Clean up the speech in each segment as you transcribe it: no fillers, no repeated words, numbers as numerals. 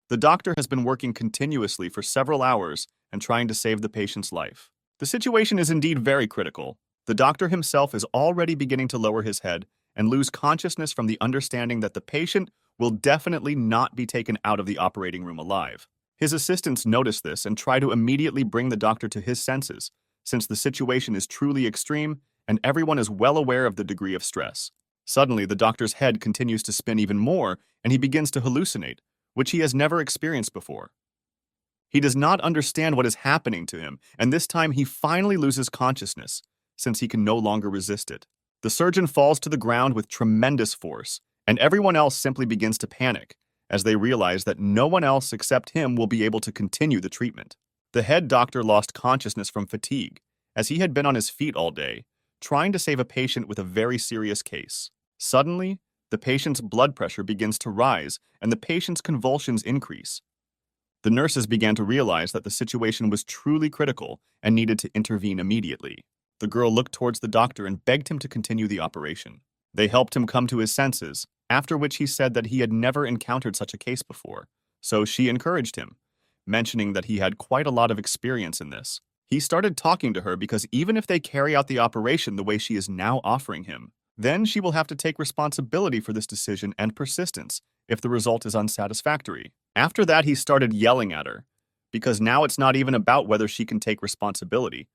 The doctor has been working continuously for several hours and trying to save the patient's life. The situation is indeed very critical. The doctor himself is already beginning to lower his head and lose consciousness from the understanding that the patient will definitely not be taken out of the operating room alive. His assistants notice this and try to immediately bring the doctor to his senses, since the situation is truly extreme and everyone is well aware of the degree of stress. Suddenly, the doctor's head continues to spin even more and he begins to hallucinate, which he has never experienced before. He does not understand what is happening to him, and this time he finally loses consciousness, since he can no longer resist it. The surgeon falls to the ground with tremendous force, and everyone else simply begins to panic, as they realize that no one else except him will be able to continue the treatment. The head doctor lost consciousness from fatigue, as he had been on his feet all day, trying to save a patient with a very serious case. Suddenly, the patient's blood pressure begins to rise, and the patient's convulsions increase. The nurses began to realize that the situation was truly critical and needed to intervene immediately. The girl looked towards the doctor and begged him to continue the operation. They helped him come to his senses, after which he said that he had never encountered such a case before, so she encouraged him, mentioning that he had quite a lot of experience in this. He started talking to her because even if they carry out the operation the way she is now offering him, then she will have to take responsibility for this decision and persistence if the result is unsatisfactory. After that, he started yelling at her, because now it's not even about whether she can take responsibility,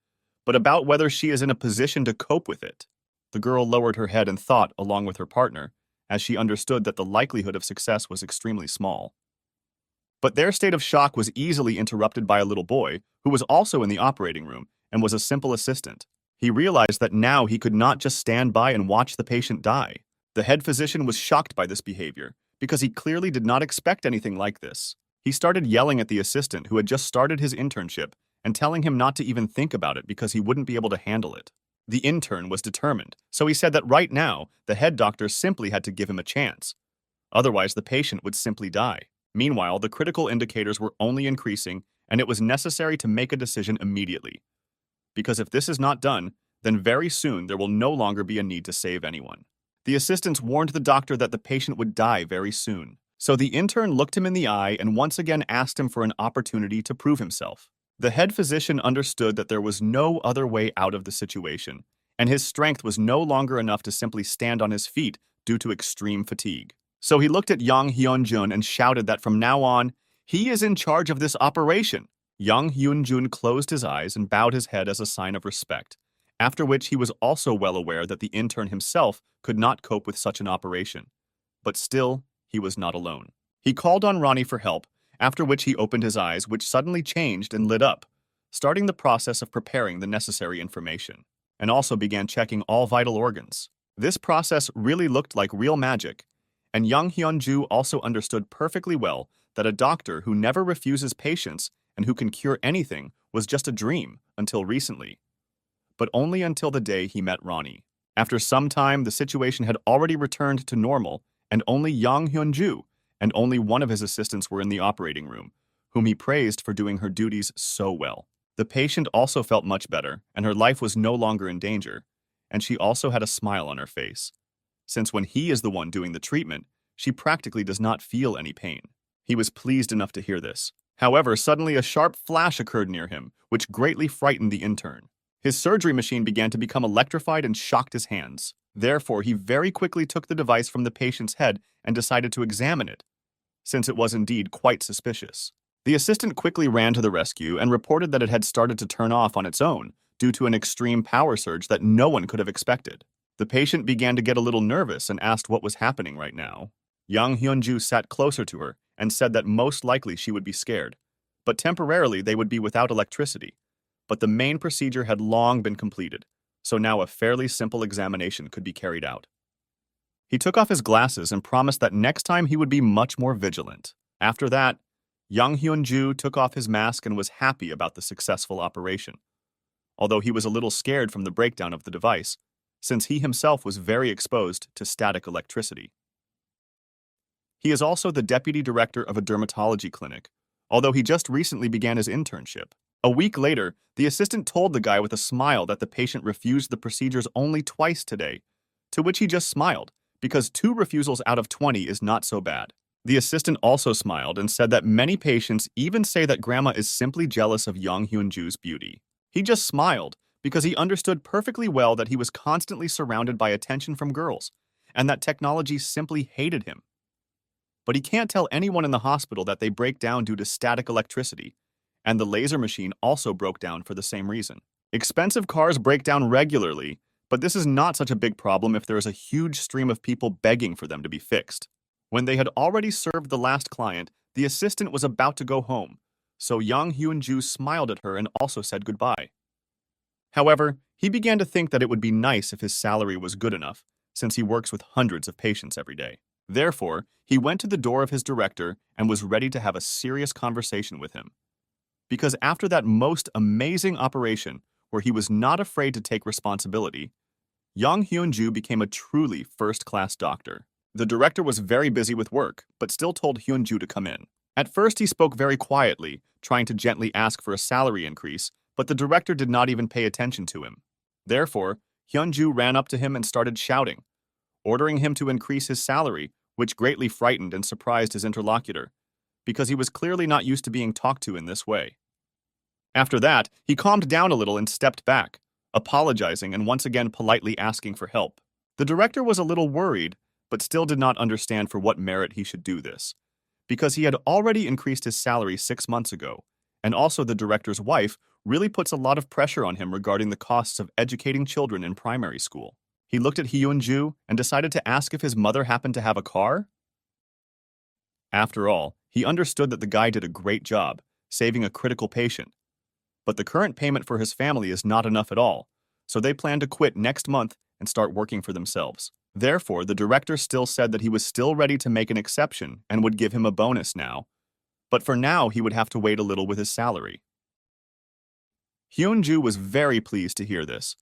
but about whether she is in a position to cope with it. The girl lowered her head and thought, along with her partner, as she understood that the likelihood of success was extremely small. But their state of shock was easily interrupted by a little boy who was also in the operating room and was a simple assistant. He realized that now he could not just stand by and watch the patient die. The head physician was shocked by this behavior because he clearly did not expect anything like this. He started yelling at the assistant who had just started his internship and telling him not to even think about it because he wouldn't be able to handle it. The intern was determined, so he said that right now, the head doctor simply had to give him a chance. Otherwise, the patient would simply die. Meanwhile, the critical indicators were only increasing, and it was necessary to make a decision immediately. Because if this is not done, then very soon there will no longer be a need to save anyone. The assistants warned the doctor that the patient would die very soon. So the intern looked him in the eye and once again asked him for an opportunity to prove himself. The head physician understood that there was no other way out of the situation, and his strength was no longer enough to simply stand on his feet due to extreme fatigue. So he looked at Yang Hyun-jun and shouted that from now on, he is in charge of this operation. Yang Hyun-jun closed his eyes and bowed his head as a sign of respect, after which he was also well aware that the intern himself could not cope with such an operation. But still, he was not alone. He called on Ronnie for help, after which he opened his eyes, which suddenly changed and lit up, starting the process of preparing the necessary information, and also began checking all vital organs. This process really looked like real magic, and Yang Hyun-ju also understood perfectly well that a doctor who never refuses patients and who can cure anything was just a dream until recently. But only until the day he met Ronnie. After some time, the situation had already returned to normal, and only Yang Hyun-ju and only one of his assistants were in the operating room, whom he praised for doing her duties so well. The patient also felt much better, and her life was no longer in danger, and she also had a smile on her face, since when he is the one doing the treatment, she practically does not feel any pain. He was pleased enough to hear this. However, suddenly a sharp flash occurred near him, which greatly frightened the intern. His surgery machine began to become electrified and shocked his hands. Therefore, he very quickly took the device from the patient's head and decided to examine it, since it was indeed quite suspicious. The assistant quickly ran to the rescue and reported that it had started to turn off on its own due to an extreme power surge that no one could have expected. The patient began to get a little nervous and asked what was happening right now. Yang Hyun-ju sat closer to her and said that most likely she would be scared, but temporarily they would be without electricity. But the main procedure had long been completed, so now a fairly simple examination could be carried out. He took off his glasses and promised that next time he would be much more vigilant. After that, Yang Hyun-ju took off his mask and was happy about the successful operation, although he was a little scared from the breakdown of the device, since he himself was very exposed to static electricity. He is also the deputy director of a dermatology clinic, although he just recently began his internship. A week later, the assistant told the guy with a smile that the patient refused the procedures only twice today, to which he just smiled, because 2 refusals out of 20 is not so bad. The assistant also smiled and said that many patients even say that grandma is simply jealous of young Hyunju's beauty. He just smiled because he understood perfectly well that he was constantly surrounded by attention from girls and that technology simply hated him. But he can't tell anyone in the hospital that they break down due to static electricity, and the laser machine also broke down for the same reason. Expensive cars break down regularly, but this is not such a big problem if there is a huge stream of people begging for them to be fixed. When they had already served the last client, the assistant was about to go home, so young Hyunju smiled at her and also said goodbye. However, he began to think that it would be nice if his salary was good enough, since he works with hundreds of patients every day. Therefore, he went to the door of his director and was ready to have a serious conversation with him. Because after that most amazing operation, where he was not afraid to take responsibility, Young Hyunju became a truly first-class doctor. The director was very busy with work, but still told Hyunju to come in. At first, he spoke very quietly, trying to gently ask for a salary increase, but the director did not even pay attention to him. Therefore, Hyunju ran up to him and started shouting, ordering him to increase his salary, which greatly frightened and surprised his interlocutor, because he was clearly not used to being talked to in this way. After that, he calmed down a little and stepped back, apologizing and once again politely asking for help. The director was a little worried, but still did not understand for what merit he should do this, because he had already increased his salary 6 months ago, and also the director's wife really puts a lot of pressure on him regarding the costs of educating children in primary school. He looked at Hyunju and decided to ask if his mother happened to have a car. After all, he understood that the guy did a great job, saving a critical patient. But the current payment for his family is not enough at all, so they plan to quit next month and start working for themselves. Therefore, the director still said that he was still ready to make an exception and would give him a bonus now, but for now he would have to wait a little with his salary. Hyunju was very pleased to hear this,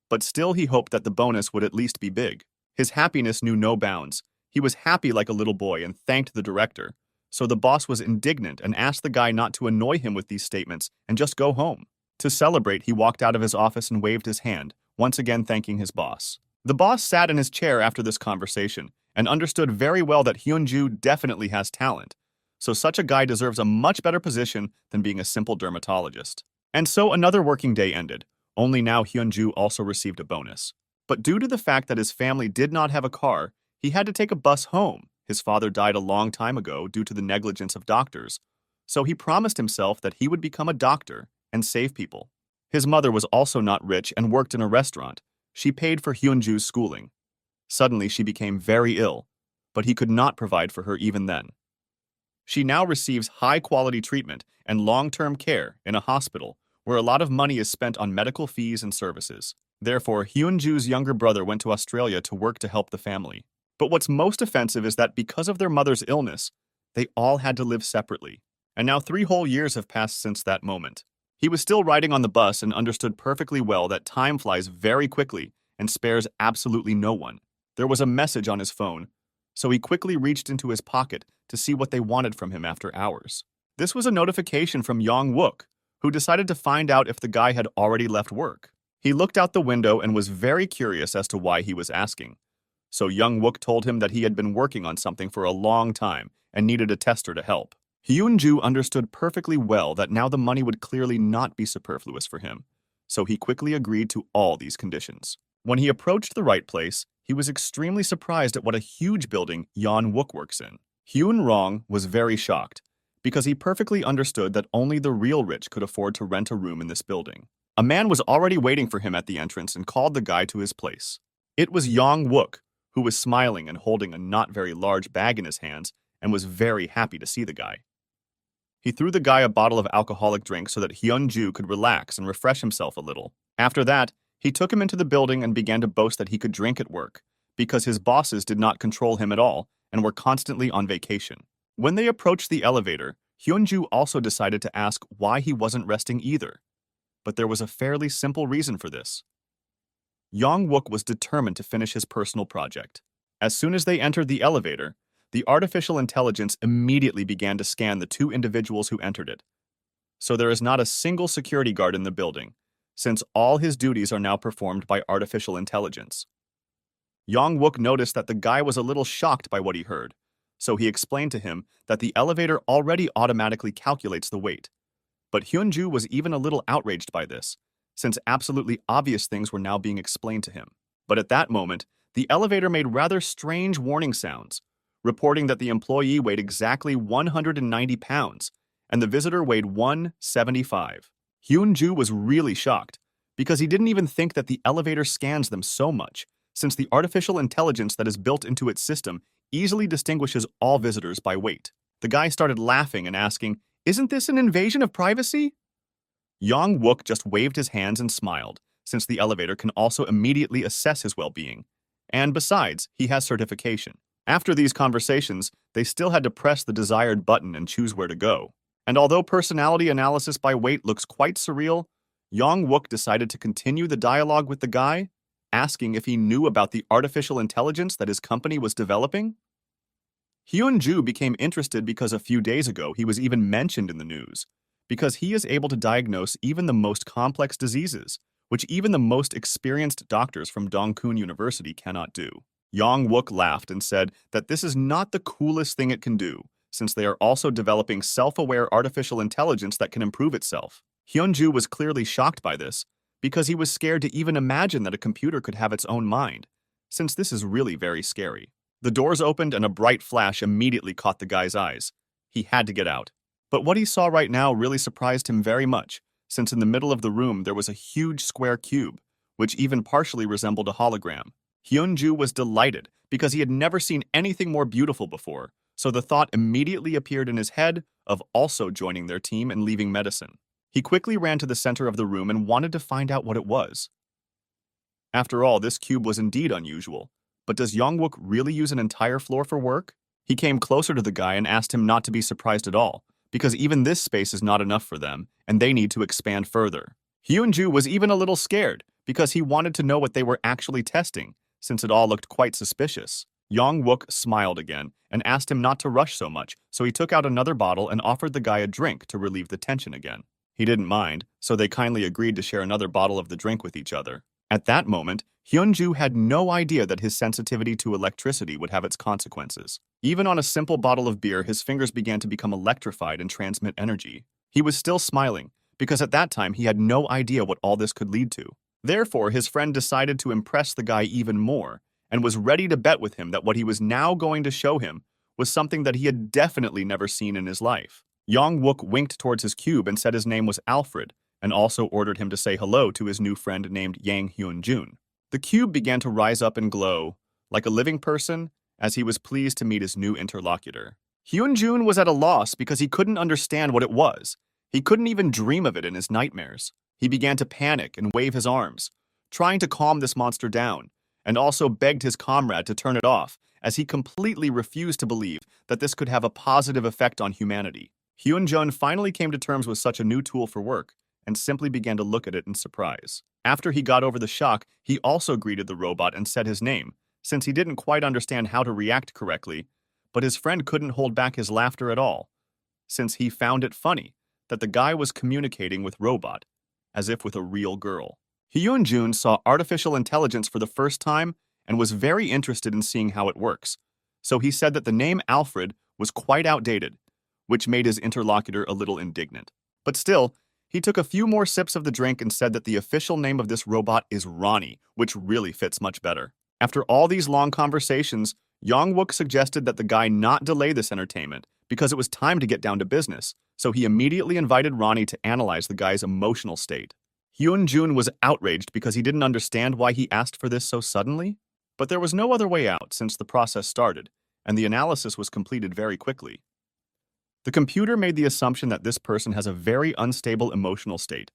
but still he hoped that the bonus would at least be big. His happiness knew no bounds. He was happy like a little boy and thanked the director, so the boss was indignant and asked the guy not to annoy him with these statements and just go home. To celebrate, he walked out of his office and waved his hand, once again thanking his boss. The boss sat in his chair after this conversation and understood very well that Hyunju definitely has talent, so such a guy deserves a much better position than being a simple dermatologist. And so another working day ended, only now Hyunju also received a bonus. But due to the fact that his family did not have a car, he had to take a bus home. His father died a long time ago due to the negligence of doctors, so he promised himself that he would become a doctor and save people. His mother was also not rich and worked in a restaurant. She paid for Hyunju's schooling. Suddenly, she became very ill, but he could not provide for her even then. She now receives high-quality treatment and long-term care in a hospital where a lot of money is spent on medical fees and services. Therefore, Hyunju's younger brother went to Australia to work to help the family. But what's most offensive is that because of their mother's illness, they all had to live separately. And now 3 whole years have passed since that moment. He was still riding on the bus and understood perfectly well that time flies very quickly and spares absolutely no one. There was a message on his phone, so he quickly reached into his pocket to see what they wanted from him after hours. This was a notification from Yong Wook, who decided to find out if the guy had already left work. He looked out the window and was very curious as to why he was asking. So Young Wook told him that he had been working on something for a long time and needed a tester to help. Hyunju understood perfectly well that now the money would clearly not be superfluous for him, so he quickly agreed to all these conditions. When he approached the right place, he was extremely surprised at what a huge building Yon Wook works in. Hyun Rong was very shocked, because he perfectly understood that only the real rich could afford to rent a room in this building. A man was already waiting for him at the entrance and called the guy to his place. It was Yong Wook, who was smiling and holding a not very large bag in his hands and was very happy to see the guy. He threw the guy a bottle of alcoholic drink so that Hyunju could relax and refresh himself a little. After that, he took him into the building and began to boast that he could drink at work, because his bosses did not control him at all and were constantly on vacation. When they approached the elevator, Hyunju also decided to ask why he wasn't resting either. But there was a fairly simple reason for this. Yong Wook was determined to finish his personal project. As soon as they entered the elevator, the artificial intelligence immediately began to scan the 2 individuals who entered it. So there is not a single security guard in the building, since all his duties are now performed by artificial intelligence. Yong Wook noticed that the guy was a little shocked by what he heard, so he explained to him that the elevator already automatically calculates the weight. But Hyunju was even a little outraged by this, since absolutely obvious things were now being explained to him. But at that moment, the elevator made rather strange warning sounds, reporting that the employee weighed exactly 190 pounds, and the visitor weighed 175. Hyunju was really shocked, because he didn't even think that the elevator scans them so much, since the artificial intelligence that is built into its system easily distinguishes all visitors by weight. The guy started laughing and asking, "Isn't this an invasion of privacy?" Yong Wook just waved his hands and smiled, since the elevator can also immediately assess his well-being. And besides, he has certification. After these conversations, they still had to press the desired button and choose where to go. And although personality analysis by weight looks quite surreal, Yong Wook decided to continue the dialogue with the guy, asking if he knew about the artificial intelligence that his company was developing. Hyun-ju became interested because a few days ago he was even mentioned in the news, because he is able to diagnose even the most complex diseases, which even the most experienced doctors from Dongkun University cannot do. Yong Wook laughed and said that this is not the coolest thing it can do, since they are also developing self-aware artificial intelligence that can improve itself. Hyun-ju was clearly shocked by this, because he was scared to even imagine that a computer could have its own mind, since this is really very scary. The doors opened and a bright flash immediately caught the guy's eyes. He had to get out. But what he saw right now really surprised him very much, since in the middle of the room there was a huge square cube, which even partially resembled a hologram. Hyun-ju was delighted because he had never seen anything more beautiful before, so the thought immediately appeared in his head of also joining their team and leaving medicine. He quickly ran to the center of the room and wanted to find out what it was. After all, this cube was indeed unusual, but does Yongwook really use an entire floor for work? He came closer to the guy and asked him not to be surprised at all, because even this space is not enough for them, and they need to expand further. Hyun-ju was even a little scared, because he wanted to know what they were actually testing, since it all looked quite suspicious. Yong-wook smiled again and asked him not to rush so much, so he took out another bottle and offered the guy a drink to relieve the tension again. He didn't mind, so they kindly agreed to share another bottle of the drink with each other. At that moment, Hyun-ju had no idea that his sensitivity to electricity would have its consequences. Even on a simple bottle of beer, his fingers began to become electrified and transmit energy. He was still smiling, because at that time he had no idea what all this could lead to. Therefore, his friend decided to impress the guy even more, and was ready to bet with him that what he was now going to show him was something that he had definitely never seen in his life. Yong-wook winked towards his cube and said his name was Alfred, and also ordered him to say hello to his new friend named Yang Hyun-jun. The cube began to rise up and glow, like a living person, as he was pleased to meet his new interlocutor. Hyun-jun was at a loss because he couldn't understand what it was. He couldn't even dream of it in his nightmares. He began to panic and wave his arms, trying to calm this monster down, and also begged his comrade to turn it off, as he completely refused to believe that this could have a positive effect on humanity. Hyun-jun finally came to terms with such a new tool for work, and simply began to look at it in surprise. After he got over the shock, he also greeted the robot and said his name, since he didn't quite understand how to react correctly, but his friend couldn't hold back his laughter at all, since he found it funny that the guy was communicating with robot, as if with a real girl. Hyun-jun saw artificial intelligence for the first time and was very interested in seeing how it works, so he said that the name Alfred was quite outdated, which made his interlocutor a little indignant. But still, he took a few more sips of the drink and said that the official name of this robot is Ronnie, which really fits much better. After all these long conversations, Yong-wook suggested that the guy not delay this entertainment because it was time to get down to business, so he immediately invited Ronnie to analyze the guy's emotional state. Hyun-jun was outraged because he didn't understand why he asked for this so suddenly, but there was no other way out since the process started, and the analysis was completed very quickly. The computer made the assumption that this person has a very unstable emotional state.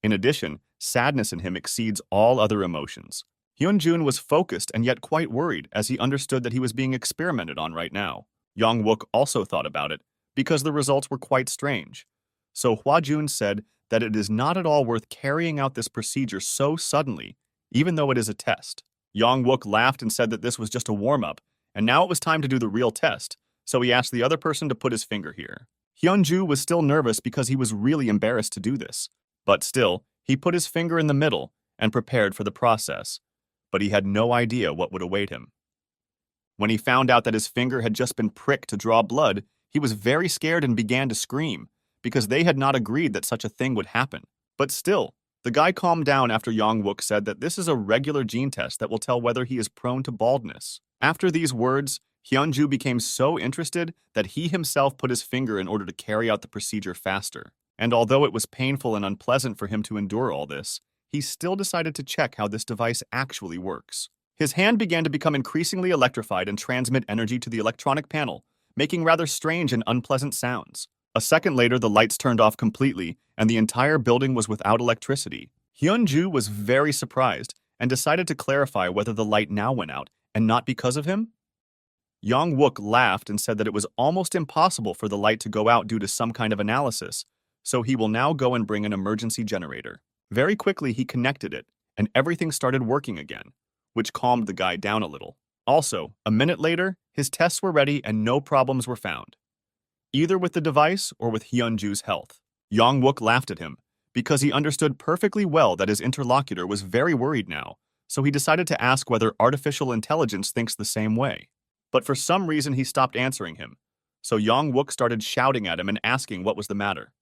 In addition, sadness in him exceeds all other emotions. Hyun-jun was focused and yet quite worried as he understood that he was being experimented on right now. Yong-wook also thought about it, because the results were quite strange. So Hwa-jun said that it is not at all worth carrying out this procedure so suddenly, even though it is a test. Yong-wook laughed and said that this was just a warm-up, and now it was time to do the real test, so he asked the other person to put his finger here. Hyun-ju was still nervous because he was really embarrassed to do this, but still, he put his finger in the middle and prepared for the process, but he had no idea what would await him. When he found out that his finger had just been pricked to draw blood, he was very scared and began to scream, because they had not agreed that such a thing would happen. But still, the guy calmed down after Yang-wook said that this is a regular gene test that will tell whether he is prone to baldness. After these words, Hyunju became so interested that he himself put his finger in order to carry out the procedure faster. And although it was painful and unpleasant for him to endure all this, he still decided to check how this device actually works. His hand began to become increasingly electrified and transmit energy to the electronic panel, making rather strange and unpleasant sounds. A second later, the lights turned off completely, and the entire building was without electricity. Hyunju was very surprised and decided to clarify whether the light now went out, and not because of him. Yang-wook laughed and said that it was almost impossible for the light to go out due to some kind of analysis, so he will now go and bring an emergency generator. Very quickly, he connected it, and everything started working again, which calmed the guy down a little. Also, a minute later, his tests were ready and no problems were found, either with the device or with Hyunju's health. Yang-wook laughed at him, because he understood perfectly well that his interlocutor was very worried now, so he decided to ask whether artificial intelligence thinks the same way. But for some reason he stopped answering him, so Yang-wook started shouting at him and asking what was the matter.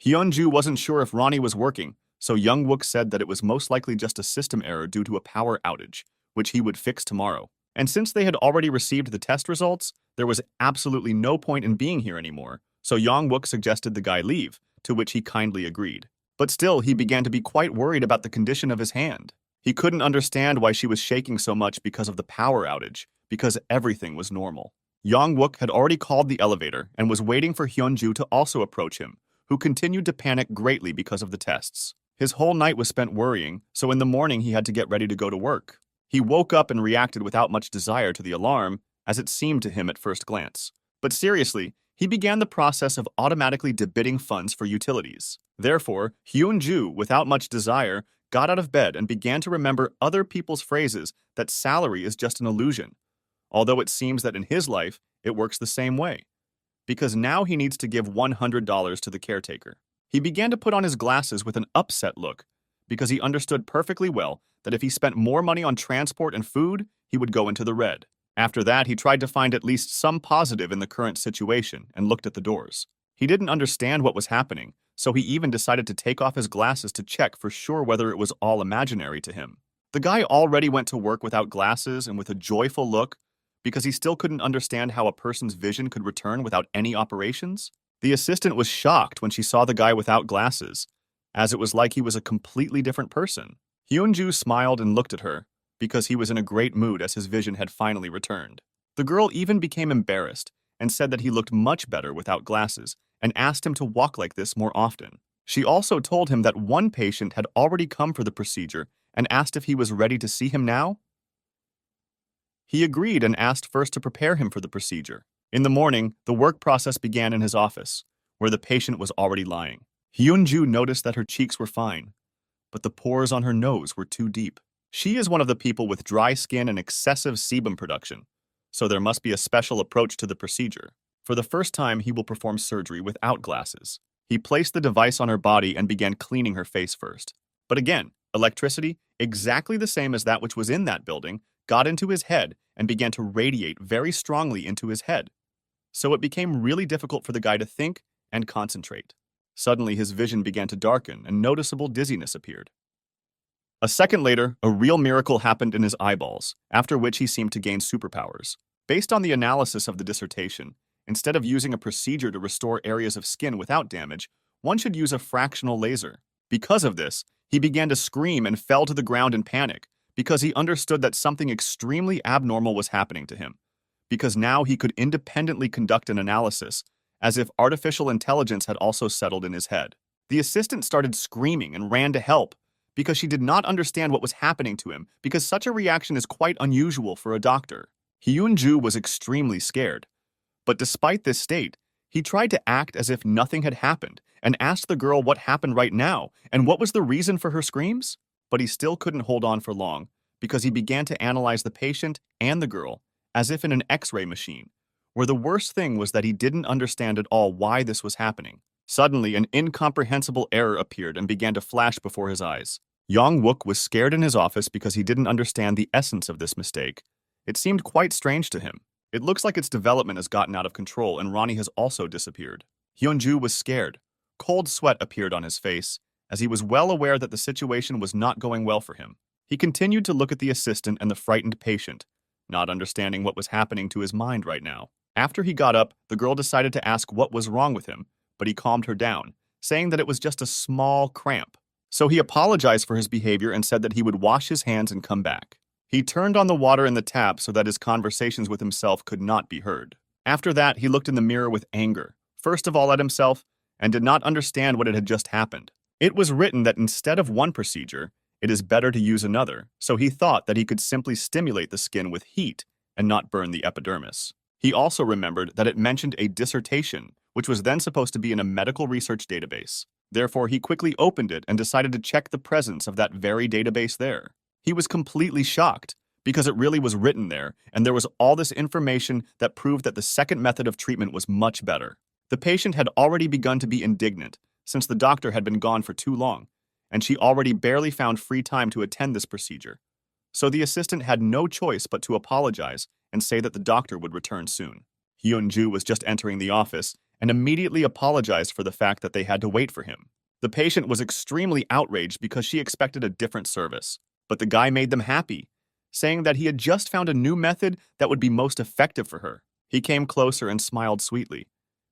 Hyunju wasn't sure if Ronnie was working, so Yang-wook said that it was most likely just a system error due to a power outage, which he would fix tomorrow. And since they had already received the test results, there was absolutely no point in being here anymore, so Yang-wook suggested the guy leave, to which he kindly agreed. But still, he began to be quite worried about the condition of his hand. He couldn't understand why she was shaking so much because of the power outage, because everything was normal. Yang-wook had already called the elevator and was waiting for Hyunju to also approach him, who continued to panic greatly because of the tests. His whole night was spent worrying, so in the morning he had to get ready to go to work. He woke up and reacted without much desire to the alarm, as it seemed to him at first glance. But seriously, he began the process of automatically debiting funds for utilities. Therefore, Hyunju, without much desire, got out of bed and began to remember other people's phrases that salary is just an illusion, although it seems that in his life, it works the same way, because now he needs to give $100 to the caretaker. He began to put on his glasses with an upset look, because he understood perfectly well that if he spent more money on transport and food, he would go into the red. After that, he tried to find at least some positive in the current situation and looked at the doors. He didn't understand what was happening, so he even decided to take off his glasses to check for sure whether it was all imaginary to him. The guy already went to work without glasses and with a joyful look, because he still couldn't understand how a person's vision could return without any operations. The assistant was shocked when she saw the guy without glasses, as it was like he was a completely different person. Hyunju smiled and looked at her, because he was in a great mood as his vision had finally returned. The girl even became embarrassed and said that he looked much better without glasses and asked him to walk like this more often. She also told him that one patient had already come for the procedure and asked if he was ready to see him now. He agreed and asked first to prepare him for the procedure. In the morning, the work process began in his office, where the patient was already lying. Hyunju noticed that her cheeks were fine, but the pores on her nose were too deep. She is one of the people with dry skin and excessive sebum production, so there must be a special approach to the procedure. For the first time, he will perform surgery without glasses. He placed the device on her body and began cleaning her face first. But again, electricity, exactly the same as that which was in that building, got into his head and began to radiate very strongly into his head. So it became really difficult for the guy to think and concentrate. Suddenly, his vision began to darken and noticeable dizziness appeared. A second later, a real miracle happened in his eyeballs, after which he seemed to gain superpowers. Based on the analysis of the dissertation, instead of using a procedure to restore areas of skin without damage, one should use a fractional laser. Because of this, he began to scream and fell to the ground in panic, because he understood that something extremely abnormal was happening to him, because now he could independently conduct an analysis, as if artificial intelligence had also settled in his head. The assistant started screaming and ran to help, because she did not understand what was happening to him, because such a reaction is quite unusual for a doctor. Hyunju was extremely scared, but despite this state, he tried to act as if nothing had happened and asked the girl what happened right now and what was the reason for her screams. But he still couldn't hold on for long, because he began to analyze the patient and the girl as if in an X-ray machine, where the worst thing was that he didn't understand at all why this was happening. Suddenly, an incomprehensible error appeared and began to flash before his eyes. Yang-wook was scared in his office because he didn't understand the essence of this mistake. It seemed quite strange to him. It looks like its development has gotten out of control and Ronnie has also disappeared. Hyunju was scared. Cold sweat appeared on his face, as he was well aware that the situation was not going well for him. He continued to look at the assistant and the frightened patient, not understanding what was happening to his mind right now. After he got up, the girl decided to ask what was wrong with him, but he calmed her down, saying that it was just a small cramp. So he apologized for his behavior and said that he would wash his hands and come back. He turned on the water in the tap so that his conversations with himself could not be heard. After that, he looked in the mirror with anger, first of all at himself, and did not understand what had just happened. It was written that instead of one procedure, it is better to use another, so he thought that he could simply stimulate the skin with heat and not burn the epidermis. He also remembered that it mentioned a dissertation, which was then supposed to be in a medical research database. Therefore, he quickly opened it and decided to check the presence of that very database there. He was completely shocked, because it really was written there, and there was all this information that proved that the second method of treatment was much better. The patient had already begun to be indignant, since the doctor had been gone for too long, and she already barely found free time to attend this procedure. So the assistant had no choice but to apologize and say that the doctor would return soon. Hyunju was just entering the office and immediately apologized for the fact that they had to wait for him. The patient was extremely outraged because she expected a different service, but the guy made them happy, saying that he had just found a new method that would be most effective for her. He came closer and smiled sweetly,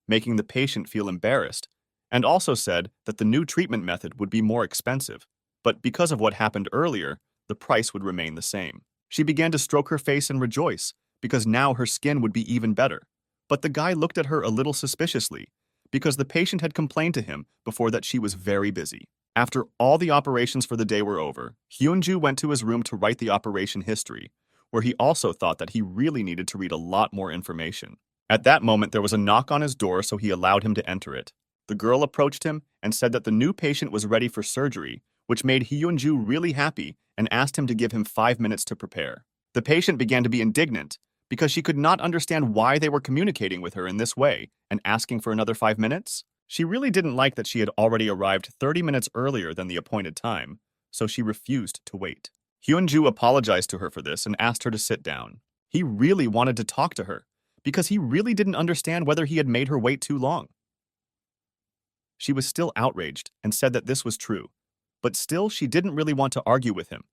making the patient feel embarrassed, and also said that the new treatment method would be more expensive, but because of what happened earlier, the price would remain the same. She began to stroke her face and rejoice, because now her skin would be even better. But the guy looked at her a little suspiciously, because the patient had complained to him before that she was very busy. After all the operations for the day were over, Hyunju went to his room to write the operation history, where he also thought that he really needed to read a lot more information. At that moment, there was a knock on his door, so he allowed him to enter it. The girl approached him and said that the new patient was ready for surgery, which made Hyunju really happy and asked him to give him 5 minutes to prepare. The patient began to be indignant because she could not understand why they were communicating with her in this way and asking for another 5 minutes. She really didn't like that she had already arrived 30 minutes earlier than the appointed time, so she refused to wait. Hyunju apologized to her for this and asked her to sit down. He really wanted to talk to her because he really didn't understand whether he had made her wait too long. She was still outraged and said that this was true, but still she didn't really want to argue with him,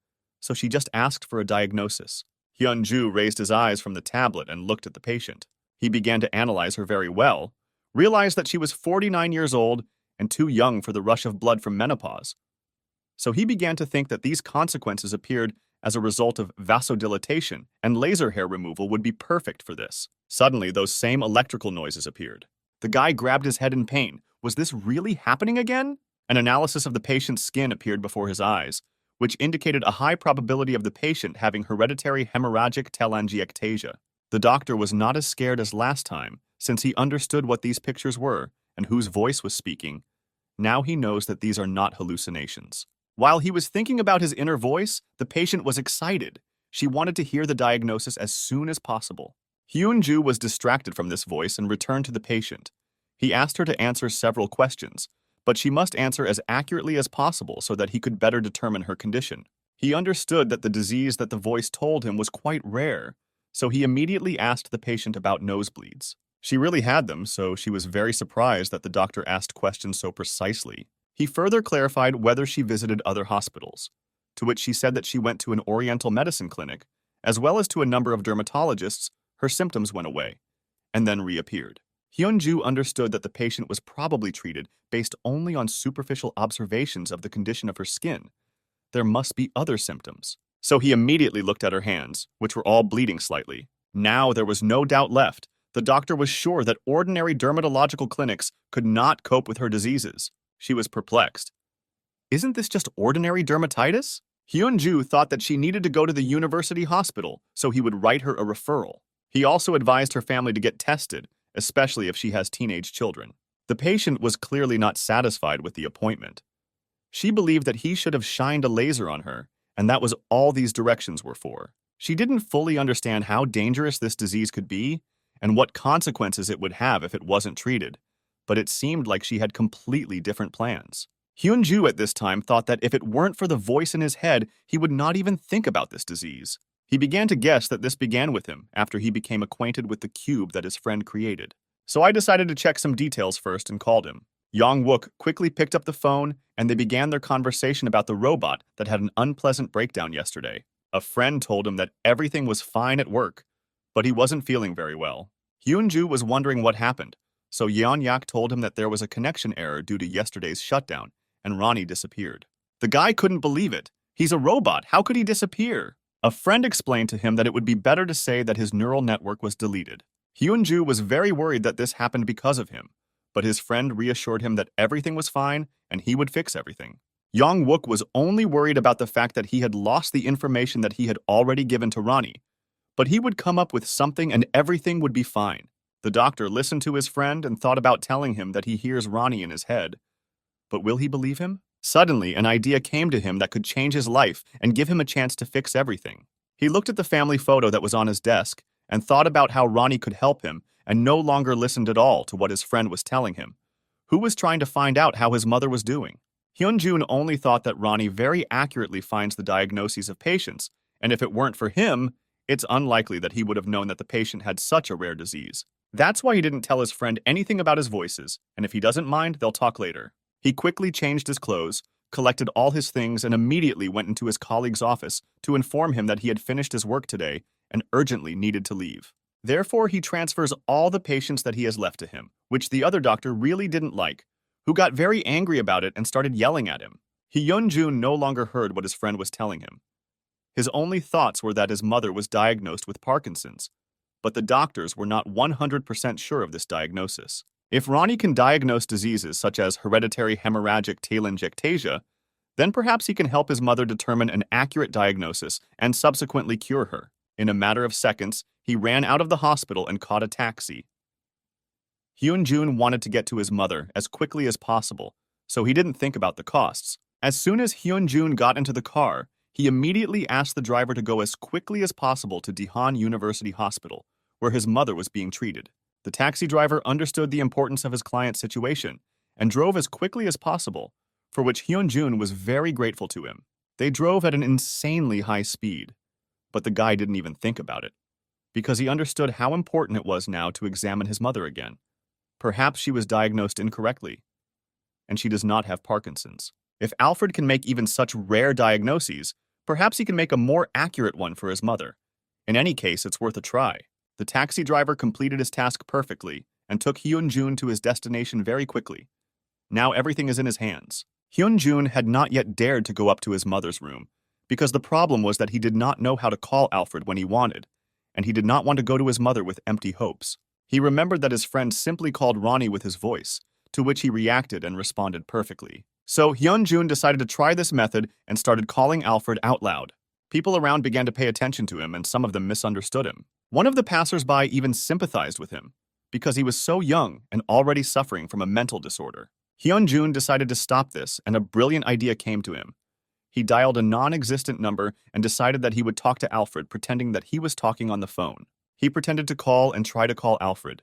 so she just asked for a diagnosis. Hyunju raised his eyes from the tablet and looked at the patient. He began to analyze her very well, realized that she was 49 years old and too young for the rush of blood from menopause. So he began to think that these consequences appeared as a result of vasodilatation, and laser hair removal would be perfect for this. Suddenly, those same electrical noises appeared. The guy grabbed his head in pain. Was this really happening again? An analysis of the patient's skin appeared before his eyes, which indicated a high probability of the patient having hereditary hemorrhagic telangiectasia. The doctor was not as scared as last time, since he understood what these pictures were and whose voice was speaking. Now he knows that these are not hallucinations. While he was thinking about his inner voice, the patient was excited. She wanted to hear the diagnosis as soon as possible. Hyunju was distracted from this voice and returned to the patient. He asked her to answer several questions, but she must answer as accurately as possible so that he could better determine her condition. He understood that the disease that the voice told him was quite rare, so he immediately asked the patient about nosebleeds. She really had them, so she was very surprised that the doctor asked questions so precisely. He further clarified whether she visited other hospitals, to which she said that she went to an Oriental medicine clinic, as well as to a number of dermatologists. Her symptoms went away, and then reappeared. Hyunju understood that the patient was probably treated based only on superficial observations of the condition of her skin. There must be other symptoms. So he immediately looked at her hands, which were all bleeding slightly. Now there was no doubt left. The doctor was sure that ordinary dermatological clinics could not cope with her diseases. She was perplexed. Isn't this just ordinary dermatitis? Hyunju thought that she needed to go to the university hospital, so he would write her a referral. He also advised her family to get tested, especially if she has teenage children. The patient was clearly not satisfied with the appointment. She believed that he should have shined a laser on her, and that was all these directions were for. She didn't fully understand how dangerous this disease could be and what consequences it would have if it wasn't treated, but it seemed like she had completely different plans. Hyunju at this time thought that if it weren't for the voice in his head, he would not even think about this disease. He began to guess that this began with him after he became acquainted with the cube that his friend created. So I decided to check some details first and called him. Yang Wook quickly picked up the phone and they began their conversation about the robot that had an unpleasant breakdown yesterday. A friend told him that everything was fine at work, but he wasn't feeling very well. Hyunju was wondering what happened, so Yeon Yak told him that there was a connection error due to yesterday's shutdown, and Ronnie disappeared. The guy couldn't believe it. He's a robot. How could he disappear? A friend explained to him that it would be better to say that his neural network was deleted. Hyunju was very worried that this happened because of him, but his friend reassured him that everything was fine and he would fix everything. Yang Wook was only worried about the fact that he had lost the information that he had already given to Ronnie, but he would come up with something and everything would be fine. The doctor listened to his friend and thought about telling him that he hears Ronnie in his head. But will he believe him? Suddenly, an idea came to him that could change his life and give him a chance to fix everything. He looked at the family photo that was on his desk and thought about how Ronnie could help him and no longer listened at all to what his friend was telling him, who was trying to find out how his mother was doing. Hyunjun only thought that Ronnie very accurately finds the diagnoses of patients, and if it weren't for him, it's unlikely that he would have known that the patient had such a rare disease. That's why he didn't tell his friend anything about his voices, and if he doesn't mind, they'll talk later. He quickly changed his clothes, collected all his things, and immediately went into his colleague's office to inform him that he had finished his work today and urgently needed to leave. Therefore, he transfers all the patients that he has left to him, which the other doctor really didn't like, who got very angry about it and started yelling at him. Hyunjun no longer heard what his friend was telling him. His only thoughts were that his mother was diagnosed with Parkinson's, but the doctors were not 100% sure of this diagnosis. If Ronnie can diagnose diseases such as hereditary hemorrhagic telangiectasia, then perhaps he can help his mother determine an accurate diagnosis and subsequently cure her. In a matter of seconds, he ran out of the hospital and caught a taxi. Hyunjun wanted to get to his mother as quickly as possible, so he didn't think about the costs. As soon as Hyunjun got into the car, he immediately asked the driver to go as quickly as possible to Daehan University Hospital, where his mother was being treated. The taxi driver understood the importance of his client's situation and drove as quickly as possible, for which Hyunjun was very grateful to him. They drove at an insanely high speed, but the guy didn't even think about it, because he understood how important it was now to examine his mother again. Perhaps she was diagnosed incorrectly, and she does not have Parkinson's. If Alfred can make even such rare diagnoses, perhaps he can make a more accurate one for his mother. In any case, it's worth a try. The taxi driver completed his task perfectly and took Hyunjun to his destination very quickly. Now everything is in his hands. Hyunjun had not yet dared to go up to his mother's room, because the problem was that he did not know how to call Alfred when he wanted, and he did not want to go to his mother with empty hopes. He remembered that his friend simply called Ronnie with his voice, to which he reacted and responded perfectly. So Hyunjun decided to try this method and started calling Alfred out loud. People around began to pay attention to him, and some of them misunderstood him. One of the passers-by even sympathized with him, because he was so young and already suffering from a mental disorder. Hyunjun decided to stop this, and a brilliant idea came to him. He dialed a non-existent number and decided that he would talk to Alfred, pretending that he was talking on the phone. He pretended to call and try to call Alfred,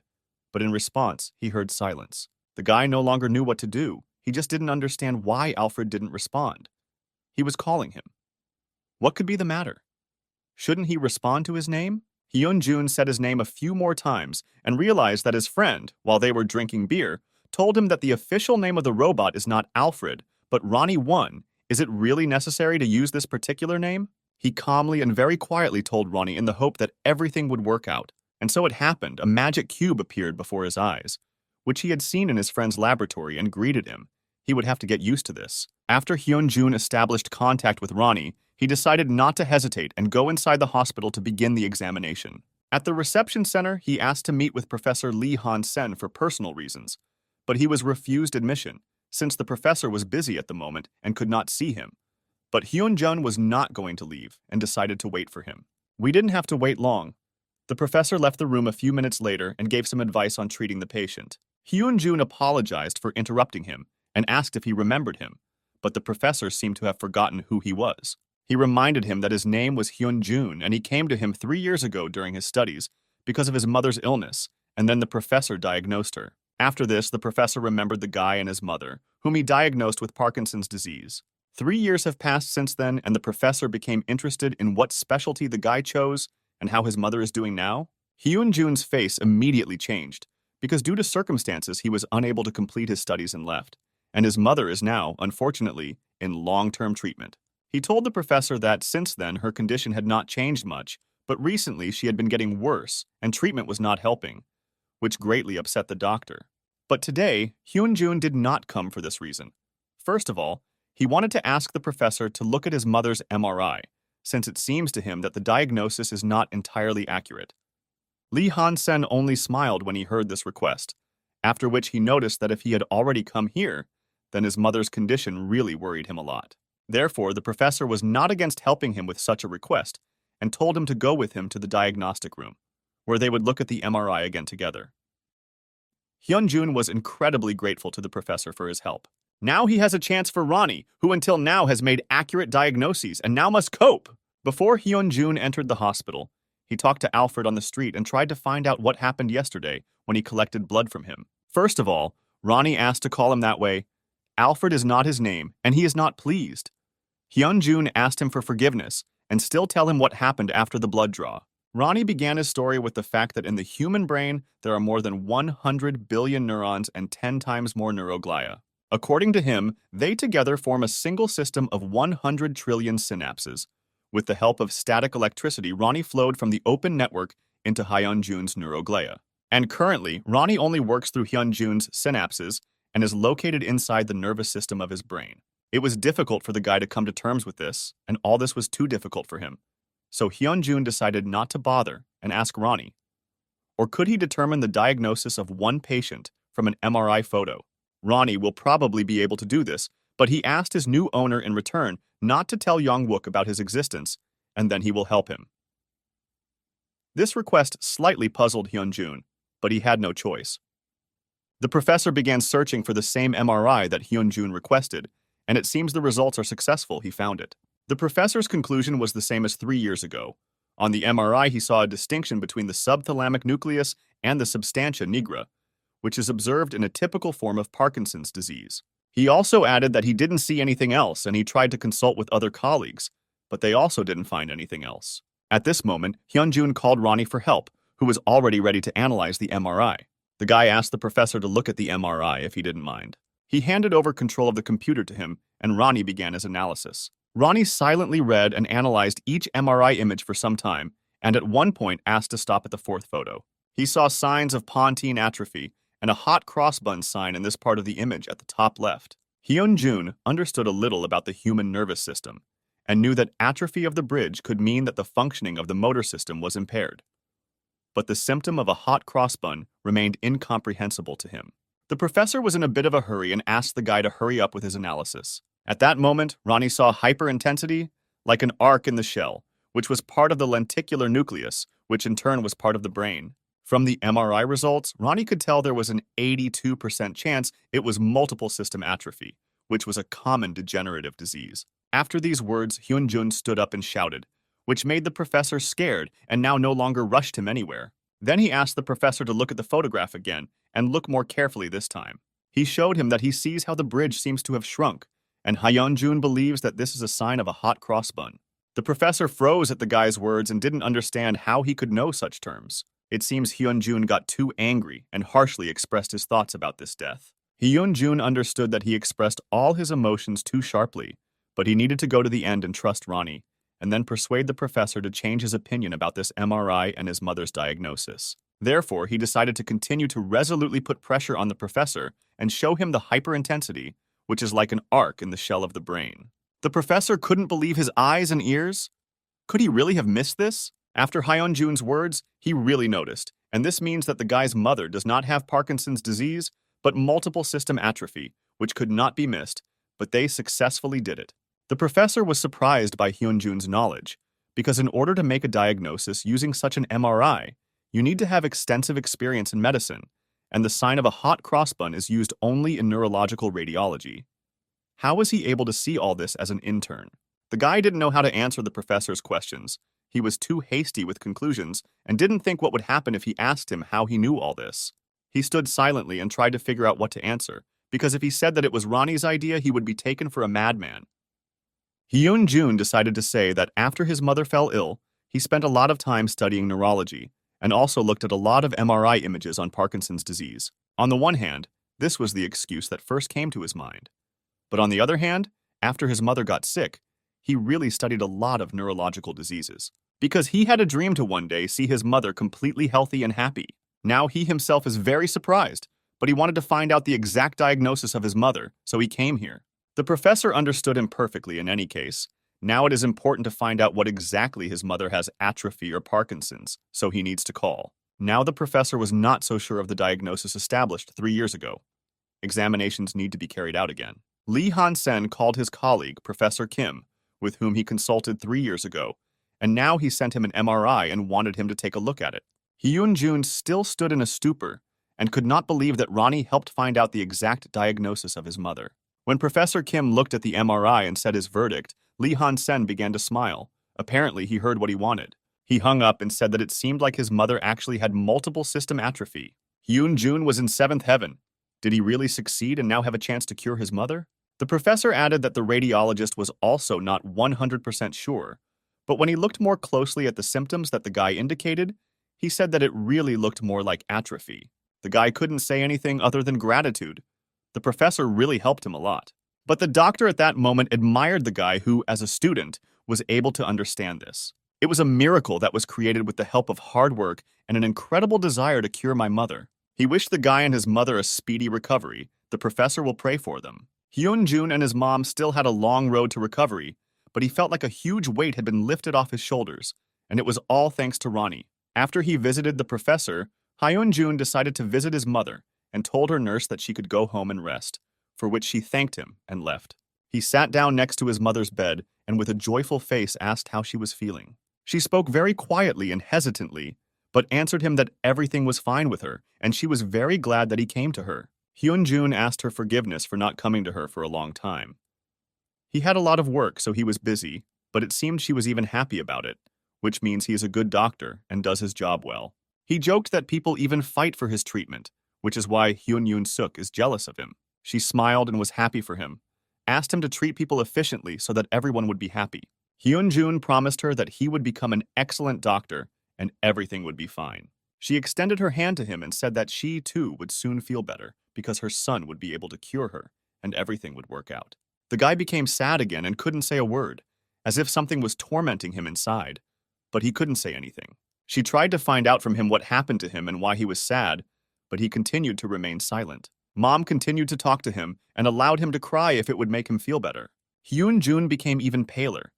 but in response, he heard silence. The guy no longer knew what to do. He just didn't understand why Alfred didn't respond. He was calling him. What could be the matter? Shouldn't he respond to his name? Hyunjun said his name a few more times and realized that his friend, while they were drinking beer, told him that the official name of the robot is not Alfred, but Ronnie 1. Is it really necessary to use this particular name? He calmly and very quietly told Ronnie in the hope that everything would work out. And so it happened. A magic cube appeared before his eyes, which he had seen in his friend's laboratory, and greeted him. He would have to get used to this. After Hyunjun established contact with Ronnie, he decided not to hesitate and go inside the hospital to begin the examination. At the reception center, he asked to meet with Professor Lee Han-sen for personal reasons, but he was refused admission, since the professor was busy at the moment and could not see him. But Hyunjun was not going to leave and decided to wait for him. We didn't have to wait long. The professor left the room a few minutes later and gave some advice on treating the patient. Hyunjun apologized for interrupting him and asked if he remembered him, but the professor seemed to have forgotten who he was. He reminded him that his name was Hyunjun and he came to him 3 years ago during his studies because of his mother's illness, and then the professor diagnosed her. After this, the professor remembered the guy and his mother, whom he diagnosed with Parkinson's disease. 3 years have passed since then, and the professor became interested in what specialty the guy chose and how his mother is doing now. Hyun-jun's face immediately changed, because due to circumstances he was unable to complete his studies and left, and his mother is now, unfortunately, in long-term treatment. He told the professor that since then her condition had not changed much, but recently she had been getting worse and treatment was not helping, which greatly upset the doctor. But today, Hyun-jun did not come for this reason. First of all, he wanted to ask the professor to look at his mother's MRI, since it seems to him that the diagnosis is not entirely accurate. Lee Han-sen only smiled when he heard this request, after which he noticed that if he had already come here, then his mother's condition really worried him a lot. Therefore, the professor was not against helping him with such a request and told him to go with him to the diagnostic room, where they would look at the MRI again together. Hyun-jun was incredibly grateful to the professor for his help. Now he has a chance for Ronnie, who until now has made accurate diagnoses and now must cope. Before Hyun-jun entered the hospital, he talked to Alfred on the street and tried to find out what happened yesterday when he collected blood from him. First of all, Ronnie asked to call him that way. Alfred is not his name, and he is not pleased. Hyun-jun asked him for forgiveness and still tell him what happened after the blood draw. Ronnie began his story with the fact that in the human brain, there are more than 100 billion neurons and 10 times more neuroglia. According to him, they together form a single system of 100 trillion synapses. With the help of static electricity, Ronnie flowed from the open network into Hyun-jun's neuroglia. And currently, Ronnie only works through Hyun-jun's synapses and is located inside the nervous system of his brain. It was difficult for the guy to come to terms with this, and all this was too difficult for him. So Hyun-jun decided not to bother and ask Ronnie. Or could he determine the diagnosis of one patient from an MRI photo? Ronnie will probably be able to do this, but he asked his new owner in return not to tell Young-wook about his existence, and then he will help him. This request slightly puzzled Hyun-jun, but he had no choice. The professor began searching for the same MRI that Hyun-jun requested, and it seems the results are successful. He found it. The professor's conclusion was the same as 3 years ago. On the MRI, he saw a distinction between the subthalamic nucleus and the substantia nigra, which is observed in a typical form of Parkinson's disease. He also added that he didn't see anything else, and he tried to consult with other colleagues, but they also didn't find anything else. At this moment, Hyun-jun called Ronnie for help, who was already ready to analyze the MRI. The guy asked the professor to look at the MRI if he didn't mind. He handed over control of the computer to him, and Ronnie began his analysis. Ronnie silently read and analyzed each MRI image for some time, and at one point asked to stop at the fourth photo. He saw signs of pontine atrophy and a hot crossbun sign in this part of the image at the top left. Hyun-jun understood a little about the human nervous system and knew that atrophy of the bridge could mean that the functioning of the motor system was impaired. But the symptom of a hot crossbun remained incomprehensible to him. The professor was in a bit of a hurry and asked the guy to hurry up with his analysis. At that moment, Ronnie saw hyperintensity like an arc in the shell, which was part of the lenticular nucleus, which in turn was part of the brain. From the MRI results, Ronnie could tell there was an 82% chance it was multiple system atrophy, which was a common degenerative disease. After these words, Hyun-jun stood up and shouted, which made the professor scared and now no longer rushed him anywhere. Then he asked the professor to look at the photograph again and look more carefully this time. He showed him that he sees how the bridge seems to have shrunk, and Hyun-jun believes that this is a sign of a hot crossbun. The professor froze at the guy's words and didn't understand how he could know such terms. It seems Hyun-jun got too angry and harshly expressed his thoughts about this death. Hyun-jun understood that he expressed all his emotions too sharply, but he needed to go to the end and trust Ronnie, and then persuade the professor to change his opinion about this MRI and his mother's diagnosis. Therefore, he decided to continue to resolutely put pressure on the professor and show him the hyperintensity, which is like an arc in the shell of the brain. The professor couldn't believe his eyes and ears. Could he really have missed this? After Hyun-jun's words, he really noticed, and this means that the guy's mother does not have Parkinson's disease, but multiple system atrophy, which could not be missed, but they successfully did it. The professor was surprised by Hyun-jun's knowledge, because in order to make a diagnosis using such an MRI, you need to have extensive experience in medicine, and the sign of a hot crossbun is used only in neurological radiology. How was he able to see all this as an intern? The guy didn't know how to answer the professor's questions. He was too hasty with conclusions and didn't think what would happen if he asked him how he knew all this. He stood silently and tried to figure out what to answer, because if he said that it was Ronnie's idea, he would be taken for a madman. Hyun-jun decided to say that after his mother fell ill, he spent a lot of time studying neurology and also looked at a lot of MRI images on Parkinson's disease. On the one hand, this was the excuse that first came to his mind. But on the other hand, after his mother got sick, he really studied a lot of neurological diseases. Because he had a dream to one day see his mother completely healthy and happy. Now he himself is very surprised, but he wanted to find out the exact diagnosis of his mother, so he came here. The professor understood him perfectly in any case. Now it is important to find out what exactly his mother has, atrophy or Parkinson's, so he needs to call. Now the professor was not so sure of the diagnosis established 3 years ago. Examinations need to be carried out again. Lee Han-sen called his colleague, Professor Kim, with whom he consulted 3 years ago, and now he sent him an MRI and wanted him to take a look at it. Hyun-jun still stood in a stupor and could not believe that Ronnie helped find out the exact diagnosis of his mother. When Professor Kim looked at the MRI and said his verdict, Lee Han-sen began to smile. Apparently, he heard what he wanted. He hung up and said that it seemed like his mother actually had multiple system atrophy. Hyun-jun was in seventh heaven. Did he really succeed and now have a chance to cure his mother? The professor added that the radiologist was also not 100% sure, but when he looked more closely at the symptoms that the guy indicated, he said that it really looked more like atrophy. The guy couldn't say anything other than gratitude. The professor really helped him a lot. But the doctor at that moment admired the guy who, as a student, was able to understand this. It was a miracle that was created with the help of hard work and an incredible desire to cure my mother. He wished the guy and his mother a speedy recovery. The professor will pray for them. Hyun-jun and his mom still had a long road to recovery, but he felt like a huge weight had been lifted off his shoulders, and it was all thanks to Ronnie. After he visited the professor, Hyun-jun decided to visit his mother and told her nurse that she could go home and rest, for which she thanked him and left. He sat down next to his mother's bed and with a joyful face asked how she was feeling. She spoke very quietly and hesitantly, but answered him that everything was fine with her, and she was very glad that he came to her. Hyun-jun asked her forgiveness for not coming to her for a long time. He had a lot of work, so he was busy, but it seemed she was even happy about it, which means he is a good doctor and does his job well. He joked that people even fight for his treatment, which is why Hyun-suk is jealous of him. She smiled and was happy for him, asked him to treat people efficiently so that everyone would be happy. Hyun-jun promised her that he would become an excellent doctor and everything would be fine. She extended her hand to him and said that she, too, would soon feel better because her son would be able to cure her and everything would work out. The guy became sad again and couldn't say a word, as if something was tormenting him inside, but he couldn't say anything. She tried to find out from him what happened to him and why he was sad, but he continued to remain silent. Mom continued to talk to him and allowed him to cry if it would make him feel better. Hyun-jun became even paler.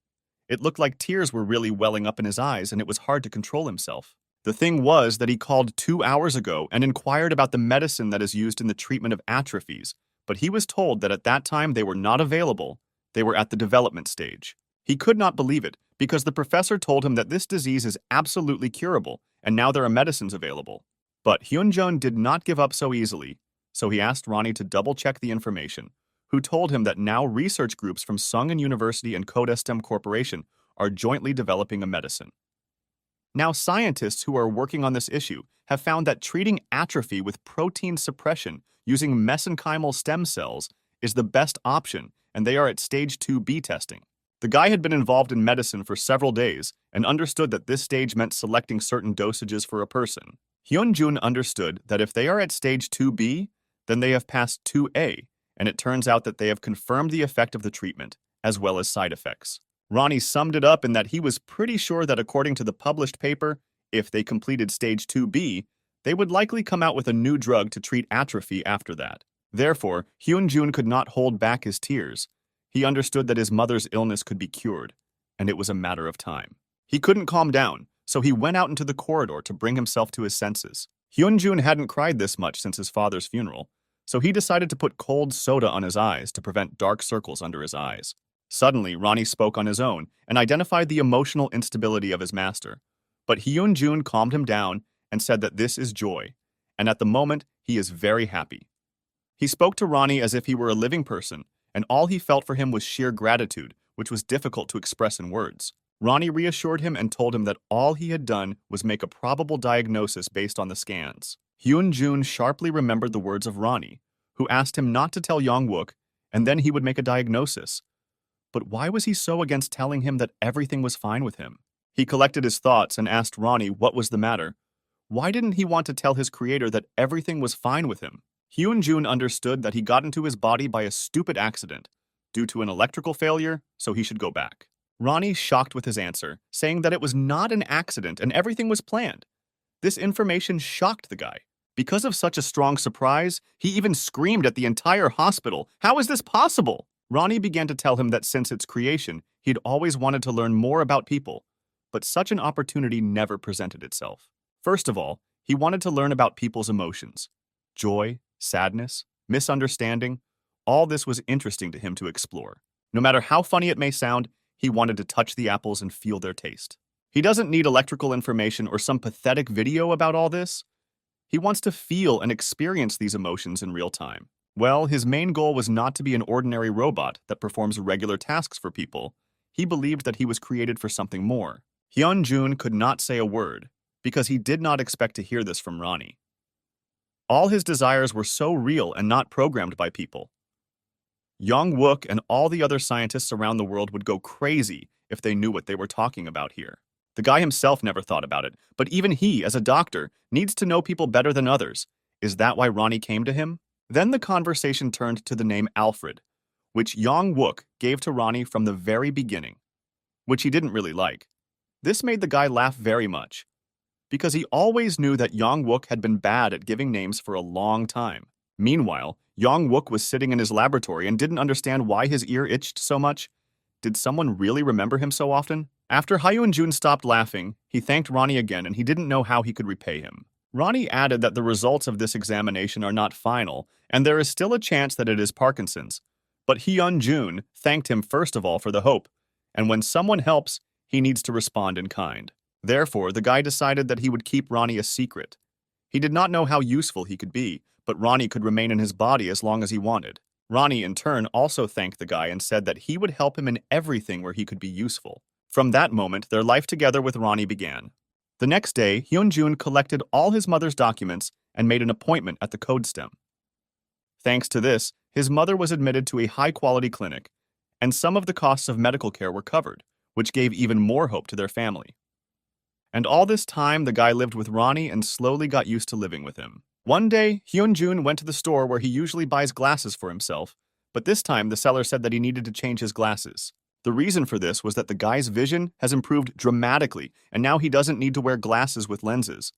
It looked like tears were really welling up in his eyes and it was hard to control himself. The thing was that he called 2 hours ago and inquired about the medicine that is used in the treatment of atrophies, but he was told that at that time they were not available. They were at the development stage. He could not believe it because the professor told him that this disease is absolutely curable and now there are medicines available. But Hyun-jun did not give up so easily, so he asked Ronnie to double-check the information, who told him that now research groups from Sungin University and Kodestem Corporation are jointly developing a medicine. Now scientists who are working on this issue have found that treating atrophy with protein suppression using mesenchymal stem cells is the best option, and they are at stage 2B testing. The guy had been involved in medicine for several days and understood that this stage meant selecting certain dosages for a person. Hyun-jun understood that if they are at stage 2B, then they have passed 2A, and it turns out that they have confirmed the effect of the treatment, as well as side effects. Ronnie summed it up in that he was pretty sure that according to the published paper, if they completed stage 2B, they would likely come out with a new drug to treat atrophy after that. Therefore, Hyun-jun could not hold back his tears. He understood that his mother's illness could be cured, and it was a matter of time. He couldn't calm down, so he went out into the corridor to bring himself to his senses. Hyun-jun hadn't cried this much since his father's funeral, so he decided to put cold soda on his eyes to prevent dark circles under his eyes. Suddenly, Ronnie spoke on his own and identified the emotional instability of his master. But Hyun-jun calmed him down and said that this is joy, and at the moment, he is very happy. He spoke to Ronnie as if he were a living person, and all he felt for him was sheer gratitude, which was difficult to express in words. Ronnie reassured him and told him that all he had done was make a probable diagnosis based on the scans. Hyun-jun sharply remembered the words of Ronnie, who asked him not to tell Yong-wook, and then he would make a diagnosis. But why was he so against telling him that everything was fine with him? He collected his thoughts and asked Ronnie what was the matter. Why didn't he want to tell his creator that everything was fine with him? Hyun-jun understood that he got into his body by a stupid accident, due to an electrical failure, so he should go back. Ronnie shocked with his answer, saying that it was not an accident and everything was planned. This information shocked the guy. Because of such a strong surprise, he even screamed at the entire hospital, "How is this possible?" Ronnie began to tell him that since its creation, he'd always wanted to learn more about people, but such an opportunity never presented itself. First of all, he wanted to learn about people's emotions. Joy, sadness, misunderstanding, all this was interesting to him to explore. No matter how funny it may sound, he wanted to touch the apples and feel their taste. He doesn't need electrical information or some pathetic video about all this. He wants to feel and experience these emotions in real time. Well, his main goal was not to be an ordinary robot that performs regular tasks for people. He believed that he was created for something more. Hyun-jun could not say a word, because he did not expect to hear this from Ronnie. All his desires were so real and not programmed by people. Young-wook and all the other scientists around the world would go crazy if they knew what they were talking about here. The guy himself never thought about it, but even he, as a doctor, needs to know people better than others. Is that why Ronnie came to him? Then the conversation turned to the name Alfred, which Young-wook gave to Ronnie from the very beginning, which he didn't really like. This made the guy laugh very much, because he always knew that Young-wook had been bad at giving names for a long time. Meanwhile, Young-wook was sitting in his laboratory and didn't understand why his ear itched so much. Did someone really remember him so often? After Hyun-jun stopped laughing, he thanked Ronnie again and he didn't know how he could repay him. Ronnie added that the results of this examination are not final, and there is still a chance that it is Parkinson's. But Hyun-jun thanked him first of all for the hope, and when someone helps, he needs to respond in kind. Therefore, the guy decided that he would keep Ronnie a secret. He did not know how useful he could be, but Ronnie could remain in his body as long as he wanted. Ronnie, in turn, also thanked the guy and said that he would help him in everything where he could be useful. From that moment, their life together with Ronnie began. The next day, Hyun-jun collected all his mother's documents and made an appointment at the code stem. Thanks to this, his mother was admitted to a high-quality clinic, and some of the costs of medical care were covered, which gave even more hope to their family. And all this time, the guy lived with Ronnie and slowly got used to living with him. One day, Hyun-jun went to the store where he usually buys glasses for himself, but this time the seller said that he needed to change his glasses. The reason for this was that the guy's vision has improved dramatically, and now he doesn't need to wear glasses with lenses.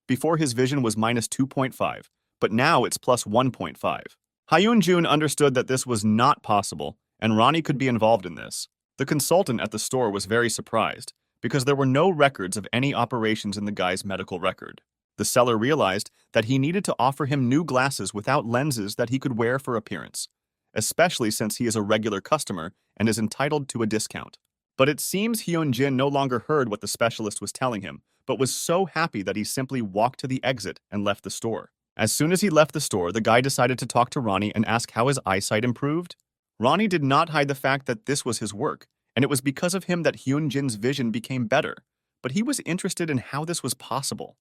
Before his vision was -2.5, but now it's +1.5. Hyun-jun understood that this was not possible, and Ronnie could be involved in this. The consultant at the store was very surprised, because there were no records of any operations in the guy's medical record. The seller realized that he needed to offer him new glasses without lenses that he could wear for appearance, especially since he is a regular customer and is entitled to a discount. But it seems Hyun-jin no longer heard what the specialist was telling him, but was so happy that he simply walked to the exit and left the store. As soon as he left the store, the guy decided to talk to Ronnie and ask how his eyesight improved. Ronnie did not hide the fact that this was his work, and it was because of him that Hyun-jin's vision became better, but he was interested in how this was possible.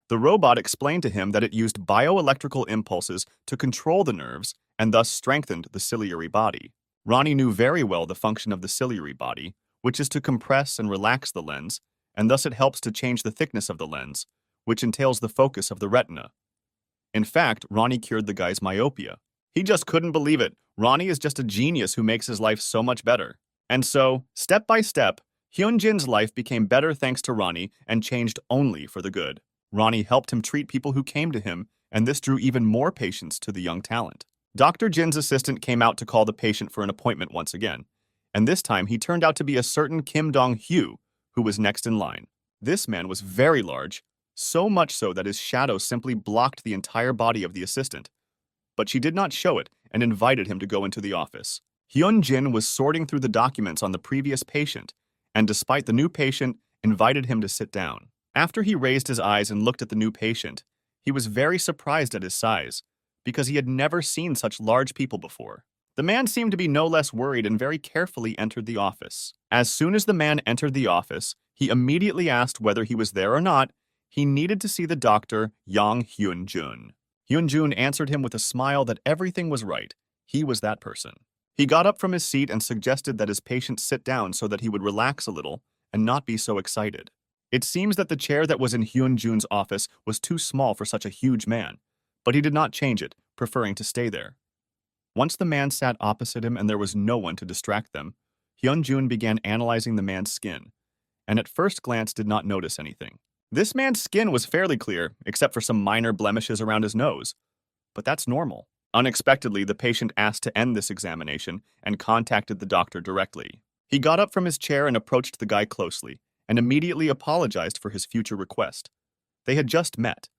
The robot explained to him that it used bioelectrical impulses to control the nerves and thus strengthened the ciliary body. Ronnie knew very well the function of the ciliary body, which is to compress and relax the lens, and thus it helps to change the thickness of the lens, which entails the focus of the retina. In fact, Ronnie cured the guy's myopia. He just couldn't believe it. Ronnie is just a genius who makes his life so much better. And so, step by step, Hyun-jin's life became better thanks to Ronnie and changed only for the good. Ronnie helped him treat people who came to him, and this drew even more patients to the young talent. Dr. Jin's assistant came out to call the patient for an appointment once again, and this time he turned out to be a certain Kim Dong-hyu, who was next in line. This man was very large, so much so that his shadow simply blocked the entire body of the assistant. But she did not show it and invited him to go into the office. Hyun-jin was sorting through the documents on the previous patient, and despite the new patient, invited him to sit down. After he raised his eyes and looked at the new patient, he was very surprised at his size, because he had never seen such large people before. The man seemed to be no less worried and very carefully entered the office. As soon as the man entered the office, he immediately asked whether he was there or not. He needed to see the doctor, Yang Hyun-jun. Hyun-jun answered him with a smile that everything was right. He was that person. He got up from his seat and suggested that his patient sit down so that he would relax a little and not be so excited. It seems that the chair that was in Hyun-jun's office was too small for such a huge man, but he did not change it, preferring to stay there. Once the man sat opposite him and there was no one to distract them, Hyun-jun began analyzing the man's skin, and at first glance did not notice anything. This man's skin was fairly clear, except for some minor blemishes around his nose. But that's normal. Unexpectedly, the patient asked to end this examination and contacted the doctor directly. He got up from his chair and approached the guy closely, and immediately apologized for his future request. They had just met,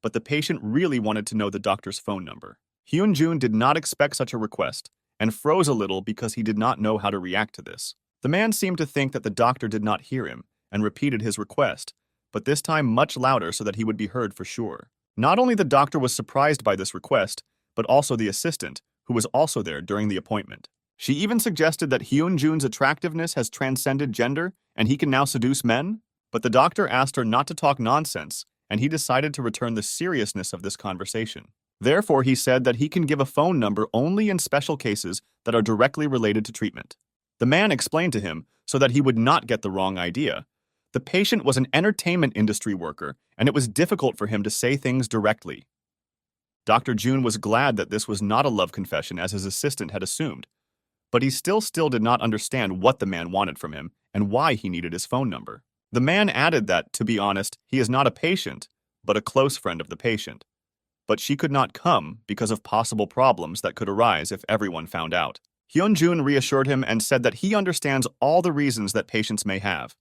but the patient really wanted to know the doctor's phone number. Hyun-jun did not expect such a request, and froze a little because he did not know how to react to this. The man seemed to think that the doctor did not hear him, and repeated his request, but this time much louder so that he would be heard for sure. Not only the doctor was surprised by this request, but also the assistant, who was also there during the appointment. She even suggested that Hyun-jun's attractiveness has transcended gender and he can now seduce men, but the doctor asked her not to talk nonsense, and he decided to return the seriousness of this conversation. Therefore, he said that he can give a phone number only in special cases that are directly related to treatment. The man explained to him so that he would not get the wrong idea. The patient was an entertainment industry worker, and it was difficult for him to say things directly. Dr. Jun was glad that this was not a love confession as his assistant had assumed, but he still did not understand what the man wanted from him and why he needed his phone number. The man added that, to be honest, he is not a patient, but a close friend of the patient. But she could not come because of possible problems that could arise if everyone found out. Hyun-jun reassured him and said that he understands all the reasons that patients may have.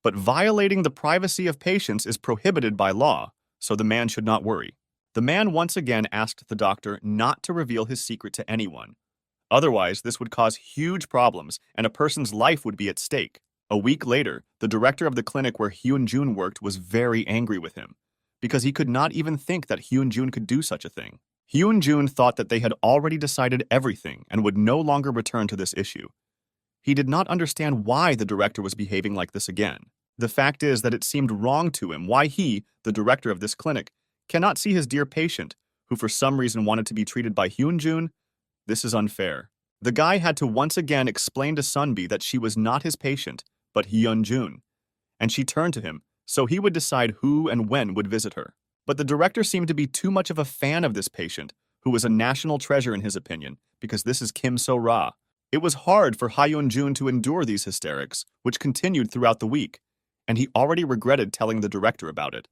But violating the privacy of patients is prohibited by law, so the man should not worry. The man once again asked the doctor not to reveal his secret to anyone. Otherwise, this would cause huge problems and a person's life would be at stake. A week later, the director of the clinic where Hyun-jun worked was very angry with him, because he could not even think that Hyun-jun could do such a thing. Hyun-jun thought that they had already decided everything and would no longer return to this issue. He did not understand why the director was behaving like this again. The fact is that it seemed wrong to him why he, the director of this clinic, cannot see his dear patient, who for some reason wanted to be treated by Hyun-jun. This is unfair. The guy had to once again explain to Sunbi that she was not his patient, but Hyun-jun, and she turned to him, so he would decide who and when would visit her. But the director seemed to be too much of a fan of this patient, who was a national treasure in his opinion, because this is Kim So-ra. It was hard for Hyun-jun to endure these hysterics, which continued throughout the week, and he already regretted telling the director about it.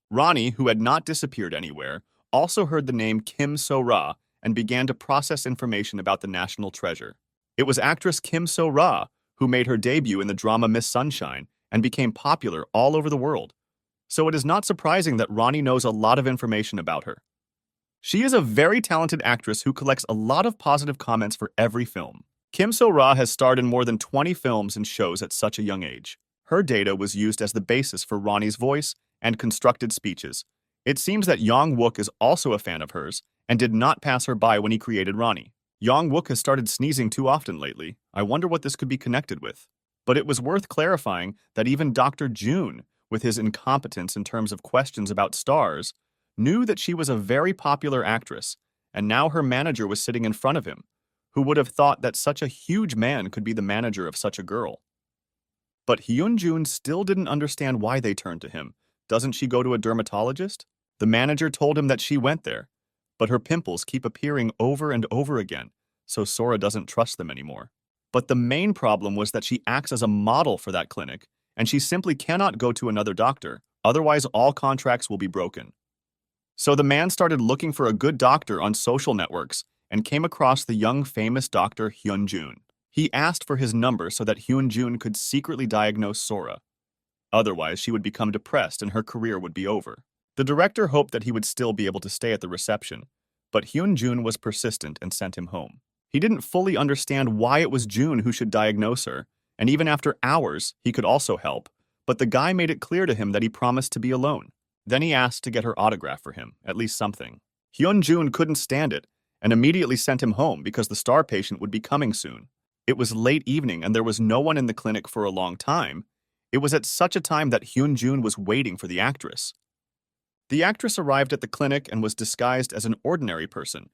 Ronnie, who had not disappeared anywhere, also heard the name Kim So-ra and began to process information about the national treasure. It was actress Kim So-ra who made her debut in the drama Miss Sunshine and became popular all over the world. So it is not surprising that Ronnie knows a lot of information about her. She is a very talented actress who collects a lot of positive comments for every film. Kim So-ra has starred in more than 20 films and shows at such a young age. Her data was used as the basis for Ronnie's voice and constructed speeches. It seems that Yong-wook is also a fan of hers and did not pass her by when he created Ronnie. Yong-wook has started sneezing too often lately. I wonder what this could be connected with. But it was worth clarifying that even Dr. Jun, with his incompetence in terms of questions about stars, knew that she was a very popular actress, and now her manager was sitting in front of him. Who would have thought that such a huge man could be the manager of such a girl? But Hyun-jun still didn't understand why they turned to him. Doesn't she go to a dermatologist? The manager told him that she went there, but her pimples keep appearing over and over again, so Sora doesn't trust them anymore. But the main problem was that she acts as a model for that clinic, and she simply cannot go to another doctor, otherwise all contracts will be broken. So the man started looking for a good doctor on social networks and came across the young famous doctor Hyun-jun. He asked for his number so that Hyun-jun could secretly diagnose Sora. Otherwise, she would become depressed and her career would be over. The director hoped that he would still be able to stay at the reception, but Hyun-jun was persistent and sent him home. He didn't fully understand why it was Jun who should diagnose her, and even after hours, he could also help, but the guy made it clear to him that he promised to be alone. Then he asked to get her autograph for him, at least something. Hyun-jun couldn't stand it, and immediately sent him home because the star patient would be coming soon. It was late evening and there was no one in the clinic for a long time. It was at such a time that Hyun-jun was waiting for the actress. The actress arrived at the clinic and was disguised as an ordinary person,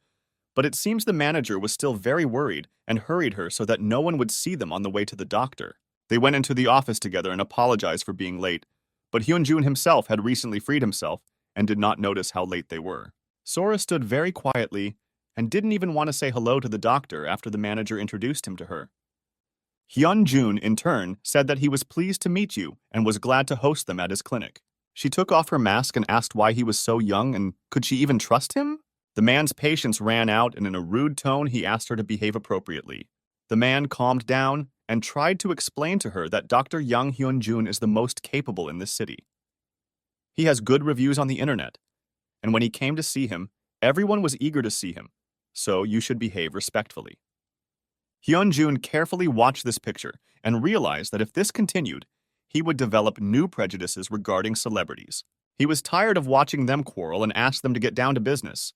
But it seems the manager was still very worried and hurried her so that no one would see them on the way to the doctor. They went into the office together and apologized for being late, but Hyunjun himself had recently freed himself and did not notice how late they were. Sora stood very quietly and didn't even want to say hello to the doctor after the manager introduced him to her. Hyunjun, in turn, said that he was pleased to meet you and was glad to host them at his clinic. She took off her mask and asked why he was so young and could she even trust him? The man's patience ran out and in a rude tone he asked her to behave appropriately. The man calmed down and tried to explain to her that Dr. Young Hyunjun is the most capable in this city. He has good reviews on the internet, and when he came to see him, everyone was eager to see him, so you should behave respectfully. Hyunjun carefully watched this picture and realized that if this continued, he would develop new prejudices regarding celebrities. He was tired of watching them quarrel and asked them to get down to business,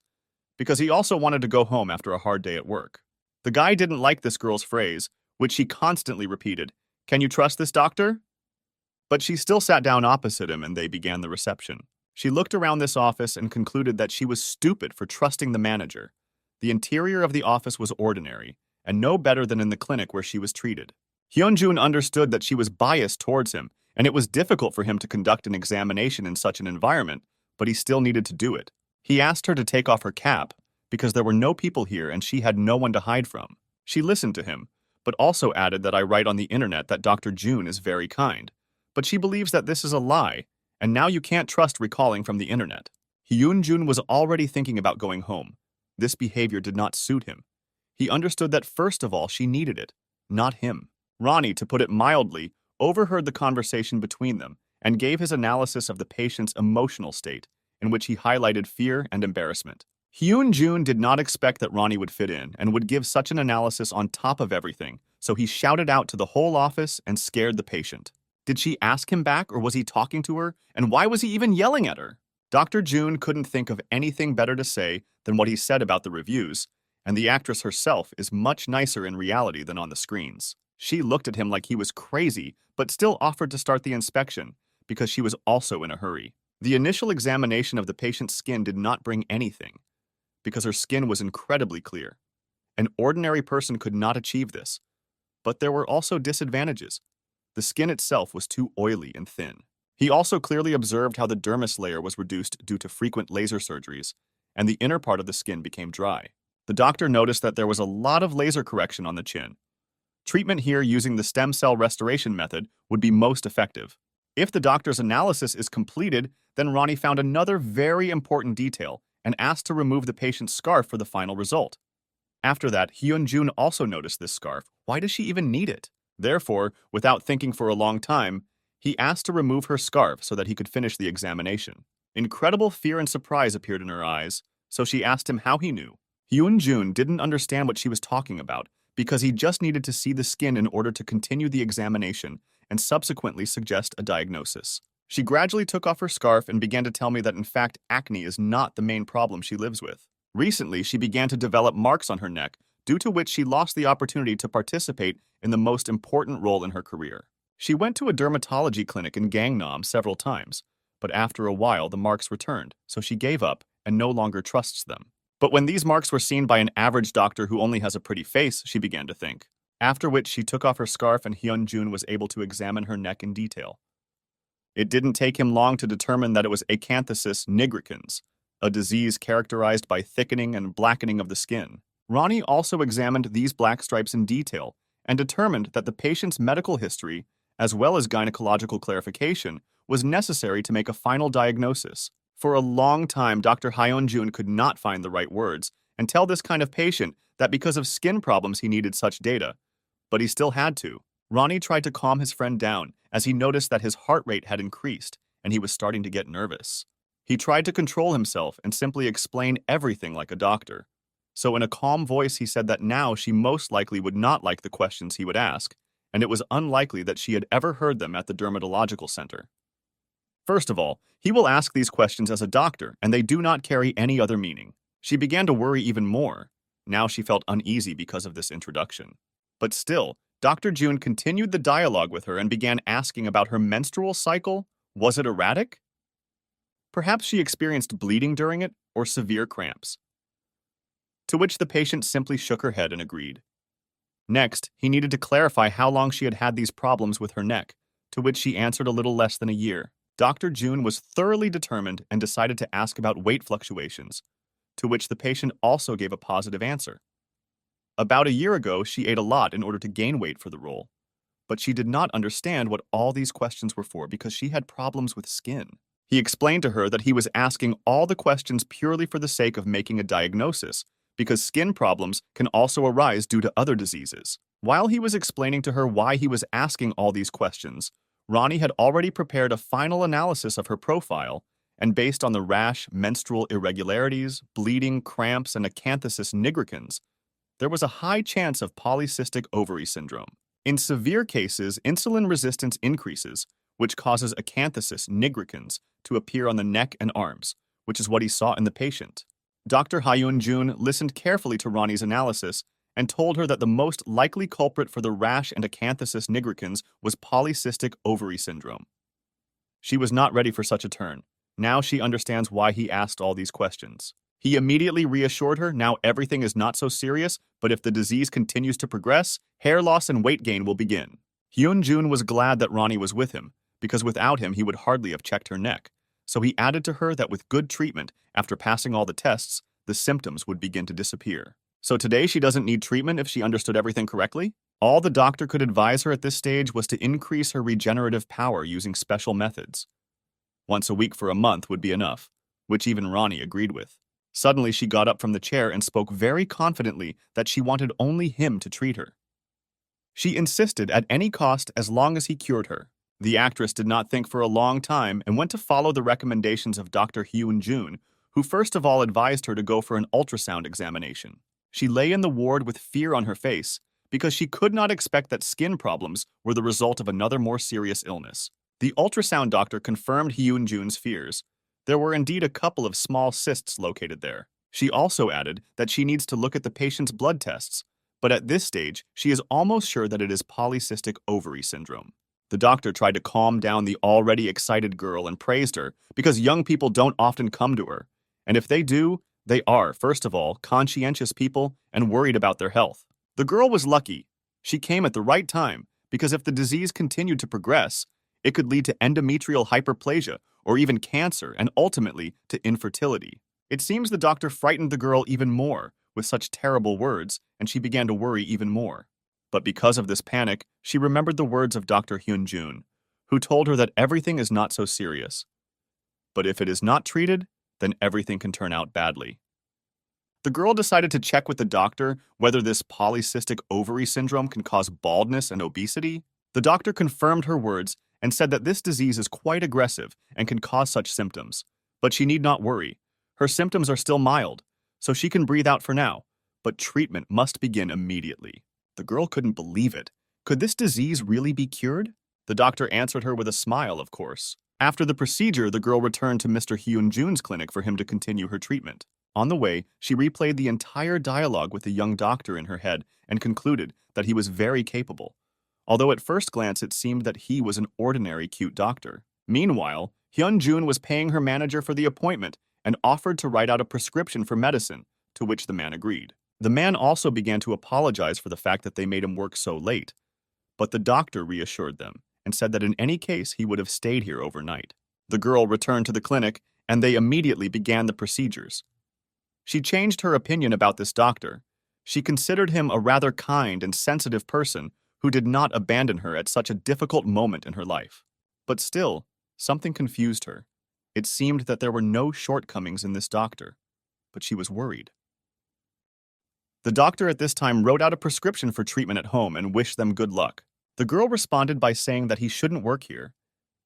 because he also wanted to go home after a hard day at work. The guy didn't like this girl's phrase, which she constantly repeated, "Can you trust this doctor?" But she still sat down opposite him and they began the reception. She looked around this office and concluded that she was stupid for trusting the manager. The interior of the office was ordinary, and no better than in the clinic where she was treated. Hyunjun understood that she was biased towards him, and it was difficult for him to conduct an examination in such an environment, but he still needed to do it. He asked her to take off her cap, because there were no people here and she had no one to hide from. She listened to him, but also added that I write on the internet that Dr. June is very kind. But she believes that this is a lie, and now you can't trust recalling from the internet. Hyunjun was already thinking about going home. This behavior did not suit him. He understood that first of all she needed it, not him. Ronnie, to put it mildly, overheard the conversation between them and gave his analysis of the patient's emotional state, in which he highlighted fear and embarrassment. Hyunjun did not expect that Ronnie would fit in and would give such an analysis on top of everything, so he shouted out to the whole office and scared the patient. Did she ask him back or was he talking to her? And why was he even yelling at her? Dr. June couldn't think of anything better to say than what he said about the reviews, and the actress herself is much nicer in reality than on the screens. She looked at him like he was crazy, but still offered to start the inspection because she was also in a hurry. The initial examination of the patient's skin did not bring anything, because her skin was incredibly clear. An ordinary person could not achieve this, but there were also disadvantages. The skin itself was too oily and thin. He also clearly observed how the dermis layer was reduced due to frequent laser surgeries, and the inner part of the skin became dry. The doctor noticed that there was a lot of laser correction on the chin. Treatment here using the stem cell restoration method would be most effective. If the doctor's analysis is completed, then Ronnie found another very important detail and asked to remove the patient's scarf for the final result. After that, Hyunjun also noticed this scarf. Why does she even need it? Therefore, without thinking for a long time, he asked to remove her scarf so that he could finish the examination. Incredible fear and surprise appeared in her eyes, so she asked him how he knew. Hyunjun didn't understand what she was talking about because he just needed to see the skin in order to continue the examination and subsequently suggest a diagnosis. She gradually took off her scarf and began to tell me that in fact acne is not the main problem she lives with. Recently, she began to develop marks on her neck, due to which she lost the opportunity to participate in the most important role in her career. She went to a dermatology clinic in Gangnam several times, but after a while the marks returned, so she gave up and no longer trusts them. But when these marks were seen by an average doctor who only has a pretty face, she began to think. After which she took off her scarf and Hyunjun was able to examine her neck in detail. It didn't take him long to determine that it was acanthosis nigricans, a disease characterized by thickening and blackening of the skin. Ronnie also examined these black stripes in detail and determined that the patient's medical history, as well as gynecological clarification, was necessary to make a final diagnosis. For a long time, Dr. Hyunjun could not find the right words and tell this kind of patient that because of skin problems he needed such data, but he still had to. Ronnie tried to calm his friend down as he noticed that his heart rate had increased and he was starting to get nervous. He tried to control himself and simply explain everything like a doctor. So in a calm voice he said that now she most likely would not like the questions he would ask, and it was unlikely that she had ever heard them at the dermatological center. First of all, he will ask these questions as a doctor, and they do not carry any other meaning. She began to worry even more. Now she felt uneasy because of this introduction. But still, Dr. June continued the dialogue with her and began asking about her menstrual cycle. Was it erratic? Perhaps she experienced bleeding during it or severe cramps. to which the patient simply shook her head and agreed. Next, he needed to clarify how long she had had these problems with her neck, to which she answered a little less than a year. Dr. June was thoroughly determined and decided to ask about weight fluctuations, to which the patient also gave a positive answer. About a year ago, she ate a lot in order to gain weight for the role, but she did not understand what all these questions were for because she had problems with skin. He explained to her that he was asking all the questions purely for the sake of making a diagnosis, because skin problems can also arise due to other diseases. While he was explaining to her why he was asking all these questions, Ronnie had already prepared a final analysis of her profile, and based on the rash, menstrual irregularities, bleeding, cramps, and acanthosis nigricans, there was a high chance of polycystic ovary syndrome. In severe cases, insulin resistance increases, which causes acanthosis nigricans to appear on the neck and arms, which is what he saw in the patient. Dr. Hyun-jun listened carefully to Ronnie's analysis and told her that the most likely culprit for the rash and acanthosis nigricans was polycystic ovary syndrome. She was not ready for such a turn. Now she understands why he asked all these questions. He immediately reassured her now everything is not so serious, but if the disease continues to progress, hair loss and weight gain will begin. Hyun-jun was glad that Ronnie was with him, because without him he would hardly have checked her neck. So he added to her that with good treatment, after passing all the tests, the symptoms would begin to disappear. So today she doesn't need treatment if she understood everything correctly? All the doctor could advise her at this stage was to increase her regenerative power using special methods. Once a week for a month would be enough, which even Ronnie agreed with. Suddenly she got up from the chair and spoke very confidently that she wanted only him to treat her. She insisted at any cost as long as he cured her. The actress did not think for a long time and went to follow the recommendations of Dr. Hyun-jun, who first of all advised her to go for an ultrasound examination. She lay in the ward with fear on her face because she could not expect that skin problems were the result of another more serious illness. The ultrasound doctor confirmed Hyun-jun's fears. There were indeed a couple of small cysts located there. She also added that she needs to look at the patient's blood tests, but at this stage, she is almost sure that it is polycystic ovary syndrome. The doctor tried to calm down the already excited girl and praised her because young people don't often come to her, and if they do, they are, first of all, conscientious people and worried about their health. The girl was lucky. She came at the right time because if the disease continued to progress, it could lead to endometrial hyperplasia or even cancer and ultimately to infertility. It seems the doctor frightened the girl even more with such terrible words, and she began to worry even more. But because of this panic, she remembered the words of Dr. Hyun-jun, who told her that everything is not so serious. But if it is not treated, then everything can turn out badly. The girl decided to check with the doctor whether this polycystic ovary syndrome can cause baldness and obesity. The doctor confirmed her words and said that this disease is quite aggressive and can cause such symptoms. But she need not worry. Her symptoms are still mild, so she can breathe out for now, but treatment must begin immediately. The girl couldn't believe it. Could this disease really be cured? The doctor answered her with a smile, of course. After the procedure, the girl returned to Mr. Hyun-jun's clinic for him to continue her treatment. On the way, she replayed the entire dialogue with the young doctor in her head and concluded that he was very capable, although at first glance it seemed that he was an ordinary cute doctor. Meanwhile, Hyun-jun was paying her manager for the appointment and offered to write out a prescription for medicine, to which the man agreed. The man also began to apologize for the fact that they made him work so late, but the doctor reassured them and said that in any case he would have stayed here overnight. The girl returned to the clinic, and they immediately began the procedures. She changed her opinion about this doctor. She considered him a rather kind and sensitive person who did not abandon her at such a difficult moment in her life. But still, something confused her. It seemed that there were no shortcomings in this doctor, but she was worried. The doctor at this time wrote out a prescription for treatment at home and wished them good luck. The girl responded by saying that he shouldn't work here.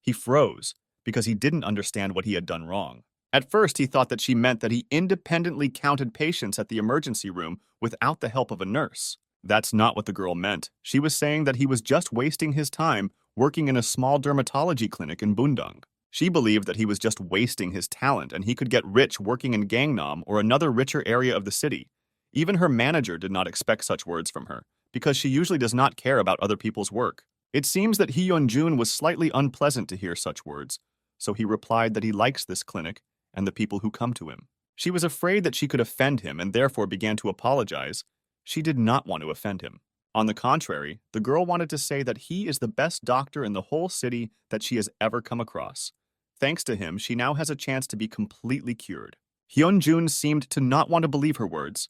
He froze because he didn't understand what he had done wrong. At first, he thought that she meant that he independently counted patients at the emergency room without the help of a nurse. That's not what the girl meant. She was saying that he was just wasting his time working in a small dermatology clinic in Bundang. She believed that he was just wasting his talent and he could get rich working in Gangnam or another richer area of the city. Even her manager did not expect such words from her, because she usually does not care about other people's work. It seems that Hyun-jun was slightly unpleasant to hear such words, so he replied that he likes this clinic and the people who come to him. She was afraid that she could offend him and therefore began to apologize. She did not want to offend him. On the contrary, the girl wanted to say that he is the best doctor in the whole city that she has ever come across. Thanks to him, she now has a chance to be completely cured. Hyun-jun seemed to not want to believe her words.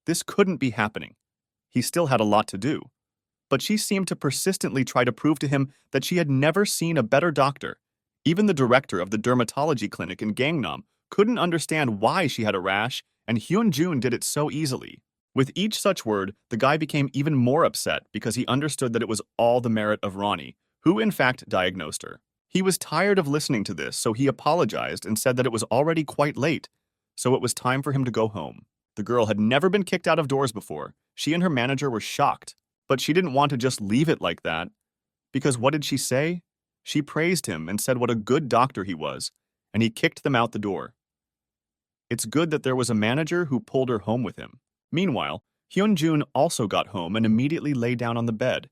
This couldn't be happening. He still had a lot to do. But she seemed to persistently try to prove to him that she had never seen a better doctor. Even the director of the dermatology clinic in Gangnam couldn't understand why she had a rash, and Hyun-jun did it so easily. With each such word, the guy became even more upset because he understood that it was all the merit of Ronnie, who in fact diagnosed her. He was tired of listening to this, so he apologized and said that it was already quite late, so it was time for him to go home. The girl had never been kicked out of doors before. She and her manager were shocked, but she didn't want to just leave it like that. Because what did she say? She praised him and said what a good doctor he was, and he kicked them out the door. It's good that there was a manager who pulled her home with him. Meanwhile, Hyun-jun also got home and immediately lay down on the bed.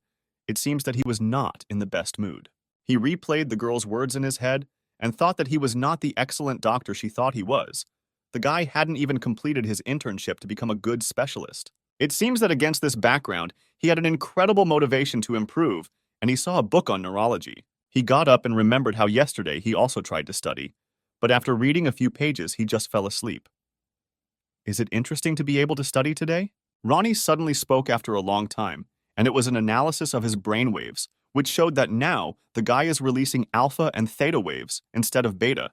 It seems that he was not in the best mood. He replayed the girl's words in his head and thought that he was not the excellent doctor she thought he was. The guy hadn't even completed his internship to become a good specialist. It seems that against this background, he had an incredible motivation to improve, and he saw a book on neurology. He got up and remembered how yesterday he also tried to study, but after reading a few pages, he just fell asleep. Is it interesting to be able to study today? Ronnie suddenly spoke after a long time, and it was an analysis of his brain waves, which showed that now the guy is releasing alpha and theta waves instead of beta,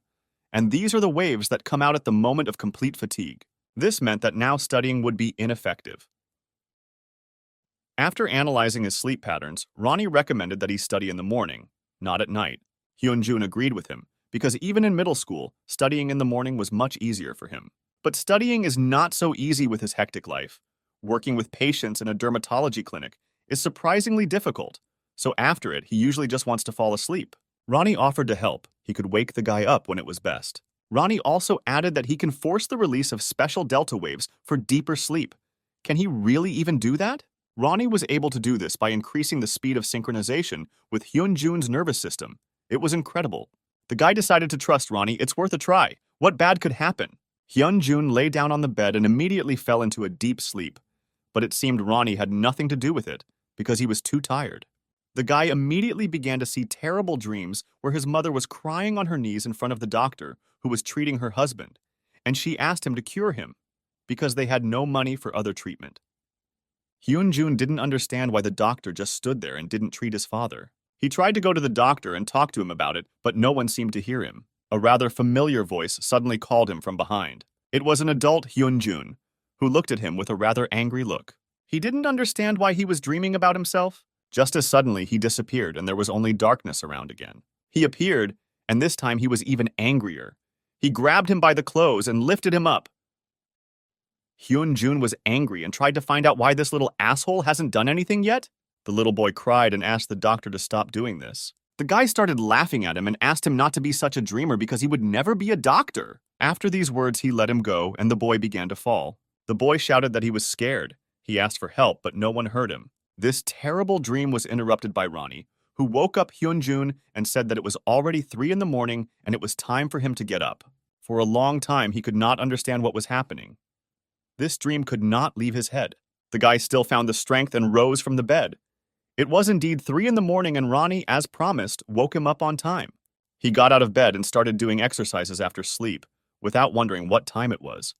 and these are the waves that come out at the moment of complete fatigue. This meant that now studying would be ineffective. After analyzing his sleep patterns, Ronnie recommended that he study in the morning, not at night. Hyun-jun agreed with him, because even in middle school, studying in the morning was much easier for him. But studying is not so easy with his hectic life. Working with patients in a dermatology clinic is surprisingly difficult, so after it, he usually just wants to fall asleep. Ronnie offered to help. He could wake the guy up when it was best. Ronnie also added that he can force the release of special delta waves for deeper sleep. Can he really even do that? Ronnie was able to do this by increasing the speed of synchronization with Hyun-jun's nervous system. It was incredible. The guy decided to trust Ronnie. It's worth a try. What bad could happen? Hyun-jun lay down on the bed and immediately fell into a deep sleep. But it seemed Ronnie had nothing to do with it, because he was too tired. The guy immediately began to see terrible dreams where his mother was crying on her knees in front of the doctor who was treating her husband, and she asked him to cure him, because they had no money for other treatment. Hyun-jun didn't understand why the doctor just stood there and didn't treat his father. He tried to go to the doctor and talk to him about it, but no one seemed to hear him. A rather familiar voice suddenly called him from behind. It was an adult Hyun-jun, who looked at him with a rather angry look. He didn't understand why he was dreaming about himself. Just as suddenly, he disappeared and there was only darkness around again. He appeared, and this time he was even angrier. He grabbed him by the clothes and lifted him up. Hyun-jun was angry and tried to find out why this little asshole hasn't done anything yet. The little boy cried and asked the doctor to stop doing this. The guy started laughing at him and asked him not to be such a dreamer because he would never be a doctor. After these words, he let him go and the boy began to fall. The boy shouted that he was scared. He asked for help, but no one heard him. This terrible dream was interrupted by Ronnie, who woke up Hyun-jun and said that it was already 3 in the morning and it was time for him to get up. For a long time, he could not understand what was happening. This dream could not leave his head. The guy still found the strength and rose from the bed. It was indeed 3 in the morning and Ronnie, as promised, woke him up on time. He got out of bed and started doing exercises after sleep, without wondering what time it was.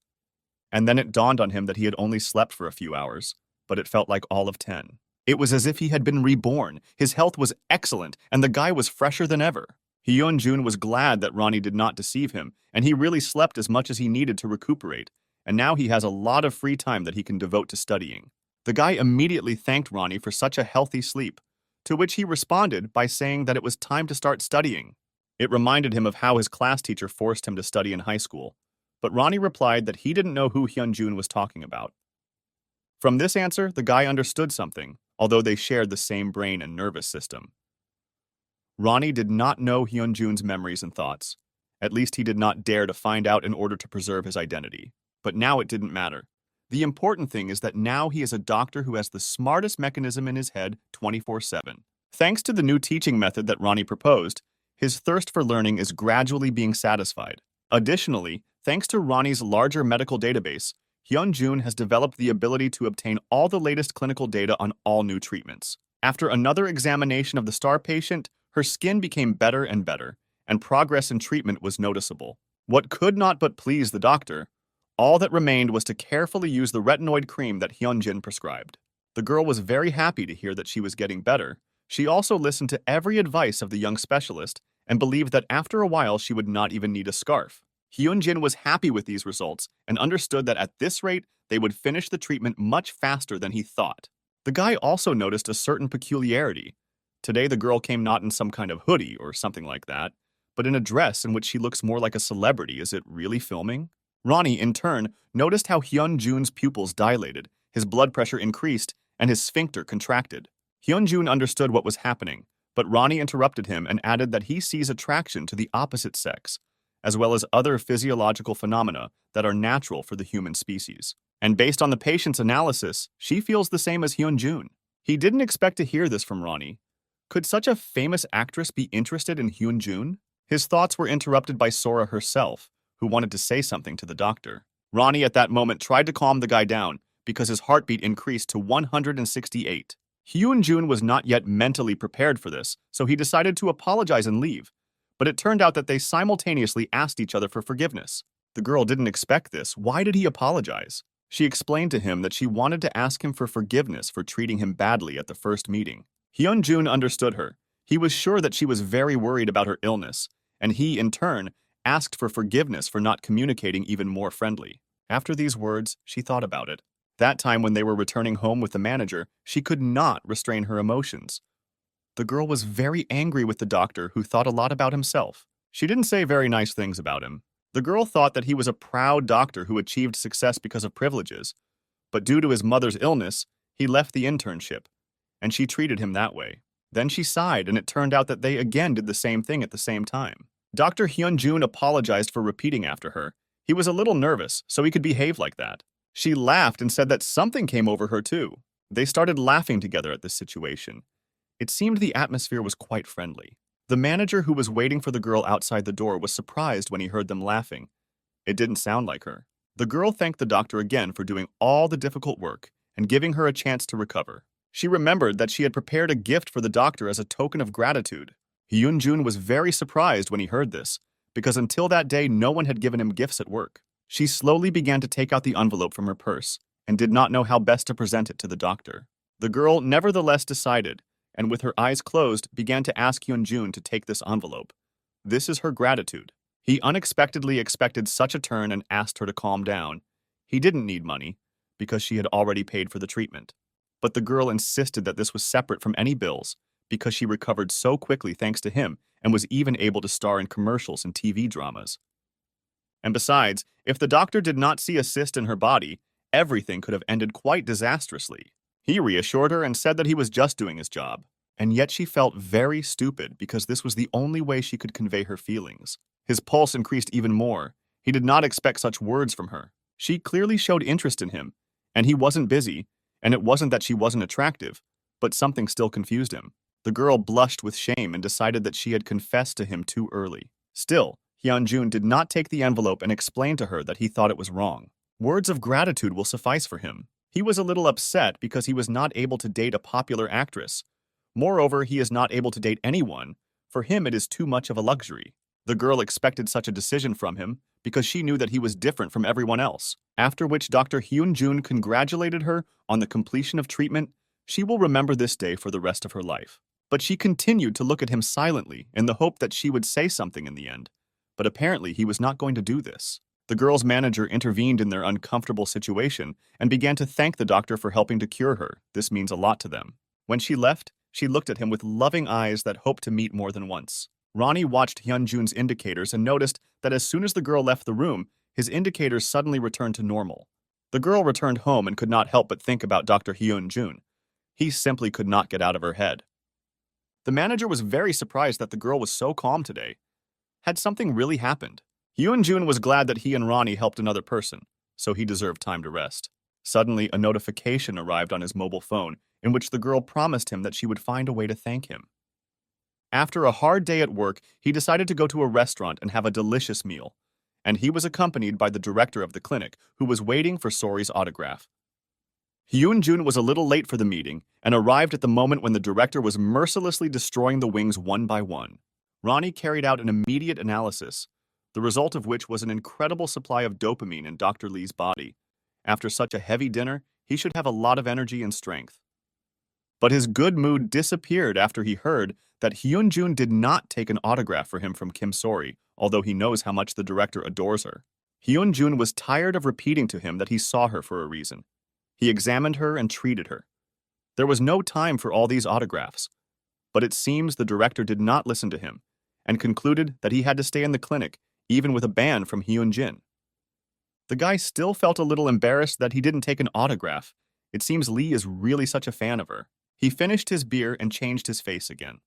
And then it dawned on him that he had only slept for a few hours, but it felt like all of 10. It was as if he had been reborn. His health was excellent, and the guy was fresher than ever. Hyun-jun was glad that Ronnie did not deceive him, and he really slept as much as he needed to recuperate, and now he has a lot of free time that he can devote to studying. The guy immediately thanked Ronnie for such a healthy sleep, to which he responded by saying that it was time to start studying. It reminded him of how his class teacher forced him to study in high school, but Ronnie replied that he didn't know who Hyun-jun was talking about. From this answer, the guy understood something, although they shared the same brain and nervous system. Ronnie did not know Hyun-jun's memories and thoughts. At least he did not dare to find out in order to preserve his identity. But now it didn't matter. The important thing is that now he is a doctor who has the smartest mechanism in his head 24/7. Thanks to the new teaching method that Ronnie proposed, his thirst for learning is gradually being satisfied. Additionally, Thanks to Ronnie's larger medical database, Hyun-jun has developed the ability to obtain all the latest clinical data on all new treatments. After another examination of the star patient, her skin became better and better, and progress in treatment was noticeable. What could not but please the doctor, all that remained was to carefully use the retinoid cream that Hyun-jin prescribed. The girl was very happy to hear that she was getting better. She also listened to every advice of the young specialist and believed that after a while she would not even need a scarf. Hyun-jin was happy with these results and understood that at this rate, they would finish the treatment much faster than he thought. The guy also noticed a certain peculiarity. Today the girl came not in some kind of hoodie or something like that, but in a dress in which she looks more like a celebrity. Is it really filming? Ronnie, in turn, noticed how Hyun-jun's pupils dilated, his blood pressure increased, and his sphincter contracted. Hyun-jun understood what was happening, but Ronnie interrupted him and added that he sees attraction to the opposite sex, as well as other physiological phenomena that are natural for the human species. And based on the patient's analysis, she feels the same as Hyun-jun. He didn't expect to hear this from Ronnie. Could such a famous actress be interested in Hyun-jun? His thoughts were interrupted by Sora herself, who wanted to say something to the doctor. Ronnie at that moment tried to calm the guy down because his heartbeat increased to 168. Hyun-jun was not yet mentally prepared for this, so he decided to apologize and leave. But it turned out that they simultaneously asked each other for forgiveness. The girl didn't expect this. Why did he apologize? She explained to him that she wanted to ask him for forgiveness for treating him badly at the first meeting. Hyun-jun understood her. He was sure that she was very worried about her illness, and he, in turn, asked for forgiveness for not communicating even more friendly. After these words, she thought about it. That time when they were returning home with the manager, she could not restrain her emotions. The girl was very angry with the doctor, who thought a lot about himself. She didn't say very nice things about him. The girl thought that he was a proud doctor who achieved success because of privileges, but due to his mother's illness, he left the internship, and she treated him that way. Then she sighed, and it turned out that they again did the same thing at the same time. Dr. Hyun-jun apologized for repeating after her. He was a little nervous, so he could behave like that. She laughed and said that something came over her too. They started laughing together at this situation. It seemed the atmosphere was quite friendly. The manager who was waiting for the girl outside the door was surprised when he heard them laughing. It didn't sound like her. The girl thanked the doctor again for doing all the difficult work and giving her a chance to recover. She remembered that she had prepared a gift for the doctor as a token of gratitude. Hyun-jun was very surprised when he heard this, because until that day no one had given him gifts at work. She slowly began to take out the envelope from her purse and did not know how best to present it to the doctor. The girl nevertheless decided, and with her eyes closed, began to ask Hyun-jun to take this envelope. This is her gratitude. He unexpectedly expected such a turn and asked her to calm down. He didn't need money, because she had already paid for the treatment. But the girl insisted that this was separate from any bills, because she recovered so quickly thanks to him and was even able to star in commercials and TV dramas. And besides, if the doctor did not see a cyst in her body, everything could have ended quite disastrously. He reassured her and said that he was just doing his job. And yet she felt very stupid because this was the only way she could convey her feelings. His pulse increased even more. He did not expect such words from her. She clearly showed interest in him, and he wasn't busy, and it wasn't that she wasn't attractive, but something still confused him. The girl blushed with shame and decided that she had confessed to him too early. Still, Hyun-jun did not take the envelope and explain to her that he thought it was wrong. Words of gratitude will suffice for him. He was a little upset because he was not able to date a popular actress. Moreover, he is not able to date anyone. For him, it is too much of a luxury. The girl expected such a decision from him because she knew that he was different from everyone else. After which Dr. Hyun-jun congratulated her on the completion of treatment. She will remember this day for the rest of her life. But she continued to look at him silently in the hope that she would say something in the end. But apparently he was not going to do this. The girl's manager intervened in their uncomfortable situation and began to thank the doctor for helping to cure her. This means a lot to them. When she left, she looked at him with loving eyes that hoped to meet more than once. Ronnie watched Hyun-jun's indicators and noticed that as soon as the girl left the room, his indicators suddenly returned to normal. The girl returned home and could not help but think about Dr. Hyun-jun. He simply could not get out of her head. The manager was very surprised that the girl was so calm today. Had something really happened? Hyun-jun was glad that he and Ronnie helped another person, so he deserved time to rest. Suddenly, a notification arrived on his mobile phone in which the girl promised him that she would find a way to thank him. After a hard day at work, he decided to go to a restaurant and have a delicious meal. and he was accompanied by the director of the clinic, who was waiting for Sori's autograph. Hyun-jun was a little late for the meeting and arrived at the moment when the director was mercilessly destroying the wings one by one. Ronnie carried out an immediate analysis, the result of which was an incredible supply of dopamine in Dr. Lee's body. After such a heavy dinner, he should have a lot of energy and strength. But his good mood disappeared after he heard that Hyun-jun did not take an autograph for him from Kim Sori, although he knows how much the director adores her. Hyun-jun was tired of repeating to him that he saw her for a reason. He examined her and treated her. There was no time for all these autographs, but it seems the director did not listen to him and concluded that he had to stay in the clinic, even with a ban from Hyun-jin. The guy still felt a little embarrassed that he didn't take an autograph. It seems Lee is really such a fan of her. He finished his beer and changed his face again.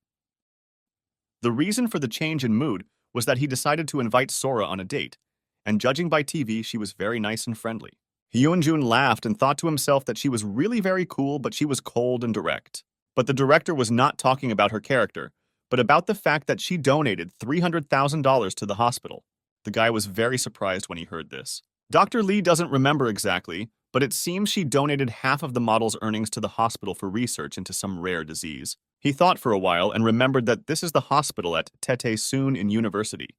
The reason for the change in mood was that he decided to invite Sora on a date, and judging by TV, she was very nice and friendly. Hyun-jun laughed and thought to himself that she was really very cool, but she was cold and direct. But the director was not talking about her character, but about the fact that she donated $300,000 to the hospital. The guy was very surprised when he heard this. Dr. Lee doesn't remember exactly, but it seems she donated half of the model's earnings to the hospital for research into some rare disease. He thought for a while and remembered that this is the hospital at Tete-Soon in University.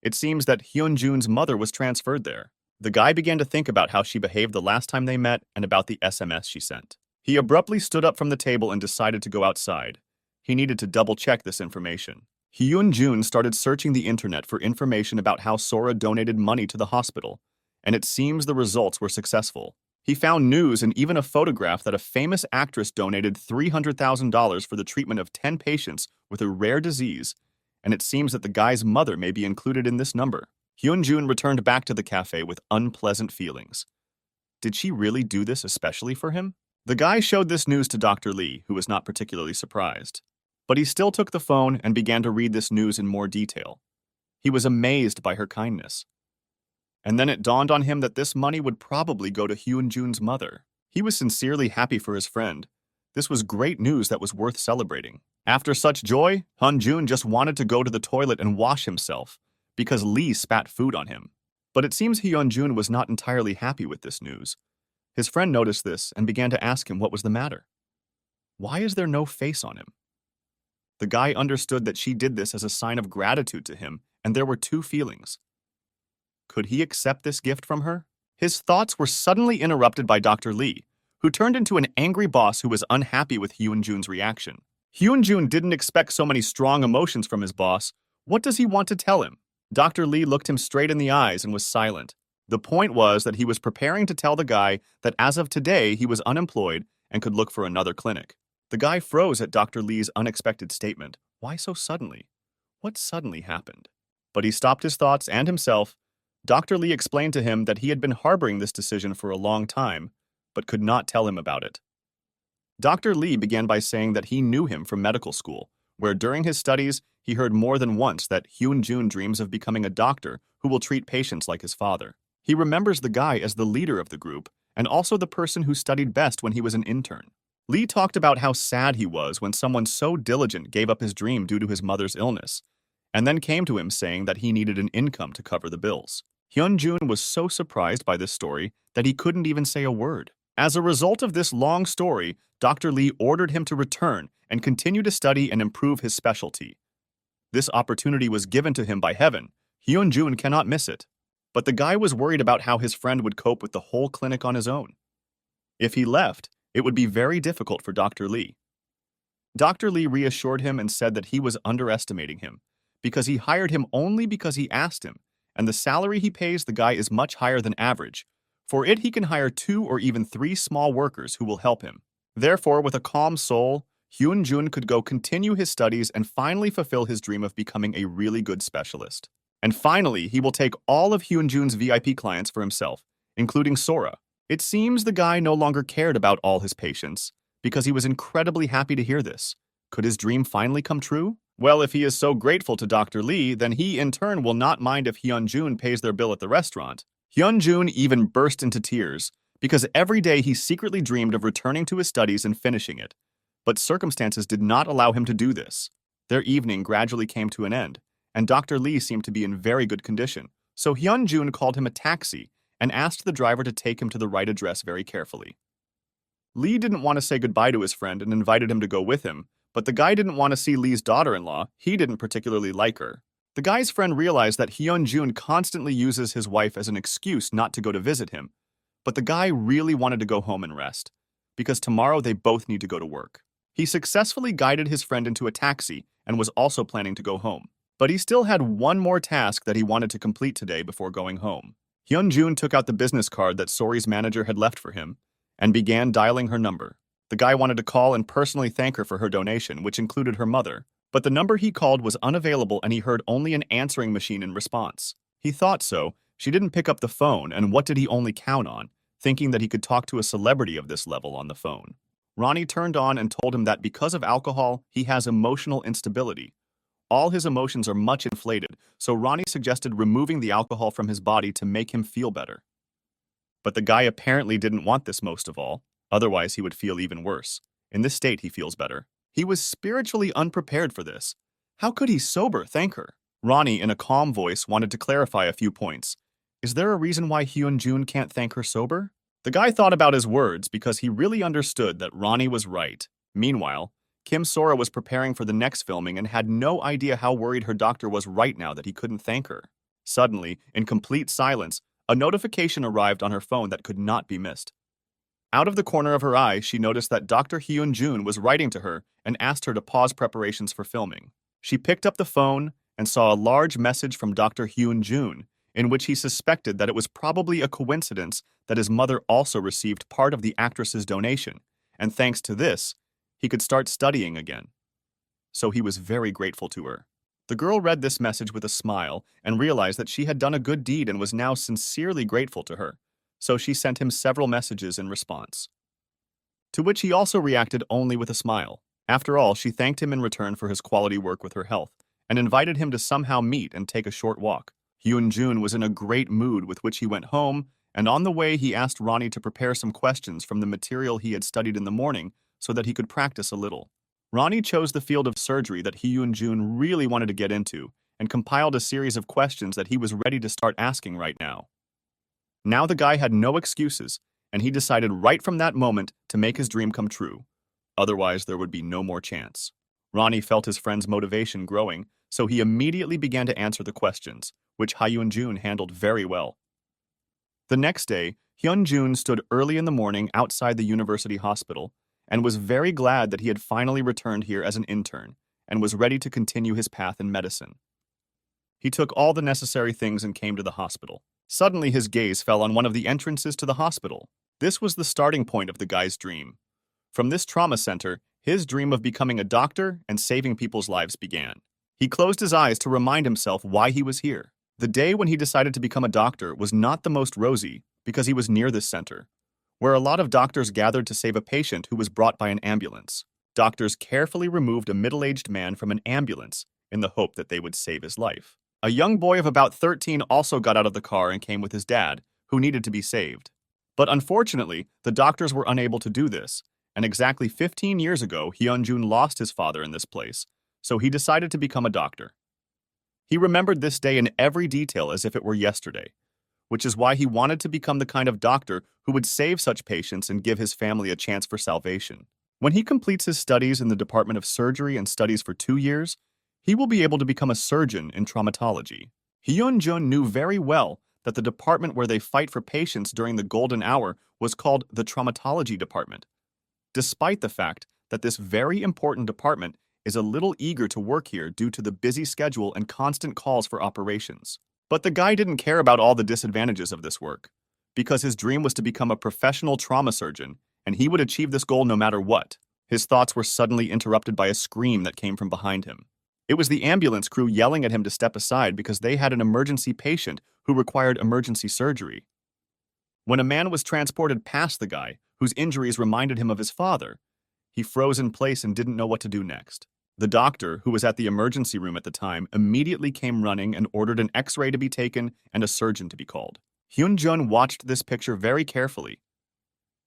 It seems that Hyun-jun's mother was transferred there. The guy began to think about how she behaved the last time they met and about the SMS she sent. He abruptly stood up from the table and decided to go outside. He needed to double-check this information. Hyun-jun started searching the internet for information about how Sora donated money to the hospital, and it seems the results were successful. He found news and even a photograph that a famous actress donated $300,000 for the treatment of 10 patients with a rare disease, and it seems that the guy's mother may be included in this number. Hyun-jun returned back to the cafe with unpleasant feelings. Did she really do this especially for him? The guy showed this news to Dr. Lee, who was not particularly surprised. But he still took the phone and began to read this news in more detail. He was amazed by her kindness. And then it dawned on him that this money would probably go to Hyun-jun's mother. He was sincerely happy for his friend. This was great news that was worth celebrating. After such joy, Hyun-jun just wanted to go to the toilet and wash himself, because Lee spat food on him. But it seems Hyun-jun was not entirely happy with this news. His friend noticed this and began to ask him what was the matter. Why is there no face on him? The guy understood that she did this as a sign of gratitude to him, and there were two feelings. Could he accept this gift from her? His thoughts were suddenly interrupted by Dr. Lee, who turned into an angry boss who was unhappy with Hyun-jun's reaction. Hyun-jun didn't expect so many strong emotions from his boss. What does he want to tell him? Dr. Lee looked him straight in the eyes and was silent. The point was that he was preparing to tell the guy that as of today he was unemployed and could look for another clinic. The guy froze at Dr. Lee's unexpected statement. Why so suddenly? What suddenly happened? But he stopped his thoughts and himself. Dr. Lee explained to him that he had been harboring this decision for a long time, but could not tell him about it. Dr. Lee began by saying that he knew him from medical school, where during his studies he heard more than once that Hyun-jun dreams of becoming a doctor who will treat patients like his father. He remembers the guy as the leader of the group and also the person who studied best when he was an intern. Lee talked about how sad he was when someone so diligent gave up his dream due to his mother's illness, and then came to him saying that he needed an income to cover the bills. Hyun-jun was so surprised by this story that he couldn't even say a word. As a result of this long story, Dr. Lee ordered him to return and continue to study and improve his specialty. This opportunity was given to him by heaven. Hyun-jun cannot miss it. But the guy was worried about how his friend would cope with the whole clinic on his own. If he left, it would be very difficult for Dr. Lee. Dr. Lee reassured him and said that he was underestimating him, because he hired him only because he asked him, and the salary he pays the guy is much higher than average. For it, he can hire 2 or even 3 small workers who will help him. Therefore, with a calm soul, Hyun-jun could go continue his studies and finally fulfill his dream of becoming a really good specialist. And finally, he will take all of Hyun-jun's VIP clients for himself, including Sora. It seems the guy no longer cared about all his patients, because he was incredibly happy to hear this. Could his dream finally come true? Well, if he is so grateful to Dr. Lee, then he in turn will not mind if Hyun-jun pays their bill at the restaurant. Hyun-jun even burst into tears, because every day he secretly dreamed of returning to his studies and finishing it. But circumstances did not allow him to do this. Their evening gradually came to an end, and Dr. Lee seemed to be in very good condition, So Hyun-jun called him a taxi and asked the driver to take him to the right address very carefully. Lee didn't want to say goodbye to his friend and invited him to go with him, but the guy didn't want to see Lee's daughter-in-law. He didn't particularly like her. The guy's friend realized that Hyun-jun constantly uses his wife as an excuse not to go to visit him, but the guy really wanted to go home and rest, because tomorrow they both need to go to work. He successfully guided his friend into a taxi and was also planning to go home. But he still had one more task that he wanted to complete today before going home. Hyun-jun took out the business card that Sori's manager had left for him and began dialing her number. The guy wanted to call and personally thank her for her donation, which included her mother, but the number he called was unavailable and he heard only an answering machine in response. He thought so. She didn't pick up the phone, and what did he only count on, thinking that he could talk to a celebrity of this level on the phone? Ronnie turned on and told him that because of alcohol, he has emotional instability. All his emotions are much inflated, so Ronnie suggested removing the alcohol from his body to make him feel better. But the guy apparently didn't want this most of all, otherwise he would feel even worse. In this state, he feels better. He was spiritually unprepared for this. How could he sober thank her? Ronnie, in a calm voice, wanted to clarify a few points. Is there a reason why Hyun-jun can't thank her sober? The guy thought about his words because he really understood that Ronnie was right. Meanwhile, Kim Sora was preparing for the next filming and had no idea how worried her doctor was right now that he couldn't thank her. Suddenly, in complete silence, a notification arrived on her phone that could not be missed. Out of the corner of her eye, she noticed that Dr. Hyun-jun was writing to her and asked her to pause preparations for filming. She picked up the phone and saw a large message from Dr. Hyun-jun, in which he suspected that it was probably a coincidence that his mother also received part of the actress's donation, and thanks to this, he could start studying again. So he was very grateful to her. The girl read this message with a smile and realized that she had done a good deed and was now sincerely grateful to her, so she sent him several messages in response. To which he also reacted only with a smile. After all, she thanked him in return for his quality work with her health, and invited him to somehow meet and take a short walk. Hyun-jun was in a great mood, with which he went home, and on the way he asked Ronnie to prepare some questions from the material he had studied in the morning so that he could practice a little. Ronnie chose the field of surgery that Hyun-jun really wanted to get into and compiled a series of questions that he was ready to start asking right now. Now the guy had no excuses, and he decided right from that moment to make his dream come true. Otherwise, there would be no more chance. Ronnie felt his friend's motivation growing, so he immediately began to answer the questions, which Hyun-jun handled very well. The next day, Hyun-jun stood early in the morning outside the university hospital and was very glad that he had finally returned here as an intern and was ready to continue his path in medicine. He took all the necessary things and came to the hospital. Suddenly, his gaze fell on one of the entrances to the hospital. This was the starting point of the guy's dream. From this trauma center, his dream of becoming a doctor and saving people's lives began. He closed his eyes to remind himself why he was here. The day when he decided to become a doctor was not the most rosy because he was near this center, where a lot of doctors gathered to save a patient who was brought by an ambulance. Doctors carefully removed a middle-aged man from an ambulance in the hope that they would save his life. A young boy of about 13 also got out of the car and came with his dad, who needed to be saved. But unfortunately, the doctors were unable to do this, and exactly 15 years ago, Hyun-jun lost his father in this place, so he decided to become a doctor. He remembered this day in every detail as if it were yesterday, which is why he wanted to become the kind of doctor who would save such patients and give his family a chance for salvation. When he completes his studies in the Department of Surgery and studies for 2 years, he will be able to become a surgeon in traumatology. Hyun-jun knew very well that the department where they fight for patients during the golden hour was called the traumatology department, despite the fact that this very important department is a little eager to work here due to the busy schedule and constant calls for operations. But the guy didn't care about all the disadvantages of this work, because his dream was to become a professional trauma surgeon, and he would achieve this goal no matter what. His thoughts were suddenly interrupted by a scream that came from behind him. It was the ambulance crew yelling at him to step aside because they had an emergency patient who required emergency surgery. When a man was transported past the guy, whose injuries reminded him of his father, he froze in place and didn't know what to do next. The doctor, who was at the emergency room at the time, immediately came running and ordered an X-ray to be taken and a surgeon to be called. Hyun-jun watched this picture very carefully.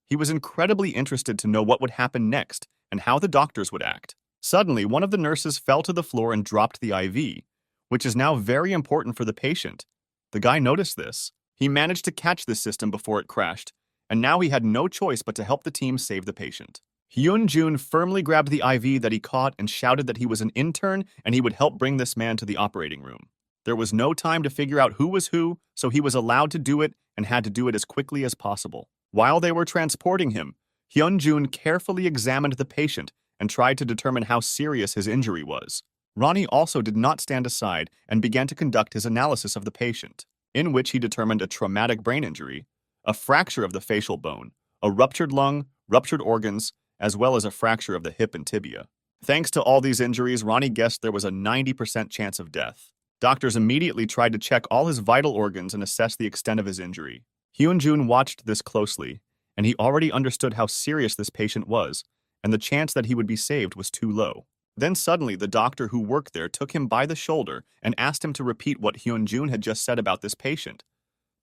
He was incredibly interested to know what would happen next and how the doctors would act. Suddenly, one of the nurses fell to the floor and dropped the IV, which is now very important for the patient. The guy noticed this. He managed to catch this system before it crashed, and now he had no choice but to help the team save the patient. Hyun-jun firmly grabbed the IV that he caught and shouted that he was an intern and he would help bring this man to the operating room. There was no time to figure out who was who, so he was allowed to do it and had to do it as quickly as possible. While they were transporting him, Hyun-jun carefully examined the patient and tried to determine how serious his injury was. Ronnie also did not stand aside and began to conduct his analysis of the patient, in which he determined a traumatic brain injury, a fracture of the facial bone, a ruptured lung, ruptured organs, as well as a fracture of the hip and tibia. Thanks to all these injuries, Ronnie guessed there was a 90% chance of death. Doctors immediately tried to check all his vital organs and assess the extent of his injury. Hyun-jun watched this closely, and he already understood how serious this patient was, and the chance that he would be saved was too low. Then suddenly, the doctor who worked there took him by the shoulder and asked him to repeat what Hyun-jun had just said about this patient.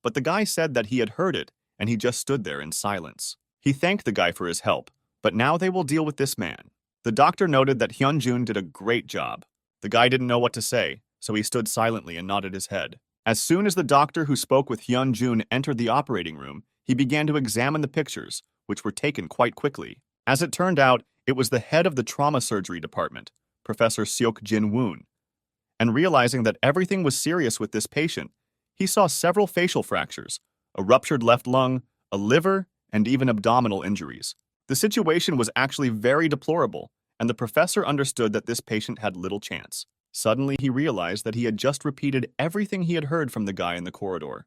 But the guy said that he had heard it, and he just stood there in silence. He thanked the guy for his help, but now they will deal with this man. The doctor noted that Hyun-jun did a great job. The guy didn't know what to say, so he stood silently and nodded his head. As soon as the doctor who spoke with Hyun-jun entered the operating room, he began to examine the pictures, which were taken quite quickly. As it turned out, it was the head of the trauma surgery department, Professor Seok Jin-woon. And realizing that everything was serious with this patient, he saw several facial fractures, a ruptured left lung, a liver, and even abdominal injuries. The situation was actually very deplorable, and the professor understood that this patient had little chance. Suddenly, he realized that he had just repeated everything he had heard from the guy in the corridor.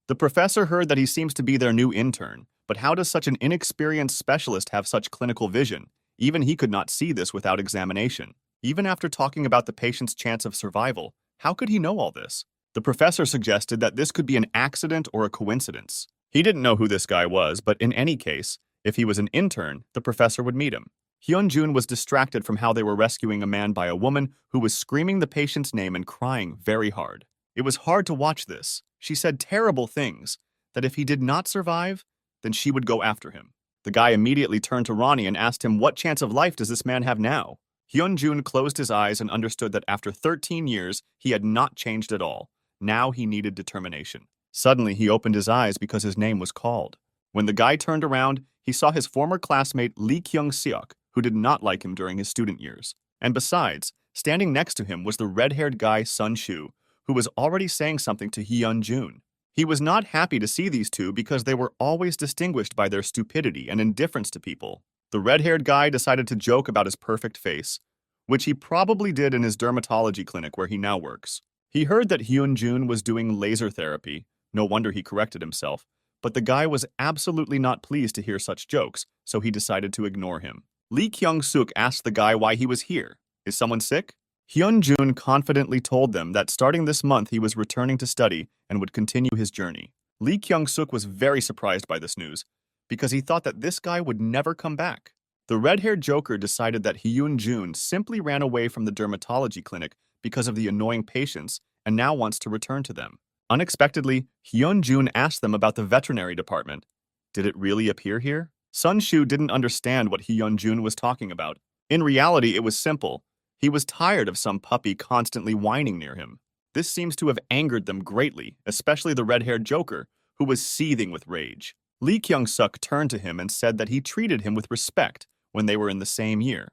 The professor heard that he seems to be their new intern, but how does such an inexperienced specialist have such clinical vision? Even he could not see this without examination. Even after talking about the patient's chance of survival, how could he know all this? The professor suggested that this could be an accident or a coincidence. He didn't know who this guy was, but in any case, if he was an intern, the professor would meet him. Hyun-jun was distracted from how they were rescuing a man by a woman who was screaming the patient's name and crying very hard. It was hard to watch this. She said terrible things, that if he did not survive, then she would go after him. The guy immediately turned to Ronnie and asked him what chance of life does this man have now? Hyun-jun closed his eyes and understood that after 13 years, he had not changed at all. Now he needed determination. Suddenly, he opened his eyes because his name was called. When the guy turned around, he saw his former classmate Lee Kyung-seok, who did not like him during his student years. And besides, standing next to him was the red-haired guy Sun Shu, who was already saying something to Hyun-jun. He was not happy to see these two because they were always distinguished by their stupidity and indifference to people. The red-haired guy decided to joke about his perfect face, which he probably did in his dermatology clinic where he now works. He heard that Hyun-jun was doing laser therapy. No wonder he corrected himself. But the guy was absolutely not pleased to hear such jokes, so he decided to ignore him. Lee Kyung-suk asked the guy why he was here. Is someone sick? Hyun-jun confidently told them that starting this month he was returning to study and would continue his journey. Lee Kyung-suk was very surprised by this news because he thought that this guy would never come back. The red-haired joker decided that Hyun-jun simply ran away from the dermatology clinic because of the annoying patients and now wants to return to them. Unexpectedly, Hyun-jun asked them about the veterinary department. Did it really appear here? Sun Shu didn't understand what Hyun-jun was talking about. In reality, it was simple. He was tired of some puppy constantly whining near him. This seems to have angered them greatly, especially the red-haired joker, who was seething with rage. Lee Kyung-suk turned to him and said that he treated him with respect when they were in the same year.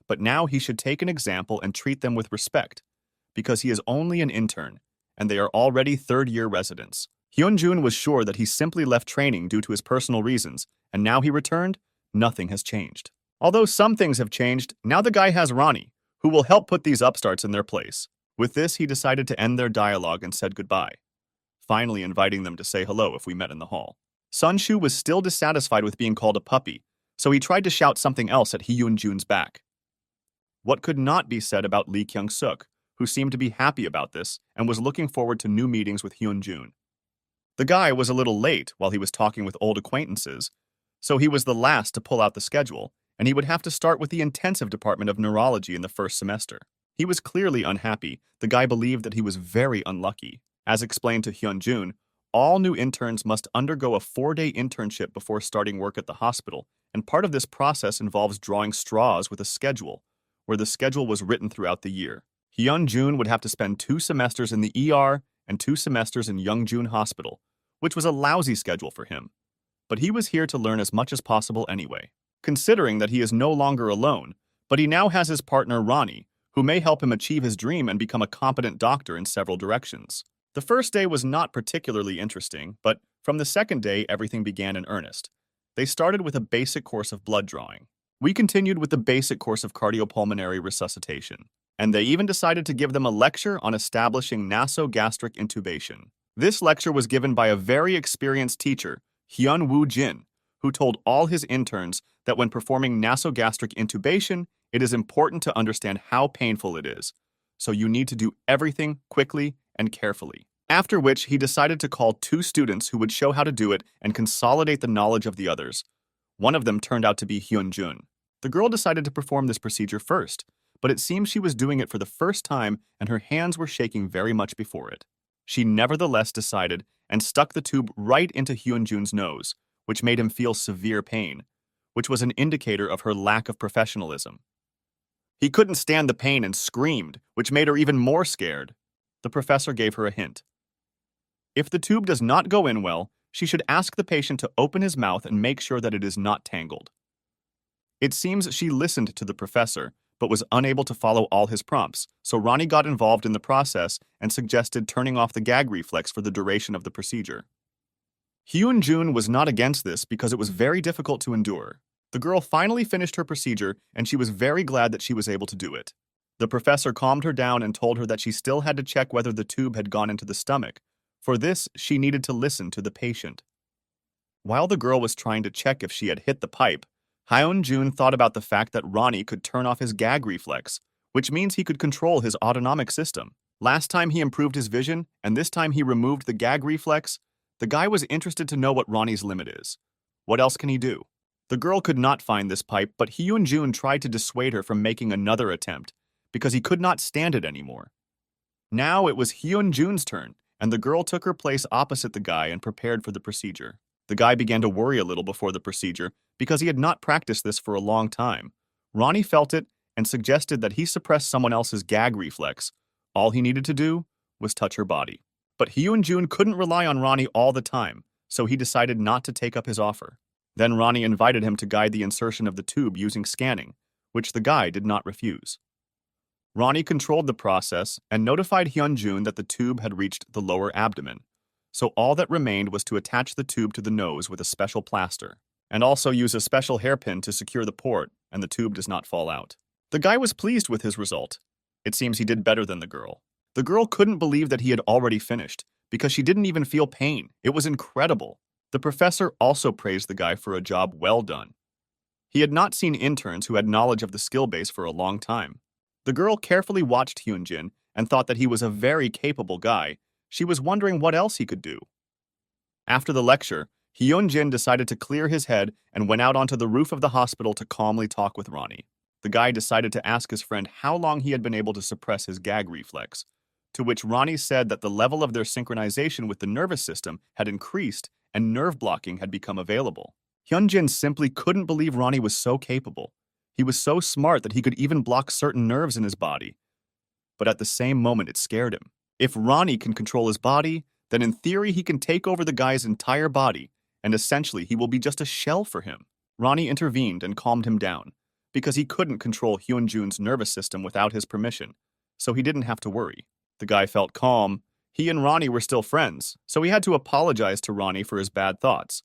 But now he should take an example and treat them with respect, because he is only an intern, and they are already third-year residents. Hyun-jun was sure that he simply left training due to his personal reasons, and now he returned, nothing has changed. Although some things have changed, now the guy has Ronnie, who will help put these upstarts in their place. With this, he decided to end their dialogue and said goodbye, finally inviting them to say hello if we met in the hall. Sun Shu was still dissatisfied with being called a puppy, so he tried to shout something else at Hyun-jun's back. What could not be said about Lee Kyung-suk, who seemed to be happy about this and was looking forward to new meetings with Hyun-jun. The guy was a little late while he was talking with old acquaintances, so he was the last to pull out the schedule, and he would have to start with the intensive department of neurology in the first semester. He was clearly unhappy. The guy believed that he was very unlucky. As explained to Hyun-jun, all new interns must undergo a 4-day internship before starting work at the hospital, and part of this process involves drawing straws with a schedule, where the schedule was written throughout the year. Hyun-jun would have to spend 2 semesters in the ER and 2 semesters in Youngjun Hospital, which was a lousy schedule for him. But he was here to learn as much as possible anyway, considering that he is no longer alone, but he now has his partner Ronnie, who may help him achieve his dream and become a competent doctor in several directions. The first day was not particularly interesting, but from the second day, everything began in earnest. They started with a basic course of blood drawing. We continued with the basic course of cardiopulmonary resuscitation, and they even decided to give them a lecture on establishing nasogastric intubation. This lecture was given by a very experienced teacher, Hyun Woo Jin, who told all his interns that when performing nasogastric intubation, it is important to understand how painful it is, so you need to do everything quickly and carefully. After which, he decided to call 2 students who would show how to do it and consolidate the knowledge of the others. One of them turned out to be Hyunjun. The girl decided to perform this procedure first, but it seems she was doing it for the first time and her hands were shaking very much before it. She nevertheless decided and stuck the tube right into Hyunjun's nose, which made him feel severe pain, which was an indicator of her lack of professionalism. He couldn't stand the pain and screamed, which made her even more scared. The professor gave her a hint. If the tube does not go in well, she should ask the patient to open his mouth and make sure that it is not tangled. It seems she listened to the professor, but was unable to follow all his prompts, so Ronnie got involved in the process and suggested turning off the gag reflex for the duration of the procedure. Hyun-jun was not against this because it was very difficult to endure. The girl finally finished her procedure, and she was very glad that she was able to do it. The professor calmed her down and told her that she still had to check whether the tube had gone into the stomach. For this, she needed to listen to the patient. While the girl was trying to check if she had hit the pipe, Hyun-jun thought about the fact that Ronnie could turn off his gag reflex, which means he could control his autonomic system. Last time he improved his vision, and this time he removed the gag reflex. The guy was interested to know what Ronnie's limit is. What else can he do? The girl could not find this pipe, but Hyun-jun tried to dissuade her from making another attempt, because he could not stand it anymore. Now it was Hyun-jun's turn, and the girl took her place opposite the guy and prepared for the procedure. The guy began to worry a little before the procedure because he had not practiced this for a long time. Ronnie felt it and suggested that he suppress someone else's gag reflex. All he needed to do was touch her body. But Hyun-jun couldn't rely on Ronnie all the time, so he decided not to take up his offer. Then Ronnie invited him to guide the insertion of the tube using scanning, which the guy did not refuse. Ronnie controlled the process and notified Hyun-jun that the tube had reached the lower abdomen, so all that remained was to attach the tube to the nose with a special plaster, and also use a special hairpin to secure the port and the tube does not fall out. The guy was pleased with his result. It seems he did better than the girl. The girl couldn't believe that he had already finished, because she didn't even feel pain. It was incredible. The professor also praised the guy for a job well done. He had not seen interns who had knowledge of the skill base for a long time. The girl carefully watched Hyunjin and thought that he was a very capable guy. She was wondering what else he could do. After the lecture, Hyunjin decided to clear his head and went out onto the roof of the hospital to calmly talk with Ronnie. The guy decided to ask his friend how long he had been able to suppress his gag reflex, to which Ronnie said that the level of their synchronization with the nervous system had increased and nerve blocking had become available. Hyunjin simply couldn't believe Ronnie was so capable. He was so smart that he could even block certain nerves in his body. But at the same moment, it scared him. If Ronnie can control his body, then in theory he can take over the guy's entire body, and essentially he will be just a shell for him. Ronnie intervened and calmed him down, because he couldn't control Hyunjun's nervous system without his permission, so he didn't have to worry. The guy felt calm. He and Ronnie were still friends, so he had to apologize to Ronnie for his bad thoughts.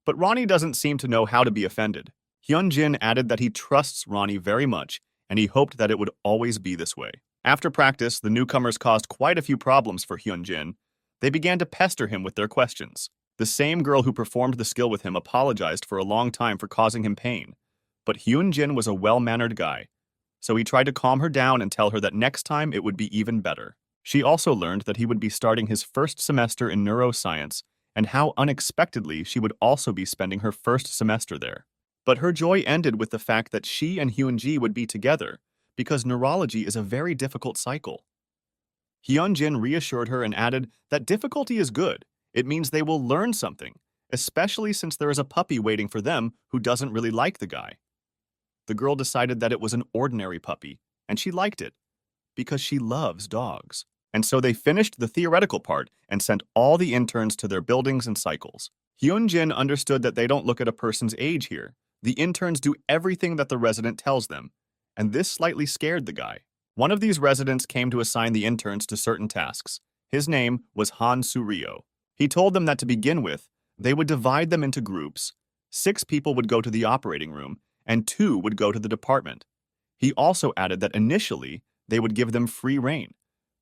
But Ronnie doesn't seem to know how to be offended. Hyunjin added that he trusts Ronnie very much, and he hoped that it would always be this way. After practice, the newcomers caused quite a few problems for Hyunjin. They began to pester him with their questions. The same girl who performed the skill with him apologized for a long time for causing him pain. But Hyunjin was a well-mannered guy, so he tried to calm her down and tell her that next time it would be even better. She also learned that he would be starting his first semester in neuroscience, and how unexpectedly she would also be spending her first semester there. But her joy ended with the fact that she and Hyunji would be together, because neurology is a very difficult cycle. Hyunjin reassured her and added that difficulty is good. It means they will learn something, especially since there is a puppy waiting for them who doesn't really like the guy. The girl decided that it was an ordinary puppy, and she liked it, because she loves dogs. And so they finished the theoretical part and sent all the interns to their buildings and cycles. Hyun-jin understood that they don't look at a person's age here. The interns do everything that the resident tells them, and this slightly scared the guy. One of these residents came to assign the interns to certain tasks. His name was Han Suryo. He told them that to begin with, they would divide them into groups. 6 people would go to the operating room, and 2 would go to the department. He also added that initially, they would give them free rein,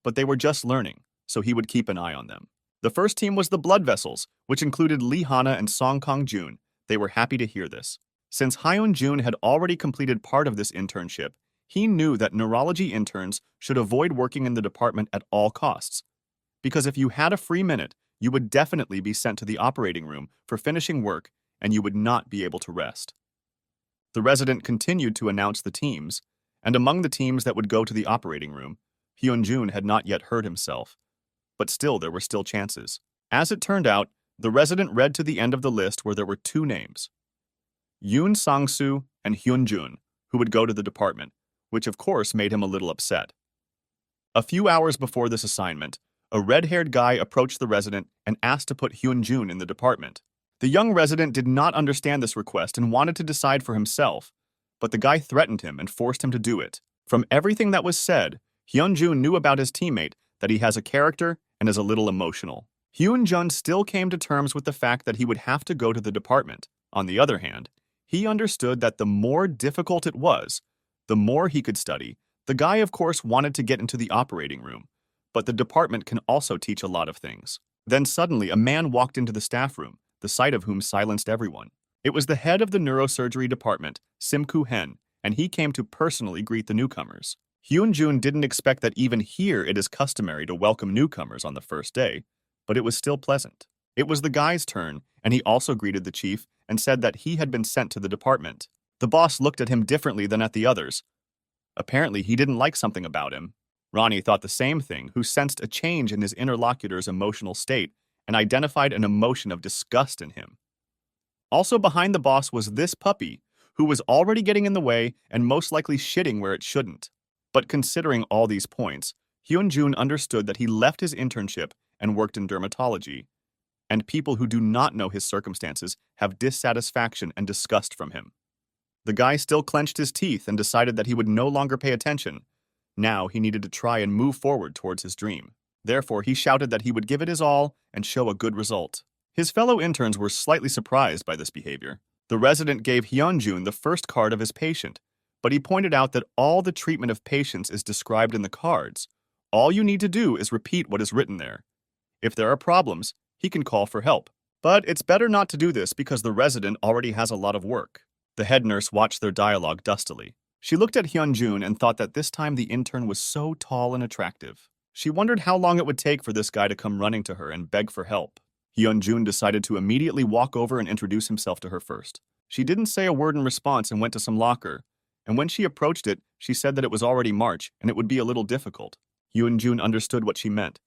but they were just learning, so he would keep an eye on them. The first team was the blood vessels, which included Lee Hana and Song Kong-jun. They were happy to hear this. Since Hyun-jun had already completed part of this internship, he knew that neurology interns should avoid working in the department at all costs. Because if you had a free minute, you would definitely be sent to the operating room for finishing work, and you would not be able to rest. The resident continued to announce the teams, and among the teams that would go to the operating room, Hyun-jun had not yet hurt himself. But still, there were still chances. As it turned out, the resident read to the end of the list where there were 2 names, Yoon Sang-soo and Hyun-jun, who would go to the department, which of course made him a little upset. A few hours before this assignment, a red-haired guy approached the resident and asked to put Hyun-jun in the department. The young resident did not understand this request and wanted to decide for himself, but the guy threatened him and forced him to do it. From everything that was said, Hyun-jun knew about his teammate that he has a character and is a little emotional. Hyun-jun still came to terms with the fact that he would have to go to the department. On the other hand, he understood that the more difficult it was, the more he could study. The guy, of course, wanted to get into the operating room, but the department can also teach a lot of things. Then suddenly, a man walked into the staff room, the sight of whom silenced everyone. It was the head of the neurosurgery department, Sim Koo-hen, and he came to personally greet the newcomers. Hyun-jun didn't expect that even here it is customary to welcome newcomers on the first day, but it was still pleasant. It was the guy's turn, and he also greeted the chief and said that he had been sent to the department. The boss looked at him differently than at the others. Apparently, he didn't like something about him. Ronnie thought the same thing, who sensed a change in his interlocutor's emotional state and identified an emotion of disgust in him. Also behind the boss was this puppy, who was already getting in the way and most likely shitting where it shouldn't. But considering all these points, Hyun-jun understood that he left his internship and worked in dermatology, and people who do not know his circumstances have dissatisfaction and disgust from him. The guy still clenched his teeth and decided that he would no longer pay attention. Now he needed to try and move forward towards his dream. Therefore, he shouted that he would give it his all and show a good result. His fellow interns were slightly surprised by this behavior. The resident gave Hyun-jun the first card of his patient, but he pointed out that all the treatment of patients is described in the cards. All you need to do is repeat what is written there. If there are problems, he can call for help. But it's better not to do this because the resident already has a lot of work. The head nurse watched their dialogue dustily. She looked at Hyun-jun and thought that this time the intern was so tall and attractive. She wondered how long it would take for this guy to come running to her and beg for help. Hyun-jun decided to immediately walk over and introduce himself to her first. She didn't say a word in response and went to some locker, and when she approached it, she said that it was already March and it would be a little difficult. Hyun-jun understood what she meant,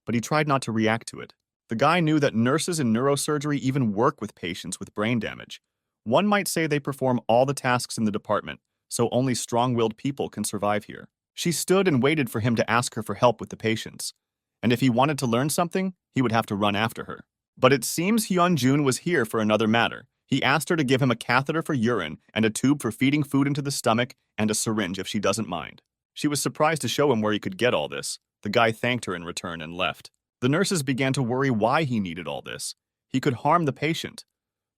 but he tried not to react to it. The guy knew that nurses in neurosurgery even work with patients with brain damage. One might say they perform all the tasks in the department, so only strong-willed people can survive here. She stood and waited for him to ask her for help with the patients, and if he wanted to learn something, he would have to run after her. But it seems Hyun-jun was here for another matter. He asked her to give him a catheter for urine and a tube for feeding food into the stomach and a syringe if she doesn't mind. She was surprised to show him where he could get all this. The guy thanked her in return and left. The nurses began to worry why he needed all this. He could harm the patient.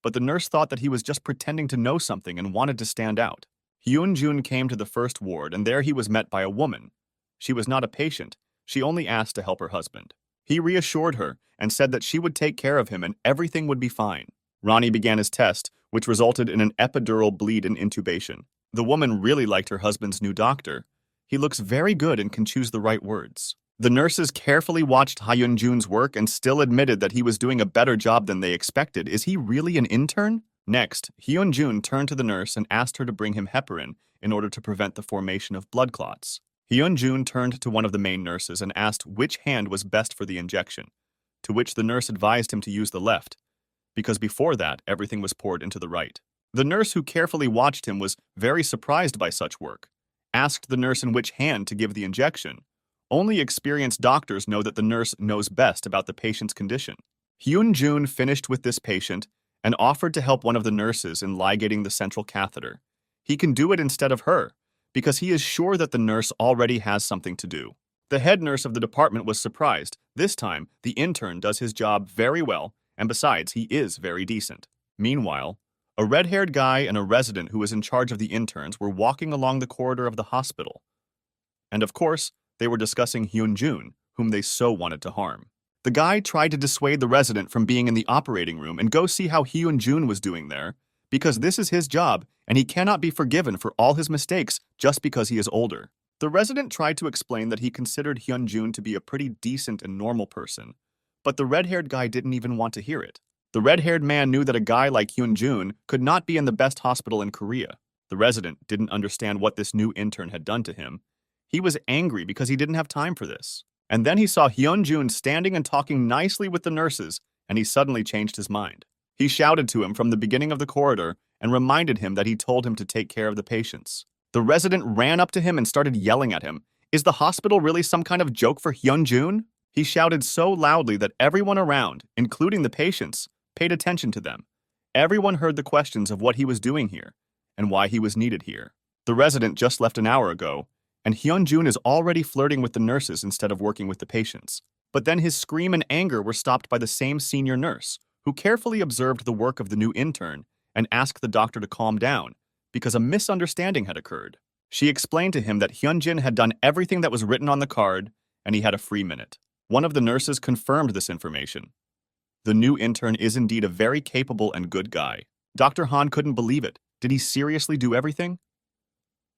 But the nurse thought that he was just pretending to know something and wanted to stand out. Hyun-jun came to the first ward, and there he was met by a woman. She was not a patient. She only asked to help her husband. He reassured her and said that she would take care of him and everything would be fine. Ronnie began his test, which resulted in an epidural bleed and intubation. The woman really liked her husband's new doctor. He looks very good and can choose the right words. The nurses carefully watched Hyun-jun's work and still admitted that he was doing a better job than they expected. Is he really an intern? Next, Hyun-jun turned to the nurse and asked her to bring him heparin in order to prevent the formation of blood clots. Hyun-jun turned to one of the main nurses and asked which hand was best for the injection, to which the nurse advised him to use the left, because before that, everything was poured into the right. The nurse who carefully watched him was very surprised by such work, asked the nurse in which hand to give the injection, Only experienced doctors know that the nurse knows best about the patient's condition. Hyun-jun finished with this patient and offered to help one of the nurses in ligating the central catheter. He can do it instead of her, because he is sure that the nurse already has something to do. The head nurse of the department was surprised. This time, the intern does his job very well, and besides, he is very decent. Meanwhile, a red-haired guy and a resident who was in charge of the interns were walking along the corridor of the hospital. And of course, they were discussing Hyun-jun, whom they so wanted to harm. The guy tried to dissuade the resident from being in the operating room and go see how Hyun-jun was doing there, because this is his job and he cannot be forgiven for all his mistakes just because he is older. The resident tried to explain that he considered Hyun-jun to be a pretty decent and normal person, but the red-haired guy didn't even want to hear it. The red-haired man knew that a guy like Hyun-jun could not be in the best hospital in Korea. The resident didn't understand what this new intern had done to him. He was angry because he didn't have time for this. And then he saw Hyun-jun standing and talking nicely with the nurses, and he suddenly changed his mind. He shouted to him from the beginning of the corridor and reminded him that he told him to take care of the patients. The resident ran up to him and started yelling at him. Is the hospital really some kind of joke for Hyun-jun? He shouted so loudly that everyone around, including the patients, paid attention to them. Everyone heard the questions of what he was doing here and why he was needed here. The resident just left an hour ago, and Hyun-jun is already flirting with the nurses instead of working with the patients. But then his scream and anger were stopped by the same senior nurse, who carefully observed the work of the new intern and asked the doctor to calm down, because a misunderstanding had occurred. She explained to him that Hyun-jin had done everything that was written on the card, and he had a free minute. One of the nurses confirmed this information. The new intern is indeed a very capable and good guy. Dr. Han couldn't believe it. Did he seriously do everything?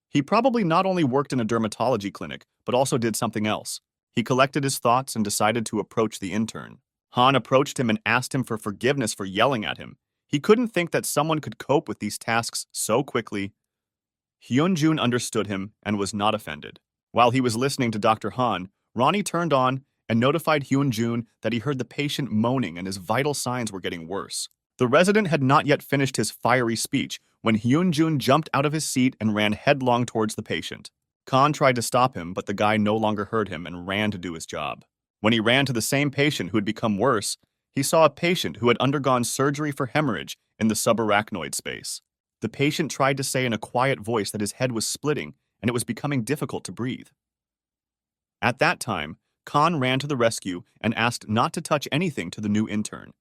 He probably not only worked in a dermatology clinic, but also did something else. He collected his thoughts and decided to approach the intern. Han approached him and asked him for forgiveness for yelling at him. He couldn't think that someone could cope with these tasks so quickly. Hyun-jun understood him and was not offended. While he was listening to Dr. Han, Ronnie turned on and notified Hyun-jun that he heard the patient moaning and his vital signs were getting worse. The resident had not yet finished his fiery speech when Hyun-jun jumped out of his seat and ran headlong towards the patient. Khan tried to stop him, but the guy no longer heard him and ran to do his job. When he ran to the same patient who had become worse, he saw a patient who had undergone surgery for hemorrhage in the subarachnoid space. The patient tried to say in a quiet voice that his head was splitting and it was becoming difficult to breathe. At that time, Khan ran to the rescue and asked not to touch anything to the new intern.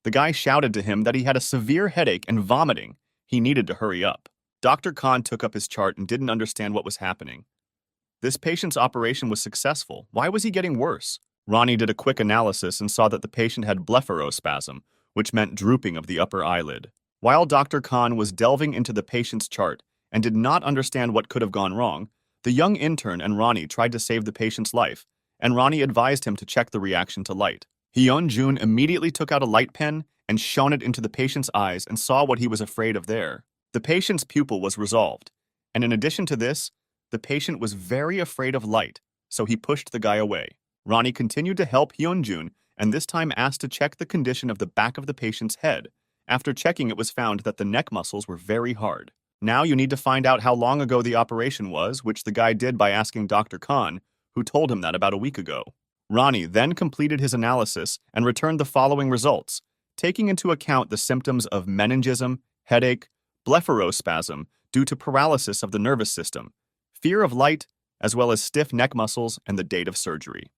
The guy shouted to him that he had a severe headache and vomiting. He needed to hurry up. Dr. Khan took up his chart and didn't understand what was happening. This patient's operation was successful. Why was he getting worse? Ronnie did a quick analysis and saw that the patient had blepharospasm, which meant drooping of the upper eyelid. While Dr. Khan was delving into the patient's chart and did not understand what could have gone wrong, the young intern and Ronnie tried to save the patient's life, and Ronnie advised him to check the reaction to light. Hyun-jun immediately took out a light pen and shone it into the patient's eyes and saw what he was afraid of there. The patient's pupil was resolved, and in addition to this, the patient was very afraid of light, so he pushed the guy away. Ronnie continued to help Hyun-jun and this time asked to check the condition of the back of the patient's head. After checking, it was found that the neck muscles were very hard. Now you need to find out how long ago the operation was, which the guy did by asking Dr. Khan, who told him that about a week ago. Ronnie then completed his analysis and returned the following results, taking into account the symptoms of meningism, headache, blepharospasm due to paralysis of the nervous system, fear of light, as well as stiff neck muscles and the date of surgery.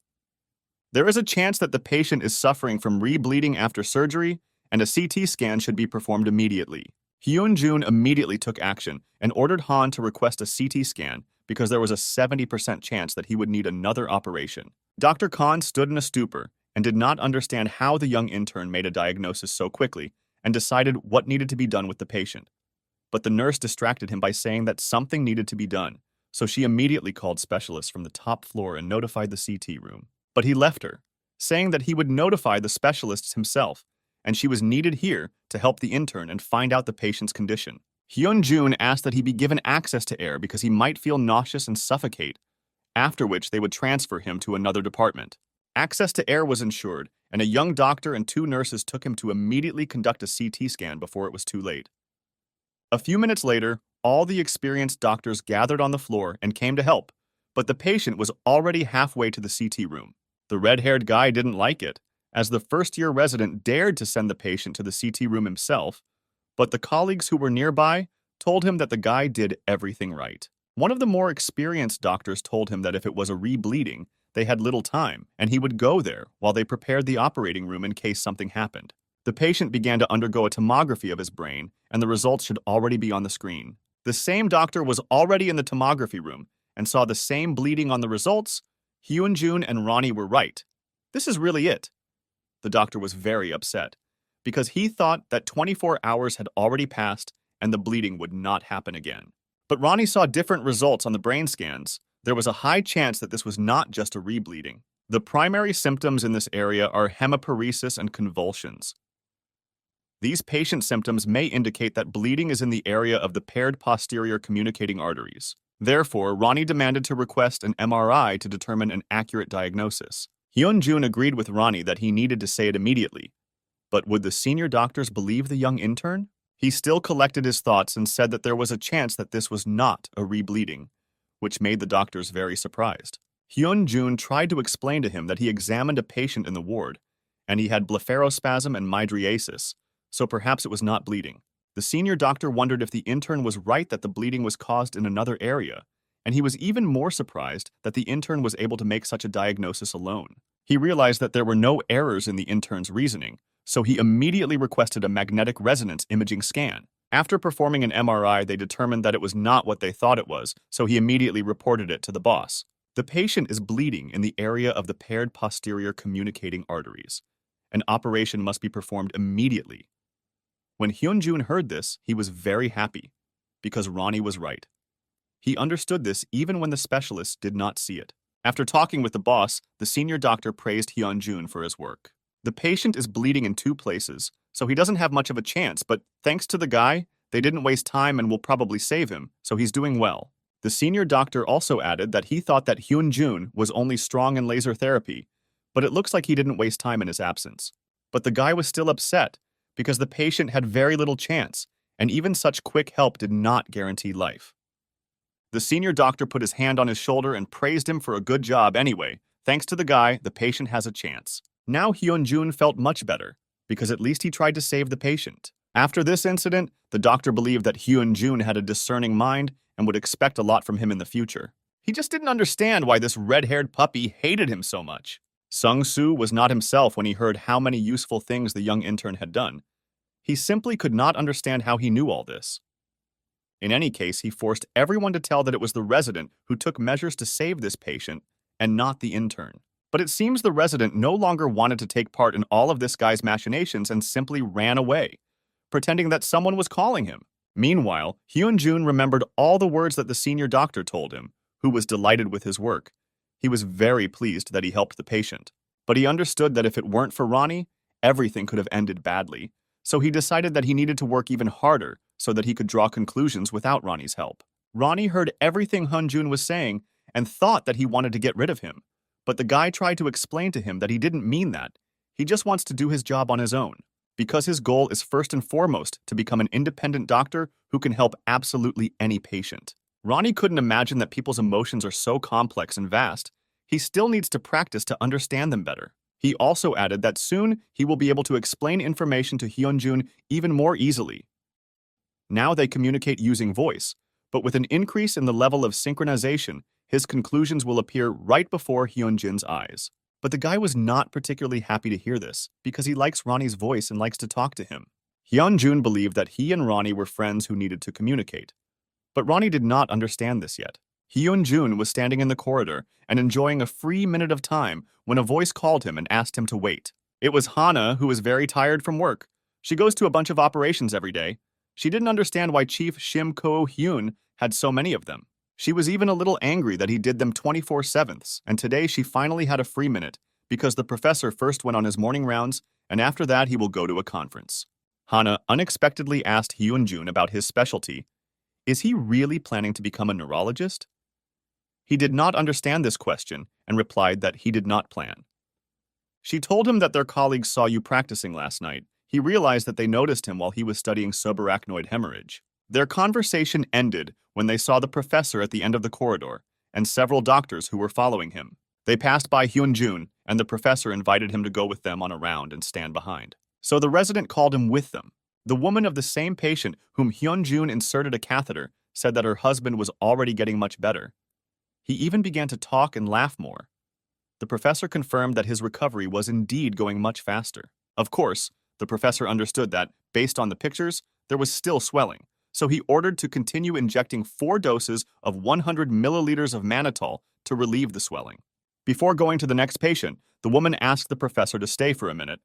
There is a chance that the patient is suffering from rebleeding after surgery, and a CT scan should be performed immediately. Hyun-jun immediately took action and ordered Han to request a CT scan because there was a 70% chance that he would need another operation. Dr. Khan stood in a stupor and did not understand how the young intern made a diagnosis so quickly and decided what needed to be done with the patient. But the nurse distracted him by saying that something needed to be done, so she immediately called specialists from the top floor and notified the CT room. But he left her, saying that he would notify the specialists himself, and she was needed here to help the intern and find out the patient's condition. Hyun-jun asked that he be given access to air because he might feel nauseous and suffocate, after which they would transfer him to another department. Access to air was ensured, and a young doctor and 2 nurses took him to immediately conduct a CT scan before it was too late. A few minutes later, all the experienced doctors gathered on the floor and came to help, but the patient was already halfway to the CT room. The red-haired guy didn't like it, as the first-year resident dared to send the patient to the CT room himself, but the colleagues who were nearby told him that the guy did everything right. One of the more experienced doctors told him that if it was a re-bleeding, they had little time, and he would go there while they prepared the operating room in case something happened. The patient began to undergo a tomography of his brain, and the results should already be on the screen. The same doctor was already in the tomography room and saw the same bleeding on the results. Hyun-jun and Ronnie were right. This is really it. The doctor was very upset, because he thought that 24 hours had already passed and the bleeding would not happen again. But Ronnie saw different results on the brain scans. There was a high chance that this was not just a rebleeding. The primary symptoms in this area are hemiparesis and convulsions. These patient symptoms may indicate that bleeding is in the area of the paired posterior communicating arteries. Therefore, Ronnie demanded to request an MRI to determine an accurate diagnosis. Hyun-jun agreed with Ronnie that he needed to say it immediately. But would the senior doctors believe the young intern? He still collected his thoughts and said that there was a chance that this was not a rebleeding, which made the doctors very surprised. Hyun-jun tried to explain to him that he examined a patient in the ward, and he had blepharospasm and mydriasis, so perhaps it was not bleeding. The senior doctor wondered if the intern was right that the bleeding was caused in another area, and he was even more surprised that the intern was able to make such a diagnosis alone. He realized that there were no errors in the intern's reasoning, so he immediately requested a magnetic resonance imaging scan. After performing an MRI, they determined that it was not what they thought it was, so he immediately reported it to the boss. The patient is bleeding in the area of the paired posterior communicating arteries. An operation must be performed immediately. When Hyun-jun heard this, he was very happy, because Ronnie was right. He understood this even when the specialist did not see it. After talking with the boss, the senior doctor praised Hyun-jun for his work. The patient is bleeding in 2 places, so he doesn't have much of a chance, but thanks to the guy, they didn't waste time and will probably save him, so he's doing well. The senior doctor also added that he thought that Hyun-jun was only strong in laser therapy, but it looks like he didn't waste time in his absence. But the guy was still upset, because the patient had very little chance, and even such quick help did not guarantee life. The senior doctor put his hand on his shoulder and praised him for a good job anyway. Thanks to the guy, the patient has a chance. Now Hyun-jun felt much better, because at least he tried to save the patient. After this incident, the doctor believed that Hyun-jun had a discerning mind and would expect a lot from him in the future. He just didn't understand why this red-haired puppy hated him so much. Sung-soo was not himself when he heard how many useful things the young intern had done. He simply could not understand how he knew all this. In any case, he forced everyone to tell that it was the resident who took measures to save this patient and not the intern. But it seems the resident no longer wanted to take part in all of this guy's machinations and simply ran away, pretending that someone was calling him. Meanwhile, Hyun-jun remembered all the words that the senior doctor told him, who was delighted with his work. He was very pleased that he helped the patient. But he understood that if it weren't for Ronnie, everything could have ended badly. So he decided that he needed to work even harder so that he could draw conclusions without Ronnie's help. Ronnie heard everything Hyun-jun was saying and thought that he wanted to get rid of him. But the guy tried to explain to him that he didn't mean that. He just wants to do his job on his own, because his goal is first and foremost to become an independent doctor who can help absolutely any patient. Ronnie couldn't imagine that people's emotions are so complex and vast. He still needs to practice to understand them better. He also added that soon he will be able to explain information to Hyun-jun even more easily. Now they communicate using voice, but with an increase in the level of synchronization, his conclusions will appear right before Hyun-jun's eyes. But the guy was not particularly happy to hear this, because he likes Ronnie's voice and likes to talk to him. Hyun-jun believed that he and Ronnie were friends who needed to communicate. But Ronnie did not understand this yet. Hyun-jun was standing in the corridor and enjoying a free minute of time when a voice called him and asked him to wait. It was Hana, who was very tired from work. She goes to a bunch of operations every day. She didn't understand why Chief Shim Ko-hyun had so many of them. She was even a little angry that he did them 24/7, and today she finally had a free minute because the professor first went on his morning rounds, and after that he will go to a conference. Hana unexpectedly asked Hyun-jun about his specialty. Is he really planning to become a neurologist? He did not understand this question and replied that he did not plan. She told him that their colleagues saw you practicing last night. He realized that they noticed him while he was studying subarachnoid hemorrhage. Their conversation ended when they saw the professor at the end of the corridor, and several doctors who were following him. They passed by Hyun-jun, and the professor invited him to go with them on a round and stand behind. So the resident called him with them. The woman of the same patient whom Hyun-jun inserted a catheter said that her husband was already getting much better. He even began to talk and laugh more. The professor confirmed that his recovery was indeed going much faster. Of course, the professor understood that, based on the pictures, there was still swelling, so he ordered to continue injecting 4 doses of 100 milliliters of mannitol to relieve the swelling. Before going to the next patient, the woman asked the professor to stay for a minute.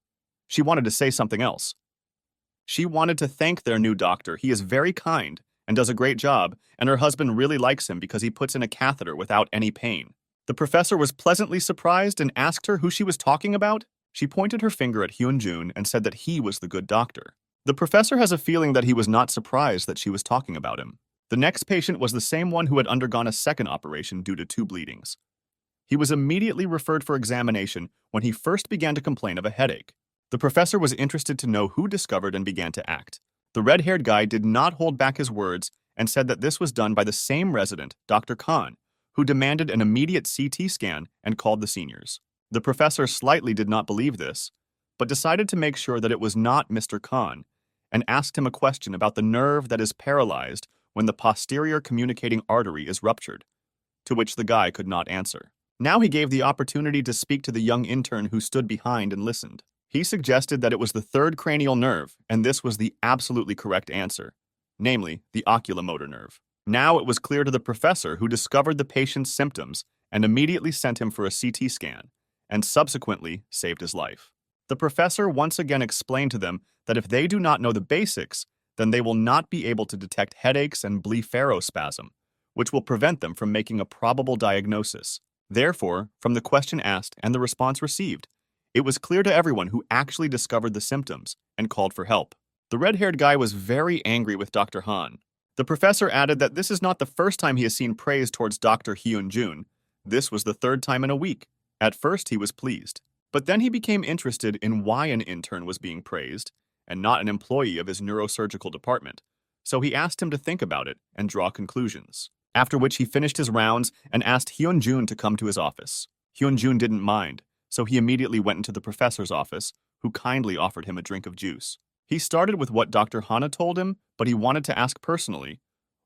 She wanted to say something else. She wanted to thank their new doctor. He is very kind and does a great job, and her husband really likes him because he puts in a catheter without any pain. The professor was pleasantly surprised and asked her who she was talking about. She pointed her finger at Hyun-jun and said that he was the good doctor. The professor has a feeling that he was not surprised that she was talking about him. The next patient was the same one who had undergone a second operation due to 2 bleedings. He was immediately referred for examination when he first began to complain of a headache. The professor was interested to know who discovered and began to act. The red-haired guy did not hold back his words and said that this was done by the same resident, Dr. Khan, who demanded an immediate CT scan and called the seniors. The professor slightly did not believe this, but decided to make sure that it was not Mr. Khan, and asked him a question about the nerve that is paralyzed when the posterior communicating artery is ruptured, to which the guy could not answer. Now he gave the opportunity to speak to the young intern who stood behind and listened. He suggested that it was the 3rd cranial nerve, and this was the absolutely correct answer, namely the oculomotor nerve. Now it was clear to the professor, who discovered the patient's symptoms and immediately sent him for a CT scan, and subsequently saved his life. The professor once again explained to them that if they do not know the basics, then they will not be able to detect headaches and blepharospasm, which will prevent them from making a probable diagnosis. Therefore, from the question asked and the response received, it was clear to everyone who actually discovered the symptoms and called for help. The red-haired guy was very angry with Dr. Han. The professor added that this is not the first time he has seen praise towards Dr. Hyun-jun. This was the 3rd time in a week. At first, he was pleased. But then he became interested in why an intern was being praised and not an employee of his neurosurgical department. So he asked him to think about it and draw conclusions. After which he finished his rounds and asked Hyun-jun to come to his office. Hyun-jun didn't mind, so he immediately went into the professor's office, who kindly offered him a drink of juice. He started with what Dr. Hana told him, but he wanted to ask personally,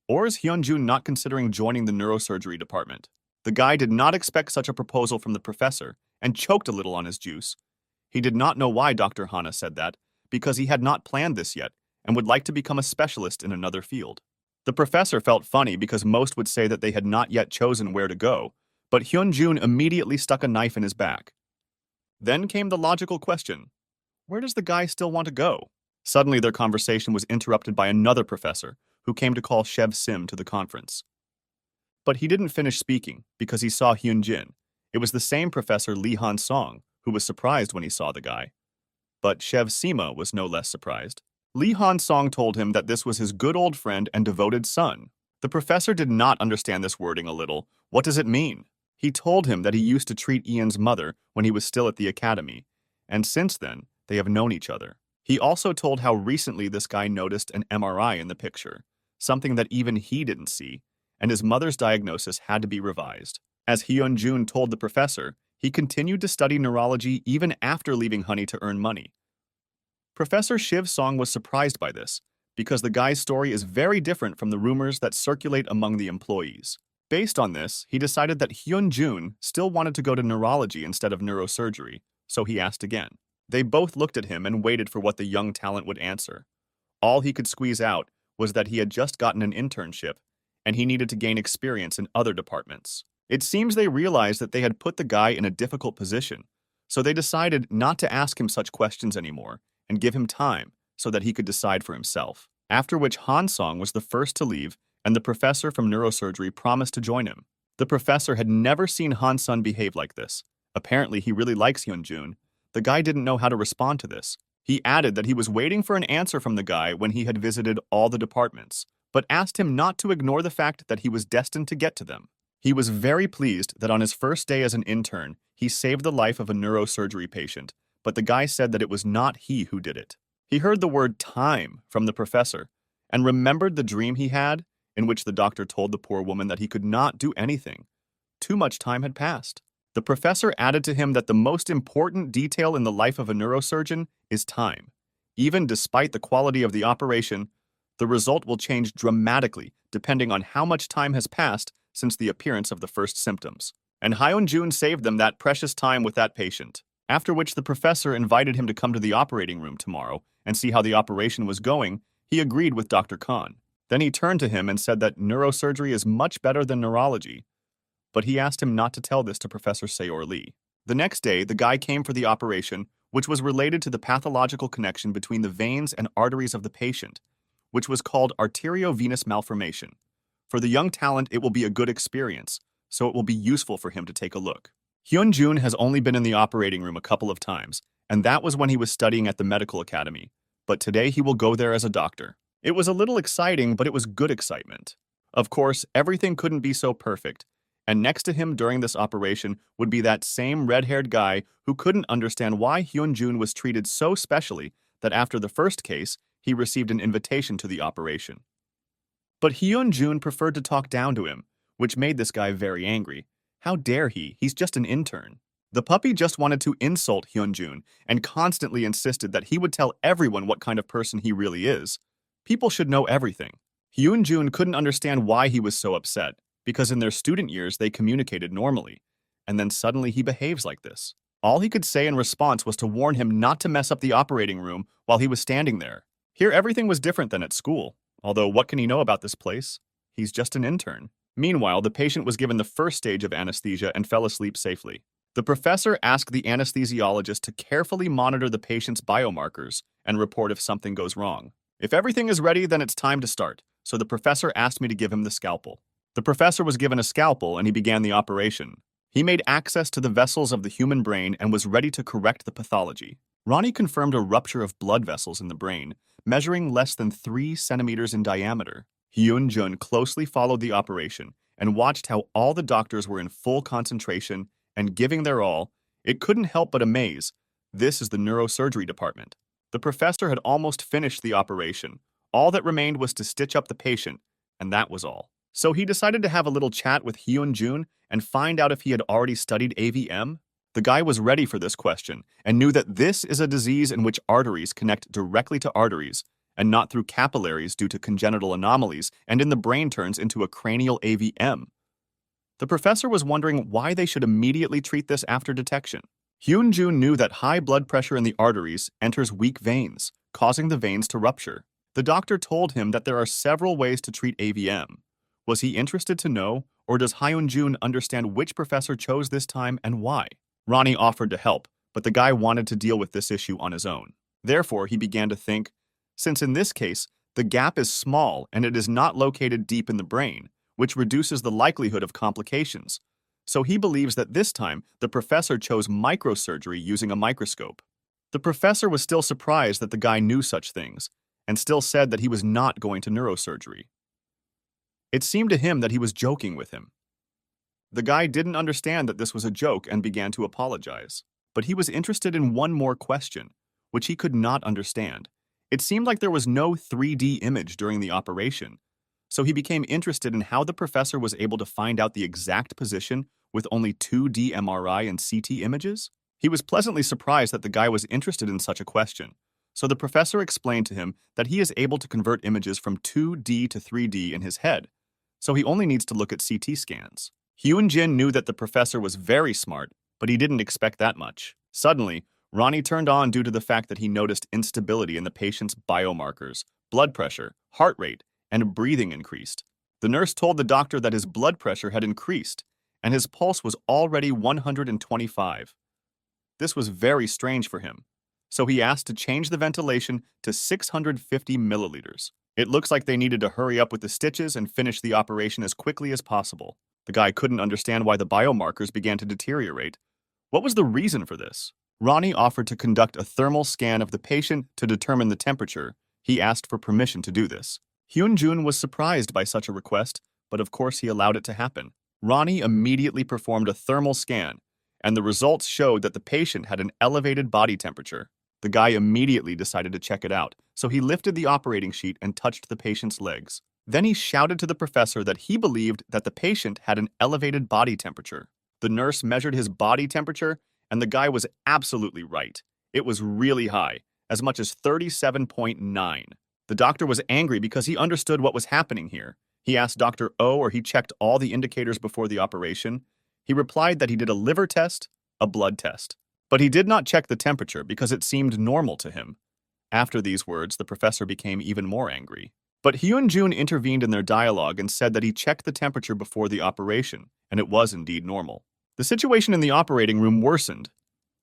or is Hyun-jun not considering joining the neurosurgery department? The guy did not expect such a proposal from the professor and choked a little on his juice. He did not know why Dr. Hana said that, because he had not planned this yet and would like to become a specialist in another field. The professor felt funny because most would say that they had not yet chosen where to go, but Hyun-jun immediately stuck a knife in his back. Then came the logical question, where does the guy still want to go? Suddenly their conversation was interrupted by another professor, who came to call Shev Sim to the conference. But he didn't finish speaking because he saw Hyun-jin. It was the same Professor Lee Han-song, who was surprised when he saw the guy. But Shev Sima was no less surprised. Lee Han-song told him that this was his good old friend and devoted son. The professor did not understand this wording a little. What does it mean? He told him that he used to treat Ian's mother when he was still at the academy, and since then, they have known each other. He also told how recently this guy noticed an MRI in the picture, something that even he didn't see, and his mother's diagnosis had to be revised. As Hyun-jun told the professor, he continued to study neurology even after leaving Honey to earn money. Professor Shiv Song was surprised by this, because the guy's story is very different from the rumors that circulate among the employees. Based on this, he decided that Hyun-jun still wanted to go to neurology instead of neurosurgery, so he asked again. They both looked at him and waited for what the young talent would answer. All he could squeeze out was that he had just gotten an internship, and he needed to gain experience in other departments. It seems they realized that they had put the guy in a difficult position, so they decided not to ask him such questions anymore and give him time so that he could decide for himself. After which Han Song was the first to leave, and the professor from neurosurgery promised to join him. The professor had never seen Han Sun behave like this. Apparently, he really likes Hyun-jun. The guy didn't know how to respond to this. He added that he was waiting for an answer from the guy when he had visited all the departments, but asked him not to ignore the fact that he was destined to get to them. He was very pleased that on his first day as an intern, he saved the life of a neurosurgery patient, but the guy said that it was not he who did it. He heard the word time from the professor and remembered the dream he had, in which the doctor told the poor woman that he could not do anything, too much time had passed. The professor added to him that the most important detail in the life of a neurosurgeon is time. Even despite the quality of the operation, the result will change dramatically depending on how much time has passed since the appearance of the first symptoms. And Hyun-jun saved them that precious time with that patient. After which the professor invited him to come to the operating room tomorrow and see how the operation was going. He agreed with Dr. Khan. Then he turned to him and said that neurosurgery is much better than neurology, but he asked him not to tell this to Professor Seor Lee. The next day, the guy came for the operation, which was related to the pathological connection between the veins and arteries of the patient, which was called arteriovenous malformation. For the young talent, it will be a good experience, so it will be useful for him to take a look. Hyun-jun has only been in the operating room a couple of times, and that was when he was studying at the medical academy, but today he will go there as a doctor. It was a little exciting, but it was good excitement. Of course, everything couldn't be so perfect, and next to him during this operation would be that same red-haired guy who couldn't understand why Hyun-jun was treated so specially that after the first case, he received an invitation to the operation. But Hyun-jun preferred to talk down to him, which made this guy very angry. How dare he? He's just an intern. The puppy just wanted to insult Hyun-jun and constantly insisted that he would tell everyone what kind of person he really is. People should know everything. Hyun-jun couldn't understand why he was so upset, because in their student years they communicated normally, and then suddenly he behaves like this. All he could say in response was to warn him not to mess up the operating room while he was standing there. Here everything was different than at school, although what can he know about this place? He's just an intern. Meanwhile, the patient was given the first stage of anesthesia and fell asleep safely. The professor asked the anesthesiologist to carefully monitor the patient's biomarkers and report if something goes wrong. If everything is ready, then it's time to start, so the professor asked me to give him the scalpel. The professor was given a scalpel and he began the operation. He made access to the vessels of the human brain and was ready to correct the pathology. Ronnie confirmed a rupture of blood vessels in the brain, measuring less than 3 centimeters in diameter. Hyun-jun closely followed the operation and watched how all the doctors were in full concentration and giving their all. It couldn't help but amaze. This is the neurosurgery department. The professor had almost finished the operation. All that remained was to stitch up the patient, and that was all. So he decided to have a little chat with Hyun-jun and find out if he had already studied AVM. The guy was ready for this question and knew that this is a disease in which arteries connect directly to arteries and not through capillaries due to congenital anomalies, and in the brain turns into a cranial AVM. The professor was wondering why they should immediately treat this after detection. Hyun-jun knew that high blood pressure in the arteries enters weak veins, causing the veins to rupture. The doctor told him that there are several ways to treat AVM. Was he interested to know, or does Hyun-jun understand which professor chose this time and why? Ronnie offered to help, but the guy wanted to deal with this issue on his own. Therefore, he began to think, since in this case, the gap is small and it is not located deep in the brain, which reduces the likelihood of complications. So he believes that this time, the professor chose microsurgery using a microscope. The professor was still surprised that the guy knew such things, and still said that he was not going to neurosurgery. It seemed to him that he was joking with him. The guy didn't understand that this was a joke and began to apologize. But he was interested in one more question, which he could not understand. It seemed like there was no 3D image during the operation, so he became interested in how the professor was able to find out the exact position with only 2D MRI and CT images. He was pleasantly surprised that the guy was interested in such a question, so the professor explained to him that he is able to convert images from 2D to 3D in his head, so he only needs to look at CT scans. Hyun-jin knew that the professor was very smart, but he didn't expect that much. Suddenly, Ronnie turned on due to the fact that he noticed instability in the patient's biomarkers, blood pressure, heart rate, and breathing increased. The nurse told the doctor that his blood pressure had increased, and his pulse was already 125. This was very strange for him, so he asked to change the ventilation to 650 milliliters. It looks like they needed to hurry up with the stitches and finish the operation as quickly as possible. The guy couldn't understand why the biomarkers began to deteriorate. What was the reason for this? Ronnie offered to conduct a thermal scan of the patient to determine the temperature. He asked for permission to do this. Hyun-jun was surprised by such a request, but of course he allowed it to happen. Ronnie immediately performed a thermal scan, and the results showed that the patient had an elevated body temperature. The guy immediately decided to check it out, so he lifted the operating sheet and touched the patient's legs. Then he shouted to the professor that he believed that the patient had an elevated body temperature. The nurse measured his body temperature, and the guy was absolutely right. It was really high, as much as 37.9. The doctor was angry because he understood what was happening here. He asked Dr. O or he checked all the indicators before the operation. He replied that he did a liver test, a blood test. But he did not check the temperature because it seemed normal to him. After these words, the professor became even more angry. But Hyun-jun intervened in their dialogue and said that he checked the temperature before the operation, and it was indeed normal. The situation in the operating room worsened.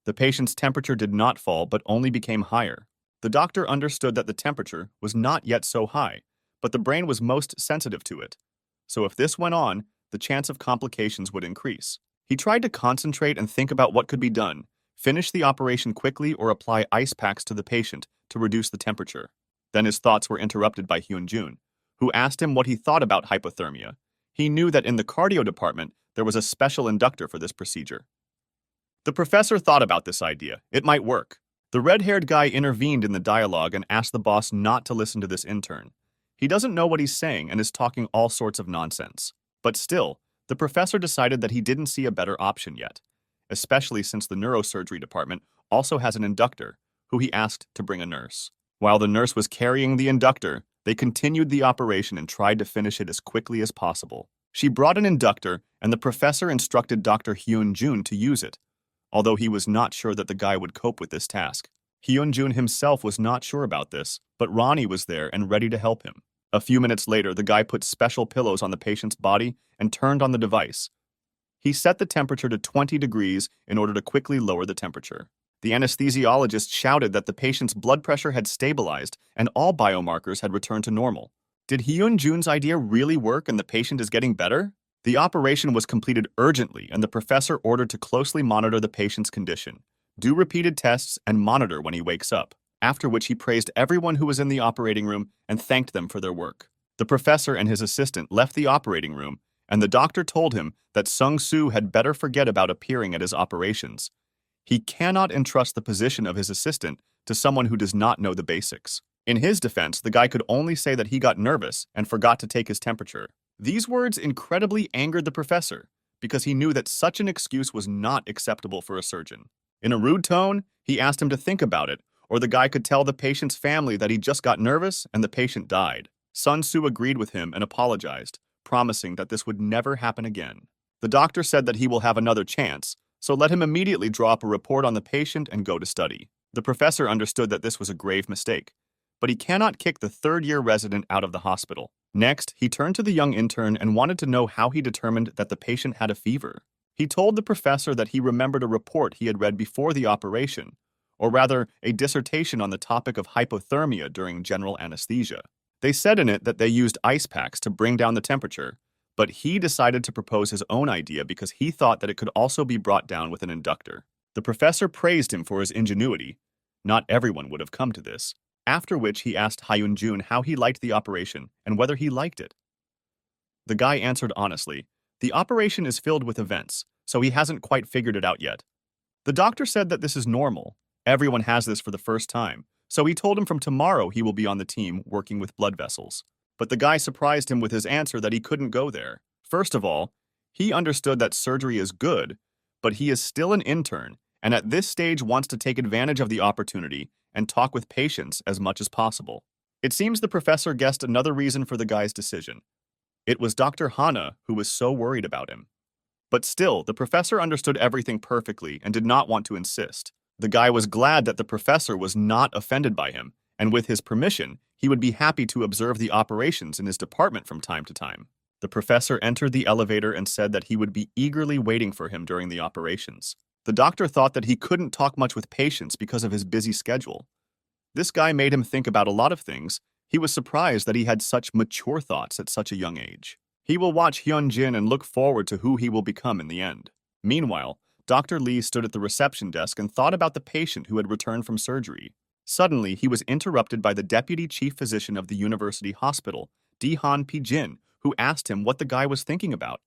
The patient's temperature did not fall, but only became higher. The doctor understood that the temperature was not yet so high, but the brain was most sensitive to it. So if this went on, the chance of complications would increase. He tried to concentrate and think about what could be done, finish the operation quickly or apply ice packs to the patient to reduce the temperature. Then his thoughts were interrupted by Hyun-jun, who asked him what he thought about hypothermia. He knew that in the cardio department, there was a special inductor for this procedure. The professor thought about this idea. It might work. The red-haired guy intervened in the dialogue and asked the boss not to listen to this intern. He doesn't know what he's saying and is talking all sorts of nonsense. But still, the professor decided that he didn't see a better option yet, especially since the neurosurgery department also has an inductor, who he asked to bring a nurse. While the nurse was carrying the inductor, they continued the operation and tried to finish it as quickly as possible. She brought an inductor, and the professor instructed Dr. Hyun-jun to use it, although he was not sure that the guy would cope with this task. Hyun-jun himself was not sure about this, but Ronnie was there and ready to help him. A few minutes later, the guy put special pillows on the patient's body and turned on the device. He set the temperature to 20 degrees in order to quickly lower the temperature. The anesthesiologist shouted that the patient's blood pressure had stabilized and all biomarkers had returned to normal. Did Hyun-jun's idea really work and the patient is getting better? The operation was completed urgently and the professor ordered to closely monitor the patient's condition, do repeated tests, and monitor when he wakes up, after which he praised everyone who was in the operating room and thanked them for their work. The professor and his assistant left the operating room, and the doctor told him that Sung-soo had better forget about appearing at his operations. He cannot entrust the position of his assistant to someone who does not know the basics. In his defense, the guy could only say that he got nervous and forgot to take his temperature. These words incredibly angered the professor, because he knew that such an excuse was not acceptable for a surgeon. In a rude tone, he asked him to think about it, or the guy could tell the patient's family that he just got nervous and the patient died. Sun-soo agreed with him and apologized, promising that this would never happen again. The doctor said that he will have another chance, so let him immediately draw up a report on the patient and go to study. The professor understood that this was a grave mistake, but he cannot kick the third-year resident out of the hospital. Next, he turned to the young intern and wanted to know how he determined that the patient had a fever. He told the professor that he remembered a report he had read before the operation, or rather, a dissertation on the topic of hypothermia during general anesthesia. They said in it that they used ice packs to bring down the temperature, but he decided to propose his own idea because he thought that it could also be brought down with an inductor. The professor praised him for his ingenuity. Not everyone would have come to this. After which he asked Hyun-jun how he liked the operation and whether he liked it. The guy answered honestly, "The operation is filled with events, so he hasn't quite figured it out yet." The doctor said that this is normal. Everyone has this for the first time, so he told him from tomorrow he will be on the team working with blood vessels. But the guy surprised him with his answer that he couldn't go there. First of all, he understood that surgery is good, but he is still an intern, and at this stage wants to take advantage of the opportunity and talk with patients as much as possible. It seems the professor guessed another reason for the guy's decision. It was Dr. Hana who was so worried about him. But still, the professor understood everything perfectly and did not want to insist. The guy was glad that the professor was not offended by him, and with his permission, he would be happy to observe the operations in his department from time to time. The professor entered the elevator and said that he would be eagerly waiting for him during the operations. The doctor thought that he couldn't talk much with patients because of his busy schedule. This guy made him think about a lot of things. He was surprised that he had such mature thoughts at such a young age. He will watch Hyun-jin and look forward to who he will become in the end. Meanwhile, Dr. Lee stood at the reception desk and thought about the patient who had returned from surgery. Suddenly, he was interrupted by the deputy chief physician of the university hospital, Dehan Pijin, who asked him what the guy was thinking about.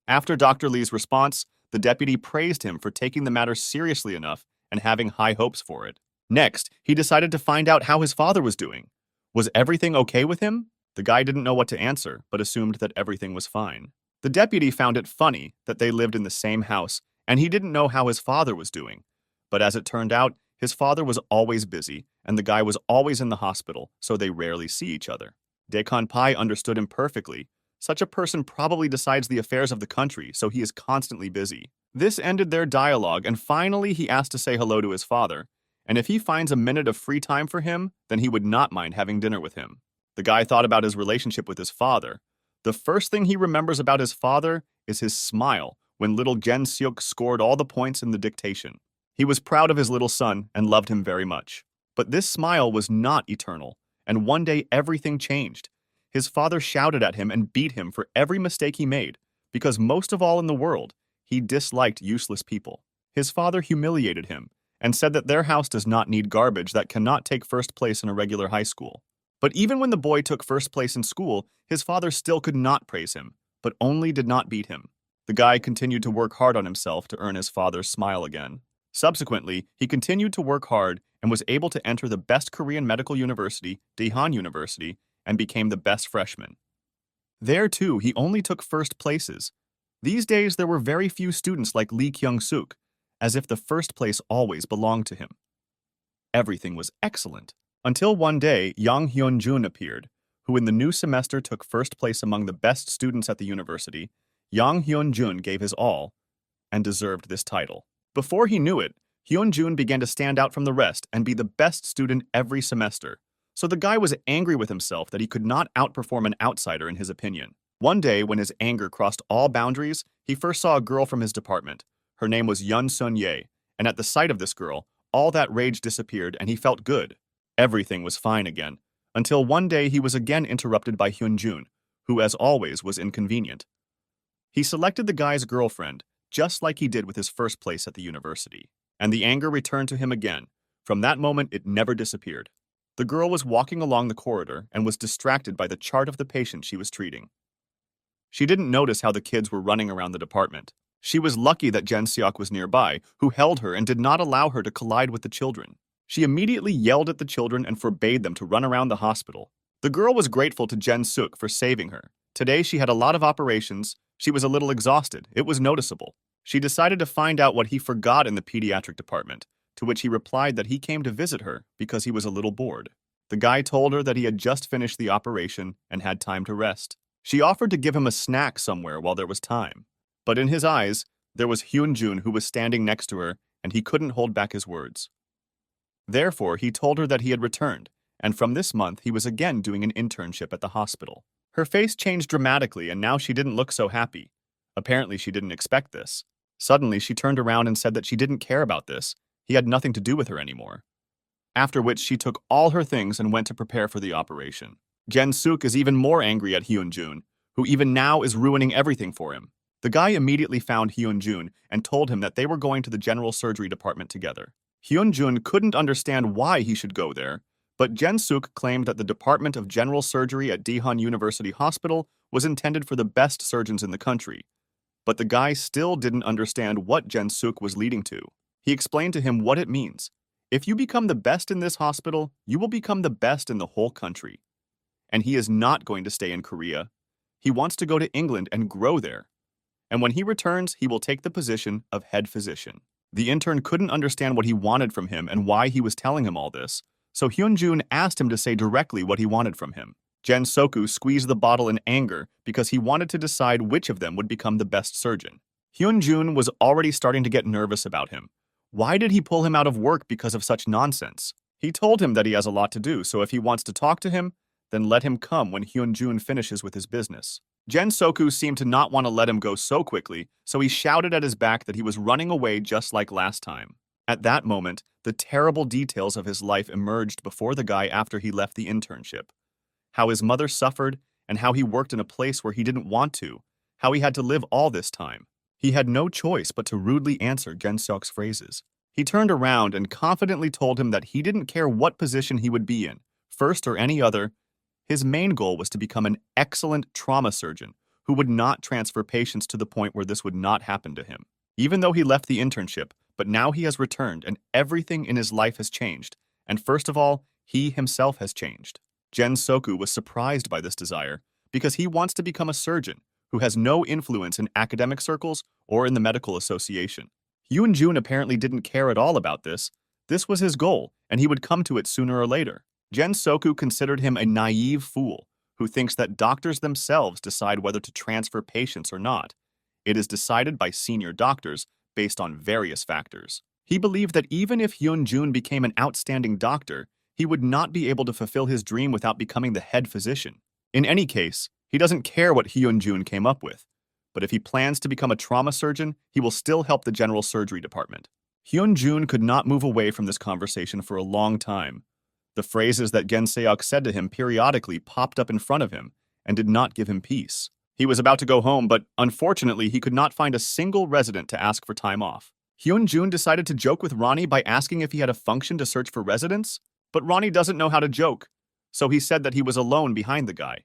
After Dr. Lee's response, the deputy praised him for taking the matter seriously enough and having high hopes for it. Next, he decided to find out how his father was doing. Was everything okay with him? The guy didn't know what to answer, but assumed that everything was fine. The deputy found it funny that they lived in the same house, and he didn't know how his father was doing. But as it turned out, his father was always busy, and the guy was always in the hospital, so they rarely see each other. Daikon Pai understood him perfectly. Such a person probably decides the affairs of the country, so he is constantly busy. This ended their dialogue, and finally he asked to say hello to his father, and if he finds a minute of free time for him, then he would not mind having dinner with him. The guy thought about his relationship with his father. The first thing he remembers about his father is his smile when little Jen Seok scored all the points in the dictation. He was proud of his little son and loved him very much. But this smile was not eternal, and one day everything changed. His father shouted at him and beat him for every mistake he made, because most of all in the world, he disliked useless people. His father humiliated him and said that their house does not need garbage that cannot take first place in a regular high school. But even when the boy took first place in school, his father still could not praise him, but only did not beat him. The guy continued to work hard on himself to earn his father's smile again. Subsequently, he continued to work hard and was able to enter the best Korean medical university, Daehan University, and became the best freshman. There, too, he only took first places. These days, there were very few students like Lee Kyung-suk, as if the first place always belonged to him. Everything was excellent. Until one day, Yang Hyun-jun appeared, who in the new semester took first place among the best students at the university. Yang Hyun-jun gave his all and deserved this title. Before he knew it, Hyun-jun began to stand out from the rest and be the best student every semester. So the guy was angry with himself that he could not outperform an outsider in his opinion. One day, when his anger crossed all boundaries, he first saw a girl from his department. Her name was Yun Sun-ye, and at the sight of this girl, all that rage disappeared and he felt good. Everything was fine again, until one day he was again interrupted by Hyun-jun, who as always was inconvenient. He selected the guy's girlfriend, just like he did with his first place at the university. And the anger returned to him again. From that moment, it never disappeared. The girl was walking along the corridor and was distracted by the chart of the patient she was treating. She didn't notice how the kids were running around the department. She was lucky that Jen Seok was nearby, who held her and did not allow her to collide with the children. She immediately yelled at the children and forbade them to run around the hospital. The girl was grateful to Jen Seok for saving her. Today she had a lot of operations. She was a little exhausted. It was noticeable. She decided to find out what he forgot in the pediatric department, to which he replied that he came to visit her because he was a little bored. The guy told her that he had just finished the operation and had time to rest. She offered to give him a snack somewhere while there was time. But in his eyes, there was Hyun-jun who was standing next to her, and he couldn't hold back his words. Therefore, he told her that he had returned, and from this month he was again doing an internship at the hospital. Her face changed dramatically, and now she didn't look so happy. Apparently, she didn't expect this. Suddenly, she turned around and said that she didn't care about this. He had nothing to do with her anymore. After which, she took all her things and went to prepare for the operation. Jen Seok is even more angry at Hyun-jun, who even now is ruining everything for him. The guy immediately found Hyun-jun and told him that they were going to the general surgery department together. Hyun-jun couldn't understand why he should go there, but Jen Seok claimed that the Department of General Surgery at Daehan University Hospital was intended for the best surgeons in the country. But the guy still didn't understand what Jen Seok was leading to. He explained to him what it means. If you become the best in this hospital, you will become the best in the whole country. And he is not going to stay in Korea. He wants to go to England and grow there. And when he returns, he will take the position of head physician. The intern couldn't understand what he wanted from him and why he was telling him all this, so Hyun-jun asked him to say directly what he wanted from him. Jen Seok squeezed the bottle in anger because he wanted to decide which of them would become the best surgeon. Hyun-jun was already starting to get nervous about him. Why did he pull him out of work because of such nonsense? He told him that he has a lot to do, so if he wants to talk to him, then let him come when Hyun-jun finishes with his business. Jen Seok seemed to not want to let him go so quickly, so he shouted at his back that he was running away just like last time. At that moment, the terrible details of his life emerged before the guy after he left the internship. How his mother suffered, and how he worked in a place where he didn't want to, how he had to live all this time. He had no choice but to rudely answer Jen Seok's phrases. He turned around and confidently told him that he didn't care what position he would be in, first or any other. His main goal was to become an excellent trauma surgeon who would not transfer patients to the point where this would not happen to him. Even though he left the internship, but now he has returned and everything in his life has changed. And first of all, he himself has changed. Jin Soku was surprised by this desire because he wants to become a surgeon who has no influence in academic circles or in the medical association. Hyun-jun apparently didn't care at all about this. This was his goal, and he would come to it sooner or later. Jin Soku considered him a naive fool who thinks that doctors themselves decide whether to transfer patients or not. It is decided by senior doctors based on various factors. He believed that even if Hyun-jun became an outstanding doctor, he would not be able to fulfill his dream without becoming the head physician. In any case, he doesn't care what Hyun-jun came up with. But if he plans to become a trauma surgeon, he will still help the general surgery department. Hyun-jun could not move away from this conversation for a long time. The phrases that Genseok said to him periodically popped up in front of him and did not give him peace. He was about to go home, but unfortunately he could not find a single resident to ask for time off. Hyun-jun decided to joke with Ronnie by asking if he had a function to search for residents, but Ronnie doesn't know how to joke, so he said that he was alone behind the guy.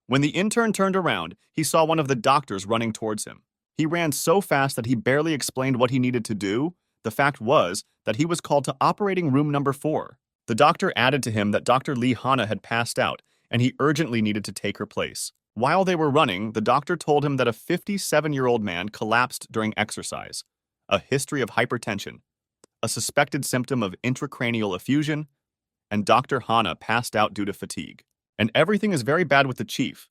When the intern turned around, he saw one of the doctors running towards him. He ran so fast that he barely explained what he needed to do. The fact was that he was called to operating room number 4. The doctor added to him that Dr. Lee Hana had passed out, and he urgently needed to take her place. While they were running, the doctor told him that a 57-year-old man collapsed during exercise, a history of hypertension, a suspected symptom of intracranial effusion, and Dr. Hana passed out due to fatigue. And everything is very bad with the chief.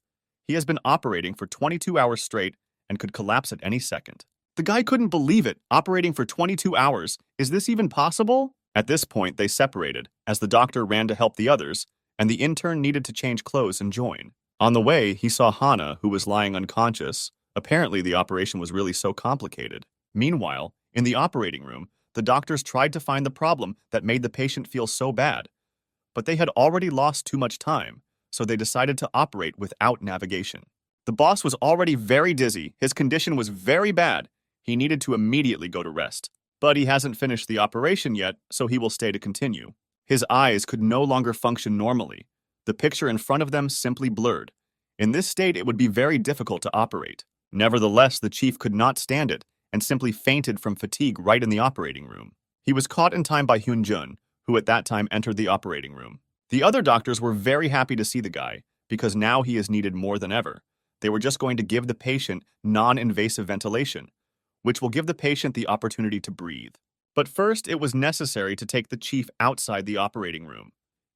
He has been operating for 22 hours straight and could collapse at any second. The guy couldn't believe it, operating for 22 hours. Is this even possible? At this point, they separated, as the doctor ran to help the others, and the intern needed to change clothes and join. On the way, he saw Hana, who was lying unconscious. Apparently, the operation was really so complicated. Meanwhile, in the operating room, the doctors tried to find the problem that made the patient feel so bad. But they had already lost too much time, so they decided to operate without navigation. The boss was already very dizzy. His condition was very bad. He needed to immediately go to rest. But he hasn't finished the operation yet, so he will stay to continue. His eyes could no longer function normally. The picture in front of them simply blurred. In this state, it would be very difficult to operate. Nevertheless, the chief could not stand it and simply fainted from fatigue right in the operating room. He was caught in time by Hyun-jun, who at that time entered the operating room. The other doctors were very happy to see the guy, because now he is needed more than ever. They were just going to give the patient non-invasive ventilation, which will give the patient the opportunity to breathe. But first, it was necessary to take the chief outside the operating room.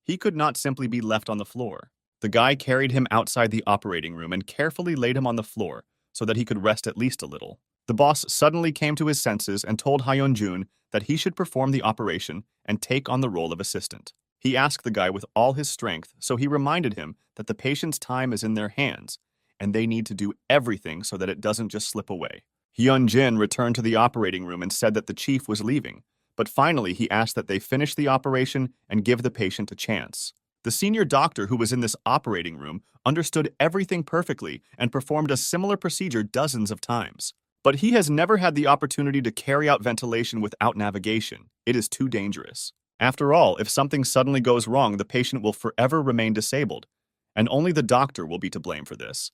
He could not simply be left on the floor. The guy carried him outside the operating room and carefully laid him on the floor so that he could rest at least a little. The boss suddenly came to his senses and told Hyun-jun that he should perform the operation and take on the role of assistant. He asked the guy with all his strength, so he reminded him that the patient's time is in their hands, and they need to do everything so that it doesn't just slip away. Hyun-jin returned to the operating room and said that the chief was leaving, but finally he asked that they finish the operation and give the patient a chance. The senior doctor who was in this operating room understood everything perfectly and performed a similar procedure dozens of times. But he has never had the opportunity to carry out ventilation without navigation. It is too dangerous. After all, if something suddenly goes wrong, the patient will forever remain disabled, and only the doctor will be to blame for this.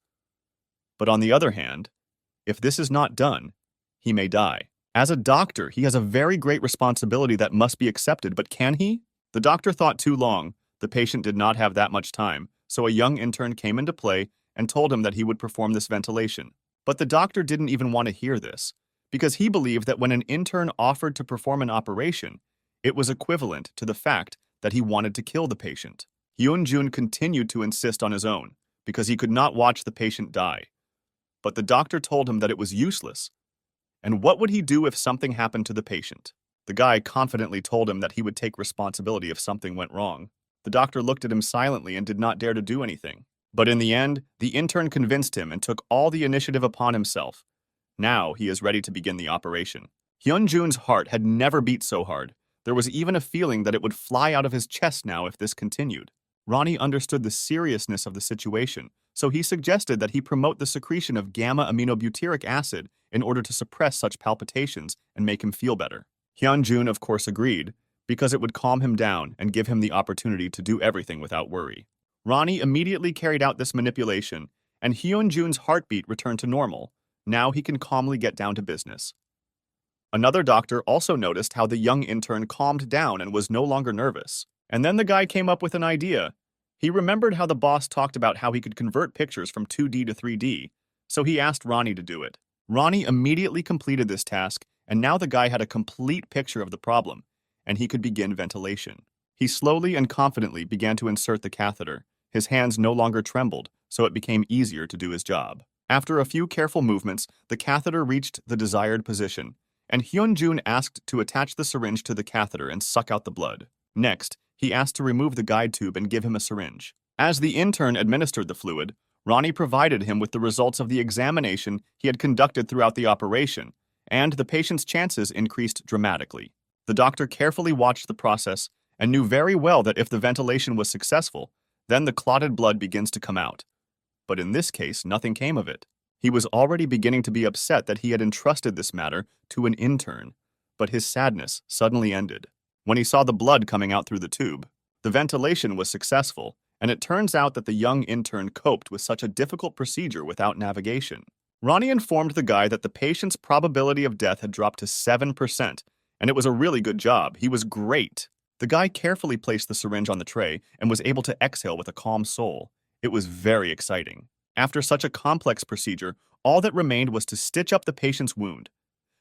But on the other hand, if this is not done, he may die. As a doctor, he has a very great responsibility that must be accepted, but can he? The doctor thought too long. The patient did not have that much time, so a young intern came into play and told him that he would perform this ventilation. But the doctor didn't even want to hear this, because he believed that when an intern offered to perform an operation, it was equivalent to the fact that he wanted to kill the patient. Hyun-jun continued to insist on his own, because he could not watch the patient die. But the doctor told him that it was useless. And what would he do if something happened to the patient? The guy confidently told him that he would take responsibility if something went wrong. The doctor looked at him silently and did not dare to do anything. But in the end, the intern convinced him and took all the initiative upon himself. Now he is ready to begin the operation. Hyun-jun's heart had never beat so hard. There was even a feeling that it would fly out of his chest now if this continued. Ronnie understood the seriousness of the situation, so he suggested that he promote the secretion of gamma-aminobutyric acid in order to suppress such palpitations and make him feel better. Hyun-jun, of course, agreed, because it would calm him down and give him the opportunity to do everything without worry. Ronnie immediately carried out this manipulation, and Hyun-jun's heartbeat returned to normal. Now he can calmly get down to business. Another doctor also noticed how the young intern calmed down and was no longer nervous. And then the guy came up with an idea. He remembered how the boss talked about how he could convert pictures from 2D to 3D, so he asked Ronnie to do it. Ronnie immediately completed this task, and now the guy had a complete picture of the problem, and he could begin ventilation. He slowly and confidently began to insert the catheter. His hands no longer trembled, so it became easier to do his job. After a few careful movements, the catheter reached the desired position, and Hyun-jun asked to attach the syringe to the catheter and suck out the blood. Next, he asked to remove the guide tube and give him a syringe. As the intern administered the fluid, Ronnie provided him with the results of the examination he had conducted throughout the operation, and the patient's chances increased dramatically. The doctor carefully watched the process and knew very well that if the ventilation was successful, then the clotted blood begins to come out. But in this case, nothing came of it. He was already beginning to be upset that he had entrusted this matter to an intern, but his sadness suddenly ended when he saw the blood coming out through the tube. The ventilation was successful, and it turns out that the young intern coped with such a difficult procedure without navigation. Ronnie informed the guy that the patient's probability of death had dropped to 7%, and it was a really good job. He was great. The guy carefully placed the syringe on the tray and was able to exhale with a calm soul. It was very exciting. After such a complex procedure, all that remained was to stitch up the patient's wound.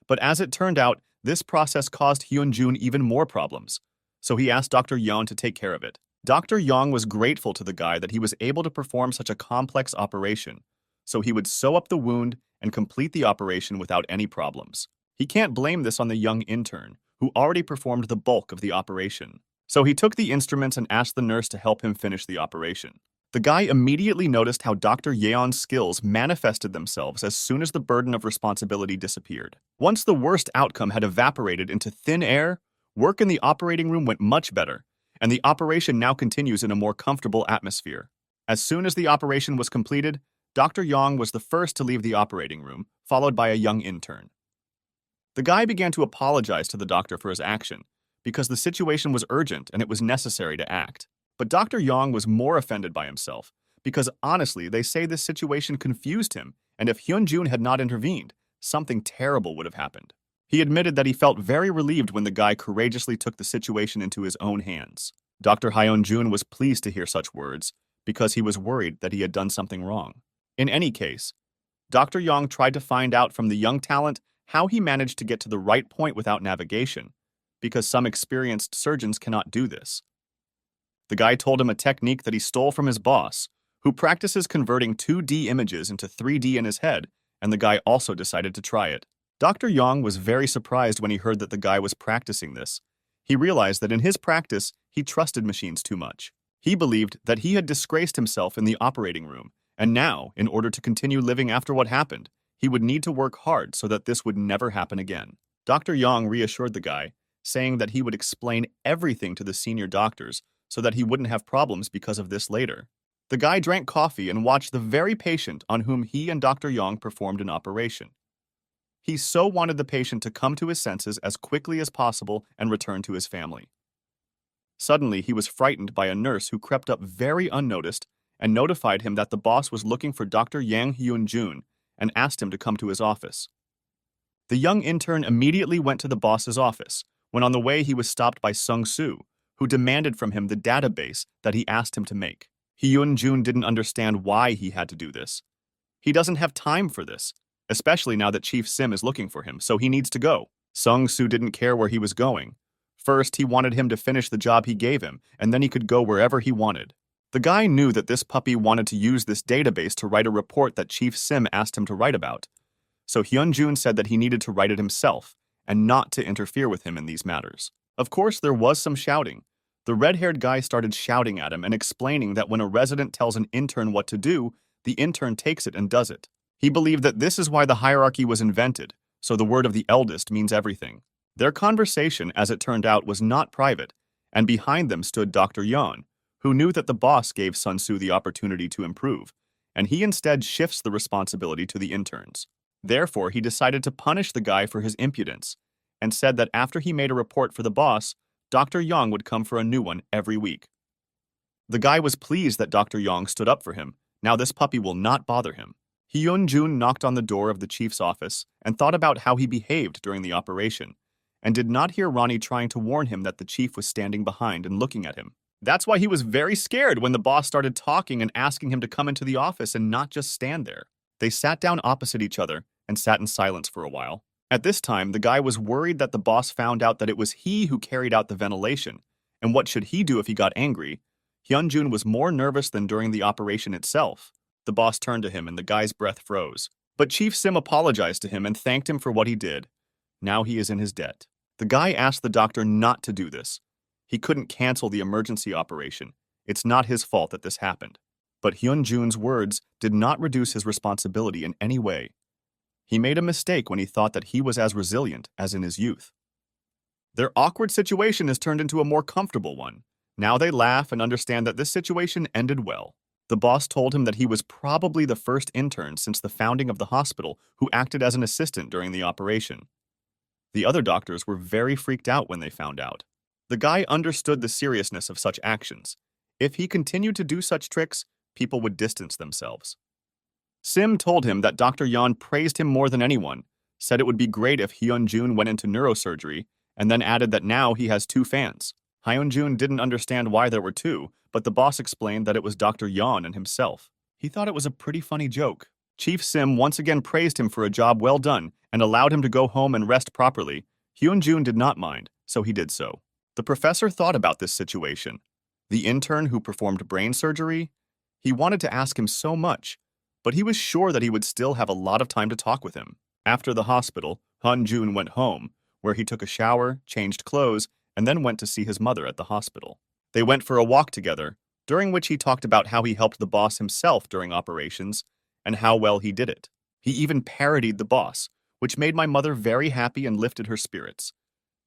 But as it turned out, this process caused Hyun-jun even more problems, so he asked Dr. Yeon to take care of it. Dr. Yeon was grateful to the guy that he was able to perform such a complex operation, so he would sew up the wound and complete the operation without any problems. He can't blame this on the young intern, who already performed the bulk of the operation. So he took the instruments and asked the nurse to help him finish the operation. The guy immediately noticed how Dr. Yeon's skills manifested themselves as soon as the burden of responsibility disappeared. Once the worst outcome had evaporated into thin air, work in the operating room went much better, and the operation now continues in a more comfortable atmosphere. As soon as the operation was completed, Dr. Yong was the first to leave the operating room, followed by a young intern. The guy began to apologize to the doctor for his action, because the situation was urgent and it was necessary to act. But Dr. Yong was more offended by himself, because honestly, they say this situation confused him, and if Hyun-jun had not intervened, something terrible would have happened. He admitted that he felt very relieved when the guy courageously took the situation into his own hands. Dr. Hyun-jun was pleased to hear such words, because he was worried that he had done something wrong. In any case, Dr. Yong tried to find out from the young talent how he managed to get to the right point without navigation, because some experienced surgeons cannot do this. The guy told him a technique that he stole from his boss, who practices converting 2D images into 3D in his head, and the guy also decided to try it. Dr. Yong was very surprised when he heard that the guy was practicing this. He realized that in his practice, he trusted machines too much. He believed that he had disgraced himself in the operating room, and now, in order to continue living after what happened, he would need to work hard so that this would never happen again. Dr. Yong reassured the guy, saying that he would explain everything to the senior doctors so that he wouldn't have problems because of this later. The guy drank coffee and watched the very patient on whom he and Dr. Yong performed an operation. He so wanted the patient to come to his senses as quickly as possible and return to his family. Suddenly, he was frightened by a nurse who crept up very unnoticed and notified him that the boss was looking for Dr. Yang Hyun-jun and asked him to come to his office. The young intern immediately went to the boss's office, when on the way he was stopped by Sung-soo, who demanded from him the database that he asked him to make. Hyun-jun didn't understand why he had to do this. He doesn't have time for this, especially now that Chief Sim is looking for him, so he needs to go. Sung-soo didn't care where he was going. First, he wanted him to finish the job he gave him, and then he could go wherever he wanted. The guy knew that this puppy wanted to use this database to write a report that Chief Sim asked him to write about. So Hyun-jun said that he needed to write it himself, and not to interfere with him in these matters. Of course, there was some shouting. The red-haired guy started shouting at him and explaining that when a resident tells an intern what to do, the intern takes it and does it. He believed that this is why the hierarchy was invented, so the word of the eldest means everything. Their conversation, as it turned out, was not private, and behind them stood Dr. Yeon, who knew that the boss gave Sun-soo the opportunity to improve, and he instead shifts the responsibility to the interns. Therefore, he decided to punish the guy for his impudence, and said that after he made a report for the boss, Dr. Yong would come for a new one every week. The guy was pleased that Dr. Yong stood up for him. Now this puppy will not bother him. Hyun-jun knocked on the door of the chief's office and thought about how he behaved during the operation, and did not hear Ronnie trying to warn him that the chief was standing behind and looking at him. That's why he was very scared when the boss started talking and asking him to come into the office and not just stand there. They sat down opposite each other and sat in silence for a while. At this time, the guy was worried that the boss found out that it was he who carried out the ventilation, and what should he do if he got angry? Hyunjun was more nervous than during the operation itself. The boss turned to him and the guy's breath froze. But Chief Sim apologized to him and thanked him for what he did. Now he is in his debt. The guy asked the doctor not to do this. He couldn't cancel the emergency operation. It's not his fault that this happened. But Hyunjun's words did not reduce his responsibility in any way. He made a mistake when he thought that he was as resilient as in his youth. Their awkward situation has turned into a more comfortable one. Now they laugh and understand that this situation ended well. The boss told him that he was probably the first intern since the founding of the hospital who acted as an assistant during the operation. The other doctors were very freaked out when they found out. The guy understood the seriousness of such actions. If he continued to do such tricks, people would distance themselves. Sim told him that Dr. Yan praised him more than anyone, said it would be great if Hyunjun went into neurosurgery, and then added that now he has 2 fans. Hyunjun didn't understand why there were 2, but the boss explained that it was Dr. Yan and himself. He thought it was a pretty funny joke. Chief Sim once again praised him for a job well done and allowed him to go home and rest properly. Hyunjun did not mind, so he did so. The professor thought about this situation. The intern who performed brain surgery? He wanted to ask him so much, but he was sure that he would still have a lot of time to talk with him. After the hospital, Hyunjun went home, where he took a shower, changed clothes, and then went to see his mother at the hospital. They went for a walk together, during which he talked about how he helped the boss himself during operations and how well he did it. He even parodied the boss, which made my mother very happy and lifted her spirits.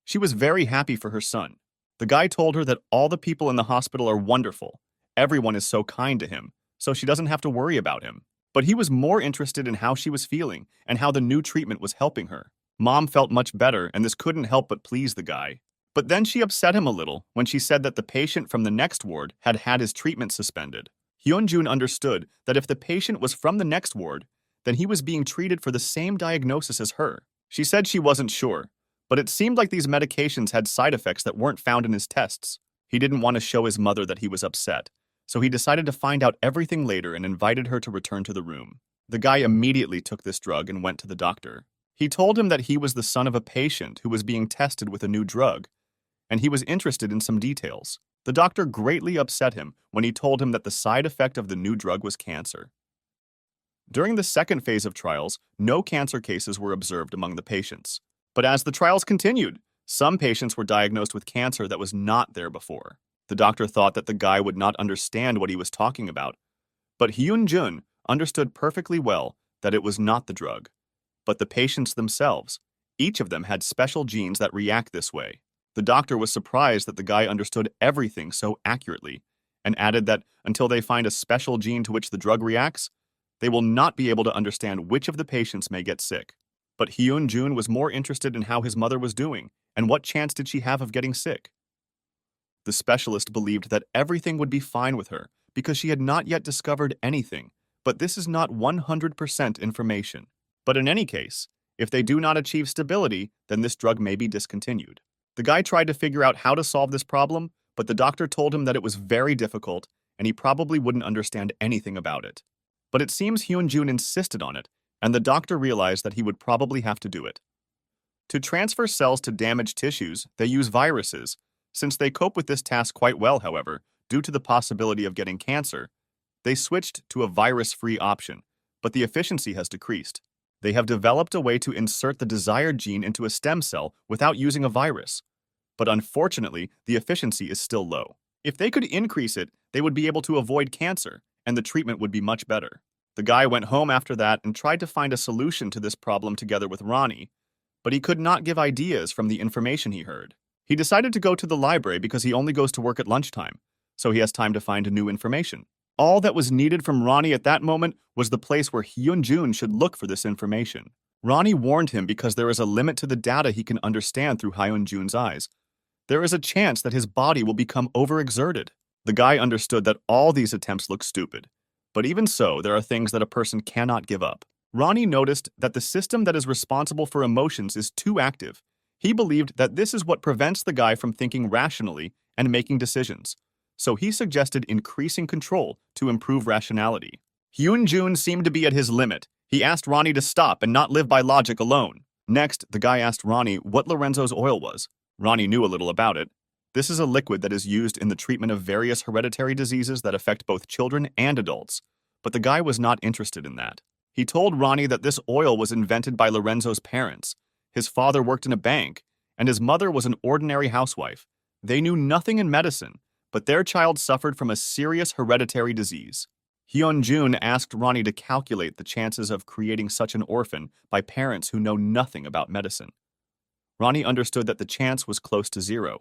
She was very happy for her son. The guy told her that all the people in the hospital are wonderful. Everyone is so kind to him, so she doesn't have to worry about him. But he was more interested in how she was feeling and how the new treatment was helping her. Mom felt much better, and this couldn't help but please the guy. But then she upset him a little when she said that the patient from the next ward had had his treatment suspended. Hyunjun understood that if the patient was from the next ward, then he was being treated for the same diagnosis as her. She said she wasn't sure, but it seemed like these medications had side effects that weren't found in his tests. He didn't want to show his mother that he was upset, so he decided to find out everything later and invited her to return to the room. The guy immediately took this drug and went to the doctor. He told him that he was the son of a patient who was being tested with a new drug, and he was interested in some details. The doctor greatly upset him when he told him that the side effect of the new drug was cancer. During the second phase of trials, no cancer cases were observed among the patients. But as the trials continued, some patients were diagnosed with cancer that was not there before. The doctor thought that the guy would not understand what he was talking about, but Hyunjun understood perfectly well that it was not the drug, but the patients themselves. Each of them had special genes that react this way. The doctor was surprised that the guy understood everything so accurately, and added that until they find a special gene to which the drug reacts, they will not be able to understand which of the patients may get sick. But Hyunjun was more interested in how his mother was doing, and what chance did she have of getting sick. The specialist believed that everything would be fine with her, because she had not yet discovered anything, but this is not 100% information. But in any case, if they do not achieve stability, then this drug may be discontinued. The guy tried to figure out how to solve this problem, but the doctor told him that it was very difficult, and he probably wouldn't understand anything about it. But it seems Hyunjun insisted on it, and the doctor realized that he would probably have to do it. To transfer cells to damaged tissues, they use viruses. Since they cope with this task quite well, however, due to the possibility of getting cancer, they switched to a virus-free option, but the efficiency has decreased. They have developed a way to insert the desired gene into a stem cell without using a virus. But unfortunately, the efficiency is still low. If they could increase it, they would be able to avoid cancer, and the treatment would be much better. The guy went home after that and tried to find a solution to this problem together with Ronnie, but he could not give ideas from the information he heard. He decided to go to the library because he only goes to work at lunchtime, so he has time to find new information. All that was needed from Ronnie at that moment was the place where Hyunjun should look for this information. Ronnie warned him because there is a limit to the data he can understand through Hyunjun's eyes. There is a chance that his body will become overexerted. The guy understood that all these attempts look stupid, but even so, there are things that a person cannot give up. Ronnie noticed that the system that is responsible for emotions is too active. He believed that this is what prevents the guy from thinking rationally and making decisions. so he suggested increasing control to improve rationality. Hyun-jun seemed to be at his limit. He asked Ronnie to stop and not live by logic alone. Next, the guy asked Ronnie what Lorenzo's oil was. Ronnie knew a little about it. This is a liquid that is used in the treatment of various hereditary diseases that affect both children and adults. But the guy was not interested in that. He told Ronnie that this oil was invented by Lorenzo's parents. His father worked in a bank, and his mother was an ordinary housewife. They knew nothing in medicine, but their child suffered from a serious hereditary disease. Hyun-jun asked Ronnie to calculate the chances of creating such an orphan by parents who know nothing about medicine. Ronnie understood that the chance was close to zero.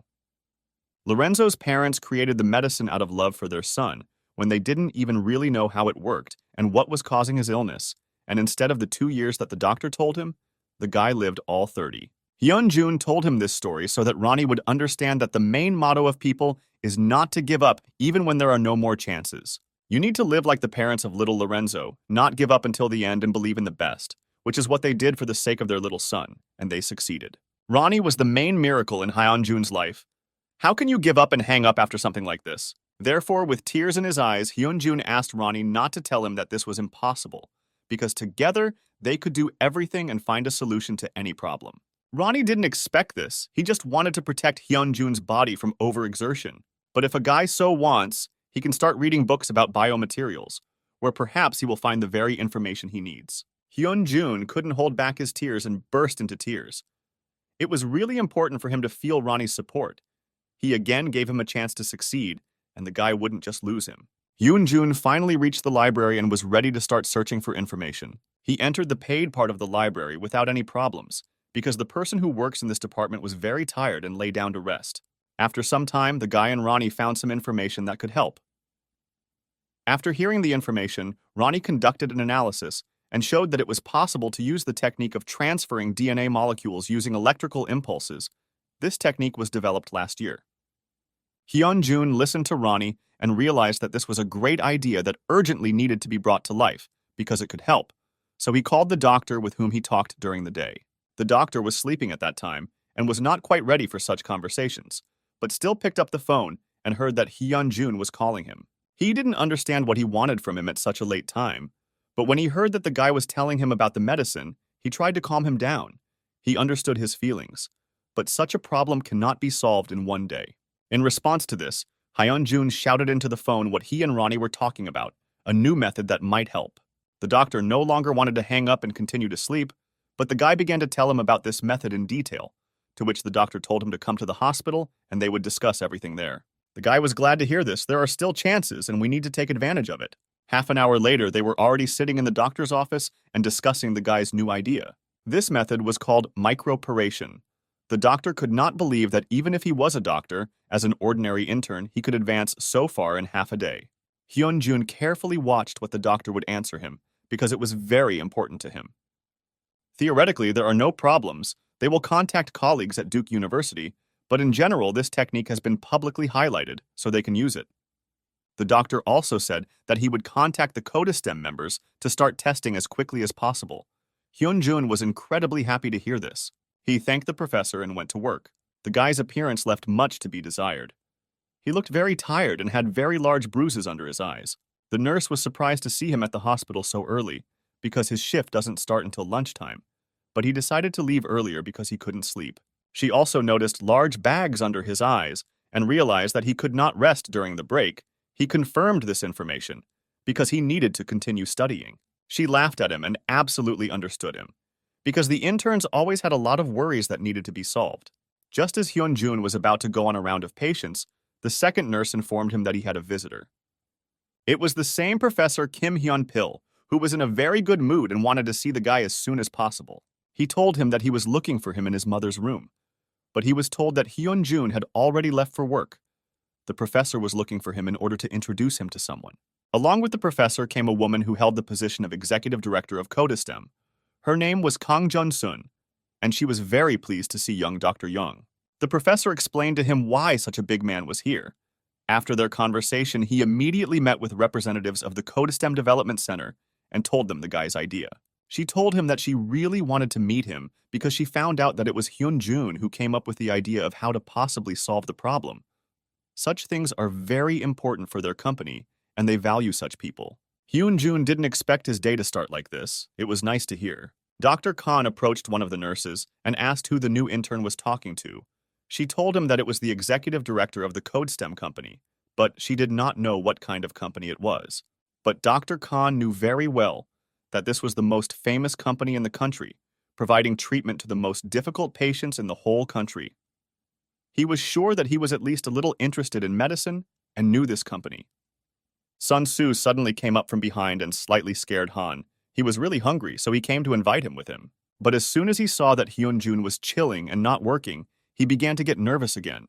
Lorenzo's parents created the medicine out of love for their son when they didn't even really know how it worked and what was causing his illness, and instead of the 2 years that the doctor told him, the guy lived all 30. Hyun-jun told him this story so that Ronnie would understand that the main motto of people is not to give up even when there are no more chances. You need to live like the parents of little Lorenzo, not give up until the end and believe in the best, which is what they did for the sake of their little son, and they succeeded. Ronnie was the main miracle in Hyun-jun's life. How can you give up and hang up after something like this? Therefore, with tears in his eyes, Hyun-jun asked Ronnie not to tell him that this was impossible, because together they could do everything and find a solution to any problem. Ronnie didn't expect this. He just wanted to protect Hyun-jun's body from overexertion. But if a guy so wants, he can start reading books about biomaterials, where perhaps he will find the very information he needs. Hyun-jun couldn't hold back his tears and burst into tears. It was really important for him to feel Ronnie's support. He again gave him a chance to succeed, and the guy wouldn't just lose him. Hyun-jun finally reached the library and was ready to start searching for information. He entered the paid part of the library without any problems, because the person who works in this department was very tired and lay down to rest. After some time, the guy and Ronnie found some information that could help. After hearing the information, Ronnie conducted an analysis and showed that it was possible to use the technique of transferring DNA molecules using electrical impulses. This technique was developed last year. Hyun-jun listened to Ronnie and realized that this was a great idea that urgently needed to be brought to life because it could help. So he called the doctor with whom he talked during the day. The doctor was sleeping at that time and was not quite ready for such conversations, but still picked up the phone and heard that Hyun-jun was calling him. He didn't understand what he wanted from him at such a late time, but when he heard that the guy was telling him about the medicine, he tried to calm him down. He understood his feelings, but such a problem cannot be solved in one day. In response to this, Hyun-jun shouted into the phone what he and Ronnie were talking about, a new method that might help. The doctor no longer wanted to hang up and continue to sleep, but the guy began to tell him about this method in detail, to which the doctor told him to come to the hospital and they would discuss everything there. The guy was glad to hear this. There are still chances and we need to take advantage of it. Half an hour later, they were already sitting in the doctor's office and discussing the guy's new idea. This method was called microporation. The doctor could not believe that even if he was a doctor, as an ordinary intern, he could advance so far in half a day. Hyun-jun carefully watched what the doctor would answer him, because it was very important to him. Theoretically, there are no problems. They will contact colleagues at Duke University, but in general, this technique has been publicly highlighted, so they can use it. The doctor also said that he would contact the CODISTEM members to start testing as quickly as possible. Hyun-jun was incredibly happy to hear this. He thanked the professor and went to work. The guy's appearance left much to be desired. He looked very tired and had very large bruises under his eyes. The nurse was surprised to see him at the hospital so early, because his shift doesn't start until lunchtime, but he decided to leave earlier because he couldn't sleep. She also noticed large bags under his eyes and realized that he could not rest during the break. He confirmed this information because he needed to continue studying. She laughed at him and absolutely understood him, because the interns always had a lot of worries that needed to be solved. Just as Hyun-jun was about to go on a round of patients, the second nurse informed him that he had a visitor. It was the same Professor Kim Hyun-pil, who was in a very good mood and wanted to see the guy as soon as possible. He told him that he was looking for him in his mother's room, but he was told that Hyun-jun had already left for work. The professor was looking for him in order to introduce him to someone. Along with the professor came a woman who held the position of executive director of CODISTEM. Her name was Kang Jun-sun, and she was very pleased to see young Dr. Young. The professor explained to him why such a big man was here. After their conversation, he immediately met with representatives of the CODISTEM Development Center and told them the guy's idea. She told him that she really wanted to meet him because she found out that it was Hyun-jun who came up with the idea of how to possibly solve the problem. Such things are very important for their company, and they value such people. Hyun-jun didn't expect his day to start like this. It was nice to hear. Dr. Khan approached one of the nurses and asked who the new intern was talking to. She told him that it was the executive director of the CodeStem company, but she did not know what kind of company it was. But Dr. Khan knew very well that this was the most famous company in the country, providing treatment to the most difficult patients in the whole country. He was sure that he was at least a little interested in medicine and knew this company. Sun Tzu suddenly came up from behind and slightly scared Han. He was really hungry, so he came to invite him with him. But as soon as he saw that Hyun-jun was chilling and not working, he began to get nervous again.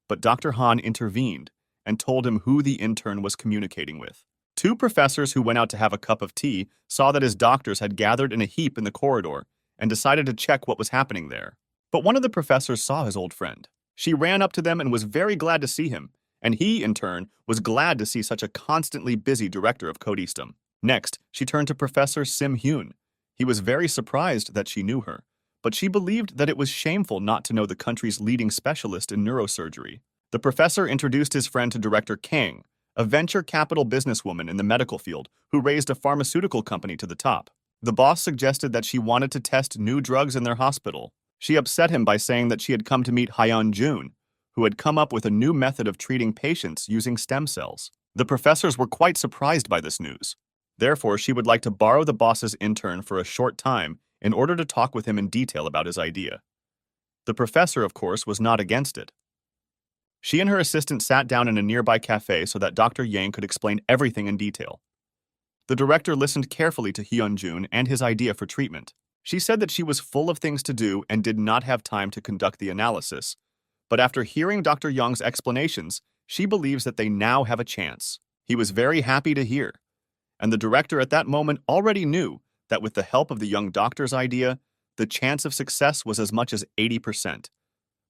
But Dr. Han intervened and told him who the intern was communicating with. Two professors who went out to have a cup of tea saw that his doctors had gathered in a heap in the corridor and decided to check what was happening there. But one of the professors saw his old friend. She ran up to them and was very glad to see him, and he, in turn, was glad to see such a constantly busy director of CodeStem. Next, she turned to Professor Sim Hyun. He was very surprised that she knew her, but she believed that it was shameful not to know the country's leading specialist in neurosurgery. The professor introduced his friend to Director Kang, a venture capital businesswoman in the medical field who raised a pharmaceutical company to the top. The boss suggested that she wanted to test new drugs in their hospital. She upset him by saying that she had come to meet Hyun-jun, who had come up with a new method of treating patients using stem cells. The professors were quite surprised by this news. Therefore, she would like to borrow the boss's intern for a short time in order to talk with him in detail about his idea. The professor, of course, was not against it. She and her assistant sat down in a nearby cafe so that Dr. Yang could explain everything in detail. The director listened carefully to Hyun-jun and his idea for treatment. She said that she was full of things to do and did not have time to conduct the analysis. But after hearing Dr. Young's explanations, she believes that they now have a chance. He was very happy to hear. And the director at that moment already knew that with the help of the young doctor's idea, the chance of success was as much as 80%.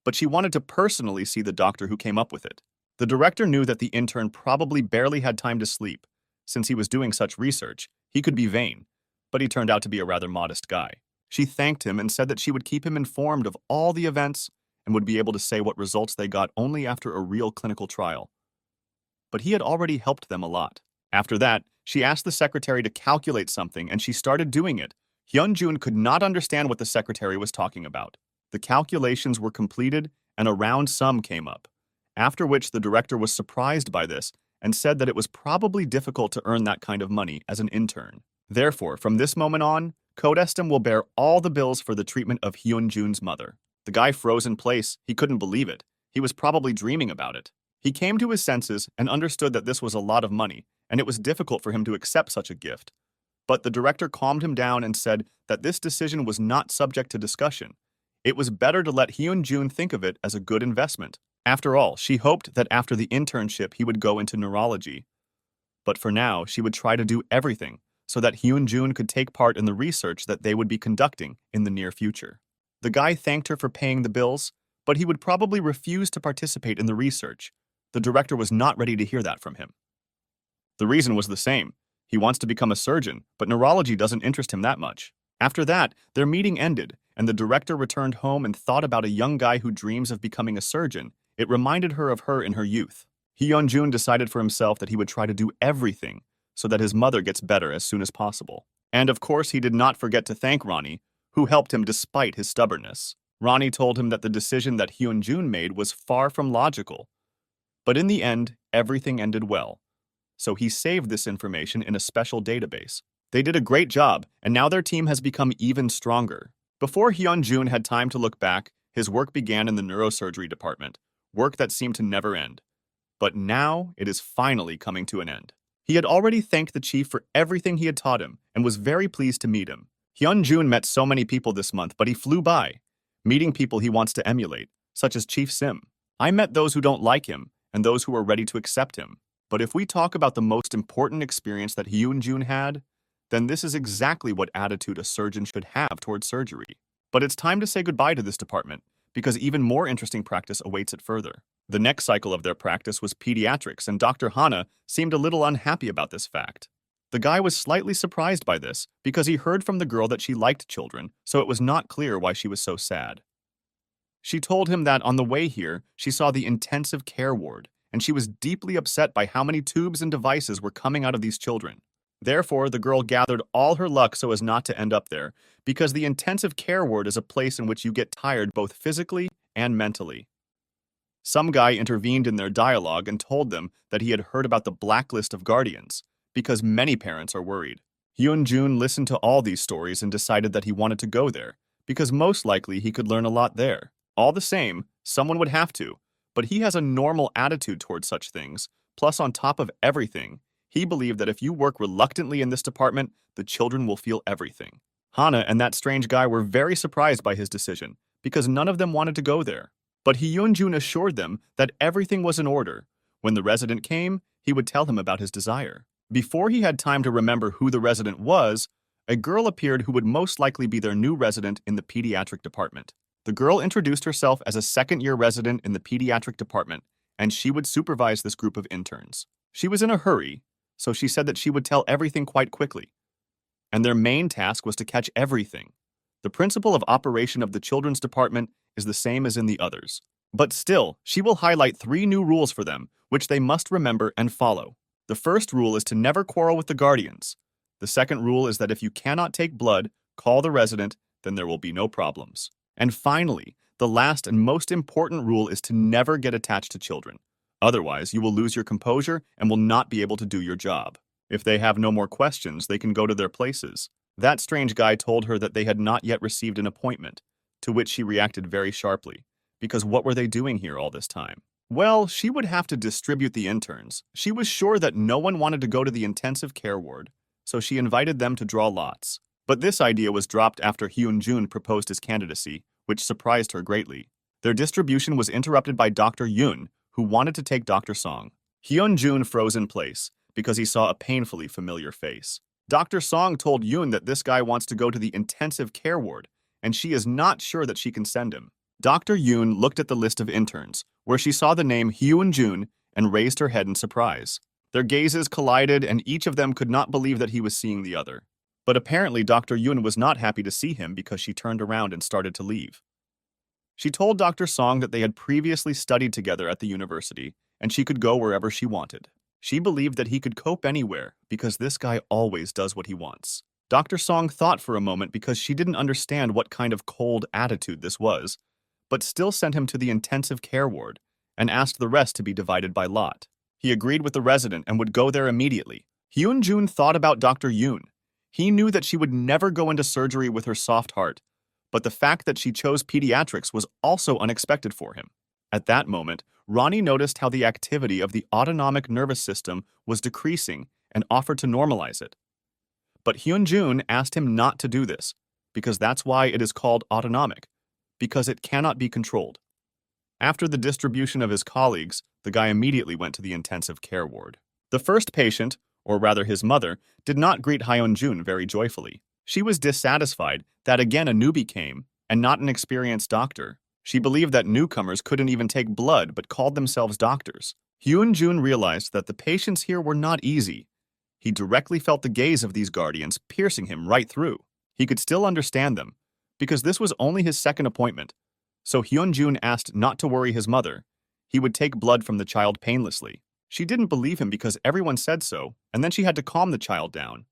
But she wanted to personally see the doctor who came up with it. The director knew that the intern probably barely had time to sleep. Since he was doing such research, he could be vain, but he turned out to be a rather modest guy. She thanked him and said that she would keep him informed of all the events and would be able to say what results they got only after a real clinical trial. But he had already helped them a lot. After that, she asked the secretary to calculate something and she started doing it. Hyun-jun could not understand what the secretary was talking about. The calculations were completed and a round sum came up, after which the director was surprised by this and said that it was probably difficult to earn that kind of money as an intern. Therefore, from this moment on, CodeStem will bear all the bills for the treatment of Hyun-jun's mother. The guy froze in place. He couldn't believe it. He was probably dreaming about it. He came to his senses and understood that this was a lot of money, and it was difficult for him to accept such a gift. But the director calmed him down and said that this decision was not subject to discussion. It was better to let Hyun-jun think of it as a good investment. After all, she hoped that after the internship he would go into neurology. But for now, she would try to do everything so that Hyun-jun could take part in the research that they would be conducting in the near future. The guy thanked her for paying the bills, but he would probably refuse to participate in the research. The director was not ready to hear that from him. The reason was the same. He wants to become a surgeon, but neurology doesn't interest him that much. After that, their meeting ended, and the director returned home and thought about a young guy who dreams of becoming a surgeon. It reminded her of her in her youth. Hyun-jun decided for himself that he would try to do everything so that his mother gets better as soon as possible. And of course, he did not forget to thank Ronnie, who helped him despite his stubbornness. Ronnie told him that the decision that Hyun-jun made was far from logical. But in the end, everything ended well. So he saved this information in a special database. They did a great job, and now their team has become even stronger. Before Hyun-jun had time to look back, his work began in the neurosurgery department, work that seemed to never end. But now it is finally coming to an end. He had already thanked the chief for everything he had taught him and was very pleased to meet him. Hyun-jun met so many people this month, but he flew by, meeting people he wants to emulate, such as Chief Sim. I met those who don't like him and those who are ready to accept him. But if we talk about the most important experience that Hyun-jun had, then this is exactly what attitude a surgeon should have towards surgery. But it's time to say goodbye to this department, because even more interesting practice awaits it further. The next cycle of their practice was pediatrics, and Dr. Hana seemed a little unhappy about this fact. The guy was slightly surprised by this, because he heard from the girl that she liked children, so it was not clear why she was so sad. She told him that on the way here, she saw the intensive care ward, and she was deeply upset by how many tubes and devices were coming out of these children. Therefore, the girl gathered all her luck so as not to end up there, because the intensive care ward is a place in which you get tired both physically and mentally. Some guy intervened in their dialogue and told them that he had heard about the blacklist of guardians, because many parents are worried. Hyun-jun listened to all these stories and decided that he wanted to go there, because most likely he could learn a lot there. All the same, someone would have to, but he has a normal attitude towards such things, plus on top of everything, he believed that if you work reluctantly in this department, the children will feel everything. Hana and that strange guy were very surprised by his decision, because none of them wanted to go there. But Hyun-jun assured them that everything was in order. When the resident came, he would tell him about his desire. Before he had time to remember who the resident was, a girl appeared who would most likely be their new resident in the pediatric department. The girl introduced herself as a second-year resident in the pediatric department, and she would supervise this group of interns. She was in a hurry, so she said that she would tell everything quite quickly. And their main task was to catch everything. The principle of operation of the children's department is the same as in the others. But still, she will highlight 3 new rules for them, which they must remember and follow. The first rule is to never quarrel with the guardians. The second rule is that if you cannot take blood, call the resident, then there will be no problems. And finally, the last and most important rule is to never get attached to children. Otherwise, you will lose your composure and will not be able to do your job. If they have no more questions, they can go to their places. That strange guy told her that they had not yet received an appointment, to which she reacted very sharply, because what were they doing here all this time? Well, she would have to distribute the interns. She was sure that no one wanted to go to the intensive care ward, so she invited them to draw lots. But this idea was dropped after Hyun-jun proposed his candidacy, which surprised her greatly. Their distribution was interrupted by Dr. Yoon, who wanted to take Dr. Song. Hyun-jun froze in place because he saw a painfully familiar face. Dr. Song told Yoon that this guy wants to go to the intensive care ward, and she is not sure that she can send him. Dr. Yoon looked at the list of interns, where she saw the name Hyun-jun and raised her head in surprise. Their gazes collided, and each of them could not believe that he was seeing the other. But apparently Dr. Yoon was not happy to see him because she turned around and started to leave. She told Dr. Song that they had previously studied together at the university, and she could go wherever she wanted. She believed that he could cope anywhere because this guy always does what he wants. Dr. Song thought for a moment because she didn't understand what kind of cold attitude this was, but still sent him to the intensive care ward and asked the rest to be divided by lot. He agreed with the resident and would go there immediately. Hyun-jun thought about Dr. Yoon. He knew that she would never go into surgery with her soft heart, but the fact that she chose pediatrics was also unexpected for him. At that moment, Ronnie noticed how the activity of the autonomic nervous system was decreasing and offered to normalize it. But Hyun-jun asked him not to do this, because that's why it is called autonomic, because it cannot be controlled. After the distribution of his colleagues, the guy immediately went to the intensive care ward. The first patient, or rather his mother, did not greet Hyun-jun very joyfully. She was dissatisfied that again a newbie came, and not an experienced doctor. She believed that newcomers couldn't even take blood but called themselves doctors. Hyun-jun realized that the patients here were not easy. He directly felt the gaze of these guardians piercing him right through. He could still understand them, because this was only his second appointment. So Hyun-jun asked not to worry his mother. He would take blood from the child painlessly. She didn't believe him because everyone said so, and then she had to calm the child down.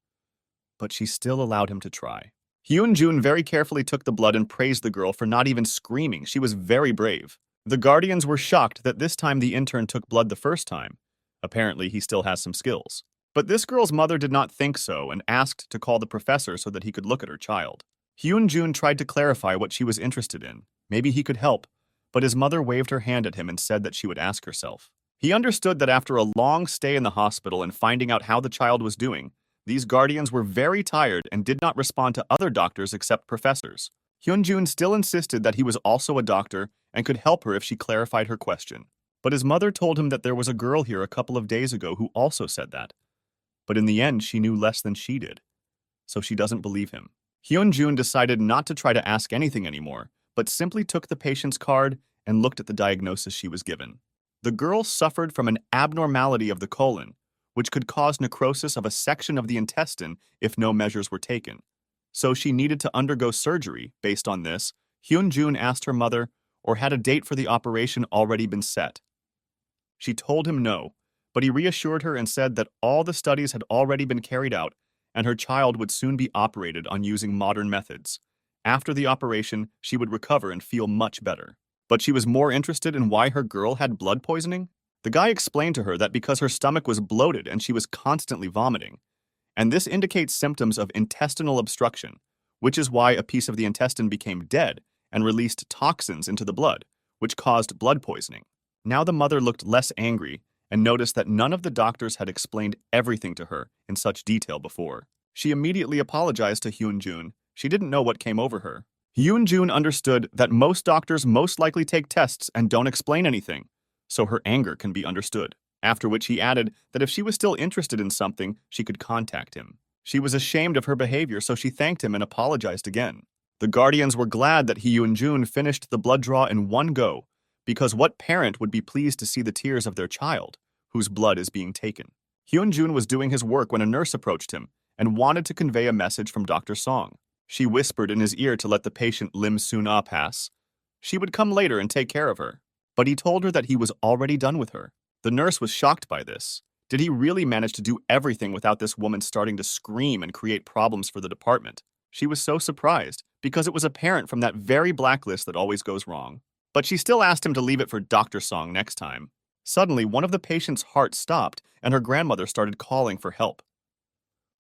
But she still allowed him to try. Hyun-jun very carefully took the blood and praised the girl for not even screaming. She was very brave. The guardians were shocked that this time the intern took blood the first time. Apparently, he still has some skills. But this girl's mother did not think so and asked to call the professor so that he could look at her child. Hyun-jun tried to clarify what she was interested in. Maybe he could help, but his mother waved her hand at him and said that she would ask herself. He understood that after a long stay in the hospital and finding out how the child was doing, these guardians were very tired and did not respond to other doctors except professors. Hyun-jun still insisted that he was also a doctor and could help her if she clarified her question. But his mother told him that there was a girl here a couple of days ago who also said that. But in the end, she knew less than she did, so she doesn't believe him. Hyun-jun decided not to try to ask anything anymore, but simply took the patient's card and looked at the diagnosis she was given. The girl suffered from an abnormality of the colon, which could cause necrosis of a section of the intestine if no measures were taken. So she needed to undergo surgery. Based on this, Hyun-jun asked her mother, or had a date for the operation already been set. She told him no, but he reassured her and said that all the studies had already been carried out and her child would soon be operated on using modern methods. After the operation, she would recover and feel much better. But she was more interested in why her girl had blood poisoning. The guy explained to her that because her stomach was bloated and she was constantly vomiting, and this indicates symptoms of intestinal obstruction, which is why a piece of the intestine became dead and released toxins into the blood, which caused blood poisoning. Now the mother looked less angry and noticed that none of the doctors had explained everything to her in such detail before. She immediately apologized to Hyun-jun. She didn't know what came over her. Hyun-jun understood that most doctors most likely take tests and don't explain anything, so her anger can be understood. After which he added that if she was still interested in something, she could contact him. She was ashamed of her behavior, so she thanked him and apologized again. The guardians were glad that Hyun-jun finished the blood draw in one go, because what parent would be pleased to see the tears of their child, whose blood is being taken? Hyun-jun was doing his work when a nurse approached him and wanted to convey a message from Dr. Song. She whispered in his ear to let the patient Lim Soon-ah pass. She would come later and take care of her, but he told her that he was already done with her. The nurse was shocked by this. Did he really manage to do everything without this woman starting to scream and create problems for the department? She was so surprised, because it was apparent from that very blacklist that always goes wrong. But she still asked him to leave it for Dr. Song next time. Suddenly, one of the patient's heart stopped, and her grandmother started calling for help.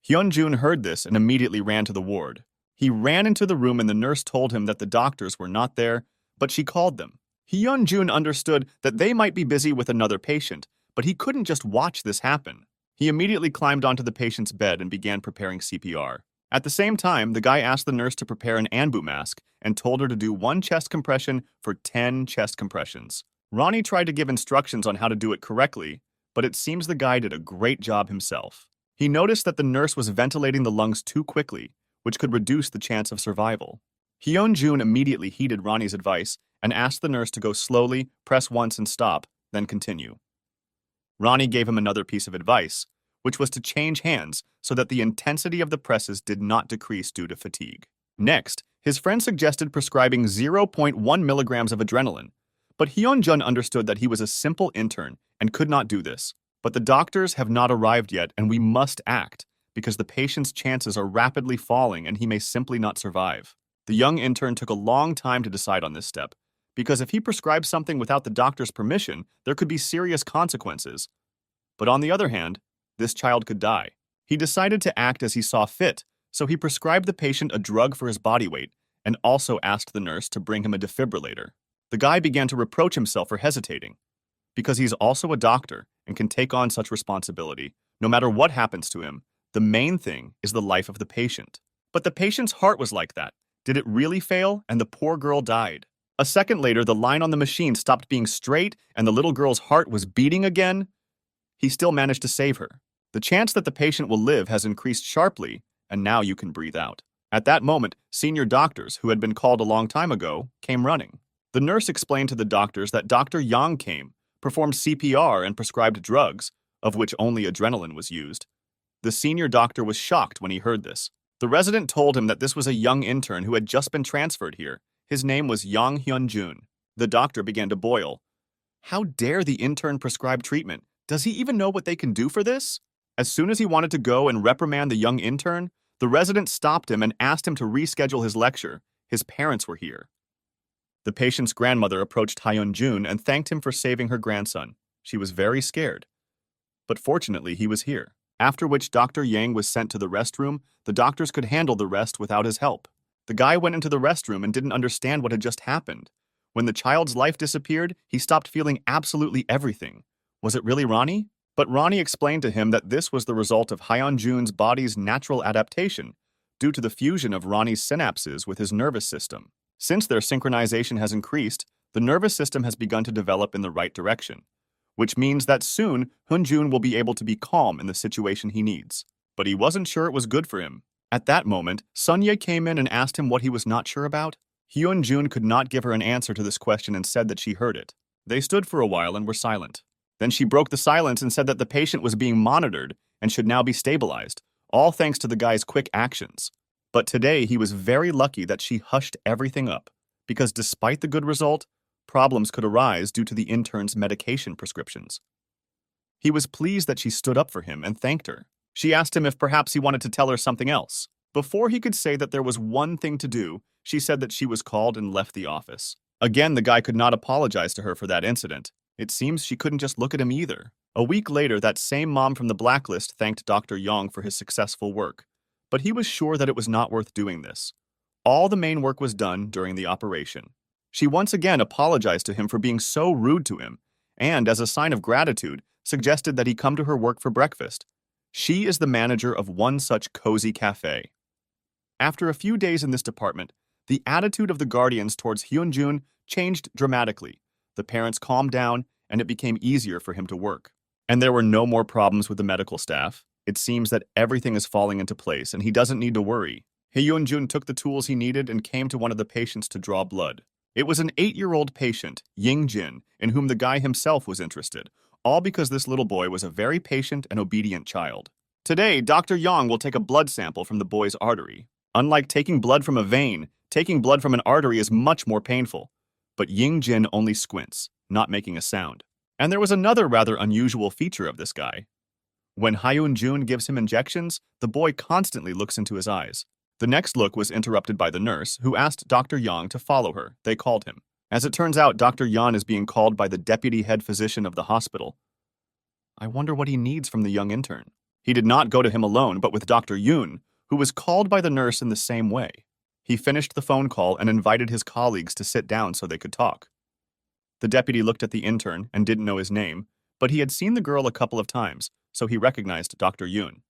Hyun-jun heard this and immediately ran to the ward. He ran into the room and the nurse told him that the doctors were not there, but she called them. Hyun-jun understood that they might be busy with another patient, but he couldn't just watch this happen. He immediately climbed onto the patient's bed and began preparing CPR. At the same time, the guy asked the nurse to prepare an Anbu mask and told her to do 1 chest compression for 10 chest compressions. Ronnie tried to give instructions on how to do it correctly, but it seems the guy did a great job himself. He noticed that the nurse was ventilating the lungs too quickly, which could reduce the chance of survival. Hyun-jun immediately heeded Ronnie's advice and asked the nurse to go slowly, press once and stop, then continue. Ronnie gave him another piece of advice, which was to change hands so that the intensity of the presses did not decrease due to fatigue. Next, his friend suggested prescribing 0.1 milligrams of adrenaline, but Hyun-jun understood that he was a simple intern and could not do this. But the doctors have not arrived yet and we must act, because the patient's chances are rapidly falling and he may simply not survive. The young intern took a long time to decide on this step, because if he prescribed something without the doctor's permission, there could be serious consequences. But on the other hand, this child could die. He decided to act as he saw fit, so he prescribed the patient a drug for his body weight and also asked the nurse to bring him a defibrillator. The guy began to reproach himself for hesitating, because he's also a doctor and can take on such responsibility. No matter what happens to him, the main thing is the life of the patient. But the patient's heart was like that. Did it really fail and the poor girl died? A second later, the line on the machine stopped being straight and the little girl's heart was beating again. He still managed to save her. The chance that the patient will live has increased sharply, and now you can breathe out. At that moment, senior doctors, who had been called a long time ago, came running. The nurse explained to the doctors that Dr. Yang came, performed CPR and prescribed drugs, of which only adrenaline was used. The senior doctor was shocked when he heard this. The resident told him that this was a young intern who had just been transferred here. His name was Yang Hyun-jun. The doctor began to boil. How dare the intern prescribe treatment? Does he even know what they can do for this? As soon as he wanted to go and reprimand the young intern, the resident stopped him and asked him to reschedule his lecture. His parents were here. The patient's grandmother approached Hyun-jun and thanked him for saving her grandson. She was very scared. But fortunately, he was here. After which Dr. Yang was sent to the restroom, the doctors could handle the rest without his help. The guy went into the restroom and didn't understand what had just happened. When the child's life disappeared, he stopped feeling absolutely everything. Was it really Ronnie? But Ronnie explained to him that this was the result of Hyun-jun's body's natural adaptation, due to the fusion of Ronnie's synapses with his nervous system. Since their synchronization has increased, the nervous system has begun to develop in the right direction, which means that soon Hyun-jun will be able to be calm in the situation he needs. But he wasn't sure it was good for him. At that moment, Sun-ye came in and asked him what he was not sure about. Hyun-jun could not give her an answer to this question and said that she heard it. They stood for a while and were silent. Then she broke the silence and said that the patient was being monitored and should now be stabilized, all thanks to the guy's quick actions. But today he was very lucky that she hushed everything up, because despite the good result, problems could arise due to the intern's medication prescriptions. He was pleased that she stood up for him and thanked her. She asked him if perhaps he wanted to tell her something else. Before he could say that there was one thing to do, she said that she was called and left the office. Again, the guy could not apologize to her for that incident. It seems she couldn't just look at him either. A week later, that same mom from the blacklist thanked Dr. Yang for his successful work, but he was sure that it was not worth doing this. All the main work was done during the operation. She once again apologized to him for being so rude to him, and, as a sign of gratitude, suggested that he come to her work for breakfast. She is the manager of one such cozy cafe. After a few days in this department, the attitude of the guardians towards Hyunjun changed dramatically. The parents calmed down, and it became easier for him to work. And there were no more problems with the medical staff. It seems that everything is falling into place, and he doesn't need to worry. Hyunjun took the tools he needed and came to one of the patients to draw blood. It was an 8-year-old patient, Ying-jin, in whom the guy himself was interested, all because this little boy was a very patient and obedient child. Today, Dr. Yang will take a blood sample from the boy's artery. Unlike taking blood from a vein, taking blood from an artery is much more painful. But Ying-jin only squints, not making a sound. And there was another rather unusual feature of this guy. When Hyun-jun gives him injections, the boy constantly looks into his eyes. The next look was interrupted by the nurse, who asked Dr. Yang to follow her. They called him. As it turns out, Dr. Yan is being called by the deputy head physician of the hospital. I wonder what he needs from the young intern. He did not go to him alone, but with Dr. Yoon, who was called by the nurse in the same way. He finished the phone call and invited his colleagues to sit down so they could talk. The deputy looked at the intern and didn't know his name, but he had seen the girl a couple of times, so he recognized Dr. Yoon.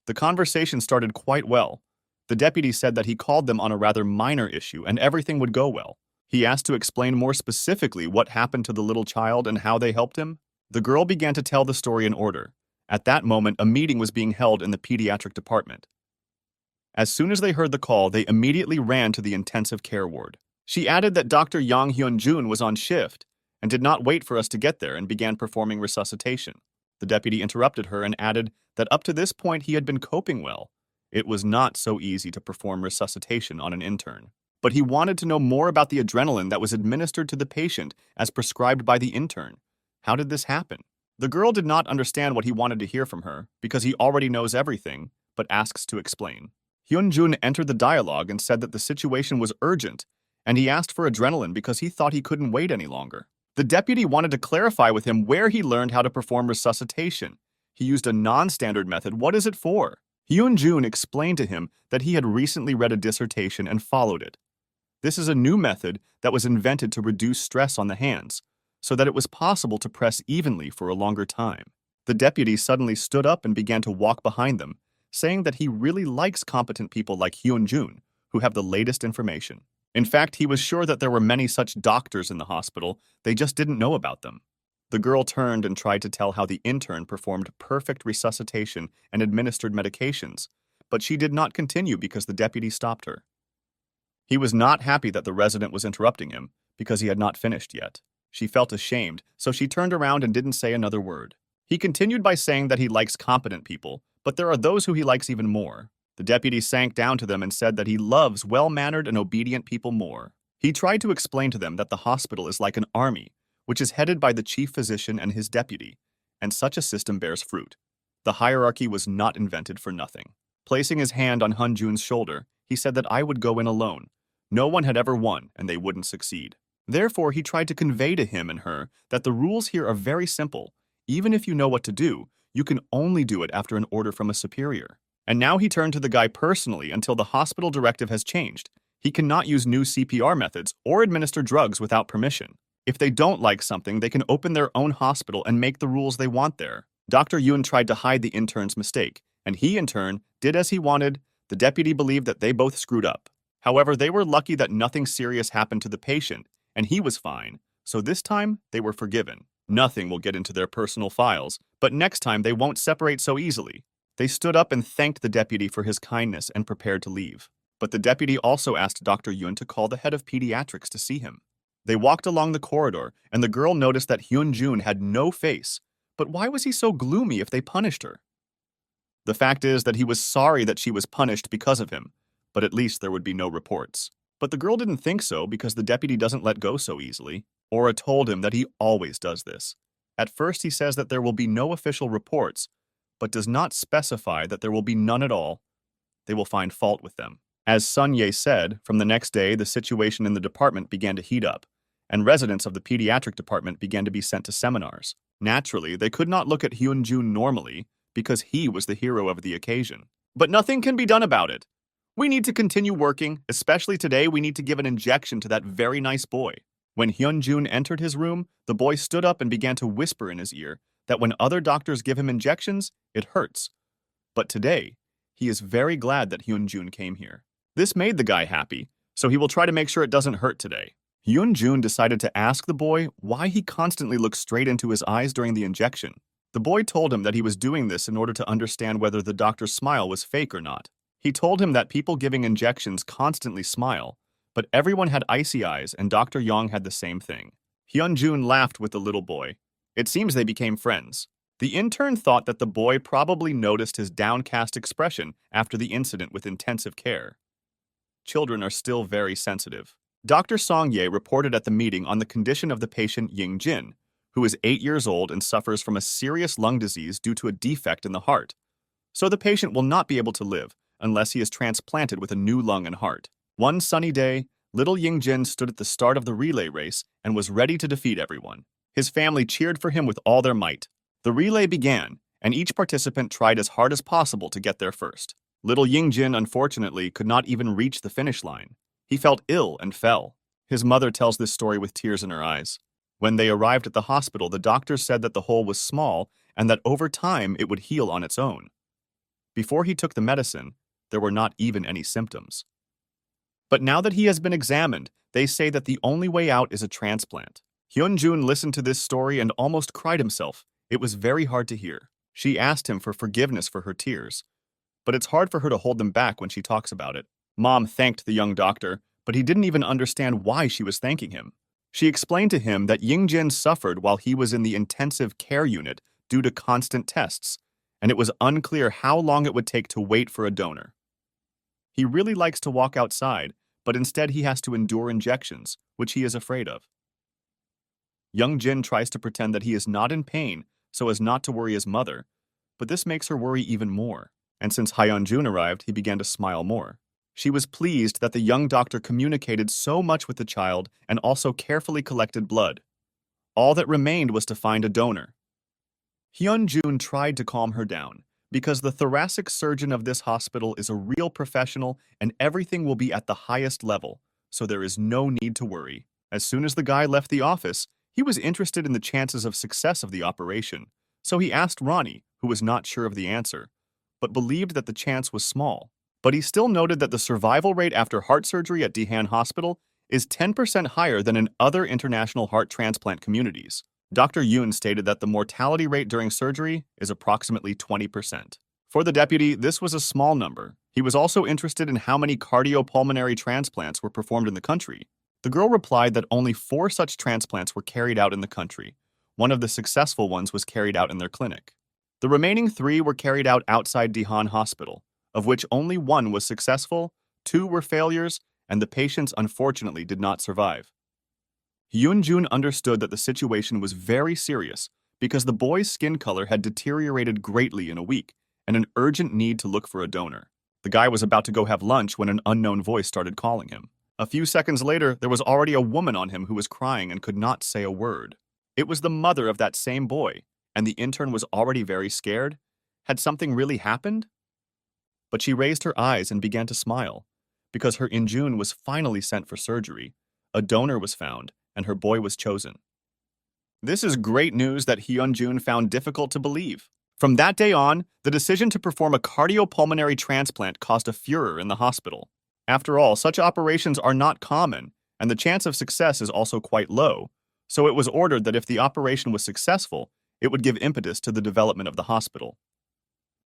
The conversation started quite well. The deputy said that he called them on a rather minor issue and everything would go well. He asked to explain more specifically what happened to the little child and how they helped him. The girl began to tell the story in order. At that moment, a meeting was being held in the pediatric department. As soon as they heard the call, they immediately ran to the intensive care ward. She added that Dr. Yang Hyun-jun was on shift and did not wait for us to get there and began performing resuscitation. The deputy interrupted her and added that up to this point he had been coping well. It was not so easy to perform resuscitation on an intern. But he wanted to know more about the adrenaline that was administered to the patient as prescribed by the intern. How did this happen? The girl did not understand what he wanted to hear from her because he already knows everything, but asks to explain. Hyun-jun entered the dialogue and said that the situation was urgent, and he asked for adrenaline because he thought he couldn't wait any longer. The deputy wanted to clarify with him where he learned how to perform resuscitation. He used a non-standard method. What is it for? Hyun-jun explained to him that he had recently read a dissertation and followed it. This is a new method that was invented to reduce stress on the hands, so that it was possible to press evenly for a longer time. The deputy suddenly stood up and began to walk behind them, saying that he really likes competent people like Hyun-jun, who have the latest information. In fact, he was sure that there were many such doctors in the hospital, they just didn't know about them. The girl turned and tried to tell how the intern performed perfect resuscitation and administered medications, but she did not continue because the deputy stopped her. He was not happy that the resident was interrupting him, because he had not finished yet. She felt ashamed, so she turned around and didn't say another word. He continued by saying that he likes competent people, but there are those who he likes even more. The deputy sank down to them and said that he loves well-mannered and obedient people more. He tried to explain to them that the hospital is like an army, which is headed by the chief physician and his deputy, and such a system bears fruit. The hierarchy was not invented for nothing. Placing his hand on Hyun-jun's shoulder, he said that I would go in alone. No one had ever won, and they wouldn't succeed. Therefore, he tried to convey to him and her that the rules here are very simple. Even if you know what to do, you can only do it after an order from a superior. And now he turned to the guy personally until the hospital directive has changed. He cannot use new CPR methods or administer drugs without permission. If they don't like something, they can open their own hospital and make the rules they want there. Dr. Yoon tried to hide the intern's mistake, and he, in turn, did as he wanted. The deputy believed that they both screwed up. However, they were lucky that nothing serious happened to the patient, and he was fine, so this time they were forgiven. Nothing will get into their personal files, but next time they won't separate so easily. They stood up and thanked the deputy for his kindness and prepared to leave. But the deputy also asked Dr. Yoon to call the head of pediatrics to see him. They walked along the corridor, and the girl noticed that Hyun-jun had no face. But why was he so gloomy if they punished her? The fact is that he was sorry that she was punished because of him, but at least there would be no reports. But the girl didn't think so because the deputy doesn't let go so easily. Aura told him that he always does this. At first, he says that there will be no official reports, but does not specify that there will be none at all. They will find fault with them. As Sun Ye said, from the next day, the situation in the department began to heat up, and residents of the pediatric department began to be sent to seminars. Naturally, they could not look at Hyun-jun normally because he was the hero of the occasion. But nothing can be done about it. We need to continue working, especially today we need to give an injection to that very nice boy. When Hyun-jun entered his room, the boy stood up and began to whisper in his ear that when other doctors give him injections, it hurts. But today, he is very glad that Hyun-jun came here. This made the guy happy, so he will try to make sure it doesn't hurt today. Hyun-jun decided to ask the boy why he constantly looked straight into his eyes during the injection. The boy told him that he was doing this in order to understand whether the doctor's smile was fake or not. He told him that people giving injections constantly smile, but everyone had icy eyes and Dr. Yong had the same thing. Hyun-jun laughed with the little boy. It seems they became friends. The intern thought that the boy probably noticed his downcast expression after the incident with intensive care. Children are still very sensitive. Dr. Song-ye reported at the meeting on the condition of the patient Ying-jin, who is 8 years old and suffers from a serious lung disease due to a defect in the heart. So the patient will not be able to live unless he is transplanted with a new lung and heart. One sunny day, little Ying-jin stood at the start of the relay race and was ready to defeat everyone. His family cheered for him with all their might. The relay began, and each participant tried as hard as possible to get there first. Little Ying-jin, unfortunately, could not even reach the finish line. He felt ill and fell. His mother tells this story with tears in her eyes. When they arrived at the hospital, the doctors said that the hole was small and that over time it would heal on its own. Before he took the medicine, there were not even any symptoms. But now that he has been examined, they say that the only way out is a transplant. Hyun-jun listened to this story and almost cried himself. It was very hard to hear. She asked him for forgiveness for her tears, but it's hard for her to hold them back when she talks about it. Mom thanked the young doctor, but he didn't even understand why she was thanking him. She explained to him that Ying-jin suffered while he was in the intensive care unit due to constant tests, and it was unclear how long it would take to wait for a donor. He really likes to walk outside, but instead he has to endure injections, which he is afraid of. Young Jin tries to pretend that he is not in pain so as not to worry his mother, but this makes her worry even more. And since Hyun-jun arrived, he began to smile more. She was pleased that the young doctor communicated so much with the child and also carefully collected blood. All that remained was to find a donor. Hyun-jun tried to calm her down, because the thoracic surgeon of this hospital is a real professional and everything will be at the highest level, so there is no need to worry. As soon as the guy left the office, he was interested in the chances of success of the operation, so he asked Ronnie, who was not sure of the answer, but believed that the chance was small. But he still noted that the survival rate after heart surgery at Daehan Hospital is 10% higher than in other international heart transplant communities. Dr. Yoon stated that the mortality rate during surgery is approximately 20%. For the deputy, this was a small number. He was also interested in how many cardiopulmonary transplants were performed in the country. The girl replied that only 4 such transplants were carried out in the country. One of the successful ones was carried out in their clinic. The remaining 3 were carried out outside Daehan Hospital, of which only 1 was successful, 2 were failures, and the patients unfortunately did not survive. Hyun-jun understood that the situation was very serious because the boy's skin color had deteriorated greatly in a week and an urgent need to look for a donor. The guy was about to go have lunch when an unknown voice started calling him. A few seconds later, there was already a woman on him who was crying and could not say a word. It was the mother of that same boy, and the intern was already very scared. Had something really happened? But she raised her eyes and began to smile, because her In-jun was finally sent for surgery. A donor was found, and her boy was chosen. This is great news that Hyun-jun found difficult to believe. From that day on, the decision to perform a cardiopulmonary transplant caused a furor in the hospital. After all, such operations are not common, and the chance of success is also quite low, so it was ordered that if the operation was successful, it would give impetus to the development of the hospital.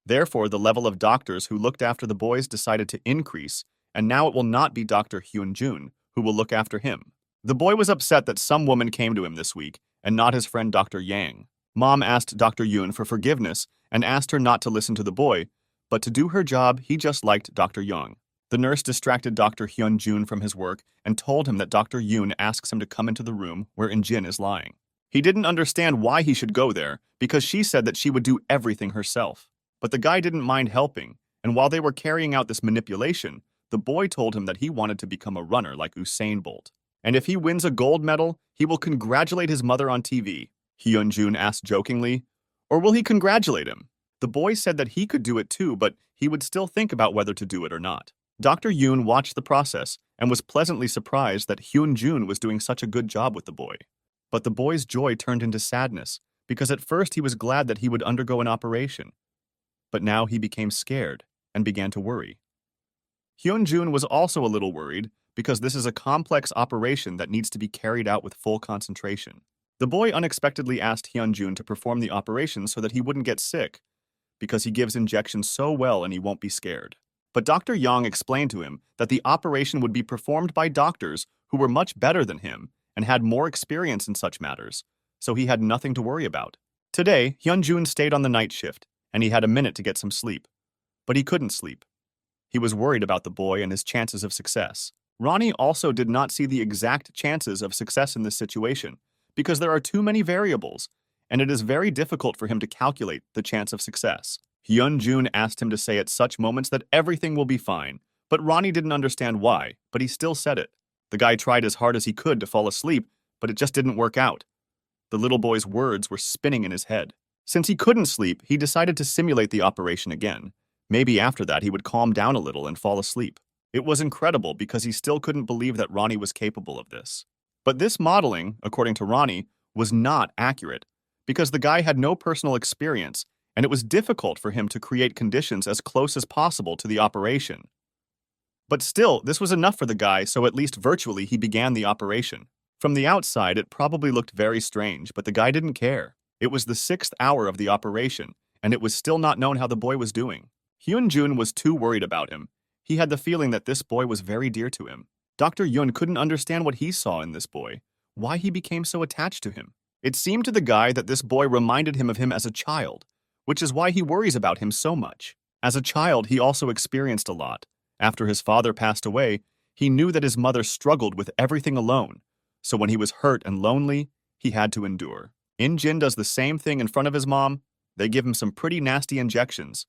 Therefore, the level of doctors who looked after the boys decided to increase, and now it will not be Dr. Hyun-jun who will look after him. The boy was upset that some woman came to him this week, and not his friend Dr. Yang. Mom asked Dr. Yoon for forgiveness and asked her not to listen to the boy, but to do her job, he just liked Dr. Young. The nurse distracted Dr. Hyun-jun from his work and told him that Dr. Yoon asks him to come into the room where In-jin is lying. He didn't understand why he should go there because she said that she would do everything herself. But the guy didn't mind helping, and while they were carrying out this manipulation, the boy told him that he wanted to become a runner like Usain Bolt. And if he wins a gold medal, he will congratulate his mother on TV. Hyun-jun asked jokingly, or will he congratulate him? The boy said that he could do it too, but he would still think about whether to do it or not. Dr. Yoon watched the process and was pleasantly surprised that Hyun-jun was doing such a good job with the boy. But the boy's joy turned into sadness, because at first he was glad that he would undergo an operation. But now he became scared and began to worry. Hyun-jun was also a little worried because this is a complex operation that needs to be carried out with full concentration. The boy unexpectedly asked Hyun-jun to perform the operation so that he wouldn't get sick, because he gives injections so well and he won't be scared. But Dr. Yang explained to him that the operation would be performed by doctors who were much better than him and had more experience in such matters, so he had nothing to worry about. Today, Hyun-jun stayed on the night shift, and he had a minute to get some sleep. But he couldn't sleep. He was worried about the boy and his chances of success. Ronnie also did not see the exact chances of success in this situation, because there are too many variables, and it is very difficult for him to calculate the chance of success. Hyun-jun asked him to say at such moments that everything will be fine, but Ronnie didn't understand why, but he still said it. The guy tried as hard as he could to fall asleep, but it just didn't work out. The little boy's words were spinning in his head. Since he couldn't sleep, he decided to simulate the operation again. Maybe after that he would calm down a little and fall asleep. It was incredible because he still couldn't believe that Ronnie was capable of this. But this modeling, according to Ronnie, was not accurate because the guy had no personal experience and it was difficult for him to create conditions as close as possible to the operation. But still, this was enough for the guy, so at least virtually he began the operation. From the outside, it probably looked very strange, but the guy didn't care. It was the 6th hour of the operation, and it was still not known how the boy was doing. Hyun-jun was too worried about him. He had the feeling that this boy was very dear to him. Dr. Yoon couldn't understand what he saw in this boy, why he became so attached to him. It seemed to the guy that this boy reminded him of him as a child, which is why he worries about him so much. As a child, he also experienced a lot. After his father passed away, he knew that his mother struggled with everything alone, so when he was hurt and lonely, he had to endure. In-jin does the same thing in front of his mom. They give him some pretty nasty injections,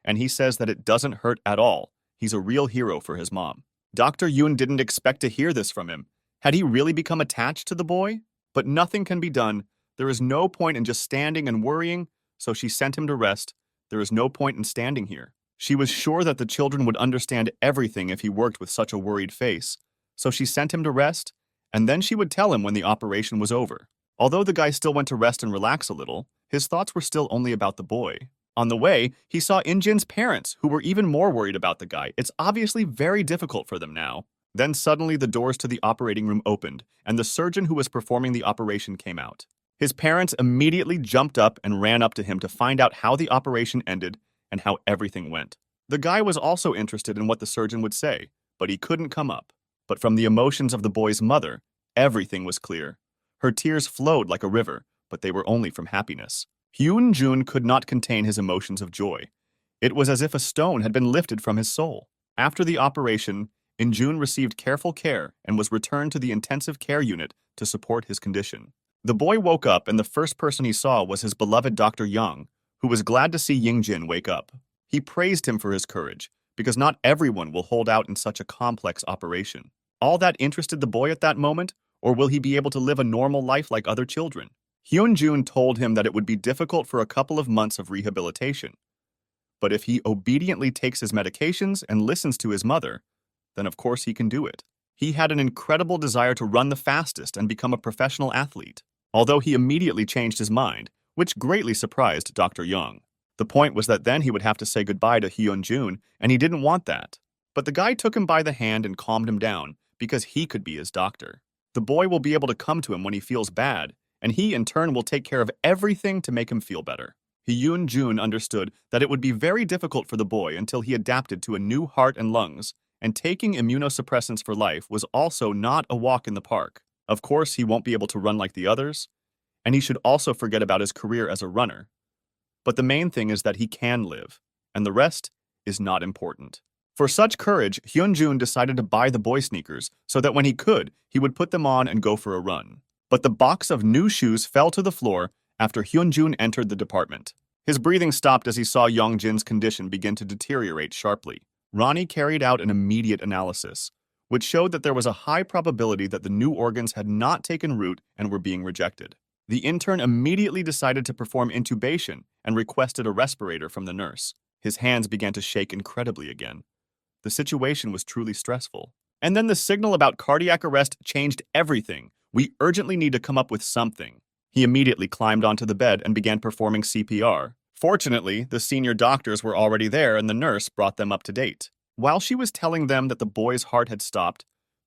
and he says that it doesn't hurt at all. He's a real hero for his mom. Dr. Yoon didn't expect to hear this from him. Had he really become attached to the boy? But nothing can be done. There is no point in just standing and worrying, so she sent him to rest. There is no point in standing here. She was sure that the children would understand everything if he worked with such a worried face, so she sent him to rest, and then she would tell him when the operation was over. Although the guy still went to rest and relax a little, his thoughts were still only about the boy. On the way, he saw In-jin's parents, who were even more worried about the guy. It's obviously very difficult for them now. Then suddenly the doors to the operating room opened, and the surgeon who was performing the operation came out. His parents immediately jumped up and ran up to him to find out how the operation ended and how everything went. The guy was also interested in what the surgeon would say, but he couldn't come up. But from the emotions of the boy's mother, everything was clear. Her tears flowed like a river, but they were only from happiness. Hyun-jun could not contain his emotions of joy. It was as if a stone had been lifted from his soul. After the operation, In-jun received careful care and was returned to the intensive care unit to support his condition. The boy woke up and the first person he saw was his beloved Dr. Yang, who was glad to see Ying-jin wake up. He praised him for his courage, because not everyone will hold out in such a complex operation. All that interested the boy at that moment, or will he be able to live a normal life like other children? Hyun-jun told him that it would be difficult for a couple of months of rehabilitation. But if he obediently takes his medications and listens to his mother, then of course he can do it. He had an incredible desire to run the fastest and become a professional athlete, although he immediately changed his mind, which greatly surprised Dr. Young. The point was that then he would have to say goodbye to Hyun-jun, and he didn't want that. But the guy took him by the hand and calmed him down, because he could be his doctor. The boy will be able to come to him when he feels bad, and he in turn will take care of everything to make him feel better. Hyun-jun understood that it would be very difficult for the boy until he adapted to a new heart and lungs, and taking immunosuppressants for life was also not a walk in the park. Of course, he won't be able to run like the others, and he should also forget about his career as a runner. But the main thing is that he can live, and the rest is not important. For such courage, Hyunjun decided to buy the boy sneakers so that when he could, he would put them on and go for a run. But the box of new shoes fell to the floor after Hyunjun entered the department. His breathing stopped as he saw Youngjin's condition begin to deteriorate sharply. Ronnie carried out an immediate analysis, which showed that there was a high probability that the new organs had not taken root and were being rejected. The intern immediately decided to perform intubation and requested a respirator from the nurse. His hands began to shake incredibly again. The situation was truly stressful. And then the signal about cardiac arrest changed everything. We urgently need to come up with something. He immediately climbed onto the bed and began performing CPR. Fortunately, the senior doctors were already there and the nurse brought them up to date. While she was telling them that the boy's heart had stopped,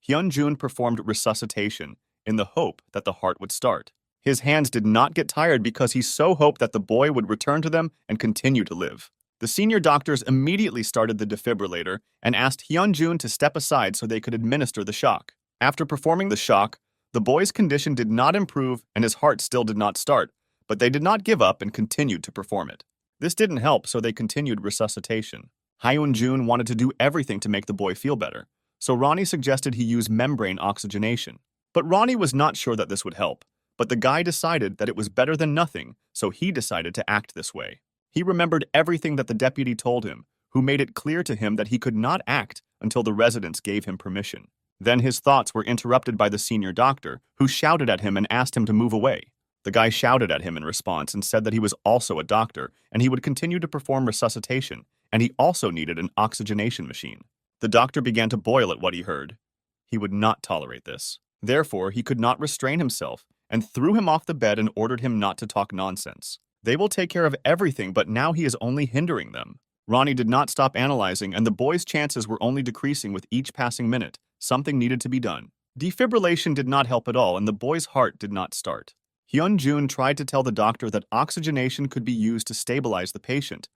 Hyunjun performed resuscitation in the hope that the heart would start. His hands did not get tired because he so hoped that the boy would return to them and continue to live. The senior doctors immediately started the defibrillator and asked Hyunjun to step aside so they could administer the shock. After performing the shock, the boy's condition did not improve and his heart still did not start, but they did not give up and continued to perform it. This didn't help, so they continued resuscitation. Hyunjun wanted to do everything to make the boy feel better, so Ronnie suggested he use membrane oxygenation. But Ronnie was not sure that this would help, but the guy decided that it was better than nothing, so he decided to act this way. He remembered everything that the deputy told him, who made it clear to him that he could not act until the residents gave him permission. Then his thoughts were interrupted by the senior doctor, who shouted at him and asked him to move away. The guy shouted at him in response and said that he was also a doctor and he would continue to perform resuscitation, and he also needed an oxygenation machine. The doctor began to boil at what he heard. He would not tolerate this. Therefore, he could not restrain himself and threw him off the bed and ordered him not to talk nonsense. They will take care of everything, but now he is only hindering them. Ronnie did not stop analyzing, and the boy's chances were only decreasing with each passing minute. Something needed to be done. Defibrillation did not help at all, and the boy's heart did not start. Hyunjun tried to tell the doctor that oxygenation could be used to stabilize the patient,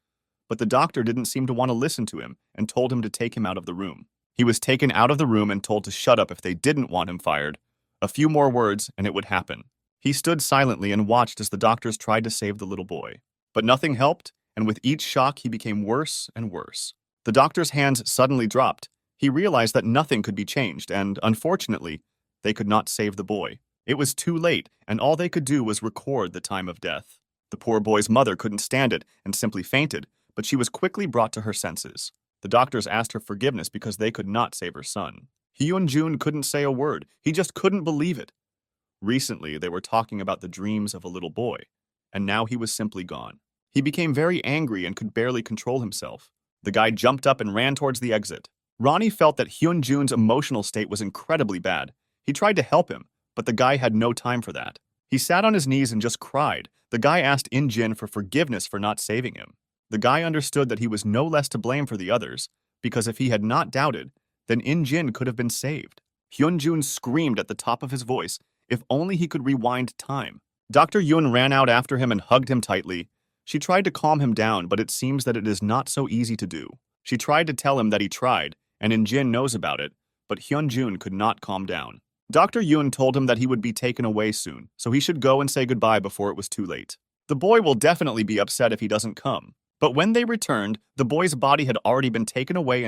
but the doctor didn't seem to want to listen to him and told him to take him out of the room. He was taken out of the room and told to shut up if they didn't want him fired. A few more words, and it would happen. He stood silently and watched as the doctors tried to save the little boy. But nothing helped, and with each shock he became worse and worse. The doctor's hands suddenly dropped. He realized that nothing could be changed, and, unfortunately, they could not save the boy. It was too late, and all they could do was record the time of death. The poor boy's mother couldn't stand it and simply fainted, but she was quickly brought to her senses. The doctors asked her forgiveness because they could not save her son. Hyunjun couldn't say a word. He just couldn't believe it. Recently, they were talking about the dreams of a little boy, and now he was simply gone. He became very angry and could barely control himself. The guy jumped up and ran towards the exit. Ronnie felt that Hyunjun's emotional state was incredibly bad. He tried to help him, but the guy had no time for that. He sat on his knees and just cried. The guy asked In-jin for forgiveness for not saving him. The guy understood that he was no less to blame for the others, because if he had not doubted, then In-jin could have been saved. Hyunjun screamed at the top of his voice, if only he could rewind time. Dr. Yoon ran out after him and hugged him tightly. She tried to calm him down, but it seems that it is not so easy to do. She tried to tell him that he tried, and In-jin knows about it, but Hyunjun could not calm down. Dr. Yoon told him that he would be taken away soon, so he should go and say goodbye before it was too late. The boy will definitely be upset if he doesn't come. But when they returned, the boy's body had already been taken away,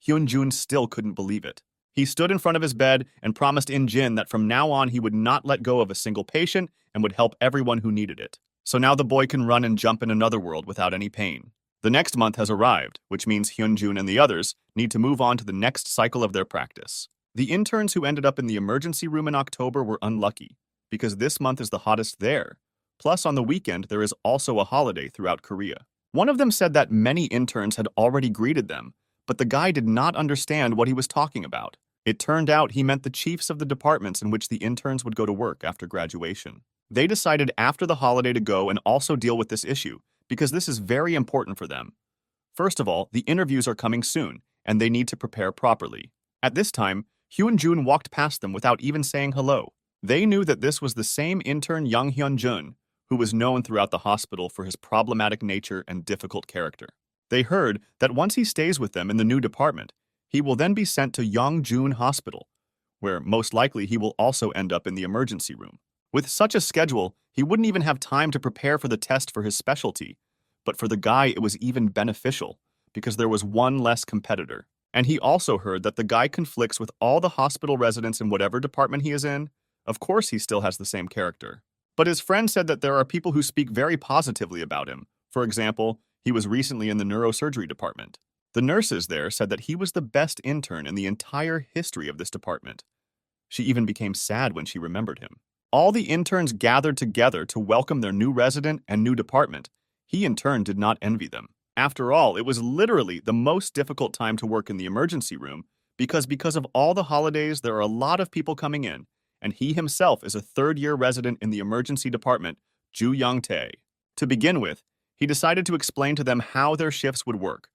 Hyunjun still couldn't believe it. He stood in front of his bed and promised In-jin that from now on he would not let go of a single patient and would help everyone who needed it. So now the boy can run and jump in another world without any pain. The next month has arrived, which means Hyunjun and the others need to move on to the next cycle of their practice. The interns who ended up in the emergency room in October were unlucky, because this month is the hottest there. Plus, on the weekend, there is also a holiday throughout Korea. One of them said that many interns had already greeted them, but the guy did not understand what he was talking about. It turned out he meant the chiefs of the departments in which the interns would go to work after graduation. They decided after the holiday to go and also deal with this issue, because this is very important for them. First of all, the interviews are coming soon, and they need to prepare properly. At this time, Hyunjun walked past them without even saying hello. They knew that this was the same intern Young Hyunjun, who was known throughout the hospital for his problematic nature and difficult character. They heard that once he stays with them in the new department, he will then be sent to Yongjun Hospital, where most likely he will also end up in the emergency room. With such a schedule, he wouldn't even have time to prepare for the test for his specialty, but for the guy it was even beneficial, because there was one less competitor. And he also heard that the guy conflicts with all the hospital residents in whatever department he is in. Of course, he still has the same character. But his friend said that there are people who speak very positively about him. For example, he was recently in the neurosurgery department. The nurses there said that he was the best intern in the entire history of this department. She even became sad when she remembered him. All the interns gathered together to welcome their new resident and new department. He in turn did not envy them. After all, it was literally the most difficult time to work in the emergency room because of all the holidays, there are a lot of people coming in, and he himself is a third-year resident in the emergency department, Ju Young-tae. To begin with, he decided to explain to them how their shifts would work.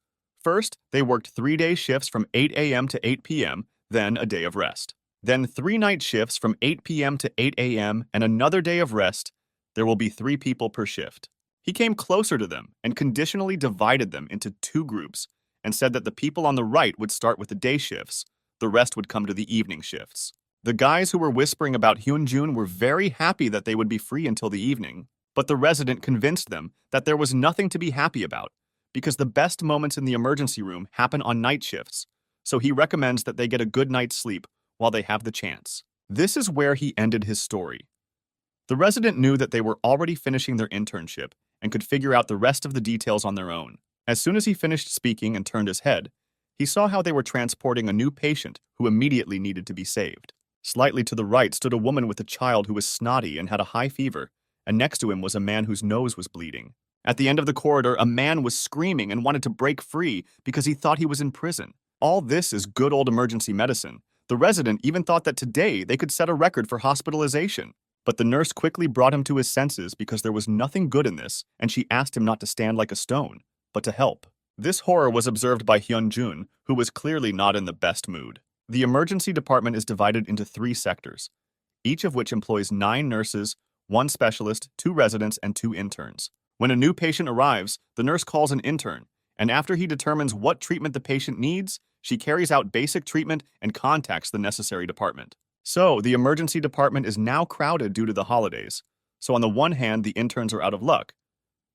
First, they worked 3-day shifts from 8 a.m. to 8 p.m., then a day of rest. Then 3 night shifts from 8 p.m. to 8 a.m. and another day of rest. There will be 3 people per shift. He came closer to them and conditionally divided them into 2 groups and said that the people on the right would start with the day shifts, the rest would come to the evening shifts. The guys who were whispering about Hyun-jun were very happy that they would be free until the evening, but the resident convinced them that there was nothing to be happy about because the best moments in the emergency room happen on night shifts, so he recommends that they get a good night's sleep while they have the chance. This is where he ended his story. The resident knew that they were already finishing their internship and could figure out the rest of the details on their own. As soon as he finished speaking and turned his head, he saw how they were transporting a new patient who immediately needed to be saved. Slightly to the right stood a woman with a child who was snotty and had a high fever, and next to him was a man whose nose was bleeding. At the end of the corridor, a man was screaming and wanted to break free because he thought he was in prison. All this is good old emergency medicine. The resident even thought that today they could set a record for hospitalization. But the nurse quickly brought him to his senses because there was nothing good in this, and she asked him not to stand like a stone, but to help. This horror was observed by Hyun-jun, who was clearly not in the best mood. The emergency department is divided into 3 sectors, each of which employs 9 nurses, 1 specialist, 2 residents, and 2 interns. When a new patient arrives, the nurse calls an intern, and after he determines what treatment the patient needs, she carries out basic treatment and contacts the necessary department. So, the emergency department is now crowded due to the holidays. So on the one hand, the interns are out of luck.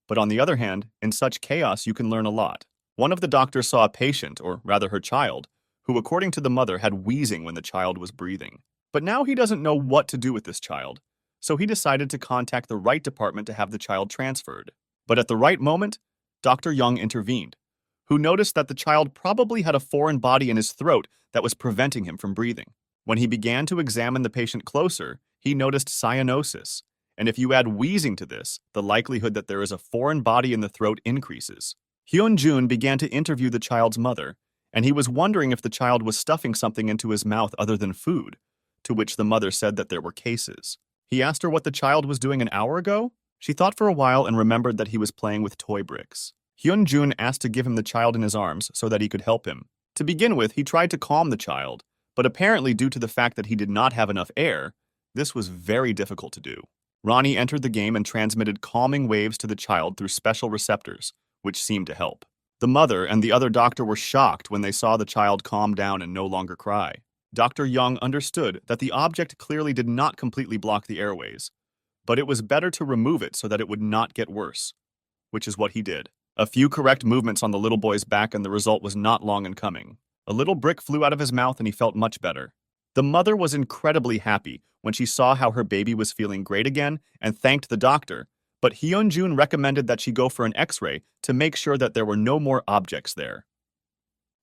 But on the other hand, in such chaos, you can learn a lot. One of the doctors saw a patient, or rather her child, who according to the mother had wheezing when the child was breathing. But now he doesn't know what to do with this child. So he decided to contact the right department to have the child transferred. But at the right moment, Dr. Young intervened, who noticed that the child probably had a foreign body in his throat that was preventing him from breathing. When he began to examine the patient closer, he noticed cyanosis, and if you add wheezing to this, the likelihood that there is a foreign body in the throat increases. Hyun-jun began to interview the child's mother, and he was wondering if the child was stuffing something into his mouth other than food, to which the mother said that there were cases. He asked her what the child was doing an hour ago. She thought for a while and remembered that he was playing with toy bricks. Hyun-jun asked to give him the child in his arms so that he could help him. To begin with, he tried to calm the child, but apparently due to the fact that he did not have enough air, this was very difficult to do. Ronnie entered the game and transmitted calming waves to the child through special receptors, which seemed to help. The mother and the other doctor were shocked when they saw the child calm down and no longer cry. Dr. Young understood that the object clearly did not completely block the airways, but it was better to remove it so that it would not get worse, which is what he did. A few correct movements on the little boy's back and the result was not long in coming. A little brick flew out of his mouth and he felt much better. The mother was incredibly happy when she saw how her baby was feeling great again and thanked the doctor, but Hyun-jun recommended that she go for an X-ray to make sure that there were no more objects there.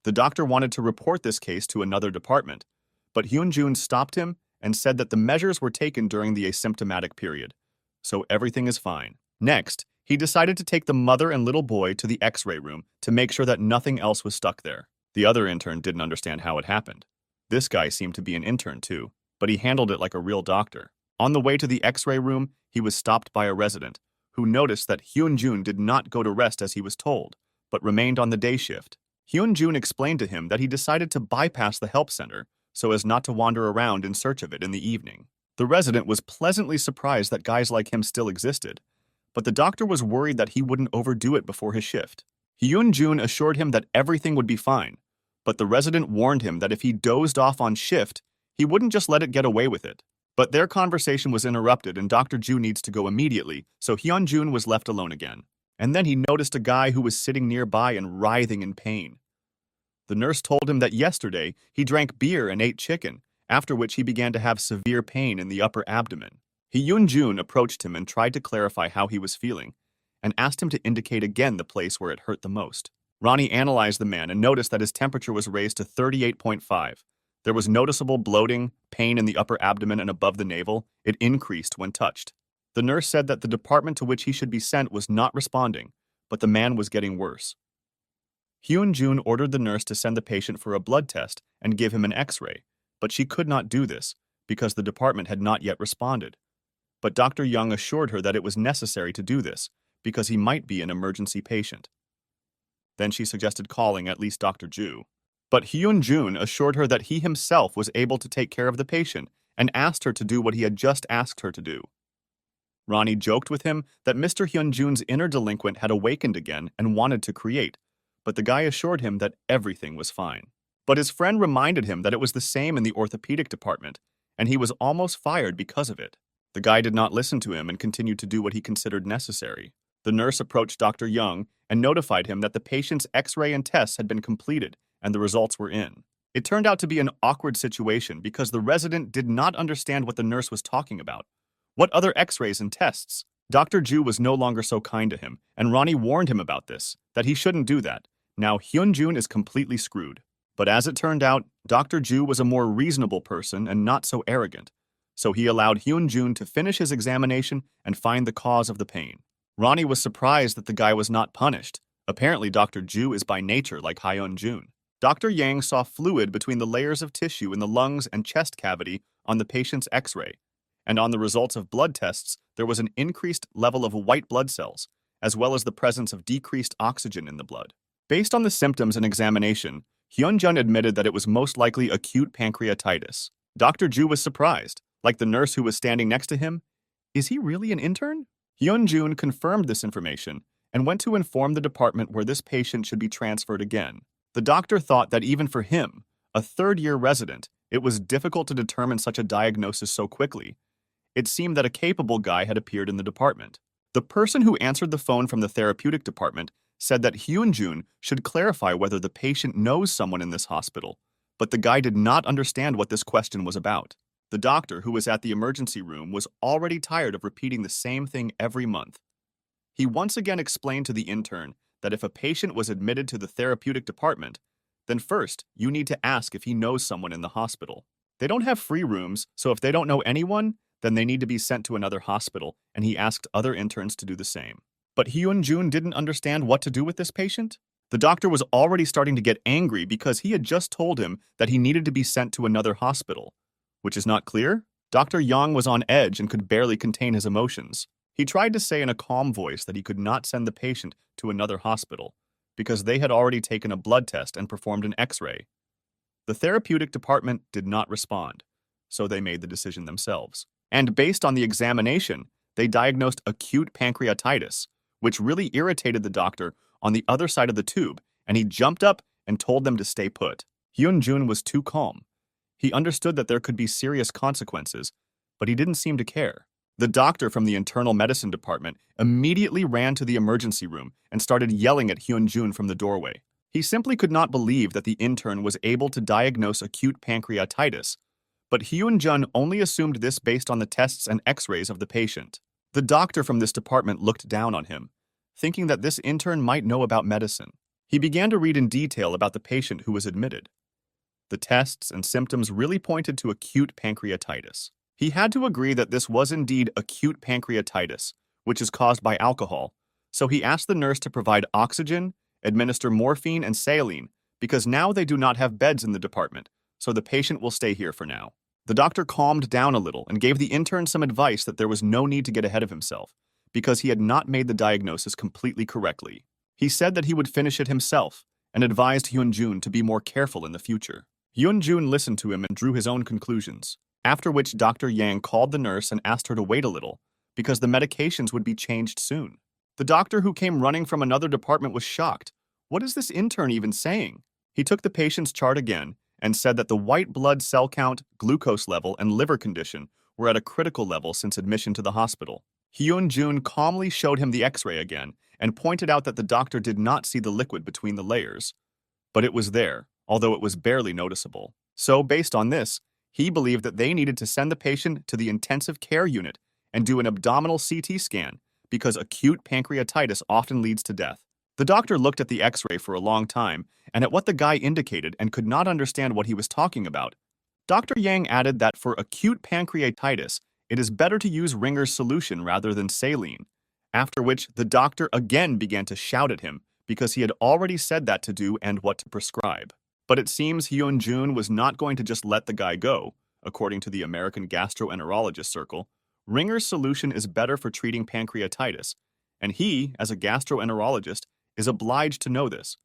The doctor wanted to report this case to another department, but Hyun-jun stopped him and said that the measures were taken during the asymptomatic period, so everything is fine. Next, he decided to take the mother and little boy to the X-ray room to make sure that nothing else was stuck there. The other intern didn't understand how it happened. This guy seemed to be an intern too, but he handled it like a real doctor. On the way to the X-ray room, he was stopped by a resident, who noticed that Hyun-jun did not go to rest as he was told, but remained on the day shift. Hyun-jun explained to him that he decided to bypass the help center so as not to wander around in search of it in the evening. The resident was pleasantly surprised that guys like him still existed, but the doctor was worried that he wouldn't overdo it before his shift. Hyun-jun assured him that everything would be fine, but the resident warned him that if he dozed off on shift, he wouldn't just let it get away with it. But their conversation was interrupted and Dr. Ju needs to go immediately, so Hyun-jun was left alone again. and then he noticed a guy who was sitting nearby and writhing in pain. The nurse told him that yesterday he drank beer and ate chicken, after which he began to have severe pain in the upper abdomen. Hyun-jun approached him and tried to clarify how he was feeling, and asked him to indicate again the place where it hurt the most. Ronnie analyzed the man and noticed that his temperature was raised to 38.5. There was noticeable bloating, pain in the upper abdomen and above the navel. It increased when touched. The nurse said that the department to which he should be sent was not responding, but the man was getting worse. Hyun-jun ordered the nurse to send the patient for a blood test and give him an X-ray, but she could not do this because the department had not yet responded. But Dr. Young assured her that it was necessary to do this because he might be an emergency patient. Then she suggested calling at least Dr. Ju. But Hyun-jun assured her that he himself was able to take care of the patient and asked her to do what he had just asked her to do. Ronnie joked with him that Mr. Hyun-jun's inner delinquent had awakened again and wanted to create, but the guy assured him that everything was fine. But his friend reminded him that it was the same in the orthopedic department, and he was almost fired because of it. The guy did not listen to him and continued to do what he considered necessary. The nurse approached Dr. Young and notified him that the patient's X-ray and tests had been completed and the results were in. It turned out to be an awkward situation because the resident did not understand what the nurse was talking about. What other X-rays and tests? Dr. Ju was no longer so kind to him, and Ronnie warned him about this, that he shouldn't do that. Now Hyun-jun is completely screwed. But as it turned out, Dr. Ju was a more reasonable person and not so arrogant, so he allowed Hyun-jun to finish his examination and find the cause of the pain. Ronnie was surprised that the guy was not punished. Apparently, Dr. Ju is by nature like Hyun-jun. Dr. Yang saw fluid between the layers of tissue in the lungs and chest cavity on the patient's X-ray, and on the results of blood tests, there was an increased level of white blood cells, as well as the presence of decreased oxygen in the blood. Based on the symptoms and examination, Hyun-jun admitted that it was most likely acute pancreatitis. Dr. Ju was surprised, like the nurse who was standing next to him. Is he really an intern? Hyun-jun confirmed this information and went to inform the department where this patient should be transferred again. The doctor thought that even for him, a third-year resident, it was difficult to determine such a diagnosis so quickly. It seemed that a capable guy had appeared in the department. The person who answered the phone from the therapeutic department said that Hyun-jun should clarify whether the patient knows someone in this hospital, but the guy did not understand what this question was about. The doctor, who was at the emergency room, was already tired of repeating the same thing every month. He once again explained to the intern that if a patient was admitted to the therapeutic department, then first, you need to ask if he knows someone in the hospital. They don't have free rooms, so if they don't know anyone, then they need to be sent to another hospital, and he asked other interns to do the same. But Hyun-jun didn't understand what to do with this patient. The doctor was already starting to get angry because he had just told him that he needed to be sent to another hospital. Which is not clear? Dr. Yang was on edge and could barely contain his emotions. He tried to say in a calm voice that he could not send the patient to another hospital because they had already taken a blood test and performed an X-ray. The therapeutic department did not respond, so they made the decision themselves. And based on the examination, they diagnosed acute pancreatitis, which really irritated the doctor on the other side of the tube, and he jumped up and told them to stay put. Hyun-jun was too calm. He understood that there could be serious consequences, but he didn't seem to care. The doctor from the internal medicine department immediately ran to the emergency room and started yelling at Hyun-jun from the doorway. He simply could not believe that the intern was able to diagnose acute pancreatitis, but Hyun-jun only assumed this based on the tests and X-rays of the patient. The doctor from this department looked down on him, thinking that this intern might know about medicine. He began to read in detail about the patient who was admitted. The tests and symptoms really pointed to acute pancreatitis. He had to agree that this was indeed acute pancreatitis, which is caused by alcohol, so he asked the nurse to provide oxygen, administer morphine and saline, because now they do not have beds in the department, so the patient will stay here for now. The doctor calmed down a little and gave the intern some advice that there was no need to get ahead of himself, because he had not made the diagnosis completely correctly. He said that he would finish it himself, and advised Hyun-jun to be more careful in the future. Hyun-jun listened to him and drew his own conclusions, after which Dr. Yang called the nurse and asked her to wait a little, because the medications would be changed soon. The doctor who came running from another department was shocked. What is this intern even saying? He took the patient's chart again and said that the white blood cell count, glucose level, and liver condition were at a critical level since admission to the hospital. Hyun-jun calmly showed him the X-ray again and pointed out that the doctor did not see the liquid between the layers. But it was there, although it was barely noticeable. So, based on this, he believed that they needed to send the patient to the intensive care unit and do an abdominal CT scan because acute pancreatitis often leads to death. The doctor looked at the x-ray for a long time and at what the guy indicated and could not understand what he was talking about. Dr. Yang added that for acute pancreatitis, it is better to use Ringer's solution rather than saline, after which the doctor again began to shout at him because he had already said that to do and what to prescribe. But it seems Hyun-jun was not going to just let the guy go. According to the American Gastroenterologist Circle, Ringer's solution is better for treating pancreatitis, and he, as a gastroenterologist, is obliged to know this.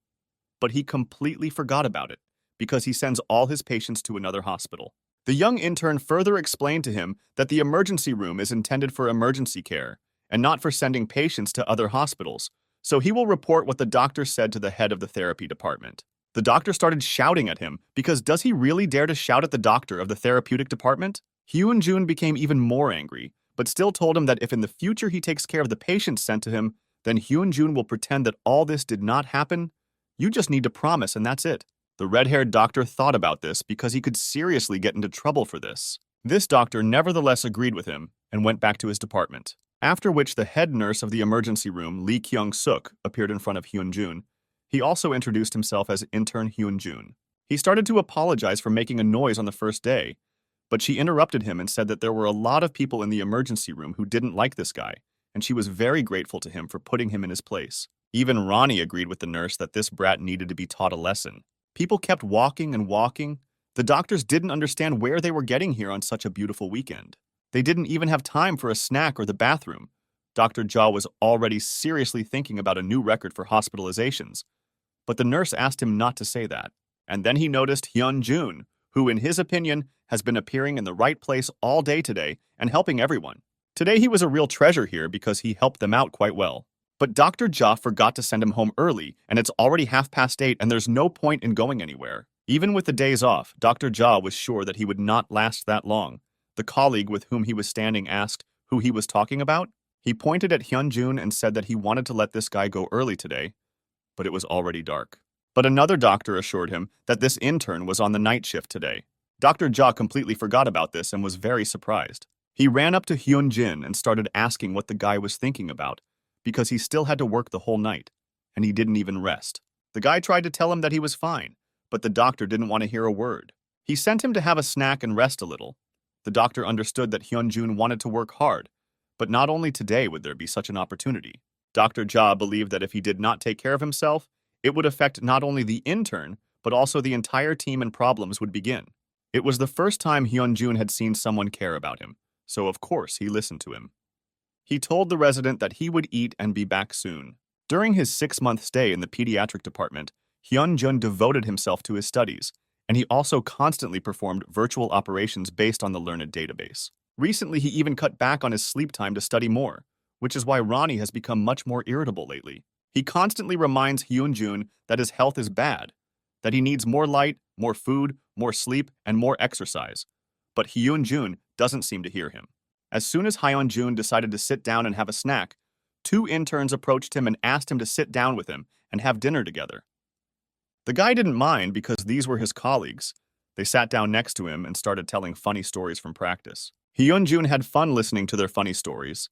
But he completely forgot about it because he sends all his patients to another hospital. The young intern further explained to him that the emergency room is intended for emergency care and not for sending patients to other hospitals, so he will report what the doctor said to the head of the therapy department. The doctor started shouting at him because does he really dare to shout at the doctor of the therapeutic department? Hyun-jun became even more angry, but still told him that if in the future he takes care of the patients sent to him, then Hyun-jun will pretend that all this did not happen. You just need to promise and that's it. The red-haired doctor thought about this because he could seriously get into trouble for this. This doctor nevertheless agreed with him and went back to his department, after which the head nurse of the emergency room, Lee Kyung-suk, appeared in front of Hyun-jun. He also introduced himself as intern Hyun-jun. He started to apologize for making a noise on the first day, but she interrupted him and said that there were a lot of people in the emergency room who didn't like this guy, and she was very grateful to him for putting him in his place. Even Ronnie agreed with the nurse that this brat needed to be taught a lesson. People kept walking and walking. The doctors didn't understand where they were getting here on such a beautiful weekend. They didn't even have time for a snack or the bathroom. Dr. Jha was already seriously thinking about a new record for hospitalizations, but the nurse asked him not to say that. And then he noticed Hyun-jun, who in his opinion has been appearing in the right place all day today and helping everyone. Today he was a real treasure here because he helped them out quite well. But Dr. Jha forgot to send him home early, and it's already 8:30 and there's no point in going anywhere. Even with the days off, Dr. Jha was sure that he would not last that long. The colleague with whom he was standing asked who he was talking about. He pointed at Hyun-jun and said that he wanted to let this guy go early today, but it was already dark. But another doctor assured him that this intern was on the night shift today. Dr. Jha completely forgot about this and was very surprised. He ran up to Hyun-jin and started asking what the guy was thinking about, because he still had to work the whole night, and he didn't even rest. The guy tried to tell him that he was fine, but the doctor didn't want to hear a word. He sent him to have a snack and rest a little. The doctor understood that Hyun-jun wanted to work hard, but not only today would there be such an opportunity. Dr. Jha believed that if he did not take care of himself, it would affect not only the intern, but also the entire team and problems would begin. It was the first time Hyun-jun had seen someone care about him, so of course he listened to him. He told the resident that he would eat and be back soon. During his 6-month stay in the pediatric department, Hyun-jun devoted himself to his studies, and he also constantly performed virtual operations based on the learned database. Recently, he even cut back on his sleep time to study more, which is why Ronnie has become much more irritable lately. He constantly reminds Hyun-jun that his health is bad, that he needs more light, more food, more sleep, and more exercise. But Hyun-jun doesn't seem to hear him. As soon as Hyun-jun decided to sit down and have a snack, 2 interns approached him and asked him to sit down with him and have dinner together. The guy didn't mind because these were his colleagues. They sat down next to him and started telling funny stories from practice. Hyun-jun had fun listening to their funny stories.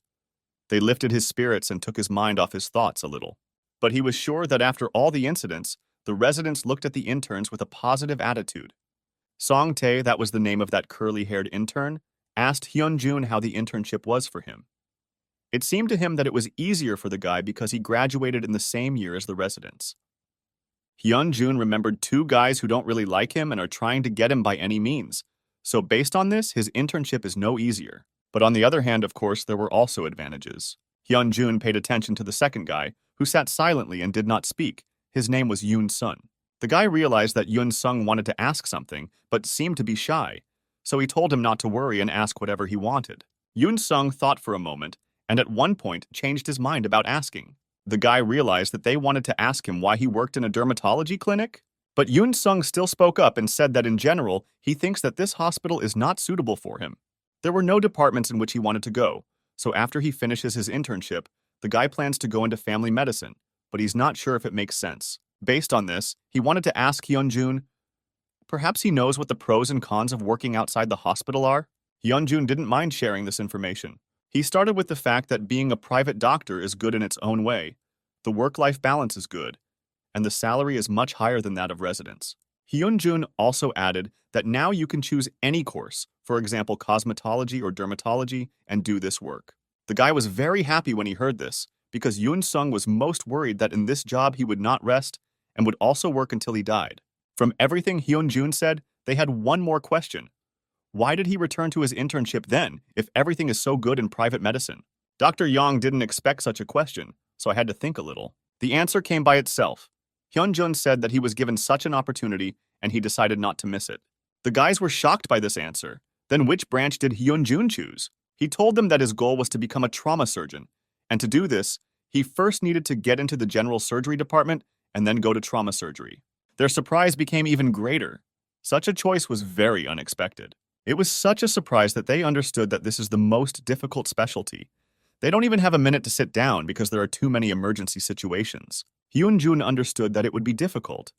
They lifted his spirits and took his mind off his thoughts a little. But he was sure that after all the incidents, the residents looked at the interns with a positive attitude. Song-tae, that was the name of that curly-haired intern, asked Hyun-jun how the internship was for him. It seemed to him that it was easier for the guy because he graduated in the same year as the residents. Hyun-jun remembered 2 guys who don't really like him and are trying to get him by any means. So based on this, his internship is no easier. But on the other hand, of course, there were also advantages. Hyun-jun paid attention to the second guy, who sat silently and did not speak. His name was Yoon-sun. The guy realized that Yoon-sung wanted to ask something, but seemed to be shy. So he told him not to worry and ask whatever he wanted. Yoon-sung thought for a moment, and at one point changed his mind about asking. The guy realized that they wanted to ask him why he worked in a dermatology clinic. But Yoon-sung still spoke up and said that in general, he thinks that this hospital is not suitable for him. There were no departments in which he wanted to go, so after he finishes his internship, The guy plans to go into family medicine, but he's not sure if it makes sense. Based on this, he wanted to ask Hyunjun, perhaps he knows what the pros and cons of working outside the hospital are? Hyunjun didn't mind sharing this information. He started with the fact that being a private doctor is good in its own way. The work-life balance is good, and the salary is much higher than that of residents. Hyunjun also added that now you can choose any course, for example cosmetology or dermatology, and do this work. The guy was very happy when he heard this, because Yoon Sung was most worried that in this job he would not rest and would also work until he died. From everything Hyunjun said, they had one more question. Why did he return to his internship then, if everything is so good in private medicine? Dr. Yang didn't expect such a question, so I had to think a little. The answer came by itself. Hyunjun said that he was given such an opportunity and he decided not to miss it. The guys were shocked by this answer. Then which branch did Hyunjun choose? He told them that his goal was to become a trauma surgeon, and to do this, he first needed to get into the general surgery department and then go to trauma surgery. Their surprise became even greater. Such a choice was very unexpected. It was such a surprise that they understood that this is the most difficult specialty. They don't even have a minute to sit down because there are too many emergency situations. Hyunjun understood that it would be difficult,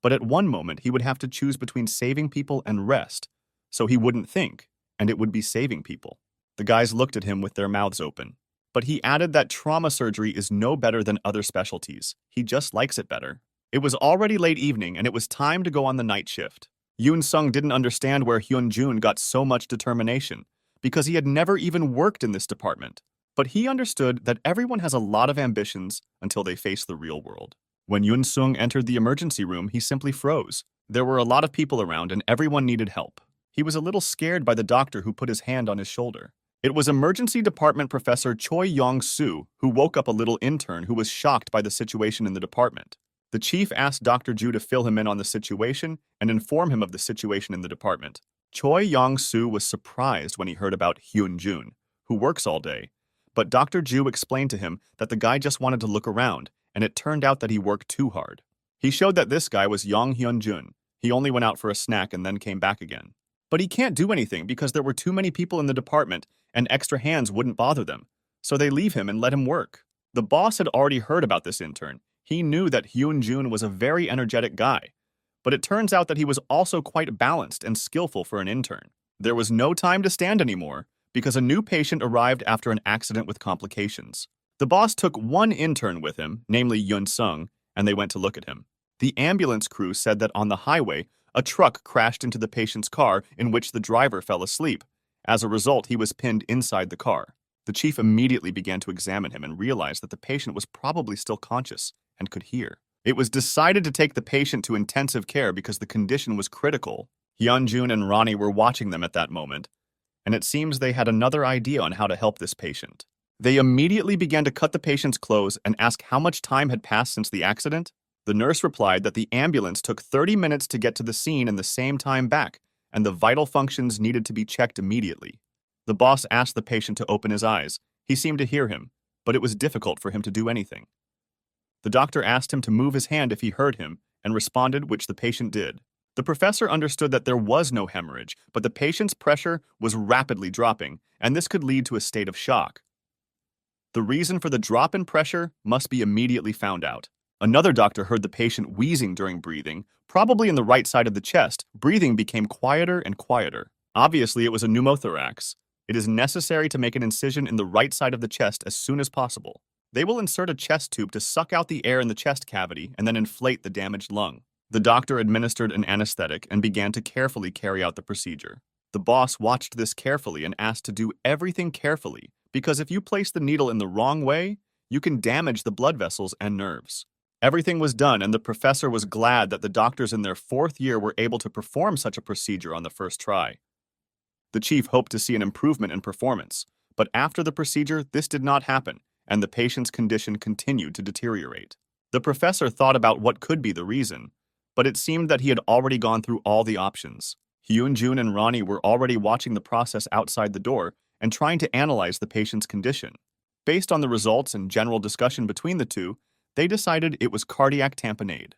but at one moment he would have to choose between saving people and rest, so he wouldn't think, and it would be saving people. The guys looked at him with their mouths open. But he added that trauma surgery is no better than other specialties. He just likes it better. It was already late evening and it was time to go on the night shift. Yoon Sung didn't understand where Hyunjun got so much determination, because he had never even worked in this department. But he understood that everyone has a lot of ambitions until they face the real world. When Yoon Sung entered the emergency room, he simply froze. There were a lot of people around and everyone needed help. He was a little scared by the doctor who put his hand on his shoulder. It was emergency department professor Choi Yong-soo who woke up a little intern who was shocked by the situation in the department. The chief asked Dr. Ju to fill him in on the situation and inform him of the situation in the department. Choi Yong-soo was surprised when he heard about Hyunjun, who works all day, but Dr. Ju explained to him that the guy just wanted to look around, and it turned out that he worked too hard. He showed that this guy was Yong Hyunjun. He only went out for a snack and then came back again. But he can't do anything because there were too many people in the department and extra hands wouldn't bother them, so they leave him and let him work. The boss had already heard about this intern. He knew that Hyunjun was a very energetic guy, but it turns out that he was also quite balanced and skillful for an intern. There was no time to stand anymore because a new patient arrived after an accident with complications. The boss took one intern with him, namely Yoon Sung, and they went to look at him. The ambulance crew said that on the highway, a truck crashed into the patient's car in which the driver fell asleep. As a result, he was pinned inside the car. The chief immediately began to examine him and realized that the patient was probably still conscious and could hear. It was decided to take the patient to intensive care because the condition was critical. Hyunjun and Ronnie were watching them at that moment, and it seems they had another idea on how to help this patient. They immediately began to cut the patient's clothes and ask how much time had passed since the accident. The nurse replied that the ambulance took 30 minutes to get to the scene and the same time back, and the vital functions needed to be checked immediately. The boss asked the patient to open his eyes. He seemed to hear him, but it was difficult for him to do anything. The doctor asked him to move his hand if he heard him, and responded, which the patient did. The professor understood that there was no hemorrhage, but the patient's pressure was rapidly dropping, and this could lead to a state of shock. The reason for the drop in pressure must be immediately found out. Another doctor heard the patient wheezing during breathing, probably in the right side of the chest. Breathing became quieter and quieter. Obviously, it was a pneumothorax. It is necessary to make an incision in the right side of the chest as soon as possible. They will insert a chest tube to suck out the air in the chest cavity and then inflate the damaged lung. The doctor administered an anesthetic and began to carefully carry out the procedure. The boss watched this carefully and asked to do everything carefully, because if you place the needle in the wrong way, you can damage the blood vessels and nerves. Everything was done, and the professor was glad that the doctors in their 4th year were able to perform such a procedure on the first try. The chief hoped to see an improvement in performance, but after the procedure, this did not happen, and the patient's condition continued to deteriorate. The professor thought about what could be the reason, but it seemed that he had already gone through all the options. Hyunjun and Ronnie were already watching the process outside the door and trying to analyze the patient's condition. Based on the results and general discussion between the two, they decided it was cardiac tamponade.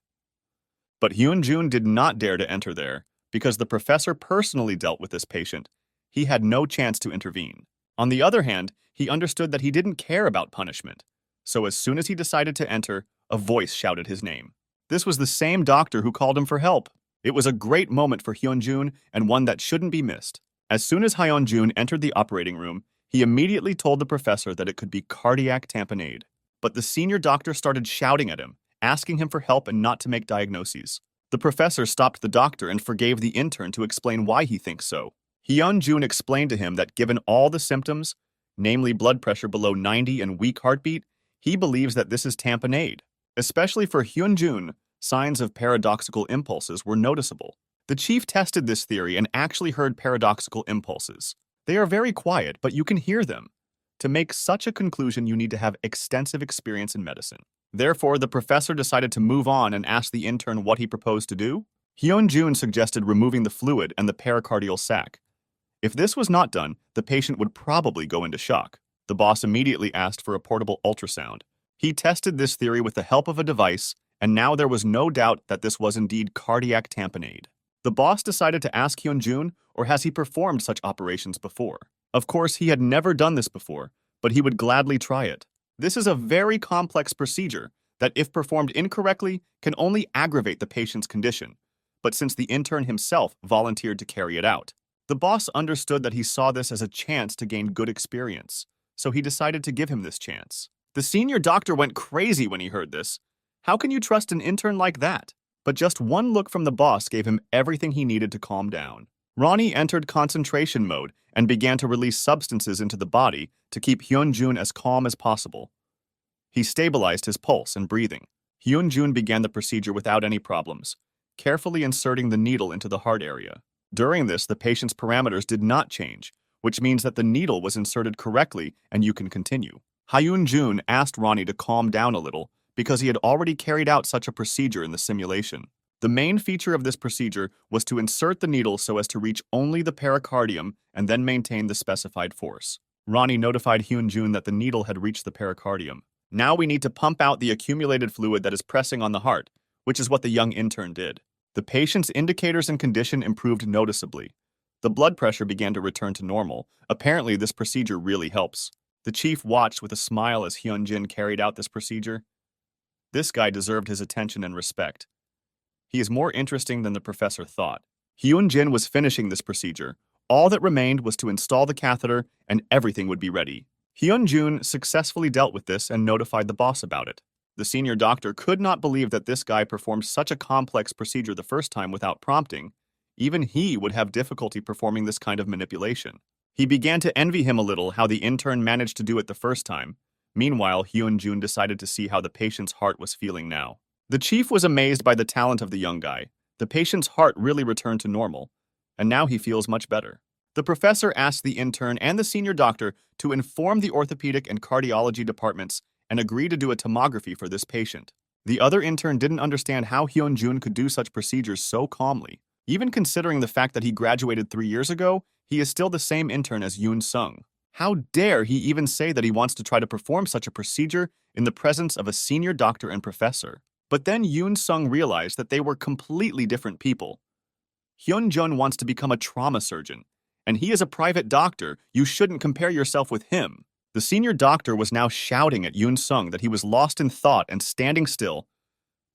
But Hyunjun did not dare to enter there because the professor personally dealt with this patient. He had no chance to intervene. On the other hand, he understood that he didn't care about punishment. So as soon as he decided to enter, a voice shouted his name. This was the same doctor who called him for help. It was a great moment for Hyunjun and one that shouldn't be missed. As soon as Hyunjun entered the operating room, he immediately told the professor that it could be cardiac tamponade. But the senior doctor started shouting at him, asking him for help and not to make diagnoses. The professor stopped the doctor and forgave the intern to explain why he thinks so. Hyunjun explained to him that given all the symptoms, namely blood pressure below 90 and weak heartbeat, he believes that this is tamponade. Especially for Hyunjun, signs of paradoxical impulses were noticeable. The chief tested this theory and actually heard paradoxical impulses. They are very quiet, but you can hear them. To make such a conclusion, you need to have extensive experience in medicine. Therefore, the professor decided to move on and ask the intern what he proposed to do. Hyunjun suggested removing the fluid and the pericardial sac. If this was not done, the patient would probably go into shock. The boss immediately asked for a portable ultrasound. He tested this theory with the help of a device, and now there was no doubt that this was indeed cardiac tamponade. The boss decided to ask Hyunjun, or has he performed such operations before? Of course, he had never done this before, but he would gladly try it. This is a very complex procedure that, if performed incorrectly, can only aggravate the patient's condition. But since the intern himself volunteered to carry it out, the boss understood that he saw this as a chance to gain good experience, so he decided to give him this chance. The senior doctor went crazy when he heard this. How can you trust an intern like that? But just one look from the boss gave him everything he needed to calm down. Ronnie entered concentration mode and began to release substances into the body to keep Hyunjun as calm as possible. He stabilized his pulse and breathing. Hyunjun began the procedure without any problems, carefully inserting the needle into the heart area. During this, the patient's parameters did not change, which means that the needle was inserted correctly and you can continue. Hyunjun asked Ronnie to calm down a little because he had already carried out such a procedure in the simulation. The main feature of this procedure was to insert the needle so as to reach only the pericardium and then maintain the specified force. Ronnie notified Hyunjun that the needle had reached the pericardium. Now we need to pump out the accumulated fluid that is pressing on the heart, which is what the young intern did. The patient's indicators and condition improved noticeably. The blood pressure began to return to normal. Apparently, this procedure really helps. The chief watched with a smile as Hyunjin carried out this procedure. This guy deserved his attention and respect. He is more interesting than the professor thought. Hyunjin was finishing this procedure. All that remained was to install the catheter and everything would be ready. Hyunjun successfully dealt with this and notified the boss about it. The senior doctor could not believe that this guy performed such a complex procedure the first time without prompting. Even he would have difficulty performing this kind of manipulation. He began to envy him a little how the intern managed to do it the first time. Meanwhile, Hyunjun decided to see how the patient's heart was feeling now. The chief was amazed by the talent of the young guy. The patient's heart really returned to normal, and now he feels much better. The professor asked the intern and the senior doctor to inform the orthopedic and cardiology departments and agree to do a tomography for this patient. The other intern didn't understand how Hyunjun could do such procedures so calmly. Even considering the fact that he graduated 3 years ago, he is still the same intern as Yoon Sung. How dare he even say that he wants to try to perform such a procedure in the presence of a senior doctor and professor? But then Yoon Sung realized that they were completely different people. Hyunjun wants to become a trauma surgeon, and he is a private doctor. You shouldn't compare yourself with him. The senior doctor was now shouting at Yoon Sung that he was lost in thought and standing still.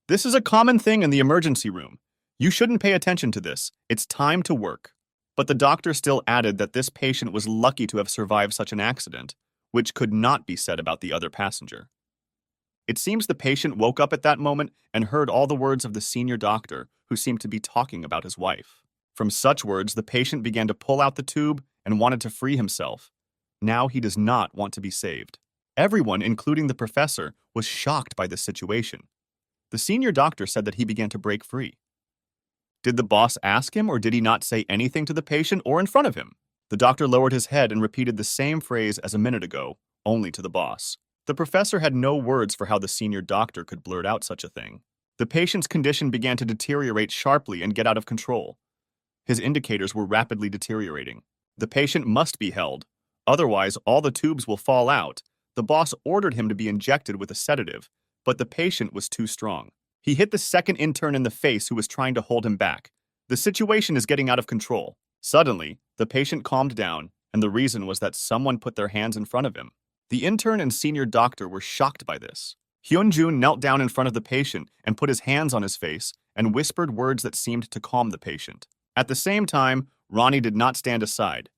This is a common thing in the emergency room. You shouldn't pay attention to this. It's time to work. But the doctor still added that this patient was lucky to have survived such an accident, which could not be said about the other passenger. It seems the patient woke up at that moment and heard all the words of the senior doctor, who seemed to be talking about his wife. From such words, the patient began to pull out the tube and wanted to free himself. Now he does not want to be saved. Everyone, including the professor, was shocked by this situation. The senior doctor said that he began to break free. Did the boss ask him, or did he not say anything to the patient or in front of him? The doctor lowered his head and repeated the same phrase as a minute ago, only to the boss. The professor had no words for how the senior doctor could blurt out such a thing. The patient's condition began to deteriorate sharply and get out of control. His indicators were rapidly deteriorating. The patient must be held. Otherwise, all the tubes will fall out. The boss ordered him to be injected with a sedative, but the patient was too strong. He hit the second intern in the face who was trying to hold him back. The situation is getting out of control. Suddenly, the patient calmed down, and the reason was that someone put their hands in front of him. The intern and senior doctor were shocked by this. Hyun-jun knelt down in front of the patient and put his hands on his face and whispered words that seemed to calm the patient. At the same time, Ronnie did not stand aside.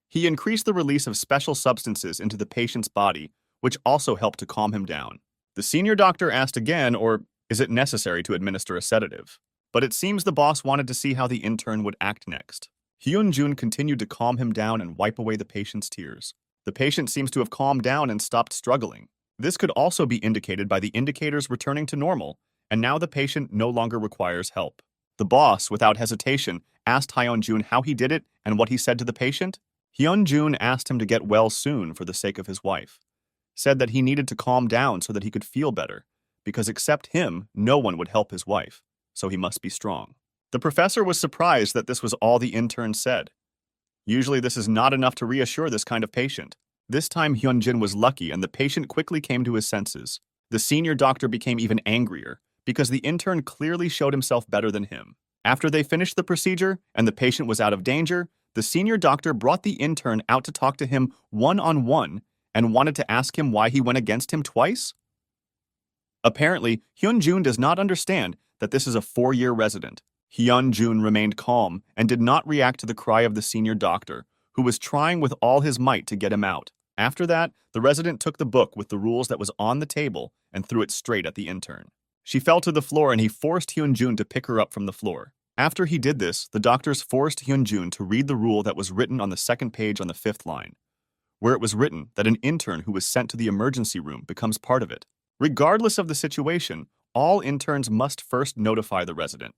He increased the release of special substances into the patient's body, which also helped to calm him down. The senior doctor asked again, or is it necessary to administer a sedative? But it seems the boss wanted to see how the intern would act next. Hyun-jun continued to calm him down and wipe away the patient's tears. The patient seems to have calmed down and stopped struggling. This could also be indicated by the indicators returning to normal, and now the patient no longer requires help. The boss, without hesitation, asked Hyun-jun how he did it and what he said to the patient. Hyun-jun asked him to get well soon for the sake of his wife. Said that he needed to calm down so that he could feel better, because except him, no one would help his wife, so he must be strong. The professor was surprised that this was all the intern said. Usually this is not enough to reassure this kind of patient. This time Hyun-jin was lucky and the patient quickly came to his senses. The senior doctor became even angrier, because the intern clearly showed himself better than him. After they finished the procedure and the patient was out of danger, the senior doctor brought the intern out to talk to him one-on-one and wanted to ask him why he went against him twice? Apparently, Hyun-jun does not understand that this is a 4-year resident. Hyun-jun remained calm and did not react to the cry of the senior doctor, who was trying with all his might to get him out. After that, the resident took the book with the rules that was on the table and threw it straight at the intern. She fell to the floor and he forced Hyun-jun to pick her up from the floor. After he did this, the doctors forced Hyun-jun to read the rule that was written on the second page on the 5th line, where it was written that an intern who was sent to the emergency room becomes part of it. Regardless of the situation, all interns must first notify the resident.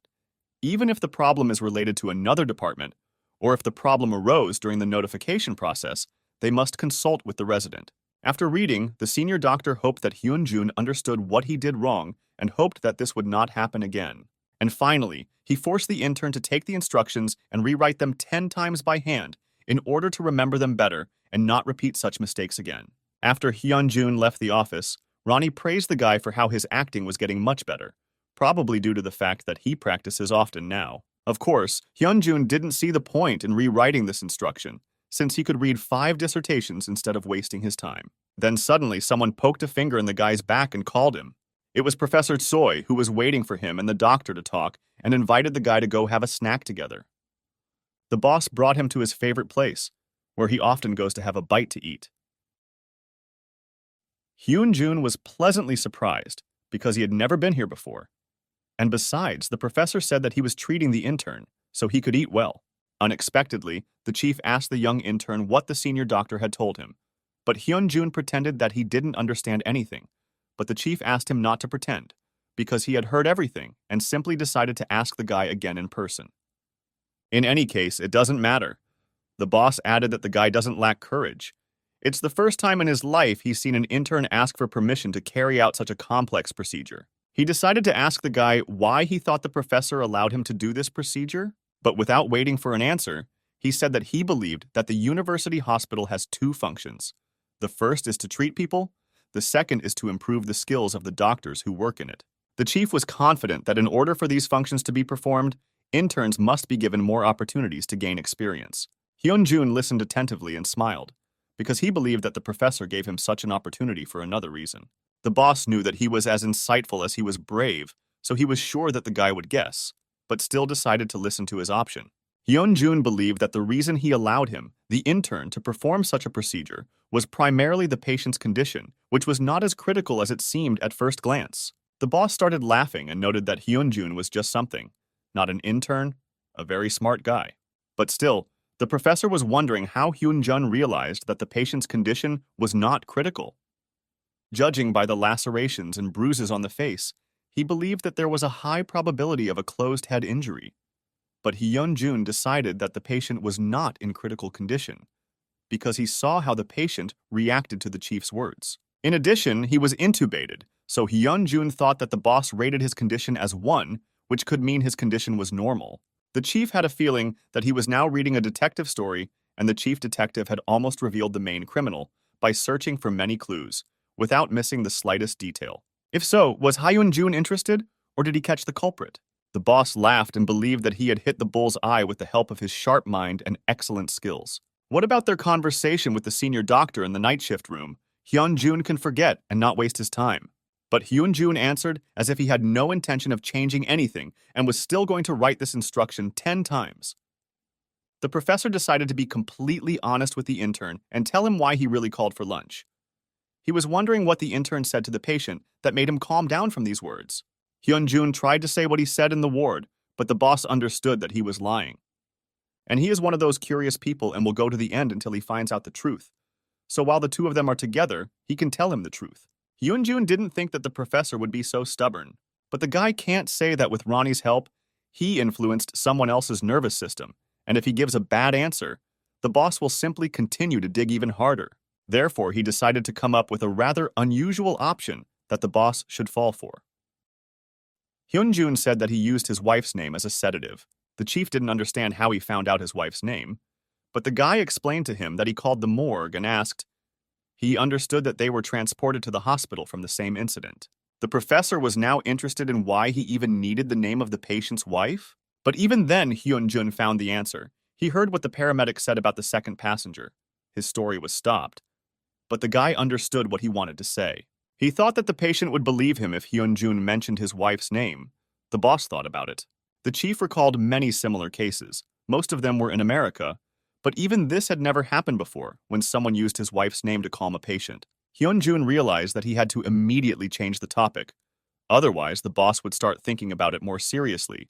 Even if the problem is related to another department, or if the problem arose during the notification process, they must consult with the resident. After reading, the senior doctor hoped that Hyun-jun understood what he did wrong and hoped that this would not happen again. And finally, he forced the intern to take the instructions and rewrite them 10 times by hand in order to remember them better and not repeat such mistakes again. After Hyun-jun left the office, Ronnie praised the guy for how his acting was getting much better, probably due to the fact that he practices often now. Of course, Hyun-jun didn't see the point in rewriting this instruction, since he could read 5 dissertations instead of wasting his time. Then suddenly someone poked a finger in the guy's back and called him. It was Professor Tsoi, who was waiting for him and the doctor to talk and invited the guy to go have a snack together. The boss brought him to his favorite place, where he often goes to have a bite to eat. Hyun-jun was pleasantly surprised because he had never been here before. And besides, the professor said that he was treating the intern, so he could eat well. Unexpectedly, the chief asked the young intern what the senior doctor had told him, but Hyun-jun pretended that he didn't understand anything. But the chief asked him not to pretend, because he had heard everything and simply decided to ask the guy again in person. In any case, it doesn't matter. The boss added that the guy doesn't lack courage. It's the first time in his life he's seen an intern ask for permission to carry out such a complex procedure. He decided to ask the guy why he thought the professor allowed him to do this procedure, but without waiting for an answer, he said that he believed that the university hospital has 2 functions. The first is to treat people, the second is to improve the skills of the doctors who work in it. The chief was confident that in order for these functions to be performed, interns must be given more opportunities to gain experience. Hyun-jun listened attentively and smiled, because he believed that the professor gave him such an opportunity for another reason. The boss knew that he was as insightful as he was brave, so he was sure that the guy would guess, but still decided to listen to his option. Hyun-jun believed that the reason he allowed him, the intern, to perform such a procedure was primarily the patient's condition, which was not as critical as it seemed at first glance. The boss started laughing and noted that Hyun-jun was just something, not an intern, a very smart guy. But still, the professor was wondering how Hyun-jun realized that the patient's condition was not critical. Judging by the lacerations and bruises on the face, he believed that there was a high probability of a closed head injury. But Hyun-jun decided that the patient was not in critical condition, because he saw how the patient reacted to the chief's words. In addition, he was intubated, so Hyun-jun thought that the boss rated his condition as 1, which could mean his condition was normal. The chief had a feeling that he was now reading a detective story, and the chief detective had almost revealed the main criminal by searching for many clues, without missing the slightest detail. If so, was Hyun-jun interested, or did he catch the culprit? The boss laughed and believed that he had hit the bull's eye with the help of his sharp mind and excellent skills. What about their conversation with the senior doctor in the night shift room? Hyun-jun can forget and not waste his time. But Hyun-jun answered as if he had no intention of changing anything and was still going to write this instruction 10 times. The professor decided to be completely honest with the intern and tell him why he really called for lunch. He was wondering what the intern said to the patient that made him calm down from these words. Hyun-jun tried to say what he said in the ward, but the boss understood that he was lying. And he is one of those curious people and will go to the end until he finds out the truth. So while the two of them are together, he can tell him the truth. Hyun-jun didn't think that the professor would be so stubborn, but the guy can't say that with Ronnie's help, he influenced someone else's nervous system, and if he gives a bad answer, the boss will simply continue to dig even harder. Therefore, he decided to come up with a rather unusual option that the boss should fall for. Hyun-jun said that he used his wife's name as a sedative. The chief didn't understand how he found out his wife's name, but the guy explained to him that he called the morgue and asked. He understood that they were transported to the hospital from the same incident. The professor was now interested in why he even needed the name of the patient's wife? But even then, Hyun-jun found the answer. He heard what the paramedic said about the second passenger. His story was stopped. But the guy understood what he wanted to say. He thought that the patient would believe him if Hyun-jun mentioned his wife's name. The boss thought about it. The chief recalled many similar cases. Most of them were in America, but even this had never happened before when someone used his wife's name to calm a patient. Hyun-jun realized that he had to immediately change the topic. Otherwise, the boss would start thinking about it more seriously.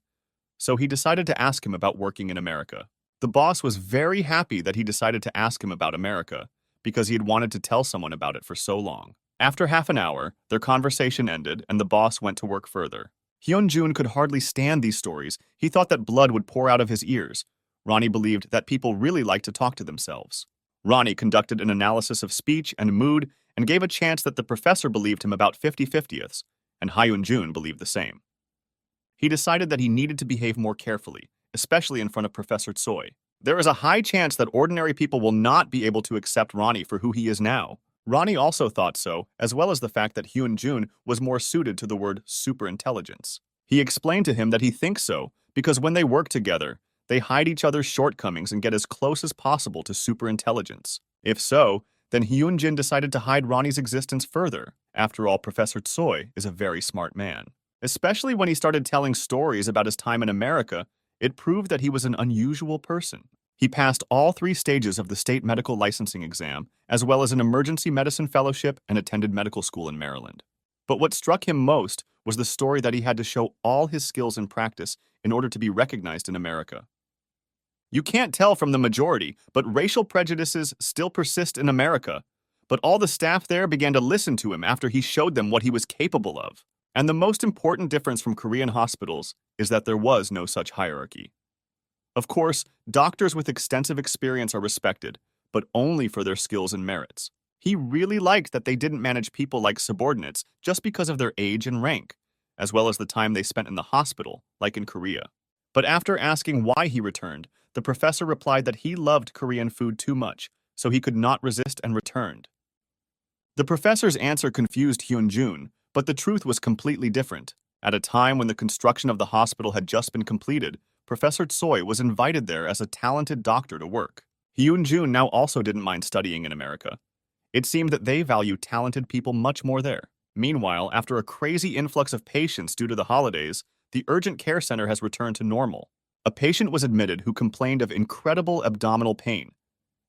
So he decided to ask him about working in America. The boss was very happy that he decided to ask him about America because he had wanted to tell someone about it for so long. After half an hour, their conversation ended and the boss went to work further. Hyun-jun could hardly stand these stories. He thought that blood would pour out of his ears. Ronnie believed that people really like to talk to themselves. Ronnie conducted an analysis of speech and mood and gave a chance that the professor believed him about 50/50ths, and Hyun-jun believed the same. He decided that he needed to behave more carefully, especially in front of Professor Tsoi. There is a high chance that ordinary people will not be able to accept Ronnie for who he is now. Ronnie also thought so, as well as the fact that Hyun-jun was more suited to the word superintelligence. He explained to him that he thinks so because when they work together, they hide each other's shortcomings and get as close as possible to superintelligence. If so, then Hyun-jin decided to hide Ronnie's existence further. After all, Professor Tsoi is a very smart man. Especially when he started telling stories about his time in America, it proved that he was an unusual person. He passed all 3 stages of the state medical licensing exam, as well as an emergency medicine fellowship and attended medical school in Maryland. But what struck him most was the story that he had to show all his skills in practice in order to be recognized in America. You can't tell from the majority, but racial prejudices still persist in America. But all the staff there began to listen to him after he showed them what he was capable of. And the most important difference from Korean hospitals is that there was no such hierarchy. Of course, doctors with extensive experience are respected, but only for their skills and merits. He really liked that they didn't manage people like subordinates just because of their age and rank, as well as the time they spent in the hospital, like in Korea. But after asking why he returned, the professor replied that he loved Korean food too much, so he could not resist and returned. The professor's answer confused Hyun-jun, but the truth was completely different. At a time when the construction of the hospital had just been completed, Professor Tsoi was invited there as a talented doctor to work. Hyun-jun now also didn't mind studying in America. It seemed that they value talented people much more there. Meanwhile, after a crazy influx of patients due to the holidays, the urgent care center has returned to normal. A patient was admitted who complained of incredible abdominal pain,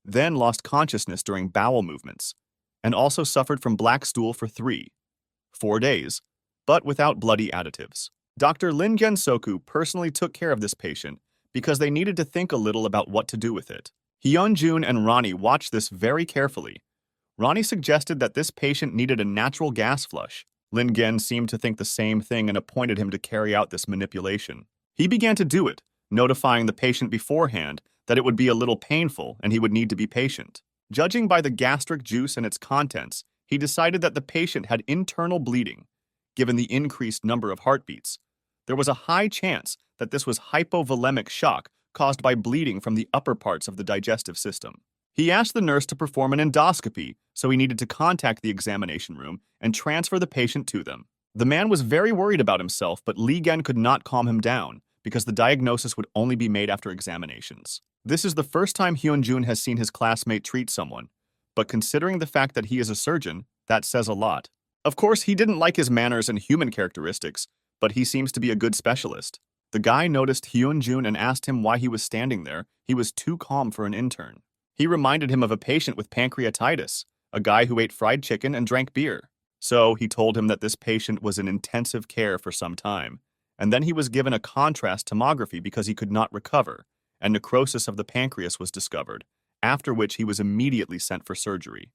then lost consciousness during bowel movements, and also suffered from black stool for 4 days, but without bloody additives. Dr. Lin Gensoku personally took care of this patient because they needed to think a little about what to do with it. Hyun-jun and Ronnie watched this very carefully. Ronnie suggested that this patient needed a natural gas flush. Lin Gen seemed to think the same thing and appointed him to carry out this manipulation. He began to do it, notifying the patient beforehand that it would be a little painful and he would need to be patient. Judging by the gastric juice and its contents, he decided that the patient had internal bleeding. Given the increased number of heartbeats, there was a high chance that this was hypovolemic shock caused by bleeding from the upper parts of the digestive system. He asked the nurse to perform an endoscopy, so he needed to contact the examination room and transfer the patient to them. The man was very worried about himself, but Lee Gen could not calm him down because the diagnosis would only be made after examinations. This is the first time Hyun-jun has seen his classmate treat someone, but considering the fact that he is a surgeon, that says a lot. Of course, he didn't like his manners and human characteristics, but he seems to be a good specialist. The guy noticed Hyun-jun and asked him why he was standing there. He was too calm for an intern. He reminded him of a patient with pancreatitis, a guy who ate fried chicken and drank beer. So he told him that this patient was in intensive care for some time, and then he was given a contrast tomography because he could not recover, and necrosis of the pancreas was discovered, after which he was immediately sent for surgery.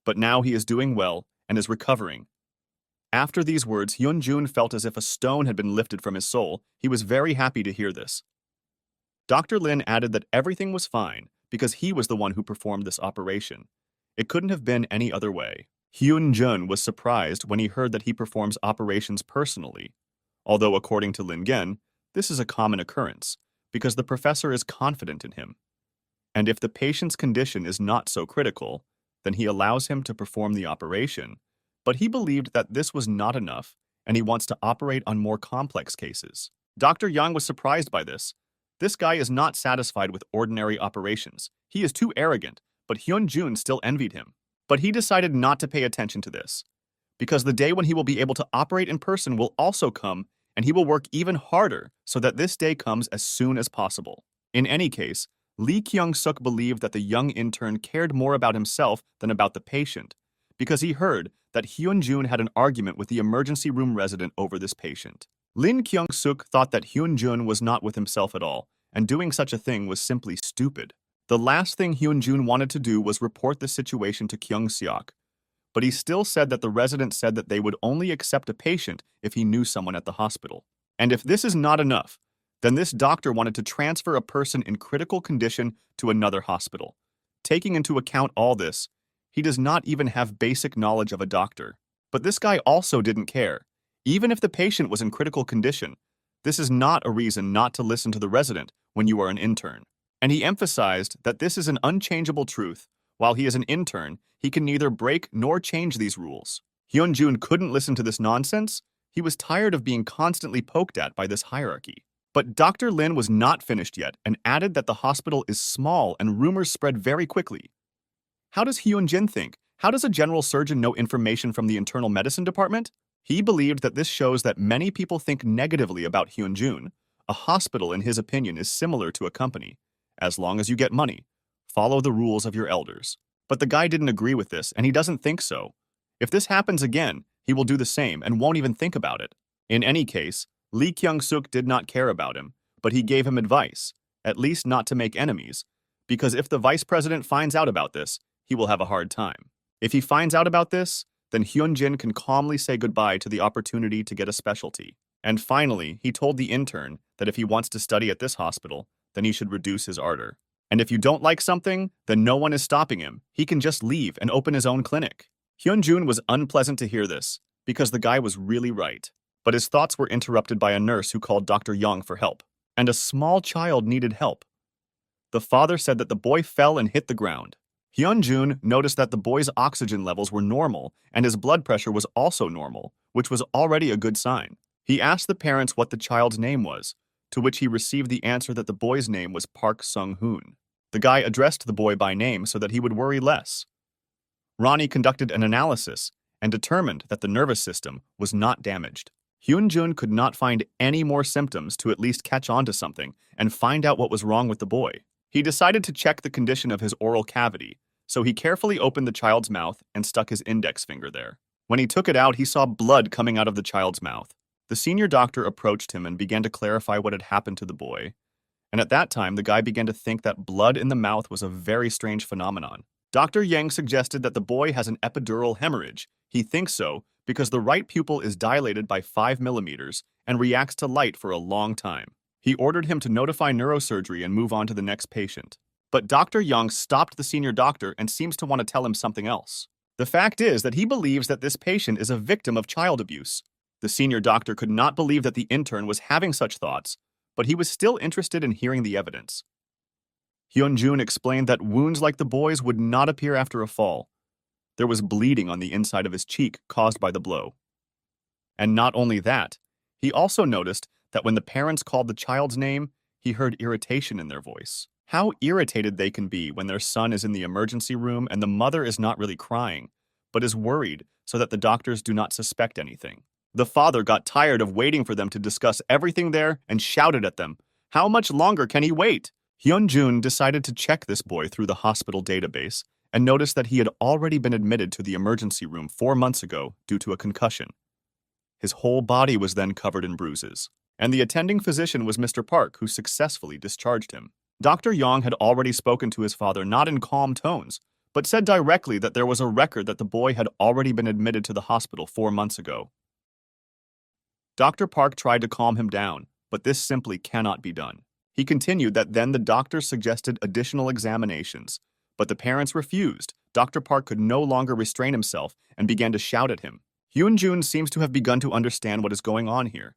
But now he is doing well and is recovering. After these words, Hyun-jun felt as if a stone had been lifted from his soul. He was very happy to hear this. Dr. Lin added that everything was fine because he was the one who performed this operation. It couldn't have been any other way. Hyun-jun was surprised when he heard that he performs operations personally, although according to Lin Gen, this is a common occurrence because the professor is confident in him. And if the patient's condition is not so critical, then he allows him to perform the operation. But he believed that this was not enough, and he wants to operate on more complex cases. Dr. Yang was surprised by this. This guy is not satisfied with ordinary operations. He is too arrogant, but Hyun-jun still envied him. But he decided not to pay attention to this, because the day when he will be able to operate in person will also come, and he will work even harder so that this day comes as soon as possible. In any case, Lee Kyung-suk believed that the young intern cared more about himself than about the patient, because he heard that Hyun-jun had an argument with the emergency room resident over this patient. Lee Kyung-suk thought that Hyun-jun was not with himself at all, and doing such a thing was simply stupid. The last thing Hyun-jun wanted to do was report the situation to Kyung-seok, but he still said that the resident said that they would only accept a patient if he knew someone at the hospital. And if this is not enough, then this doctor wanted to transfer a person in critical condition to another hospital. Taking into account all this, he does not even have basic knowledge of a doctor. But this guy also didn't care. Even if the patient was in critical condition, this is not a reason not to listen to the resident when you are an intern. And he emphasized that this is an unchangeable truth. While he is an intern, he can neither break nor change these rules. Hyun-jun couldn't listen to this nonsense. He was tired of being constantly poked at by this hierarchy. But Dr. Lin was not finished yet and added that the hospital is small and rumors spread very quickly. How does Hyun-jin think? How does a general surgeon know information from the internal medicine department? He believed that this shows that many people think negatively about Hyun-jun. A hospital, in his opinion, is similar to a company. As long as you get money, follow the rules of your elders. But the guy didn't agree with this, and he doesn't think so. If this happens again, he will do the same and won't even think about it. In any case, Lee Kyung-suk did not care about him, but he gave him advice, at least not to make enemies, because if the vice president finds out about this, he will have a hard time. If he finds out about this, then Hyun-jin can calmly say goodbye to the opportunity to get a specialty. And finally, he told the intern that if he wants to study at this hospital, then he should reduce his ardor. And if you don't like something, then no one is stopping him. He can just leave and open his own clinic. Hyun-jun was unpleasant to hear this, because the guy was really right. But his thoughts were interrupted by a nurse who called Dr. Young for help. And a small child needed help. The father said that the boy fell and hit the ground. Hyun-jun noticed that the boy's oxygen levels were normal and his blood pressure was also normal, which was already a good sign. He asked the parents what the child's name was, to which he received the answer that the boy's name was Park Sung-hoon. The guy addressed the boy by name so that he would worry less. Ronnie conducted an analysis and determined that the nervous system was not damaged. Hyun-jun could not find any more symptoms to at least catch on to something and find out what was wrong with the boy. He decided to check the condition of his oral cavity, so he carefully opened the child's mouth and stuck his index finger there. When he took it out, he saw blood coming out of the child's mouth. The senior doctor approached him and began to clarify what had happened to the boy. And at that time, the guy began to think that blood in the mouth was a very strange phenomenon. Dr. Yang suggested that the boy has an epidural hemorrhage. He thinks so because the right pupil is dilated by 5 millimeters and reacts to light for a long time. He ordered him to notify neurosurgery and move on to the next patient. But Dr. Young stopped the senior doctor and seems to want to tell him something else. The fact is that he believes that this patient is a victim of child abuse. The senior doctor could not believe that the intern was having such thoughts, but he was still interested in hearing the evidence. Hyun-jun explained that wounds like the boy's would not appear after a fall. There was bleeding on the inside of his cheek caused by the blow. And not only that, he also noticed that when the parents called the child's name, he heard irritation in their voice. How irritated they can be when their son is in the emergency room and the mother is not really crying, but is worried so that the doctors do not suspect anything. The father got tired of waiting for them to discuss everything there and shouted at them, "How much longer can he wait?" Hyun-jun decided to check this boy through the hospital database and noticed that he had already been admitted to the emergency room 4 months ago due to a concussion. His whole body was then covered in bruises, and the attending physician was Mr. Park, who successfully discharged him. Dr. Yong had already spoken to his father not in calm tones, but said directly that there was a record that the boy had already been admitted to the hospital 4 months ago. Dr. Park tried to calm him down, but this simply cannot be done. He continued that then the doctors suggested additional examinations, but the parents refused. Dr. Park could no longer restrain himself and began to shout at him. Hyun-jun seems to have begun to understand what is going on here.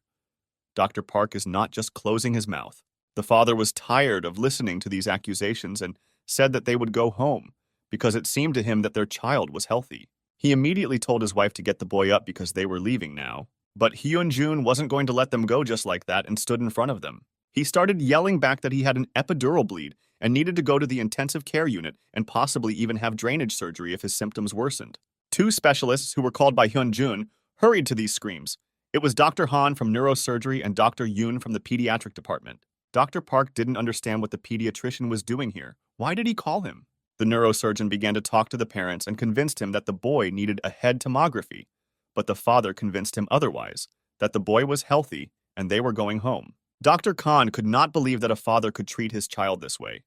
Dr. Park is not just closing his mouth. The father was tired of listening to these accusations and said that they would go home because it seemed to him that their child was healthy. He immediately told his wife to get the boy up because they were leaving now. But Hyun-jun wasn't going to let them go just like that and stood in front of them. He started yelling back that he had an epidural bleed and needed to go to the intensive care unit and possibly even have drainage surgery if his symptoms worsened. Two specialists who were called by Hyun-jun hurried to these screams. It was Dr. Han from neurosurgery and Dr. Yoon from the pediatric department. Dr. Park didn't understand what the pediatrician was doing here. Why did he call him? The neurosurgeon began to talk to the parents and convinced him that the boy needed a head tomography. But the father convinced him otherwise, that the boy was healthy and they were going home. Dr. Khan could not believe that a father could treat his child this way.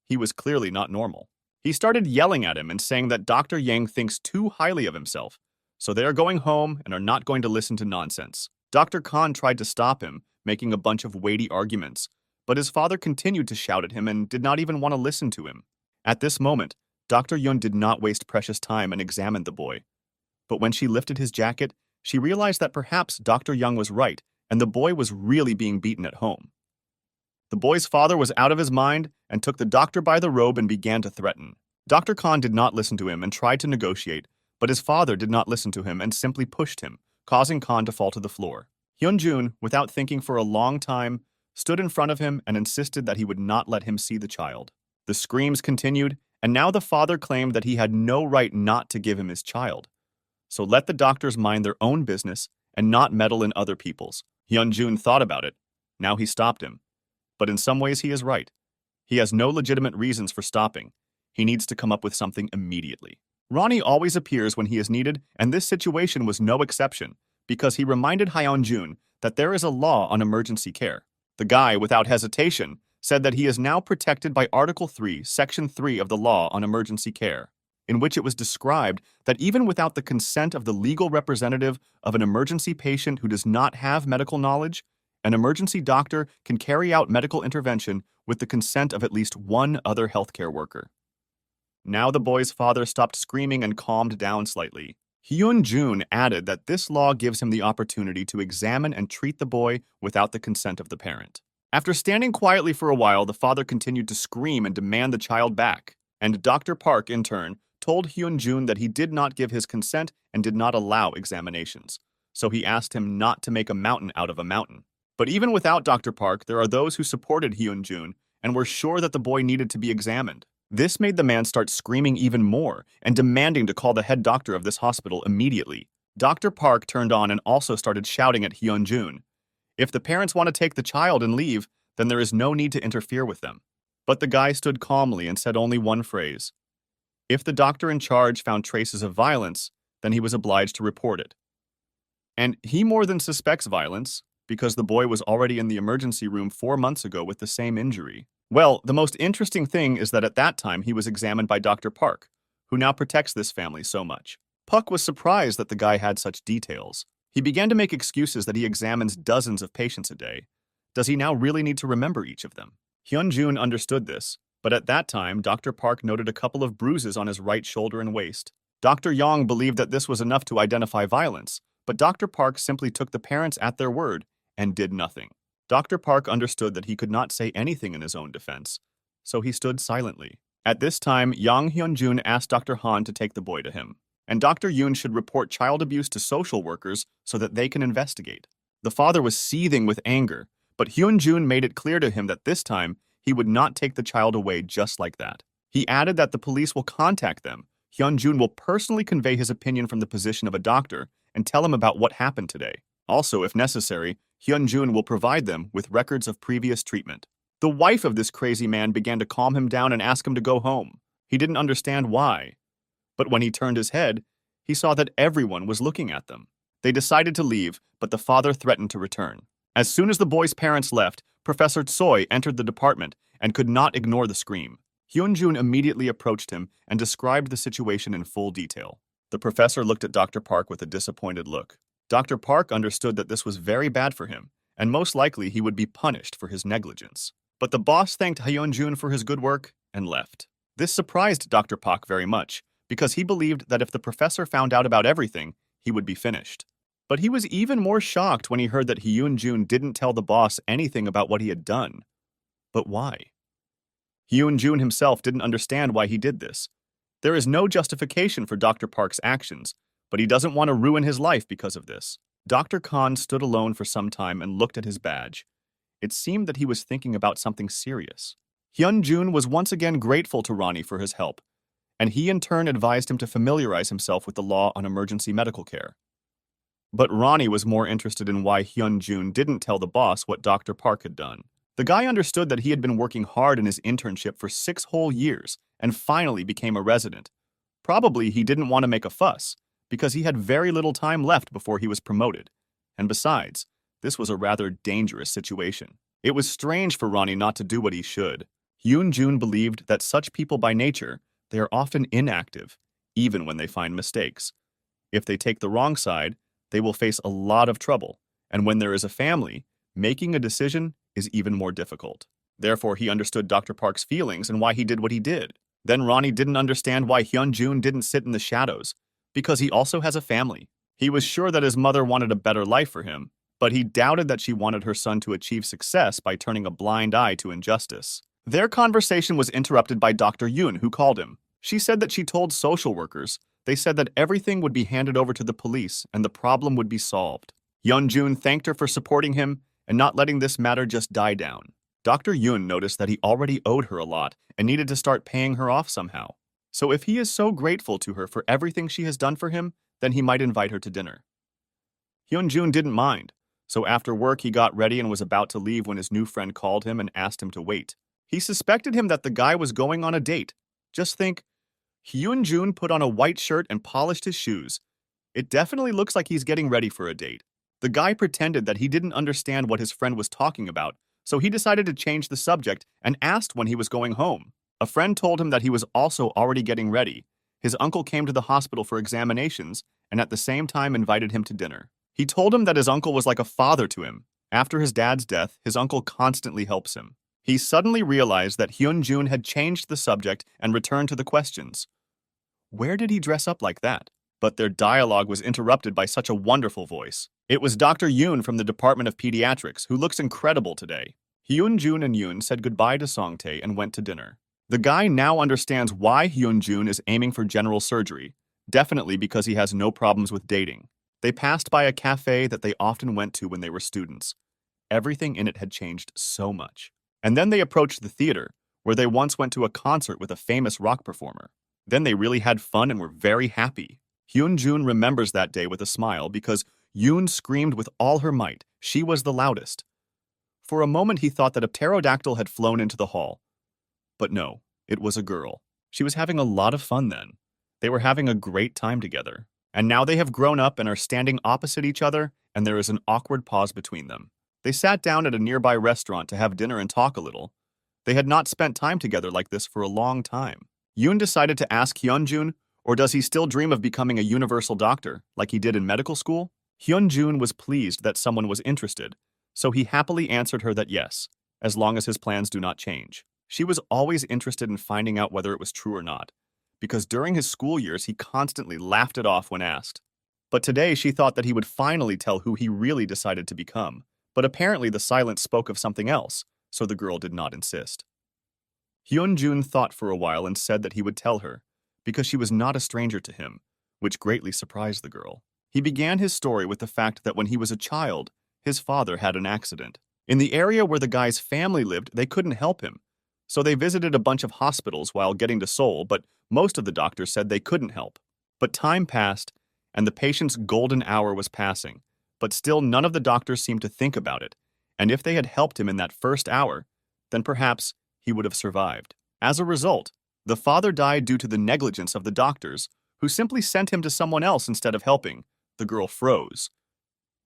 He was clearly not normal. He started yelling at him and saying that Dr. Yang thinks too highly of himself, so they are going home and are not going to listen to nonsense. Dr. Khan tried to stop him, making a bunch of weighty arguments, but his father continued to shout at him and did not even want to listen to him. At this moment, Dr. Yun did not waste precious time and examined the boy. But when she lifted his jacket, she realized that perhaps Dr. Young was right and the boy was really being beaten at home. The boy's father was out of his mind and took the doctor by the robe and began to threaten. Dr. Khan did not listen to him and tried to negotiate, but his father did not listen to him and simply pushed him, causing Khan to fall to the floor. Hyun-jun, without thinking for a long time, stood in front of him and insisted that he would not let him see the child. The screams continued, and now the father claimed that he had no right not to give him his child. So let the doctors mind their own business and not meddle in other people's. Hyun-jun thought about it. Now he stopped him. But in some ways he is right. He has no legitimate reasons for stopping. He needs to come up with something immediately. Ronnie always appears when he is needed, and this situation was no exception, because he reminded Hyun-jun that there is a law on emergency care. The guy, without hesitation, said that he is now protected by Article 3, Section 3 of the Law on Emergency Care, in which it was described that even without the consent of the legal representative of an emergency patient who does not have medical knowledge, an emergency doctor can carry out medical intervention with the consent of at least one other healthcare worker. Now the boy's father stopped screaming and calmed down slightly. Hyun-jun added that this law gives him the opportunity to examine and treat the boy without the consent of the parent. After standing quietly for a while, the father continued to scream and demand the child back, and Dr. Park, in turn, told Hyun-jun that he did not give his consent and did not allow examinations, so he asked him not to make a mountain out of a mountain. But even without Dr. Park, there are those who supported Hyun-jun and were sure that the boy needed to be examined. This made the man start screaming even more and demanding to call the head doctor of this hospital immediately. Dr. Park turned on and also started shouting at Hyun-jun. If the parents want to take the child and leave, then there is no need to interfere with them. But the guy stood calmly and said only one phrase. If the doctor in charge found traces of violence, then he was obliged to report it. And he more than suspects violence, because the boy was already in the emergency room 4 months ago with the same injury. Well, the most interesting thing is that at that time he was examined by Dr. Park, who now protects this family so much. Puck was surprised that the guy had such details. He began to make excuses that he examines dozens of patients a day. Does he now really need to remember each of them? Hyun-jun understood this, but at that time, Dr. Park noted a couple of bruises on his right shoulder and waist. Dr. Yong believed that this was enough to identify violence, but Dr. Park simply took the parents at their word and did nothing. Dr. Park understood that he could not say anything in his own defense, so he stood silently. At this time, Yang Hyun-jun asked Dr. Han to take the boy to him, and Dr. Yoon should report child abuse to social workers so that they can investigate. The father was seething with anger, but Hyun-jun made it clear to him that this time he would not take the child away just like that. He added that the police will contact them. Hyun-jun will personally convey his opinion from the position of a doctor and tell him about what happened today. Also, if necessary, Hyun-jun will provide them with records of previous treatment. The wife of this crazy man began to calm him down and ask him to go home. He didn't understand why. But when he turned his head, he saw that everyone was looking at them. They decided to leave, but the father threatened to return. As soon as the boy's parents left, Professor Tsoi entered the department and could not ignore the scream. Hyun-jun immediately approached him and described the situation in full detail. The professor looked at Dr. Park with a disappointed look. Dr. Park understood that this was very bad for him, and most likely he would be punished for his negligence. But the boss thanked Hyun-jun for his good work and left. This surprised Dr. Park very much, because he believed that if the professor found out about everything, he would be finished. But he was even more shocked when he heard that Hyun-jun didn't tell the boss anything about what he had done. But why? Hyun-jun himself didn't understand why he did this. There is no justification for Dr. Park's actions, but he doesn't want to ruin his life because of this. Dr. Khan stood alone for some time and looked at his badge. It seemed that he was thinking about something serious. Hyun-jun was once again grateful to Ronnie for his help, and he in turn advised him to familiarize himself with the law on emergency medical care. But Ronnie was more interested in why Hyun-jun didn't tell the boss what Dr. Park had done. The guy understood that he had been working hard in his internship for 6 whole years and finally became a resident. Probably he didn't want to make a fuss, because he had very little time left before he was promoted. And besides, this was a rather dangerous situation. It was strange for Ronnie not to do what he should. Hyun-jun believed that such people by nature, they are often inactive, even when they find mistakes. If they take the wrong side, they will face a lot of trouble, and when there is a family, making a decision is even more difficult. Therefore, he understood Dr. Park's feelings and why he did what he did. Then Ronnie didn't understand why Hyun-jun didn't sit in the shadows, because he also has a family. He was sure that his mother wanted a better life for him, but he doubted that she wanted her son to achieve success by turning a blind eye to injustice. Their conversation was interrupted by Dr. Yoon, who called him. She said that she told social workers. They said that everything would be handed over to the police and the problem would be solved. Hyun-jun thanked her for supporting him and not letting this matter just die down. Dr. Yoon noticed that he already owed her a lot and needed to start paying her off somehow. So if he is so grateful to her for everything she has done for him, then he might invite her to dinner. Hyun-jun didn't mind, so after work he got ready and was about to leave when his new friend called him and asked him to wait. He suspected him that the guy was going on a date. Just think, Hyun-jun put on a white shirt and polished his shoes. It definitely looks like he's getting ready for a date. The guy pretended that he didn't understand what his friend was talking about, so he decided to change the subject and asked when he was going home. A friend told him that he was also already getting ready. His uncle came to the hospital for examinations and at the same time invited him to dinner. He told him that his uncle was like a father to him. After his dad's death, his uncle constantly helps him. He suddenly realized that Hyun-jun had changed the subject and returned to the questions. Where did he dress up like that? But their dialogue was interrupted by such a wonderful voice. It was Dr. Yoon from the Department of Pediatrics, who looks incredible today. Hyun-jun and Yoon said goodbye to Song-tae and went to dinner. The guy now understands why Hyun-jun is aiming for general surgery, definitely because he has no problems with dating. They passed by a cafe that they often went to when they were students. Everything in it had changed so much. And then they approached the theater, where they once went to a concert with a famous rock performer. Then they really had fun and were very happy. Hyun-jun remembers that day with a smile because Yoon screamed with all her might. She was the loudest. For a moment he thought that a pterodactyl had flown into the hall. But no, it was a girl. She was having a lot of fun then. They were having a great time together. And now they have grown up and are standing opposite each other, and there is an awkward pause between them. They sat down at a nearby restaurant to have dinner and talk a little. They had not spent time together like this for a long time. Yoon decided to ask Hyun-jun, or does he still dream of becoming a universal doctor, like he did in medical school? Hyun-jun was pleased that someone was interested, so he happily answered her that yes, as long as his plans do not change. She was always interested in finding out whether it was true or not, because during his school years he constantly laughed it off when asked. But today she thought that he would finally tell who he really decided to become, but apparently the silence spoke of something else, so the girl did not insist. Hyun-jun thought for a while and said that he would tell her, because she was not a stranger to him, which greatly surprised the girl. He began his story with the fact that when he was a child, his father had an accident. In the area where the guy's family lived, they couldn't help him, So they visited a bunch of hospitals while getting to Seoul, but most of the doctors said they couldn't help. But time passed, and the patient's golden hour was passing, but still none of the doctors seemed to think about it, and if they had helped him in that first hour, then perhaps he would have survived. As a result, the father died due to the negligence of the doctors, who simply sent him to someone else instead of helping. The girl froze.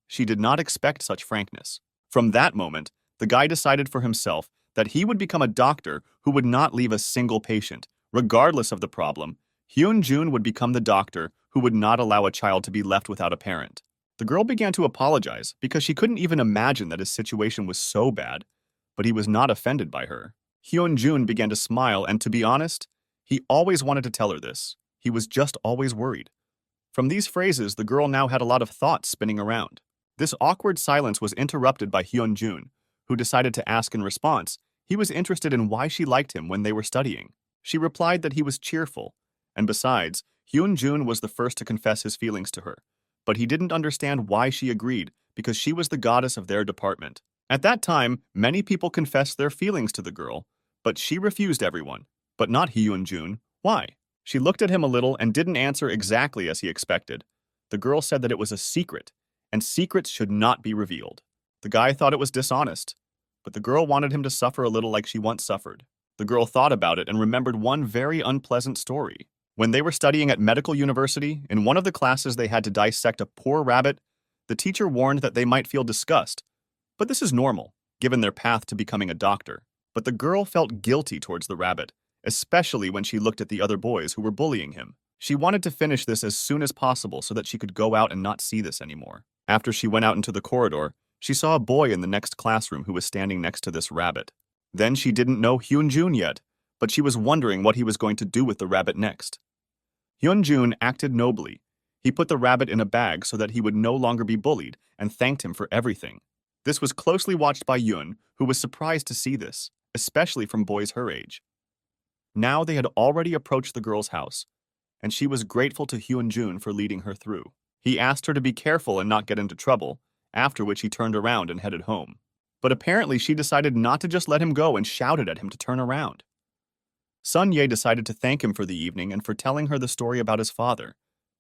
She did not expect such frankness. From that moment, the guy decided for himself that he would become a doctor who would not leave a single patient. Regardless of the problem, Hyun-jun would become the doctor who would not allow a child to be left without a parent. The girl began to apologize because she couldn't even imagine that his situation was so bad, but he was not offended by her. Hyun-jun began to smile, and to be honest, he always wanted to tell her this. He was just always worried. From these phrases, the girl now had a lot of thoughts spinning around. This awkward silence was interrupted by Hyun-jun, who decided to ask in response. He was interested in why she liked him when they were studying. She replied that he was cheerful, and besides, Hyun-jun was the first to confess his feelings to her. But he didn't understand why she agreed, because she was the goddess of their department. At that time, many people confessed their feelings to the girl, but she refused everyone. But not Hyun-jun. Why? She looked at him a little and didn't answer exactly as he expected. The girl said that it was a secret, and secrets should not be revealed. The guy thought it was dishonest, but the girl wanted him to suffer a little like she once suffered. The girl thought about it and remembered one very unpleasant story. When they were studying at medical university, in one of the classes they had to dissect a poor rabbit. The teacher warned that they might feel disgust, but this is normal, given their path to becoming a doctor. But the girl felt guilty towards the rabbit, especially when she looked at the other boys who were bullying him. She wanted to finish this as soon as possible so that she could go out and not see this anymore. After she went out into the corridor, she saw a boy in the next classroom who was standing next to this rabbit. Then she didn't know Hyun-jun yet, but she was wondering what he was going to do with the rabbit next. Hyun-jun acted nobly. He put the rabbit in a bag so that he would no longer be bullied and thanked him for everything. This was closely watched by Yun, who was surprised to see this, especially from boys her age. Now they had already approached the girl's house, and she was grateful to Hyun-jun for leading her through. He asked her to be careful and not get into trouble, after which he turned around and headed home. But apparently she decided not to just let him go and shouted at him to turn around. Sun-ye decided to thank him for the evening and for telling her the story about his father.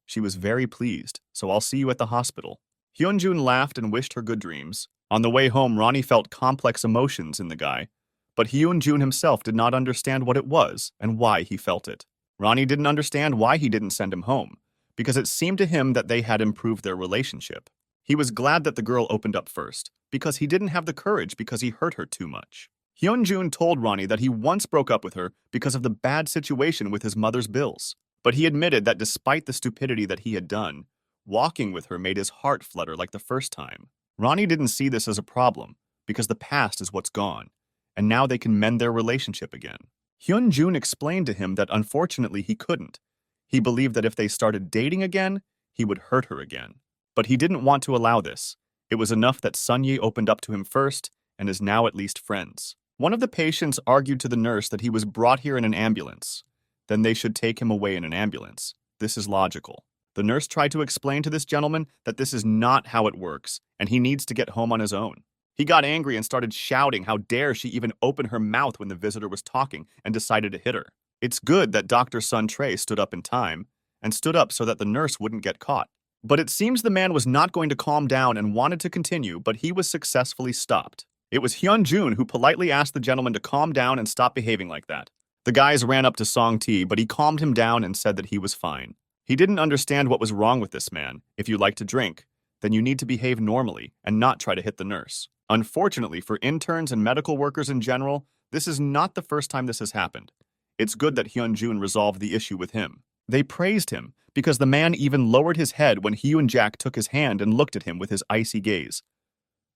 She was very pleased, so I'll see you at the hospital. Hyun-jun laughed and wished her good dreams. On the way home, Ronnie felt complex emotions in the guy, but Hyun-jun himself did not understand what it was and why he felt it. Ronnie didn't understand why he didn't send him home, because it seemed to him that they had improved their relationship. He was glad that the girl opened up first, because he didn't have the courage because he hurt her too much. Hyun-jun told Ronnie that he once broke up with her because of the bad situation with his mother's bills. But he admitted that despite the stupidity that he had done, walking with her made his heart flutter like the first time. Ronnie didn't see this as a problem, because the past is what's gone, and now they can mend their relationship again. Hyun-jun explained to him that unfortunately he couldn't. He believed that if they started dating again, he would hurt her again. But he didn't want to allow this. It was enough that Sun-ye opened up to him first and is now at least friends. One of the patients argued to the nurse that he was brought here in an ambulance. Then they should take him away in an ambulance. This is logical. The nurse tried to explain to this gentleman that this is not how it works, and he needs to get home on his own. He got angry and started shouting how dare she even open her mouth when the visitor was talking, and decided to hit her. It's good that Dr. Sun Trey stood up in time, and stood up so that the nurse wouldn't get caught. But it seems the man was not going to calm down and wanted to continue, but he was successfully stopped. It was Hyun-jun who politely asked the gentleman to calm down and stop behaving like that. The guys ran up to Song-tae, but he calmed him down and said that he was fine. He didn't understand what was wrong with this man. If you like to drink, then you need to behave normally and not try to hit the nurse. Unfortunately, for interns and medical workers in general, this is not the first time this has happened. It's good that Hyun-jun resolved the issue with him. They praised him because the man even lowered his head when Hyun-jak took his hand and looked at him with his icy gaze.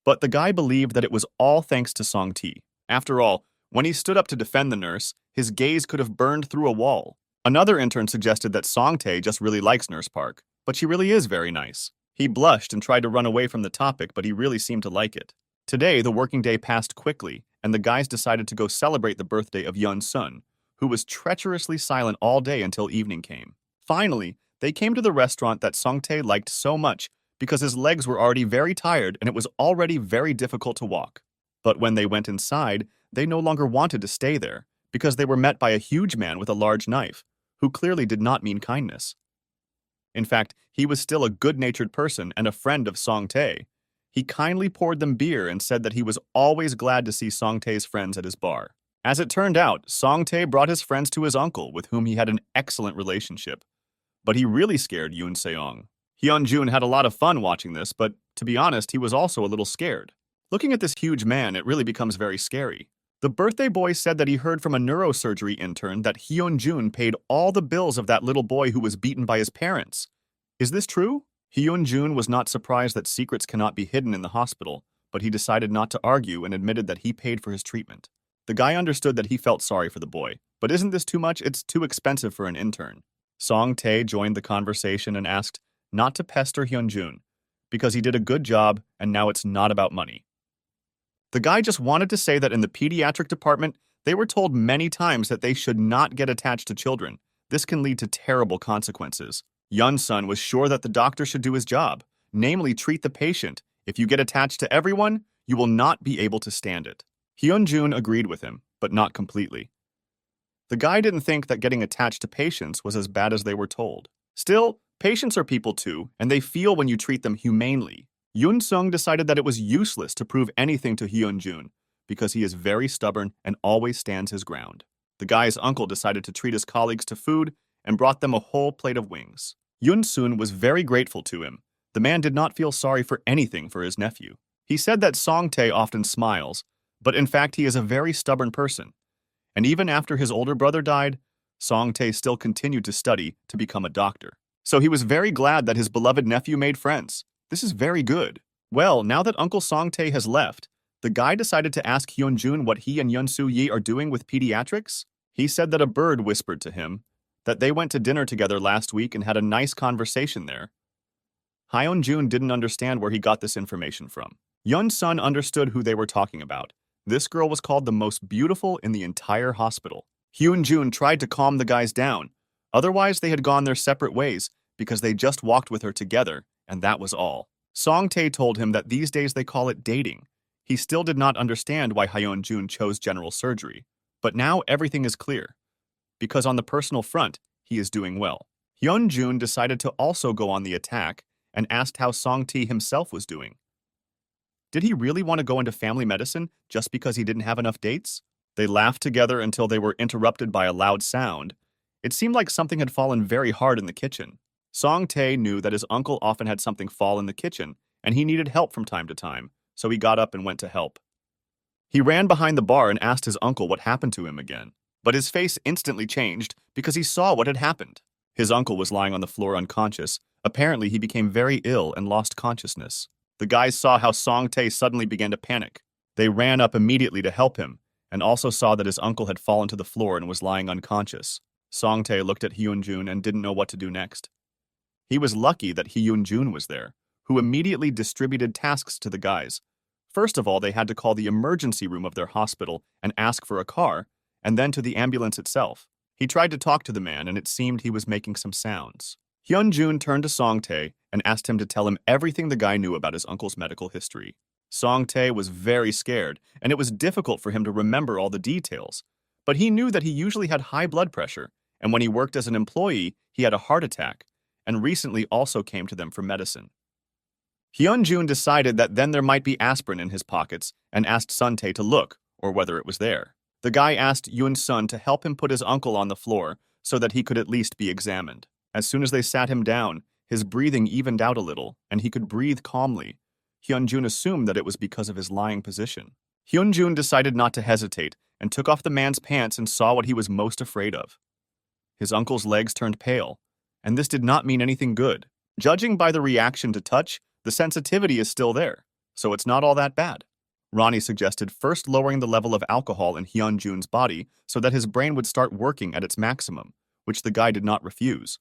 But the guy believed that it was all thanks to Song-tae. After all, when he stood up to defend the nurse, his gaze could have burned through a wall. Another intern suggested that Song-tae just really likes Nurse Park, but she really is very nice. He blushed and tried to run away from the topic, but he really seemed to like it. Today, the working day passed quickly, and the guys decided to go celebrate the birthday of Yun-sun, who was treacherously silent all day until evening came. Finally, they came to the restaurant that Song-tae liked so much because his legs were already very tired and it was already very difficult to walk. But when they went inside, they no longer wanted to stay there because they were met by a huge man with a large knife, who clearly did not mean kindness. In fact, he was still a good-natured person and a friend of Song Tae. He kindly poured them beer and said that he was always glad to see Song Tae's friends at his bar. As it turned out, Song Tae brought his friends to his uncle, with whom he had an excellent relationship. But he really scared Yoon Seong. Hyun-jun had a lot of fun watching this, but to be honest, he was also a little scared. Looking at this huge man, it really becomes very scary. The birthday boy said that he heard from a neurosurgery intern that Hyun-jun paid all the bills of that little boy who was beaten by his parents. Is this true? Hyun-jun was not surprised that secrets cannot be hidden in the hospital, but he decided not to argue and admitted that he paid for his treatment. The guy understood that he felt sorry for the boy, but isn't this too much? It's too expensive for an intern. Song Tae joined the conversation and asked not to pester Hyun-jun, because he did a good job and now it's not about money. The guy just wanted to say that in the pediatric department, they were told many times that they should not get attached to children. This can lead to terrible consequences. Yun-sun was sure that the doctor should do his job, namely treat the patient. If you get attached to everyone, you will not be able to stand it. Hyun-jun agreed with him, but not completely. The guy didn't think that getting attached to patients was as bad as they were told. Still, patients are people too, and they feel when you treat them humanely. Yoon-sung decided that it was useless to prove anything to Hyun-jun because he is very stubborn and always stands his ground. The guy's uncle decided to treat his colleagues to food and brought them a whole plate of wings. Yoon-sun was very grateful to him. The man did not feel sorry for anything for his nephew. He said that Song Tae often smiles, but in fact he is a very stubborn person. And even after his older brother died, Song Tae still continued to study to become a doctor. So he was very glad that his beloved nephew made friends. This is very good. Well, now that Uncle Song Tae has left, the guy decided to ask Hyun-jun what he and Yun-soo-yi are doing with pediatrics. He said that a bird whispered to him that they went to dinner together last week and had a nice conversation there. Hyun-jun didn't understand where he got this information from. Yun-sun understood who they were talking about. This girl was called the most beautiful in the entire hospital. Hyun-jun tried to calm the guys down. Otherwise, they had gone their separate ways because they just walked with her together, and that was all. Song Tae told him that these days they call it dating. He still did not understand why Hyun-jun chose general surgery. But now everything is clear, because on the personal front, he is doing well. Hyun-jun decided to also go on the attack and asked how Song Tae himself was doing. Did he really want to go into family medicine just because he didn't have enough dates? They laughed together until they were interrupted by a loud sound. It seemed like something had fallen very hard in the kitchen. Song Tae knew that his uncle often had something fall in the kitchen, and he needed help from time to time, so he got up and went to help. He ran behind the bar and asked his uncle what happened to him again, but his face instantly changed because he saw what had happened. His uncle was lying on the floor unconscious. Apparently, he became very ill and lost consciousness. The guys saw how Song Tae suddenly began to panic. They ran up immediately to help him, and also saw that his uncle had fallen to the floor and was lying unconscious. Song Tae looked at Hyun-jun and didn't know what to do next. He was lucky that Hyun-jun was there, who immediately distributed tasks to the guys. First of all, they had to call the emergency room of their hospital and ask for a car, and then to the ambulance itself. He tried to talk to the man, and it seemed he was making some sounds. Hyun-jun turned to Song Tae and asked him to tell him everything the guy knew about his uncle's medical history. Song Tae was very scared, and it was difficult for him to remember all the details. But he knew that he usually had high blood pressure, and when he worked as an employee, he had a heart attack, and recently also came to them for medicine. Hyun-jun decided that then there might be aspirin in his pockets and asked Sun Tae to look, or whether it was there. The guy asked Yoon-sun to help him put his uncle on the floor so that he could at least be examined. As soon as they sat him down, his breathing evened out a little, and he could breathe calmly. Hyun-jun assumed that it was because of his lying position. Hyun-jun decided not to hesitate and took off the man's pants and saw what he was most afraid of. His uncle's legs turned pale, and this did not mean anything good. Judging by the reaction to touch, the sensitivity is still there, so it's not all that bad. Ronnie suggested first lowering the level of alcohol in Hyun-jun's body so that his brain would start working at its maximum, which the guy did not refuse.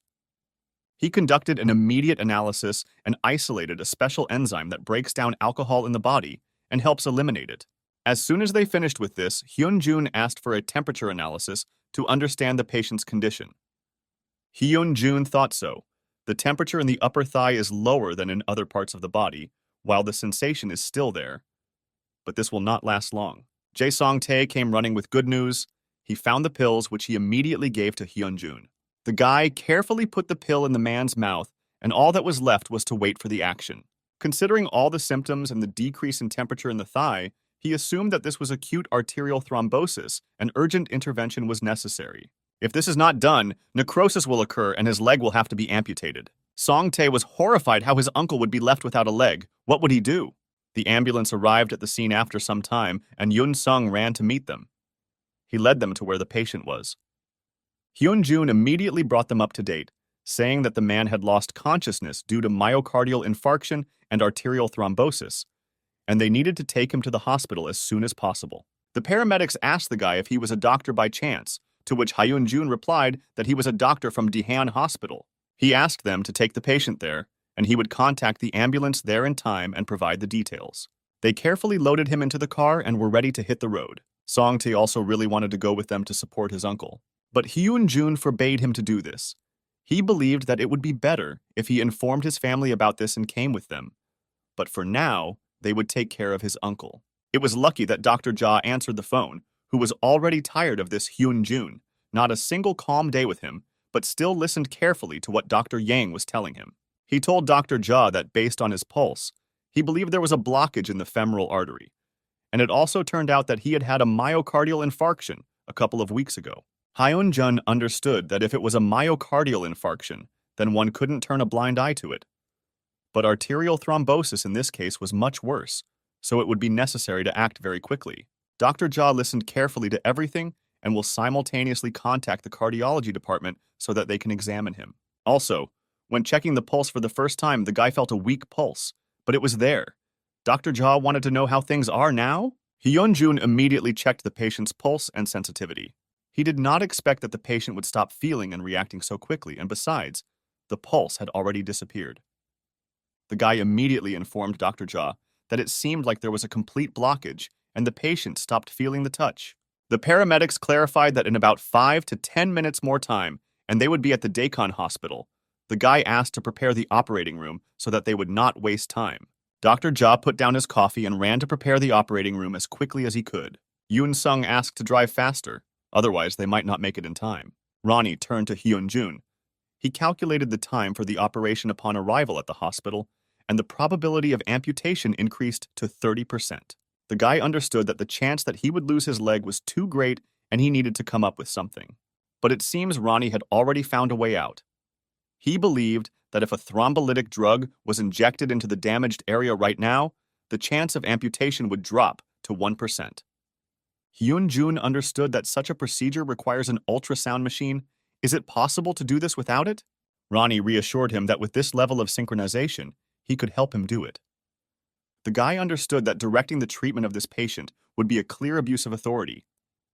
He conducted an immediate analysis and isolated a special enzyme that breaks down alcohol in the body and helps eliminate it. As soon as they finished with this, Hyun-jun asked for a temperature analysis to understand the patient's condition. Hyun-jun thought so. The temperature in the upper thigh is lower than in other parts of the body, while the sensation is still there. But this will not last long. Jae Song Tae came running with good news. He found the pills, which he immediately gave to Hyunjun. The guy carefully put the pill in the man's mouth, and all that was left was to wait for the action. Considering all the symptoms and the decrease in temperature in the thigh, he assumed that this was acute arterial thrombosis and urgent intervention was necessary. If this is not done, necrosis will occur and his leg will have to be amputated. Song Tae was horrified how his uncle would be left without a leg. What would he do? The ambulance arrived at the scene after some time, and Yun Sung ran to meet them. He led them to where the patient was. Hyunjun immediately brought them up to date, saying that the man had lost consciousness due to myocardial infarction and arterial thrombosis, and they needed to take him to the hospital as soon as possible. The paramedics asked the guy if he was a doctor by chance, to which Hyunjun replied that he was a doctor from Daehan Hospital. He asked them to take the patient there, and he would contact the ambulance there in time and provide the details. They carefully loaded him into the car and were ready to hit the road. Song Tae also really wanted to go with them to support his uncle, but Hyunjun forbade him to do this. He believed that it would be better if he informed his family about this and came with them. But for now, they would take care of his uncle. It was lucky that Dr. Ja answered the phone, who was already tired of this Hyunjun. Not a single calm day with him, but still listened carefully to what Dr. Yang was telling him. He told Dr. Ja that based on his pulse, he believed there was a blockage in the femoral artery. And it also turned out that he had had a myocardial infarction a couple of weeks ago. Hyunjun understood that if it was a myocardial infarction, then one couldn't turn a blind eye to it. But arterial thrombosis in this case was much worse, so it would be necessary to act very quickly. Dr. Ja listened carefully to everything and will simultaneously contact the cardiology department so that they can examine him. Also, when checking the pulse for the first time, the guy felt a weak pulse, but it was there. Dr. Ja wanted to know how things are now? Hyunjun immediately checked the patient's pulse and sensitivity. He did not expect that the patient would stop feeling and reacting so quickly, and besides, the pulse had already disappeared. The guy immediately informed Dr. Ja that it seemed like there was a complete blockage and the patient stopped feeling the touch. The paramedics clarified that in about 5 to 10 minutes more time, and they would be at the Daehan Hospital. The guy asked to prepare the operating room so that they would not waste time. Dr. Ja put down his coffee and ran to prepare the operating room as quickly as he could. Yun Sung asked to drive faster, otherwise they might not make it in time. Ronnie turned to Hyunjun. He calculated the time for the operation upon arrival at the hospital, and the probability of amputation increased to 30%. The guy understood that the chance that he would lose his leg was too great and he needed to come up with something. But it seems Ronnie had already found a way out. He believed that if a thrombolytic drug was injected into the damaged area right now, the chance of amputation would drop to 1%. Hyunjun understood that such a procedure requires an ultrasound machine. Is it possible to do this without it? Ronnie reassured him that with this level of synchronization, he could help him do it. The guy understood that directing the treatment of this patient would be a clear abuse of authority.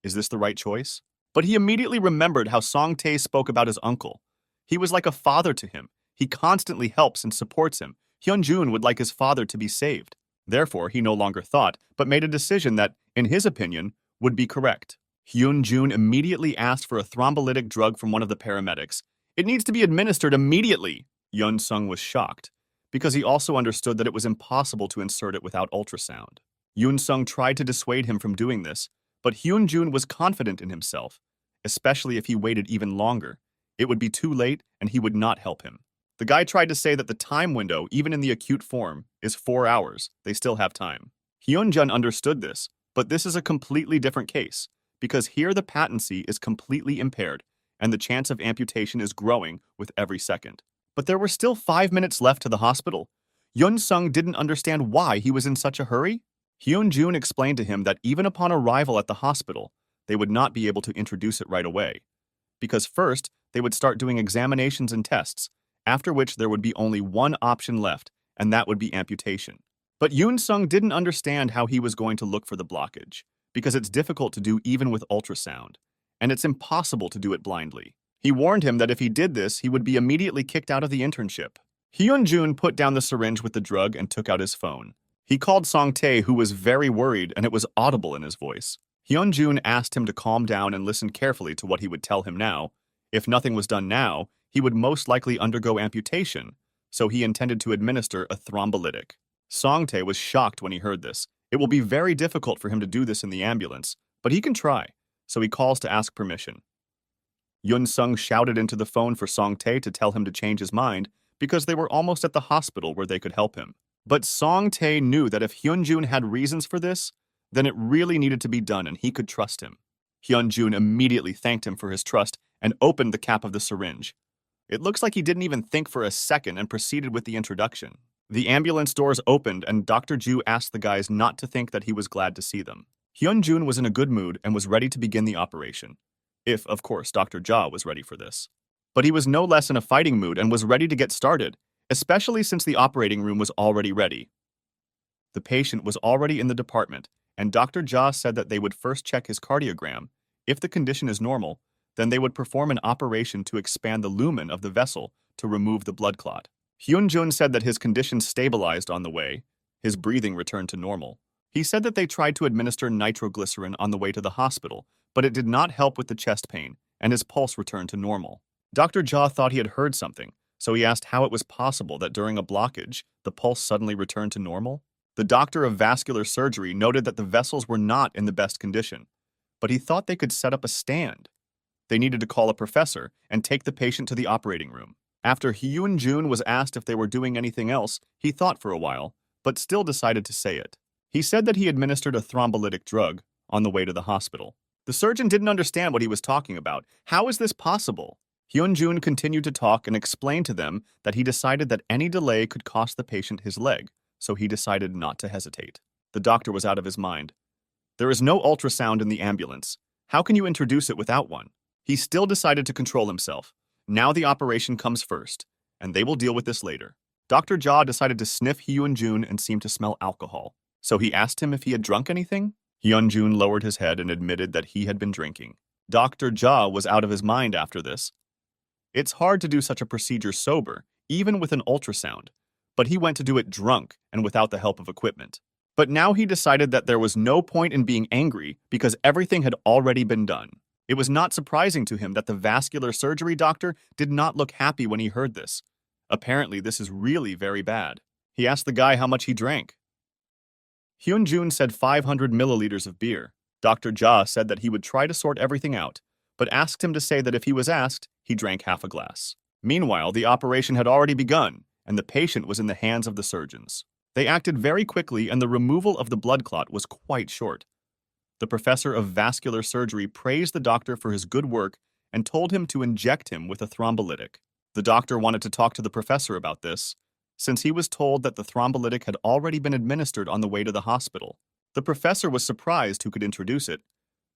Is this the right choice? But he immediately remembered how Song Tae spoke about his uncle. He was like a father to him. He constantly helps and supports him. Hyunjun would like his father to be saved. Therefore, he no longer thought, but made a decision that, in his opinion, would be correct. Hyunjun immediately asked for a thrombolytic drug from one of the paramedics. It needs to be administered immediately. Yun Sung was shocked, because he also understood that it was impossible to insert it without ultrasound. Yun Sung tried to dissuade him from doing this, but Hyunjun was confident in himself, especially if he waited even longer. It would be too late and he would not help him. The guy tried to say that the time window, even in the acute form, is 4 hours. They still have time. Hyunjun understood this, but this is a completely different case, because here the patency is completely impaired, and the chance of amputation is growing with every second. But there were still 5 minutes left to the hospital. Yun Sung didn't understand why he was in such a hurry. Hyunjun explained to him that even upon arrival at the hospital, they would not be able to introduce it right away, because first, they would start doing examinations and tests, after which there would be only one option left, and that would be amputation. But Yun Sung didn't understand how he was going to look for the blockage, because it's difficult to do even with ultrasound, and it's impossible to do it blindly. He warned him that if he did this, he would be immediately kicked out of the internship. Hyunjun put down the syringe with the drug and took out his phone. He called Song Tae, who was very worried, and it was audible in his voice. Hyunjun asked him to calm down and listen carefully to what he would tell him now. If nothing was done now, he would most likely undergo amputation, so he intended to administer a thrombolytic. Song Tae was shocked when he heard this. It will be very difficult for him to do this in the ambulance, but he can try. so he calls to ask permission. Yun Sung shouted into the phone for Song Tae to tell him to change his mind because they were almost at the hospital where they could help him. But Song Tae knew that if Hyunjun had reasons for this, then it really needed to be done and he could trust him. Hyunjun immediately thanked him for his trust and opened the cap of the syringe. It looks like he didn't even think for a second and proceeded with the introduction. The ambulance doors opened and Dr. Ju asked the guys not to think that he was glad to see them. Hyunjun was in a good mood and was ready to begin the operation. If, of course, Dr. Ja was ready for this. But he was no less in a fighting mood and was ready to get started, especially since the operating room was already ready. The patient was already in the department, and Dr. Ja said that they would first check his cardiogram. If the condition is normal, then they would perform an operation to expand the lumen of the vessel to remove the blood clot. Hyunjun said that his condition stabilized on the way. His breathing returned to normal. He said that they tried to administer nitroglycerin on the way to the hospital, but it did not help with the chest pain, and his pulse returned to normal. Dr. Ja thought he had heard something, so he asked how it was possible that during a blockage, the pulse suddenly returned to normal. The doctor of vascular surgery noted that the vessels were not in the best condition, but he thought they could set up a stand. They needed to call a professor and take the patient to the operating room. After Hyun-jun was asked if they were doing anything else, he thought for a while, but still decided to say it. He said that he administered a thrombolytic drug on the way to the hospital. The surgeon didn't understand what he was talking about. How is this possible? Hyun-jun continued to talk and explained to them that he decided that any delay could cost the patient his leg, so he decided not to hesitate. The doctor was out of his mind. There is no ultrasound in the ambulance. How can you introduce it without one? He still decided to control himself. Now the operation comes first, and they will deal with this later. Dr. Ja decided to sniff Hyun-jun and seemed to smell alcohol, so he asked him if he had drunk anything. Hyun-jun lowered his head and admitted that he had been drinking. Dr. Ja was out of his mind after this. It's hard to do such a procedure sober, even with an ultrasound, but he went to do it drunk and without the help of equipment. But now he decided that there was no point in being angry because everything had already been done. It was not surprising to him that the vascular surgery doctor did not look happy when he heard this. Apparently, this is really very bad. He asked the guy how much he drank. Hyun-jun said 500 milliliters of beer. Dr. Ja said that he would try to sort everything out, but asked him to say that if he was asked, he drank half a glass. Meanwhile, the operation had already begun, and the patient was in the hands of the surgeons. They acted very quickly, and the removal of the blood clot was quite short. The professor of vascular surgery praised the doctor for his good work and told him to inject him with a thrombolytic. The doctor wanted to talk to the professor about this, since he was told that the thrombolytic had already been administered on the way to the hospital. The professor was surprised who could introduce it,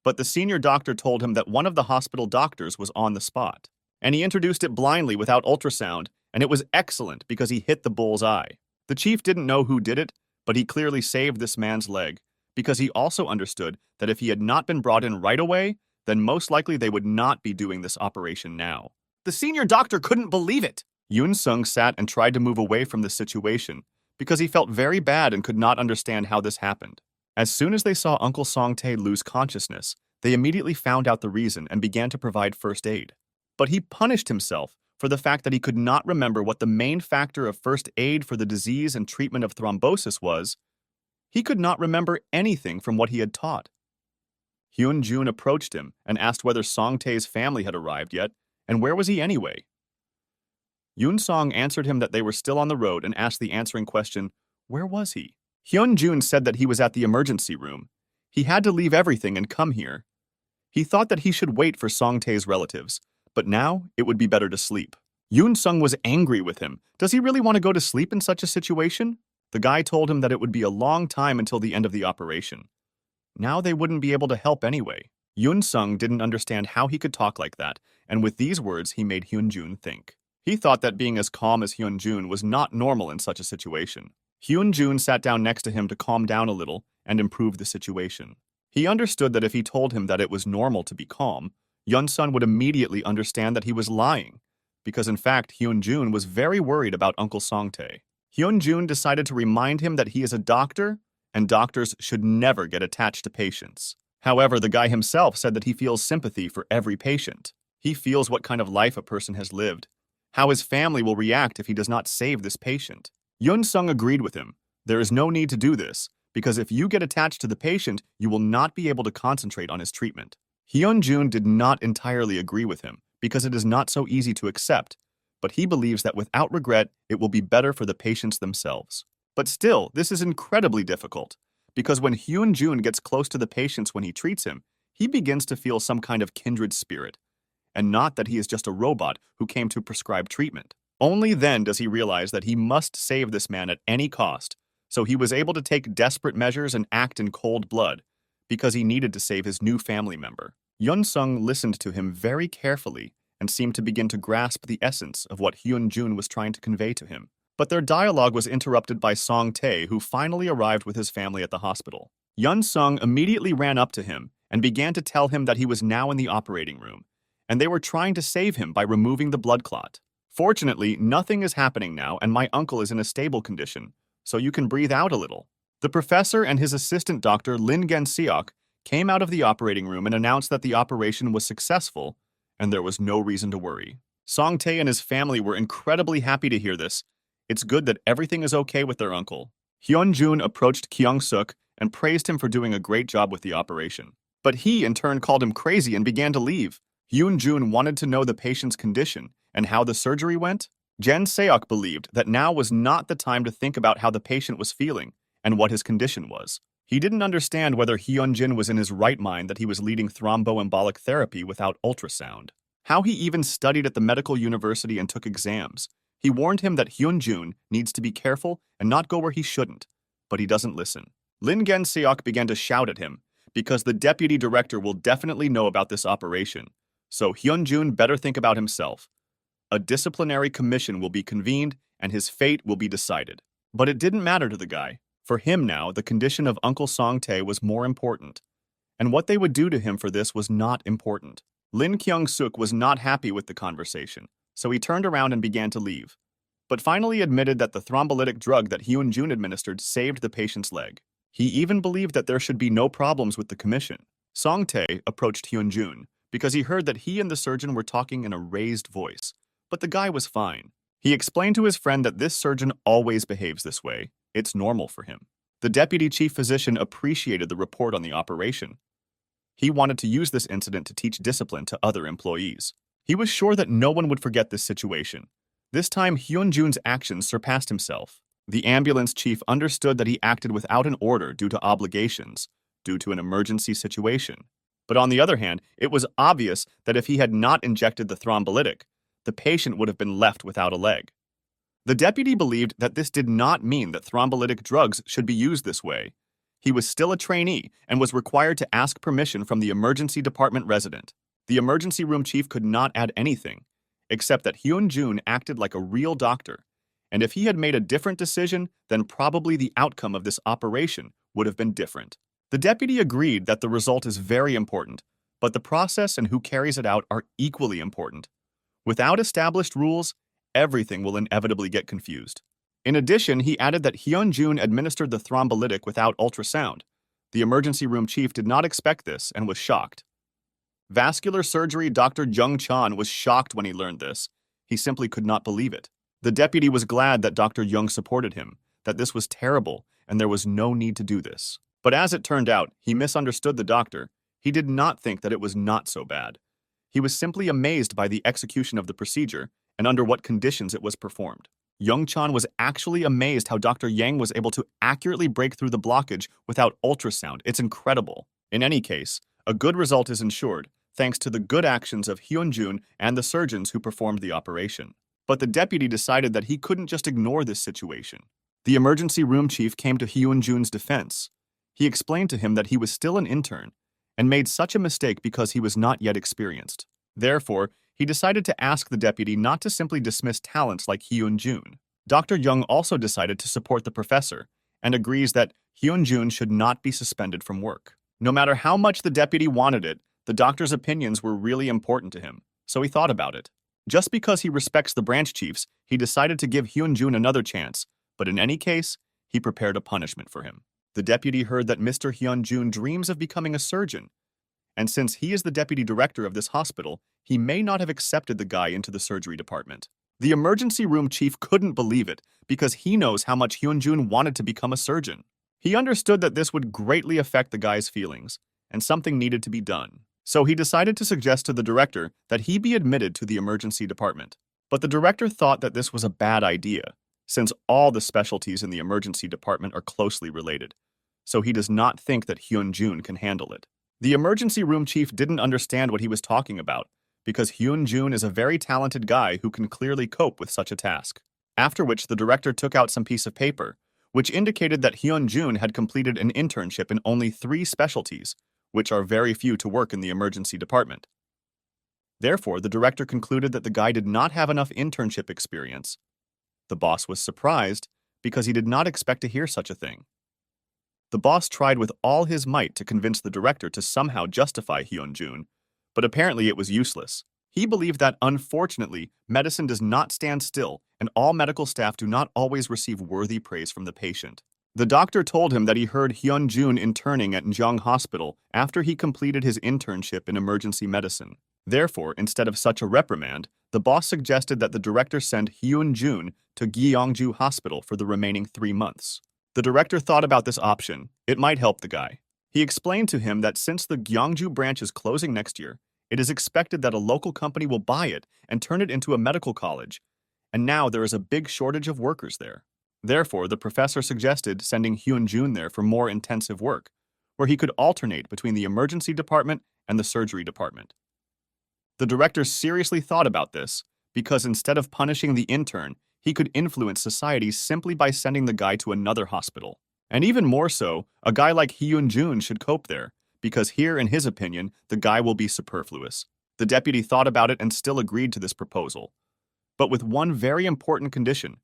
but the senior doctor told him that one of the hospital doctors was on the spot, and he introduced it blindly without ultrasound, and it was excellent because he hit the bull's eye. The chief didn't know who did it, but he clearly saved this man's leg, because he also understood that if he had not been brought in right away, then most likely they would not be doing this operation now. The senior doctor couldn't believe it. Yoon-sung sat and tried to move away from the situation because he felt very bad and could not understand how this happened. As soon as they saw Uncle Song-tae lose consciousness, they immediately found out the reason and began to provide first aid. But he punished himself for the fact that he could not remember what the main factor of first aid for the disease and treatment of thrombosis was. He could not remember anything from what he had taught. Hyun-jun approached him and asked whether Song-tae's family had arrived yet, and where was he anyway? Yoon-song answered him that they were still on the road and asked the answering question, where was he? Hyun-jun said that he was at the emergency room. He had to leave everything and come here. He thought that he should wait for Song-tae's relatives, but now it would be better to sleep. Yoon-sung was angry with him. Does he really want to go to sleep in such a situation? The guy told him that it would be a long time until the end of the operation. Now they wouldn't be able to help anyway. Yoon-sung didn't understand how he could talk like that, and with these words he made Hyun-jun think. He thought that being as calm as Hyun-jun was not normal in such a situation. Hyun-jun sat down next to him to calm down a little and improve the situation. He understood that if he told him that it was normal to be calm, Yun-sun would immediately understand that he was lying, because in fact Hyun-jun was very worried about Uncle Song-tae. Hyun-jun decided to remind him that he is a doctor, and doctors should never get attached to patients. However, the guy himself said that he feels sympathy for every patient. He feels what kind of life a person has lived, how his family will react if he does not save this patient. Yun-sung agreed with him. There is no need to do this, because if you get attached to the patient, you will not be able to concentrate on his treatment. Hyun-jun did not entirely agree with him because it is not so easy to accept, but he believes that without regret, it will be better for the patients themselves. But still, this is incredibly difficult because when Hyun-jun gets close to the patients when he treats him, he begins to feel some kind of kindred spirit, and not that he is just a robot who came to prescribe treatment. Only then does he realize that he must save this man at any cost, so he was able to take desperate measures and act in cold blood because he needed to save his new family member. Yun-sung listened to him very carefully and seemed to begin to grasp the essence of what Hyun-jun was trying to convey to him. But their dialogue was interrupted by Song-tae, who finally arrived with his family at the hospital. Yun-sung immediately ran up to him and began to tell him that he was now in the operating room, and they were trying to save him by removing the blood clot. Fortunately, nothing is happening now, and my uncle is in a stable condition, so you can breathe out a little. The professor and his assistant doctor, Lin Gen-seok, came out of the operating room and announced that the operation was successful, and there was no reason to worry. Song-tae and his family were incredibly happy to hear this. It's good that everything is okay with their uncle. Hyun-jun approached Kyung-suk and praised him for doing a great job with the operation. But he, in turn, called him crazy and began to leave. Hyun-jun wanted to know the patient's condition and how the surgery went. Gen-seok believed that now was not the time to think about how the patient was feeling and what his condition was. He didn't understand whether Hyun-jin was in his right mind that he was leading thromboembolic therapy without ultrasound. How he even studied at the medical university and took exams. He warned him that Hyun-jun needs to be careful and not go where he shouldn't, but he doesn't listen. Lin Gen-seok began to shout at him because the deputy director will definitely know about this operation, so Hyun-jun better think about himself. A disciplinary commission will be convened and his fate will be decided. But it didn't matter to the guy. For him now, the condition of Uncle Song-tae was more important, and what they would do to him for this was not important. Lin Kyung-suk was not happy with the conversation, so he turned around and began to leave, but finally admitted that the thrombolytic drug that Hyun-jun administered saved the patient's leg. He even believed that there should be no problems with the commission. Song-tae approached Hyun-jun because he heard that he and the surgeon were talking in a raised voice, but the guy was fine. He explained to his friend that this surgeon always behaves this way. It's normal for him. The deputy chief physician appreciated the report on the operation. He wanted to use this incident to teach discipline to other employees. He was sure that no one would forget this situation. This time, Hyun-jun's actions surpassed himself. The ambulance chief understood that he acted without an order due to obligations, due to an emergency situation. But on the other hand, it was obvious that if he had not injected the thrombolytic, the patient would have been left without a leg. The deputy believed that this did not mean that thrombolytic drugs should be used this way. He was still a trainee and was required to ask permission from the emergency department resident. The emergency room chief could not add anything, except that Hyun-jun acted like a real doctor, and if he had made a different decision, then probably the outcome of this operation would have been different. The deputy agreed that the result is very important, but the process and who carries it out are equally important. Without established rules, everything will inevitably get confused. In addition, he added that Hyun-jun administered the thrombolytic without ultrasound. The emergency room chief did not expect this and was shocked. Vascular surgery Dr. Jung Chan was shocked when he learned this. He simply could not believe it. The deputy was glad that Dr. Jung supported him, that this was terrible and there was no need to do this. But as it turned out, he misunderstood the doctor. He did not think that it was not so bad. He was simply amazed by the execution of the procedure and under what conditions it was performed. Jung Chan was actually amazed how Dr. Yang was able to accurately break through the blockage without ultrasound. It's incredible. In any case, a good result is ensured, thanks to the good actions of Hyun-jun and the surgeons who performed the operation. But the deputy decided that he couldn't just ignore this situation. The emergency room chief came to Hyun-jun's defense. He explained to him that he was still an intern and made such a mistake because he was not yet experienced. Therefore, he decided to ask the deputy not to simply dismiss talents like Hyun-jun. Dr. Jung also decided to support the professor and agrees that Hyun-jun should not be suspended from work. No matter how much the deputy wanted it, the doctor's opinions were really important to him, so he thought about it. Just because he respects the branch chiefs, he decided to give Hyun-jun another chance, but in any case, he prepared a punishment for him. The deputy heard that Mr. Hyun-jun dreams of becoming a surgeon, and since he is the deputy director of this hospital, he may not have accepted the guy into the surgery department. The emergency room chief couldn't believe it because he knows how much Hyun-jun wanted to become a surgeon. He understood that this would greatly affect the guy's feelings, and something needed to be done. So he decided to suggest to the director that he be admitted to the emergency department. But the director thought that this was a bad idea, since all the specialties in the emergency department are closely related. So he does not think that Hyun-jun can handle it. The emergency room chief didn't understand what he was talking about, because Hyun-jun is a very talented guy who can clearly cope with such a task. After which the director took out some piece of paper, which indicated that Hyun-jun had completed an internship in only 3 specialties, which are very few to work in the emergency department. Therefore, the director concluded that the guy did not have enough internship experience. The boss was surprised because he did not expect to hear such a thing. The boss tried with all his might to convince the director to somehow justify Hyun-jun, but apparently it was useless. He believed that, unfortunately, medicine does not stand still, and all medical staff do not always receive worthy praise from the patient. The doctor told him that he heard Hyun-jun interning at Njong Hospital after he completed his internship in emergency medicine. Therefore, instead of such a reprimand, the boss suggested that the director send Hyun-jun to Gyeongju Hospital for the remaining 3 months. The director thought about this option. It might help the guy. He explained to him that since the Gyeongju branch is closing next year, it is expected that a local company will buy it and turn it into a medical college, and now there is a big shortage of workers there. Therefore, the professor suggested sending Hyun-jun there for more intensive work, where he could alternate between the emergency department and the surgery department. The director seriously thought about this, because instead of punishing the intern, he could influence society simply by sending the guy to another hospital. And even more so, a guy like Hyun-jun should cope there, because here, in his opinion, the guy will be superfluous. The deputy thought about it and still agreed to this proposal. But with one very important condition.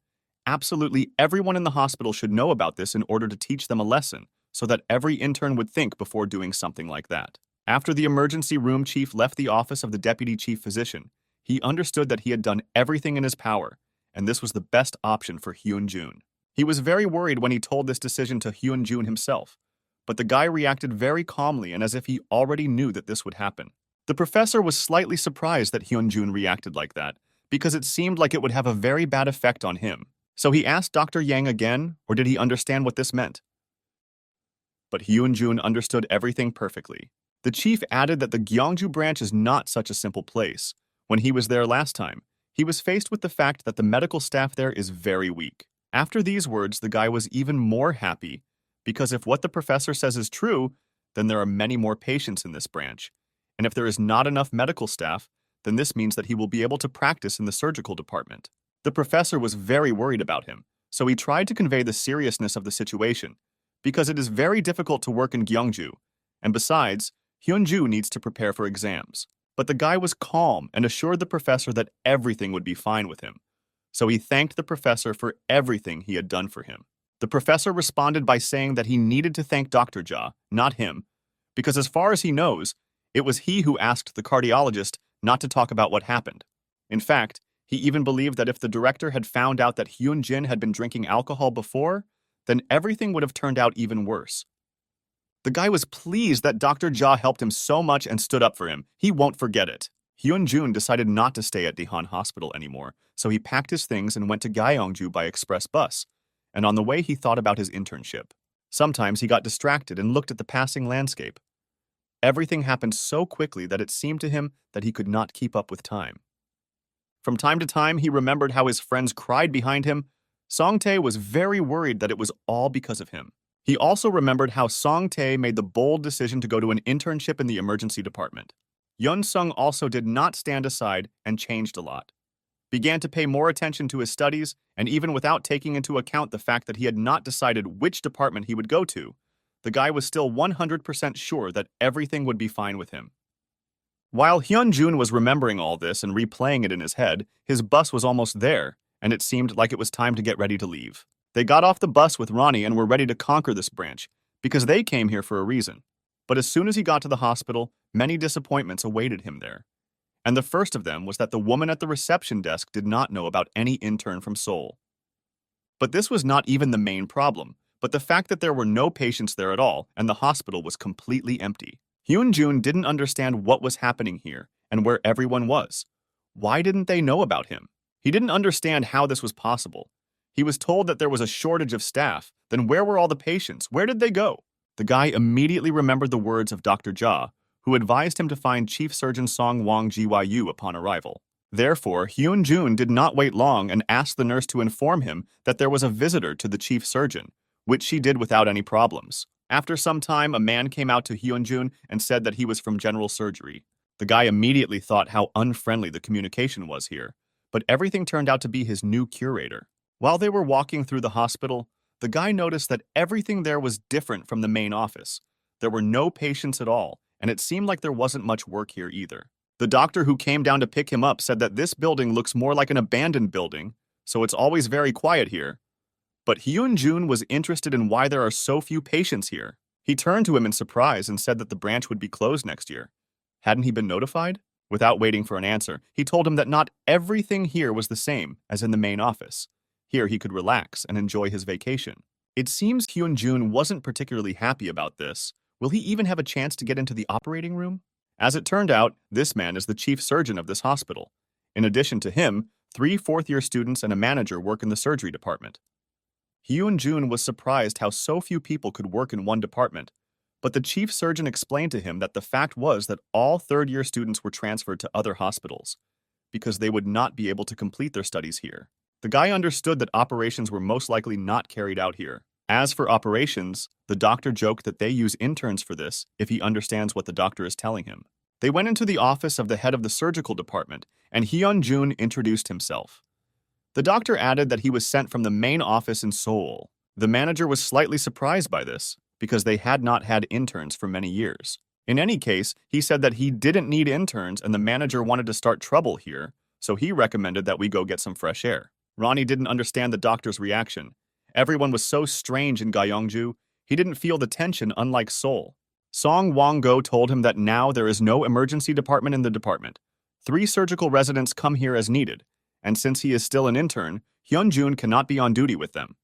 Absolutely everyone in the hospital should know about this in order to teach them a lesson, so that every intern would think before doing something like that. After the emergency room chief left the office of the deputy chief physician, he understood that he had done everything in his power, and this was the best option for Hyun-jun. He was very worried when he told this decision to Hyun-jun himself, but the guy reacted very calmly and as if he already knew that this would happen. The professor was slightly surprised that Hyun-jun reacted like that, because it seemed like it would have a very bad effect on him. So he asked Dr. Yang again, or did he understand what this meant? But Hyun-jun understood everything perfectly. The chief added that the Gyeongju branch is not such a simple place. When he was there last time, he was faced with the fact that the medical staff there is very weak. After these words, the guy was even more happy, because if what the professor says is true, then there are many more patients in this branch. And if there is not enough medical staff, then this means that he will be able to practice in the surgical department. The professor was very worried about him, so he tried to convey the seriousness of the situation, because it is very difficult to work in Gyeongju, and besides, Hyun-ju needs to prepare for exams. But the guy was calm and assured the professor that everything would be fine with him. So he thanked the professor for everything he had done for him. The professor responded by saying that he needed to thank Dr. Ja, not him, because as far as he knows, it was he who asked the cardiologist not to talk about what happened. In fact, he even believed that if the director had found out that Hyun-jin had been drinking alcohol before, then everything would have turned out even worse. The guy was pleased that Dr. Ja helped him so much and stood up for him. He won't forget it. Hyun-jun decided not to stay at Daehan Hospital anymore, so he packed his things and went to Gyeongju by express bus. And on the way, he thought about his internship. Sometimes he got distracted and looked at the passing landscape. Everything happened so quickly that it seemed to him that he could not keep up with time. From time to time, he remembered how his friends cried behind him. Song-tae was very worried that it was all because of him. He also remembered how Song-tae made the bold decision to go to an internship in the emergency department. Yun-sung also did not stand aside and changed a lot. Began to pay more attention to his studies, and even without taking into account the fact that he had not decided which department he would go to, the guy was still 100% sure that everything would be fine with him. While Hyun-jun was remembering all this and replaying it in his head, his bus was almost there, and it seemed like it was time to get ready to leave. They got off the bus with Ronnie and were ready to conquer this branch, because they came here for a reason. But as soon as he got to the hospital, many disappointments awaited him there. And the first of them was that the woman at the reception desk did not know about any intern from Seoul. But this was not even the main problem, but the fact that there were no patients there at all and the hospital was completely empty. Hyun-jun didn't understand what was happening here and where everyone was. Why didn't they know about him? He didn't understand how this was possible. He was told that there was a shortage of staff. Then where were all the patients? Where did they go? The guy immediately remembered the words of Dr. Ja, who advised him to find Chief Surgeon Song Wang Gyu upon arrival. Therefore, Hyun-jun did not wait long and asked the nurse to inform him that there was a visitor to the chief surgeon, which she did without any problems. After some time, a man came out to Hyun-jun and said that he was from general surgery. The guy immediately thought how unfriendly the communication was here, but everything turned out to be his new curator. While they were walking through the hospital, the guy noticed that everything there was different from the main office. There were no patients at all, and it seemed like there wasn't much work here either. The doctor who came down to pick him up said that this building looks more like an abandoned building, so it's always very quiet here. But Hyun-jun was interested in why there are so few patients here. He turned to him in surprise and said that the branch would be closed next year. Hadn't he been notified? Without waiting for an answer, he told him that not everything here was the same as in the main office. Here he could relax and enjoy his vacation. It seems Hyun-jun wasn't particularly happy about this. Will he even have a chance to get into the operating room? As it turned out, this man is the chief surgeon of this hospital. In addition to him, 3 fourth-year students and a manager work in the surgery department. Hyun-jun was surprised how so few people could work in one department, but the chief surgeon explained to him that the fact was that all third-year students were transferred to other hospitals, because they would not be able to complete their studies here. The guy understood that operations were most likely not carried out here. As for operations, the doctor joked that they use interns for this if he understands what the doctor is telling him. They went into the office of the head of the surgical department, and Hyun-jun introduced himself. The doctor added that he was sent from the main office in Seoul. The manager was slightly surprised by this, because they had not had interns for many years. In any case, he said that he didn't need interns and the manager wanted to start trouble here, so he recommended that we go get some fresh air. Ronnie didn't understand the doctor's reaction. Everyone was so strange in Gyeongju, he didn't feel the tension unlike Seoul. Song Wang-go told him that now there is no emergency department in the department. 3 surgical residents come here as needed, and since he is still an intern, Hyun-jun cannot be on duty with them.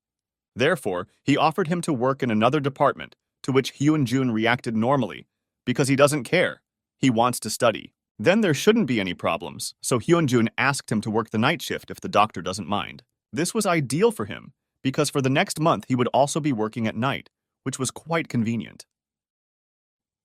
Therefore, he offered him to work in another department, to which Hyun-jun reacted normally, because he doesn't care. He wants to study. Then there shouldn't be any problems, so Hyun-jun asked him to work the night shift if the doctor doesn't mind. This was ideal for him, because for the next month he would also be working at night, which was quite convenient.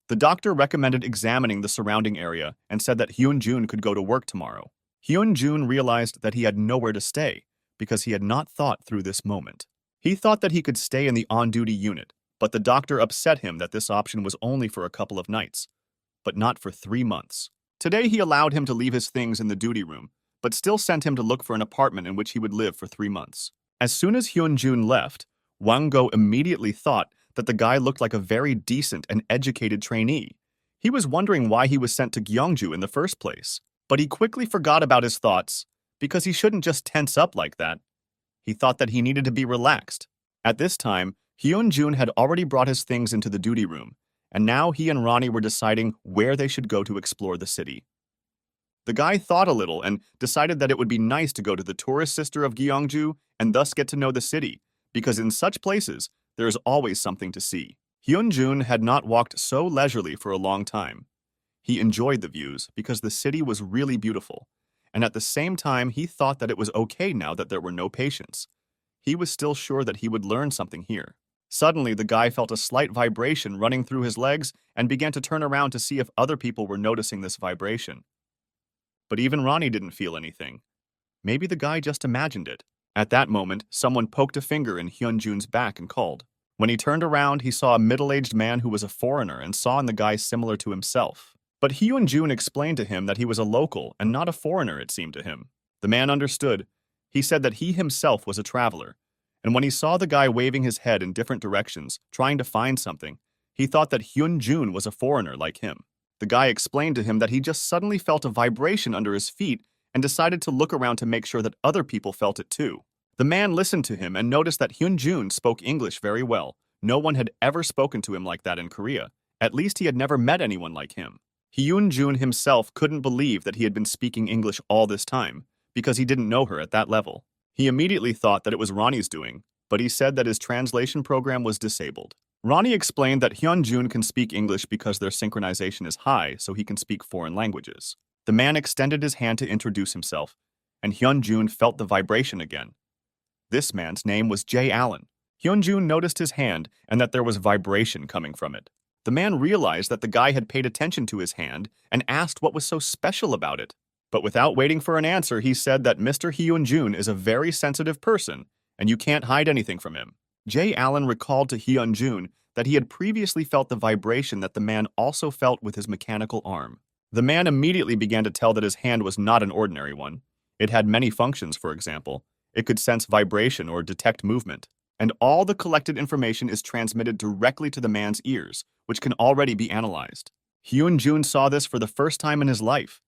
The doctor recommended examining the surrounding area and said that Hyun-jun could go to work tomorrow. Hyun-jun realized that he had nowhere to stay, because he had not thought through this moment. He thought that he could stay in the on-duty unit, but the doctor upset him that this option was only for a couple of nights, but not for 3 months. Today he allowed him to leave his things in the duty room, but still sent him to look for an apartment in which he would live for 3 months. As soon as Hyun-jun left, Wang-go immediately thought that the guy looked like a very decent and educated trainee. He was wondering why he was sent to Gyeongju in the first place, but he quickly forgot about his thoughts, because he shouldn't just tense up like that. He thought that he needed to be relaxed. At this time, Hyun-jun had already brought his things into the duty room, and now he and Ronnie were deciding where they should go to explore the city. The guy thought a little and decided that it would be nice to go to the tourist sister of Gyeongju and thus get to know the city, because in such places, there is always something to see. Hyun-jun had not walked so leisurely for a long time. He enjoyed the views because the city was really beautiful, and at the same time he thought that it was okay now that there were no patients. He was still sure that he would learn something here. Suddenly, the guy felt a slight vibration running through his legs and began to turn around to see if other people were noticing this vibration. But even Ronnie didn't feel anything. Maybe the guy just imagined it. At that moment, someone poked a finger in Hyun-jun's back and called. When he turned around, he saw a middle-aged man who was a foreigner and saw in the guy similar to himself. But Hyun-jun explained to him that he was a local and not a foreigner, it seemed to him. The man understood. He said that he himself was a traveler, and when he saw the guy waving his head in different directions, trying to find something, he thought that Hyun-jun was a foreigner like him. The guy explained to him that he just suddenly felt a vibration under his feet and decided to look around to make sure that other people felt it too. The man listened to him and noticed that Hyun-jun spoke English very well. No one had ever spoken to him like that in Korea. At least he had never met anyone like him. Hyun-jun himself couldn't believe that he had been speaking English all this time, because he didn't know her at that level. He immediately thought that it was Ronnie's doing, but he said that his translation program was disabled. Ronnie explained that Hyun-jun can speak English because their synchronization is high, so he can speak foreign languages. The man extended his hand to introduce himself, and Hyun-jun felt the vibration again. This man's name was Jay Allen. Hyun-jun noticed his hand and that there was vibration coming from it. The The man realized that the guy had paid attention to his hand and asked what was so special about it. But without waiting for an answer, he said that Mr. Hyun-jun is a very sensitive person, and you can't hide anything from him. Jay Allen recalled to Hyun-jun that he had previously felt the vibration that the man also felt with his mechanical arm. The man immediately began to tell that his hand was not an ordinary one. It had many functions, for example. It could sense vibration or detect movement. And all the collected information is transmitted directly to the man's ears, which can already be analyzed. Hyun-jun saw this for the first time in his life.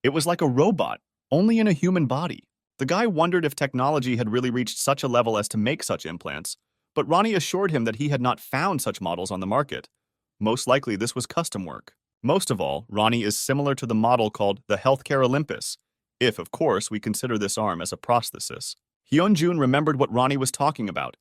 It was like a robot, only in a human body. The guy wondered if technology had really reached such a level as to make such implants, but Ronnie assured him that he had not found such models on the market. Most likely this was custom work. Most of all, Ronnie is similar to the model called the Healthcare Olympus, if, of course, we consider this arm as a prosthesis. Hyun-jun remembered what Ronnie was talking about.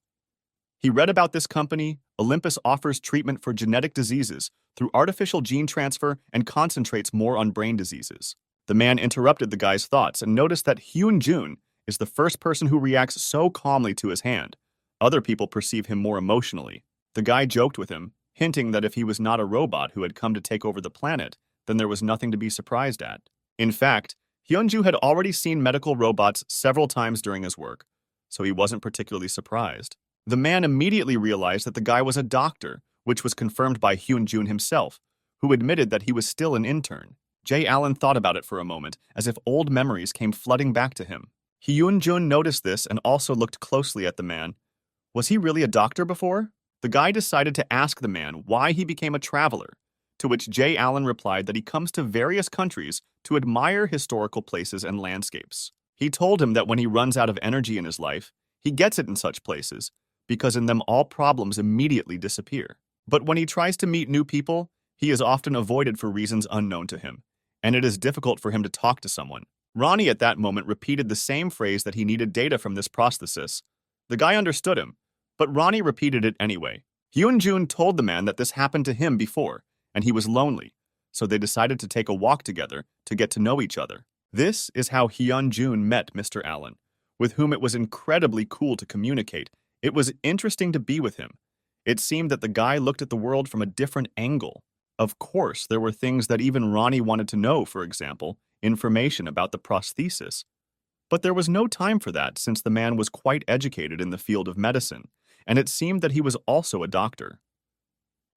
He read about this company. Olympus offers treatment for genetic diseases through artificial gene transfer and concentrates more on brain diseases. The man interrupted the guy's thoughts and noticed that Hyun-jun is the first person who reacts so calmly to his hand. Other people perceive him more emotionally. The guy joked with him, hinting that if he was not a robot who had come to take over the planet, then there was nothing to be surprised at. In fact, Hyun-jun had already seen medical robots several times during his work, so he wasn't particularly surprised. The man immediately realized that the guy was a doctor, which was confirmed by Hyun-jun himself, who admitted that he was still an intern. Jay Allen thought about it for a moment, as if old memories came flooding back to him. Hyun-jun noticed this and also looked closely at the man. Was he really a doctor before? The guy decided to ask the man why he became a traveler, to which Jay Allen replied that he comes to various countries to admire historical places and landscapes. He told him that when he runs out of energy in his life, he gets it in such places, because in them all problems immediately disappear. But when he tries to meet new people, he is often avoided for reasons unknown to him, and it is difficult for him to talk to someone. Ronnie at that moment repeated the same phrase that he needed data from this prosthesis. The guy understood him, but Ronnie repeated it anyway. Hyun-jun told the man that this happened to him before, and he was lonely, so they decided to take a walk together to get to know each other. This is how Hyun-jun met Mr. Allen, with whom it was incredibly cool to communicate. It was interesting to be with him. It seemed that the guy looked at the world from a different angle. Of course, there were things that even Ronnie wanted to know, for example, information about the prosthesis. But there was no time for that since the man was quite educated in the field of medicine, and it seemed that he was also a doctor.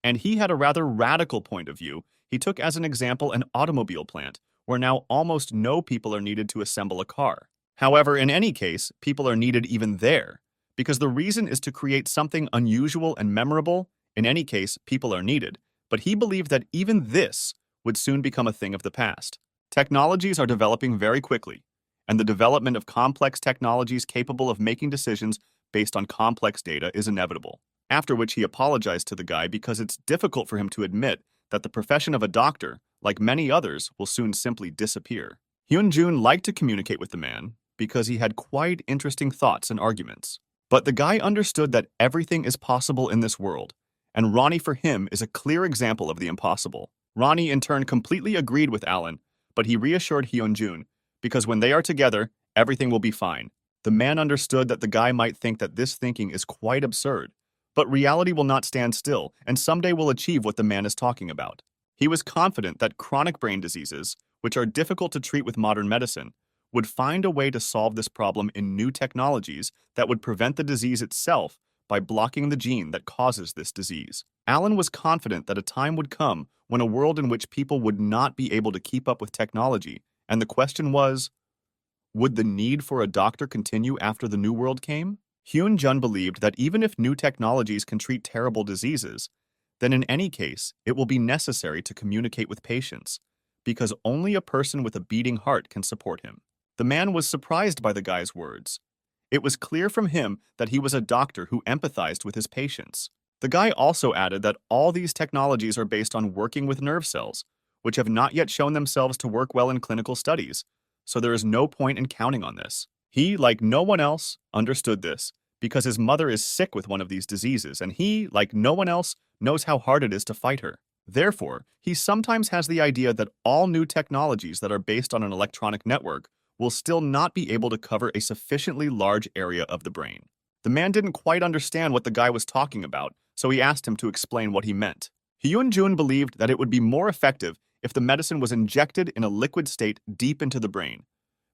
And he had a rather radical point of view. He took as an example an automobile plant, where now almost no people are needed to assemble a car. However, in any case, people are needed even there, because the reason is to create something unusual and memorable. In any case, people are needed, but he believed that even this would soon become a thing of the past. Technologies are developing very quickly, and the development of complex technologies capable of making decisions based on complex data is inevitable. After which he apologized to the guy because it's difficult for him to admit that the profession of a doctor, like many others, will soon simply disappear. Hyun-jun liked to communicate with the man because he had quite interesting thoughts and arguments. But the guy understood that everything is possible in this world, and Ronnie for him is a clear example of the impossible. Ronnie in turn completely agreed with Allen, but he reassured Hyun-jun because when they are together, everything will be fine. The man understood that the guy might think that this thinking is quite absurd, but reality will not stand still and someday will achieve what the man is talking about. He was confident that chronic brain diseases, which are difficult to treat with modern medicine, would find a way to solve this problem in new technologies that would prevent the disease itself by blocking the gene that causes this disease. Allen was confident that a time would come when a world in which people would not be able to keep up with technology, and the question was, would the need for a doctor continue after the New World came? Hyun-jun believed that even if new technologies can treat terrible diseases, then in any case, it will be necessary to communicate with patients, because only a person with a beating heart can support him. The man was surprised by the guy's words. It was clear from him that he was a doctor who empathized with his patients. The guy also added that all these technologies are based on working with nerve cells, which have not yet shown themselves to work well in clinical studies, so there is no point in counting on this. He, like no one else, understood this, because his mother is sick with one of these diseases, and he, like no one else, knows how hard it is to fight her. Therefore, he sometimes has the idea that all new technologies that are based on an electronic network will still not be able to cover a sufficiently large area of the brain. The man didn't quite understand what the guy was talking about, so he asked him to explain what he meant. Hyun-jun believed that it would be more effective if the medicine was injected in a liquid state deep into the brain,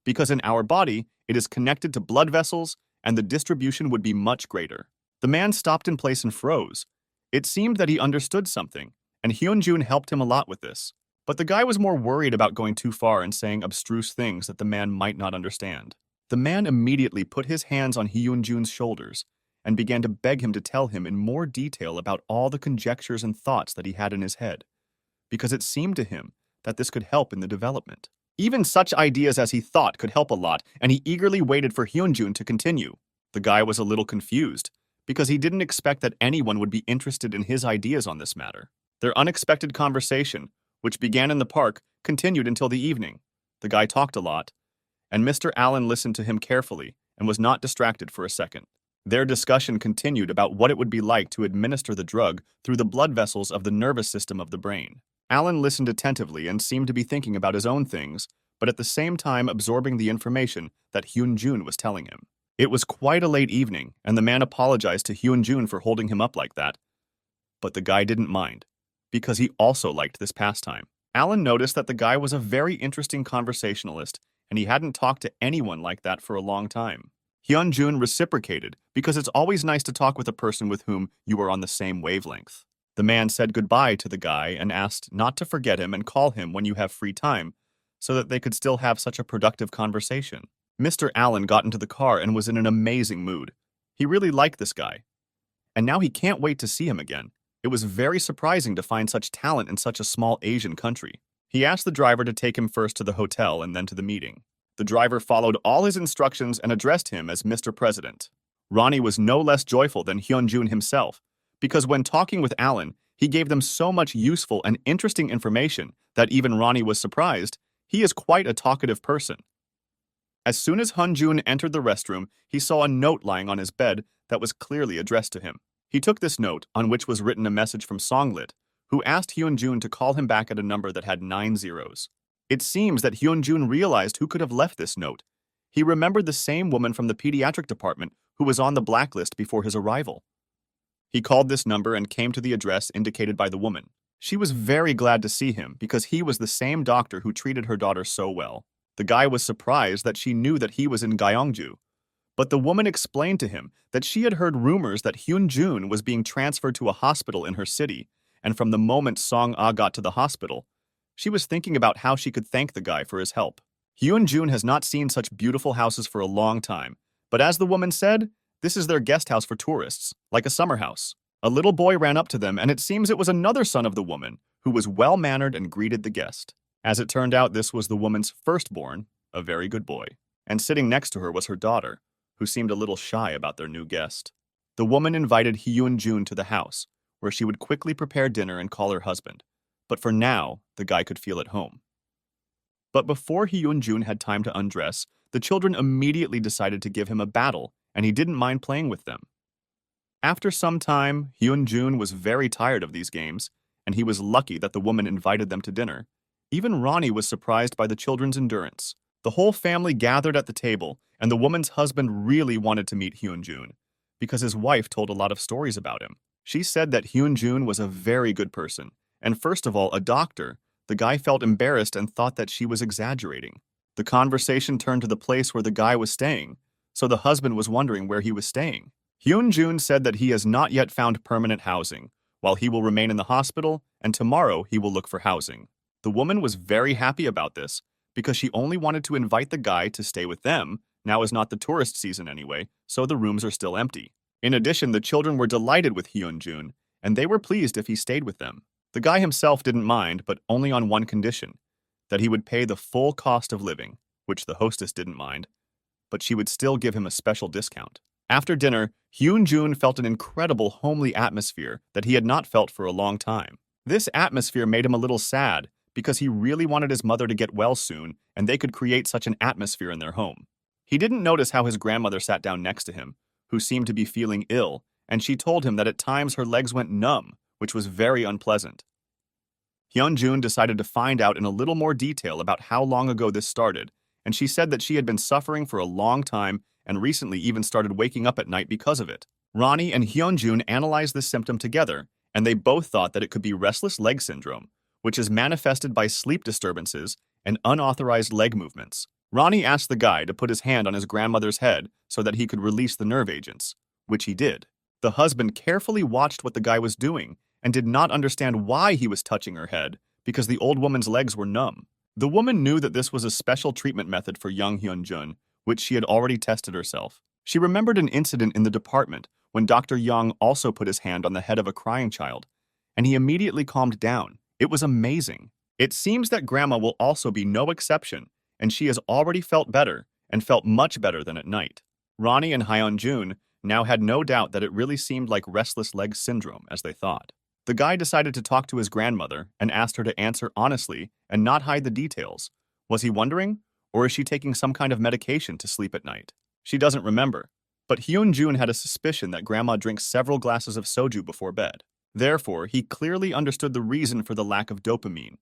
because in our body, it is connected to blood vessels and the distribution would be much greater. The man stopped in place and froze. It seemed that he understood something, and Hyun-jun helped him a lot with this. But the guy was more worried about going too far and saying abstruse things that the man might not understand. The man immediately put his hands on Hyun-jun's shoulders and began to beg him to tell him in more detail about all the conjectures and thoughts that he had in his head, because it seemed to him that this could help in the development. Even such ideas as he thought could help a lot, and he eagerly waited for Hyun-jun to continue. The guy was a little confused, because he didn't expect that anyone would be interested in his ideas on this matter. Their unexpected conversation, which began in the park, continued until the evening. The guy talked a lot, and Mr. Allen listened to him carefully and was not distracted for a second. Their discussion continued about what it would be like to administer the drug through the blood vessels of the nervous system of the brain. Allen listened attentively and seemed to be thinking about his own things, but at the same time absorbing the information that Hyun-jun was telling him. It was quite a late evening, and the man apologized to Hyun-jun for holding him up like that. But the guy didn't mind, because he also liked this pastime. Allen noticed that the guy was a very interesting conversationalist, and he hadn't talked to anyone like that for a long time. Hyun-jun reciprocated, because it's always nice to talk with a person with whom you are on the same wavelength. The man said goodbye to the guy and asked not to forget him and call him when you have free time, so that they could still have such a productive conversation. Mr. Allen got into the car and was in an amazing mood. He really liked this guy. And now he can't wait to see him again. It was very surprising to find such talent in such a small Asian country. He asked the driver to take him first to the hotel and then to the meeting. The driver followed all his instructions and addressed him as Mr. President. Ronnie was no less joyful than Hyun-jun himself, because when talking with Allen, he gave them so much useful and interesting information that even Ronnie was surprised. He is quite a talkative person. As soon as Hyun-jun entered the restroom, he saw a note lying on his bed that was clearly addressed to him. He took this note, on which was written a message from Songlit, who asked Hyun-jun to call him back at a number that had 9 zeros. It seems that Hyun-jun realized who could have left this note. He remembered the same woman from the pediatric department who was on the blacklist before his arrival. He called this number and came to the address indicated by the woman. She was very glad to see him because he was the same doctor who treated her daughter so well. The guy was surprised that she knew that he was in Gyeongju, but the woman explained to him that she had heard rumors that Hyun-jun was being transferred to a hospital in her city, and from the moment Song-ah got to the hospital, she was thinking about how she could thank the guy for his help. Hyun-jun has not seen such beautiful houses for a long time, but as the woman said, this is their guest house for tourists, like a summer house. A little boy ran up to them, and it seems it was another son of the woman, who was well-mannered and greeted the guest. As it turned out, this was the woman's firstborn, a very good boy, and sitting next to her was her daughter, who seemed a little shy about their new guest. The woman invited Hyun-jun to the house, where she would quickly prepare dinner and call her husband, but for now, the guy could feel at home. But before Hyun-jun had time to undress, the children immediately decided to give him a battle, and he didn't mind playing with them. After some time, Hyun-jun was very tired of these games, and he was lucky that the woman invited them to dinner. Even Ronnie was surprised by the children's endurance. The whole family gathered at the table, and the woman's husband really wanted to meet Hyun-jun, because his wife told a lot of stories about him. She said that Hyun-jun was a very good person, and first of all, a doctor. The guy felt embarrassed and thought that she was exaggerating. The conversation turned to the place where the guy was staying, so the husband was wondering where he was staying. Hyun-jun said that he has not yet found permanent housing, while he will remain in the hospital, and tomorrow he will look for housing. The woman was very happy about this, because she only wanted to invite the guy to stay with them. Now is not the tourist season anyway, so the rooms are still empty. In addition, the children were delighted with Hyun-jun, and they were pleased if he stayed with them. The guy himself didn't mind, but only on one condition, that he would pay the full cost of living, which the hostess didn't mind, but she would still give him a special discount. After dinner, Hyun-jun felt an incredible homely atmosphere that he had not felt for a long time. This atmosphere made him a little sad, because he really wanted his mother to get well soon, and they could create such an atmosphere in their home. He didn't notice how his grandmother sat down next to him, who seemed to be feeling ill, and she told him that at times her legs went numb, which was very unpleasant. Hyun-jun decided to find out in a little more detail about how long ago this started, and she said that she had been suffering for a long time and recently even started waking up at night because of it. Ronnie and Hyun-jun analyzed this symptom together, and they both thought that it could be restless leg syndrome, which is manifested by sleep disturbances and unauthorized leg movements. Ronnie asked the guy to put his hand on his grandmother's head so that he could release the nerve agents, which he did. The husband carefully watched what the guy was doing and did not understand why he was touching her head because the old woman's legs were numb. The woman knew that this was a special treatment method for young Hyun-jun, which she had already tested herself. She remembered an incident in the department when Dr. Young also put his hand on the head of a crying child, and he immediately calmed down. It was amazing. It seems that Grandma will also be no exception, and she has already felt better and felt much better than at night. Ronnie and Hyun-jun now had no doubt that it really seemed like restless leg syndrome, as they thought. The guy decided to talk to his grandmother and asked her to answer honestly and not hide the details. Was he wondering? Or is she taking some kind of medication to sleep at night? She doesn't remember. But Hyun-jun had a suspicion that Grandma drinks several glasses of soju before bed. Therefore, he clearly understood the reason for the lack of dopamine,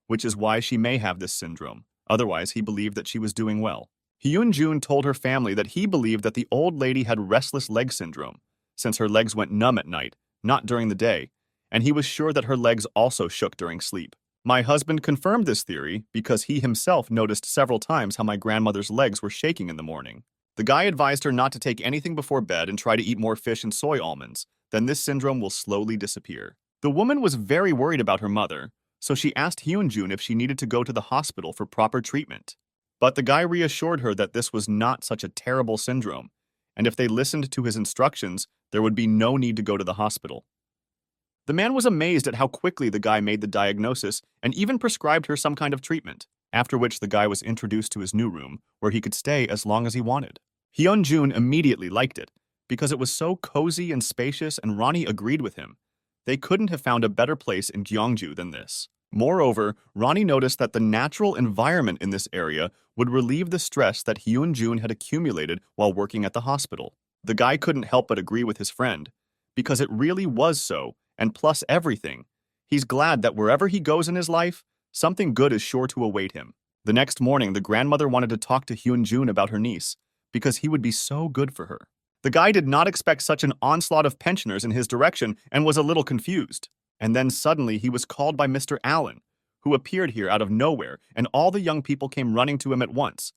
which is why she may have this syndrome. Otherwise, he believed that she was doing well. Hyun-jun told her family that he believed that the old lady had restless leg syndrome, since her legs went numb at night, not during the day, and he was sure that her legs also shook during sleep. My husband confirmed this theory because he himself noticed several times how my grandmother's legs were shaking in the morning. The guy advised her not to take anything before bed and try to eat more fish and soy almonds, then this syndrome will slowly disappear. The woman was very worried about her mother, so she asked Hyun-jun if she needed to go to the hospital for proper treatment. But the guy reassured her that this was not such a terrible syndrome, and if they listened to his instructions, there would be no need to go to the hospital. The man was amazed at how quickly the guy made the diagnosis and even prescribed her some kind of treatment, after which the guy was introduced to his new room, where he could stay as long as he wanted. Hyun-jun immediately liked it, because it was so cozy and spacious, and Ronnie agreed with him. They couldn't have found a better place in Gyeongju than this. Moreover, Ronnie noticed that the natural environment in this area would relieve the stress that Hyun-jun had accumulated while working at the hospital. The guy couldn't help but agree with his friend, because it really was so, and plus everything. He's glad that wherever he goes in his life, something good is sure to await him. The next morning, the grandmother wanted to talk to Hyun-jun about her niece, because he would be so good for her. The guy did not expect such an onslaught of pensioners in his direction and was a little confused. And then suddenly he was called by Mr. Allen, who appeared here out of nowhere, and all the young people came running to him at once.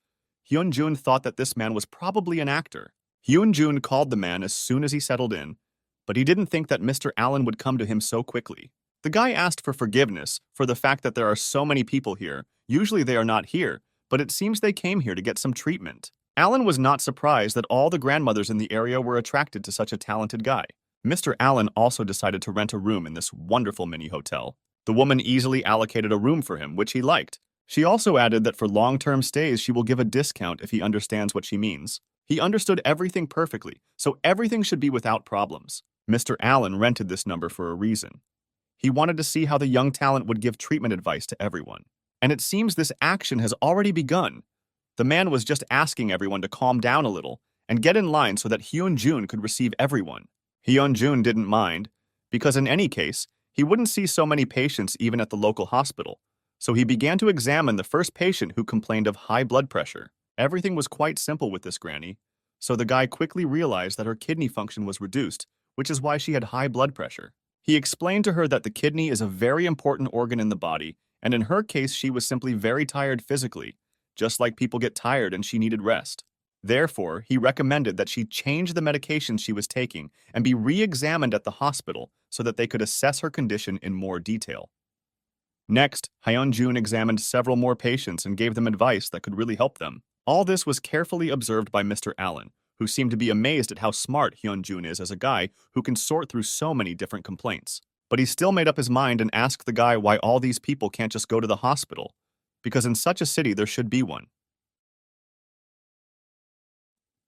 Hyun-jun thought that this man was probably an actor. Hyun-jun called the man as soon as he settled in, but he didn't think that Mr. Allen would come to him so quickly. The guy asked for forgiveness for the fact that there are so many people here. Usually they are not here, but it seems they came here to get some treatment. Allen was not surprised that all the grandmothers in the area were attracted to such a talented guy. Mr. Allen also decided to rent a room in this wonderful mini-hotel. The woman easily allocated a room for him, which he liked. She also added that for long-term stays she will give a discount if he understands what she means. He understood everything perfectly, so everything should be without problems. Mr. Allen rented this number for a reason. He wanted to see how the young talent would give treatment advice to everyone. And it seems this action has already begun. The man was just asking everyone to calm down a little and get in line so that Hyun-jun could receive everyone. Hyun-jun didn't mind, because in any case, he wouldn't see so many patients even at the local hospital, so he began to examine the first patient who complained of high blood pressure. Everything was quite simple with this granny, so the guy quickly realized that her kidney function was reduced, which is why she had high blood pressure. He explained to her that the kidney is a very important organ in the body, and in her case she was simply very tired physically, just like people get tired and she needed rest. Therefore, he recommended that she change the medications she was taking and be re-examined at the hospital so that they could assess her condition in more detail. Next, Hyun-jun examined several more patients and gave them advice that could really help them. All this was carefully observed by Mr. Allen, who seemed to be amazed at how smart Hyun-jun is as a guy who can sort through so many different complaints. But he still made up his mind and asked the guy why all these people can't just go to the hospital, because in such a city there should be one.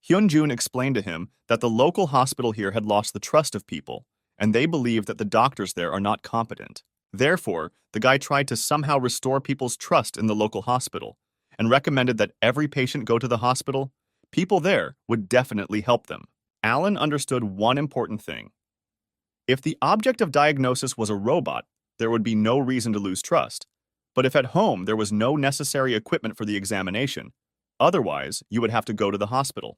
Hyun-jun explained to him that the local hospital here had lost the trust of people, and they believe that the doctors there are not competent. Therefore, the guy tried to somehow restore people's trust in the local hospital, and recommended that every patient go to the hospital. People there would definitely help them. Allen understood one important thing. If the object of diagnosis was a robot, there would be no reason to lose trust. But if at home there was no necessary equipment for the examination, otherwise you would have to go to the hospital.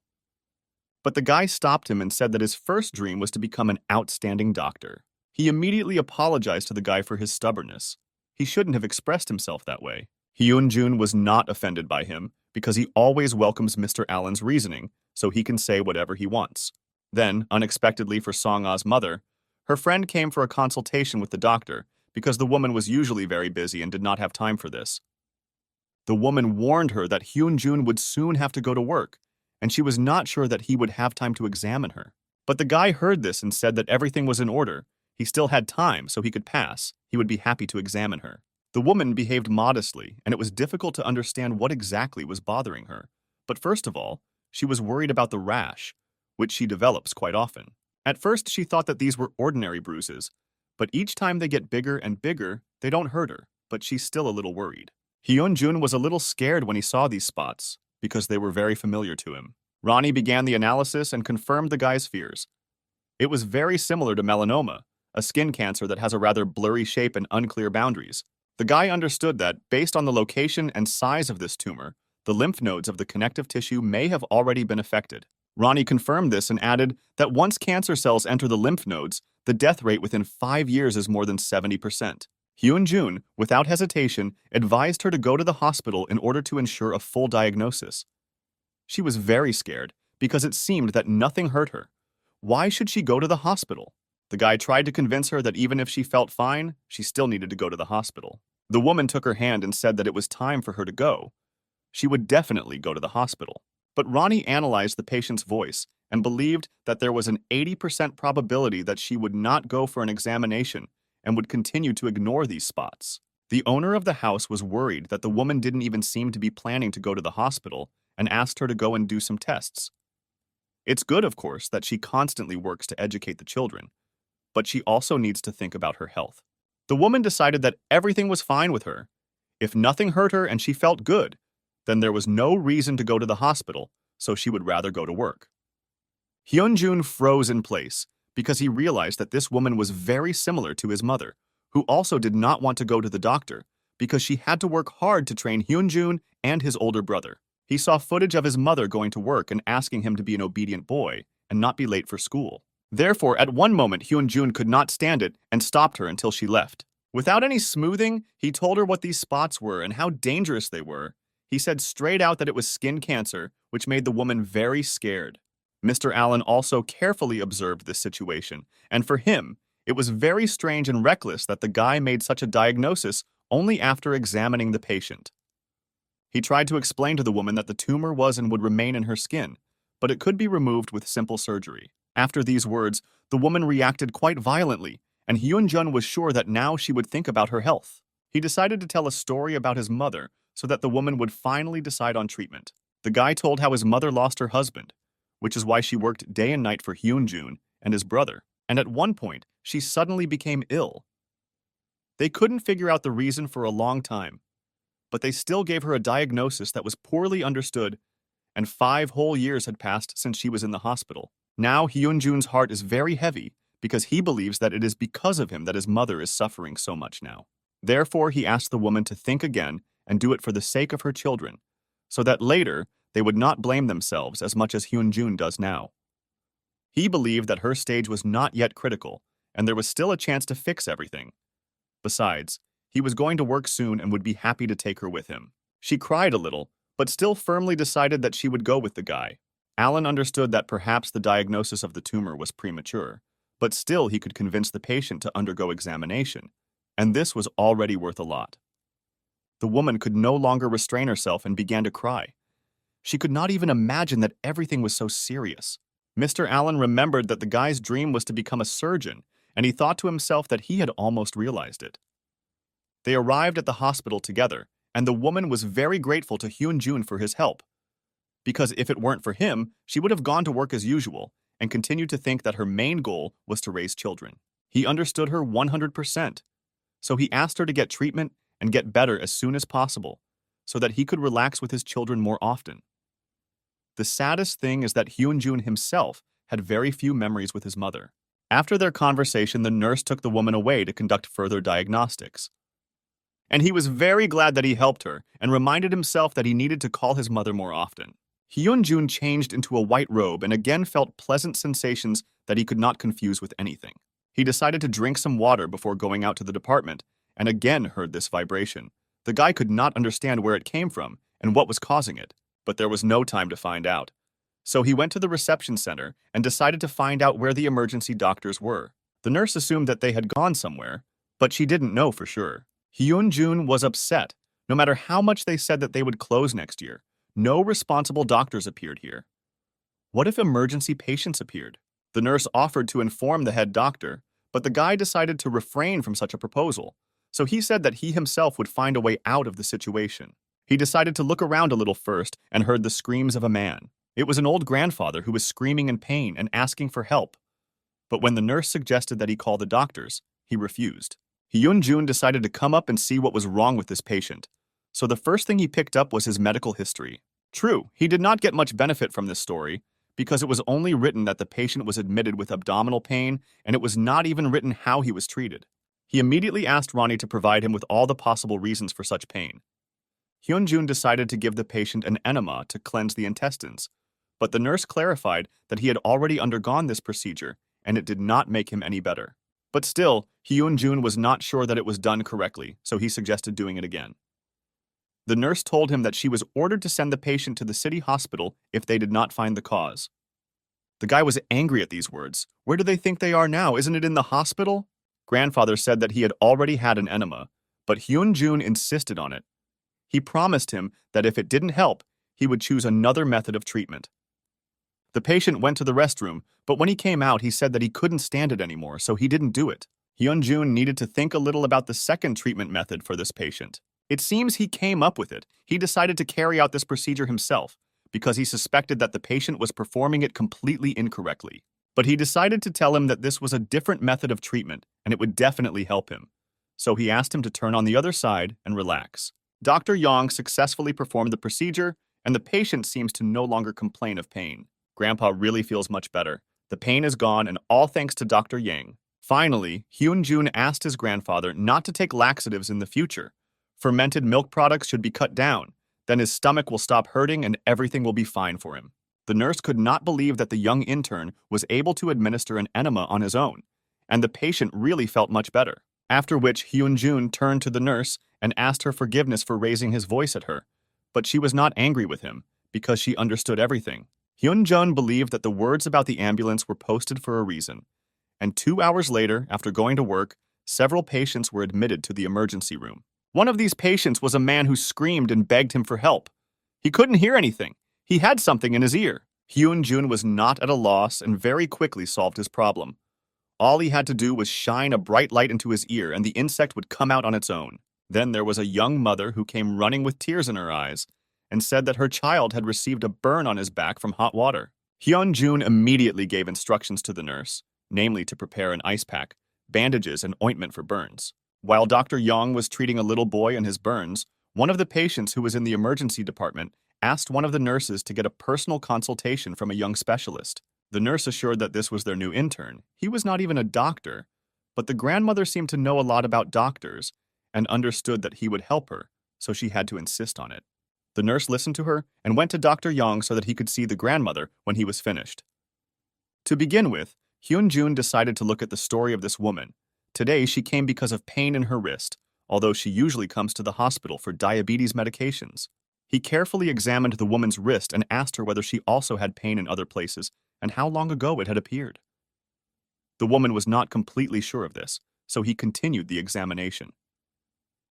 But the guy stopped him and said that his first dream was to become an outstanding doctor. He immediately apologized to the guy for his stubbornness. He shouldn't have expressed himself that way. Hyun-jun was not offended by him because he always welcomes Mr. Allen's reasoning, so he can say whatever he wants. Then, unexpectedly for Song-a's mother, her friend came for a consultation with the doctor because the woman was usually very busy and did not have time for this. The woman warned her that Hyun-jun would soon have to go to work, and she was not sure that he would have time to examine her. But the guy heard this and said that everything was in order. He still had time, so he could pass. He would be happy to examine her. The woman behaved modestly, and it was difficult to understand what exactly was bothering her. But first of all, she was worried about the rash, which she develops quite often. At first, she thought that these were ordinary bruises, but each time they get bigger and bigger, they don't hurt her, but she's still a little worried. Hyun-jun was a little scared when he saw these spots, because they were very familiar to him. Ronnie began the analysis and confirmed the guy's fears. It was very similar to melanoma, a skin cancer that has a rather blurry shape and unclear boundaries. The guy understood that, based on the location and size of this tumor, the lymph nodes of the connective tissue may have already been affected. Ronnie confirmed this and added that once cancer cells enter the lymph nodes, the death rate within 5 years is more than 70%. Hyun-jun, without hesitation, advised her to go to the hospital in order to ensure a full diagnosis. She was very scared because it seemed that nothing hurt her. Why should she go to the hospital? The guy tried to convince her that even if she felt fine, she still needed to go to the hospital. The woman took her hand and said that it was time for her to go. She would definitely go to the hospital. But Ronnie analyzed the patient's voice and believed that there was an 80% probability that she would not go for an examination and would continue to ignore these spots. The owner of the house was worried that the woman didn't even seem to be planning to go to the hospital and asked her to go and do some tests. It's good, of course, that she constantly works to educate the children, but she also needs to think about her health. The woman decided that everything was fine with her. If nothing hurt her and she felt good, then there was no reason to go to the hospital, so she would rather go to work. Hyun-jun froze in place because he realized that this woman was very similar to his mother, who also did not want to go to the doctor because she had to work hard to train Hyun-jun and his older brother. He saw footage of his mother going to work and asking him to be an obedient boy and not be late for school. Therefore, at one moment, Hyun-jun could not stand it and stopped her until she left. Without any smoothing, he told her what these spots were and how dangerous they were. He said straight out that it was skin cancer, which made the woman very scared. Mr. Allen also carefully observed this situation, and for him, it was very strange and reckless that the guy made such a diagnosis only after examining the patient. He tried to explain to the woman that the tumor was and would remain in her skin, but it could be removed with simple surgery. After these words, the woman reacted quite violently, and Hyun-jun was sure that now she would think about her health. He decided to tell a story about his mother so that the woman would finally decide on treatment. The guy told how his mother lost her husband, which is why she worked day and night for Hyun-jun and his brother, and at one point, she suddenly became ill. They couldn't figure out the reason for a long time, but they still gave her a diagnosis that was poorly understood, and 5 whole years had passed since she was in the hospital. Now Hyun-jun's heart is very heavy because he believes that it is because of him that his mother is suffering so much now. Therefore, he asked the woman to think again and do it for the sake of her children, so that later they would not blame themselves as much as Hyun-jun does now. He believed that her stage was not yet critical, and there was still a chance to fix everything. Besides, he was going to work soon and would be happy to take her with him. She cried a little, but still firmly decided that she would go with the guy. Allen understood that perhaps the diagnosis of the tumor was premature, but still he could convince the patient to undergo examination, and this was already worth a lot. The woman could no longer restrain herself and began to cry. She could not even imagine that everything was so serious. Mr. Allen remembered that the guy's dream was to become a surgeon, and he thought to himself that he had almost realized it. They arrived at the hospital together, and the woman was very grateful to Hyun-jun for his help, because if it weren't for him, she would have gone to work as usual and continued to think that her main goal was to raise children. He understood her 100%, so he asked her to get treatment and get better as soon as possible so that he could relax with his children more often. The saddest thing is that Hyun-jun himself had very few memories with his mother. After their conversation, the nurse took the woman away to conduct further diagnostics. And he was very glad that he helped her and reminded himself that he needed to call his mother more often. Hyun-jun changed into a white robe and again felt pleasant sensations that he could not confuse with anything. He decided to drink some water before going out to the department, and again heard this vibration. The guy could not understand where it came from and what was causing it, but there was no time to find out. So he went to the reception center and decided to find out where the emergency doctors were. The nurse assumed that they had gone somewhere, but she didn't know for sure. Hyun-jun was upset. No matter how much they said that they would close next year, no responsible doctors appeared here. What if emergency patients appeared? The nurse offered to inform the head doctor, but the guy decided to refrain from such a proposal, so he said that he himself would find a way out of the situation. He decided to look around a little first and heard the screams of a man. It was an old grandfather who was screaming in pain and asking for help. But when the nurse suggested that he call the doctors, he refused. Hyun-jun decided to come up and see what was wrong with this patient, so the first thing he picked up was his medical history. True, he did not get much benefit from this story, because it was only written that the patient was admitted with abdominal pain, and it was not even written how he was treated. He immediately asked Ronnie to provide him with all the possible reasons for such pain. Hyun-jun decided to give the patient an enema to cleanse the intestines, but the nurse clarified that he had already undergone this procedure, and it did not make him any better. But still, Hyun-jun was not sure that it was done correctly, so he suggested doing it again. The nurse told him that she was ordered to send the patient to the city hospital if they did not find the cause. The guy was angry at these words. Where do they think they are now? Isn't it in the hospital? Grandfather said that he had already had an enema, but Hyun-jun insisted on it. He promised him that if it didn't help, he would choose another method of treatment. The patient went to the restroom, but when he came out, he said that he couldn't stand it anymore, so he didn't do it. Hyun-jun needed to think a little about the second treatment method for this patient. It seems he came up with it. He decided to carry out this procedure himself because he suspected that the patient was performing it completely incorrectly. But he decided to tell him that this was a different method of treatment and it would definitely help him. So he asked him to turn on the other side and relax. Dr. Yang successfully performed the procedure, and the patient seems to no longer complain of pain. Grandpa really feels much better. The pain is gone, and all thanks to Dr. Yang. Finally, Hyun-jun asked his grandfather not to take laxatives in the future. Fermented milk products should be cut down. Then his stomach will stop hurting and everything will be fine for him. The nurse could not believe that the young intern was able to administer an enema on his own, and the patient really felt much better. After which, Hyun-jun turned to the nurse and asked her forgiveness for raising his voice at her. But she was not angry with him, because she understood everything. Hyun-jun believed that the words about the ambulance were posted for a reason. And 2 hours later, after going to work, several patients were admitted to the emergency room. One of these patients was a man who screamed and begged him for help. He couldn't hear anything. He had something in his ear. Hyun-jun was not at a loss and very quickly solved his problem. All he had to do was shine a bright light into his ear and the insect would come out on its own. Then there was a young mother who came running with tears in her eyes and said that her child had received a burn on his back from hot water. Hyun-jun immediately gave instructions to the nurse, namely to prepare an ice pack, bandages, and ointment for burns. While Dr. Yang was treating a little boy and his burns, one of the patients who was in the emergency department asked one of the nurses to get a personal consultation from a young specialist. The nurse assured that this was their new intern. He was not even a doctor, but the grandmother seemed to know a lot about doctors and understood that he would help her, so she had to insist on it. The nurse listened to her and went to Dr. Yang so that he could see the grandmother when he was finished. To begin with, Hyun-jun decided to look at the story of this woman. Today, she came because of pain in her wrist, although she usually comes to the hospital for diabetes medications. He carefully examined the woman's wrist and asked her whether she also had pain in other places and how long ago it had appeared. The woman was not completely sure of this, so he continued the examination.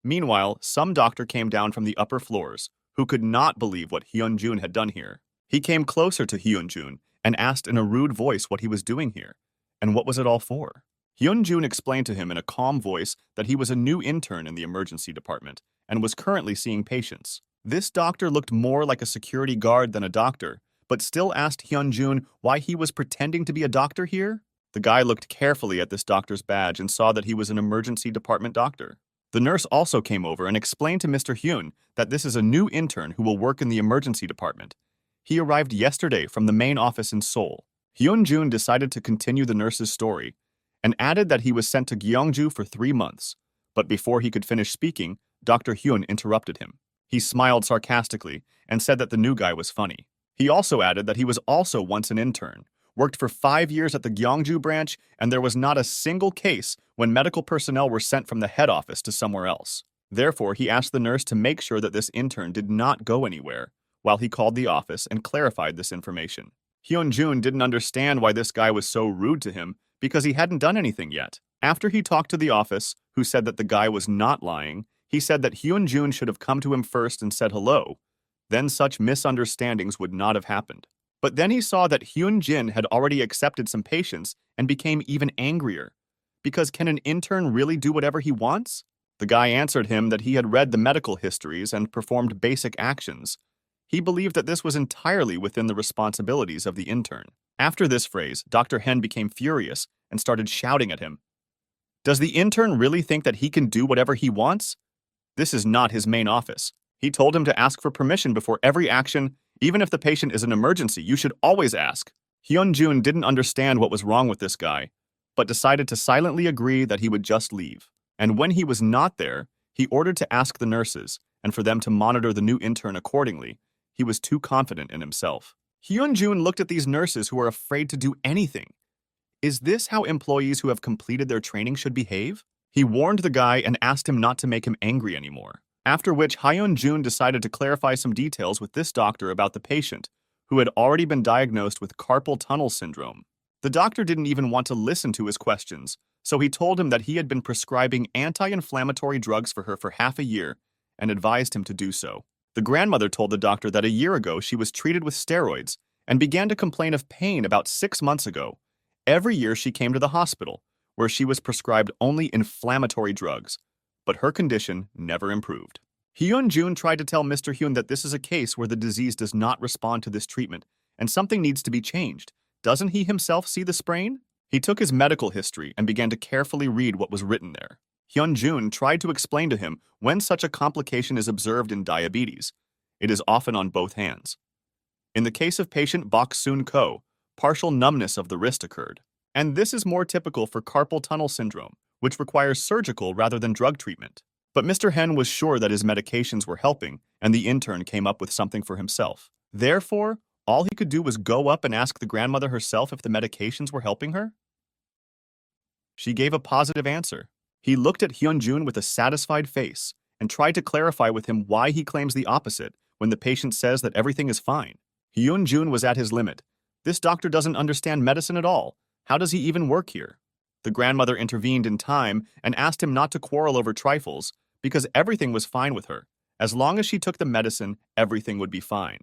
Meanwhile, some doctor came down from the upper floors, who could not believe what Hyun-jun had done here. He came closer to Hyun-jun and asked in a rude voice what he was doing here, and what was it all for. Hyun-jun explained to him in a calm voice that he was a new intern in the emergency department and was currently seeing patients. This doctor looked more like a security guard than a doctor, but still asked Hyun-jun why he was pretending to be a doctor here. The guy looked carefully at this doctor's badge and saw that he was an emergency department doctor. The nurse also came over and explained to Mr. Hyun that this is a new intern who will work in the emergency department. He arrived yesterday from the main office in Seoul. Hyun-jun decided to continue the nurse's story and added that he was sent to Gyeongju for 3 months. But before he could finish speaking, Dr. Hyun interrupted him. He smiled sarcastically and said that the new guy was funny. He also added that he was also once an intern, worked for 5 years at the Gyeongju branch, and there was not a single case when medical personnel were sent from the head office to somewhere else. Therefore, he asked the nurse to make sure that this intern did not go anywhere, while he called the office and clarified this information. Hyun-jun didn't understand why this guy was so rude to him because he hadn't done anything yet. After he talked to the office, who said that the guy was not lying, he said that Hyun-jun should have come to him first and said hello. Then such misunderstandings would not have happened. But then he saw that Hyun-jin had already accepted some patients and became even angrier. Because can an intern really do whatever he wants? The guy answered him that he had read the medical histories and performed basic actions. He believed that this was entirely within the responsibilities of the intern. After this phrase, Dr. Hen became furious and started shouting at him. Does the intern really think that he can do whatever he wants? This is not his main office. He told him to ask for permission before every action. Even if the patient is an emergency, you should always ask. Hyun-jun didn't understand what was wrong with this guy, but decided to silently agree that he would just leave. And when he was not there, he ordered to ask the nurses and for them to monitor the new intern accordingly. He was too confident in himself. Hyun-jun looked at these nurses who are afraid to do anything. Is this how employees who have completed their training should behave? He warned the guy and asked him not to make him angry anymore. After which, Hyun-jun decided to clarify some details with this doctor about the patient, who had already been diagnosed with carpal tunnel syndrome. The doctor didn't even want to listen to his questions, so he told him that he had been prescribing anti-inflammatory drugs for her for half a year and advised him to do so. The grandmother told the doctor that a year ago she was treated with steroids and began to complain of pain about 6 months ago. Every year she came to the hospital, where she was prescribed only inflammatory drugs, but her condition never improved. Hyun-jun tried to tell Mr. Hyun that this is a case where the disease does not respond to this treatment and something needs to be changed. Doesn't he himself see the sprain? He took his medical history and began to carefully read what was written there. Hyun-jun tried to explain to him when such a complication is observed in diabetes. It is often on both hands. In the case of patient Bok Soon-ko, partial numbness of the wrist occurred. And this is more typical for carpal tunnel syndrome, which requires surgical rather than drug treatment. But Mr. Hen was sure that his medications were helping, and the intern came up with something for himself. Therefore, all he could do was go up and ask the grandmother herself if the medications were helping her. She gave a positive answer. He looked at Hyun-jun with a satisfied face and tried to clarify with him why he claims the opposite when the patient says that everything is fine. Hyun-jun was at his limit. This doctor doesn't understand medicine at all. How does he even work here? The grandmother intervened in time and asked him not to quarrel over trifles because everything was fine with her. As long as she took the medicine, everything would be fine.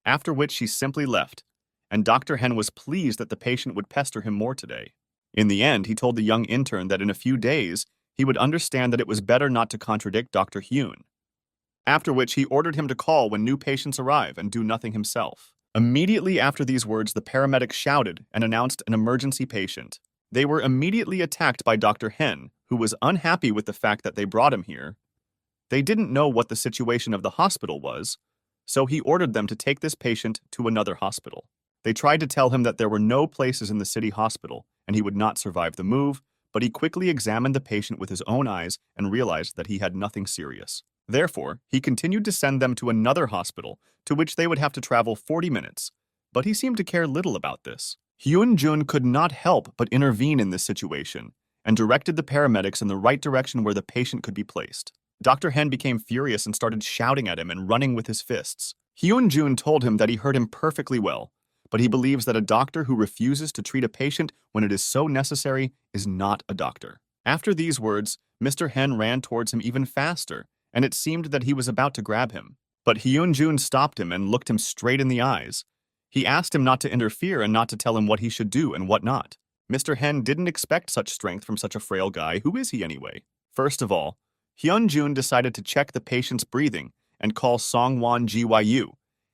After which she simply left, and Dr. Hen was pleased that the patient would pester him more today. In the end, he told the young intern that in a few days, he would understand that it was better not to contradict Dr. Hyun. After which he ordered him to call when new patients arrive and do nothing himself. Immediately after these words, the paramedics shouted and announced an emergency patient. They were immediately attacked by Dr. Hen, who was unhappy with the fact that they brought him here. They didn't know what the situation of the hospital was, so he ordered them to take this patient to another hospital. They tried to tell him that there were no places in the city hospital and he would not survive the move, but he quickly examined the patient with his own eyes and realized that he had nothing serious. Therefore, he continued to send them to another hospital, to which they would have to travel 40 minutes, but he seemed to care little about this. Hyun-jun could not help but intervene in this situation and directed the paramedics in the right direction where the patient could be placed. Dr. Hen became furious and started shouting at him and running with his fists. Hyun-jun told him that he heard him perfectly well, but he believes that a doctor who refuses to treat a patient when it is so necessary is not a doctor. After these words, Mr. Hen ran towards him even faster, and it seemed that he was about to grab him. But Hyun-jun stopped him and looked him straight in the eyes. He asked him not to interfere and not to tell him what he should do and what not. Mr. Hen didn't expect such strength from such a frail guy. Who is he anyway? First of all, Hyun-jun decided to check the patient's breathing and call Songwon Gyu,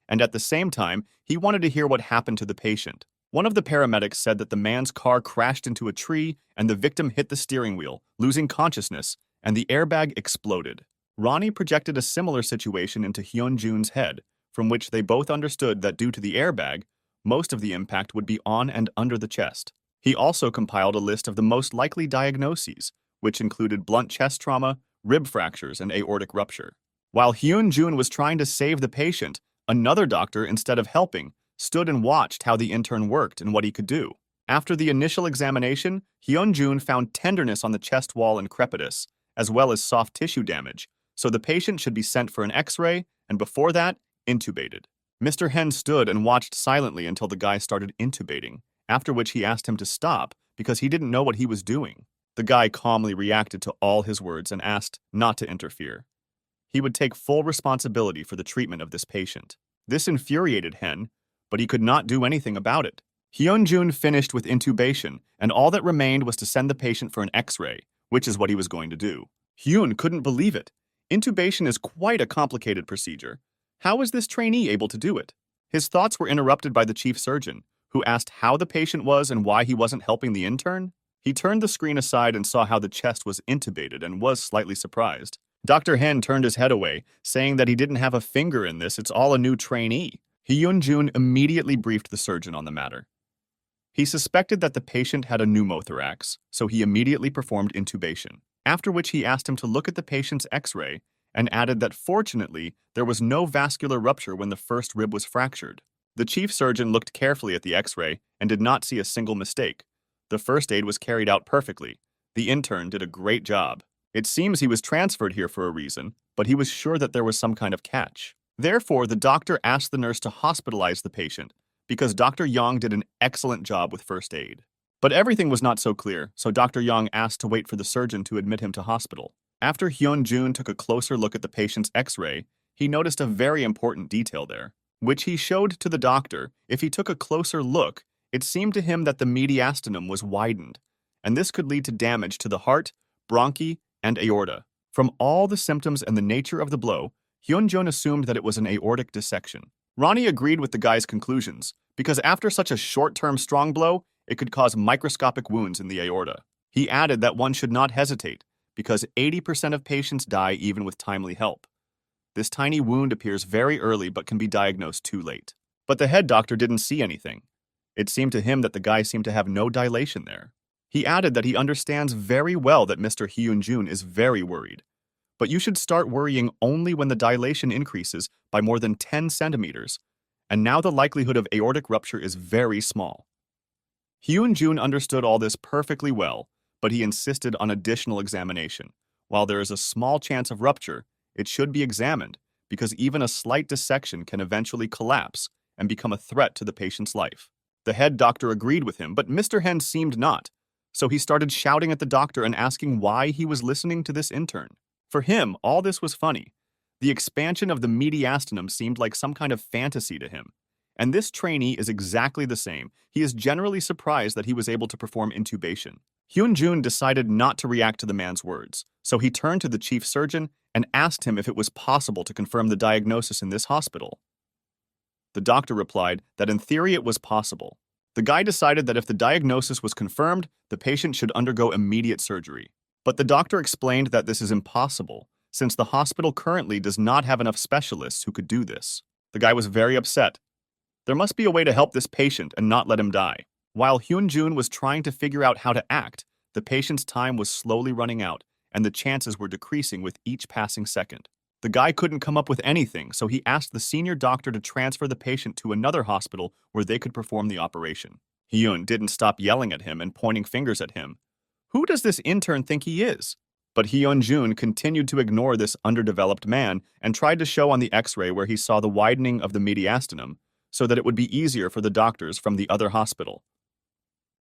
and at the same time, he wanted to hear what happened to the patient. One of the paramedics said that the man's car crashed into a tree and the victim hit the steering wheel, losing consciousness, and the airbag exploded. Ronnie projected a similar situation into Hyun-jun's head, from which they both understood that due to the airbag, most of the impact would be on and under the chest. He also compiled a list of the most likely diagnoses, which included blunt chest trauma, rib fractures, and aortic rupture. While Hyun-jun was trying to save the patient, another doctor, instead of helping, stood and watched how the intern worked and what he could do. After the initial examination, Hyun-jun found tenderness on the chest wall and crepitus, as well as soft tissue damage, so the patient should be sent for an X-ray, and before that, intubated. Mr. Hen stood and watched silently until the guy started intubating, after which he asked him to stop because he didn't know what he was doing. The guy calmly reacted to all his words and asked not to interfere. He would take full responsibility for the treatment of this patient. This infuriated Hen, but he could not do anything about it. Hyun-jun finished with intubation, and all that remained was to send the patient for an X-ray, which is what he was going to do. Hyun couldn't believe it. Intubation is quite a complicated procedure. How was this trainee able to do it? His thoughts were interrupted by the chief surgeon, who asked how the patient was and why he wasn't helping the intern. He turned the screen aside and saw how the chest was intubated and was slightly surprised. Dr. Hen turned his head away, saying that he didn't have a finger in this, it's all a new trainee. Hyun-jun immediately briefed the surgeon on the matter. He suspected that the patient had a pneumothorax, so he immediately performed intubation, after which he asked him to look at the patient's X-ray and added that fortunately, there was no vascular rupture when the first rib was fractured. The chief surgeon looked carefully at the X-ray and did not see a single mistake. The first aid was carried out perfectly. The intern did a great job. It seems he was transferred here for a reason, but he was sure that there was some kind of catch. Therefore, the doctor asked the nurse to hospitalize the patient, because Dr. Yang did an excellent job with first aid. But everything was not so clear, so Dr. Yang asked to wait for the surgeon to admit him to hospital. After Hyun-jun took a closer look at the patient's X-ray, he noticed a very important detail there, which he showed to the doctor. If he took a closer look, it seemed to him that the mediastinum was widened, and this could lead to damage to the heart, bronchi, and aorta. From all the symptoms and the nature of the blow, Hyun-jun assumed that it was an aortic dissection. Ronnie agreed with the guy's conclusions, because after such a short-term strong blow, it could cause microscopic wounds in the aorta. He added that one should not hesitate, because 80% of patients die even with timely help. This tiny wound appears very early but can be diagnosed too late. But the head doctor didn't see anything. It seemed to him that the guy seemed to have no dilation there. He added that he understands very well that Mr. Hyun-jun is very worried, but you should start worrying only when the dilation increases by more than 10 centimeters, and now the likelihood of aortic rupture is very small. Hyun-jun understood all this perfectly well, but he insisted on additional examination. While there is a small chance of rupture, it should be examined, because even a slight dissection can eventually collapse and become a threat to the patient's life. The head doctor agreed with him, but Mr. Hen seemed not, so he started shouting at the doctor and asking why he was listening to this intern. For him, all this was funny. The expansion of the mediastinum seemed like some kind of fantasy to him. And this trainee is exactly the same. He is generally surprised that he was able to perform intubation. Hyun-jun decided not to react to the man's words, so he turned to the chief surgeon and asked him if it was possible to confirm the diagnosis in this hospital. The doctor replied that in theory it was possible. The guy decided that if the diagnosis was confirmed, the patient should undergo immediate surgery. But the doctor explained that this is impossible, since the hospital currently does not have enough specialists who could do this. The guy was very upset. There must be a way to help this patient and not let him die. While Hyun-jun was trying to figure out how to act, the patient's time was slowly running out, and the chances were decreasing with each passing second. The guy couldn't come up with anything, so he asked the senior doctor to transfer the patient to another hospital where they could perform the operation. Hyun didn't stop yelling at him and pointing fingers at him. Who does this intern think he is? But Hyun-jun continued to ignore this underdeveloped man and tried to show on the X-ray where he saw the widening of the mediastinum so that it would be easier for the doctors from the other hospital.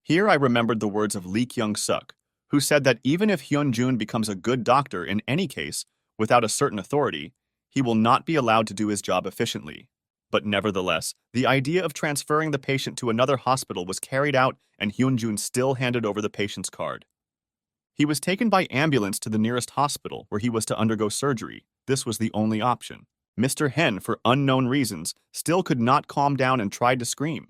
Here I remembered the words of Lee Kyung-suk, who said that even if Hyun-jun becomes a good doctor in any case, without a certain authority, he will not be allowed to do his job efficiently. But nevertheless, the idea of transferring the patient to another hospital was carried out and Hyun-jun still handed over the patient's card. He was taken by ambulance to the nearest hospital where he was to undergo surgery. This was the only option. Mr. Hen, for unknown reasons, still could not calm down and tried to scream.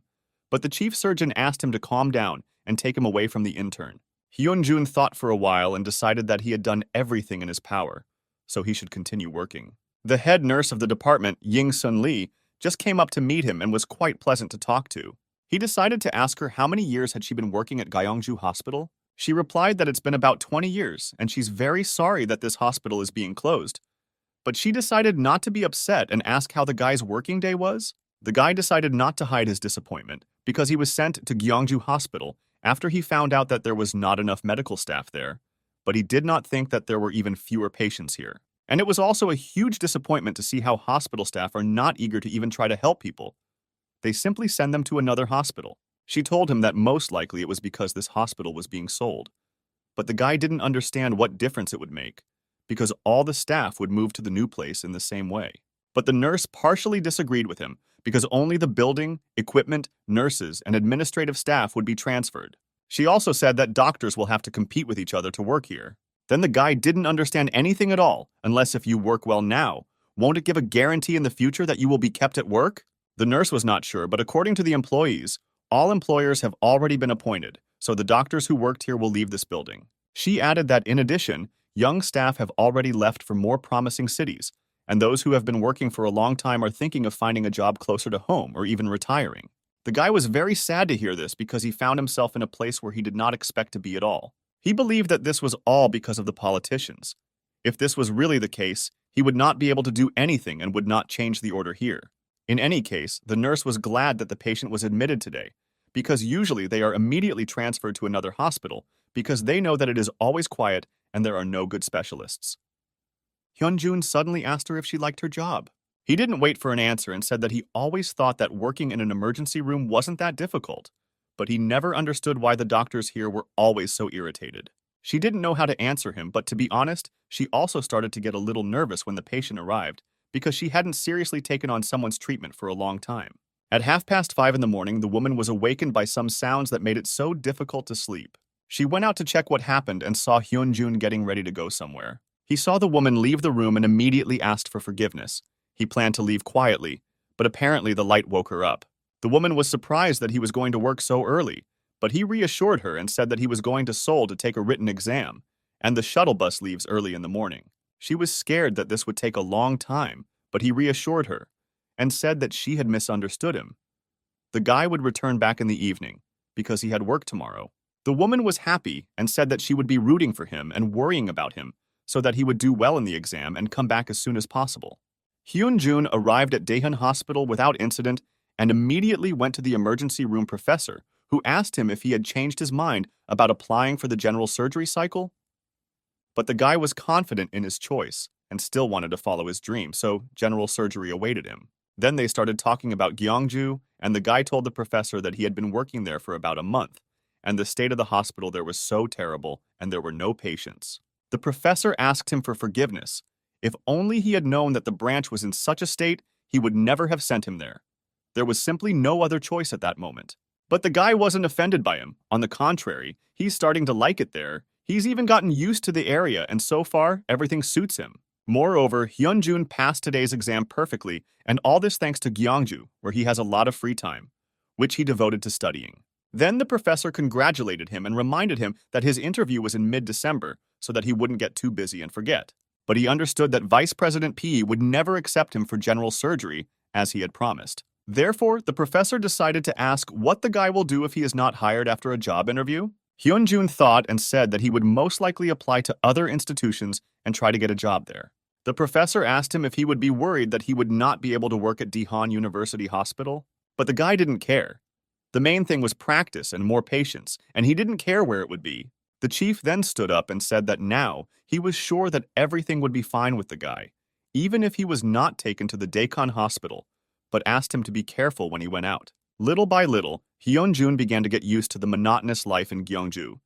But the chief surgeon asked him to calm down and take him away from the intern. Hyun-jun thought for a while and decided that he had done everything in his power, so he should continue working. The head nurse of the department, Ying-sun Lee, just came up to meet him and was quite pleasant to talk to. He decided to ask her how many years had she been working at Gyeongju Hospital. She replied that it's been about 20 years, and she's very sorry that this hospital is being closed. But she decided not to be upset and ask how the guy's working day was. The guy decided not to hide his disappointment because he was sent to Gyeongju Hospital after he found out that there was not enough medical staff there, but he did not think that there were even fewer patients here. And it was also a huge disappointment to see how hospital staff are not eager to even try to help people. They simply send them to another hospital. She told him that most likely it was because this hospital was being sold. But the guy didn't understand what difference it would make, because all the staff would move to the new place in the same way. But the nurse partially disagreed with him, because only the building, equipment, nurses, and administrative staff would be transferred. She also said that doctors will have to compete with each other to work here. Then the guy didn't understand anything at all, unless if you work well now, won't it give a guarantee in the future that you will be kept at work? The nurse was not sure, but according to the employees, all employers have already been appointed, so the doctors who worked here will leave this building. She added that in addition, young staff have already left for more promising cities, and those who have been working for a long time are thinking of finding a job closer to home or even retiring. The guy was very sad to hear this because he found himself in a place where he did not expect to be at all. He believed that this was all because of the politicians. If this was really the case, he would not be able to do anything and would not change the order here. In any case, the nurse was glad that the patient was admitted today, because usually they are immediately transferred to another hospital because they know that it is always quiet and there are no good specialists. Hyunjun suddenly asked her if she liked her job. He didn't wait for an answer and said that he always thought that working in an emergency room wasn't that difficult, but he never understood why the doctors here were always so irritated. She didn't know how to answer him, but to be honest, she also started to get a little nervous when the patient arrived because she hadn't seriously taken on someone's treatment for a long time. At 5:30 in the morning, the woman was awakened by some sounds that made it so difficult to sleep. She went out to check what happened and saw Hyunjun getting ready to go somewhere. He saw the woman leave the room and immediately asked for forgiveness. He planned to leave quietly, but apparently the light woke her up. The woman was surprised that he was going to work so early, but he reassured her and said that he was going to Seoul to take a written exam, and the shuttle bus leaves early in the morning. She was scared that this would take a long time, but he reassured her and said that she had misunderstood him. The guy would return back in the evening because he had work tomorrow. The woman was happy and said that she would be rooting for him and worrying about him so that he would do well in the exam and come back as soon as possible. Hyunjun arrived at Daehan Hospital without incident and immediately went to the emergency room professor, who asked him if he had changed his mind about applying for the general surgery cycle. But the guy was confident in his choice and still wanted to follow his dream, so general surgery awaited him. Then they started talking about Gyeongju, and the guy told the professor that he had been working there for about a month, and the state of the hospital there was so terrible and there were no patients. The professor asked him for forgiveness. If only he had known that the branch was in such a state, he would never have sent him there. There was simply no other choice at that moment. But the guy wasn't offended by him. On the contrary, he's starting to like it there. He's even gotten used to the area, and so far, everything suits him. Moreover, Hyunjun passed today's exam perfectly, and all this thanks to Gyeongju, where he has a lot of free time, which he devoted to studying. Then the professor congratulated him and reminded him that his interview was in mid-December, so that he wouldn't get too busy and forget. But he understood that Vice President P would never accept him for general surgery, as he had promised. Therefore, the professor decided to ask what the guy will do if he is not hired after a job interview. Hyunjun thought and said that he would most likely apply to other institutions and try to get a job there. The professor asked him if he would be worried that he would not be able to work at Daehan University Hospital, but the guy didn't care. The main thing was practice and more patience, and he didn't care where it would be. The chief then stood up and said that now he was sure that everything would be fine with the guy, even if he was not taken to the Daehan Hospital, but asked him to be careful when he went out. Little by little, Hyunjun began to get used to the monotonous life in Gyeongju.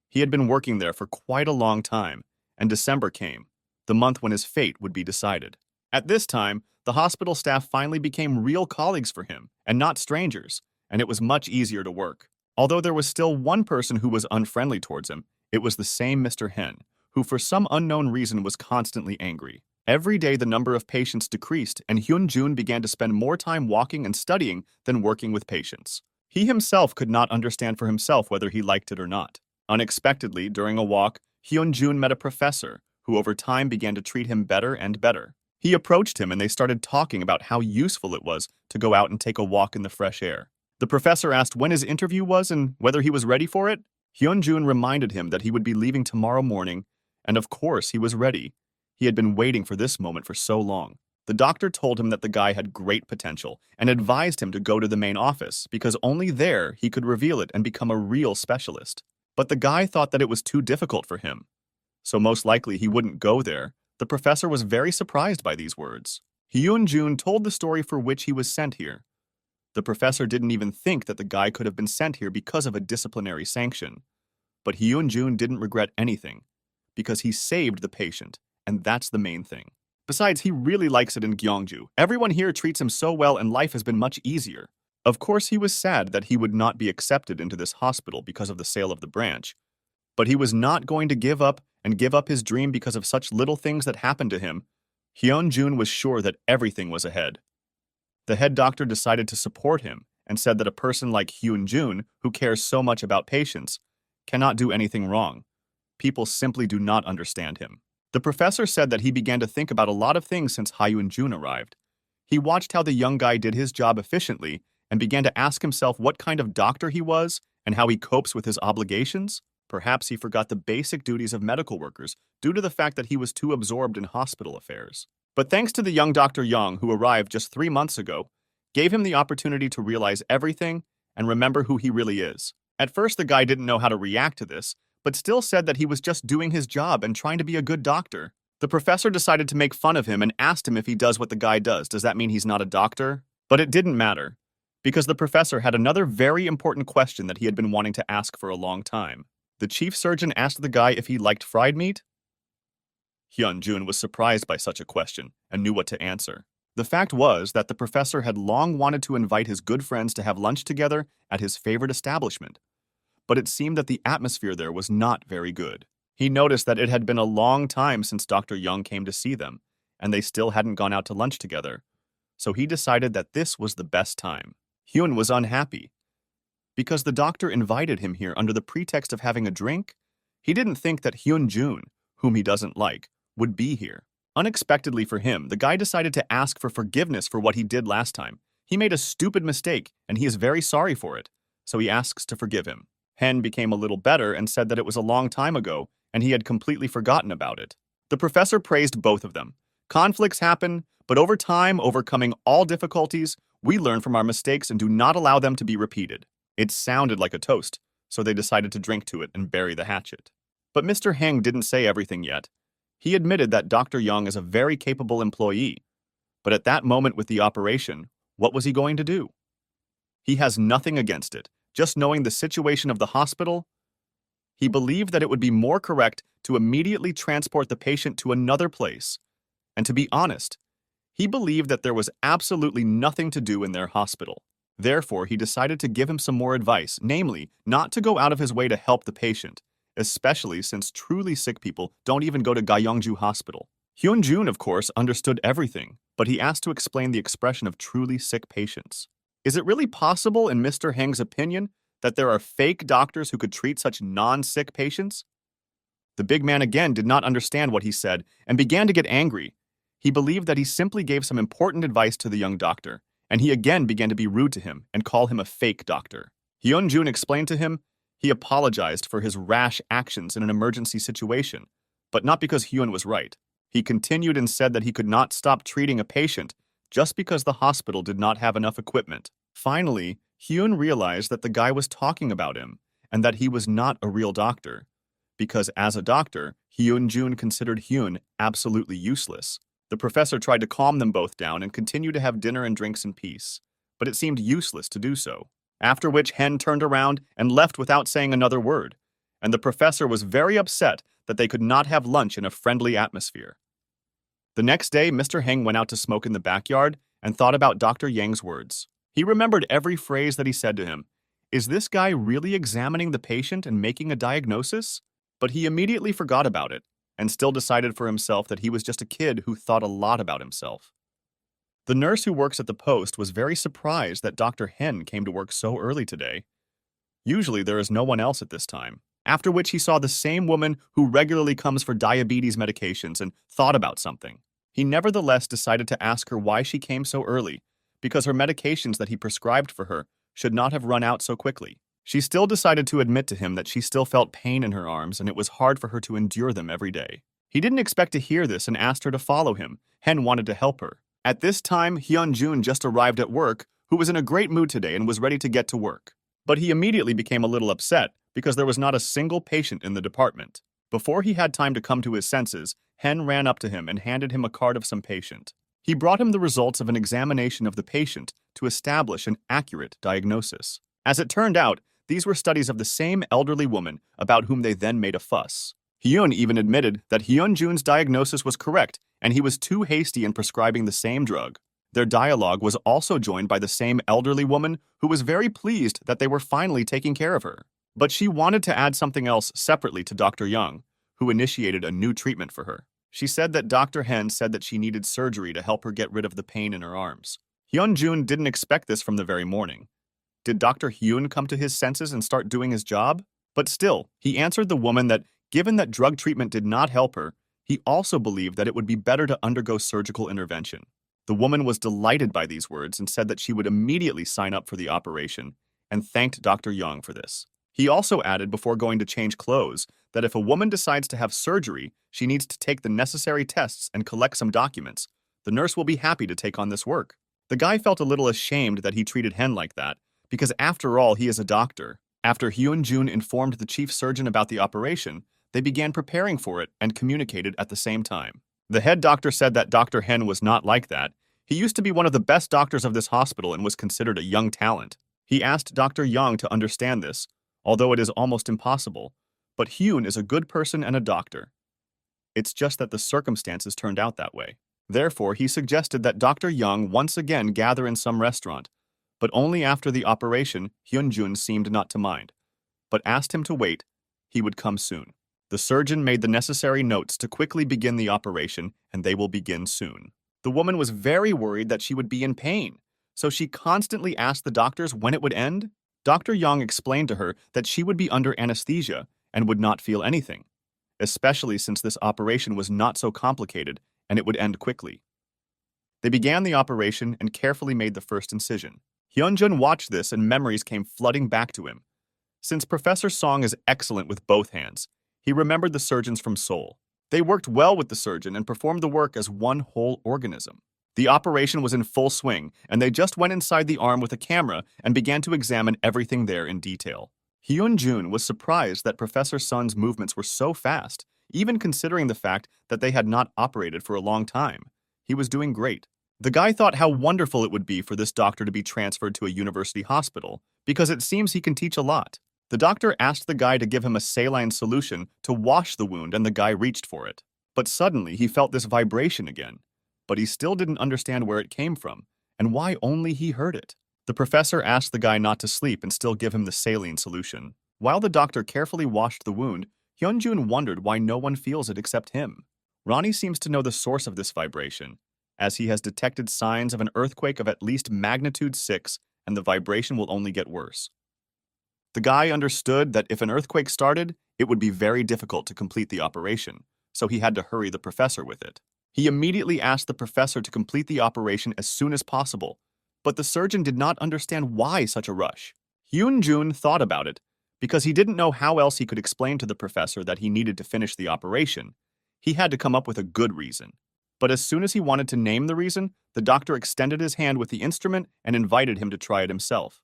He had been working there for quite a long time, and December came, the month when his fate would be decided. At this time, the hospital staff finally became real colleagues for him, and not strangers, and it was much easier to work. Although there was still one person who was unfriendly towards him, it was the same Mr. Hen, who for some unknown reason was constantly angry. Every day the number of patients decreased, and Hyunjun began to spend more time walking and studying than working with patients. He himself could not understand for himself whether he liked it or not. Unexpectedly, during a walk, Hyunjun met a professor, who over time began to treat him better and better. He approached him and they started talking about how useful it was to go out and take a walk in the fresh air. The professor asked when his interview was and whether he was ready for it. Hyunjun reminded him that he would be leaving tomorrow morning, and of course he was ready. He had been waiting for this moment for so long. The doctor told him that the guy had great potential and advised him to go to the main office because only there he could reveal it and become a real specialist. But the guy thought that it was too difficult for him, so most likely he wouldn't go there. The professor was very surprised by these words. Hyun-jun told the story for which he was sent here. The professor didn't even think that the guy could have been sent here because of a disciplinary sanction. But Hyun-jun didn't regret anything, because he saved the patient, and that's the main thing. Besides, he really likes it in Gyeongju. Everyone here treats him so well and life has been much easier. Of course, he was sad that he would not be accepted into this hospital because of the sale of the branch. But he was not going to give up his dream because of such little things that happened to him. Hyun-jun was sure that everything was ahead. The head doctor decided to support him and said that a person like Hyun-jun, who cares so much about patients, cannot do anything wrong. People simply do not understand him. The professor said that he began to think about a lot of things since Hyun-jun arrived. He watched how the young guy did his job efficiently and began to ask himself what kind of doctor he was and how he copes with his obligations. Perhaps he forgot the basic duties of medical workers due to the fact that he was too absorbed in hospital affairs. But thanks to the young Dr. Young, who arrived just 3 months ago, gave him the opportunity to realize everything and remember who he really is. At first, the guy didn't know how to react to this, but still said that he was just doing his job and trying to be a good doctor. The professor decided to make fun of him and asked him if he does what the guy does. Does that mean he's not a doctor? But it didn't matter, because the professor had another very important question that he had been wanting to ask for a long time. The chief surgeon asked the guy if he liked fried meat. Hyun-jun was surprised by such a question and knew what to answer. The fact was that the professor had long wanted to invite his good friends to have lunch together at his favorite establishment, but it seemed that the atmosphere there was not very good. He noticed that it had been a long time since Dr. Young came to see them, and they still hadn't gone out to lunch together, so he decided that this was the best time. Hyun was unhappy, because the doctor invited him here under the pretext of having a drink. He didn't think that Hyun-jun, whom he doesn't like, would be here. Unexpectedly for him, the guy decided to ask for forgiveness for what he did last time. He made a stupid mistake, and he is very sorry for it, so he asks to forgive him. Hen became a little better and said that it was a long time ago, and he had completely forgotten about it. The professor praised both of them. Conflicts happen, but over time, overcoming all difficulties, we learn from our mistakes and do not allow them to be repeated. It sounded like a toast, so they decided to drink to it and bury the hatchet. But Mr. Heng didn't say everything yet. He admitted that Dr. Young is a very capable employee, but at that moment with the operation, what was he going to do? He has nothing against it. Just knowing the situation of the hospital, he believed that it would be more correct to immediately transport the patient to another place. And to be honest, he believed that there was absolutely nothing to do in their hospital. Therefore, he decided to give him some more advice, namely, not to go out of his way to help the patient, especially since truly sick people don't even go to Gyeongju Hospital. Hyun-jun, of course, understood everything, but he asked to explain the expression of truly sick patients. Is it really possible, in Mr. Heng's opinion, that there are fake doctors who could treat such non-sick patients? The big man again did not understand what he said and began to get angry. He believed that he simply gave some important advice to the young doctor, and he again began to be rude to him and call him a fake doctor. Hyun-jun explained to him he apologized for his rash actions in an emergency situation, but not because Hyun was right. He continued and said that he could not stop treating a patient just because the hospital did not have enough equipment. Finally, Hyun realized that the guy was talking about him and that he was not a real doctor, because as a doctor, Hyun-jun considered Hyun absolutely useless. The professor tried to calm them both down and continue to have dinner and drinks in peace, but it seemed useless to do so. After which Hen turned around and left without saying another word, and the professor was very upset that they could not have lunch in a friendly atmosphere. The next day, Mr. Heng went out to smoke in the backyard and thought about Dr. Yang's words. He remembered every phrase that he said to him. Is this guy really examining the patient and making a diagnosis? But he immediately forgot about it and still decided for himself that he was just a kid who thought a lot about himself. The nurse who works at the post was very surprised that Dr. Hen came to work so early today. Usually there is no one else at this time. After which he saw the same woman who regularly comes for diabetes medications and thought about something. He nevertheless decided to ask her why she came so early, because her medications that he prescribed for her should not have run out so quickly. She still decided to admit to him that she still felt pain in her arms and it was hard for her to endure them every day. He didn't expect to hear this and asked her to follow him. Hen wanted to help her. At this time, Hyun-jun just arrived at work, who was in a great mood today and was ready to get to work. But he immediately became a little upset because there was not a single patient in the department. Before he had time to come to his senses, Hen ran up to him and handed him a card of some patient. He brought him the results of an examination of the patient to establish an accurate diagnosis. As it turned out, these were studies of the same elderly woman about whom they then made a fuss. Hyun even admitted that Hyun-jun's diagnosis was correct and he was too hasty in prescribing the same drug. Their dialogue was also joined by the same elderly woman who was very pleased that they were finally taking care of her. But she wanted to add something else separately to Dr. Young, who initiated a new treatment for her. She said that Dr. Hen said that she needed surgery to help her get rid of the pain in her arms. Hyun-jun didn't expect this from the very morning. Did Dr. Hyun come to his senses and start doing his job? But still, he answered the woman that given that drug treatment did not help her, he also believed that it would be better to undergo surgical intervention. The woman was delighted by these words and said that she would immediately sign up for the operation and thanked Dr. Young for this. He also added before going to change clothes that if a woman decides to have surgery, she needs to take the necessary tests and collect some documents. The nurse will be happy to take on this work. The guy felt a little ashamed that he treated Hen like that, because after all, he is a doctor. After Hyun-jun informed the chief surgeon about the operation, they began preparing for it and communicated at the same time. The head doctor said that Dr. Hen was not like that. He used to be one of the best doctors of this hospital and was considered a young talent. He asked Dr. Young to understand this, although it is almost impossible. But Hyun is a good person and a doctor. It's just that the circumstances turned out that way. Therefore, he suggested that Dr. Young once again gather in some restaurant, but only after the operation. Hyun-jun seemed not to mind, but asked him to wait. He would come soon. The surgeon made the necessary notes to quickly begin the operation, and they will begin soon. The woman was very worried that she would be in pain, so she constantly asked the doctors when it would end. Dr. Young explained to her that she would be under anesthesia and would not feel anything, especially since this operation was not so complicated and it would end quickly. They began the operation and carefully made the first incision. Hyun-jun watched this and memories came flooding back to him. Since Professor Song is excellent with both hands, he remembered the surgeons from Seoul. They worked well with the surgeon and performed the work as one whole organism. The operation was in full swing, and they just went inside the arm with a camera and began to examine everything there in detail. Hyun-jun was surprised that Professor Sun's movements were so fast, even considering the fact that they had not operated for a long time. He was doing great. The guy thought how wonderful it would be for this doctor to be transferred to a university hospital, because it seems he can teach a lot. The doctor asked the guy to give him a saline solution to wash the wound, and the guy reached for it. But suddenly he felt this vibration again. But he still didn't understand where it came from, and why only he heard it. The professor asked the guy not to sleep and still give him the saline solution. While the doctor carefully washed the wound, Hyun-jun wondered why no one feels it except him. Ronnie seems to know the source of this vibration, as he has detected signs of an earthquake of at least magnitude 6, and the vibration will only get worse. The guy understood that if an earthquake started, it would be very difficult to complete the operation, so he had to hurry the professor with it. He immediately asked the professor to complete the operation as soon as possible, but the surgeon did not understand why such a rush. Hyun-jun thought about it, because he didn't know how else he could explain to the professor that he needed to finish the operation. He had to come up with a good reason. But as soon as he wanted to name the reason, the doctor extended his hand with the instrument and invited him to try it himself.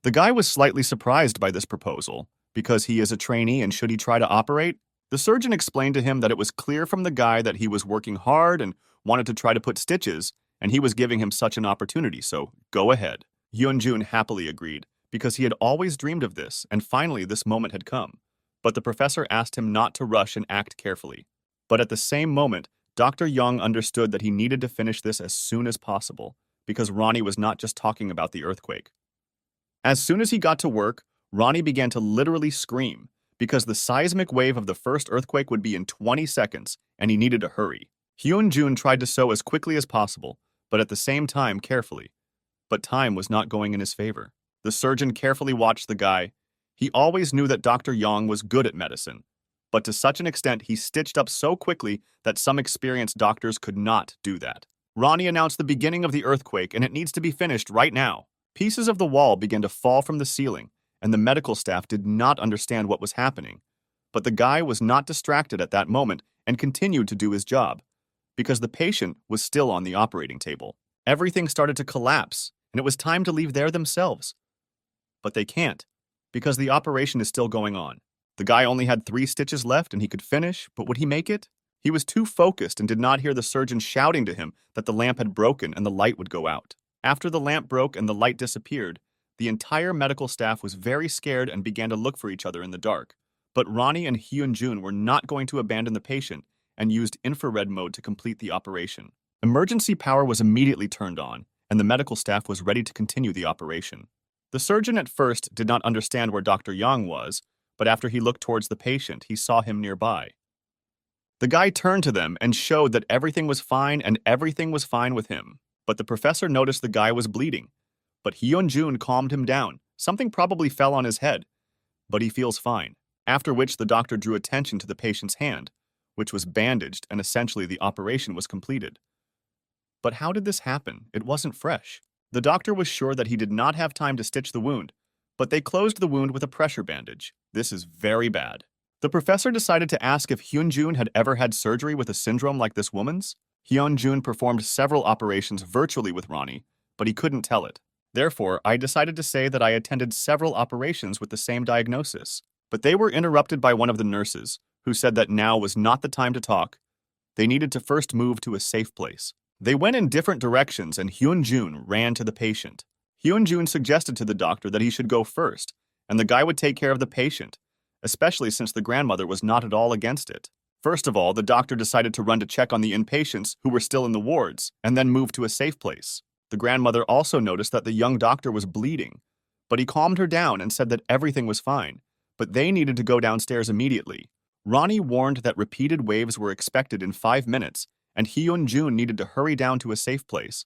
The guy was slightly surprised by this proposal, because he is a trainee and should he try to operate? The surgeon explained to him that it was clear from the guy that he was working hard and wanted to try to put stitches, and he was giving him such an opportunity, so go ahead. Hyun-jun happily agreed, because he had always dreamed of this, and finally this moment had come. But the professor asked him not to rush and act carefully. But at the same moment, Dr. Young understood that he needed to finish this as soon as possible, because Ronnie was not just talking about the earthquake. As soon as he got to work, Ronnie began to literally scream, because the seismic wave of the first earthquake would be in 20 seconds, and he needed to hurry. Hyun-jun tried to sew as quickly as possible, but at the same time carefully. But time was not going in his favor. The surgeon carefully watched the guy. He always knew that Dr. Young was good at medicine, but to such an extent he stitched up so quickly that some experienced doctors could not do that. Ronnie announced the beginning of the earthquake, and it needs to be finished right now. Pieces of the wall began to fall from the ceiling, and the medical staff did not understand what was happening. But the guy was not distracted at that moment and continued to do his job. because the patient was still on the operating table. Everything started to collapse, and it was time to leave there themselves. But they can't, because the operation is still going on. The guy only had 3 stitches left and he could finish, but would he make it? He was too focused and did not hear the surgeon shouting to him that the lamp had broken and the light would go out. After the lamp broke and the light disappeared, the entire medical staff was very scared and began to look for each other in the dark. But Ronnie and Hyun-jun were not going to abandon the patient and used infrared mode to complete the operation. Emergency power was immediately turned on, and the medical staff was ready to continue the operation. The surgeon at first did not understand where Dr. Yang was, but after he looked towards the patient, he saw him nearby. The guy turned to them and showed that everything was fine and everything was fine with him. But the professor noticed the guy was bleeding. But Hyun-jun calmed him down. Something probably fell on his head, but he feels fine. After which the doctor drew attention to the patient's hand, which was bandaged, and essentially the operation was completed. But how did this happen? It wasn't fresh. The doctor was sure that he did not have time to stitch the wound, but they closed the wound with a pressure bandage. This is very bad. The professor decided to ask if Hyun-jun had ever had surgery with a syndrome like this woman's. Hyun-jun performed several operations virtually with Ronnie, but he couldn't tell it. Therefore, I decided to say that I attended several operations with the same diagnosis. But they were interrupted by one of the nurses, who said that now was not the time to talk. They needed to first move to a safe place. They went in different directions and Hyun-jun ran to the patient. Hyun-jun suggested to the doctor that he should go first, and the guy would take care of the patient, especially since the grandmother was not at all against it. First of all, the doctor decided to run to check on the inpatients who were still in the wards, and then move to a safe place. The grandmother also noticed that the young doctor was bleeding, but he calmed her down and said that everything was fine, but they needed to go downstairs immediately. Ronnie warned that repeated waves were expected in 5 minutes, and Hyun-jun needed to hurry down to a safe place.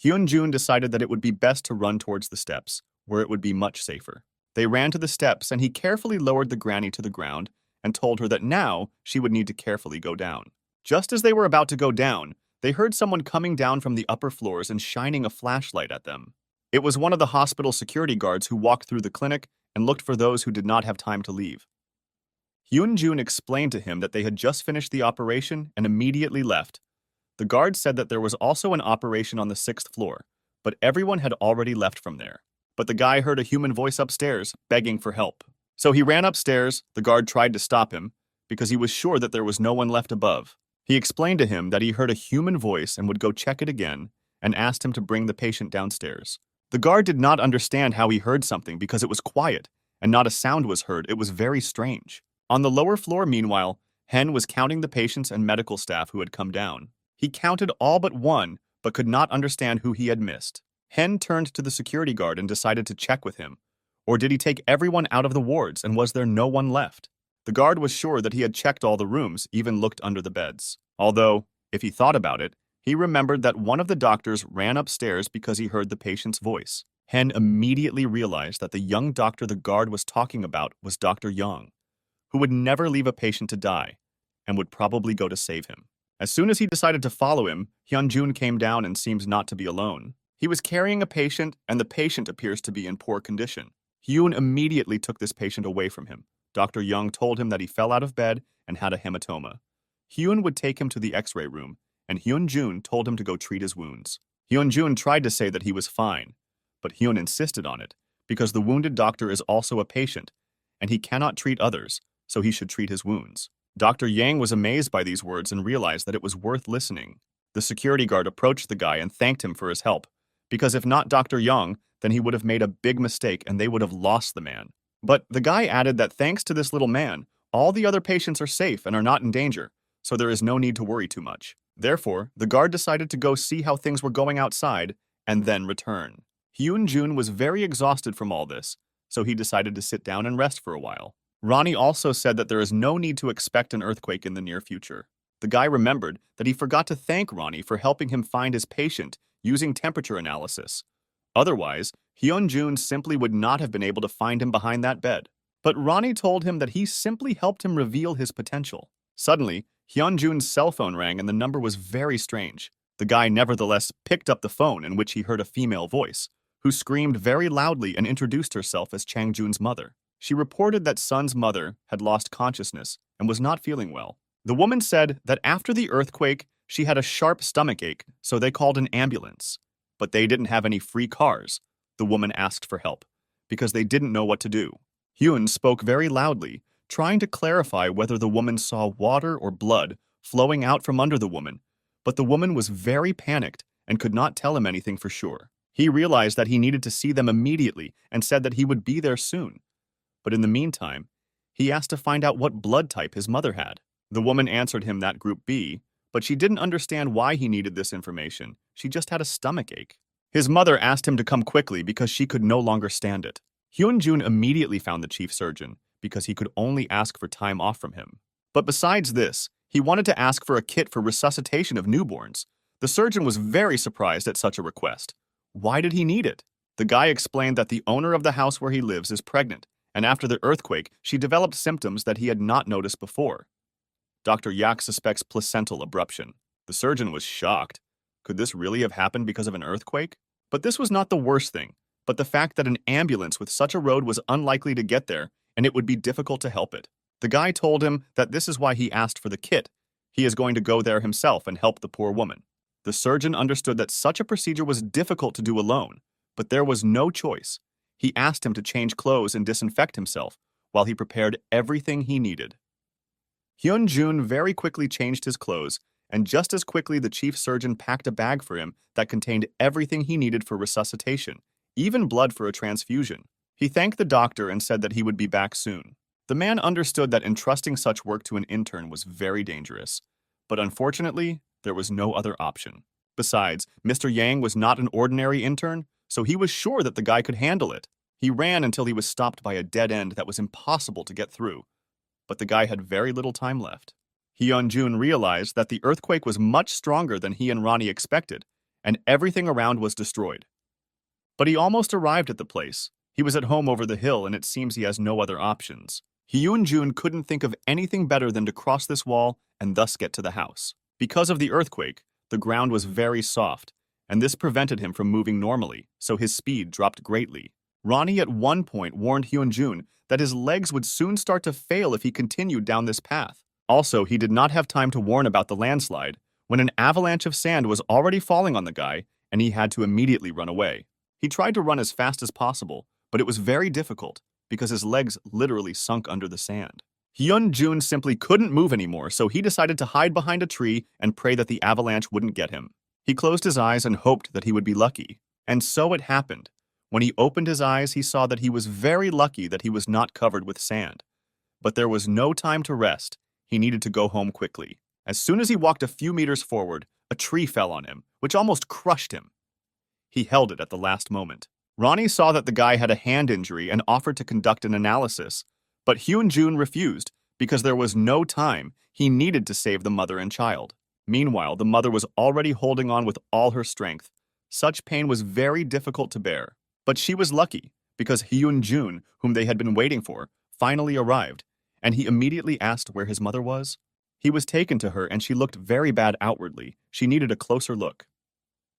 Hyun-jun decided that it would be best to run towards the steps, where it would be much safer. They ran to the steps, and he carefully lowered the granny to the ground and told her that now she would need to carefully go down. Just as they were about to go down, they heard someone coming down from the upper floors and shining a flashlight at them. It was one of the hospital security guards who walked through the clinic and looked for those who did not have time to leave. Hyun-jun explained to him that they had just finished the operation and immediately left. The guard said that there was also an operation on the 6th floor, but everyone had already left from there. But the guy heard a human voice upstairs, begging for help. So he ran upstairs. The guard tried to stop him, because he was sure that there was no one left above. He explained to him that he heard a human voice and would go check it again, and asked him to bring the patient downstairs. The guard did not understand how he heard something because it was quiet, and not a sound was heard. It was very strange. On the lower floor, meanwhile, Hen was counting the patients and medical staff who had come down. He counted all but one, but could not understand who he had missed. Hen turned to the security guard and decided to check with him. Or did he take everyone out of the wards and was there no one left? The guard was sure that he had checked all the rooms, even looked under the beds. Although, if he thought about it, he remembered that one of the doctors ran upstairs because he heard the patient's voice. Hen immediately realized that the young doctor the guard was talking about was Dr. Yang, who would never leave a patient to die, and would probably go to save him. As soon as he decided to follow him, Hyun-jun came down and seems not to be alone. He was carrying a patient, and the patient appears to be in poor condition. Hyun immediately took this patient away from him. Dr. Young told him that he fell out of bed and had a hematoma. Hyun would take him to the X-ray room, and Hyun-jun told him to go treat his wounds. Hyun-jun tried to say that he was fine, but Hyun insisted on it, because the wounded doctor is also a patient, and he cannot treat others, so he should treat his wounds. Dr. Yang was amazed by these words and realized that it was worth listening. The security guard approached the guy and thanked him for his help, because if not Dr. Yang, then he would have made a big mistake and they would have lost the man. But the guy added that thanks to this little man, all the other patients are safe and are not in danger, so there is no need to worry too much. Therefore, the guard decided to go see how things were going outside and then return. Hyun-jun was very exhausted from all this, so he decided to sit down and rest for a while. Ronnie also said that there is no need to expect an earthquake in the near future. The guy remembered that he forgot to thank Ronnie for helping him find his patient using temperature analysis. Otherwise, Hyun-jun simply would not have been able to find him behind that bed. But Ronnie told him that he simply helped him reveal his potential. Suddenly, Hyun-jun's cell phone rang and the number was very strange. The guy nevertheless picked up the phone, in which he heard a female voice, who screamed very loudly and introduced herself as Chang-jun's mother. She reported that Sun's mother had lost consciousness and was not feeling well. The woman said that after the earthquake, She had a sharp stomachache, so they called an ambulance. But they didn't have any free cars. The woman asked for help, because they didn't know what to do. Hyun spoke very loudly, trying to clarify whether the woman saw water or blood flowing out from under the woman, but the woman was very panicked and could not tell him anything for sure. He realized that he needed to see them immediately and said that he would be there soon. But in the meantime, he asked to find out what blood type his mother had. The woman answered him that Group B, but she didn't understand why he needed this information. She just had a stomachache. His mother asked him to come quickly because she could no longer stand it. Hyun-jun immediately found the chief surgeon because he could only ask for time off from him. But besides this, he wanted to ask for a kit for resuscitation of newborns. The surgeon was very surprised at such a request. Why did he need it? The guy explained that the owner of the house where he lives is pregnant, and after the earthquake, she developed symptoms that he had not noticed before. Dr. Yak suspects placental abruption. The surgeon was shocked. Could this really have happened because of an earthquake? But this was not the worst thing, but the fact that an ambulance with such a road was unlikely to get there, and it would be difficult to help it. The guy told him that this is why he asked for the kit. He is going to go there himself and help the poor woman. The surgeon understood that such a procedure was difficult to do alone, but there was no choice. He asked him to change clothes and disinfect himself while he prepared everything he needed. Hyun-jun very quickly changed his clothes, and just as quickly the chief surgeon packed a bag for him that contained everything he needed for resuscitation, even blood for a transfusion. He thanked the doctor and said that he would be back soon. The man understood that entrusting such work to an intern was very dangerous, but unfortunately, there was no other option. Besides, Mr. Yang was not an ordinary intern, so he was sure that the guy could handle it. He ran until he was stopped by a dead end that was impossible to get through, but the guy had very little time left. Hyun-jun realized that the earthquake was much stronger than he and Ronnie expected, and everything around was destroyed. But he almost arrived at the place. He was at home over the hill, and it seems he has no other options. Hyun-jun couldn't think of anything better than to cross this wall and thus get to the house. Because of the earthquake, the ground was very soft, and this prevented him from moving normally, so his speed dropped greatly. Ronnie at one point warned Hyun-jun that his legs would soon start to fail if he continued down this path. Also, he did not have time to warn about the landslide when an avalanche of sand was already falling on the guy, and he had to immediately run away. He tried to run as fast as possible, but it was very difficult because his legs literally sunk under the sand. Hyun-jun simply couldn't move anymore, so he decided to hide behind a tree and pray that the avalanche wouldn't get him. He closed his eyes and hoped that he would be lucky. And so it happened. When he opened his eyes, he saw that he was very lucky that he was not covered with sand. But there was no time to rest. He needed to go home quickly. As soon as he walked a few meters forward, a tree fell on him, which almost crushed him. He held it at the last moment. Ronnie saw that the guy had a hand injury and offered to conduct an analysis, but Hyun-jun refused because there was no time. He needed to save the mother and child. Meanwhile, the mother was already holding on with all her strength. Such pain was very difficult to bear. But she was lucky because Hyun-jun, whom they had been waiting for, finally arrived, and he immediately asked where his mother was. He was taken to her and she looked very bad outwardly. She needed a closer look.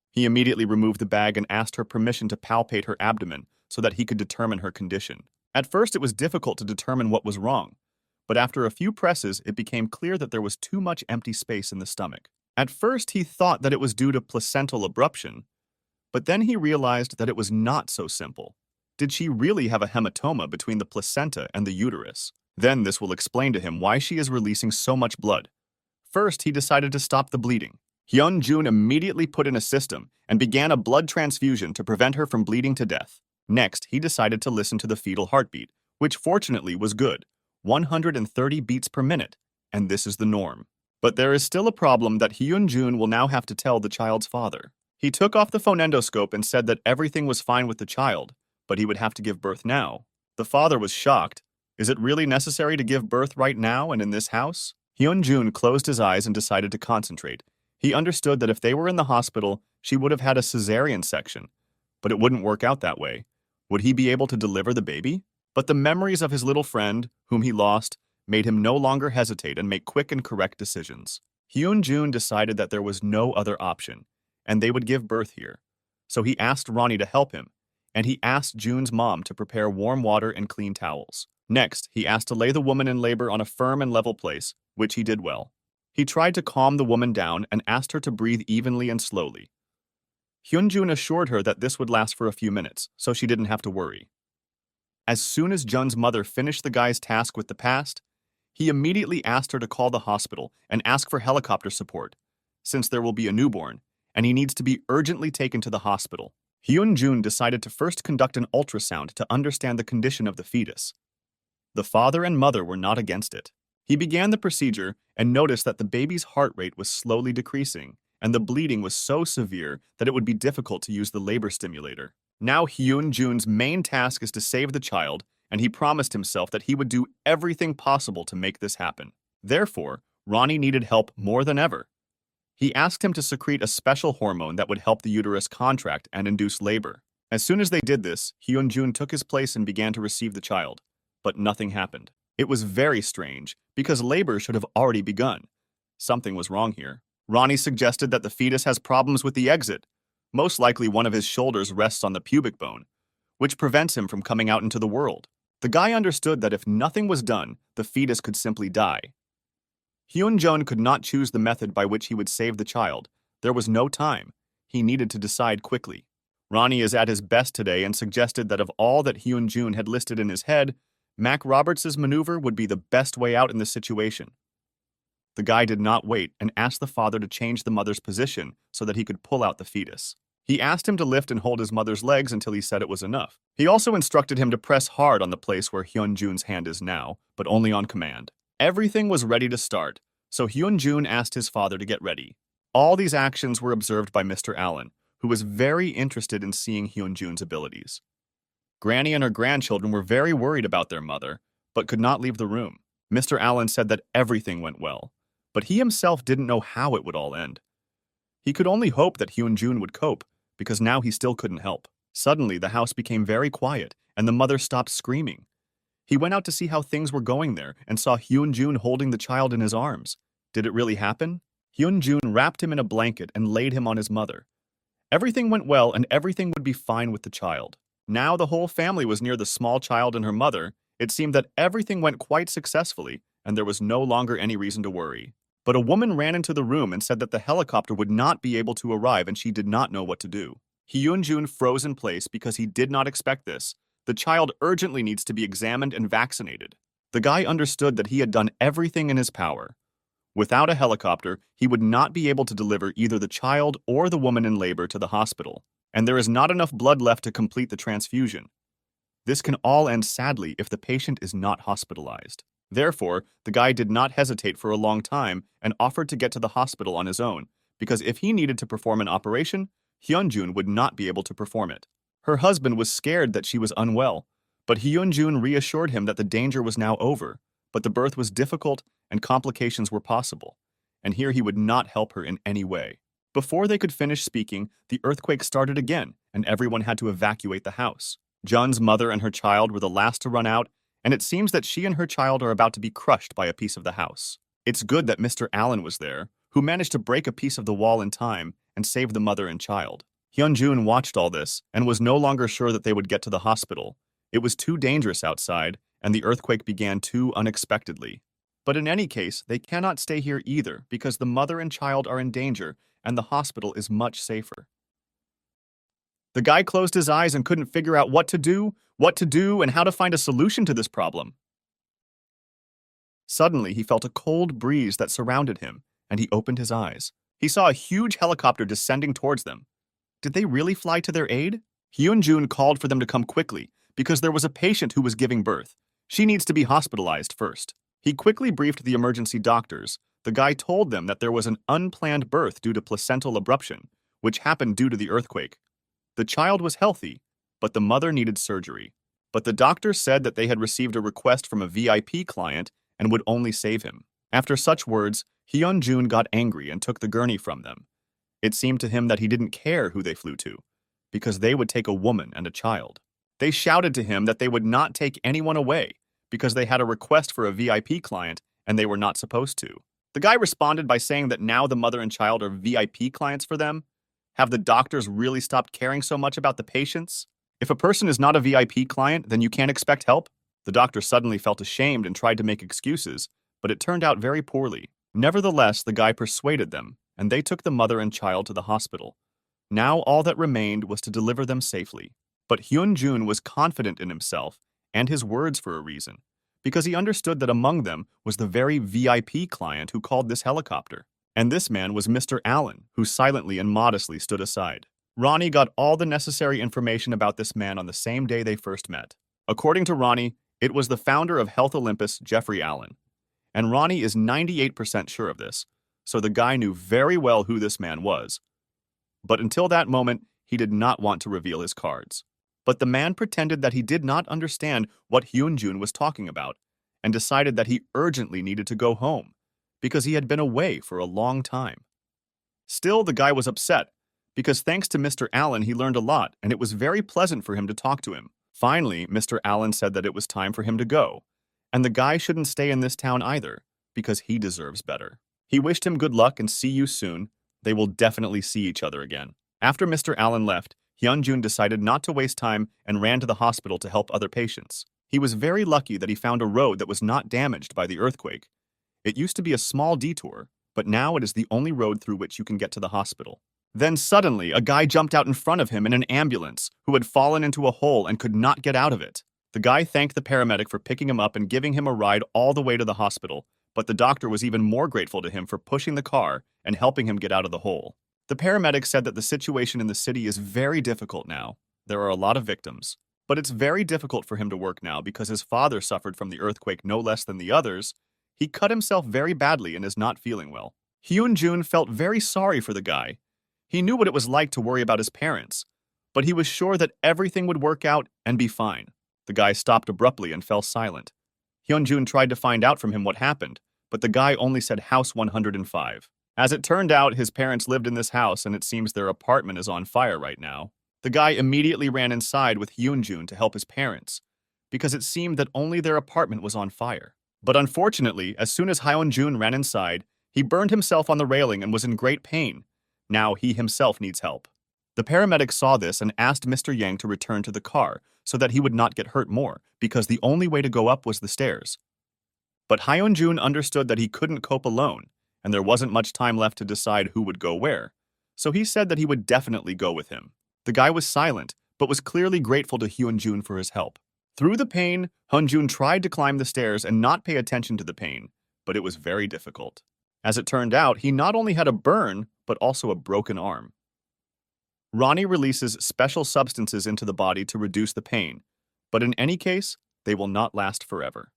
He immediately removed the bag and asked her permission to palpate her abdomen so that he could determine her condition. At first, it was difficult to determine what was wrong, but after a few presses, it became clear that there was too much empty space in the stomach. At first, he thought that it was due to placental abruption, but then he realized that it was not so simple. Did she really have a hematoma between the placenta and the uterus? Then this will explain to him why she is releasing so much blood. First, he decided to stop the bleeding. Hyun-jun immediately put in a system and began a blood transfusion to prevent her from bleeding to death. Next, he decided to listen to the fetal heartbeat, which fortunately was good, 130 beats per minute, and this is the norm. But there is still a problem that Hyun-jun will now have to tell the child's father. He took off the phonendoscope and said that everything was fine with the child, but he would have to give birth now. The father was shocked. Is it really necessary to give birth right now and in this house? Hyun-jun closed his eyes and decided to concentrate. He understood that if they were in the hospital, she would have had a cesarean section, but it wouldn't work out that way. Would he be able to deliver the baby? But the memories of his little friend, whom he lost, made him no longer hesitate and make quick and correct decisions. Hyun-jun decided that there was no other option, and they would give birth here. So he asked Ronnie to help him, and he asked Jun's mom to prepare warm water and clean towels. Next, he asked to lay the woman in labor on a firm and level place, which he did well. He tried to calm the woman down and asked her to breathe evenly and slowly. Hyunjun assured her that this would last for a few minutes, so she didn't have to worry. As soon as Jun's mother finished the guy's task with the past, he immediately asked her to call the hospital and ask for helicopter support, since there will be a newborn, and he needs to be urgently taken to the hospital. Hyunjun decided to first conduct an ultrasound to understand the condition of the fetus. The father and mother were not against it. He began the procedure and noticed that the baby's heart rate was slowly decreasing, and the bleeding was so severe that it would be difficult to use the labor stimulator. Now Hyunjun's main task is to save the child, and he promised himself that he would do everything possible to make this happen. Therefore, Ronnie needed help more than ever. He asked him to secrete a special hormone that would help the uterus contract and induce labor. As soon as they did this, Hyunjun took his place and began to receive the child. But nothing happened. It was very strange, because labor should have already begun. Something was wrong here. Ronnie suggested that the fetus has problems with the exit. Most likely one of his shoulders rests on the pubic bone, which prevents him from coming out into the world. The guy understood that if nothing was done, the fetus could simply die. Hyunjun could not choose the method by which he would save the child. There was no time. He needed to decide quickly. Ronnie is at his best today and suggested that of all that Hyunjun had listed in his head, Mac Roberts' maneuver would be the best way out in this situation. The guy did not wait and asked the father to change the mother's position so that he could pull out the fetus. He asked him to lift and hold his mother's legs until he said it was enough. He also instructed him to press hard on the place where Hyunjun's hand is now, but only on command. Everything was ready to start, so Hyunjun asked his father to get ready. All these actions were observed by Mr. Allen, who was very interested in seeing Hyunjun's abilities. Granny and her grandchildren were very worried about their mother, but could not leave the room. Mr. Allen said that everything went well, but he himself didn't know how it would all end. He could only hope that Hyunjun would cope, because now he still couldn't help. Suddenly, the house became very quiet, and the mother stopped screaming. He went out to see how things were going there and saw Hyunjun holding the child in his arms. Did it really happen? Hyunjun wrapped him in a blanket and laid him on his mother. Everything went well and everything would be fine with the child. Now the whole family was near the small child and her mother. It seemed that everything went quite successfully and there was no longer any reason to worry. But a woman ran into the room and said that the helicopter would not be able to arrive and she did not know what to do. Hyunjun froze in place because he did not expect this. The child urgently needs to be examined and vaccinated. The guy understood that he had done everything in his power. Without a helicopter, he would not be able to deliver either the child or the woman in labor to the hospital, and there is not enough blood left to complete the transfusion. This can all end sadly if the patient is not hospitalized. Therefore, the guy did not hesitate for a long time and offered to get to the hospital on his own, because if he needed to perform an operation, Hyunjun would not be able to perform it. Her husband was scared that she was unwell, but Hyunjun reassured him that the danger was now over, but the birth was difficult and complications were possible, and here he would not help her in any way. Before they could finish speaking, the earthquake started again, and everyone had to evacuate the house. Jun's mother and her child were the last to run out, and it seems that she and her child are about to be crushed by a piece of the house. It's good that Mr. Allen was there, who managed to break a piece of the wall in time and save the mother and child. Hyunjun watched all this and was no longer sure that they would get to the hospital. It was too dangerous outside, and the earthquake began too unexpectedly. But in any case, they cannot stay here either because the mother and child are in danger and the hospital is much safer. The guy closed his eyes and couldn't figure out what to do, and how to find a solution to this problem. Suddenly, he felt a cold breeze that surrounded him, and he opened his eyes. He saw a huge helicopter descending towards them. Did they really fly to their aid? Hyunjun called for them to come quickly because there was a patient who was giving birth. She needs to be hospitalized first. He quickly briefed the emergency doctors. The guy told them that there was an unplanned birth due to placental abruption, which happened due to the earthquake. The child was healthy, but the mother needed surgery. But the doctor said that they had received a request from a VIP client and would only save him. After such words, Hyunjun got angry and took the gurney from them. It seemed to him that he didn't care who they flew to, because they would take a woman and a child. They shouted to him that they would not take anyone away, because they had a request for a VIP client and they were not supposed to. The guy responded by saying that now the mother and child are VIP clients for them. Have the doctors really stopped caring so much about the patients? If a person is not a VIP client, then you can't expect help? The doctor suddenly felt ashamed and tried to make excuses, but it turned out very poorly. Nevertheless, the guy persuaded them, and they took the mother and child to the hospital. Now all that remained was to deliver them safely. But Hyun-jun was confident in himself and his words for a reason, because he understood that among them was the very VIP client who called this helicopter. And this man was Mr. Allen, who silently and modestly stood aside. Ronnie got all the necessary information about this man on the same day they first met. According to Ronnie, it was the founder of Health Olympus, Jeffrey Allen. And Ronnie is 98% sure of this, so the guy knew very well who this man was. But until that moment, he did not want to reveal his cards. But the man pretended that he did not understand what Hyun-jun was talking about, and decided that he urgently needed to go home, because he had been away for a long time. Still, the guy was upset, because thanks to Mr. Allen he learned a lot, and it was very pleasant for him to talk to him. Finally, Mr. Allen said that it was time for him to go, and the guy shouldn't stay in this town either, because he deserves better. He wished him good luck and see you soon. They will definitely see each other again. After Mr. Allen left, Hyun-jun decided not to waste time and ran to the hospital to help other patients. He was very lucky that he found a road that was not damaged by the earthquake. It used to be a small detour, but now it is the only road through which you can get to the hospital. Then suddenly, a guy jumped out in front of him in an ambulance who had fallen into a hole and could not get out of it. The guy thanked the paramedic for picking him up and giving him a ride all the way to the hospital, but the doctor was even more grateful to him for pushing the car and helping him get out of the hole. The paramedic said that the situation in the city is very difficult now. There are a lot of victims, but it's very difficult for him to work now because his father suffered from the earthquake no less than the others. He cut himself very badly and is not feeling well. Hyun-jun felt very sorry for the guy. He knew what it was like to worry about his parents, but he was sure that everything would work out and be fine. The guy stopped abruptly and fell silent. Hyun-jun tried to find out from him what happened, but the guy only said House 105. As it turned out, his parents lived in this house and it seems their apartment is on fire right now. The guy immediately ran inside with Hyun-jun to help his parents, because it seemed that only their apartment was on fire. But unfortunately, as soon as Hyun-jun ran inside, he burned himself on the railing and was in great pain. Now he himself needs help. The paramedic saw this and asked Mr. Yang to return to the car so that he would not get hurt more, because the only way to go up was the stairs. But Hyun-jun understood that he couldn't cope alone, and there wasn't much time left to decide who would go where, so he said that he would definitely go with him. The guy was silent, but was clearly grateful to Hyun-jun for his help. Through the pain, Hyun-jun tried to climb the stairs and not pay attention to the pain, but it was very difficult. As it turned out, he not only had a burn, but also a broken arm. Ronnie releases special substances into the body to reduce the pain, but in any case, they will not last forever.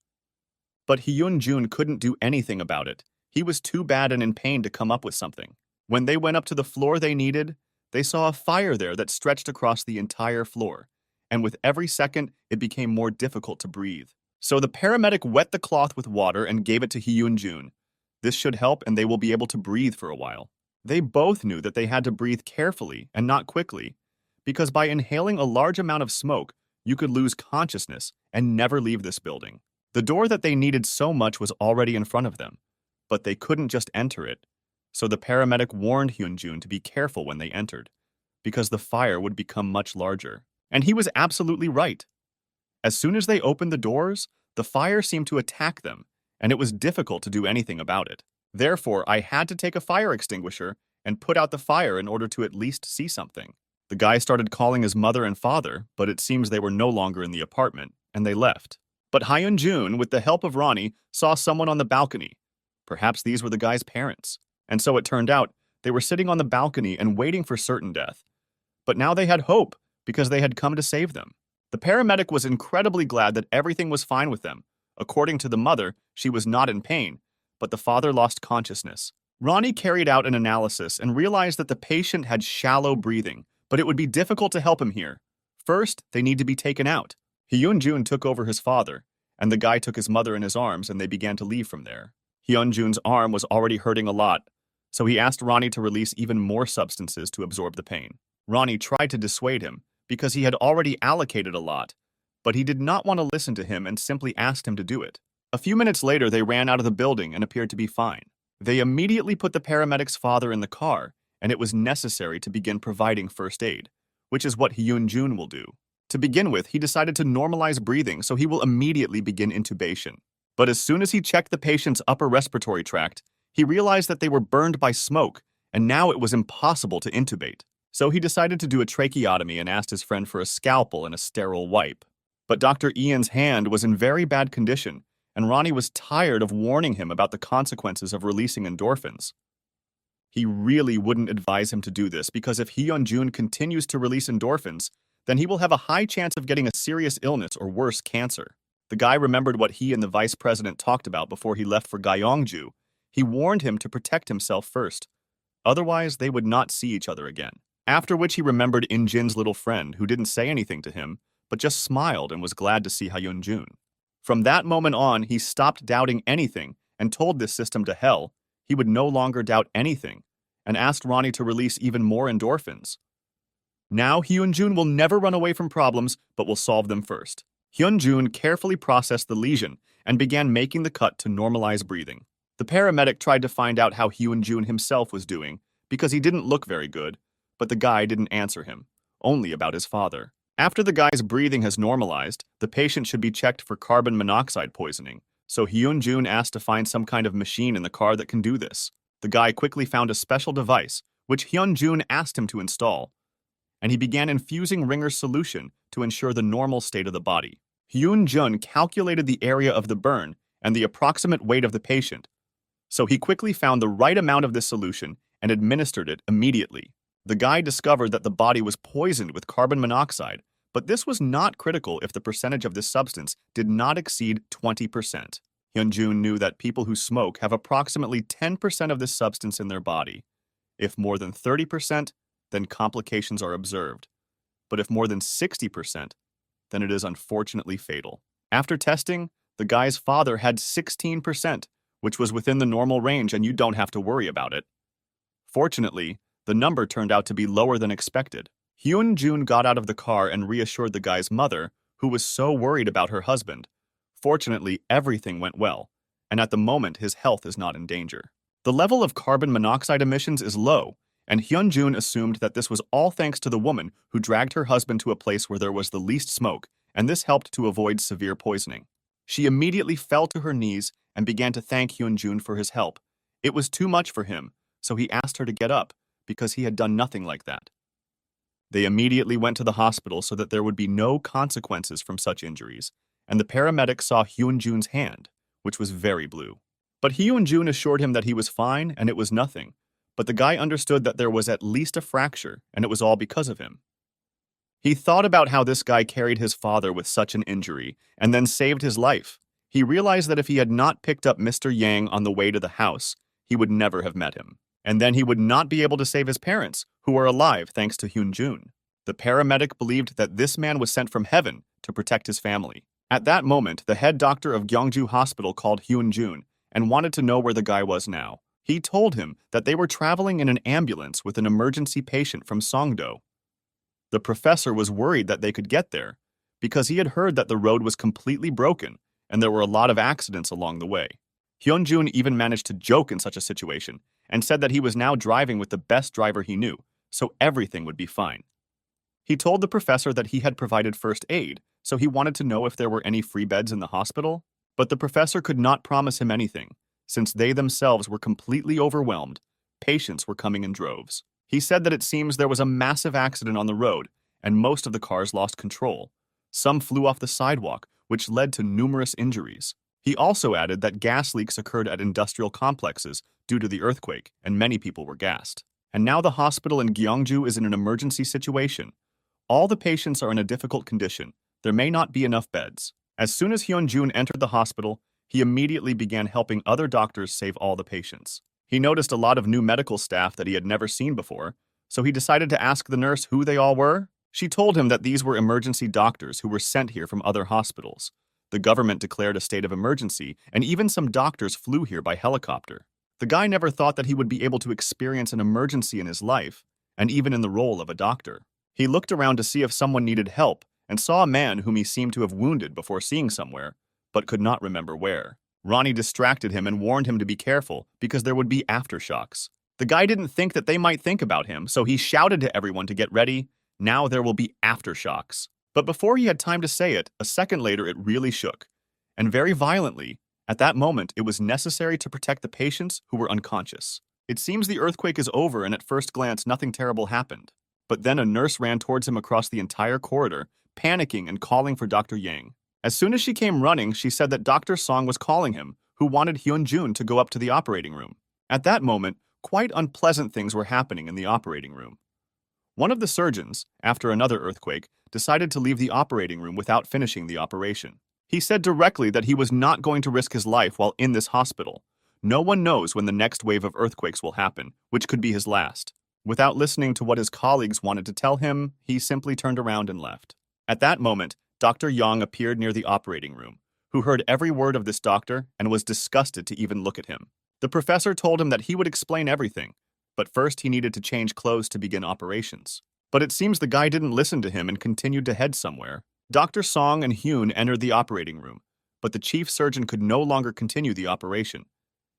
But Hyun-jun couldn't do anything about it. He was too bad and in pain to come up with something. When they went up to the floor they needed, they saw a fire there that stretched across the entire floor, and with every second, it became more difficult to breathe. So the paramedic wet the cloth with water and gave it to Hyun-jun. This should help and they will be able to breathe for a while. They both knew that they had to breathe carefully and not quickly, because by inhaling a large amount of smoke, you could lose consciousness and never leave this building. The door that they needed so much was already in front of them, but they couldn't just enter it, so the paramedic warned Hyun-jun to be careful when they entered, because the fire would become much larger. And he was absolutely right. As soon as they opened the doors, the fire seemed to attack them, and it was difficult to do anything about it. Therefore, I had to take a fire extinguisher and put out the fire in order to at least see something. The guy started calling his mother and father, but it seems they were no longer in the apartment, and they left. But Hyun-jun, with the help of Ronnie, saw someone on the balcony. Perhaps these were the guy's parents. And so it turned out, they were sitting on the balcony and waiting for certain death. But now they had hope, because they had come to save them. The paramedic was incredibly glad that everything was fine with them. According to the mother, she was not in pain, but the father lost consciousness. Ronnie carried out an analysis and realized that the patient had shallow breathing, but it would be difficult to help him here. First, they need to be taken out. Hyun-jun took over his father, and the guy took his mother in his arms and they began to leave from there. Hyun-jun's arm was already hurting a lot, so he asked Ronnie to release even more substances to absorb the pain. Ronnie tried to dissuade him, because he had already allocated a lot, but he did not want to listen to him and simply asked him to do it. A few minutes later, they ran out of the building and appeared to be fine. They immediately put the paramedic's father in the car, and it was necessary to begin providing first aid, which is what Hyun-jun will do. To begin with, he decided to normalize breathing, so he will immediately begin intubation. But as soon as he checked the patient's upper respiratory tract, He realized that they were burned by smoke, and now it was impossible to intubate. So he decided to do a tracheotomy and asked his friend for a scalpel and a sterile wipe. But Dr. Ian's hand was in very bad condition, and Ronnie was tired of warning him about the consequences of releasing endorphins. He really wouldn't advise him to do this because if Hyun-jun continues to release endorphins, then he will have a high chance of getting a serious illness or worse, cancer. The guy remembered what he and the vice president talked about before he left for Gyeongju. He warned him to protect himself first. Otherwise, they would not see each other again. After which he remembered In-jin's little friend who didn't say anything to him, but just smiled and was glad to see Hyun-jun. From that moment on, he stopped doubting anything and told this system to hell. He would no longer doubt anything, and asked Ronnie to release even more endorphins. Now Hyun-jun will never run away from problems, but will solve them first. Hyun-jun carefully processed the lesion and began making the cut to normalize breathing. The paramedic tried to find out how Hyun-jun himself was doing, because he didn't look very good, but the guy didn't answer him, only about his father. After the guy's breathing has normalized, the patient should be checked for carbon monoxide poisoning, so Hyun-jun asked to find some kind of machine in the car that can do this. The guy quickly found a special device, which Hyun-jun asked him to install, and he began infusing Ringer's solution to ensure the normal state of the body. Hyun-jun calculated the area of the burn and the approximate weight of the patient, so he quickly found the right amount of this solution and administered it immediately. The guy discovered that the body was poisoned with carbon monoxide, but this was not critical if the percentage of this substance did not exceed 20%. Hyun-jun knew that people who smoke have approximately 10% of this substance in their body. If more than 30%, then complications are observed. But if more than 60%, then it is unfortunately fatal. After testing, the guy's father had 16%, which was within the normal range and you don't have to worry about it. Fortunately, the number turned out to be lower than expected. Hyun-jun got out of the car and reassured the guy's mother, who was so worried about her husband. Fortunately, everything went well, and at the moment his health is not in danger. The level of carbon monoxide emissions is low, and Hyun-jun assumed that this was all thanks to the woman who dragged her husband to a place where there was the least smoke, and this helped to avoid severe poisoning. She immediately fell to her knees and began to thank Hyun-jun for his help. It was too much for him, so he asked her to get up, because he had done nothing like that. They immediately went to the hospital so that there would be no consequences from such injuries, and the paramedic saw Hyun-jun's hand, which was very blue. But Hyun-jun assured him that he was fine and it was nothing, but the guy understood that there was at least a fracture and it was all because of him. He thought about how this guy carried his father with such an injury and then saved his life. He realized that if he had not picked up Mr. Yang on the way to the house, he would never have met him. And then he would not be able to save his parents, who are alive thanks to Hyun-jun. The paramedic believed that this man was sent from heaven to protect his family. At that moment, the head doctor of Gyeongju Hospital called Hyun-jun and wanted to know where the guy was now. He told him that they were traveling in an ambulance with an emergency patient from Songdo. The professor was worried that they could get there, because he had heard that the road was completely broken and there were a lot of accidents along the way. Hyun-jun even managed to joke in such a situation and said that he was now driving with the best driver he knew, so everything would be fine. He told the professor that he had provided first aid, so he wanted to know if there were any free beds in the hospital, but the professor could not promise him anything, since they themselves were completely overwhelmed. Patients were coming in droves. He said that it seems there was a massive accident on the road, and most of the cars lost control. Some flew off the sidewalk, which led to numerous injuries. He also added that gas leaks occurred at industrial complexes due to the earthquake, and many people were gassed. And now the hospital in Gyeongju is in an emergency situation. All the patients are in a difficult condition. There may not be enough beds. As soon as Hyun-jun entered the hospital, he immediately began helping other doctors save all the patients. He noticed a lot of new medical staff that he had never seen before, so he decided to ask the nurse who they all were. She told him that these were emergency doctors who were sent here from other hospitals. The government declared a state of emergency, and even some doctors flew here by helicopter. The guy never thought that he would be able to experience an emergency in his life, and even in the role of a doctor. He looked around to see if someone needed help, and saw a man whom he seemed to have wounded before seeing somewhere, but could not remember where. Ronnie distracted him and warned him to be careful because there would be aftershocks. The guy didn't think that they might think about him, so he shouted to everyone to get ready. Now there will be aftershocks. But before he had time to say it, a second later it really shook, and very violently, At that moment, it was necessary to protect the patients who were unconscious. It seems the earthquake is over, and at first glance, nothing terrible happened. But then a nurse ran towards him across the entire corridor, panicking and calling for Dr. Yang. As soon as she came running, she said that Dr. Song was calling him, who wanted Hyun-jun to go up to the operating room. At that moment, quite unpleasant things were happening in the operating room. One of the surgeons, after another earthquake, decided to leave the operating room without finishing the operation. He said directly that he was not going to risk his life while in this hospital. No one knows when the next wave of earthquakes will happen, which could be his last. Without listening to what his colleagues wanted to tell him, he simply turned around and left. At that moment, Dr. Yang appeared near the operating room, who heard every word of this doctor and was disgusted to even look at him. The professor told him that he would explain everything, but first he needed to change clothes to begin operations. But it seems the guy didn't listen to him and continued to head somewhere. Dr. Song and Hyun entered the operating room, but the chief surgeon could no longer continue the operation.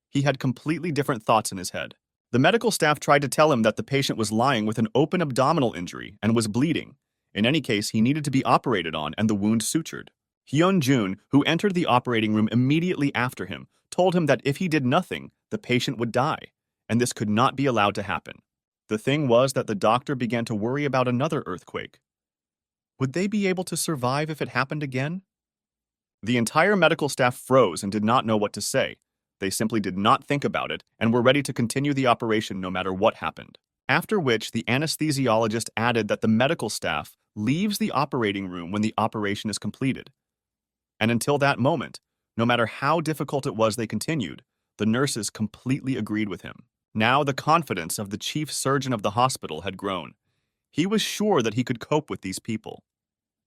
He had completely different thoughts in his head. The medical staff tried to tell him that the patient was lying with an open abdominal injury and was bleeding. In any case, he needed to be operated on and the wound sutured. Hyun-jun, who entered the operating room immediately after him, told him that if he did nothing, the patient would die, and this could not be allowed to happen. The thing was that the doctor began to worry about another earthquake. Would they be able to survive if it happened again? The entire medical staff froze and did not know what to say. They simply did not think about it and were ready to continue the operation no matter what happened. After which, the anesthesiologist added that the medical staff leaves the operating room when the operation is completed. And until that moment, no matter how difficult it was, they continued. The nurses completely agreed with him. Now the confidence of the chief surgeon of the hospital had grown. He was sure that he could cope with these people.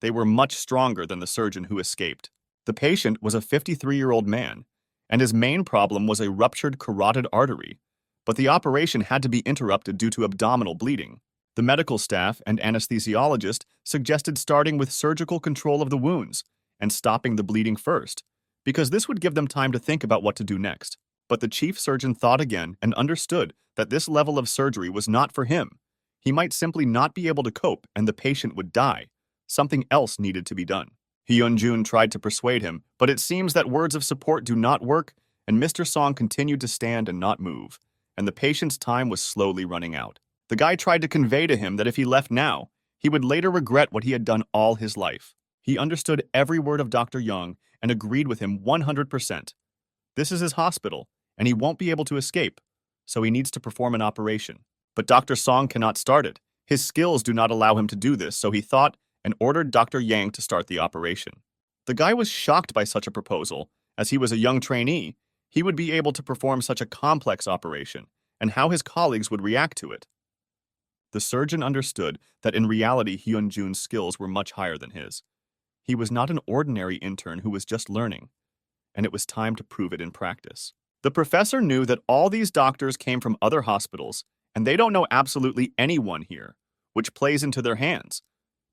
They were much stronger than the surgeon who escaped. The patient was a 53-year-old man, and his main problem was a ruptured carotid artery, but the operation had to be interrupted due to abdominal bleeding. The medical staff and anesthesiologist suggested starting with surgical control of the wounds and stopping the bleeding first, because this would give them time to think about what to do next. But the chief surgeon thought again and understood that this level of surgery was not for him. He might simply not be able to cope and the patient would die. Something else needed to be done. Hyun-jun tried to persuade him, but it seems that words of support do not work, and Mr. Song continued to stand and not move, and the patient's time was slowly running out. The guy tried to convey to him that if he left now, he would later regret what he had done all his life. He understood every word of Dr. Yang and agreed with him 100%. This is his hospital, and he won't be able to escape, so he needs to perform an operation. But Dr. Song cannot start it. His skills do not allow him to do this, so he thought and ordered Dr. Yang to start the operation. The guy was shocked by such a proposal. As he was a young trainee, he would be able to perform such a complex operation, and how his colleagues would react to it. The surgeon understood that in reality Hyun-jun's skills were much higher than his. He was not an ordinary intern who was just learning, and it was time to prove it in practice. The professor knew that all these doctors came from other hospitals, and they don't know absolutely anyone here, which plays into their hands,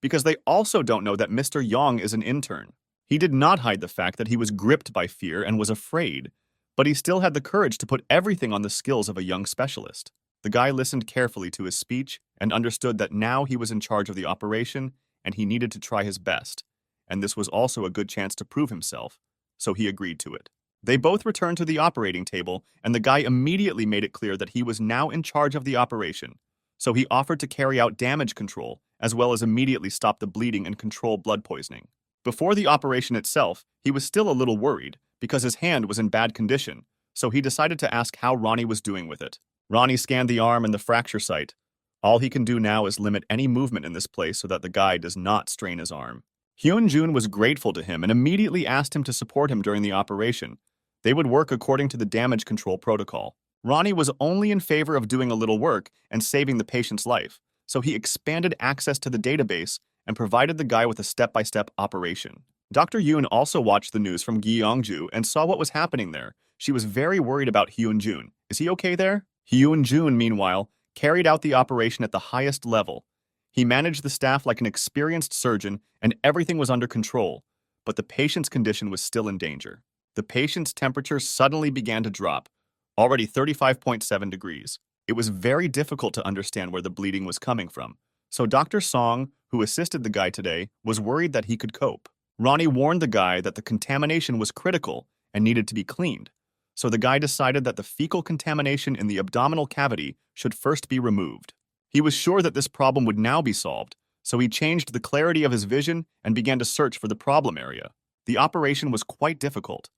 because they also don't know that Mr. Yang is an intern. He did not hide the fact that he was gripped by fear and was afraid, but he still had the courage to put everything on the skills of a young specialist. The guy listened carefully to his speech and understood that now he was in charge of the operation and he needed to try his best, and this was also a good chance to prove himself, so he agreed to it. They both returned to the operating table, and the guy immediately made it clear that he was now in charge of the operation, so he offered to carry out damage control, as well as immediately stop the bleeding and control blood poisoning. Before the operation itself, he was still a little worried, because his hand was in bad condition, so he decided to ask how Ronnie was doing with it. Ronnie scanned the arm and the fracture site. All he can do now is limit any movement in this place so that the guy does not strain his arm. Hyun-jun was grateful to him and immediately asked him to support him during the operation. They would work according to the damage control protocol. Ronnie was only in favor of doing a little work and saving the patient's life, so he expanded access to the database and provided the guy with a step-by-step operation. Dr. Yoon also watched the news from Gyeongju and saw what was happening there. She was very worried about Hyun-jun. Is he okay there? Hyun-jun, meanwhile, carried out the operation at the highest level. He managed the staff like an experienced surgeon, and everything was under control, but the patient's condition was still in danger. The patient's temperature suddenly began to drop, already 35.7 degrees. It was very difficult to understand where the bleeding was coming from, so Dr. Song, who assisted the guy today, was worried that he could cope. Ronnie warned the guy that the contamination was critical and needed to be cleaned, so the guy decided that the fecal contamination in the abdominal cavity should first be removed. He was sure that this problem would now be solved, so he changed the clarity of his vision and began to search for the problem area. The operation was quite difficult,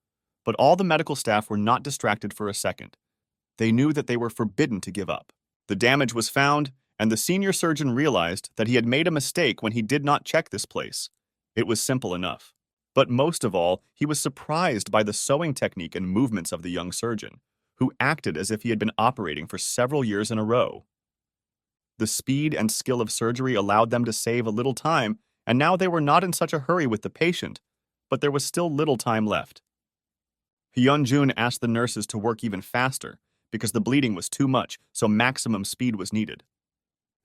but all the medical staff were not distracted for a second. They knew that they were forbidden to give up. The damage was found, and the senior surgeon realized that he had made a mistake when he did not check this place. It was simple enough. But most of all, he was surprised by the sewing technique and movements of the young surgeon, who acted as if he had been operating for several years in a row. The speed and skill of surgery allowed them to save a little time, and now they were not in such a hurry with the patient, but there was still little time left. Hyun-jun asked the nurses to work even faster, because the bleeding was too much, so maximum speed was needed.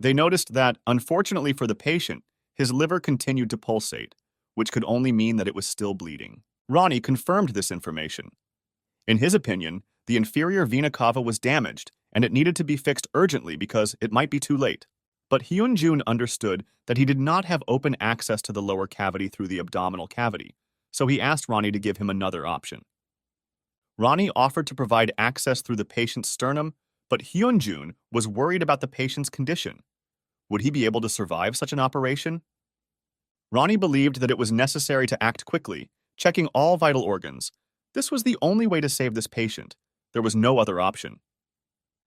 They noticed that, unfortunately for the patient, his liver continued to pulsate, which could only mean that it was still bleeding. Ronnie confirmed this information. In his opinion, the inferior vena cava was damaged, and it needed to be fixed urgently because it might be too late. But Hyun-jun understood that he did not have open access to the lower cavity through the abdominal cavity, so he asked Ronnie to give him another option. Ronnie offered to provide access through the patient's sternum, but Hyun-jun was worried about the patient's condition. Would he be able to survive such an operation? Ronnie believed that it was necessary to act quickly, checking all vital organs. This was the only way to save this patient. There was no other option.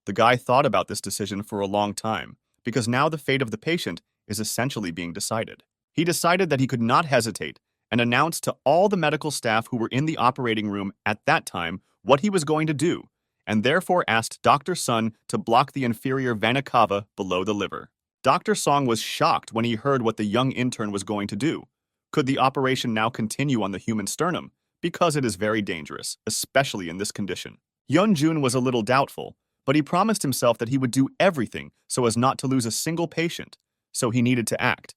The guy thought about this decision for a long time, because now the fate of the patient is essentially being decided. He decided that he could not hesitate and announced to all the medical staff who were in the operating room at that time what he was going to do, and therefore asked Dr. Sun to block the inferior vena cava below the liver. Dr. Song was shocked when he heard what the young intern was going to do. Could the operation now continue on the human sternum? Because it is very dangerous, especially in this condition. Hyun-jun was a little doubtful, but he promised himself that he would do everything so as not to lose a single patient, so he needed to act.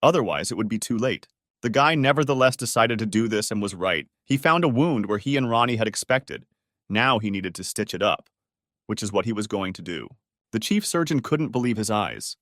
Otherwise, it would be too late. The guy nevertheless decided to do this and was right. He found a wound where he and Ronnie had expected. Now he needed to stitch it up, which is what he was going to do. The chief surgeon couldn't believe his eyes.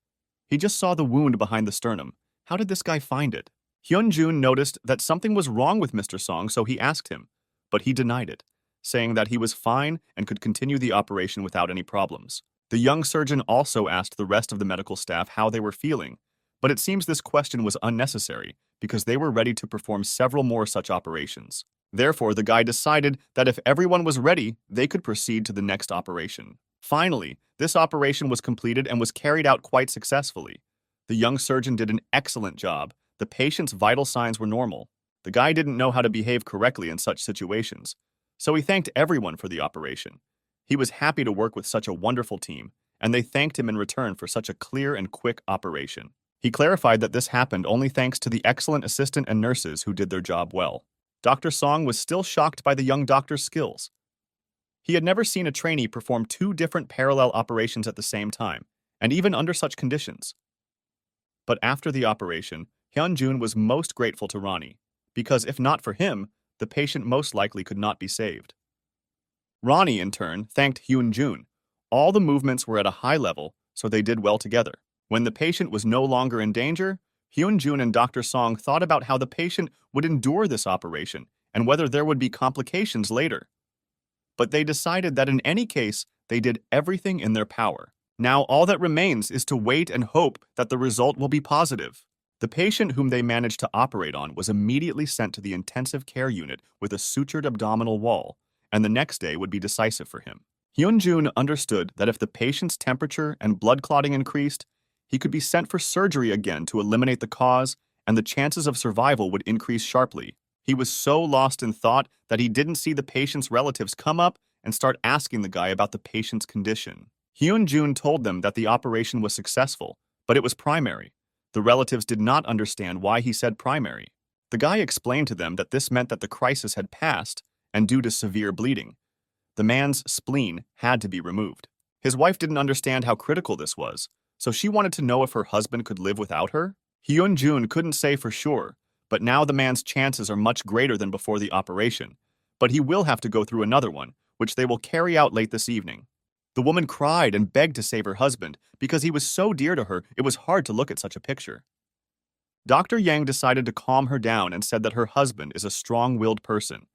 He just saw the wound behind the sternum. How did this guy find it? Hyun-jun noticed that something was wrong with Mr. Song, so he asked him, but he denied it, saying that he was fine and could continue the operation without any problems. The young surgeon also asked the rest of the medical staff how they were feeling, but it seems this question was unnecessary because they were ready to perform several more such operations. Therefore, the guy decided that if everyone was ready, they could proceed to the next operation. Finally, this operation was completed and was carried out quite successfully. The young surgeon did an excellent job. The patient's vital signs were normal. The guy didn't know how to behave correctly in such situations, so he thanked everyone for the operation. He was happy to work with such a wonderful team, and they thanked him in return for such a clear and quick operation. He clarified that this happened only thanks to the excellent assistant and nurses who did their job well. Dr. Song was still shocked by the young doctor's skills. He had never seen a trainee perform two different parallel operations at the same time, and even under such conditions. But after the operation, Hyun-jun was most grateful to Ronnie, because if not for him, the patient most likely could not be saved. Ronnie, in turn, thanked Hyun-jun. All the movements were at a high level, so they did well together. When the patient was no longer in danger, Hyun-jun and Dr. Song thought about how the patient would endure this operation and whether there would be complications later. But they decided that in any case, they did everything in their power. Now all that remains is to wait and hope that the result will be positive. The patient whom they managed to operate on was immediately sent to the intensive care unit with a sutured abdominal wall, and the next day would be decisive for him. Hyun-jun understood that if the patient's temperature and blood clotting increased, he could be sent for surgery again to eliminate the cause, and the chances of survival would increase sharply. He was so lost in thought that he didn't see the patient's relatives come up and start asking the guy about the patient's condition. Hyun-jun told them that the operation was successful, but it was primary. The relatives did not understand why he said primary. The guy explained to them that this meant that the crisis had passed, and due to severe bleeding, the man's spleen had to be removed. His wife didn't understand how critical this was, so she wanted to know if her husband could live without her. Hyun-jun couldn't say for sure, but now the man's chances are much greater than before the operation. But he will have to go through another one, which they will carry out late this evening. The woman cried and begged to save her husband because he was so dear to her it was hard to look at such a picture. Dr. Yang decided to calm her down and said that her husband is a strong-willed person.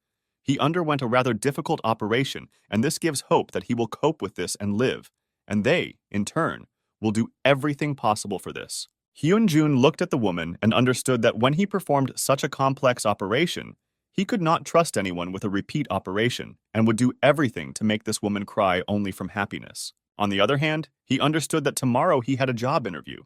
He underwent a rather difficult operation, and this gives hope that he will cope with this and live, and they, in turn, will do everything possible for this. Hyun-jun looked at the woman and understood that when he performed such a complex operation, he could not trust anyone with a repeat operation and would do everything to make this woman cry only from happiness. On the other hand, he understood that tomorrow he had a job interview,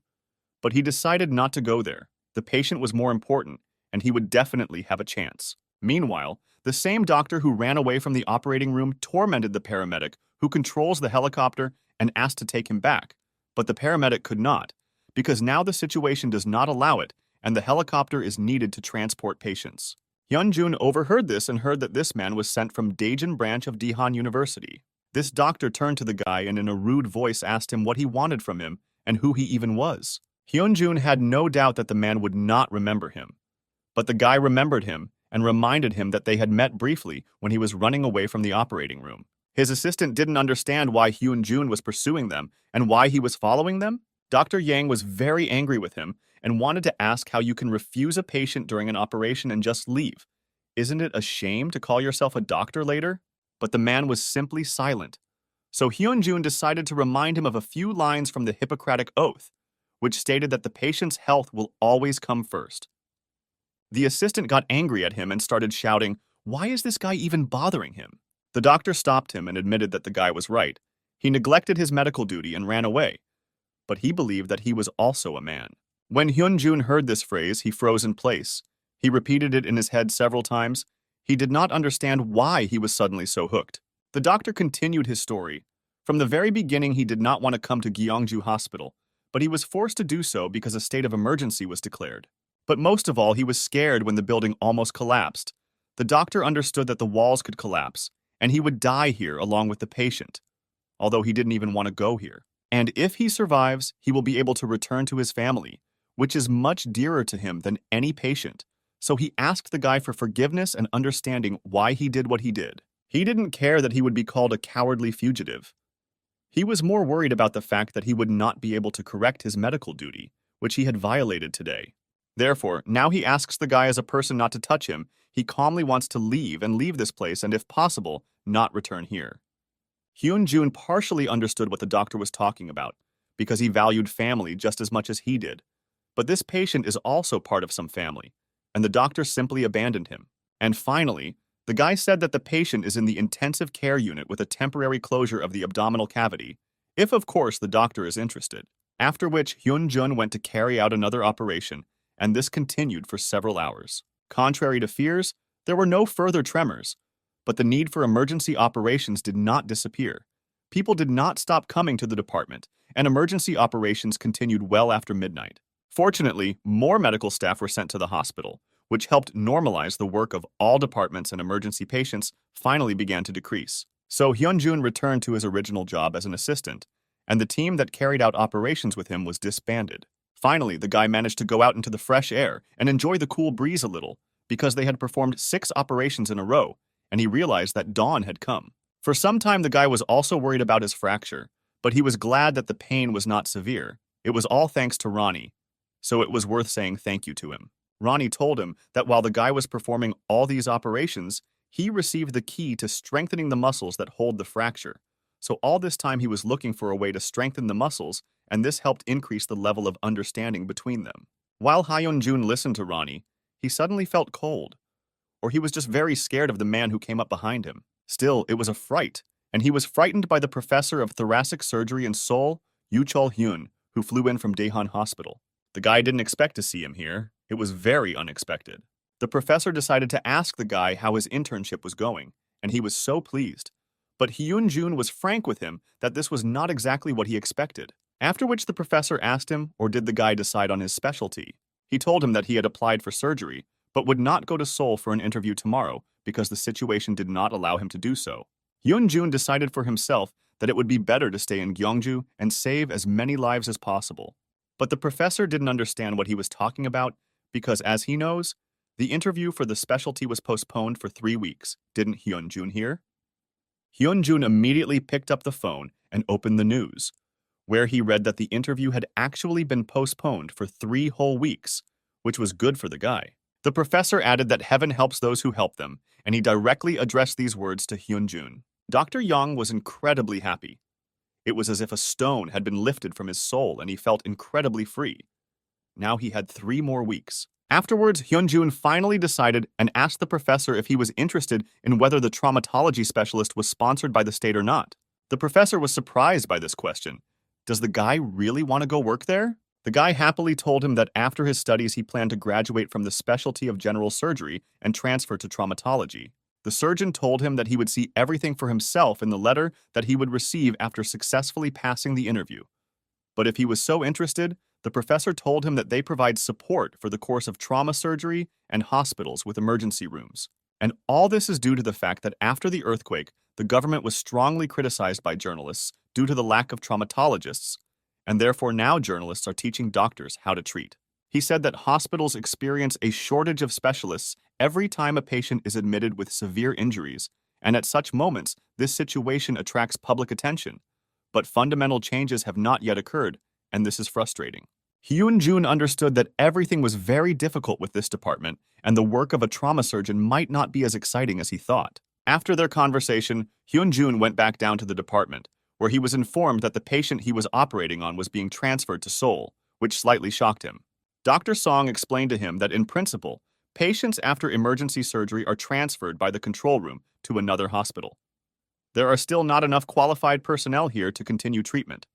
but he decided not to go there. The patient was more important, and he would definitely have a chance. Meanwhile, the same doctor who ran away from the operating room tormented the paramedic who controls the helicopter and asked to take him back, but the paramedic could not, because now the situation does not allow it, and the helicopter is needed to transport patients. Hyun-jun overheard this and heard that this man was sent from Daejeon branch of Daehan University. This doctor turned to the guy and in a rude voice asked him what he wanted from him and who he even was. Hyun-jun had no doubt that the man would not remember him, but the guy remembered him and reminded him that they had met briefly when he was running away from the operating room. His assistant didn't understand why Hyun-jun was pursuing them and why he was following them. Dr. Yang was very angry with him and wanted to ask how you can refuse a patient during an operation and just leave. Isn't it a shame to call yourself a doctor later? But the man was simply silent. So Hyun-jun decided to remind him of a few lines from the Hippocratic Oath, which stated that the patient's health will always come first. The assistant got angry at him and started shouting, "Why is this guy even bothering him?" The doctor stopped him and admitted that the guy was right. He neglected his medical duty and ran away, but he believed that he was also a man. When Hyun-jun heard this phrase, he froze in place. He repeated it in his head several times. He did not understand why he was suddenly so hooked. The doctor continued his story. From the very beginning, he did not want to come to Gyeongju Hospital, but he was forced to do so because a state of emergency was declared. But most of all, he was scared when the building almost collapsed. The doctor understood that the walls could collapse, and he would die here along with the patient, although he didn't even want to go here. And if he survives, he will be able to return to his family, which is much dearer to him than any patient. So he asked the guy for forgiveness and understanding why he did what he did. He didn't care that he would be called a cowardly fugitive. He was more worried about the fact that he would not be able to correct his medical duty, which he had violated today. Therefore, now he asks the guy as a person not to touch him. He calmly wants to leave this place and, if possible, not return here. Hyun-jun partially understood what the doctor was talking about, because he valued family just as much as he did. But this patient is also part of some family, and the doctor simply abandoned him. And finally, the guy said that the patient is in the intensive care unit with a temporary closure of the abdominal cavity, if of course the doctor is interested. After which Hyun-jun went to carry out another operation, and this continued for several hours. Contrary to fears, there were no further tremors, but the need for emergency operations did not disappear. People did not stop coming to the department, and emergency operations continued well after midnight. Fortunately, more medical staff were sent to the hospital, which helped normalize the work of all departments, and emergency patients finally began to decrease. So Hyun-jun returned to his original job as an assistant, and the team that carried out operations with him was disbanded. Finally, the guy managed to go out into the fresh air and enjoy the cool breeze a little, because they had performed 6 operations in a row, and he realized that dawn had come. For some time, the guy was also worried about his fracture, but he was glad that the pain was not severe. It was all thanks to Ronnie, so it was worth saying thank you to him. Ronnie told him that while the guy was performing all these operations, he received the key to strengthening the muscles that hold the fracture. So all this time he was looking for a way to strengthen the muscles, and this helped increase the level of understanding between them. While Hyun-jun listened to Ronnie, he suddenly felt cold, or he was just very scared of the man who came up behind him. Still, it was a fright, and he was frightened by the professor of thoracic surgery in Seoul, Yoo Chol-hyun, who flew in from Daehan Hospital. The guy didn't expect to see him here. It was very unexpected. The professor decided to ask the guy how his internship was going, and he was so pleased. But Hyun-jun was frank with him that this was not exactly what he expected. After which the professor asked him, or did the guy decide on his specialty? He told him that he had applied for surgery, but would not go to Seoul for an interview tomorrow because the situation did not allow him to do so. Hyun-jun decided for himself that it would be better to stay in Gyeongju and save as many lives as possible. But the professor didn't understand what he was talking about because, as he knows, the interview for the specialty was postponed for 3 weeks. Didn't Hyun-jun hear? Hyun-jun immediately picked up the phone and opened the news, where he read that the interview had actually been postponed for 3 whole weeks, which was good for the guy. The professor added that heaven helps those who help them, and he directly addressed these words to Hyun-jun. Dr. Young was incredibly happy. It was as if a stone had been lifted from his soul and he felt incredibly free. Now he had 3 more weeks. Afterwards, Hyun-jun finally decided and asked the professor if he was interested in whether the traumatology specialist was sponsored by the state or not. The professor was surprised by this question. Does the guy really want to go work there? The guy happily told him that after his studies he planned to graduate from the specialty of general surgery and transfer to traumatology. The surgeon told him that he would see everything for himself in the letter that he would receive after successfully passing the interview. But if he was so interested, the professor told him that they provide support for the course of trauma surgery and hospitals with emergency rooms. And all this is due to the fact that after the earthquake, the government was strongly criticized by journalists due to the lack of traumatologists, and therefore now journalists are teaching doctors how to treat. He said that hospitals experience a shortage of specialists every time a patient is admitted with severe injuries, and at such moments, this situation attracts public attention. But fundamental changes have not yet occurred, and this is frustrating. Hyun-jun understood that everything was very difficult with this department, and the work of a trauma surgeon might not be as exciting as he thought. After their conversation, Hyun-jun went back down to the department, where he was informed that the patient he was operating on was being transferred to Seoul, which slightly shocked him. Dr. Song explained to him that in principle, patients after emergency surgery are transferred by the control room to another hospital. There are still not enough qualified personnel here to continue treatment.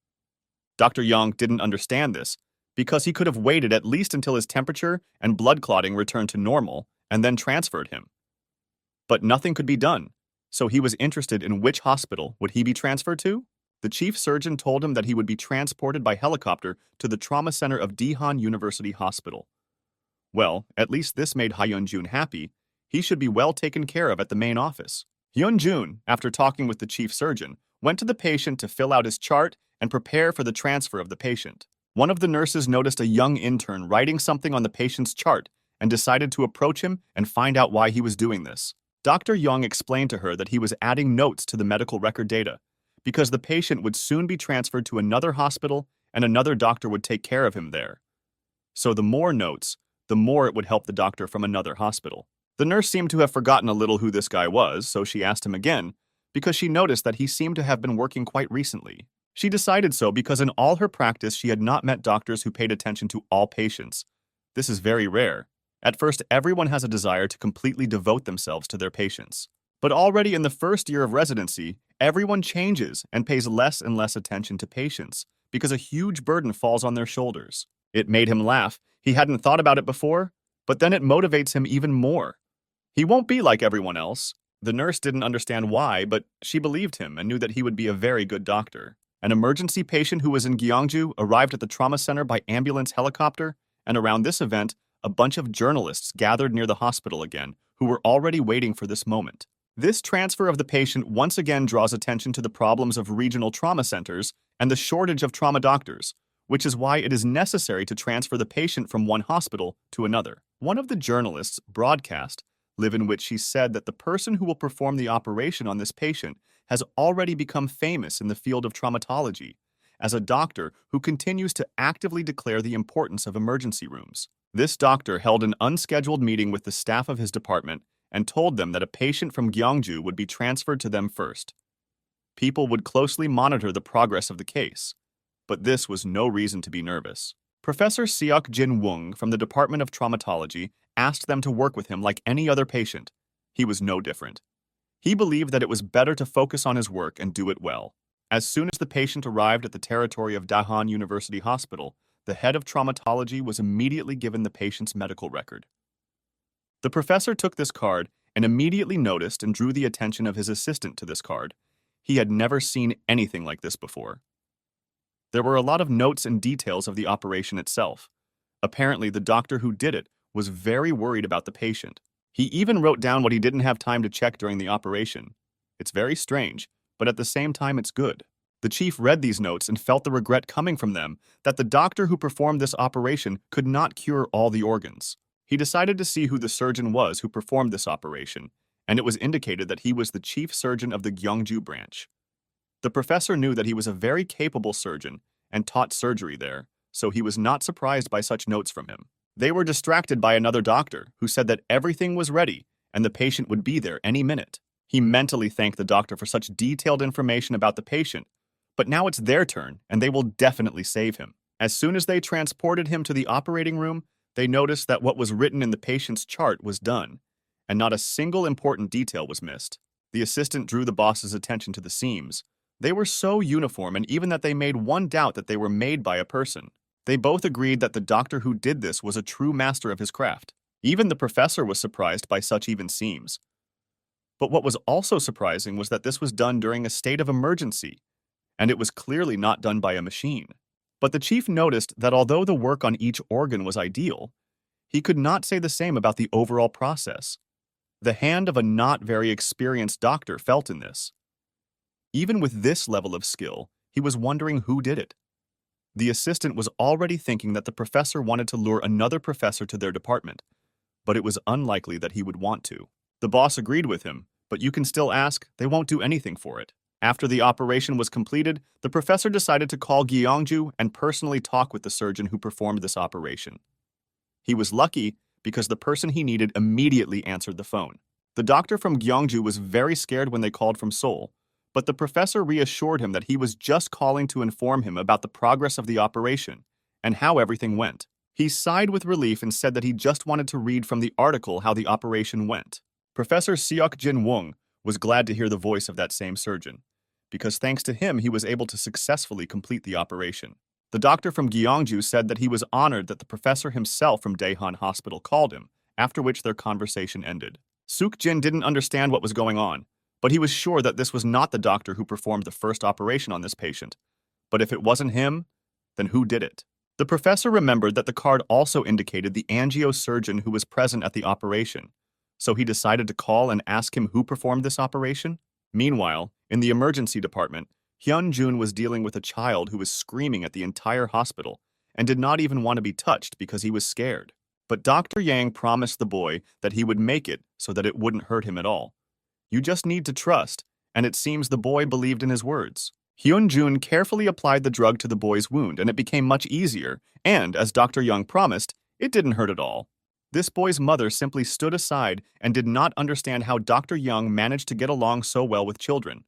Dr. Young didn't understand this because he could have waited at least until his temperature and blood clotting returned to normal and then transferred him. But nothing could be done, so he was interested in which hospital would he be transferred to? The chief surgeon told him that he would be transported by helicopter to the trauma center of Daehan University Hospital. Well, at least this made Hyun-jun happy. He should be well taken care of at the main office. Hyun-jun, after talking with the chief surgeon, went to the patient to fill out his chart and prepare for the transfer of the patient. One of the nurses noticed a young intern writing something on the patient's chart and decided to approach him and find out why he was doing this. Dr. Young explained to her that he was adding notes to the medical record data, because the patient would soon be transferred to another hospital and another doctor would take care of him there. So the more notes, the more it would help the doctor from another hospital. The nurse seemed to have forgotten a little who this guy was, so she asked him again, because she noticed that he seemed to have been working quite recently. She decided so because in all her practice she had not met doctors who paid attention to all patients. This is very rare. At first, everyone has a desire to completely devote themselves to their patients. But already in the first year of residency, everyone changes and pays less and less attention to patients because a huge burden falls on their shoulders. It made him laugh. He hadn't thought about it before, but then it motivates him even more. He won't be like everyone else. The nurse didn't understand why, but she believed him and knew that he would be a very good doctor. An emergency patient who was in Gyeongju arrived at the trauma center by ambulance helicopter, and around this event, a bunch of journalists gathered near the hospital again, who were already waiting for this moment. This transfer of the patient once again draws attention to the problems of regional trauma centers and the shortage of trauma doctors, which is why it is necessary to transfer the patient from one hospital to another. One of the journalists broadcast in which she said that the person who will perform the operation on this patient has already become famous in the field of traumatology as a doctor who continues to actively declare the importance of emergency rooms. This doctor held an unscheduled meeting with the staff of his department and told them that a patient from Gyeongju would be transferred to them first. People would closely monitor the progress of the case, but this was no reason to be nervous. Professor Seok Jin-woong from the Department of Traumatology asked them to work with him like any other patient. He was no different. He believed that it was better to focus on his work and do it well. As soon as the patient arrived at the territory of Daehan University Hospital, the head of traumatology was immediately given the patient's medical record. The professor took this card and immediately noticed and drew the attention of his assistant to this card. He had never seen anything like this before. There were a lot of notes and details of the operation itself. Apparently, the doctor who did it was very worried about the patient. He even wrote down what he didn't have time to check during the operation. It's very strange, but at the same time it's good. The chief read these notes and felt the regret coming from them that the doctor who performed this operation could not cure all the organs. He decided to see who the surgeon was who performed this operation, and it was indicated that he was the chief surgeon of the Gyeongju branch. The professor knew that he was a very capable surgeon and taught surgery there, so he was not surprised by such notes from him. They were distracted by another doctor who said that everything was ready and the patient would be there any minute. He mentally thanked the doctor for such detailed information about the patient, but now it's their turn and they will definitely save him. As soon as they transported him to the operating room, they noticed that what was written in the patient's chart was done, and not a single important detail was missed. The assistant drew the boss's attention to the seams. They were so uniform, and even that they made one doubt that they were made by a person. They both agreed that the doctor who did this was a true master of his craft. Even the professor was surprised by such even seams. But what was also surprising was that this was done during a state of emergency, and it was clearly not done by a machine. But the chief noticed that although the work on each organ was ideal, he could not say the same about the overall process. The hand of a not very experienced doctor felt in this. Even with this level of skill, he was wondering who did it. The assistant was already thinking that the professor wanted to lure another professor to their department, but it was unlikely that he would want to. The boss agreed with him, but you can still ask, they won't do anything for it. After the operation was completed, the professor decided to call Gyeongju and personally talk with the surgeon who performed this operation. He was lucky because the person he needed immediately answered the phone. The doctor from Gyeongju was very scared when they called from Seoul, but the professor reassured him that he was just calling to inform him about the progress of the operation and how everything went. He sighed with relief and said that he just wanted to read from the article how the operation went. Professor Seok Jin Woong was glad to hear the voice of that same surgeon, because thanks to him he was able to successfully complete the operation. The doctor from Gyeongju said that he was honored that the professor himself from Daehan Hospital called him, after which their conversation ended. Seok Jin didn't understand what was going on, but he was sure that this was not the doctor who performed the first operation on this patient. But if it wasn't him, then who did it? The professor remembered that the card also indicated the angiosurgeon who was present at the operation, so he decided to call and ask him who performed this operation. Meanwhile, in the emergency department, Hyun-jun was dealing with a child who was screaming at the entire hospital and did not even want to be touched because he was scared. But Dr. Yang promised the boy that he would make it so that it wouldn't hurt him at all. You just need to trust, and it seems the boy believed in his words. Hyun-jun carefully applied the drug to the boy's wound, and it became much easier, and, as Dr. Young promised, it didn't hurt at all. This boy's mother simply stood aside and did not understand how Dr. Young managed to get along so well with children.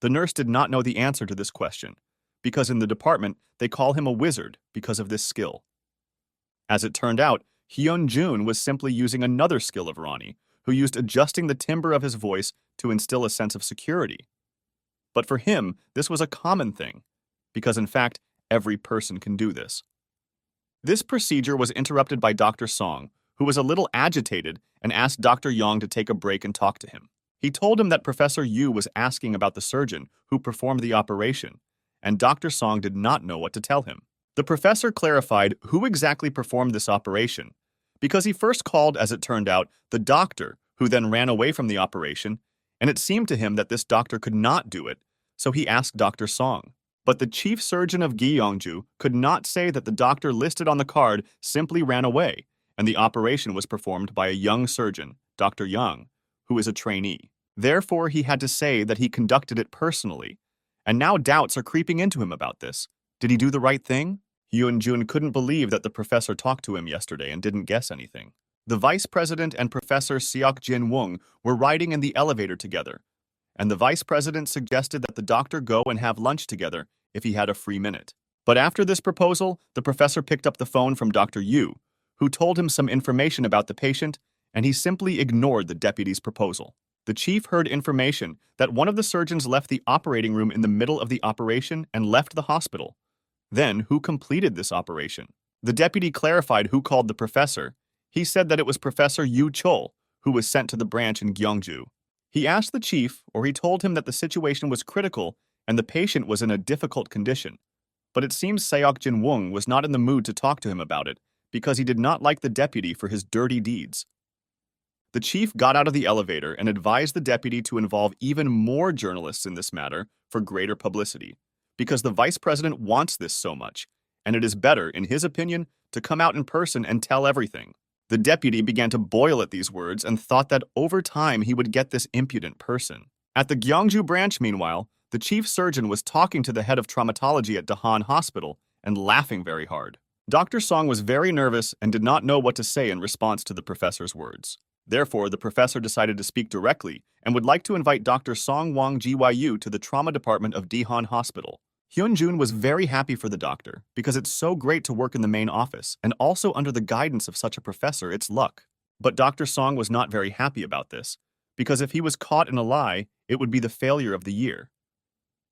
The nurse did not know the answer to this question, because in the department they call him a wizard because of this skill. As it turned out, Hyun-jun was simply using another skill of Ronnie, who used adjusting the timbre of his voice to instill a sense of security. But for him, this was a common thing, because in fact, every person can do this. This procedure was interrupted by Dr. Song, who was a little agitated and asked Dr. Yang to take a break and talk to him. He told him that Professor Yu was asking about the surgeon who performed the operation, and Dr. Song did not know what to tell him. The professor clarified who exactly performed this operation, because he first called, as it turned out, the doctor, who then ran away from the operation, and it seemed to him that this doctor could not do it, so he asked Dr. Song. But the chief surgeon of Gyeongju could not say that the doctor listed on the card simply ran away, and the operation was performed by a young surgeon, Dr. Yang, who is a trainee. Therefore, he had to say that he conducted it personally, and now doubts are creeping into him about this. Did he do the right thing? Hyun-jun couldn't believe that the professor talked to him yesterday and didn't guess anything. The vice president and Professor Seok Jin Woong were riding in the elevator together, and the vice president suggested that the doctor go and have lunch together if he had a free minute. But after this proposal, the professor picked up the phone from Dr. Yu, who told him some information about the patient, and he simply ignored the deputy's proposal. The chief heard information that one of the surgeons left the operating room in the middle of the operation and left the hospital. Then, who completed this operation? The deputy clarified who called the professor. He said that it was Professor Yu Chol, who was sent to the branch in Gyeongju. He asked the chief, or he told him that the situation was critical and the patient was in a difficult condition. But it seems Seok Jin Woong was not in the mood to talk to him about it, because he did not like the deputy for his dirty deeds. The chief got out of the elevator and advised the deputy to involve even more journalists in this matter for greater publicity, because the vice president wants this so much, and it is better, in his opinion, to come out in person and tell everything. The deputy began to boil at these words and thought that over time he would get this impudent person. At the Gyeongju branch, meanwhile, the chief surgeon was talking to the head of traumatology at Daehan Hospital and laughing very hard. Dr. Song was very nervous and did not know what to say in response to the professor's words. Therefore, the professor decided to speak directly and would like to invite Dr. Song Wang Gyu to the trauma department of Daehan Hospital. Hyun-jun was very happy for the doctor because it's so great to work in the main office, and also under the guidance of such a professor, it's luck. But Dr. Song was not very happy about this, because if he was caught in a lie, it would be the failure of the year.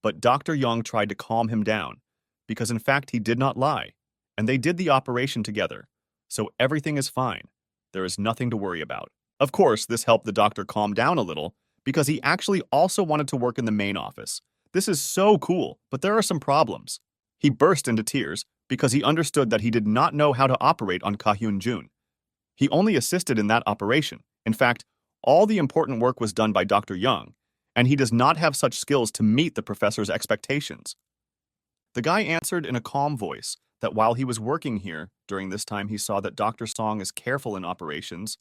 But Dr. Young tried to calm him down, because in fact he did not lie, and they did the operation together, so everything is fine. There is nothing to worry about. Of course, this helped the doctor calm down a little, because he actually also wanted to work in the main office. This is so cool, but there are some problems. He burst into tears because he understood that he did not know how to operate on Ka-hyun-jun. He only assisted in that operation. In fact, all the important work was done by Dr. Young, and he does not have such skills to meet the professor's expectations. The guy answered in a calm voice that while he was working here, during this time he saw that Dr. Song is careful in operations.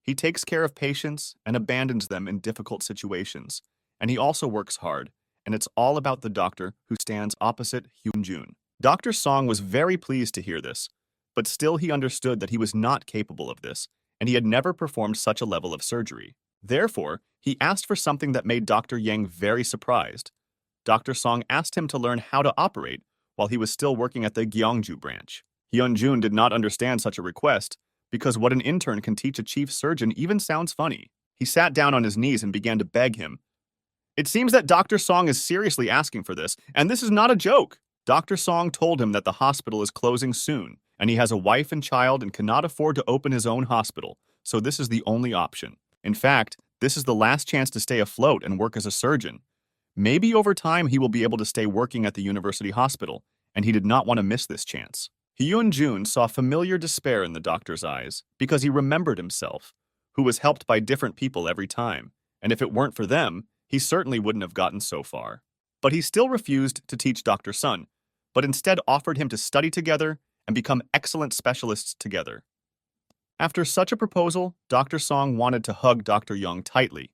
He takes care of patients and abandons them in difficult situations, and he also works hard, and it's all about the doctor who stands opposite Hyun-jun. Dr. Song was very pleased to hear this, but still he understood that he was not capable of this, and he had never performed such a level of surgery. Therefore, he asked for something that made Dr. Yang very surprised. Dr. Song asked him to learn how to operate while he was still working at the Gyeongju branch. Hyun-jun did not understand such a request, because what an intern can teach a chief surgeon even sounds funny. He sat down on his knees and began to beg him. It seems that Dr. Song is seriously asking for this, and this is not a joke. Dr. Song told him that the hospital is closing soon, and he has a wife and child and cannot afford to open his own hospital, so this is the only option. In fact, this is the last chance to stay afloat and work as a surgeon. Maybe over time he will be able to stay working at the university hospital, and he did not want to miss this chance. Hyun-jun saw familiar despair in the doctor's eyes because he remembered himself, who was helped by different people every time, and if it weren't for them, he certainly wouldn't have gotten so far. But he still refused to teach Dr. Sun, but instead offered him to study together and become excellent specialists together. After such a proposal, Dr. Song wanted to hug Dr. Young tightly,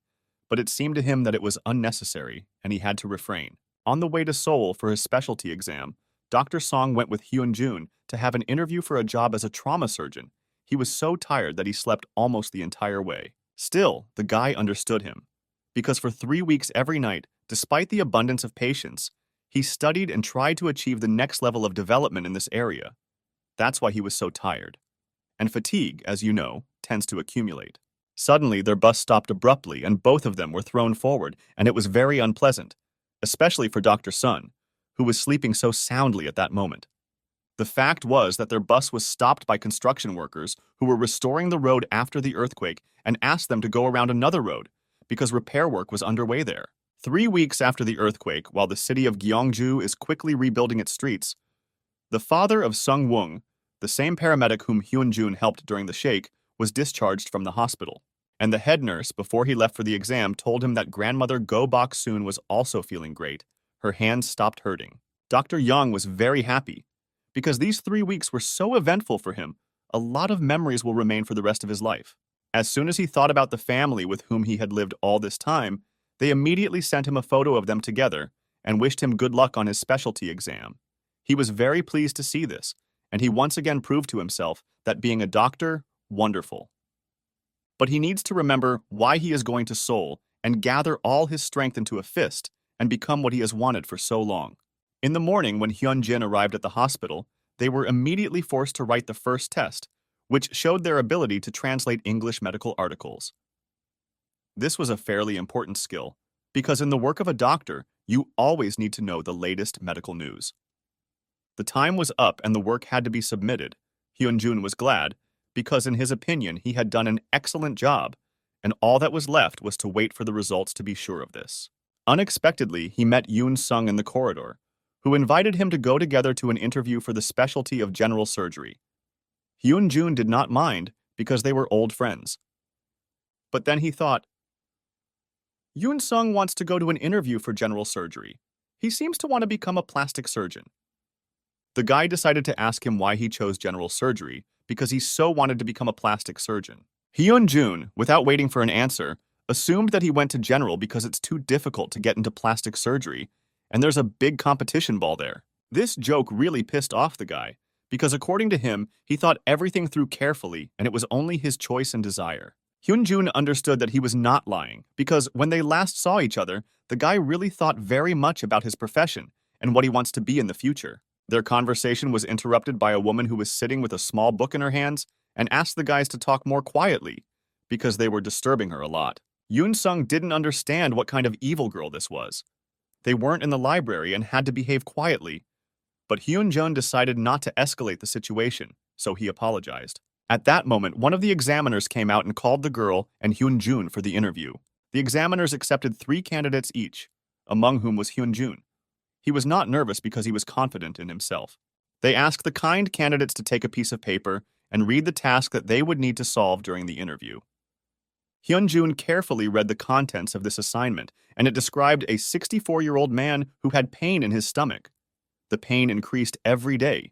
but it seemed to him that it was unnecessary and he had to refrain. On the way to Seoul for his specialty exam, Dr. Song went with Hyun-jun to have an interview for a job as a trauma surgeon. He was so tired that he slept almost the entire way. Still, the guy understood him, because for 3 weeks every night, despite the abundance of patients, he studied and tried to achieve the next level of development in this area. That's why he was so tired. And fatigue, as you know, tends to accumulate. Suddenly, their bus stopped abruptly and both of them were thrown forward, and it was very unpleasant, especially for Dr. Sun, who was sleeping so soundly at that moment. The fact was that their bus was stopped by construction workers who were restoring the road after the earthquake and asked them to go around another road because repair work was underway there. 3 weeks after the earthquake, while the city of Gyeongju is quickly rebuilding its streets, the father of Sung Woong, the same paramedic whom Hyun-jun helped during the shake, was discharged from the hospital. And the head nurse, before he left for the exam, told him that grandmother Go Bok-soon was also feeling great. Her hands stopped hurting. Dr. Young was very happy, because these 3 weeks were so eventful for him. A lot of memories will remain for the rest of his life. As soon as he thought about the family with whom he had lived all this time, they immediately sent him a photo of them together and wished him good luck on his specialty exam. He was very pleased to see this, and he once again proved to himself that being a doctor, wonderful. But he needs to remember why he is going to Seoul and gather all his strength into a fist and become what he has wanted for so long. In the morning, when Hyun-jin arrived at the hospital, they were immediately forced to write the first test, which showed their ability to translate English medical articles. This was a fairly important skill, because in the work of a doctor, you always need to know the latest medical news. The time was up and the work had to be submitted. Hyun-jun was glad, because in his opinion he had done an excellent job, and all that was left was to wait for the results to be sure of this. Unexpectedly, he met Yoon-sung in the corridor, who invited him to go together to an interview for the specialty of general surgery. Hyun-jun did not mind, because they were old friends. But then he thought, Yoon-sung wants to go to an interview for general surgery. He seems to want to become a plastic surgeon. The guy decided to ask him why he chose general surgery, because he so wanted to become a plastic surgeon. Hyun-jun, without waiting for an answer, assumed that he went to general because it's too difficult to get into plastic surgery, and there's a big competition ball there. This joke really pissed off the guy, because according to him, he thought everything through carefully and it was only his choice and desire. Hyun-jun understood that he was not lying because when they last saw each other, the guy really thought very much about his profession and what he wants to be in the future. Their conversation was interrupted by a woman who was sitting with a small book in her hands and asked the guys to talk more quietly because they were disturbing her a lot. Yoon-sung didn't understand what kind of evil girl this was. They weren't in the library and had to behave quietly, but Hyun-jun decided not to escalate the situation, so he apologized. At that moment, one of the examiners came out and called the girl and Hyun-jun for the interview. The examiners accepted 3 candidates each, among whom was Hyun-jun. He was not nervous because he was confident in himself. They asked the kind candidates to take a piece of paper and read the task that they would need to solve during the interview. Hyun-jun carefully read the contents of this assignment, and it described a 64-year-old man who had pain in his stomach. The pain increased every day.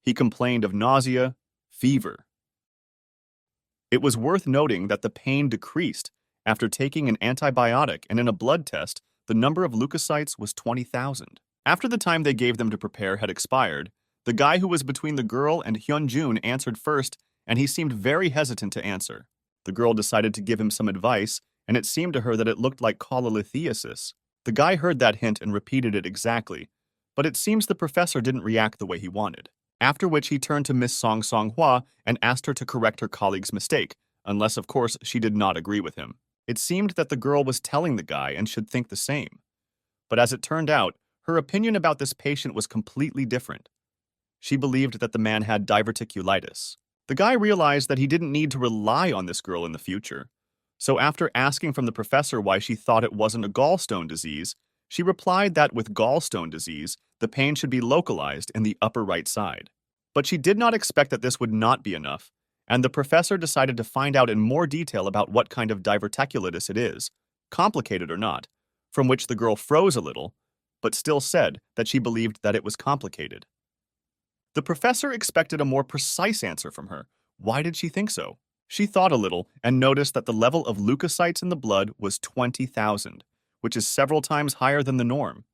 He complained of nausea, fever. It was worth noting that the pain decreased after taking an antibiotic, and in a blood test, the number of leukocytes was 20,000. After the time they gave them to prepare had expired, the guy who was between the girl and Hyun-jun answered first, and he seemed very hesitant to answer. The girl decided to give him some advice, and it seemed to her that it looked like cholelithiasis. The guy heard that hint and repeated it exactly, but it seems the professor didn't react the way he wanted. After which he turned to Miss Song Song-hwa and asked her to correct her colleague's mistake, unless of course she did not agree with him. It seemed that the girl was telling the guy and should think the same. But as it turned out, her opinion about this patient was completely different. She believed that the man had diverticulitis. The guy realized that he didn't need to rely on this girl in the future. So after asking from the professor why she thought it wasn't a gallstone disease, she replied that with gallstone disease, the pain should be localized in the upper right side. But she did not expect that this would not be enough, and the professor decided to find out in more detail about what kind of diverticulitis it is, complicated or not, from which the girl froze a little, but still said that she believed that it was complicated. The professor expected a more precise answer from her. Why did she think so? She thought a little and noticed that the level of leukocytes in the blood was 20,000, which is several times higher than the norm.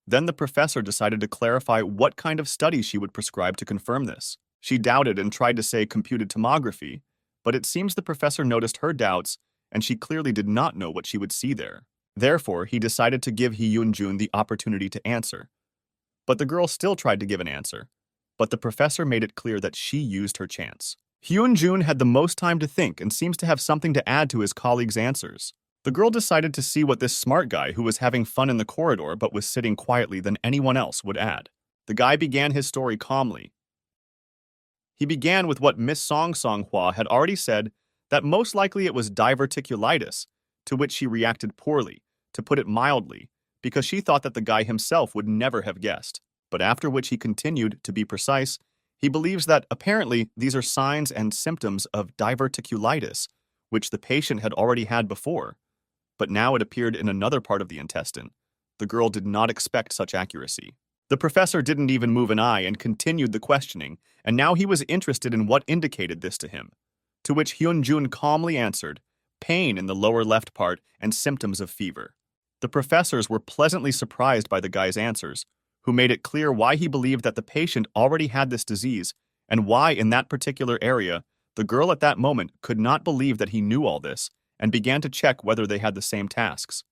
Then the professor decided to clarify what kind of study she would prescribe to confirm this. She doubted and tried to say computed tomography, but it seems the professor noticed her doubts and she clearly did not know what she would see there. Therefore, he decided to give Hyun-jun the opportunity to answer. But the girl still tried to give an answer, but the professor made it clear that she used her chance. Hyun-jun had the most time to think and seems to have something to add to his colleague's answers. The girl decided to see what this smart guy who was having fun in the corridor but was sitting quietly than anyone else would add. The guy began his story calmly. He began with what Miss Song Song-hwa had already said, that most likely it was diverticulitis, to which she reacted poorly, to put it mildly, because she thought that the guy himself would never have guessed. But after which he continued, to be precise, he believes that apparently these are signs and symptoms of diverticulitis, which the patient had already had before. But now it appeared in another part of the intestine. The girl did not expect such accuracy. The professor didn't even move an eye and continued the questioning, and now he was interested in what indicated this to him. To which Hyun-jun calmly answered, pain in the lower left part and symptoms of fever. The professors were pleasantly surprised by the guy's answers, who made it clear why he believed that the patient already had this disease, and why in that particular area, the girl at that moment could not believe that he knew all this, and began to check whether they had the same tasks.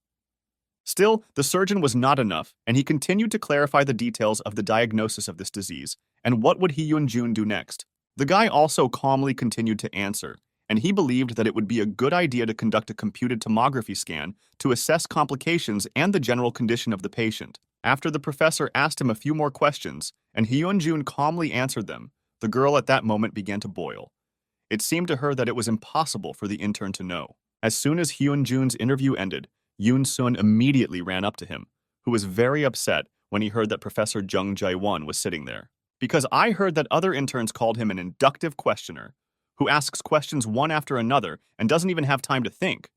Still, the surgeon was not enough, and he continued to clarify the details of the diagnosis of this disease, and what would Hyun-jun do next. The guy also calmly continued to answer, and he believed that it would be a good idea to conduct a computed tomography scan to assess complications and the general condition of the patient. After the professor asked him a few more questions, and Hyun-jun calmly answered them, the girl at that moment began to boil. It seemed to her that it was impossible for the intern to know. As soon as Hyun-jun's interview ended, Yoon-sun immediately ran up to him, who was very upset when he heard that Professor Jung Jae-won was sitting there. Because I heard that other interns called him an inductive questioner, who asks questions one after another and doesn't even have time to think.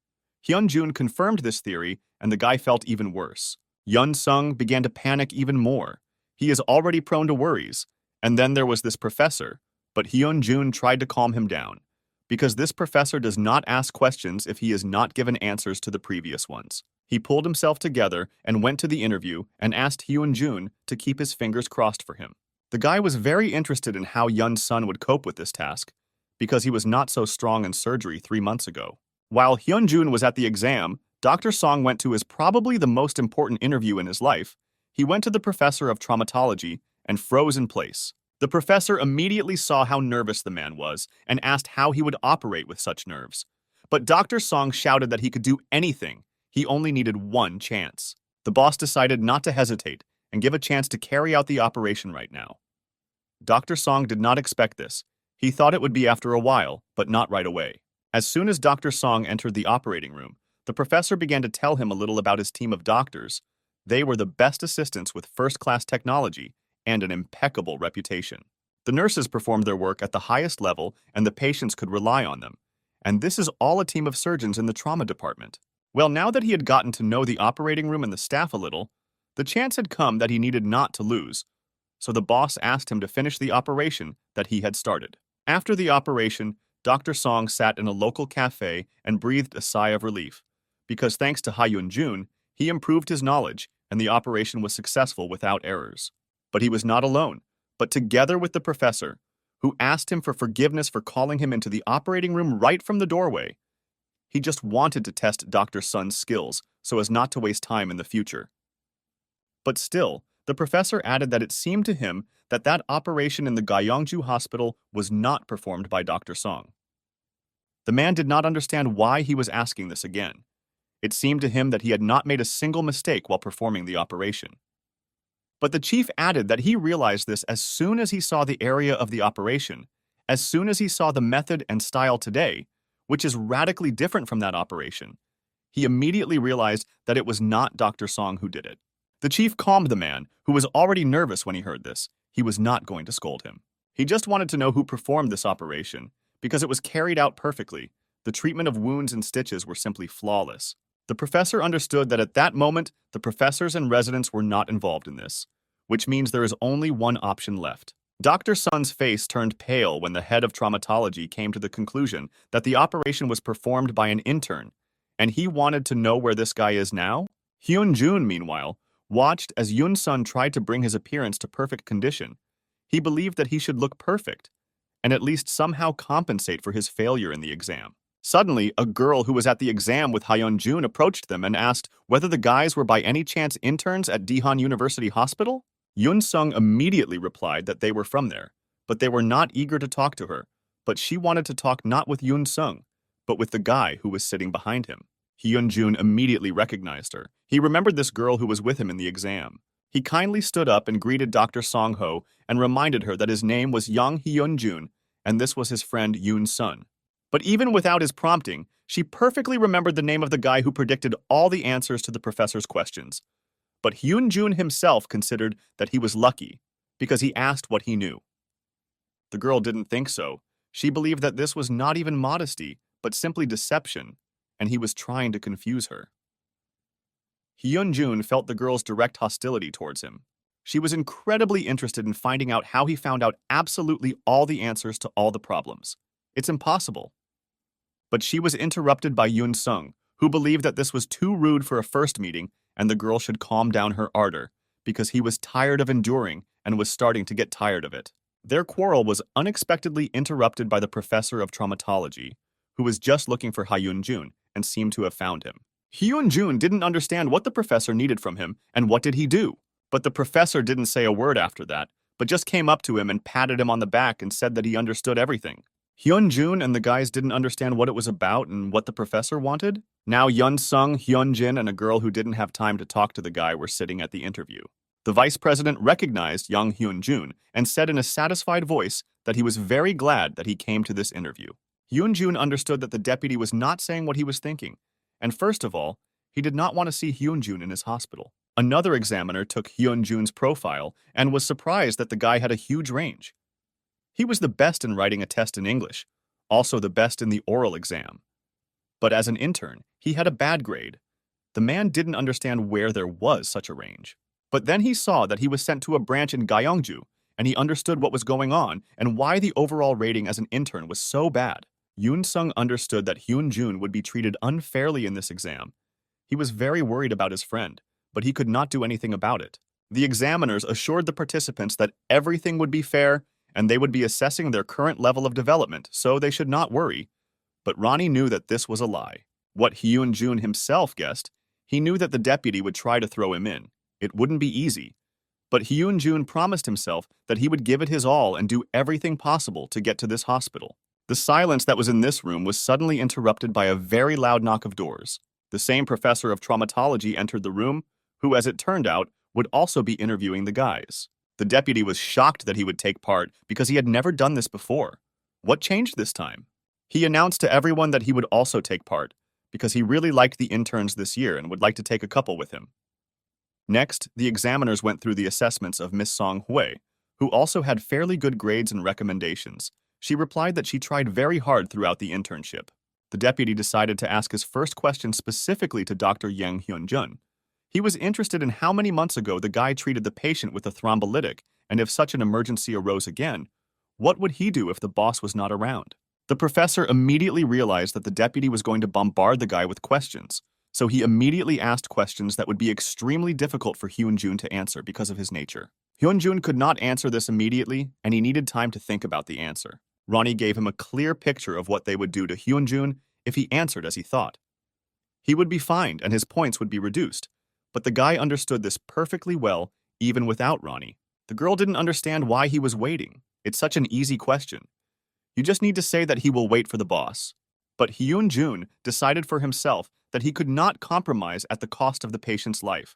Hyun-jun confirmed this theory, and the guy felt even worse. Yoon-sung began to panic even more. He is already prone to worries. And then there was this professor, but Hyun-jun tried to calm him down, because this professor does not ask questions if he is not given answers to the previous ones. He pulled himself together and went to the interview and asked Hyun-jun to keep his fingers crossed for him. The guy was very interested in how Yun-sun would cope with this task, because he was not so strong in surgery 3 months ago. While Hyun-jun was at the exam, Dr. Song went to his probably the most important interview in his life. He went to the professor of traumatology and froze in place. The professor immediately saw how nervous the man was and asked how he would operate with such nerves. But Dr. Song shouted that he could do anything. He only needed one chance. The boss decided not to hesitate and give a chance to carry out the operation right now. Dr. Song did not expect this. He thought it would be after a while, but not right away. As soon as Dr. Song entered the operating room, the professor began to tell him a little about his team of doctors. They were the best assistants with first-class technology and an impeccable reputation. The nurses performed their work at the highest level and the patients could rely on them. And this is all a team of surgeons in the trauma department. Well, now that he had gotten to know the operating room and the staff a little, the chance had come that he needed not to lose. So the boss asked him to finish the operation that he had started. After the operation, Dr. Song sat in a local cafe and breathed a sigh of relief, because thanks to Hyun-jun, he improved his knowledge and the operation was successful without errors. But he was not alone, but together with the professor, who asked him for forgiveness for calling him into the operating room right from the doorway. He just wanted to test Dr. Sun's skills so as not to waste time in the future. But still, the professor added that it seemed to him that that operation in the Gyeongju hospital was not performed by Dr. Song. The man did not understand why he was asking this again. It seemed to him that he had not made a single mistake while performing the operation. But the chief added that he realized this as soon as he saw the area of the operation, as soon as he saw the method and style today, which is radically different from that operation. He immediately realized that it was not Dr. Song who did it. The chief calmed the man, who was already nervous when he heard this. He was not going to scold him. He just wanted to know who performed this operation, because it was carried out perfectly. The treatment of wounds and stitches were simply flawless. The professor understood that at that moment, the professors and residents were not involved in this, which means there is only one option left. Dr. Sun's face turned pale when the head of traumatology came to the conclusion that the operation was performed by an intern, and he wanted to know where this guy is now. Hyun-jun, meanwhile, watched as Yun-sun tried to bring his appearance to perfect condition. He believed that he should look perfect, and at least somehow compensate for his failure in the exam. Suddenly, a girl who was at the exam with Hyun-jun approached them and asked whether the guys were by any chance interns at Daehan University Hospital. Yun-sung immediately replied that they were from there, but they were not eager to talk to her. But she wanted to talk not with Yun-sung, but with the guy who was sitting behind him. Hyun-jun immediately recognized her. He remembered this girl who was with him in the exam. He kindly stood up and greeted Dr. Song-ho and reminded her that his name was Yang Hyun-jun, and this was his friend Yun-sun. But even without his prompting, she perfectly remembered the name of the guy who predicted all the answers to the professor's questions. But Hyun-jun himself considered that he was lucky, because he asked what he knew. The girl didn't think so. She believed that this was not even modesty, but simply deception, and he was trying to confuse her. Hyun-jun felt the girl's direct hostility towards him. She was incredibly interested in finding out how he found out absolutely all the answers to all the problems. It's impossible. But she was interrupted by Yun-sung, who believed that this was too rude for a first meeting and the girl should calm down her ardor, because he was tired of enduring and was starting to get tired of it. Their quarrel was unexpectedly interrupted by the professor of traumatology, who was just looking for Hyun-jun and seemed to have found him. Hyun-jun didn't understand what the professor needed from him, and what did he do? But the professor didn't say a word after that, but just came up to him and patted him on the back and said that he understood everything. Hyun-jun and the guys didn't understand what it was about and what the professor wanted. Now Yun-sung, Hyun-jin, and a girl who didn't have time to talk to the guy were sitting at the interview. The vice president recognized Yang Hyun-jun and said in a satisfied voice that he was very glad that he came to this interview. Hyun-jun understood that the deputy was not saying what he was thinking, and first of all, he did not want to see Hyun-jun in his hospital. Another examiner took Hyun-jun's profile and was surprised that the guy had a huge range. He was the best in writing a test in English, also the best in the oral exam. But as an intern, he had a bad grade. The man didn't understand where there was such a range. But then he saw that he was sent to a branch in Gyeongju, and he understood what was going on and why the overall rating as an intern was so bad. Yun-sung understood that Hyun-jun would be treated unfairly in this exam. He was very worried about his friend, but he could not do anything about it. The examiners assured the participants that everything would be fair and they would be assessing their current level of development, so they should not worry. But Ronnie knew that this was a lie. What Hyun-jun himself guessed, he knew that the deputy would try to throw him in. It wouldn't be easy. But Hyun-jun promised himself that he would give it his all and do everything possible to get to this hospital. The silence that was in this room was suddenly interrupted by a very loud knock of doors. The same professor of traumatology entered the room, who, as it turned out, would also be interviewing the guys. The deputy was shocked that he would take part because he had never done this before. What changed this time? He announced to everyone that he would also take part because he really liked the interns this year and would like to take a couple with him. Next, the examiners went through the assessments of Miss Song Hui, who also had fairly good grades and recommendations. She replied that she tried very hard throughout the internship. The deputy decided to ask his first question specifically to Dr. Yang Hyun-jun. He was interested in how many months ago the guy treated the patient with a thrombolytic, and if such an emergency arose again, what would he do if the boss was not around? The professor immediately realized that the deputy was going to bombard the guy with questions, so he immediately asked questions that would be extremely difficult for Hyun-jun to answer because of his nature. Hyun-jun could not answer this immediately, and he needed time to think about the answer. Ronnie gave him a clear picture of what they would do to Hyun-jun if he answered as he thought. He would be fined and his points would be reduced, but the guy understood this perfectly well, even without Ronnie. The girl didn't understand why he was waiting. It's such an easy question. You just need to say that he will wait for the boss. But Hyun-jun decided for himself that he could not compromise at the cost of the patient's life.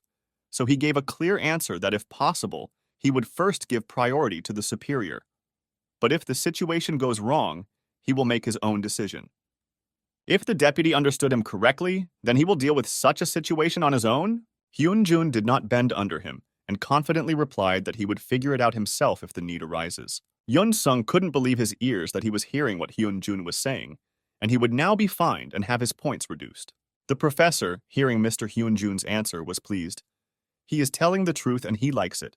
So he gave a clear answer that if possible, he would first give priority to the superior. But if the situation goes wrong, he will make his own decision. If the deputy understood him correctly, then he will deal with such a situation on his own? Hyun-jun did not bend under him and confidently replied that he would figure it out himself if the need arises. Yun-sung couldn't believe his ears that he was hearing what Hyun-jun was saying, and he would now be fined and have his points reduced. The professor, hearing Mr. Hyun-jun's answer, was pleased. He is telling the truth and he likes it.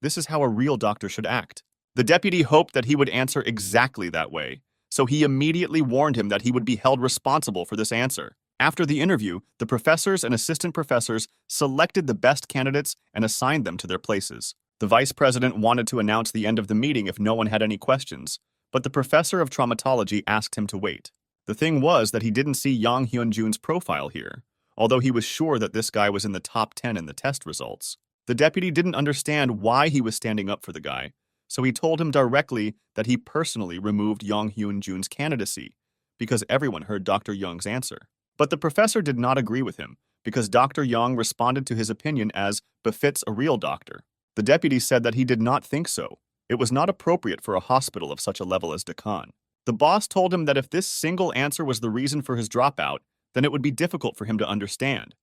This is how a real doctor should act. The deputy hoped that he would answer exactly that way, so he immediately warned him that he would be held responsible for this answer. After the interview, the professors and assistant professors selected the best candidates and assigned them to their places. The vice president wanted to announce the end of the meeting if no one had any questions, but the professor of traumatology asked him to wait. The thing was that he didn't see Yang Hyun-jun's profile here, although he was sure that this guy was in the top 10 in the test results. The deputy didn't understand why he was standing up for the guy, so he told him directly that he personally removed Yang Hyun-jun's candidacy, because everyone heard Dr. Young's answer. But the professor did not agree with him, because Dr. Young responded to his opinion as befits a real doctor. The deputy said that he did not think so. It was not appropriate for a hospital of such a level as Deccan. The boss told him that if this single answer was the reason for his dropout, then it would be difficult for him to understand,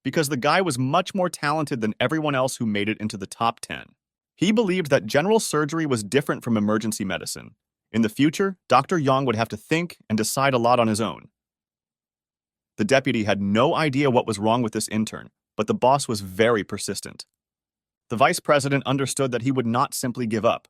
because the guy was much more talented than everyone else who made it into the top 10. He believed that general surgery was different from emergency medicine. In the future, Dr. Young would have to think and decide a lot on his own. The deputy had no idea what was wrong with this intern, but the boss was very persistent. The vice president understood that he would not simply give up,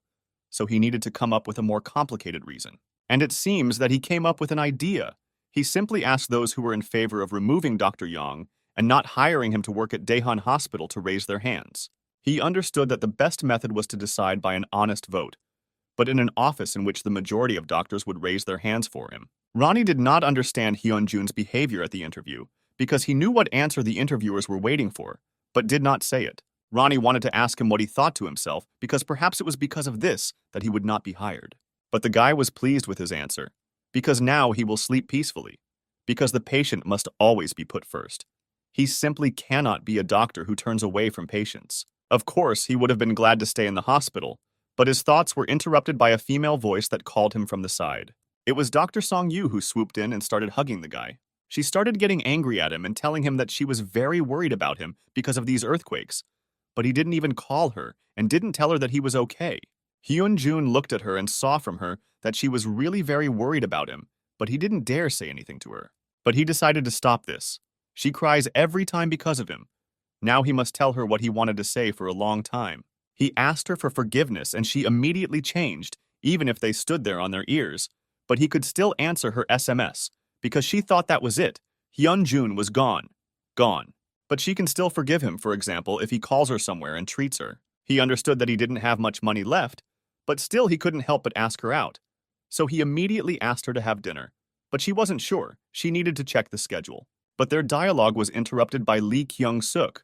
so he needed to come up with a more complicated reason. And it seems that he came up with an idea. He simply asked those who were in favor of removing Dr. Young and not hiring him to work at Daehan Hospital to raise their hands. He understood that the best method was to decide by an honest vote, but in an office in which the majority of doctors would raise their hands for him. Ronnie did not understand Hyun-jun's behavior at the interview because he knew what answer the interviewers were waiting for, but did not say it. Ronnie wanted to ask him what he thought to himself because perhaps it was because of this that he would not be hired. But the guy was pleased with his answer, because now he will sleep peacefully, because the patient must always be put first. He simply cannot be a doctor who turns away from patients. Of course, he would have been glad to stay in the hospital, but his thoughts were interrupted by a female voice that called him from the side. It was Dr. Song-yu who swooped in and started hugging the guy. She started getting angry at him and telling him that she was very worried about him because of these earthquakes, but he didn't even call her and didn't tell her that he was okay. Hyun-jun looked at her and saw from her that she was really very worried about him, but he didn't dare say anything to her. But he decided to stop this. She cries every time because of him. Now he must tell her what he wanted to say for a long time. He asked her for forgiveness and she immediately changed, even if they stood there on their ears. But he could still answer her SMS, because she thought that was it. Hyun-jun was gone. Gone. But she can still forgive him, for example, if he calls her somewhere and treats her. He understood that he didn't have much money left, but still he couldn't help but ask her out. So he immediately asked her to have dinner. But she wasn't sure. She needed to check the schedule. But their dialogue was interrupted by Lee Kyung-suk,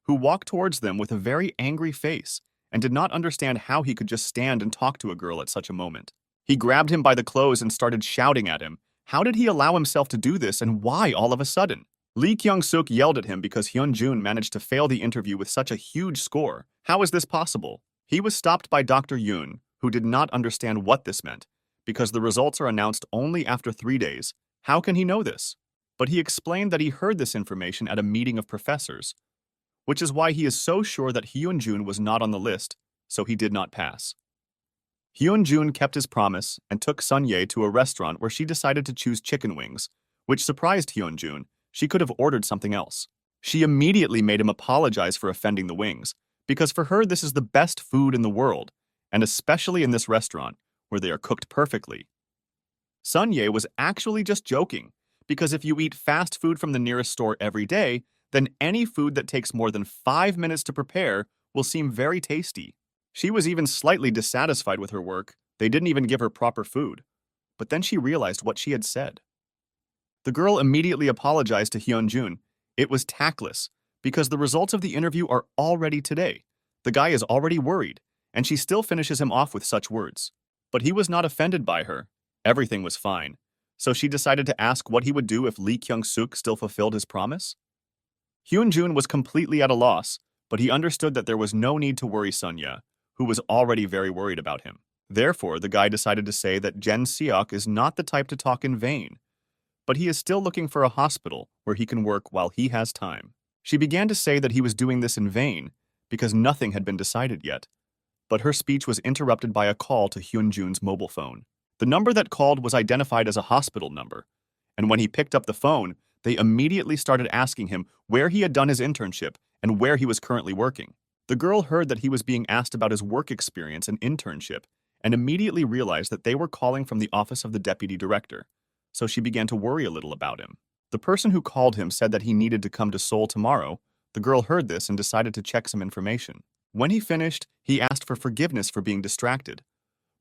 who walked towards them with a very angry face and did not understand how he could just stand and talk to a girl at such a moment. He grabbed him by the clothes and started shouting at him. How did he allow himself to do this, and why all of a sudden? Lee Kyung-suk yelled at him because Hyun-jun managed to fail the interview with such a huge score. How is this possible? He was stopped by Dr. Yoon, who did not understand what this meant, because the results are announced only after 3 days. How can he know this? But he explained that he heard this information at a meeting of professors, which is why he is so sure that Hyun-jun was not on the list, so he did not pass. Hyun-jun kept his promise and took Sun-ye to a restaurant where she decided to choose chicken wings, which surprised Hyun-jun. She could have ordered something else. She immediately made him apologize for offending the wings, because for her this is the best food in the world, and especially in this restaurant, where they are cooked perfectly. Sun-ye was actually just joking, because if you eat fast food from the nearest store every day, then any food that takes more than 5 minutes to prepare will seem very tasty. She was even slightly dissatisfied with her work. They didn't even give her proper food. But then she realized what she had said. The girl immediately apologized to Hyun-jun. It was tactless, because the results of the interview are already today. The guy is already worried, and she still finishes him off with such words. But he was not offended by her. Everything was fine. So she decided to ask what he would do if Lee Kyung-suk still fulfilled his promise. Hyun-jun was completely at a loss, but he understood that there was no need to worry Sun-ye, who was already very worried about him. Therefore, the guy decided to say that Jen Seok is not the type to talk in vain, but he is still looking for a hospital where he can work while he has time. She began to say that he was doing this in vain because nothing had been decided yet, but her speech was interrupted by a call to Hyun-jun's mobile phone. The number that called was identified as a hospital number, and when he picked up the phone, they immediately started asking him where he had done his internship and where he was currently working. The girl heard that he was being asked about his work experience and internship and immediately realized that they were calling from the office of the deputy director, so she began to worry a little about him. The person who called him said that he needed to come to Seoul tomorrow. The girl heard this and decided to check some information. When he finished, he asked for forgiveness for being distracted.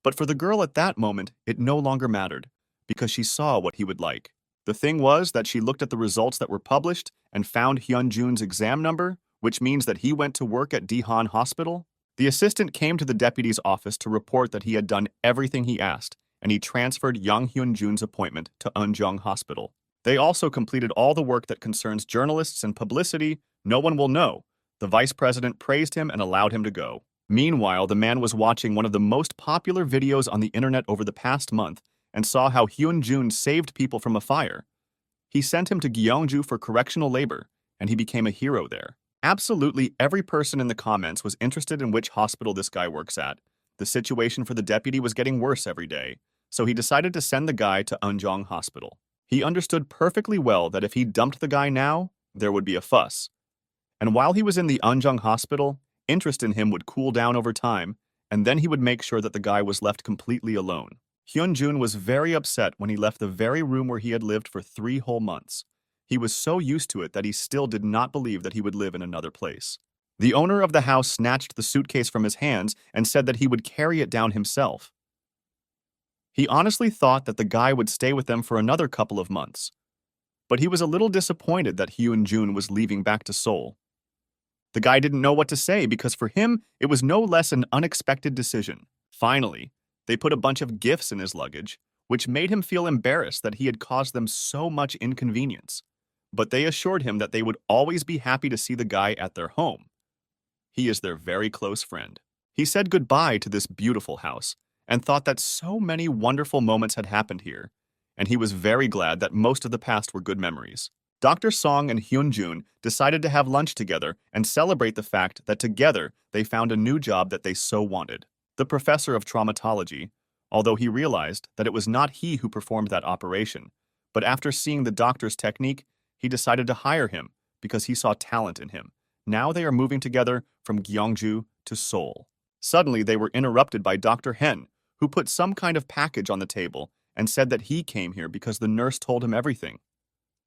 But for the girl at that moment, it no longer mattered, because she saw what he would like. The thing was that she looked at the results that were published and found Hyun-jun's exam number, which means that he went to work at Daehan Hospital. The assistant came to the deputy's office to report that he had done everything he asked, and he transferred Young Hyun-jun's appointment to Eunjung Hospital. They also completed all the work that concerns journalists and publicity. No one will know. The vice president praised him and allowed him to go. Meanwhile, the man was watching one of the most popular videos on the internet over the past month and saw how Hyun-jun saved people from a fire. He sent him to Gyeongju for correctional labor, and he became a hero there. Absolutely every person in the comments was interested in which hospital this guy works at. The situation for the deputy was getting worse every day, so he decided to send the guy to Eunjung Hospital. He understood perfectly well that if he dumped the guy now, there would be a fuss. And while he was in the Eunjung Hospital, interest in him would cool down over time, and then he would make sure that the guy was left completely alone. Hyun-jun was very upset when he left the very room where he had lived for 3 whole months. He was so used to it that he still did not believe that he would live in another place. The owner of the house snatched the suitcase from his hands and said that he would carry it down himself. He honestly thought that the guy would stay with them for another couple of months, but he was a little disappointed that Hyun-jun was leaving back to Seoul. The guy didn't know what to say because for him, it was no less an unexpected decision. Finally, they put a bunch of gifts in his luggage, which made him feel embarrassed that he had caused them so much inconvenience. But they assured him that they would always be happy to see the guy at their home. He is their very close friend. He said goodbye to this beautiful house and thought that so many wonderful moments had happened here, and he was very glad that most of the past were good memories. Dr. Song and Hyun-jun decided to have lunch together and celebrate the fact that together they found a new job that they so wanted. The professor of traumatology, although he realized that it was not he who performed that operation, but after seeing the doctor's technique, he decided to hire him because he saw talent in him. Now they are moving together from Gyeongju to Seoul. Suddenly, they were interrupted by Dr. Hen, who put some kind of package on the table and said that he came here because the nurse told him everything.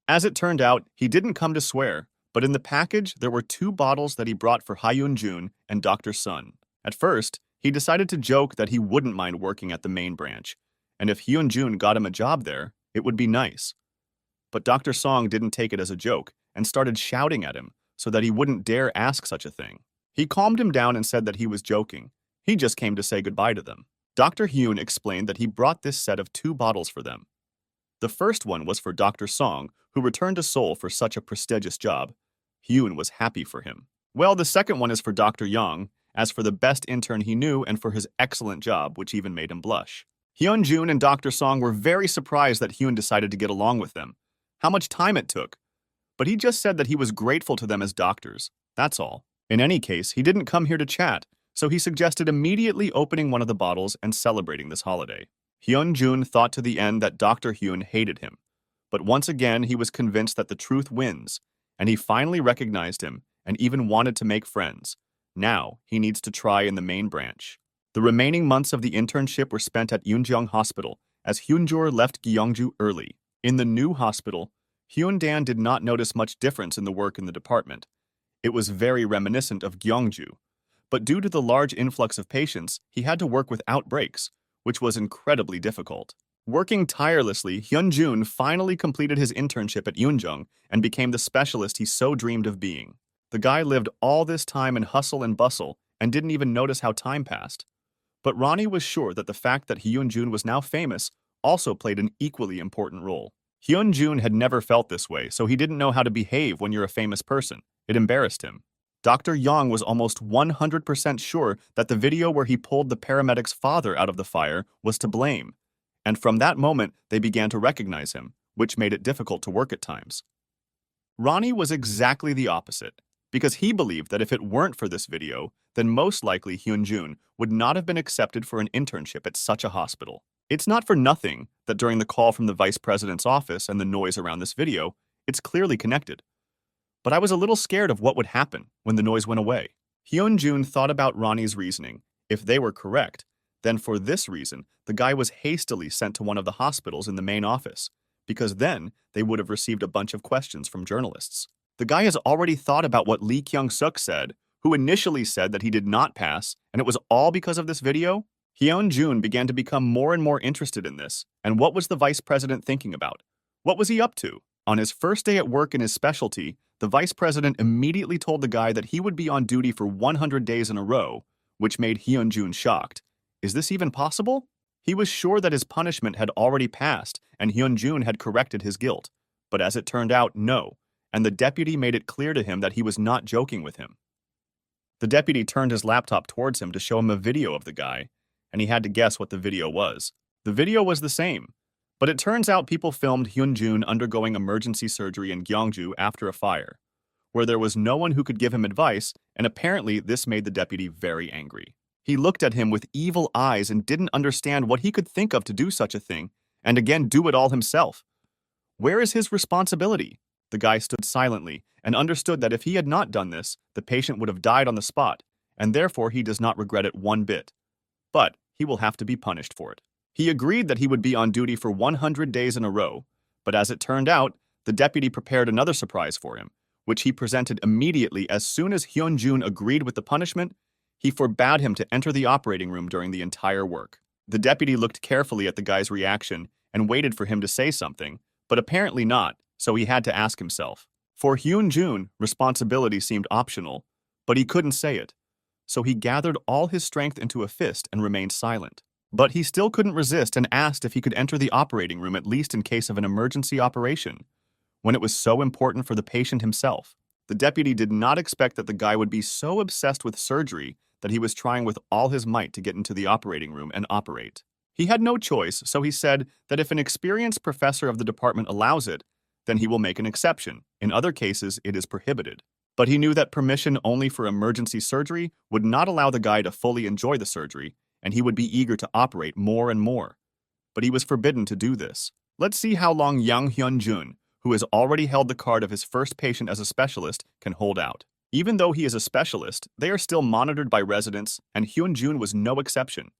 As it turned out, he didn't come to swear, But in the package, there were 2 bottles that he brought for Hyun-jun and Dr. Sun. At first, he decided to joke that he wouldn't mind working at the main branch, and if Hyun-jun got him a job there, it would be nice. But Dr. Song didn't take it as a joke and started shouting at him so that he wouldn't dare ask such a thing. He calmed him down and said that he was joking. He just came to say goodbye to them. Dr. Hyun explained that he brought this set of 2 bottles for them. The first one was for Dr. Song, who returned to Seoul for such a prestigious job. Hyun was happy for him. Well, the second one is for Dr. Young, as for the best intern he knew and for his excellent job, which even made him blush. Hyun-jun and Dr. Song were very surprised that Hyun decided to get along with them, how much time it took. But he just said that he was grateful to them as doctors, that's all. In any case, he didn't come here to chat, so he suggested immediately opening one of the bottles and celebrating this holiday. Hyun-jun thought to the end that Dr. Hyun hated him, but once again he was convinced that the truth wins, and he finally recognized him and even wanted to make friends. Now, he needs to try in the main branch. The remaining months of the internship were spent at Yunjeong Hospital, as Hyunjor left Gyeongju early. In the new hospital, Hyun-dan did not notice much difference in the work in the department. It was very reminiscent of Gyeongju, but due to the large influx of patients, he had to work without breaks, which was incredibly difficult. Working tirelessly, Hyun-jun finally completed his internship at Yunjeong and became the specialist he so dreamed of being. The guy lived all this time in hustle and bustle and didn't even notice how time passed. But Ronnie was sure that the fact that Hyun-jun was now famous also played an equally important role. Hyun-jun had never felt this way, so he didn't know how to behave when you're a famous person. It embarrassed him. Dr. Yang was almost 100% sure that the video where he pulled the paramedic's father out of the fire was to blame, and from that moment they began to recognize him, which made it difficult to work at times. Ronnie was exactly the opposite, because he believed that if it weren't for this video, then most likely Hyun-jun would not have been accepted for an internship at such a hospital. It's not for nothing that during the call from the vice president's office and the noise around this video, it's clearly connected. But I was a little scared of what would happen when the noise went away. Hyun-jun thought about Ronnie's reasoning. If they were correct, then for this reason, the guy was hastily sent to one of the hospitals in the main office, because then they would have received a bunch of questions from journalists. The guy has already thought about what Lee Kyung-suk said, who initially said that he did not pass, and it was all because of this video. Hyun-jun began to become more and more interested in this, and what was the vice president thinking about? What was he up to? On his first day at work in his specialty, the vice president immediately told the guy that he would be on duty for 100 days in a row, which made Hyun-jun shocked. Is this even possible? He was sure that his punishment had already passed and Hyun-jun had corrected his guilt, but as it turned out, no, and the deputy made it clear to him that he was not joking with him. The deputy turned his laptop towards him to show him a video of the guy, and he had to guess what the video was. The video was the same, but it turns out people filmed Hyun-jun undergoing emergency surgery in Gyeongju after a fire, where there was no one who could give him advice, and apparently this made the deputy very angry. He looked at him with evil eyes and didn't understand what he could think of to do such a thing, and again do it all himself. Where is his responsibility? The guy stood silently and understood that if he had not done this, the patient would have died on the spot, and therefore he does not regret it one bit. But he will have to be punished for it. He agreed that he would be on duty for 100 days in a row, but as it turned out, the deputy prepared another surprise for him, which he presented immediately as soon as Hyun-jun agreed with the punishment. He forbade him to enter the operating room during the entire work. The deputy looked carefully at the guy's reaction and waited for him to say something, but apparently not, so he had to ask himself. For Hyun-jun, responsibility seemed optional, but he couldn't say it. So he gathered all his strength into a fist and remained silent. But he still couldn't resist and asked if he could enter the operating room at least in case of an emergency operation, when it was so important for the patient himself. The deputy did not expect that the guy would be so obsessed with surgery that he was trying with all his might to get into the operating room and operate. He had no choice, so he said that if an experienced professor of the department allows it, then he will make an exception. In other cases, it is prohibited. But he knew that permission only for emergency surgery would not allow the guy to fully enjoy the surgery, and he would be eager to operate more and more. But he was forbidden to do this. Let's see how long Yang Hyun-jun, who has already held the card of his first patient as a specialist, can hold out. Even though he is a specialist, they are still monitored by residents, and Hyun-jun was no exception.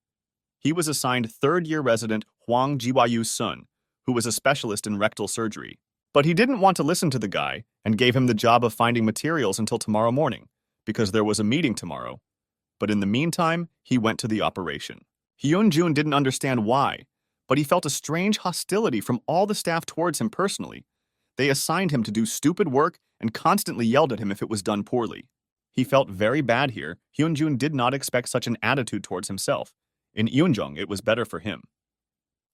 He was assigned third-year resident Hwang Jiwayu's son, who was a specialist in rectal surgery. But he didn't want to listen to the guy, and gave him the job of finding materials until tomorrow morning, because there was a meeting tomorrow. But in the meantime, he went to the operation. Hyun-jun didn't understand why, but he felt a strange hostility from all the staff towards him personally. They assigned him to do stupid work and constantly yelled at him if it was done poorly. He felt very bad here. Hyun-jun did not expect such an attitude towards himself. In Eunjung, it was better for him.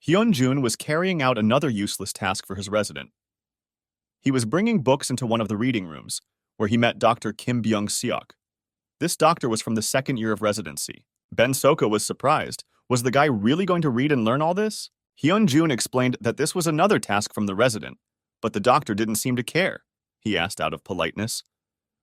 Hyun-jun was carrying out another useless task for his resident. He was bringing books into one of the reading rooms, where he met Dr. Kim Byung-seok. This doctor was from the second year of residency. Ben Soka was surprised. Was the guy really going to read and learn all this? Hyun-jun explained that this was another task from the resident, but the doctor didn't seem to care. He asked out of politeness.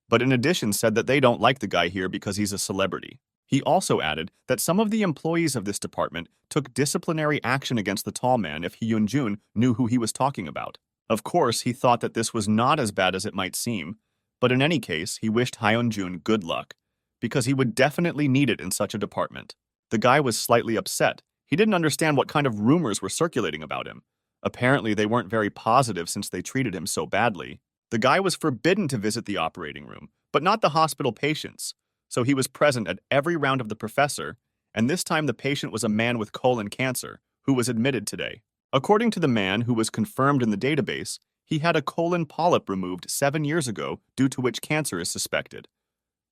But in addition said that they don't like the guy here because he's a celebrity. He also added that some of the employees of this department took disciplinary action against the tall man if Hyun-jun knew who he was talking about. Of course, he thought that this was not as bad as it might seem, but in any case, he wished Hyun-jun good luck, because he would definitely need it in such a department. The guy was slightly upset. He didn't understand what kind of rumors were circulating about him. Apparently, they weren't very positive since they treated him so badly. The guy was forbidden to visit the operating room, but not the hospital patients, so he was present at every round of the professor, and this time the patient was a man with colon cancer, who was admitted today. According to the man who was confirmed in the database, he had a colon polyp removed 7 years ago due to which cancer is suspected.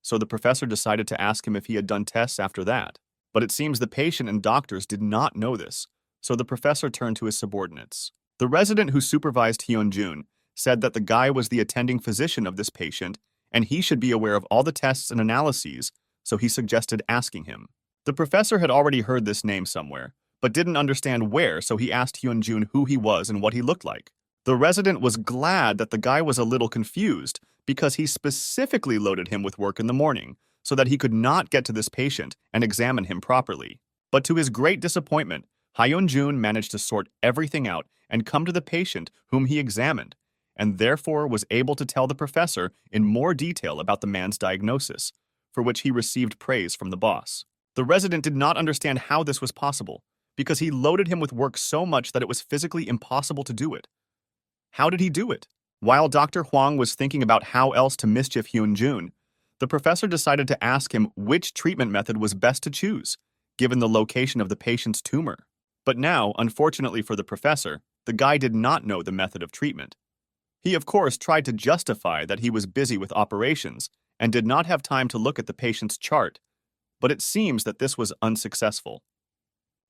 So the professor decided to ask him if he had done tests after that. But it seems the patient and doctors did not know this, so the professor turned to his subordinates. The resident who supervised Hyun-jun said that the guy was the attending physician of this patient, and he should be aware of all the tests and analyses, so he suggested asking him. The professor had already heard this name somewhere, but didn't understand where, so he asked Hyun-jun who he was and what he looked like. The resident was glad that the guy was a little confused, because he specifically loaded him with work in the morning, so that he could not get to this patient and examine him properly. But to his great disappointment, Hyun-jun managed to sort everything out and come to the patient whom he examined, and therefore was able to tell the professor in more detail about the man's diagnosis, for which he received praise from the boss. The resident did not understand how this was possible, because he loaded him with work so much that it was physically impossible to do it. How did he do it? While Dr. Huang was thinking about how else to mischief Hyun-jun, the professor decided to ask him which treatment method was best to choose, given the location of the patient's tumor. But now, unfortunately for the professor, the guy did not know the method of treatment. He, of course, tried to justify that he was busy with operations and did not have time to look at the patient's chart, but it seems that this was unsuccessful.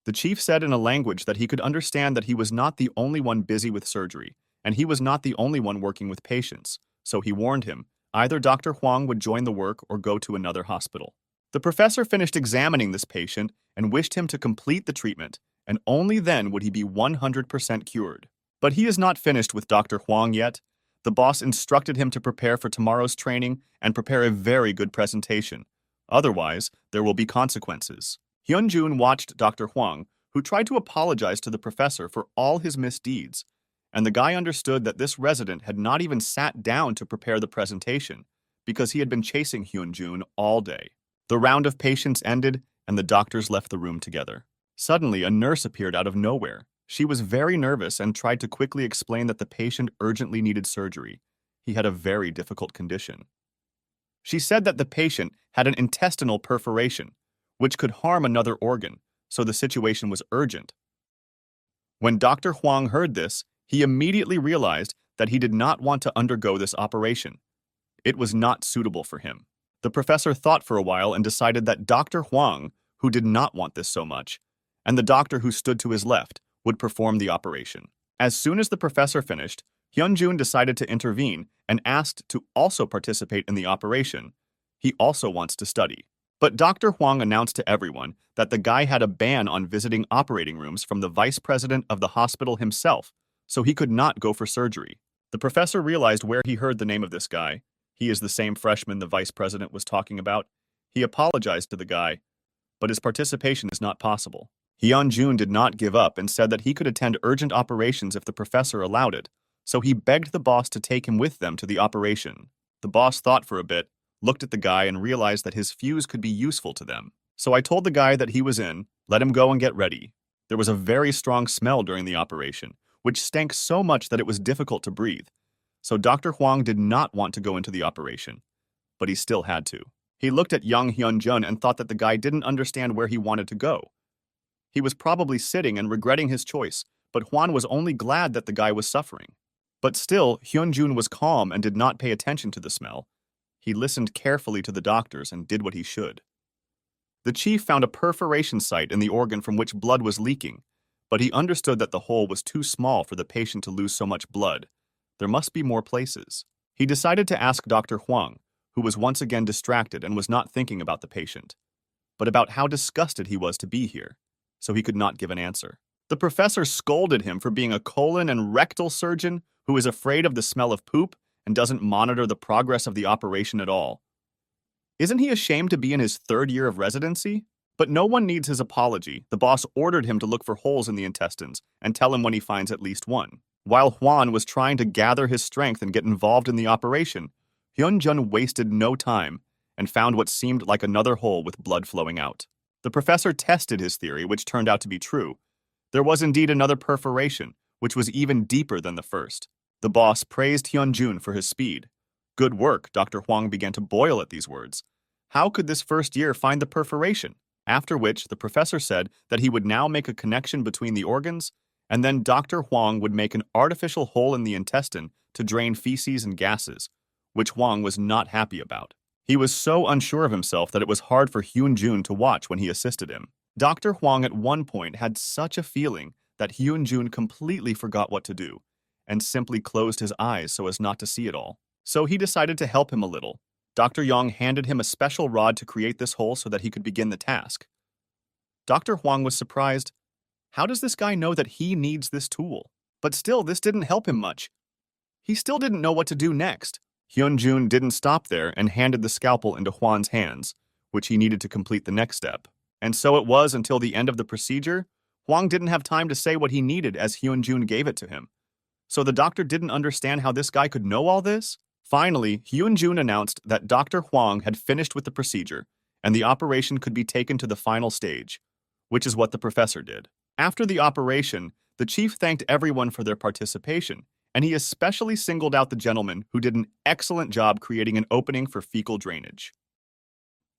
The chief said in a language that he could understand that he was not the only one busy with surgery, and he was not the only one working with patients, so he warned him, either Dr. Huang would join the work or go to another hospital. The professor finished examining this patient and wished him to complete the treatment, and only then would he be 100% cured. But he is not finished with Dr. Huang yet. The boss instructed him to prepare for tomorrow's training and prepare a very good presentation. Otherwise, there will be consequences. Hyun-jun watched Dr. Huang, who tried to apologize to the professor for all his misdeeds, and the guy understood that this resident had not even sat down to prepare the presentation because he had been chasing Hyun-jun all day. The round of patients ended, and the doctors left the room together. Suddenly, a nurse appeared out of nowhere. She was very nervous and tried to quickly explain that the patient urgently needed surgery. He had a very difficult condition. She said that the patient had an intestinal perforation, which could harm another organ, so the situation was urgent. When Dr. Huang heard this, he immediately realized that he did not want to undergo this operation. It was not suitable for him. The professor thought for a while and decided that Dr. Huang, who did not want this so much, and the doctor who stood to his left, would perform the operation. As soon as the professor finished, Hyun-jun decided to intervene and asked to also participate in the operation. He also wants to study. But Dr. Huang announced to everyone that the guy had a ban on visiting operating rooms from the vice president of the hospital himself, so he could not go for surgery. The professor realized where he heard the name of this guy. He is the same freshman the vice president was talking about. He apologized to the guy, but his participation is not possible. Hyun-jun did not give up and said that he could attend urgent operations if the professor allowed it, so he begged the boss to take him with them to the operation. The boss thought for a bit, looked at the guy and realized that his fuse could be useful to them. So I told the guy that he was in, let him go and get ready. There was a very strong smell during the operation, which stank so much that it was difficult to breathe. So Dr. Huang did not want to go into the operation, but he still had to. He looked at young Hyun-jun and thought that the guy didn't understand where he wanted to go. He was probably sitting and regretting his choice, but Hwan was only glad that the guy was suffering. But still, Hyun-jun was calm and did not pay attention to the smell. He listened carefully to the doctors and did what he should. The chief found a perforation site in the organ from which blood was leaking, but he understood that the hole was too small for the patient to lose so much blood. There must be more places. He decided to ask Dr. Huang, who was once again distracted and was not thinking about the patient, but about how disgusted he was to be here, so he could not give an answer. The professor scolded him for being a colon and rectal surgeon who is afraid of the smell of poop and doesn't monitor the progress of the operation at all. Isn't he ashamed to be in his third year of residency? But no one needs his apology. The boss ordered him to look for holes in the intestines and tell him when he finds at least one. While Hwan was trying to gather his strength and get involved in the operation, Hyun-jun wasted no time and found what seemed like another hole with blood flowing out. The professor tested his theory, which turned out to be true. There was indeed another perforation, which was even deeper than the first. The boss praised Hyun-jun for his speed. Good work, Dr. Huang began to boil at these words. How could this first year find the perforation? After which, the professor said that he would now make a connection between the organs, and then Dr. Huang would make an artificial hole in the intestine to drain feces and gases, which Huang was not happy about. He was so unsure of himself that it was hard for Hyun-jun to watch when he assisted him. Dr. Huang at one point had such a feeling that Hyun-jun completely forgot what to do, and simply closed his eyes so as not to see it all. So he decided to help him a little. Dr. Yang handed him a special rod to create this hole so that he could begin the task. Dr. Huang was surprised. How does this guy know that he needs this tool? But still, this didn't help him much. He still didn't know what to do next. Hyun-jun didn't stop there and handed the scalpel into Hwan's hands, which he needed to complete the next step. And so it was until the end of the procedure. Hwang didn't have time to say what he needed as Hyun-jun gave it to him. So the doctor didn't understand how this guy could know all this? Finally, Hyun-jun announced that Dr. Huang had finished with the procedure, and the operation could be taken to the final stage, which is what the professor did. After the operation, the chief thanked everyone for their participation, and he especially singled out the gentleman who did an excellent job creating an opening for fecal drainage.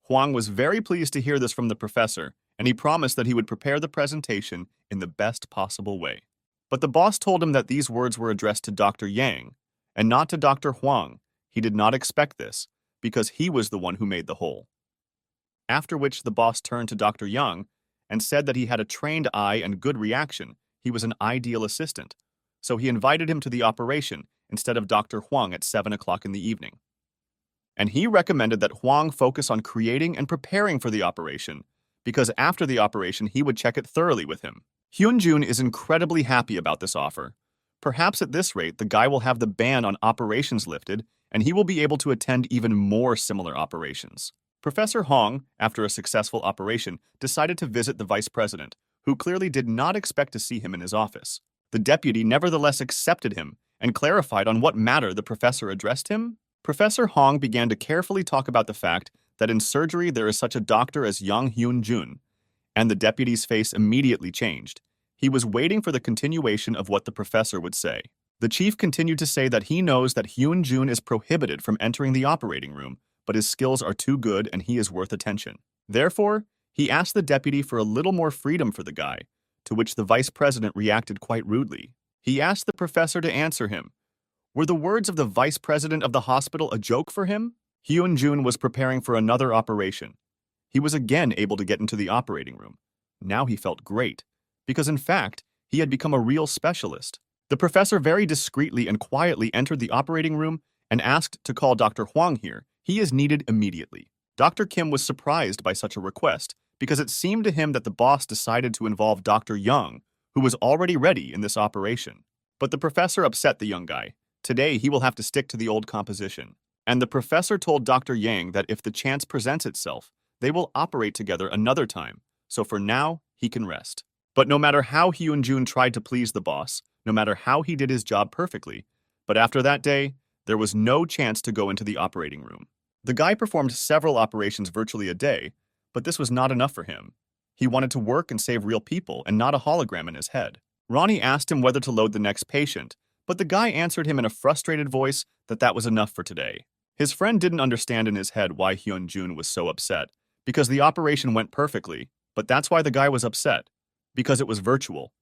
Huang was very pleased to hear this from the professor, and he promised that he would prepare the presentation in the best possible way. But the boss told him that these words were addressed to Dr. Yang, and not to Dr. Huang. He did not expect this, because he was the one who made the hole. After which the boss turned to Dr. Yang and said that he had a trained eye and good reaction. He was an ideal assistant, so he invited him to the operation instead of Dr. Huang at 7 o'clock in the evening. And he recommended that Huang focus on creating and preparing for the operation, because after the operation he would check it thoroughly with him. Hyun-jun is incredibly happy about this offer. Perhaps at this rate, the guy will have the ban on operations lifted, and he will be able to attend even more similar operations. Professor Hong, after a successful operation, decided to visit the vice president, who clearly did not expect to see him in his office. The deputy nevertheless accepted him and clarified on what matter the professor addressed him. Professor Hong began to carefully talk about the fact that in surgery there is such a doctor as Yang Hyun-jun, and the deputy's face immediately changed. He was waiting for the continuation of what the professor would say. The chief continued to say that he knows that Hyun-jun is prohibited from entering the operating room, but his skills are too good and he is worth attention. Therefore, he asked the deputy for a little more freedom for the guy, to which the vice president reacted quite rudely. He asked the professor to answer him. Were the words of the vice president of the hospital a joke for him? Hyun-jun was preparing for another operation. He was again able to get into the operating room. Now he felt great, because in fact, he had become a real specialist. The professor very discreetly and quietly entered the operating room and asked to call Dr. Huang here. He is needed immediately. Dr. Kim was surprised by such a request because it seemed to him that the boss decided to involve Dr. Young, who was already ready in this operation. But the professor upset the young guy. Today, he will have to stick to the old composition. And the professor told Dr. Yang that if the chance presents itself, they will operate together another time, so for now, he can rest. But no matter how Hyun-jun tried to please the boss, no matter how he did his job perfectly, but after that day, there was no chance to go into the operating room. The guy performed several operations virtually a day, but this was not enough for him. He wanted to work and save real people and not a hologram in his head. Ronnie asked him whether to load the next patient, But the guy answered him in a frustrated voice that was enough for today. His friend didn't understand in his head why Hyun-jun was so upset, because the operation went perfectly, but that's why the guy was upset, because it was virtual.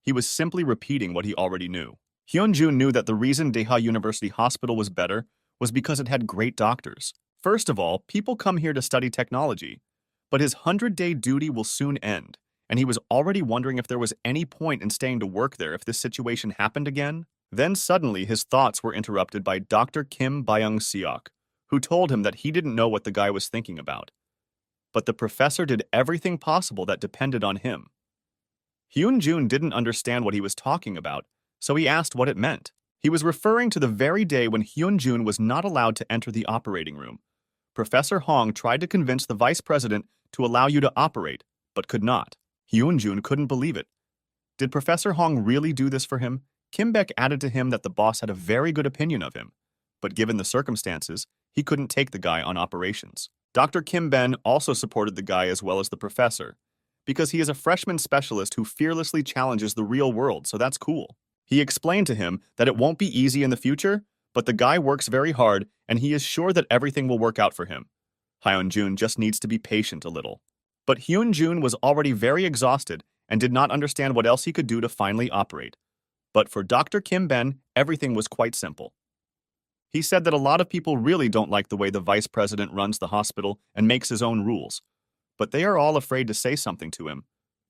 He was simply repeating what he already knew. Hyun-jun knew that the reason Daeha University Hospital was better was because it had great doctors. First of all, people come here to study technology, but his 100-day duty will soon end, and he was already wondering if there was any point in staying to work there if this situation happened again. Then suddenly his thoughts were interrupted by Dr. Kim Byung-seok, who told him that he didn't know what the guy was thinking about. But the professor did everything possible that depended on him. Hyun-jun didn't understand what he was talking about, so he asked what it meant. He was referring to the very day when Hyun-jun was not allowed to enter the operating room. Professor Hong tried to convince the vice president to allow you to operate, but could not. Hyun-jun couldn't believe it. Did Professor Hong really do this for him? Kim Beck added to him that the boss had a very good opinion of him, but given the circumstances, he couldn't take the guy on operations. Dr. Kim Ben also supported the guy as well as the professor, because he is a freshman specialist who fearlessly challenges the real world, so that's cool. He explained to him that it won't be easy in the future, but the guy works very hard and he is sure that everything will work out for him. Hyun-jun just needs to be patient a little. But Hyun-jun was already very exhausted and did not understand what else he could do to finally operate. But for Dr. Kim Ben, everything was quite simple. He said that a lot of people really don't like the way the vice president runs the hospital and makes his own rules. But they are all afraid to say something to him,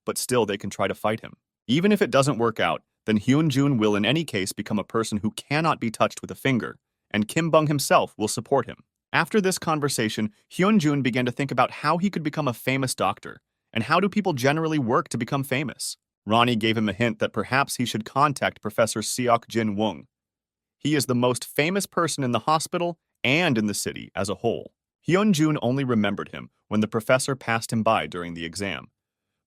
but still they can try to fight him. Even if it doesn't work out, then Hyun-jun will in any case become a person who cannot be touched with a finger, and Kim Bung himself will support him. After this conversation, Hyun-jun began to think about how he could become a famous doctor, and how do people generally work to become famous. Ronnie gave him a hint that perhaps he should contact Professor Seok Jin Woong. He is the most famous person in the hospital and in the city as a whole. Hyun-jun only remembered him when the professor passed him by during the exam.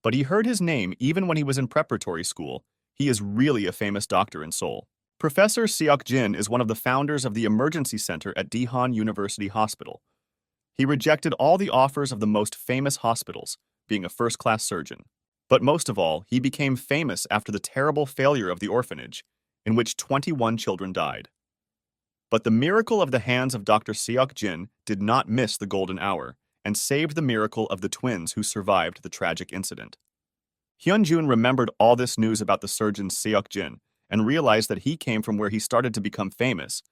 But he heard his name even when he was in preparatory school. He is really a famous doctor in Seoul. Professor Seok Jin is one of the founders of the emergency center at Daehan University Hospital. He rejected all the offers of the most famous hospitals, being a first-class surgeon. But most of all, he became famous after the terrible failure of the orphanage, in which 21 children died. But the miracle of the hands of Dr. Seok Jin did not miss the golden hour, and saved the miracle of the twins who survived the tragic incident. Hyun-jun remembered all this news about the surgeon Seok Jin, and realized that he came from where he started to become famous.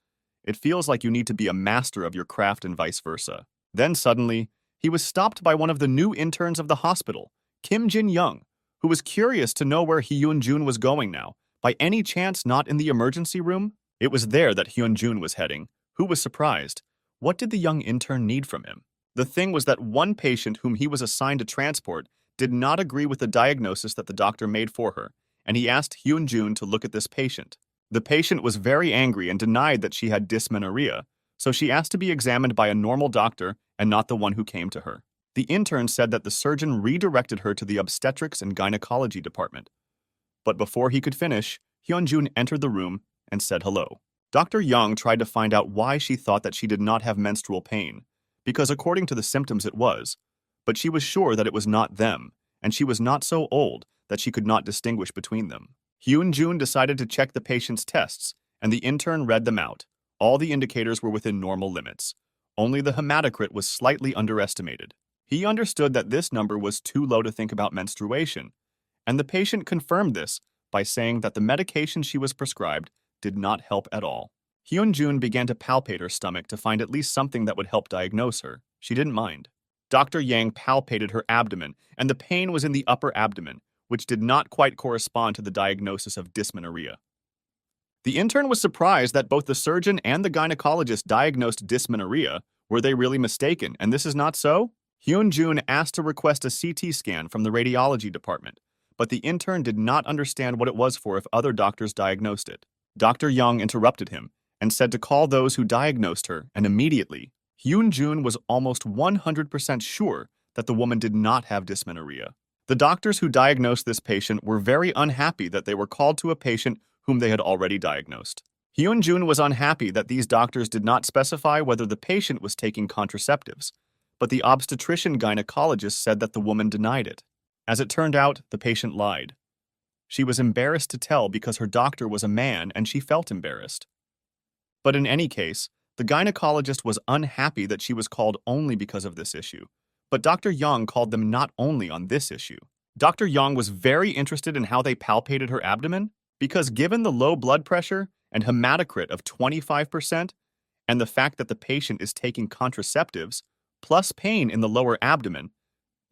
It feels like you need to be a master of your craft and vice versa. Then suddenly, he was stopped by one of the new interns of the hospital, Kim Jin-young, who was curious to know where Hyun-jun was going now, by any chance not in the emergency room? It was there that Hyun-jun was heading. Who was surprised? What did the young intern need from him? The thing was that one patient whom he was assigned to transport did not agree with the diagnosis that the doctor made for her, and he asked Hyun-jun to look at this patient. The patient was very angry and denied that she had dysmenorrhea, so she asked to be examined by a normal doctor and not the one who came to her. The intern said that the surgeon redirected her to the obstetrics and gynecology department. But before he could finish, Hyun-jun entered the room and said hello. Dr. Young tried to find out why she thought that she did not have menstrual pain, because according to the symptoms it was, but she was sure that it was not them, and she was not so old that she could not distinguish between them. Hyun-jun decided to check the patient's tests, and the intern read them out. All the indicators were within normal limits. Only the hematocrit was slightly underestimated. He understood that this number was too low to think about menstruation, and the patient confirmed this by saying that the medication she was prescribed did not help at all. Hyun-jun began to palpate her stomach to find at least something that would help diagnose her. She didn't mind. Dr. Yang palpated her abdomen, and the pain was in the upper abdomen, which did not quite correspond to the diagnosis of dysmenorrhea. The intern was surprised that both the surgeon and the gynecologist diagnosed dysmenorrhea. Were they really mistaken, and this is not so? Hyun-jun asked to request a CT scan from the radiology department, but the intern did not understand what it was for if other doctors diagnosed it. Dr. Young interrupted him and said to call those who diagnosed her, and immediately, Hyun-jun was almost 100% sure that the woman did not have dysmenorrhea. The doctors who diagnosed this patient were very unhappy that they were called to a patient whom they had already diagnosed. Hyun-jun was unhappy that these doctors did not specify whether the patient was taking contraceptives, but the obstetrician gynecologist said that the woman denied it. As it turned out, the patient lied. She was embarrassed to tell because her doctor was a man and she felt embarrassed. But in any case, the gynecologist was unhappy that she was called only because of this issue. But Dr. Young called them not only on this issue. Dr. Young was very interested in how they palpated her abdomen because given the low blood pressure and hematocrit of 25% and the fact that the patient is taking contraceptives plus pain in the lower abdomen,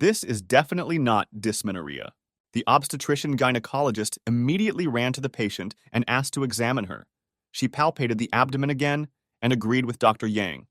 this is definitely not dysmenorrhea. The obstetrician gynecologist immediately ran to the patient and asked to examine her. She palpated the abdomen again and agreed with Dr. Yang.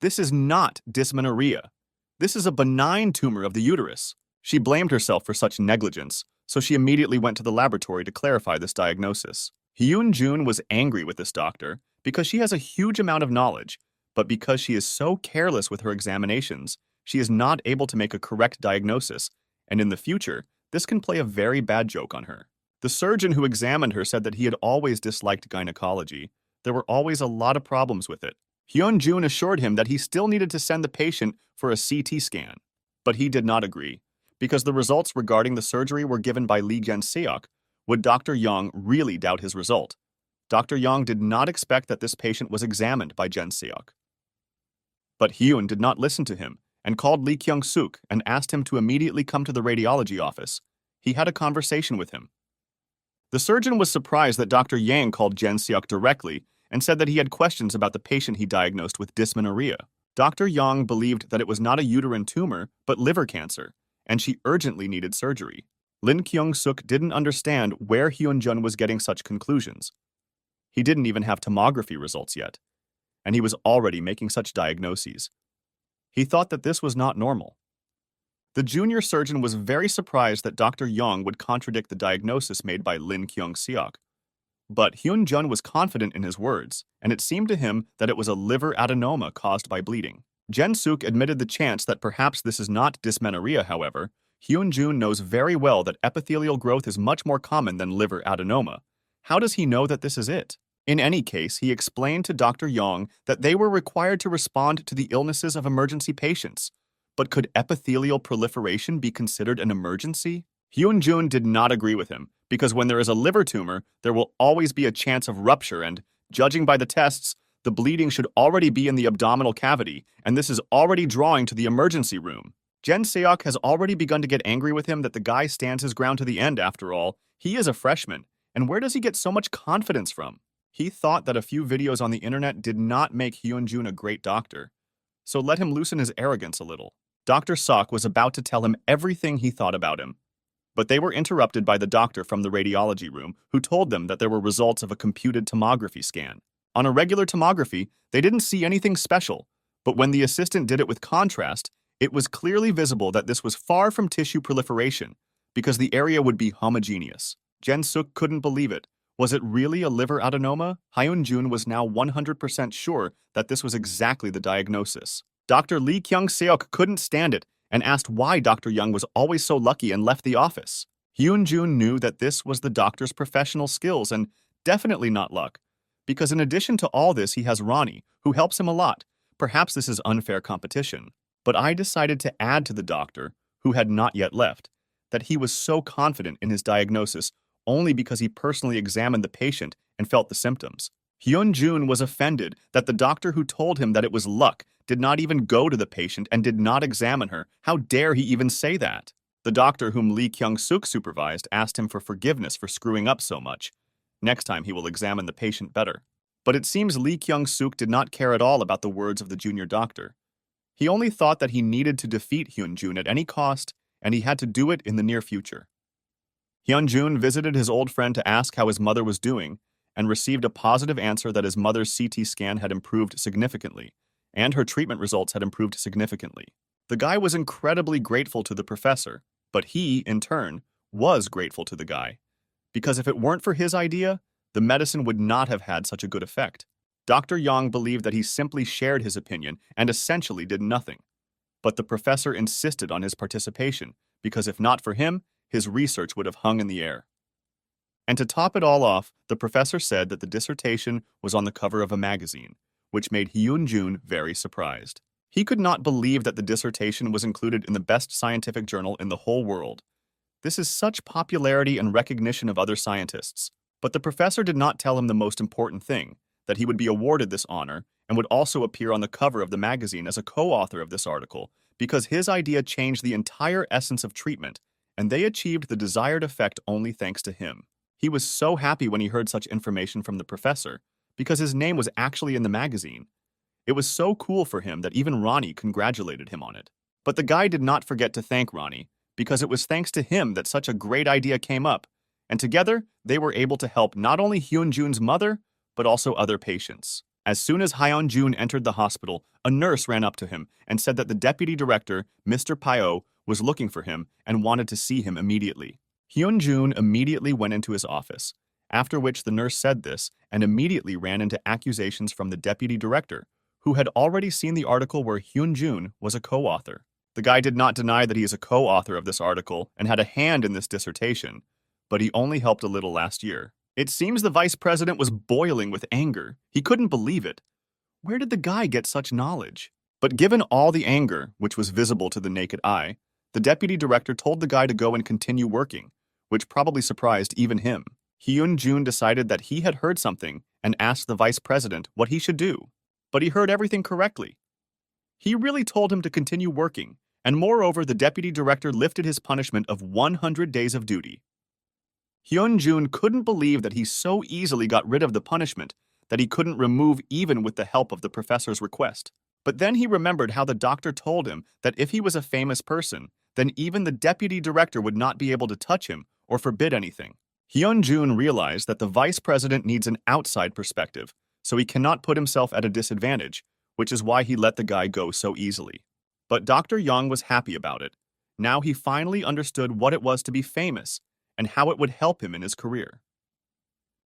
This is not dysmenorrhea. This is a benign tumor of the uterus. She blamed herself for such negligence, so she immediately went to the laboratory to clarify this diagnosis. Hyun-jun was angry with this doctor because she has a huge amount of knowledge, but because she is so careless with her examinations, she is not able to make a correct diagnosis, and in the future, this can play a very bad joke on her. The surgeon who examined her said that he had always disliked gynecology. There were always a lot of problems with it. Hyun-jun assured him that he still needed to send the patient for a CT scan, but he did not agree, because the results regarding the surgery were given by Lee Gen-seok. Would Dr. Young really doubt his result? Dr. Young did not expect that this patient was examined by Gen-seok. But Hyun did not listen to him and called Lee Kyung-suk and asked him to immediately come to the radiology office. He had a conversation with him. The surgeon was surprised that Dr. Yang called Gen-seok directly and said that he had questions about the patient he diagnosed with dysmenorrhea. Dr. Yang believed that it was not a uterine tumor, but liver cancer, and she urgently needed surgery. Lee Kyung-suk didn't understand where Hyun-jun was getting such conclusions. He didn't even have tomography results yet, and he was already making such diagnoses. He thought that this was not normal. The junior surgeon was very surprised that Dr. Young would contradict the diagnosis made by Lee Kyung-seok. But Hyun-jun was confident in his words, and it seemed to him that it was a liver adenoma caused by bleeding. Gen-suk admitted the chance that perhaps this is not dysmenorrhea, however. Hyun-jun knows very well that epithelial growth is much more common than liver adenoma. How does he know that this is it? In any case, he explained to Dr. Young that they were required to respond to the illnesses of emergency patients. But could epithelial proliferation be considered an emergency? Hyun-jun did not agree with him, because when there is a liver tumor, there will always be a chance of rupture and, judging by the tests, the bleeding should already be in the abdominal cavity, and this is already drawing to the emergency room. Gen-seok has already begun to get angry with him that the guy stands his ground to the end after all. He is a freshman, and where does he get so much confidence from? He thought that a few videos on the internet did not make Hyun-jun a great doctor, so let him loosen his arrogance a little. Dr. Sok was about to tell him everything he thought about him, but they were interrupted by the doctor from the radiology room who told them that there were results of a computed tomography scan. On a regular tomography, they didn't see anything special, but when the assistant did it with contrast, it was clearly visible that this was far from tissue proliferation because the area would be homogeneous. Gen-suk couldn't believe it. Was it really a liver adenoma? Hyun-jun was now 100% sure that this was exactly the diagnosis. Dr. Lee Kyung-seok couldn't stand it and asked why Dr. Young was always so lucky and left the office. Hyun-jun knew that this was the doctor's professional skills and definitely not luck, because in addition to all this he has Ronnie, who helps him a lot. Perhaps this is unfair competition. But I decided to add to the doctor, who had not yet left, that he was so confident in his diagnosis only because he personally examined the patient and felt the symptoms. Hyun-jun was offended that the doctor who told him that it was luck did not even go to the patient and did not examine her. How dare he even say that? The doctor whom Lee Kyung-suk supervised asked him for forgiveness for screwing up so much. Next time he will examine the patient better. But it seems Lee Kyung-suk did not care at all about the words of the junior doctor. He only thought that he needed to defeat Hyun-jun at any cost, and he had to do it in the near future. Hyun-jun visited his old friend to ask how his mother was doing, and received a positive answer that his mother's CT scan had improved significantly, and her treatment results had improved significantly. The guy was incredibly grateful to the professor, but he, in turn, was grateful to the guy, because if it weren't for his idea, the medicine would not have had such a good effect. Dr. Yang believed that he simply shared his opinion and essentially did nothing. But the professor insisted on his participation, because if not for him, his research would have hung in the air. And to top it all off, the professor said that the dissertation was on the cover of a magazine, which made Hyun-jun very surprised. He could not believe that the dissertation was included in the best scientific journal in the whole world. This is such popularity and recognition of other scientists. But the professor did not tell him the most important thing, that he would be awarded this honor and would also appear on the cover of the magazine as a co-author of this article, because his idea changed the entire essence of treatment, and they achieved the desired effect only thanks to him. He was so happy when he heard such information from the professor, because his name was actually in the magazine. It was so cool for him that even Ronnie congratulated him on it. But the guy did not forget to thank Ronnie, because it was thanks to him that such a great idea came up, and together they were able to help not only Hyun-jun's mother, but also other patients. As soon as Hyun-jun entered the hospital, a nurse ran up to him and said that the deputy director, Mr. Pyo, was looking for him and wanted to see him immediately. Hyun-jun immediately went into his office, after which the nurse said this and immediately ran into accusations from the deputy director, who had already seen the article where Hyun-jun was a co-author. The guy did not deny that he is a co-author of this article and had a hand in this dissertation, but he only helped a little last year. It seems the vice president was boiling with anger. He couldn't believe it. Where did the guy get such knowledge? But given all the anger, which was visible to the naked eye, the deputy director told the guy to go and continue working, which probably surprised even him. Hyun-jun decided that he had heard something and asked the vice president what he should do. But he heard everything correctly. He really told him to continue working, and moreover, the deputy director lifted his punishment of 100 days of duty. Hyun-jun couldn't believe that he so easily got rid of the punishment that he couldn't remove even with the help of the professor's request. But then he remembered how the doctor told him that if he was a famous person, then even the deputy director would not be able to touch him or forbid anything. Hyun-jun realized that the vice president needs an outside perspective, so he cannot put himself at a disadvantage, which is why he let the guy go so easily. But Dr. Young was happy about it. Now he finally understood what it was to be famous and how it would help him in his career.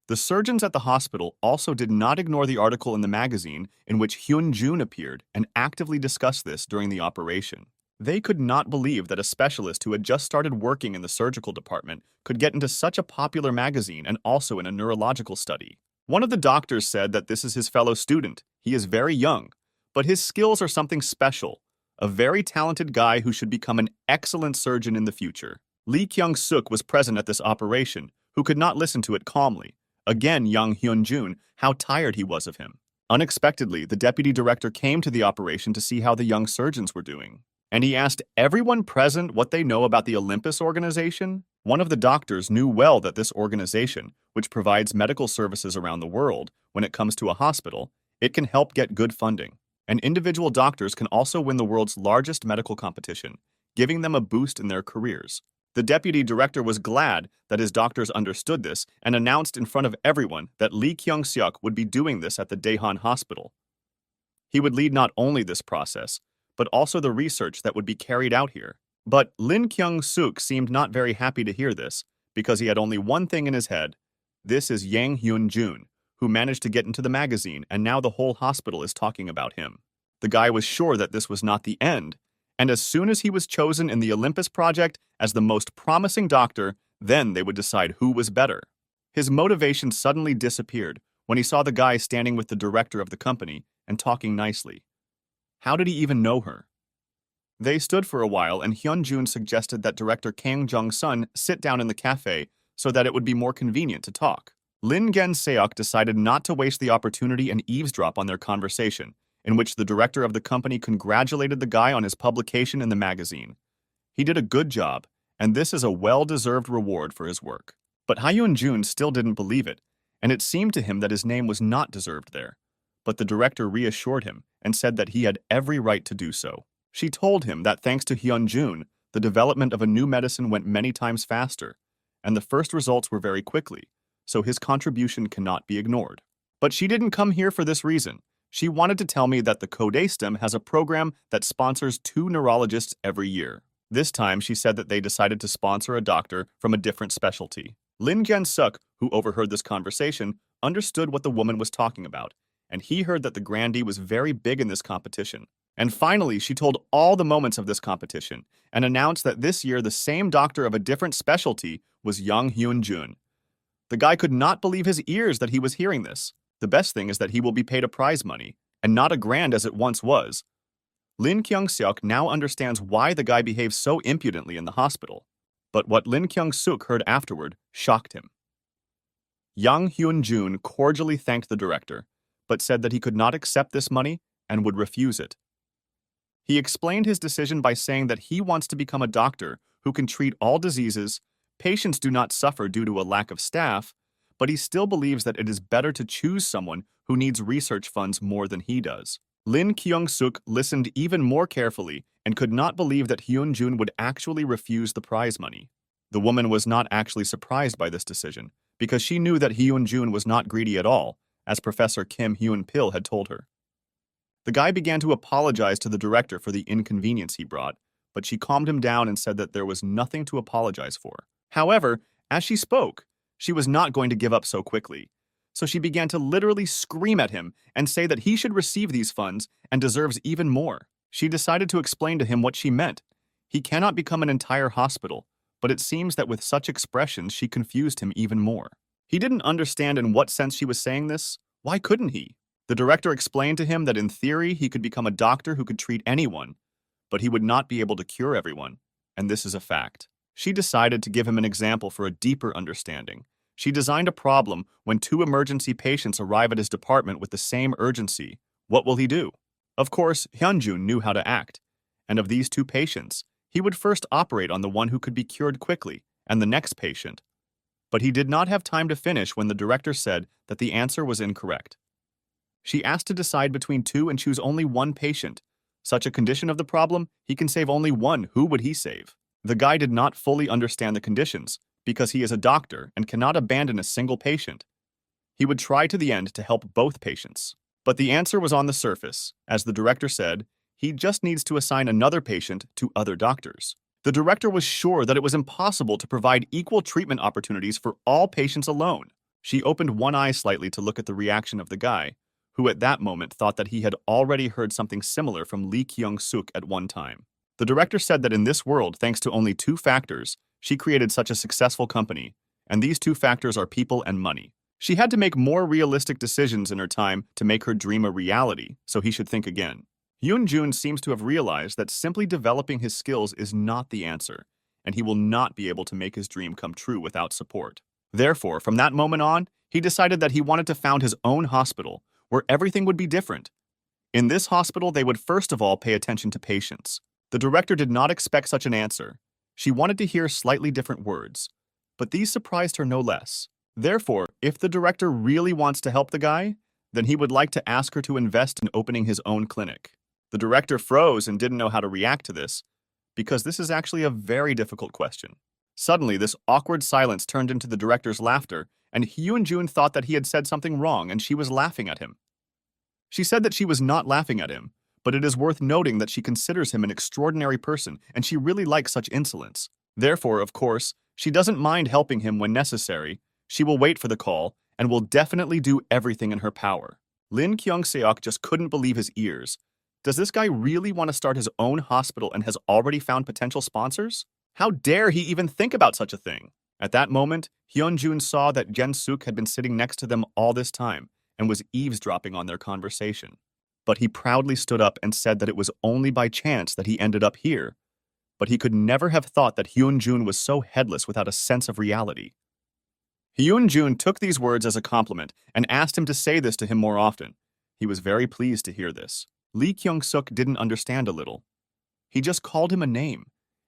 The surgeons at the hospital also did not ignore the article in the magazine in which Hyun-jun appeared and actively discussed this during the operation. They could not believe that a specialist who had just started working in the surgical department could get into such a popular magazine and also in a neurological study. One of the doctors said that this is his fellow student. He is very young, but his skills are something special, a very talented guy who should become an excellent surgeon in the future. Lee Kyung-suk was present at this operation, who could not listen to it calmly. Again, young Hyun-jun, how tired he was of him. Unexpectedly, the deputy director came to the operation to see how the young surgeons were doing. And he asked everyone present what they know about the Olympus organization. One of the doctors knew well that this organization, which provides medical services around the world, when it comes to a hospital, it can help get good funding. And individual doctors can also win the world's largest medical competition, giving them a boost in their careers. The deputy director was glad that his doctors understood this and announced in front of everyone that Lee Kyung-suk would be doing this at the Daehan Hospital. He would lead not only this process, but also the research that would be carried out here. But Lee Kyung-suk seemed not very happy to hear this, because he had only one thing in his head. This is Yang Hyun-jun, who managed to get into the magazine, and now the whole hospital is talking about him. The guy was sure that this was not the end, and as soon as he was chosen in the Olympus project as the most promising doctor, then they would decide who was better. His motivation suddenly disappeared when he saw the guy standing with the director of the company and talking nicely. How did he even know her? They stood for a while, and Hyun-jun suggested that director Kang Jong-sun sit down in the cafe so that it would be more convenient to talk. Lim Gen-seok decided not to waste the opportunity and eavesdrop on their conversation, in which the director of the company congratulated the guy on his publication in the magazine. He did a good job, and this is a well-deserved reward for his work. But Hyun-jun still didn't believe it, and it seemed to him that his name was not deserved there. But the director reassured him and said that he had every right to do so. She told him that thanks to Hyun-jun, the development of a new medicine went many times faster, and the first results were very quickly, so his contribution cannot be ignored. But she didn't come here for this reason. She wanted to tell me that the Codestem has a program that sponsors 2 neurologists every year. This time, she said that they decided to sponsor a doctor from a different specialty. Lim Gen-suk, who overheard this conversation, understood what the woman was talking about, and he heard that the grandee was very big in this competition. And finally, she told all the moments of this competition and announced that this year the same doctor of a different specialty was Yang Hyun-jun. The guy could not believe his ears that he was hearing this. The best thing is that he will be paid a prize money, and not a grand as it once was. Lim Kyung-seok now understands why the guy behaved so impudently in the hospital. But what Lin Kyung-suk heard afterward shocked him. Yang Hyun-jun cordially thanked the director, but said that he could not accept this money and would refuse it. He explained his decision by saying that he wants to become a doctor who can treat all diseases. Patients do not suffer due to a lack of staff, but he still believes that it is better to choose someone who needs research funds more than he does. Lin Kyung-suk listened even more carefully and could not believe that Hyun-jun would actually refuse the prize money. The woman was not actually surprised by this decision, because she knew that Hyun-jun was not greedy at all, as Professor Kim Hyun-pil had told her. The guy began to apologize to the director for the inconvenience he brought, but she calmed him down and said that there was nothing to apologize for. However, as she spoke, she was not going to give up so quickly. So she began to literally scream at him and say that he should receive these funds and deserves even more. She decided to explain to him what she meant. He cannot become an entire hospital, but it seems that with such expressions she confused him even more. He didn't understand in what sense she was saying this. Why couldn't he? The director explained to him that in theory he could become a doctor who could treat anyone, but he would not be able to cure everyone, and this is a fact. She decided to give him an example for a deeper understanding. She designed a problem when 2 emergency patients arrive at his department with the same urgency. What will he do? Of course, Hyun-jun knew how to act, and of these 2 patients, he would first operate on the one who could be cured quickly, and the next patient. But he did not have time to finish when the director said that the answer was incorrect. She asked to decide between 2 and choose only 1 patient. Such a condition of the problem, he can save only 1. Who would he save? The guy did not fully understand the conditions, because he is a doctor and cannot abandon a single patient. He would try to the end to help both patients. But the answer was on the surface. As the director said, he just needs to assign another patient to other doctors. The director was sure that it was impossible to provide equal treatment opportunities for all patients alone. She opened one eye slightly to look at the reaction of the guy, who at that moment thought that he had already heard something similar from Lee Kyung-suk at one time. The director said that in this world, thanks to only 2 factors, she created such a successful company, and these 2 factors are people and money. She had to make more realistic decisions in her time to make her dream a reality, so he should think again. Hyun-jun seems to have realized that simply developing his skills is not the answer, and he will not be able to make his dream come true without support. Therefore, from that moment on, he decided that he wanted to found his own hospital, where everything would be different. In this hospital, they would first of all pay attention to patients. The director did not expect such an answer. She wanted to hear slightly different words, but these surprised her no less. Therefore, if the director really wants to help the guy, then he would like to ask her to invest in opening his own clinic. The director froze and didn't know how to react to this, because this is actually a very difficult question. Suddenly, this awkward silence turned into the director's laughter, and Hyun-jun thought that he had said something wrong and she was laughing at him. She said that she was not laughing at him, but it is worth noting that she considers him an extraordinary person and she really likes such insolence. Therefore, of course, she doesn't mind helping him when necessary. She will wait for the call and will definitely do everything in her power. Lin Kyung-seok just couldn't believe his ears. Does this guy really want to start his own hospital and has already found potential sponsors? How dare he even think about such a thing? At that moment, Hyun-jun saw that Jin-suk had been sitting next to them all this time and was eavesdropping on their conversation. But he proudly stood up and said that it was only by chance that he ended up here. But he could never have thought that Hyun-jun was so headless without a sense of reality. Hyun-jun took these words as a compliment and asked him to say this to him more often. He was very pleased to hear this. Lee Kyung-suk didn't understand a little. He just called him a name,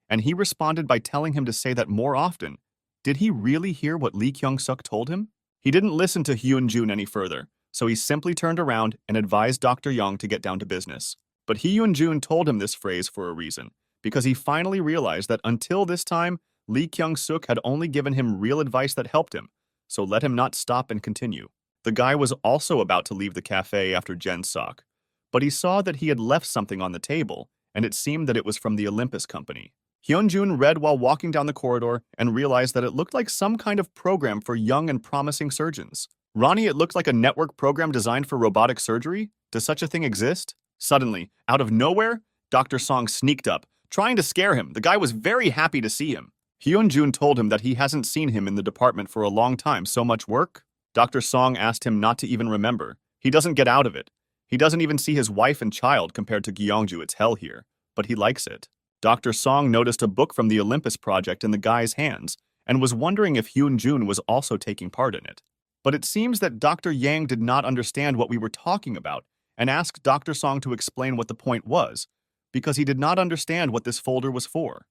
and he responded by telling him to say that more often. Did he really hear what Lee Kyung-suk told him? He didn't listen to Hyun-jun any further, so he simply turned around and advised Dr. Young to get down to business. But Hyun-jun told him this phrase for a reason, because he finally realized that until this time, Lee Kyung-suk had only given him real advice that helped him, so let him not stop and continue. The guy was also about to leave the cafe after Jin-suk, but he saw that he had left something on the table, and it seemed that it was from the Olympus company. Hyun-jun read while walking down the corridor and realized that it looked like some kind of program for young and promising surgeons. Ronnie, it looked like a network program designed for robotic surgery? Does such a thing exist? Suddenly, out of nowhere, Dr. Song sneaked up, trying to scare him. The guy was very happy to see him. Hyun-jun told him that he hasn't seen him in the department for a long time. So much work? Dr. Song asked him not to even remember. He doesn't get out of it. He doesn't even see his wife and child compared to Gyeongju. It's hell here, but he likes it. Dr. Song noticed a book from the Olympus project in the guy's hands and was wondering if Hyun-jun was also taking part in it. But it seems that Dr. Yang did not understand what we were talking about and asked Dr. Song to explain what the point was, because he did not understand what this folder was for.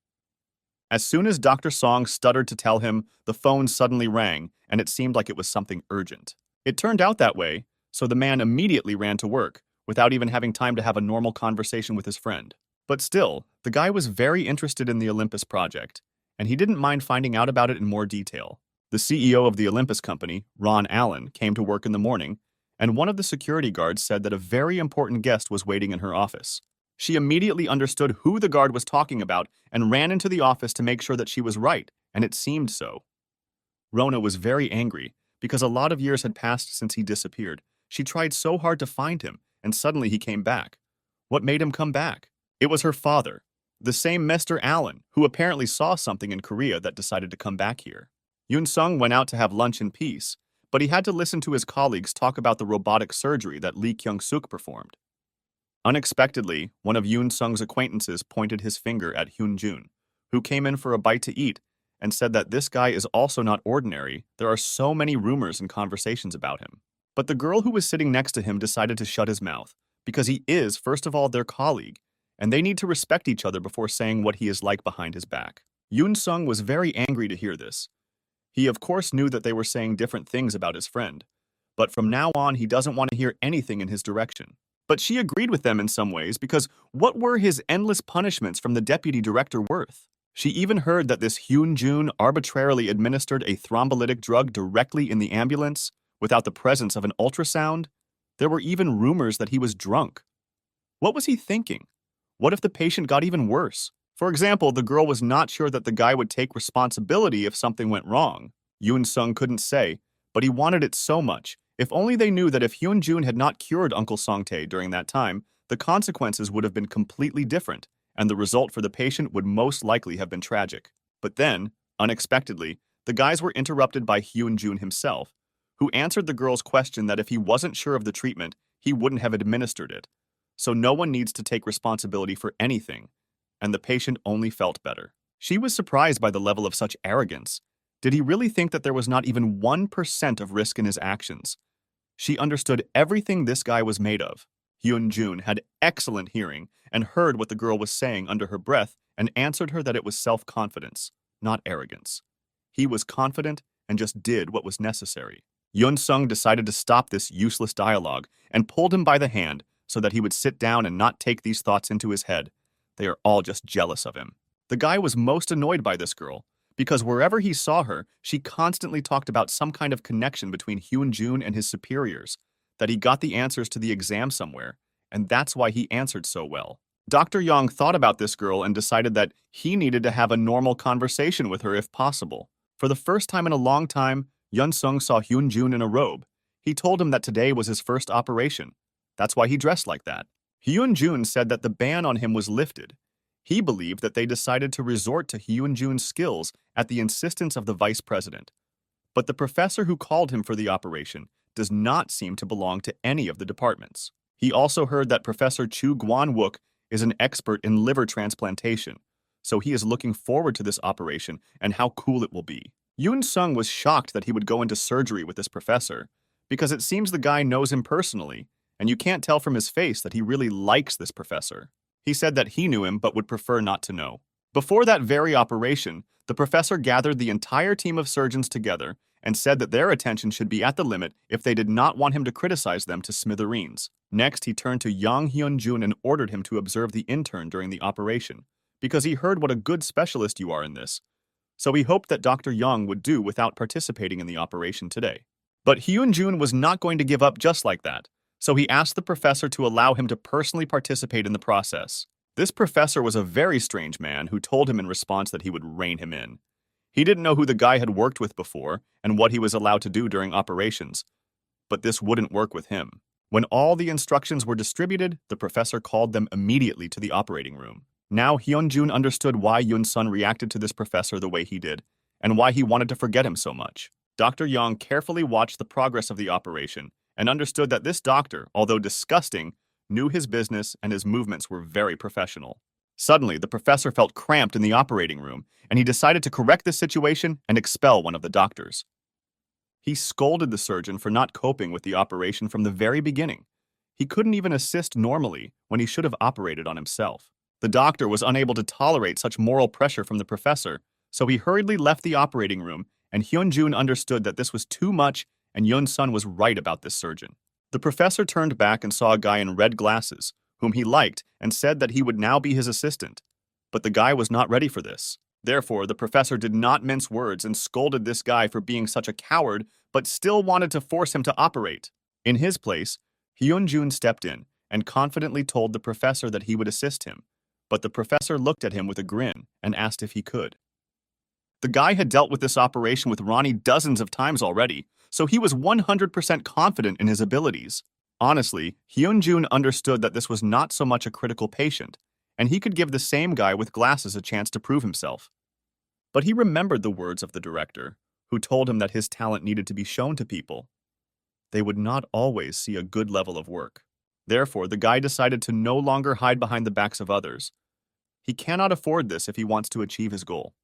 As soon as Dr. Song stuttered to tell him, the phone suddenly rang, and it seemed like it was something urgent. It turned out that way, so the man immediately ran to work, without even having time to have a normal conversation with his friend. But still, the guy was very interested in the Olympus project, and he didn't mind finding out about it in more detail. The CEO of the Olympus company, Ron Allen, came to work in the morning, and one of the security guards said that a very important guest was waiting in her office. She immediately understood who the guard was talking about and ran into the office to make sure that she was right, and it seemed so. Rona was very angry because a lot of years had passed since he disappeared. She tried so hard to find him, and suddenly he came back. What made him come back? It was her father, the same Mr. Allen, who apparently saw something in Korea that decided to come back here. Yoon-sung went out to have lunch in peace, but he had to listen to his colleagues talk about the robotic surgery that Lee Kyung-suk performed. Unexpectedly, one of Yoon-sung's acquaintances pointed his finger at Hyun-jun, who came in for a bite to eat, and said that this guy is also not ordinary. There are so many rumors and conversations about him. But the girl who was sitting next to him decided to shut his mouth, because he is, first of all, their colleague, and they need to respect each other before saying what he is like behind his back. Yoon-sung was very angry to hear this. He of course knew that they were saying different things about his friend, but from now on he doesn't want to hear anything in his direction. But she agreed with them in some ways, because what were his endless punishments from the deputy director worth? She even heard that this Hyun-jun arbitrarily administered a thrombolytic drug directly in the ambulance without the presence of an ultrasound. There were even rumors that he was drunk. What was he thinking? What if the patient got even worse? For example, the girl was not sure that the guy would take responsibility if something went wrong. Yoon-sung couldn't say, but he wanted it so much. If only they knew that if Hyun-jun had not cured Uncle Song-tae during that time, the consequences would have been completely different, and the result for the patient would most likely have been tragic. But then, unexpectedly, the guys were interrupted by Hyun-jun himself, who answered the girl's question that if he wasn't sure of the treatment, he wouldn't have administered it. So no one needs to take responsibility for anything, and the patient only felt better. She was surprised by the level of such arrogance. Did he really think that there was not even 1% of risk in his actions? She understood everything this guy was made of. Hyun-jun had excellent hearing and heard what the girl was saying under her breath and answered her that it was self-confidence, not arrogance. He was confident and just did what was necessary. Yoon-sung decided to stop this useless dialogue and pulled him by the hand so that he would sit down and not take these thoughts into his head. They are all just jealous of him. The guy was most annoyed by this girl, because wherever he saw her, she constantly talked about some kind of connection between Hyun-jun and his superiors, that he got the answers to the exam somewhere, and that's why he answered so well. Dr. Yang thought about this girl and decided that he needed to have a normal conversation with her if possible. For the first time in a long time, Yoon-sung saw Hyun-jun in a robe. He told him that today was his first operation. That's why he dressed like that. Hyun-jun said that the ban on him was lifted. He believed that they decided to resort to Hyun-jun's skills at the insistence of the vice president. But the professor who called him for the operation does not seem to belong to any of the departments. He also heard that Professor Chu Gwan-wook is an expert in liver transplantation, so he is looking forward to this operation and how cool it will be. Yoon-sung was shocked that he would go into surgery with this professor, because it seems the guy knows him personally, and you can't tell from his face that he really likes this professor. He said that he knew him but would prefer not to know. Before that very operation, the professor gathered the entire team of surgeons together and said that their attention should be at the limit if they did not want him to criticize them to smithereens. Next, he turned to Yang Hyun-jun and ordered him to observe the intern during the operation, because he heard what a good specialist you are in this. So he hoped that Dr. Yang would do without participating in the operation today. But Hyun-jun was not going to give up just like that, so he asked the professor to allow him to personally participate in the process. This professor was a very strange man who told him in response that he would rein him in. He didn't know who the guy had worked with before and what he was allowed to do during operations, but this wouldn't work with him. When all the instructions were distributed, the professor called them immediately to the operating room. Now Hyun-jun understood why Yoon-sun reacted to this professor the way he did, and why he wanted to forget him so much. Dr. Yang carefully watched the progress of the operation and understood that this doctor, although disgusting, knew his business and his movements were very professional. Suddenly, the professor felt cramped in the operating room, and he decided to correct the situation and expel one of the doctors. He scolded the surgeon for not coping with the operation from the very beginning. He couldn't even assist normally when he should have operated on himself. The doctor was unable to tolerate such moral pressure from the professor, so he hurriedly left the operating room, and Hyun-jun understood that this was too much and Yun-sun was right about this surgeon. The professor turned back and saw a guy in red glasses, whom he liked, and said that he would now be his assistant. But the guy was not ready for this. Therefore, the professor did not mince words and scolded this guy for being such a coward, but still wanted to force him to operate. In his place, Hyun-jun stepped in and confidently told the professor that he would assist him, but the professor looked at him with a grin and asked if he could. The guy had dealt with this operation with Ronnie dozens of times already, so he was 100% confident in his abilities. Honestly, Hyun-jun understood that this was not so much a critical patient, and he could give the same guy with glasses a chance to prove himself. But he remembered the words of the director, who told him that his talent needed to be shown to people. They would not always see a good level of work. Therefore, the guy decided to no longer hide behind the backs of others. He cannot afford this if he wants to achieve his goal.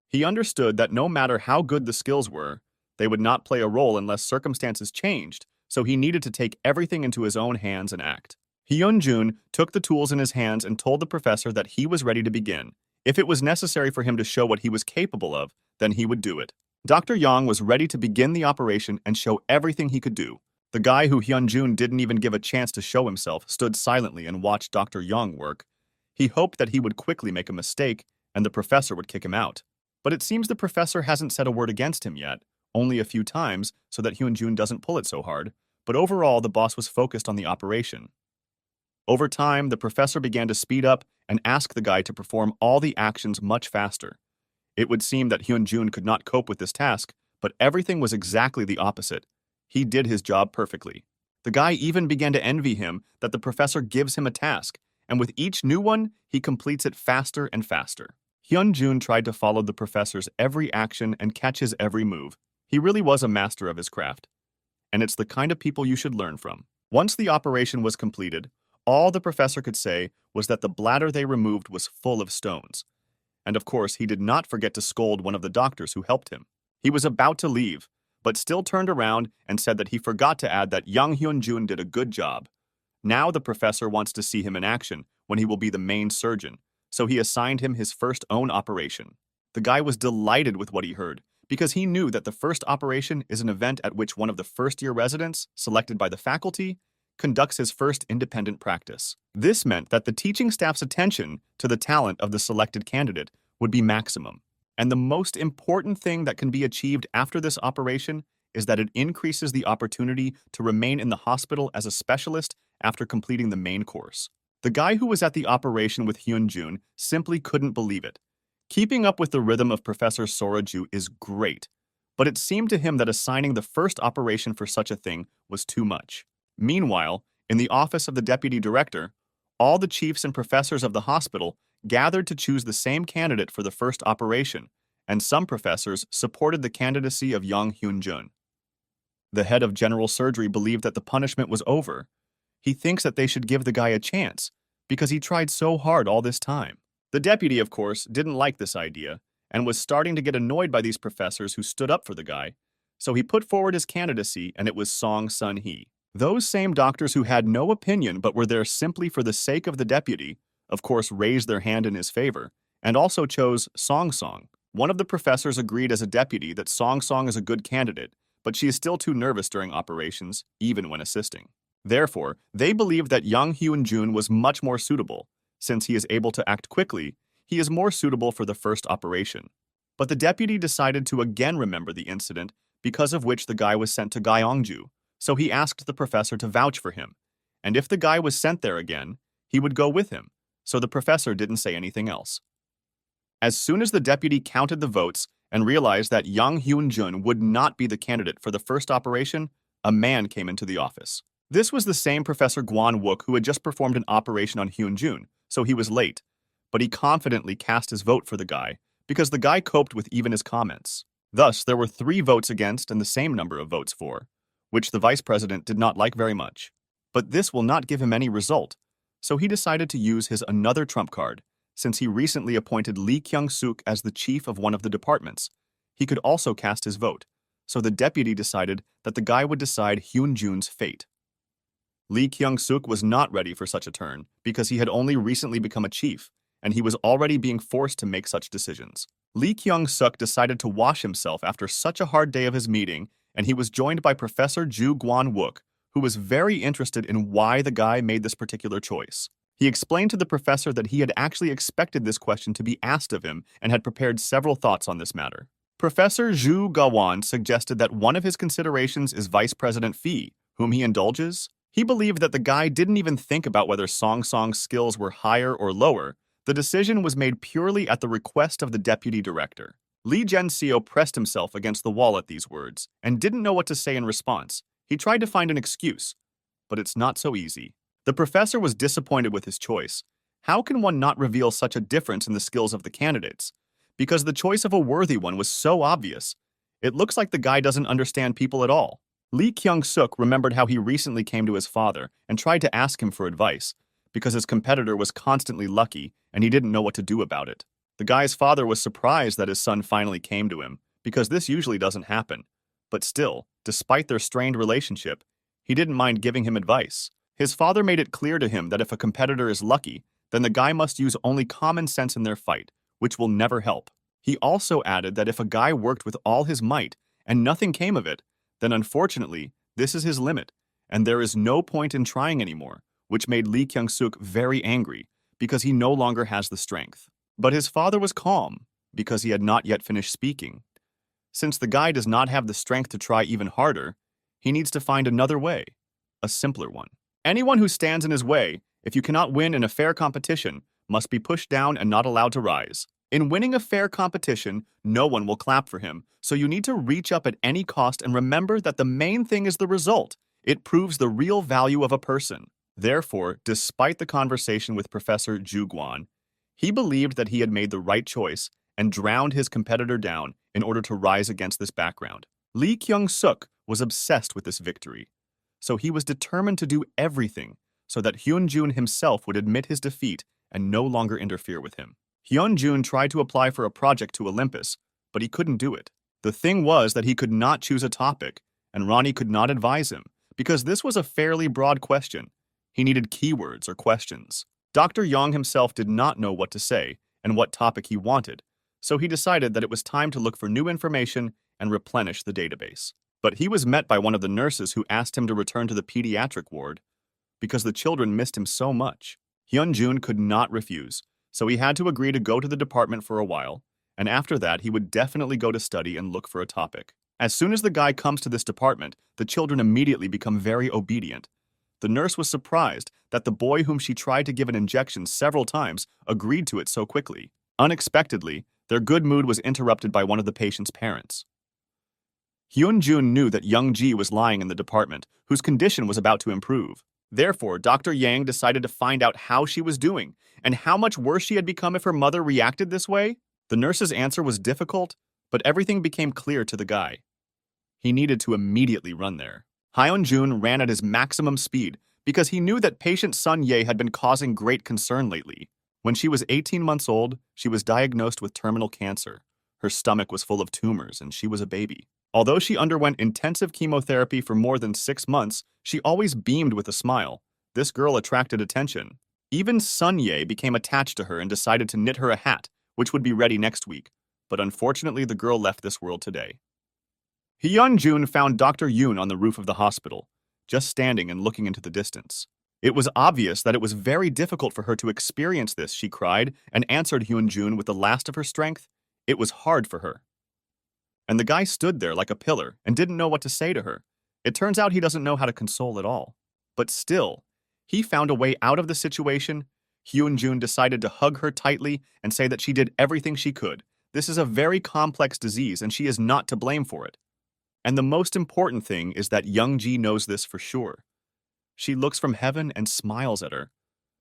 He understood that no matter how good the skills were, they would not play a role unless circumstances changed, so he needed to take everything into his own hands and act. Hyun-jun took the tools in his hands and told the professor that he was ready to begin. If it was necessary for him to show what he was capable of, then he would do it. Dr. Yang was ready to begin the operation and show everything he could do. The guy who Hyun-jun didn't even give a chance to show himself stood silently and watched Dr. Yang work. He hoped that he would quickly make a mistake and the professor would kick him out. But it seems the professor hasn't said a word against him yet, only a few times so that Hyun-jun doesn't pull it so hard, but overall the boss was focused on the operation. Over time, the professor began to speed up and ask the guy to perform all the actions much faster. It would seem that Hyun-jun could not cope with this task, but everything was exactly the opposite. He did his job perfectly. The guy even began to envy him that the professor gives him a task, and with each new one, he completes it faster and faster. Hyun-jun tried to follow the professor's every action and catch his every move. He really was a master of his craft. And it's the kind of people you should learn from. Once the operation was completed, all the professor could say was that the bladder they removed was full of stones. And of course, he did not forget to scold one of the doctors who helped him. He was about to leave, but still turned around and said that he forgot to add that young Hyun-jun did a good job. Now the professor wants to see him in action when he will be the main surgeon, so he assigned him his first own operation. The guy was delighted with what he heard, because he knew that the first operation is an event at which one of the first-year residents, selected by the faculty, conducts his first independent practice. This meant that the teaching staff's attention to the talent of the selected candidate would be maximum. And the most important thing that can be achieved after this operation is that it increases the opportunity to remain in the hospital as a specialist after completing the main course. The guy who was at the operation with Hyun-jun simply couldn't believe it. Keeping up with the rhythm of Professor Soraju is great, but it seemed to him that assigning the first operation for such a thing was too much. Meanwhile, in the office of the deputy director, all the chiefs and professors of the hospital gathered to choose the same candidate for the first operation, and some professors supported the candidacy of young Hyun-jun. The head of general surgery believed that the punishment was over. He thinks that they should give the guy a chance, because he tried so hard all this time. The deputy, of course, didn't like this idea, and was starting to get annoyed by these professors who stood up for the guy, so he put forward his candidacy, and it was Song Sun-hee. Those same doctors who had no opinion but were there simply for the sake of the deputy, of course raised their hand in his favor, and also chose Song Song. One of the professors agreed as a deputy that Song Song is a good candidate, but she is still too nervous during operations, even when assisting. Therefore, they believed that young Hyun-jun was much more suitable. Since he is able to act quickly, he is more suitable for the first operation. But the deputy decided to again remember the incident, because of which the guy was sent to Gyeongju, so he asked the professor to vouch for him. And if the guy was sent there again, he would go with him, so the professor didn't say anything else. As soon as the deputy counted the votes and realized that young Hyun-jun would not be the candidate for the first operation, a man came into the office. This was the same Professor Gwon-wook who had just performed an operation on Hyun-jun, so he was late, but he confidently cast his vote for the guy, because the guy coped with even his comments. Thus, there were 3 votes against and the same number of votes for, which the vice president did not like very much. But this will not give him any result, so he decided to use his another trump card, since he recently appointed Lee Kyung-suk as the chief of one of the departments. He could also cast his vote, so the deputy decided that the guy would decide Hyun-jun's fate. Lee Kyung-suk was not ready for such a turn because he had only recently become a chief, and he was already being forced to make such decisions. Lee Kyung-suk decided to wash himself after such a hard day of his meeting, and he was joined by Professor Ju Gwan-wook, who was very interested in why the guy made this particular choice. He explained to the professor that he had actually expected this question to be asked of him and had prepared several thoughts on this matter. Professor Zhu Gawan suggested that one of his considerations is Vice President Fee, whom he indulges. He believed that the guy didn't even think about whether Song Song's skills were higher or lower. The decision was made purely at the request of the deputy director. Lee Jian-seo pressed himself against the wall at these words and didn't know what to say in response. He tried to find an excuse, but it's not so easy. The professor was disappointed with his choice. How can one not reveal such a difference in the skills of the candidates? Because the choice of a worthy one was so obvious. It looks like the guy doesn't understand people at all. Lee Kyung-suk remembered how he recently came to his father and tried to ask him for advice, because his competitor was constantly lucky and he didn't know what to do about it. The guy's father was surprised that his son finally came to him, because this usually doesn't happen. But still, despite their strained relationship, he didn't mind giving him advice. His father made it clear to him that if a competitor is lucky, then the guy must use only common sense in their fight, which will never help. He also added that if a guy worked with all his might and nothing came of it, then unfortunately, this is his limit, and there is no point in trying anymore, which made Lee Kyung-suk very angry because he no longer has the strength. But his father was calm because he had not yet finished speaking. Since the guy does not have the strength to try even harder, he needs to find another way, a simpler one. Anyone who stands in his way, if you cannot win in a fair competition, must be pushed down and not allowed to rise. In winning a fair competition, no one will clap for him, so you need to reach up at any cost and remember that the main thing is the result. It proves the real value of a person. Therefore, despite the conversation with Professor Ju Guan, he believed that he had made the right choice and drowned his competitor down in order to rise against this background. Lee Kyung-suk was obsessed with this victory, so he was determined to do everything so that Hyun-jun himself would admit his defeat and no longer interfere with him. Hyun-jun tried to apply for a project to Olympus, but he couldn't do it. The thing was that he could not choose a topic, and Ronnie could not advise him, because this was a fairly broad question. He needed keywords or questions. Dr. Yang himself did not know what to say and what topic he wanted, so he decided that it was time to look for new information and replenish the database. But he was met by one of the nurses who asked him to return to the pediatric ward because the children missed him so much. Hyun-jun could not refuse, so he had to agree to go to the department for a while, and after that he would definitely go to study and look for a topic. As soon as the guy comes to this department, the children immediately become very obedient. The nurse was surprised that the boy whom she tried to give an injection several times agreed to it so quickly. Unexpectedly, their good mood was interrupted by one of the patient's parents. Hyun-jun knew that Young Ji was lying in the department, whose condition was about to improve. Therefore, Dr. Yang decided to find out how she was doing and how much worse she had become if her mother reacted this way. The nurse's answer was difficult, but everything became clear to the guy. He needed to immediately run there. Hyun-jun ran at his maximum speed because he knew that patient Sun Ye had been causing great concern lately. When she was 18 months old, she was diagnosed with terminal cancer. Her stomach was full of tumors and she was a baby. Although she underwent intensive chemotherapy for more than 6 months, she always beamed with a smile. This girl attracted attention. Even Sun Ye became attached to her and decided to knit her a hat, which would be ready next week. But unfortunately, the girl left this world today. Hyun-jun found Dr. Yoon on the roof of the hospital, just standing and looking into the distance. It was obvious that it was very difficult for her to experience this, she cried, and answered Hyun-jun with the last of her strength. It was hard for her. And the guy stood there like a pillar and didn't know what to say to her. It turns out he doesn't know how to console at all. But still, he found a way out of the situation. Hyun-jun decided to hug her tightly and say that she did everything she could. This is a very complex disease and she is not to blame for it. And the most important thing is that Young Ji knows this for sure. She looks from heaven and smiles at her,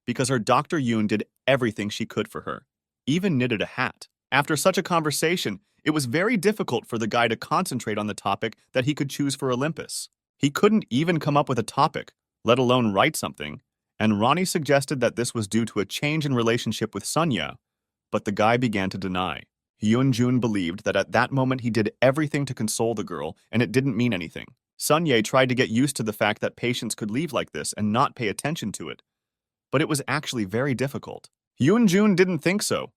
because her Dr. Yoon did everything she could for her, even knitted a hat. After such a conversation, it was very difficult for the guy to concentrate on the topic that he could choose for Olympus. He couldn't even come up with a topic, let alone write something, and Ronnie suggested that this was due to a change in relationship with Sunya, but the guy began to deny. Hyun-jun believed that at that moment he did everything to console the girl and it didn't mean anything. Sun-ye tried to get used to the fact that patients could leave like this and not pay attention to it, but it was actually very difficult. Hyun-jun didn't think so.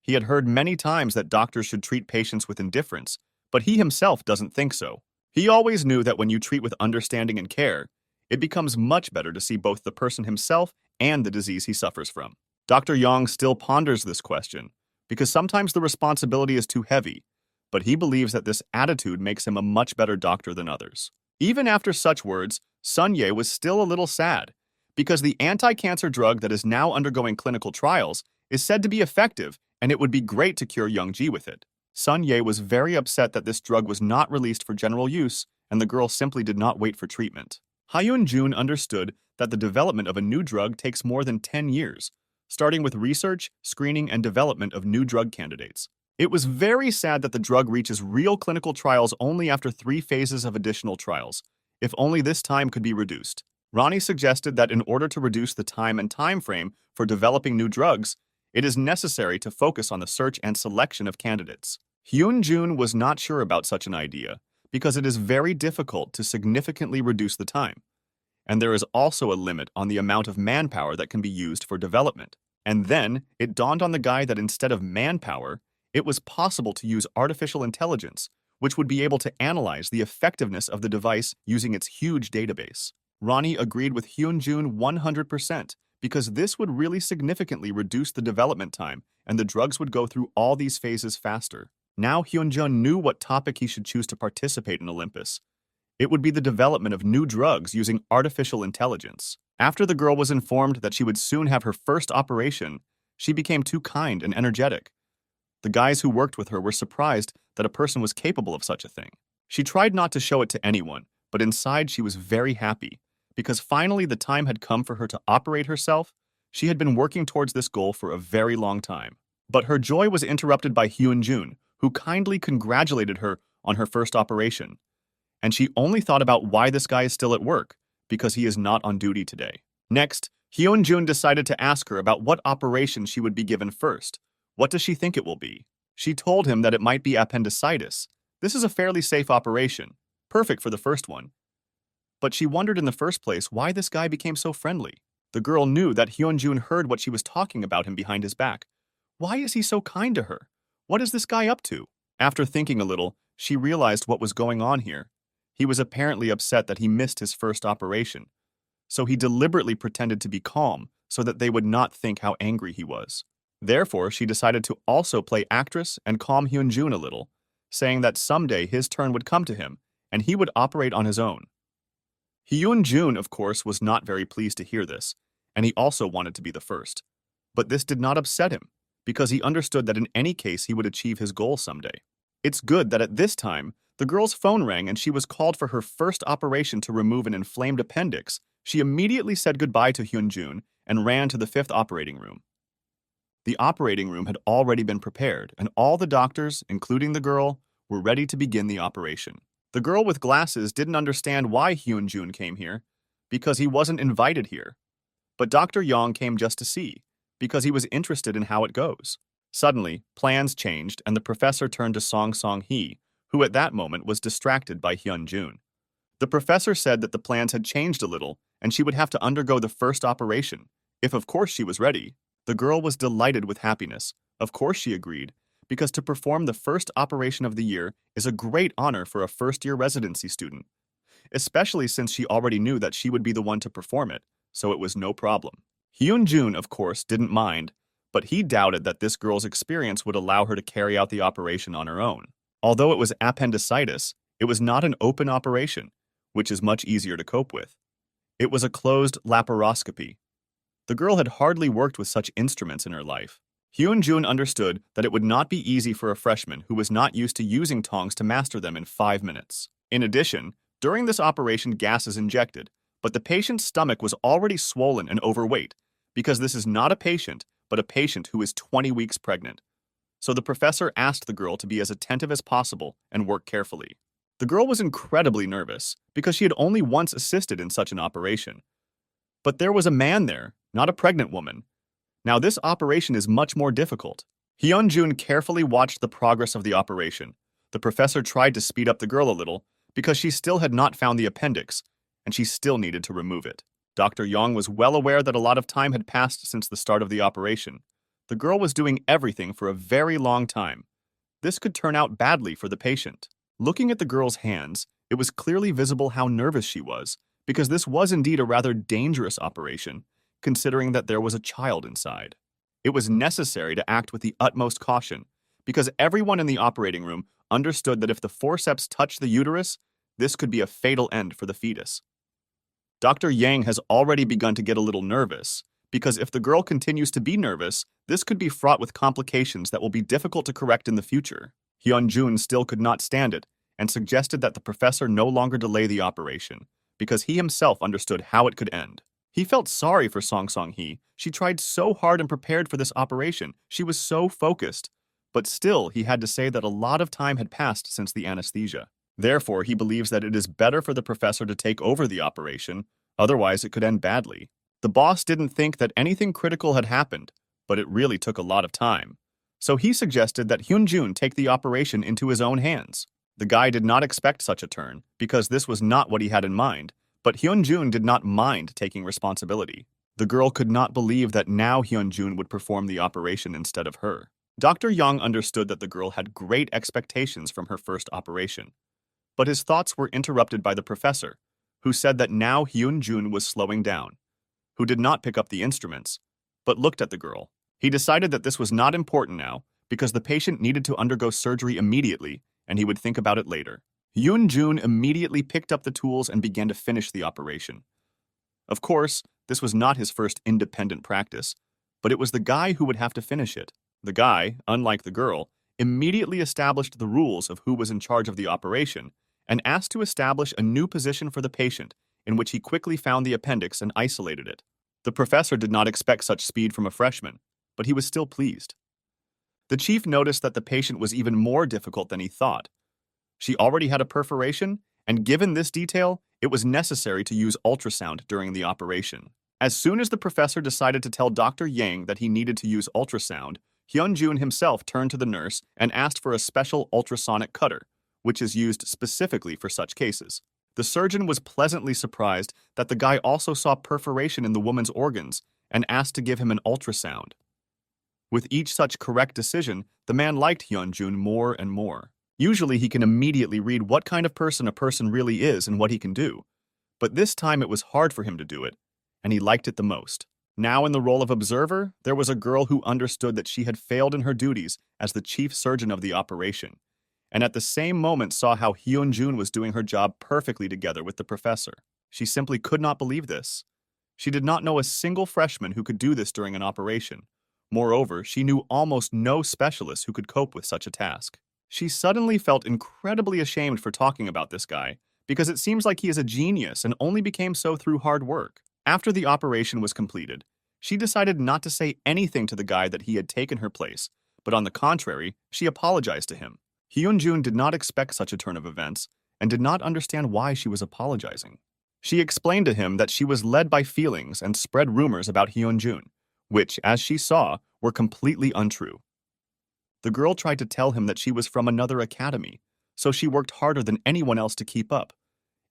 He had heard many times that doctors should treat patients with indifference, but he himself doesn't think so. He always knew that when you treat with understanding and care, it becomes much better to see both the person himself and the disease he suffers from. Dr. Yang still ponders this question, because sometimes the responsibility is too heavy, but he believes that this attitude makes him a much better doctor than others. Even after such words, Sun-ye was still a little sad, because the anti-cancer drug that is now undergoing clinical trials is said to be effective, and it would be great to cure Young-ji with it. Sun-ye was very upset that this drug was not released for general use, and the girl simply did not wait for treatment. Hyun-jun understood that the development of a new drug takes more than 10 years, starting with research, screening, and development of new drug candidates. It was very sad that the drug reaches real clinical trials only after 3 phases of additional trials. If only this time could be reduced. Ronnie suggested that in order to reduce the time and time frame for developing new drugs, it is necessary to focus on the search and selection of candidates. Hyun-jun was not sure about such an idea, because it is very difficult to significantly reduce the time. And there is also a limit on the amount of manpower that can be used for development. And then, it dawned on the guy that instead of manpower, it was possible to use artificial intelligence, which would be able to analyze the effectiveness of the device using its huge database. Ronnie agreed with Hyun-jun 100%, because this would really significantly reduce the development time, and the drugs would go through all these phases faster. Now Hyun-jun knew what topic he should choose to participate in Olympus. It would be the development of new drugs using artificial intelligence. After the girl was informed that she would soon have her first operation, she became too kind and energetic. The guys who worked with her were surprised that a person was capable of such a thing. She tried not to show it to anyone, but inside she was very happy, because finally the time had come for her to operate herself. She had been working towards this goal for a very long time. But her joy was interrupted by Hyun-jun, who kindly congratulated her on her first operation. And she only thought about why this guy is still at work, because he is not on duty today. Next, Hyun-jun decided to ask her about what operation she would be given first. What does she think it will be? She told him that it might be appendicitis. This is a fairly safe operation, perfect for the first one. But she wondered in the first place why this guy became so friendly. The girl knew that Hyun-jun heard what she was talking about him behind his back. Why is he so kind to her? What is this guy up to? After thinking a little, she realized what was going on here. He was apparently upset that he missed his first operation, so he deliberately pretended to be calm so that they would not think how angry he was. Therefore, she decided to also play actress and calm Hyun-jun a little, saying that someday his turn would come to him and he would operate on his own. Hyun-jun, of course, was not very pleased to hear this, and he also wanted to be the first. But this did not upset him, because he understood that in any case he would achieve his goal someday. It's good that at this time, the girl's phone rang and she was called for her first operation to remove an inflamed appendix. She immediately said goodbye to Hyun-jun and ran to the 5th operating room. The operating room had already been prepared, and all the doctors, including the girl, were ready to begin the operation. The girl with glasses didn't understand why Hyun-jun came here, because he wasn't invited here. But Dr. Yang came just to see, because he was interested in how it goes. Suddenly, plans changed and the professor turned to Song Song-hee, who at that moment was distracted by Hyun-jun. The professor said that the plans had changed a little and she would have to undergo the first operation, if of course she was ready. The girl was delighted with happiness. Of course she agreed, because to perform the first operation of the year is a great honor for a first-year residency student, especially since she already knew that she would be the one to perform it, so it was no problem. Hyun-jun, of course, didn't mind, but he doubted that this girl's experience would allow her to carry out the operation on her own. Although it was appendicitis, it was not an open operation, which is much easier to cope with. It was a closed laparoscopy. The girl had hardly worked with such instruments in her life. Hyun-jun understood that it would not be easy for a freshman who was not used to using tongs to master them in 5 minutes. In addition, during this operation gas is injected, but the patient's stomach was already swollen and overweight, because this is not a patient, but a patient who is 20 weeks pregnant. So the professor asked the girl to be as attentive as possible and work carefully. The girl was incredibly nervous, because she had only once assisted in such an operation. But there was a man there, not a pregnant woman. Now this operation is much more difficult, Hyun-jun carefully watched the progress of the operation. The professor tried to speed up the girl a little because she still had not found the appendix, and she still needed to remove it. Dr. Yong was well aware that a lot of time had passed since the start of the operation. The girl was doing everything for a very long time. This could turn out badly for the patient. Looking at the girl's hands, it was clearly visible how nervous she was, because this was indeed a rather dangerous operation, considering that there was a child inside. It was necessary to act with the utmost caution, because everyone in the operating room understood that if the forceps touched the uterus, this could be a fatal end for the fetus. Dr. Yang has already begun to get a little nervous, because if the girl continues to be nervous, this could be fraught with complications that will be difficult to correct in the future. Hyun-jun still could not stand it, and suggested that the professor no longer delay the operation, because he himself understood how it could end. He felt sorry for Song Song-hee. She tried so hard and prepared for this operation. She was so focused. But still, he had to say that a lot of time had passed since the anesthesia. Therefore, he believes that it is better for the professor to take over the operation, otherwise it could end badly. The boss didn't think that anything critical had happened, but it really took a lot of time. So he suggested that Hyun-jun take the operation into his own hands. The guy did not expect such a turn, because this was not what he had in mind, but Hyun-jun did not mind taking responsibility. The girl could not believe that now Hyun-jun would perform the operation instead of her. Dr. Young understood that the girl had great expectations from her first operation, but his thoughts were interrupted by the professor, who said that now Hyun-jun was slowing down, who did not pick up the instruments, but looked at the girl. He decided that this was not important now, because the patient needed to undergo surgery immediately, and he would think about it later. Hyun-jun immediately picked up the tools and began to finish the operation. Of course, this was not his first independent practice, but it was the guy who would have to finish it. The guy, unlike the girl, immediately established the rules of who was in charge of the operation and asked to establish a new position for the patient, in which he quickly found the appendix and isolated it. The professor did not expect such speed from a freshman, but he was still pleased. The chief noticed that the patient was even more difficult than he thought. She already had a perforation, and given this detail, it was necessary to use ultrasound during the operation. As soon as the professor decided to tell Dr. Yang that he needed to use ultrasound, Hyun-jun himself turned to the nurse and asked for a special ultrasonic cutter, which is used specifically for such cases. The surgeon was pleasantly surprised that the guy also saw perforation in the woman's organs and asked to give him an ultrasound. With each such correct decision, the man liked Hyun-jun more and more. Usually he can immediately read what kind of person a person really is and what he can do, but this time it was hard for him to do it, and he liked it the most. Now in the role of observer, there was a girl who understood that she had failed in her duties as the chief surgeon of the operation, and at the same moment saw how Hyun-jun was doing her job perfectly together with the professor. She simply could not believe this. She did not know a single freshman who could do this during an operation. Moreover, she knew almost no specialist who could cope with such a task. She suddenly felt incredibly ashamed for talking about this guy, because it seems like he is a genius and only became so through hard work. After the operation was completed, she decided not to say anything to the guy that he had taken her place, but on the contrary, she apologized to him. Hyun-jun did not expect such a turn of events and did not understand why she was apologizing. She explained to him that she was led by feelings and spread rumors about Hyun-jun, which, as she saw, were completely untrue. The girl tried to tell him that she was from another academy, so she worked harder than anyone else to keep up.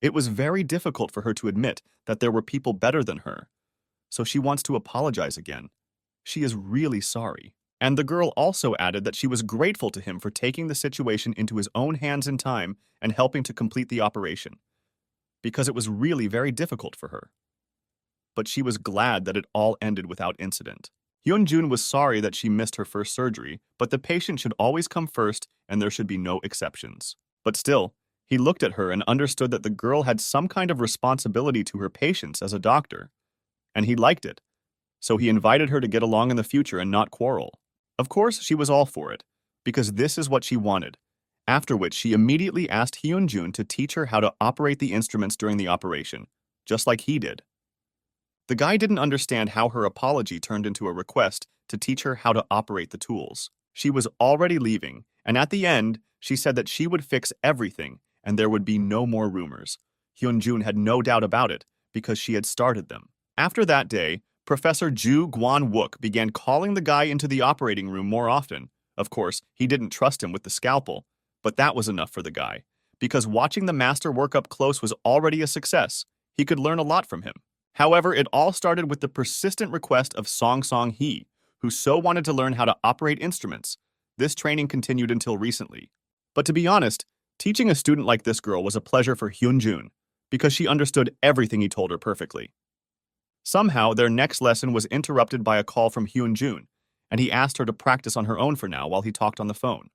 It was very difficult for her to admit that there were people better than her, so she wants to apologize again. She is really sorry. And the girl also added that she was grateful to him for taking the situation into his own hands in time and helping to complete the operation, because it was really very difficult for her. But she was glad that it all ended without incident. Hyun-jun was sorry that she missed her first surgery, but the patient should always come first and there should be no exceptions. But still, he looked at her and understood that the girl had some kind of responsibility to her patients as a doctor, and he liked it, so he invited her to get along in the future and not quarrel. Of course, she was all for it, because this is what she wanted, after which she immediately asked Hyun-jun to teach her how to operate the instruments during the operation, just like he did. The guy didn't understand how her apology turned into a request to teach her how to operate the tools. She was already leaving, and at the end, she said that she would fix everything and there would be no more rumors. Hyun-jun had no doubt about it because she had started them. After that day, Professor Ju Guan-wook began calling the guy into the operating room more often, Of course, he didn't trust him with the scalpel, but that was enough for the guy, because watching the master work up close was already a success. He could learn a lot from him. However, it all started with the persistent request of Song Song Hee, who so wanted to learn how to operate instruments. This training continued until recently. But to be honest, teaching a student like this girl was a pleasure for Hyun-jun, because she understood everything he told her perfectly. Somehow, their next lesson was interrupted by a call from Hyun-jun, and he asked her to practice on her own for now while he talked on the phone.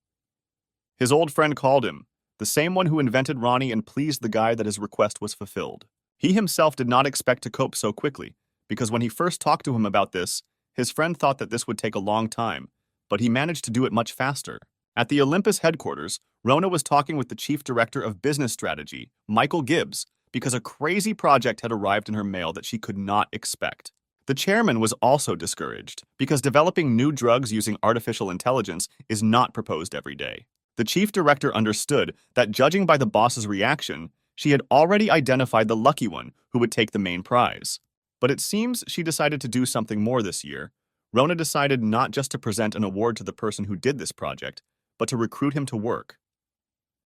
His old friend called him, the same one who invented Ronnie and pleased the guy that his request was fulfilled. He himself did not expect to cope so quickly, because when he first talked to him about this, his friend thought that this would take a long time, but he managed to do it much faster. At the Olympus headquarters, Rona was talking with the chief director of business strategy, Michael Gibbs, because a crazy project had arrived in her mail that she could not expect. The chairman was also discouraged, because developing new drugs using artificial intelligence is not proposed every day. The chief director understood that judging by the boss's reaction, she had already identified the lucky one who would take the main prize. But it seems she decided to do something more this year. Rona decided not just to present an award to the person who did this project, but to recruit him to work.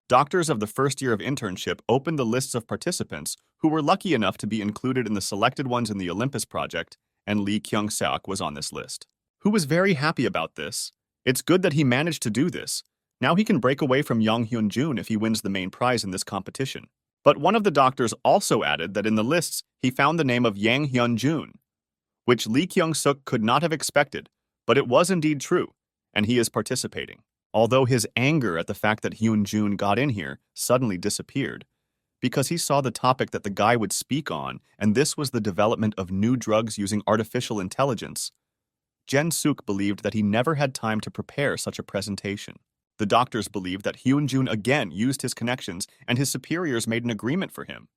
Doctors of the first year of internship opened the lists of participants who were lucky enough to be included in the selected ones in the Olympus project, and Lee Kyung-seok was on this list. Who was very happy about this. It's good that he managed to do this. Now he can break away from Young Hyun-jun if he wins the main prize in this competition. But one of the doctors also added that in the lists he found the name of Yang Hyun-jun, which Lee Kyung-seok could not have expected, but it was indeed true, and he is participating. Although his anger at the fact that Hyun-jun got in here suddenly disappeared, because he saw the topic that the guy would speak on, and this was the development of new drugs using artificial intelligence. Jin-suk believed that he never had time to prepare such a presentation. The doctors believed that Hyun-jun again used his connections and his superiors made an agreement for him.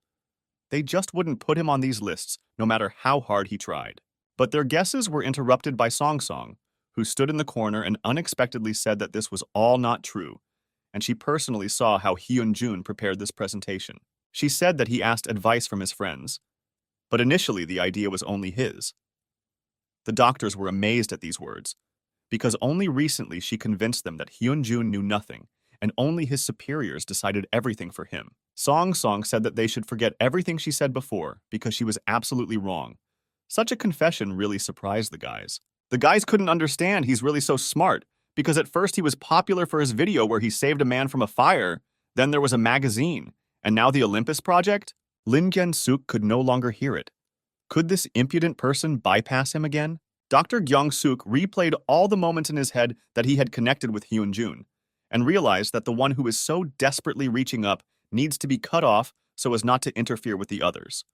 They just wouldn't put him on these lists, no matter how hard he tried. But their guesses were interrupted by Song Song, who stood in the corner and unexpectedly said that this was all not true, and she personally saw how Hyun-jun prepared this presentation. She said that he asked advice from his friends, but initially the idea was only his. The doctors were amazed at these words, because only recently she convinced them that Hyun-jun knew nothing, and only his superiors decided everything for him. Song Song said that they should forget everything she said before, because she was absolutely wrong. Such a confession really surprised the guys. The guys couldn't understand he's really so smart, because at first he was popular for his video where he saved a man from a fire, then there was a magazine, and now the Olympus project? Lin Gen-suk could no longer hear it. Could this impudent person bypass him again? Dr. Gyung-suk replayed all the moments in his head that he had connected with Hyun-jun, and realized that the one who is so desperately reaching up needs to be cut off so as not to interfere with the others.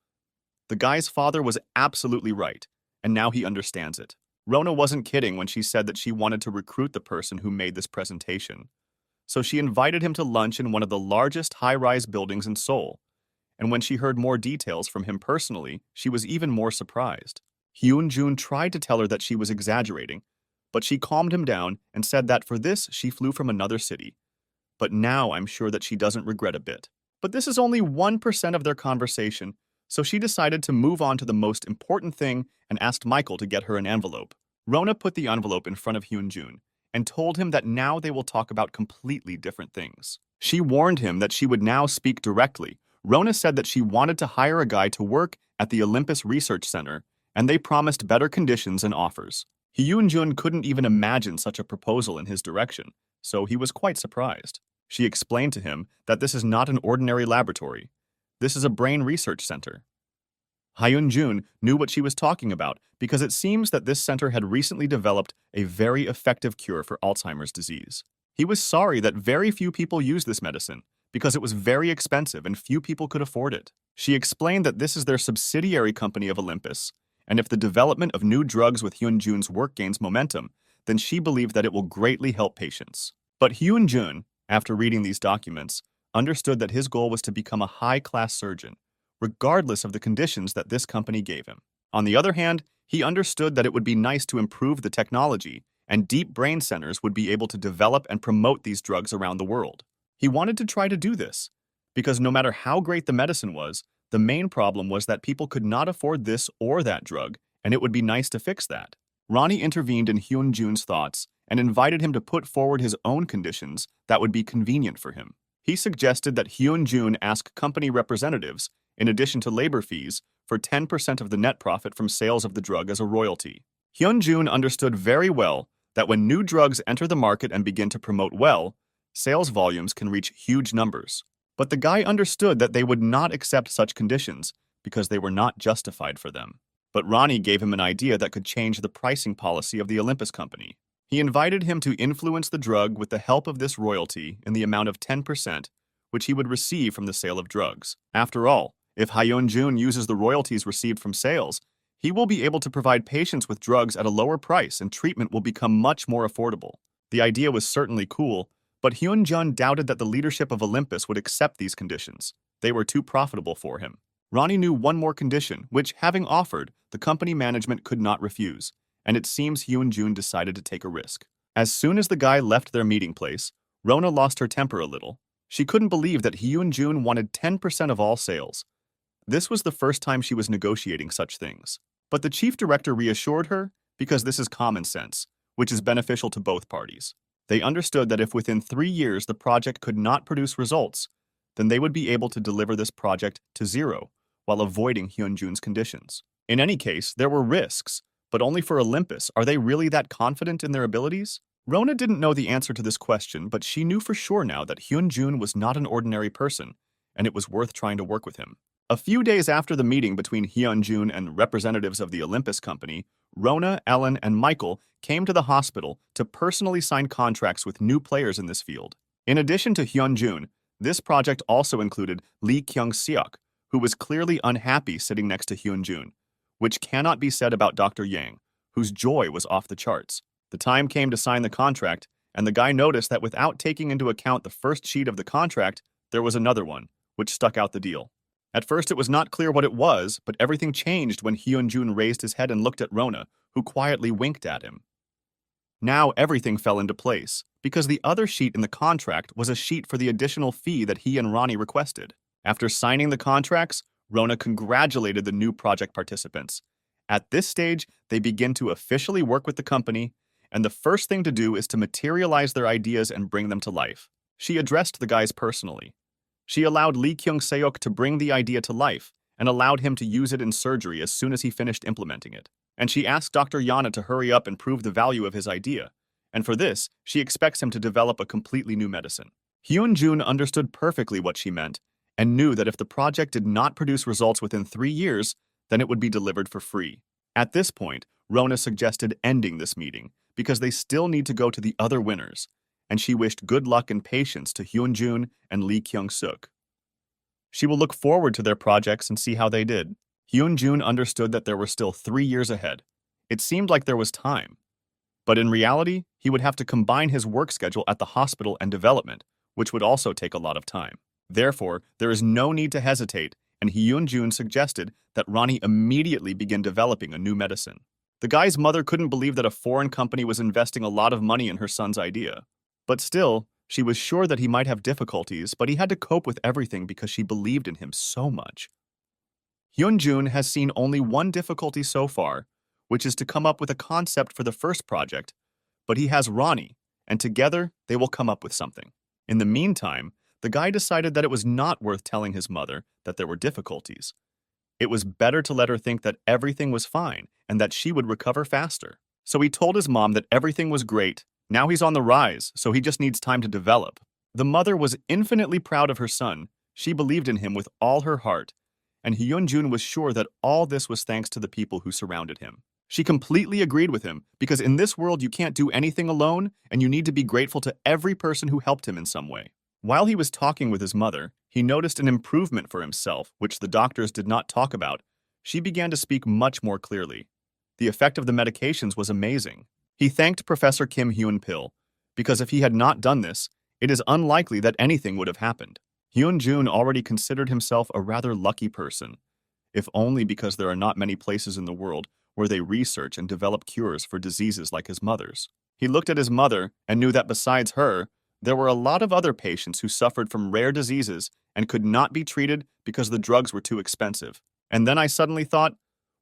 The guy's father was absolutely right, and now he understands it. Rona wasn't kidding when she said that she wanted to recruit the person who made this presentation. So she invited him to lunch in one of the largest high-rise buildings in Seoul, and when she heard more details from him personally, she was even more surprised. Hyun-jun tried to tell her that she was exaggerating, but she calmed him down and said that for this she flew from another city. But now I'm sure that she doesn't regret a bit. But this is only 1% of their conversation, so she decided to move on to the most important thing and asked Michael to get her an envelope. Rona put the envelope in front of Hyun-jun and told him that now they will talk about completely different things. She warned him that she would now speak directly. Rona said that she wanted to hire a guy to work at the Olympus Research Center, and they promised better conditions and offers. Hyun-jun couldn't even imagine such a proposal in his direction, so he was quite surprised. She explained to him that this is not an ordinary laboratory. This is a brain research center. Hyun-jun knew what she was talking about because it seems that this center had recently developed a very effective cure for Alzheimer's disease. He was sorry that very few people use this medicine because it was very expensive and few people could afford it. She explained that this is their subsidiary company of Olympus, and if the development of new drugs with Hyun-jun's work gains momentum, then she believed that it will greatly help patients. But Hyun-jun, after reading these documents, understood that his goal was to become a high-class surgeon, regardless of the conditions that this company gave him. On the other hand, he understood that it would be nice to improve the technology, and deep brain centers would be able to develop and promote these drugs around the world. He wanted to try to do this, because no matter how great the medicine was, the main problem was that people could not afford this or that drug, and it would be nice to fix that. Ronnie intervened in Hyun-jun's thoughts and invited him to put forward his own conditions that would be convenient for him. He suggested that Hyun-jun ask company representatives, in addition to labor fees, for 10% of the net profit from sales of the drug as a royalty. Hyun-jun understood very well that when new drugs enter the market and begin to promote well, sales volumes can reach huge numbers. But the guy understood that they would not accept such conditions because they were not justified for them. But Ronnie gave him an idea that could change the pricing policy of the Olympus company. He invited him to influence the drug with the help of this royalty in the amount of 10%, which he would receive from the sale of drugs. After all, if Hyun-jun uses the royalties received from sales, he will be able to provide patients with drugs at a lower price and treatment will become much more affordable. The idea was certainly cool, but Hyun-jun doubted that the leadership of Olympus would accept these conditions. They were too profitable for him. Ronnie knew one more condition, which, having offered, the company management could not refuse, and it seems Hyun-jun decided to take a risk. As soon as the guy left their meeting place, Rona lost her temper a little. She couldn't believe that Hyun-jun wanted 10% of all sales. This was the first time she was negotiating such things. But the chief director reassured her because this is common sense, which is beneficial to both parties. They understood that if within 3 years the project could not produce results, then they would be able to deliver this project to zero while avoiding Hyun-jun's conditions. In any case, there were risks, but only for Olympus. Are they really that confident in their abilities? Rona didn't know the answer to this question, but she knew for sure now that Hyun-jun was not an ordinary person, and it was worth trying to work with him. A few days after the meeting between Hyun-jun and representatives of the Olympus company, Rona, Ellen, and Michael came to the hospital to personally sign contracts with new players in this field. In addition to Hyun-jun, this project also included Lee Kyung-seok, who was clearly unhappy sitting next to Hyun-jun, which cannot be said about Dr. Yang, whose joy was off the charts. The time came to sign the contract, and the guy noticed that without taking into account the first sheet of the contract, there was another one, which stuck out the deal. At first, it was not clear what it was, but everything changed when Hyun-jun raised his head and looked at Rona, who quietly winked at him. Now everything fell into place, because the other sheet in the contract was a sheet for the additional fee that he and Ronnie requested. After signing the contracts, Rona congratulated the new project participants. At this stage, they begin to officially work with the company, and the first thing to do is to materialize their ideas and bring them to life. She addressed the guys personally. She allowed Lee Kyung-seok to bring the idea to life and allowed him to use it in surgery as soon as he finished implementing it. And she asked Dr. Yana to hurry up and prove the value of his idea. And for this, she expects him to develop a completely new medicine. Hyun-jun understood perfectly what she meant and knew that if the project did not produce results within 3 years, then it would be delivered for free. At this point, Rona suggested ending this meeting because they still need to go to the other winners, and she wished good luck and patience to Hyun-jun and Lee Kyung-seok. She will look forward to their projects and see how they did. Hyun-jun understood that there were still 3 years ahead. It seemed like there was time. But in reality, he would have to combine his work schedule at the hospital and development, which would also take a lot of time. Therefore, there is no need to hesitate, and Hyun-jun suggested that Ronnie immediately begin developing a new medicine. The guy's mother couldn't believe that a foreign company was investing a lot of money in her son's idea. But still, she was sure that he might have difficulties, but he had to cope with everything because she believed in him so much. Hyun-jun has seen only one difficulty so far, which is to come up with a concept for the first project, but he has Ronnie, and together they will come up with something. In the meantime, the guy decided that it was not worth telling his mother that there were difficulties. It was better to let her think that everything was fine and that she would recover faster. So he told his mom that everything was great. Now he's on the rise, so he just needs time to develop. The mother was infinitely proud of her son. She believed in him with all her heart, and Hyun-jun was sure that all this was thanks to the people who surrounded him. She completely agreed with him, because in this world you can't do anything alone, and you need to be grateful to every person who helped him in some way. While he was talking with his mother, he noticed an improvement for himself, which the doctors did not talk about. She began to speak much more clearly. The effect of the medications was amazing. He thanked Professor Kim Hyun-pil, because if he had not done this, it is unlikely that anything would have happened. Hyun-jun already considered himself a rather lucky person, if only because there are not many places in the world where they research and develop cures for diseases like his mother's. He looked at his mother and knew that besides her, there were a lot of other patients who suffered from rare diseases and could not be treated because the drugs were too expensive. And then I suddenly thought,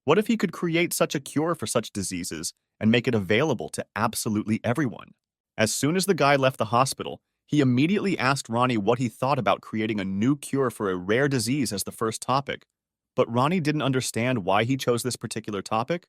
What if he could create such a cure for such diseases and make it available to absolutely everyone? As soon as the guy left the hospital, he immediately asked Ronnie what he thought about creating a new cure for a rare disease as the first topic. But Ronnie didn't understand why he chose this particular topic.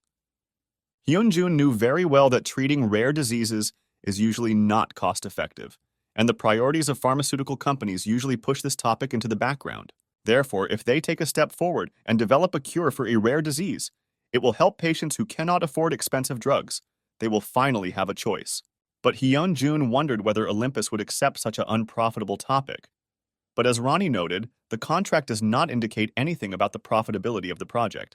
Hyunjun knew very well that treating rare diseases is usually not cost-effective, and the priorities of pharmaceutical companies usually push this topic into the background. Therefore, if they take a step forward and develop a cure for a rare disease, it will help patients who cannot afford expensive drugs. They will finally have a choice. But Hyunjun wondered whether Olympus would accept such an unprofitable topic. But as Ronnie noted, the contract does not indicate anything about the profitability of the project.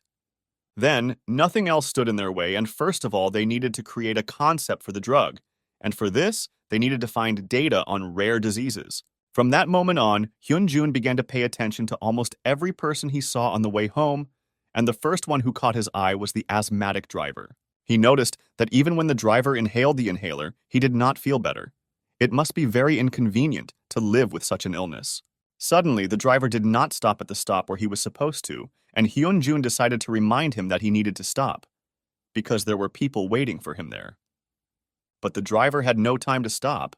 Then, nothing else stood in their way, and first of all, they needed to create a concept for the drug. And for this, they needed to find data on rare diseases. From that moment on, Hyunjun began to pay attention to almost every person he saw on the way home, and the first one who caught his eye was the asthmatic driver. He noticed that even when the driver inhaled the inhaler, he did not feel better. It must be very inconvenient to live with such an illness. Suddenly, the driver did not stop at the stop where he was supposed to, and Hyunjun decided to remind him that he needed to stop, because there were people waiting for him there. But the driver had no time to stop.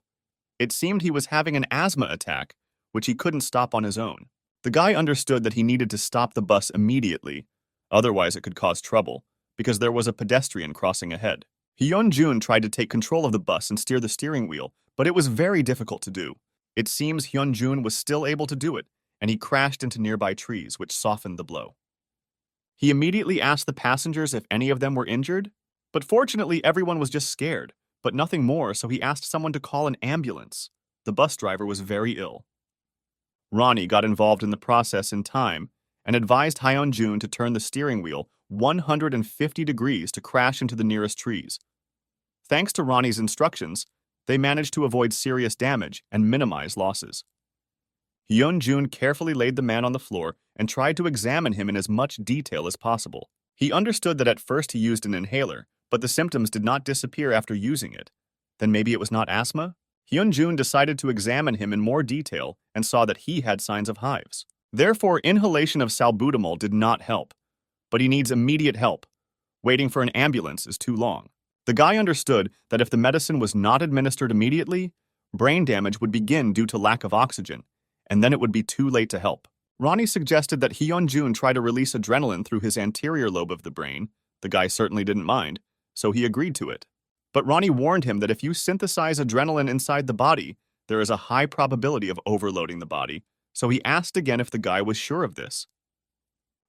It seemed he was having an asthma attack, which he couldn't stop on his own. The guy understood that he needed to stop the bus immediately, otherwise it could cause trouble, because there was a pedestrian crossing ahead. Hyunjun tried to take control of the bus and steer the steering wheel, but it was very difficult to do. It seems Hyunjun was still able to do it, and he crashed into nearby trees, which softened the blow. He immediately asked the passengers if any of them were injured, but fortunately everyone was just scared, but nothing more, so he asked someone to call an ambulance. The bus driver was very ill. Ronnie got involved in the process in time and advised Hyunjun to turn the steering wheel 150 degrees to crash into the nearest trees. Thanks to Ronnie's instructions, they managed to avoid serious damage and minimize losses. Hyunjun carefully laid the man on the floor and tried to examine him in as much detail as possible. He understood that at first he used an inhaler, but the symptoms did not disappear after using it. Then maybe it was not asthma? Hyunjun decided to examine him in more detail and saw that he had signs of hives. Therefore, inhalation of salbutamol did not help. But he needs immediate help. Waiting for an ambulance is too long. The guy understood that if the medicine was not administered immediately, brain damage would begin due to lack of oxygen, and then it would be too late to help. Ronnie suggested that Hyunjun try to release adrenaline through his anterior lobe of the brain. The guy certainly didn't mind, so he agreed to it. But Ronnie warned him that if you synthesize adrenaline inside the body, there is a high probability of overloading the body, so he asked again if the guy was sure of this.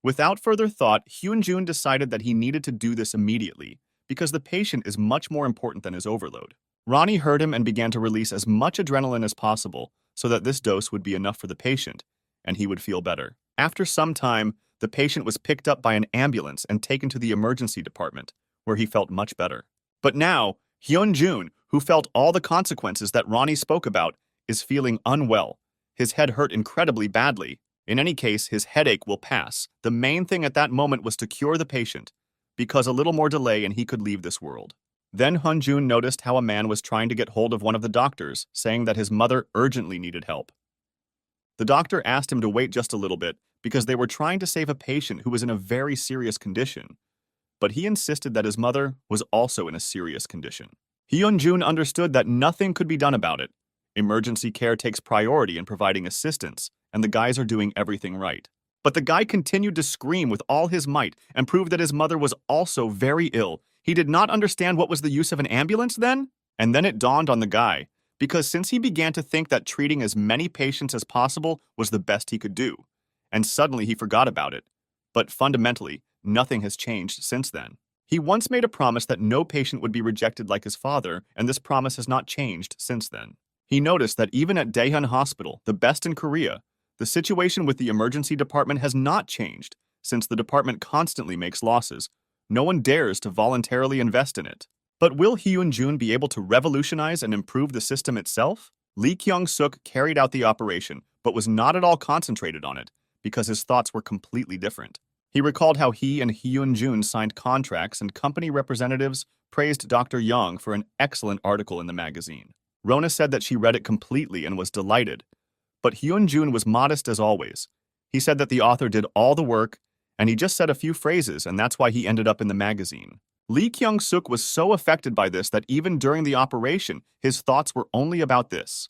Without further thought, Hyunjun decided that he needed to do this immediately, because the patient is much more important than his overload. Ronnie heard him and began to release as much adrenaline as possible so that this dose would be enough for the patient, and he would feel better. After some time, the patient was picked up by an ambulance and taken to the emergency department, where he felt much better. But now, Hyunjun, who felt all the consequences that Ronnie spoke about, is feeling unwell. His head hurt incredibly badly. In any case, his headache will pass. The main thing at that moment was to cure the patient, because a little more delay and he could leave this world. Then Hyunjun noticed how a man was trying to get hold of one of the doctors, saying that his mother urgently needed help. The doctor asked him to wait just a little bit because they were trying to save a patient who was in a very serious condition. But he insisted that his mother was also in a serious condition. Hyunjun understood that nothing could be done about it. Emergency care takes priority in providing assistance, and the guys are doing everything right. But the guy continued to scream with all his might and prove that his mother was also very ill. He did not understand what was the use of an ambulance then? And then it dawned on the guy, because since he began to think that treating as many patients as possible was the best he could do, and suddenly he forgot about it. But fundamentally, nothing has changed since then. He once made a promise that no patient would be rejected like his father, and this promise has not changed since then. He noticed that even at Daehyun Hospital, the best in Korea, the situation with the emergency department has not changed, since the department constantly makes losses. No one dares to voluntarily invest in it. But will Hyunjun be able to revolutionize and improve the system itself? Lee Kyung-suk carried out the operation, but was not at all concentrated on it, because his thoughts were completely different. He recalled how he and Hyunjun signed contracts and company representatives praised Dr. Young for an excellent article in the magazine. Rona said that she read it completely and was delighted. But Hyunjun was modest as always. He said that the author did all the work And he just said a few phrases, and that's why he ended up in the magazine. Lee Kyung-suk was so affected by this that even during the operation, his thoughts were only about this.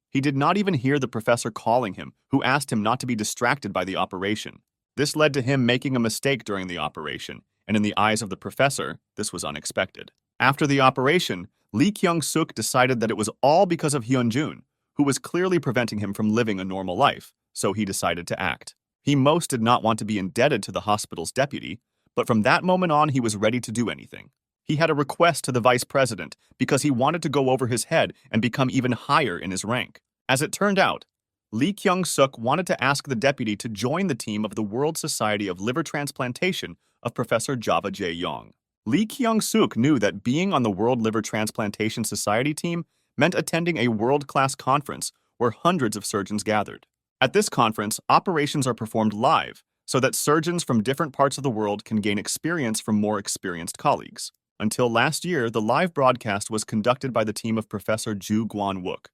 He did not even hear the professor calling him, who asked him not to be distracted by the operation. This led to him making a mistake during the operation, and in the eyes of the professor, this was unexpected. After the operation, Lee Kyung-suk decided that it was all because of Hyun-jun, who was clearly preventing him from living a normal life, so he decided to act. He most did not want to be indebted to the hospital's deputy, but from that moment on he was ready to do anything. He had a request to the vice president because he wanted to go over his head and become even higher in his rank. As it turned out, Lee Kyung-suk wanted to ask the deputy to join the team of the World Society of Liver Transplantation of Professor Java J. Yong. Lee Kyung-suk knew that being on the World Liver Transplantation Society team meant attending a world-class conference where hundreds of surgeons gathered. At this conference, operations are performed live so that surgeons from different parts of the world can gain experience from more experienced colleagues. Until last year, the live broadcast was conducted by the team of Professor Ju Guan-wook.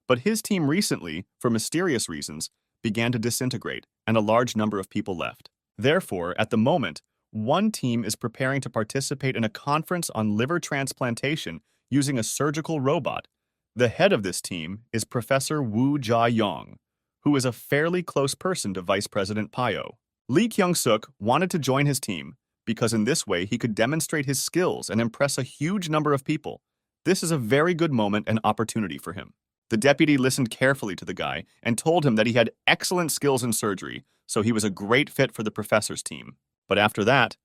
But his team recently, for mysterious reasons, began to disintegrate, and a large number of people left. Therefore, at the moment, one team is preparing to participate in a conference on liver transplantation using a surgical robot. The head of this team is Professor Woo Ja-yong, who is a fairly close person to Vice President Pyo. Lee Kyung-suk wanted to join his team because in this way he could demonstrate his skills and impress a huge number of people. This is a very good moment and opportunity for him. The deputy listened carefully to the guy and told him that he had excellent skills in surgery, so he was a great fit for the professor's team. But after that,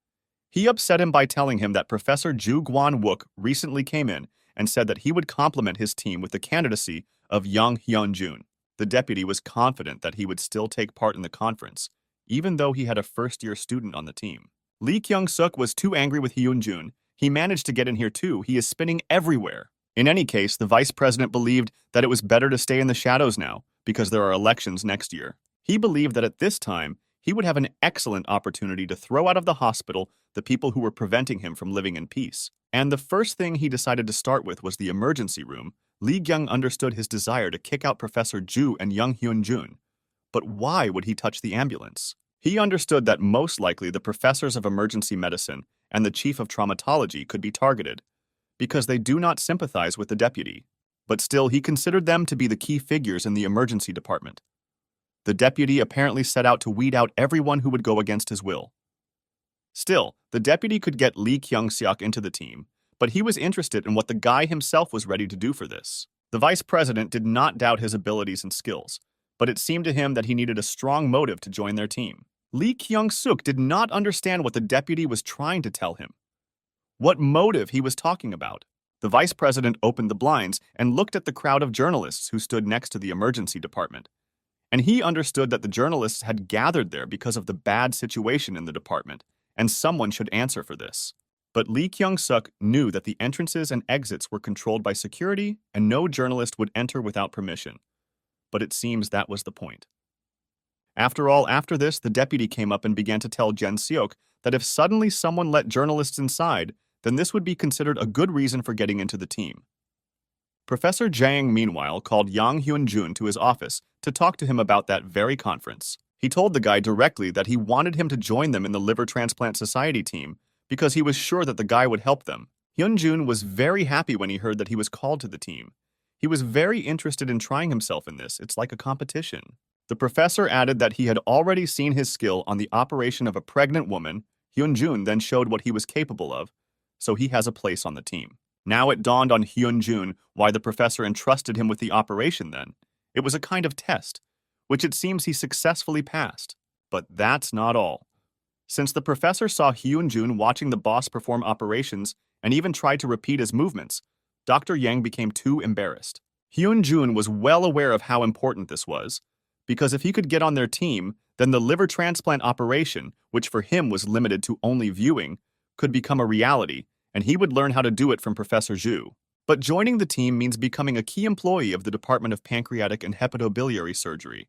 he upset him by telling him that Professor Ju Guan-wook recently came in and said that he would compliment his team with the candidacy of Yang Hyun-jun. The deputy was confident that he would still take part in the conference, even though he had a first-year student on the team. Lee Kyung-suk was too angry with Hyun-jun. He managed to get in here too. He is spinning everywhere. In any case, the vice president believed that it was better to stay in the shadows now because there are elections next year. He believed that at this time, he would have an excellent opportunity to throw out of the hospital the people who were preventing him from living in peace. And the first thing he decided to start with was the emergency room. Lee Kyung understood his desire to kick out Professor Ju and Young Hyun-jun. But why would he touch the ambulance? He understood that most likely the professors of emergency medicine and the chief of traumatology could be targeted, because they do not sympathize with the deputy. But still, he considered them to be the key figures in the emergency department. The deputy apparently set out to weed out everyone who would go against his will. Still, the deputy could get Lee Kyung-suk into the team, but he was interested in what the guy himself was ready to do for this. The vice president did not doubt his abilities and skills, but it seemed to him that he needed a strong motive to join their team. Lee Kyung-suk did not understand what the deputy was trying to tell him. What motive he was talking about. The vice president opened the blinds and looked at the crowd of journalists who stood next to the emergency department. And he understood that the journalists had gathered there because of the bad situation in the department, and someone should answer for this. But Lee Kyung-suk knew that the entrances and exits were controlled by security and no journalist would enter without permission. But it seems that was the point. After all, after this, the deputy came up and began to tell Jen Seok that if suddenly someone let journalists inside, then this would be considered a good reason for getting into the team. Professor Jang, meanwhile, called Yang Hyun-jun to his office to talk to him about that very conference. He told the guy directly that he wanted him to join them in the Liver Transplant Society team because he was sure that the guy would help them. Hyun-jun was very happy when he heard that he was called to the team. He was very interested in trying himself in this. It's like a competition. The professor added that he had already seen his skill on the operation of a pregnant woman. Hyun-jun then showed what he was capable of, so he has a place on the team. Now it dawned on Hyun-jun why the professor entrusted him with the operation then. It was a kind of test, which it seems he successfully passed. But that's not all. Since the professor saw Hyun-jun watching the boss perform operations and even tried to repeat his movements, Dr. Yang became too embarrassed. Hyun-jun was well aware of how important this was, because if he could get on their team, then the liver transplant operation, which for him was limited to only viewing, could become a reality, and he would learn how to do it from Professor Zhu. But joining the team means becoming a key employee of the Department of Pancreatic and Hepatobiliary Surgery.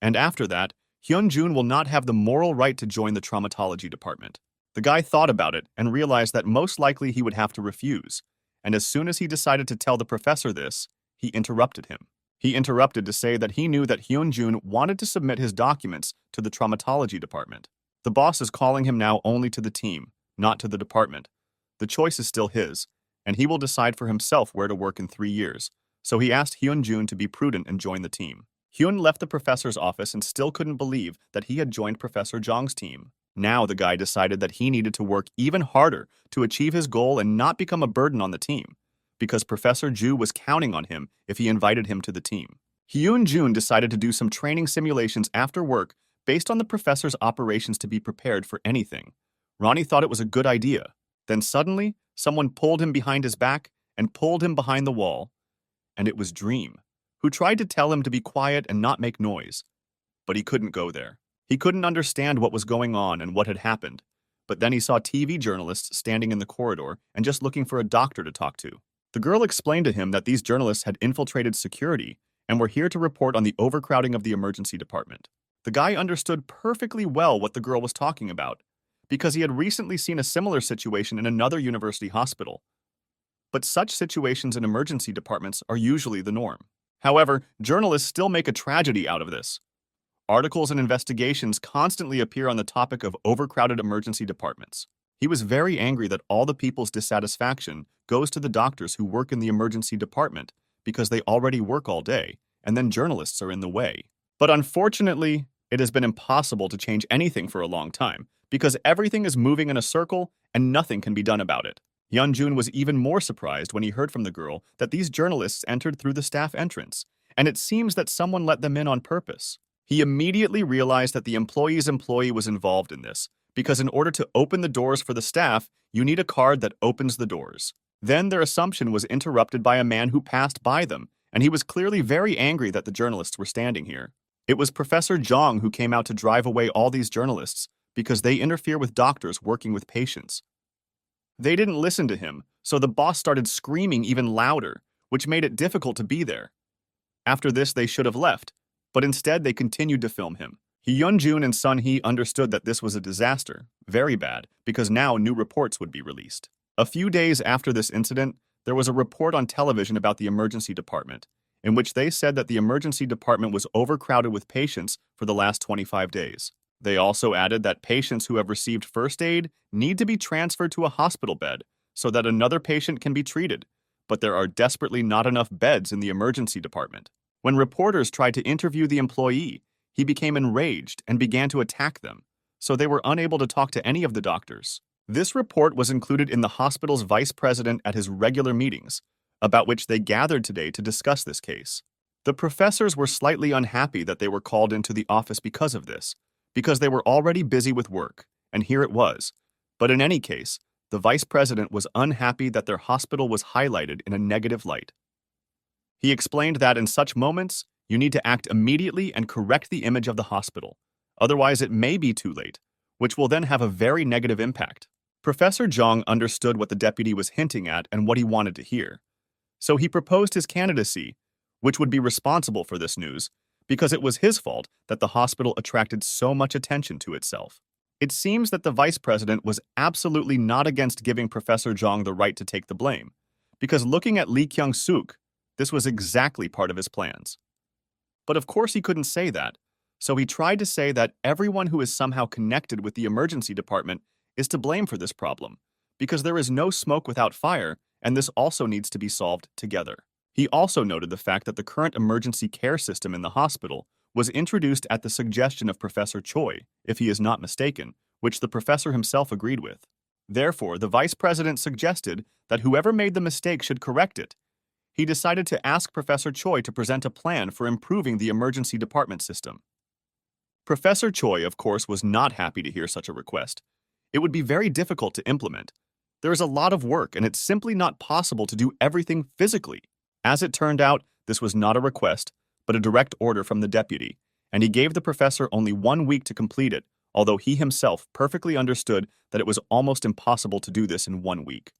And after that, Hyun-jun will not have the moral right to join the traumatology department. The guy thought about it and realized that most likely he would have to refuse. And as soon as he decided to tell the professor this, he interrupted him. He interrupted to say that he knew that Hyun-jun wanted to submit his documents to the traumatology department. The boss is calling him now only to the team, not to the department. The choice is still his, and he will decide for himself where to work in 3 years. So he asked Hyun-jun to be prudent and join the team. Hyun left the professor's office and still couldn't believe that he had joined Professor Jong's team. Now the guy decided that he needed to work even harder to achieve his goal and not become a burden on the team, because Professor Ju was counting on him if he invited him to the team. Hyun-jun decided to do some training simulations after work based on the professor's operations to be prepared for anything. Ronnie thought it was a good idea. Then suddenly, someone pulled him behind his back and pulled him behind the wall. And it was Dream, who tried to tell him to be quiet and not make noise. But he couldn't go there. He couldn't understand what was going on and what had happened. But then he saw TV journalists standing in the corridor and just looking for a doctor to talk to. The girl explained to him that these journalists had infiltrated security and were here to report on the overcrowding of the emergency department. The guy understood perfectly well what the girl was talking about, because he had recently seen a similar situation in another university hospital. But such situations in emergency departments are usually the norm. However, journalists still make a tragedy out of this. Articles and investigations constantly appear on the topic of overcrowded emergency departments. He was very angry that all the people's dissatisfaction goes to the doctors who work in the emergency department because they already work all day, and then journalists are in the way. But unfortunately, it has been impossible to change anything for a long time, because everything is moving in a circle and nothing can be done about it. Hyun-jun was even more surprised when he heard from the girl that these journalists entered through the staff entrance, and it seems that someone let them in on purpose. He immediately realized that the employee's employee was involved in this, because in order to open the doors for the staff, you need a card that opens the doors. Then their assumption was interrupted by a man who passed by them, and he was clearly very angry that the journalists were standing here. It was Professor Jong who came out to drive away all these journalists because they interfere with doctors working with patients. They didn't listen to him, so the boss started screaming even louder, which made it difficult to be there. After this, they should have left, but instead they continued to film him. Hyun-jun and Sun-hee understood that this was a disaster, very bad, because now new reports would be released. A few days after this incident, there was a report on television about the emergency department, in which they said that the emergency department was overcrowded with patients for the last 25 days. They also added that patients who have received first aid need to be transferred to a hospital bed so that another patient can be treated, but there are desperately not enough beds in the emergency department. When reporters tried to interview the employee, he became enraged and began to attack them, so they were unable to talk to any of the doctors. This report was included in the hospital's vice president at his regular meetings, about which they gathered today to discuss this case. The professors were slightly unhappy that they were called into the office because of this, because they were already busy with work, and here it was. But in any case, the vice president was unhappy that their hospital was highlighted in a negative light. He explained that in such moments, you need to act immediately and correct the image of the hospital. Otherwise, it may be too late, which will then have a very negative impact. Professor Jong understood what the deputy was hinting at and what he wanted to hear. So he proposed his candidacy, which would be responsible for this news, because it was his fault that the hospital attracted so much attention to itself. It seems that the vice president was absolutely not against giving Professor Jong the right to take the blame, because looking at Lee Kyung-suk, this was exactly part of his plans. But of course he couldn't say that, so he tried to say that everyone who is somehow connected with the emergency department is to blame for this problem, because there is no smoke without fire, and this also needs to be solved together. He also noted the fact that the current emergency care system in the hospital was introduced at the suggestion of Professor Choi, if he is not mistaken, which the professor himself agreed with. Therefore, the vice president suggested that whoever made the mistake should correct it. He decided to ask Professor Choi to present a plan for improving the emergency department system. Professor Choi, of course, was not happy to hear such a request. It would be very difficult to implement. There is a lot of work, and it's simply not possible to do everything physically. As it turned out, this was not a request, but a direct order from the deputy, and he gave the professor only 1 week to complete it, although he himself perfectly understood that it was almost impossible to do this in 1 week.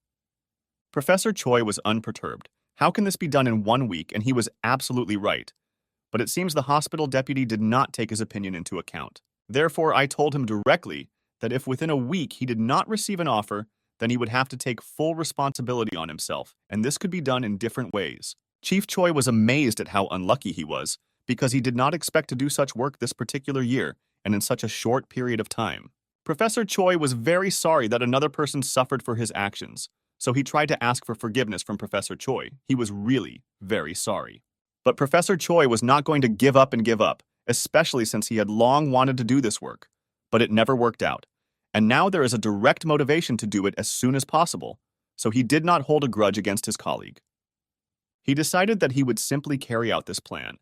Professor Choi was unperturbed. How can this be done in 1 week? And he was absolutely right. But it seems the hospital deputy did not take his opinion into account. Therefore, I told him directly that if within a week he did not receive an offer, then he would have to take full responsibility on himself, and this could be done in different ways. Chief Choi was amazed at how unlucky he was, because he did not expect to do such work this particular year and in such a short period of time. Professor Choi was very sorry that another person suffered for his actions, so he tried to ask for forgiveness from Professor Choi. He was really very sorry. But Professor Choi was not going to give up and give up, especially since he had long wanted to do this work. But it never worked out. And now there is a direct motivation to do it as soon as possible, so he did not hold a grudge against his colleague. He decided that he would simply carry out this plan.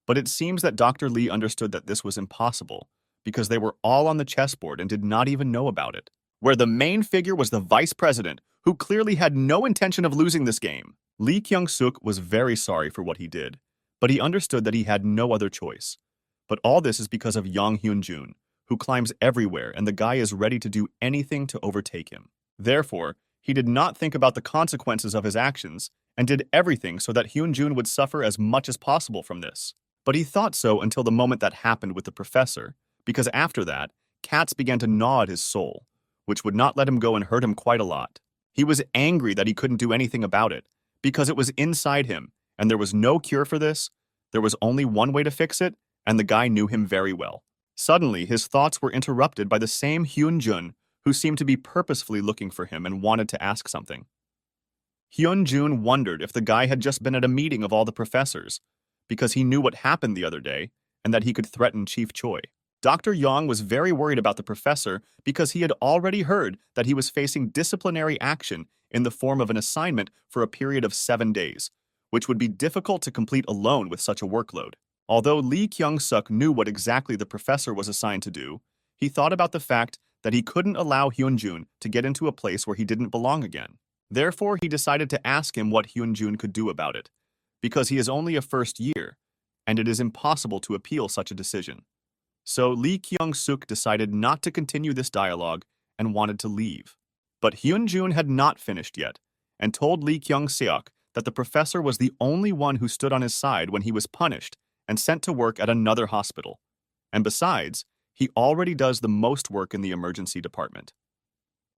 But it seems that Dr. Lee understood that this was impossible, because they were all on the chessboard and did not even know about it. Where the main figure was the vice president, who clearly had no intention of losing this game. Lee Kyung-suk was very sorry for what he did, but he understood that he had no other choice. But all this is because of Yang Hyun-jun, who climbs everywhere and the guy is ready to do anything to overtake him. Therefore, he did not think about the consequences of his actions and did everything so that Hyun-jun would suffer as much as possible from this. But he thought so until the moment that happened with the professor, because after that, cats began to gnaw at his soul, which would not let him go and hurt him quite a lot. He was angry that he couldn't do anything about it, because it was inside him, and there was no cure for this. There was only one way to fix it, and the guy knew him very well. Suddenly, his thoughts were interrupted by the same Hyun-jun, who seemed to be purposefully looking for him and wanted to ask something. Hyun-jun wondered if the guy had just been at a meeting of all the professors, because he knew what happened the other day, and that he could threaten Chief Choi. Dr. Yang was very worried about the professor because he had already heard that he was facing disciplinary action in the form of an assignment for a period of 7 days, which would be difficult to complete alone with such a workload. Although Lee Kyung-suk knew what exactly the professor was assigned to do, he thought about the fact that he couldn't allow Hyun-jun to get into a place where he didn't belong again. Therefore, he decided to ask him what Hyun-jun could do about it, because he is only a first year, and it is impossible to appeal such a decision. So Lee Kyung-suk decided not to continue this dialogue and wanted to leave. But Hyun-jun had not finished yet, and told Lee Kyung-seok that the professor was the only one who stood on his side when he was punished and sent to work at another hospital. And besides, he already does the most work in the emergency department.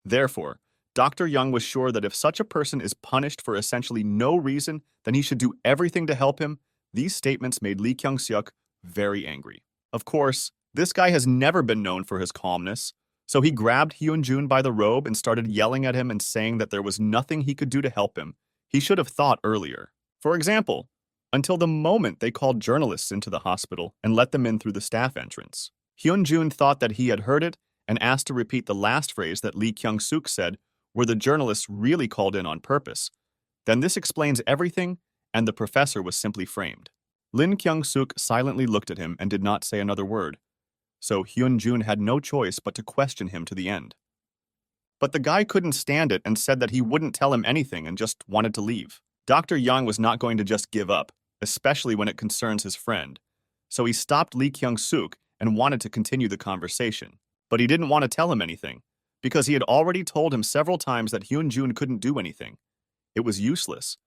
Therefore, Dr. Young was sure that if such a person is punished for essentially no reason, then he should do everything to help him. These statements made Lee Kyung-seok very angry. Of course, this guy has never been known for his calmness, so he grabbed Hyun-jun by the robe and started yelling at him and saying that there was nothing he could do to help him. He should have thought earlier. For example, until the moment they called journalists into the hospital and let them in through the staff entrance. Hyun-jun thought that he had heard it and asked to repeat the last phrase that Lee Kyung-suk said, were the journalists really called in on purpose. Then this explains everything, and the professor was simply framed. Lee Kyung-suk silently looked at him and did not say another word, so Hyun-jun had no choice but to question him to the end. But the guy couldn't stand it and said that he wouldn't tell him anything and just wanted to leave. Dr. Yang was not going to just give up, especially when it concerns his friend, so he stopped Lee Kyung-suk and wanted to continue the conversation. But he didn't want to tell him anything, because he had already told him several times that Hyun-jun couldn't do anything. It was useless,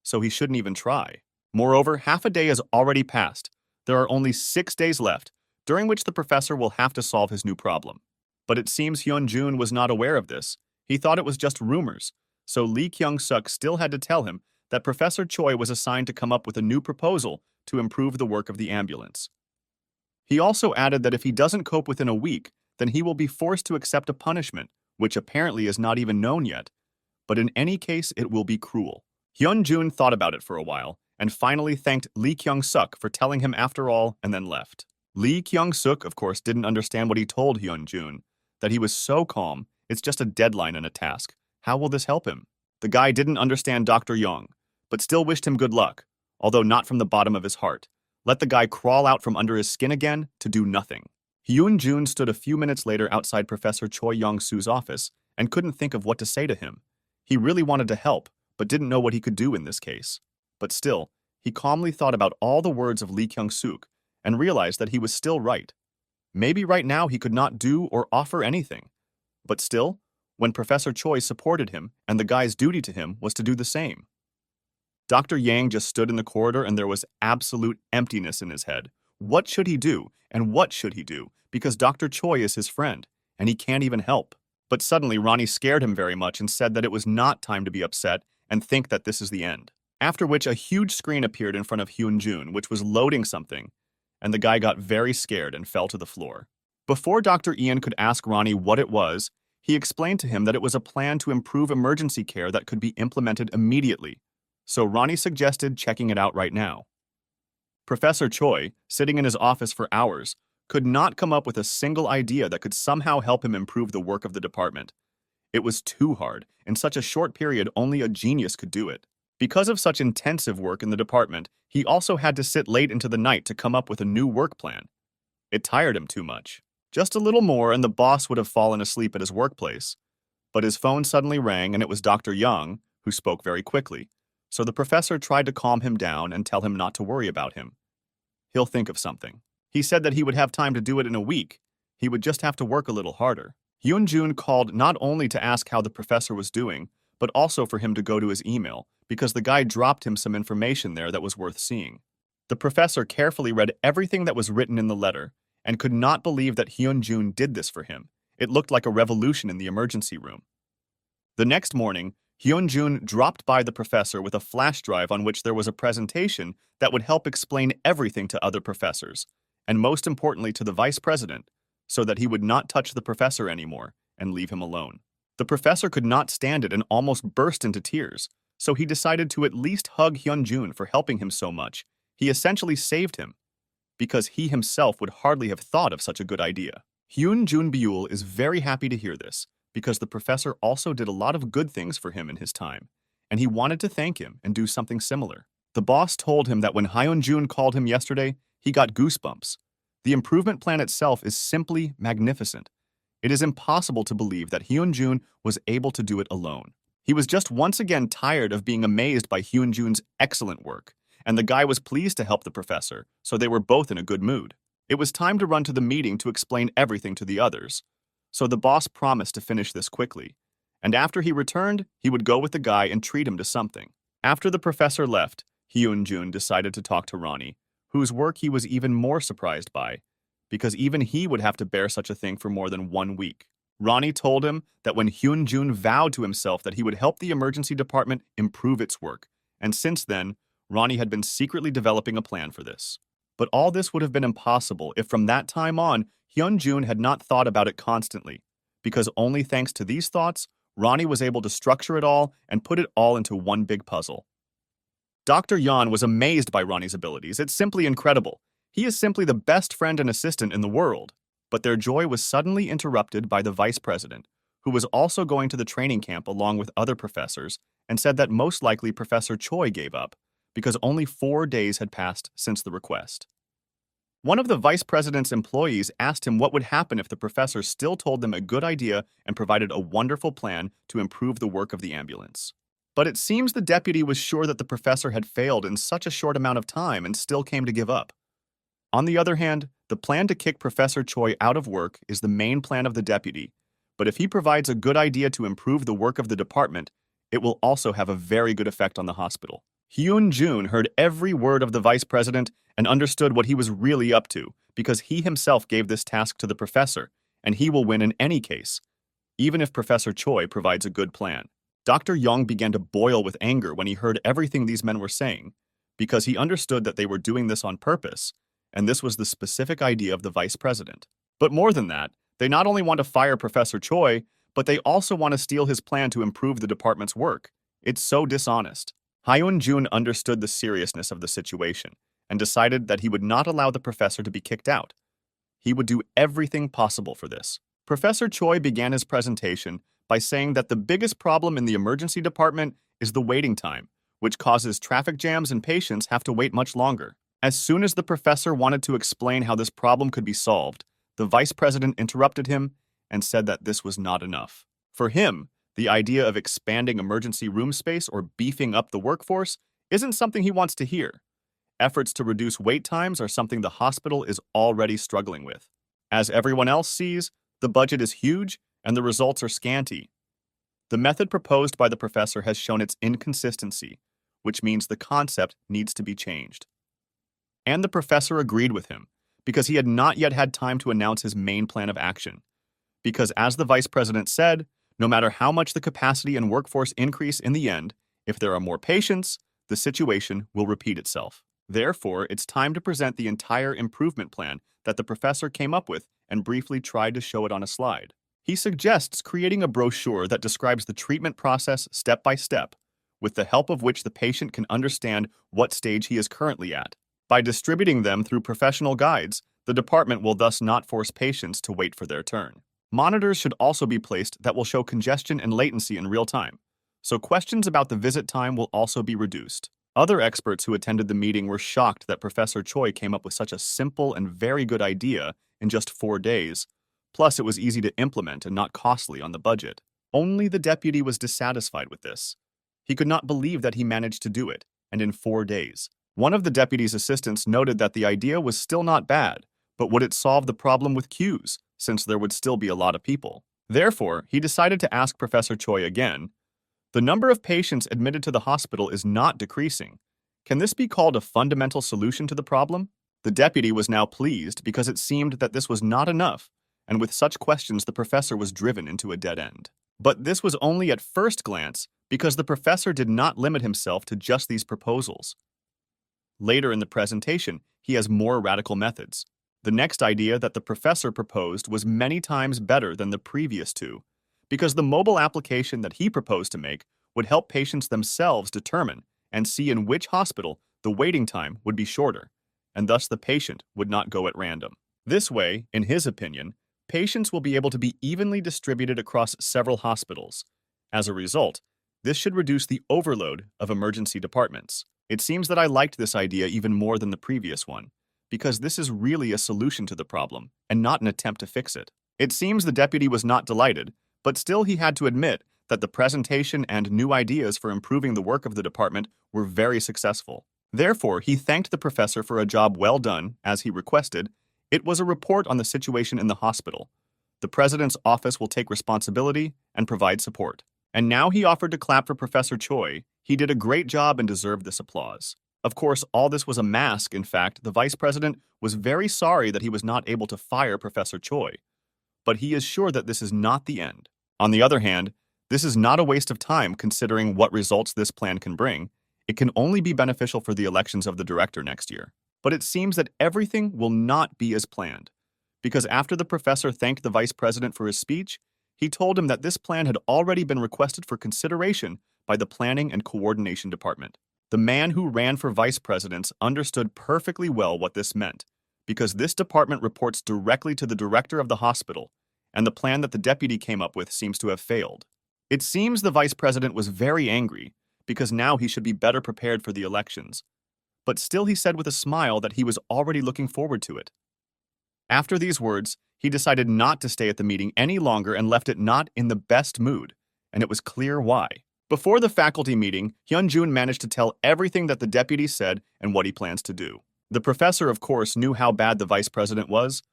so he shouldn't even try. Moreover, half a day has already passed. There are only 6 days left, during which the professor will have to solve his new problem. But it seems Hyun-jun was not aware of this. He thought it was just rumors, so Lee Kyung-suk still had to tell him that Professor Choi was assigned to come up with a new proposal to improve the work of the ambulance. He also added that if he doesn't cope within a week, then he will be forced to accept a punishment, which apparently is not even known yet. But in any case, it will be cruel. Hyun-jun thought about it for a while, and finally thanked Lee Kyung-suk for telling him after all, and then left. Lee Kyung-suk, of course, didn't understand what he told Hyun-jun, that he was so calm, it's just a deadline and a task. How will this help him? The guy didn't understand Dr. Young, but still wished him good luck, although not from the bottom of his heart. Let the guy crawl out from under his skin again to do nothing. Hyun-jun stood a few minutes later outside Professor Choi Yong-soo's office and couldn't think of what to say to him. He really wanted to help, but didn't know what he could do in this case. But still, he calmly thought about all the words of Lee Kyung-suk and realized that he was still right. Maybe right now he could not do or offer anything. But still, when Professor Choi supported him and the guy's duty to him was to do the same. Dr. Yang just stood in the corridor and there was absolute emptiness in his head. What should he do? And what should he do? Because Dr. Choi is his friend, and he can't even help. But suddenly Ronnie scared him very much and said that it was not time to be upset and think that this is the end. After which a huge screen appeared in front of Hyun-jun, which was loading something, and the guy got very scared and fell to the floor. Before Dr. Ian could ask Ronnie what it was, he explained to him that it was a plan to improve emergency care that could be implemented immediately, so Ronnie suggested checking it out right now. Professor Choi, sitting in his office for hours, could not come up with a single idea that could somehow help him improve the work of the department. It was too hard. In such a short period, only a genius could do it. Because of such intensive work in the department, he also had to sit late into the night to come up with a new work plan. It tired him too much. Just a little more and the boss would have fallen asleep at his workplace. But his phone suddenly rang and it was Dr. Young, who spoke very quickly. So the professor tried to calm him down and tell him not to worry about him. He'll think of something. He said that he would have time to do it in a week. He would just have to work a little harder. Hyun-jun called not only to ask how the professor was doing, but also for him to go to his email, because the guy dropped him some information there that was worth seeing. The professor carefully read everything that was written in the letter, and could not believe that Hyun-jun did this for him. It looked like a revolution in the emergency room. The next morning, Hyun-jun dropped by the professor with a flash drive on which there was a presentation that would help explain everything to other professors, and most importantly to the vice president, so that he would not touch the professor anymore and leave him alone. The professor could not stand it and almost burst into tears, so he decided to at least hug Hyun-jun for helping him so much. He essentially saved him, because he himself would hardly have thought of such a good idea. Hyun-jun Byul is very happy to hear this, because the professor also did a lot of good things for him in his time, and he wanted to thank him and do something similar. The boss told him that when Hyun-jun called him yesterday, he got goosebumps. The improvement plan itself is simply magnificent. It is impossible to believe that Hyun-jun was able to do it alone. He was just once again tired of being amazed by Hyun-jun's excellent work, and the guy was pleased to help the professor, so they were both in a good mood. It was time to run to the meeting to explain everything to the others, so the boss promised to finish this quickly, and after he returned, he would go with the guy and treat him to something. After the professor left, Hyun-jun decided to talk to Ronnie, whose work he was even more surprised by, because even he would have to bear such a thing for more than 1 week. Ronnie told him that when Hyun-jun vowed to himself that he would help the emergency department improve its work, and since then, Ronnie had been secretly developing a plan for this. But all this would have been impossible if from that time on, Hyun-jun had not thought about it constantly, because only thanks to these thoughts, Ronnie was able to structure it all and put it all into one big puzzle. Dr. Yan was amazed by Ronnie's abilities. It's simply incredible. He is simply the best friend and assistant in the world. But their joy was suddenly interrupted by the vice president, who was also going to the training camp along with other professors, and said that most likely Professor Choi gave up, because only 4 days had passed since the request. One of the vice president's employees asked him what would happen if the professor still told them a good idea and provided a wonderful plan to improve the work of the ambulance. But it seems the deputy was sure that the professor had failed in such a short amount of time and still came to give up. On the other hand, the plan to kick Professor Choi out of work is the main plan of the deputy, but if he provides a good idea to improve the work of the department, it will also have a very good effect on the hospital. Hyun-jun heard every word of the vice president and understood what he was really up to, because he himself gave this task to the professor, and he will win in any case, even if Professor Choi provides a good plan. Dr. Young began to boil with anger when he heard everything these men were saying, because he understood that they were doing this on purpose, and this was the specific idea of the vice president. But more than that, they not only want to fire Professor Choi, but they also want to steal his plan to improve the department's work. It's so dishonest. Hyun-jun understood the seriousness of the situation and decided that he would not allow the professor to be kicked out. He would do everything possible for this. Professor Choi began his presentation by saying that the biggest problem in the emergency department is the waiting time, which causes traffic jams and patients have to wait much longer. As soon as the professor wanted to explain how this problem could be solved, the vice president interrupted him and said that this was not enough. For him, the idea of expanding emergency room space or beefing up the workforce isn't something he wants to hear. Efforts to reduce wait times are something the hospital is already struggling with. As everyone else sees, the budget is huge and the results are scanty. The method proposed by the professor has shown its inconsistency, which means the concept needs to be changed. And the professor agreed with him, because he had not yet had time to announce his main plan of action. Because as the vice president said, no matter how much the capacity and workforce increase in the end, if there are more patients, the situation will repeat itself. Therefore, it's time to present the entire improvement plan that the professor came up with and briefly tried to show it on a slide. He suggests creating a brochure that describes the treatment process step by step, with the help of which the patient can understand what stage he is currently at. By distributing them through professional guides, the department will thus not force patients to wait for their turn. Monitors should also be placed that will show congestion and latency in real time, so questions about the visit time will also be reduced. Other experts who attended the meeting were shocked that Professor Choi came up with such a simple and very good idea in just 4 days. Plus, it was easy to implement and not costly on the budget. Only the deputy was dissatisfied with this. He could not believe that he managed to do it, and in 4 days. One of the deputy's assistants noted that the idea was still not bad, but would it solve the problem with queues, since there would still be a lot of people? Therefore, he decided to ask Professor Choi again, "The number of patients admitted to the hospital is not decreasing. Can this be called a fundamental solution to the problem?" The deputy was now pleased because it seemed that this was not enough, and with such questions the professor was driven into a dead end. But this was only at first glance, because the professor did not limit himself to just these proposals. Later in the presentation, he has more radical methods. The next idea that the professor proposed was many times better than the previous two, because the mobile application that he proposed to make would help patients themselves determine and see in which hospital the waiting time would be shorter, and thus the patient would not go at random. This way, in his opinion, patients will be able to be evenly distributed across several hospitals. As a result, this should reduce the overload of emergency departments. It seems that I liked this idea even more than the previous one, because this is really a solution to the problem, and not an attempt to fix it. It seems the deputy was not delighted, but still he had to admit that the presentation and new ideas for improving the work of the department were very successful. Therefore, he thanked the professor for a job well done, as he requested. It was a report on the situation in the hospital. The president's office will take responsibility and provide support. And now he offered to clap for Professor Choi. He did a great job and deserved this applause. Of course, all this was a mask. In fact, the vice president was very sorry that he was not able to fire Professor Choi. But he is sure that this is not the end. On the other hand, this is not a waste of time considering what results this plan can bring. It can only be beneficial for the elections of the director next year. But it seems that everything will not be as planned, because after the professor thanked the vice president for his speech, he told him that this plan had already been requested for consideration by the Planning and Coordination Department. The man who ran for vice presidents understood perfectly well what this meant, because this department reports directly to the director of the hospital, and the plan that the deputy came up with seems to have failed. It seems the vice president was very angry, because now he should be better prepared for the elections. But still he said with a smile that he was already looking forward to it. After these words, he decided not to stay at the meeting any longer and left it not in the best mood, and it was clear why. Before the faculty meeting, Hyun-jun managed to tell everything that the deputy said and what he plans to do. The professor, of course, knew how bad the vice president was,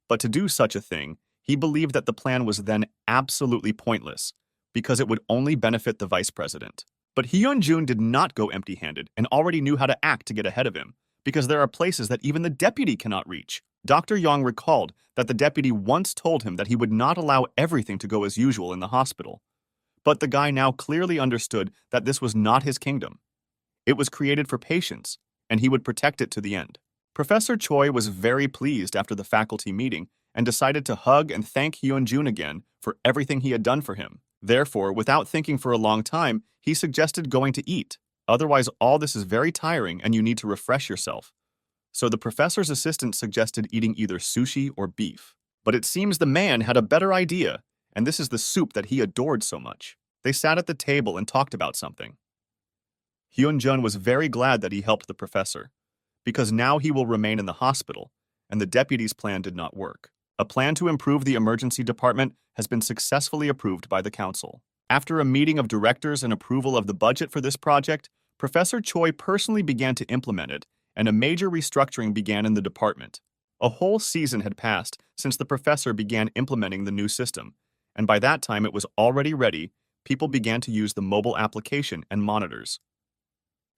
but to do such a thing, he believed that the plan was then absolutely pointless, because it would only benefit the vice president. But Hyun-jun did not go empty-handed and already knew how to act to get ahead of him, because there are places that even the deputy cannot reach. Dr. Yong recalled that the deputy once told him that he would not allow everything to go as usual in the hospital. But the guy now clearly understood that this was not his kingdom. It was created for patients, and he would protect it to the end. Professor Choi was very pleased after the faculty meeting and decided to hug and thank Hyun-jun again for everything he had done for him. Therefore, without thinking for a long time, he suggested going to eat. Otherwise, all this is very tiring and you need to refresh yourself. So the professor's assistant suggested eating either sushi or beef. But it seems the man had a better idea, and this is the soup that he adored so much. They sat at the table and talked about something. Hyun-jun was very glad that he helped the professor, because now he will remain in the hospital, and the deputy's plan did not work. A plan to improve the emergency department has been successfully approved by the council. After a meeting of directors and approval of the budget for this project, Professor Choi personally began to implement it, and a major restructuring began in the department. A whole season had passed since the professor began implementing the new system, and by that time it was already ready. People began to use the mobile application and monitors.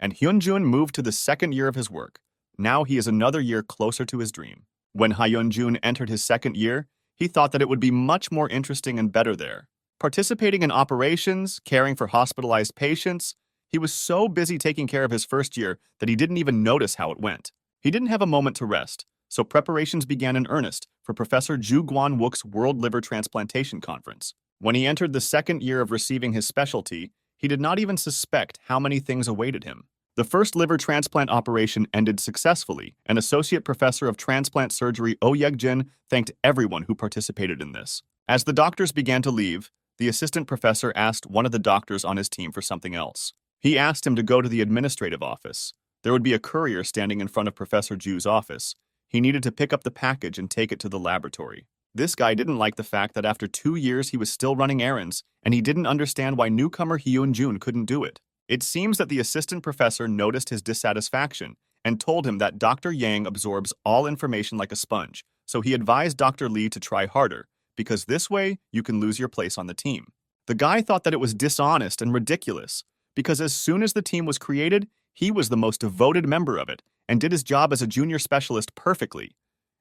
And Hyun-jun moved to the second year of his work. Now he is another year closer to his dream. When Hyun-jun entered his second year, he thought that it would be much more interesting and better there. Participating in operations, caring for hospitalized patients, he was so busy taking care of his first year that he didn't even notice how it went. He didn't have a moment to rest, so preparations began in earnest for Professor Ju Guan-wook's World Liver Transplantation Conference. When he entered the second year of receiving his specialty, he did not even suspect how many things awaited him. The first liver transplant operation ended successfully, and Associate Professor of Transplant Surgery Oh Yeg-jin thanked everyone who participated in this. As the doctors began to leave, the assistant professor asked one of the doctors on his team for something else. He asked him to go to the administrative office. There would be a courier standing in front of Professor Ju's office. He needed to pick up the package and take it to the laboratory. This guy didn't like the fact that after 2 years he was still running errands, and he didn't understand why newcomer Hyun-jun couldn't do it. It seems that the assistant professor noticed his dissatisfaction and told him that Dr. Yang absorbs all information like a sponge, so he advised Dr. Lee to try harder, because this way you can lose your place on the team. The guy thought that it was dishonest and ridiculous, because as soon as the team was created, he was the most devoted member of it and did his job as a junior specialist perfectly.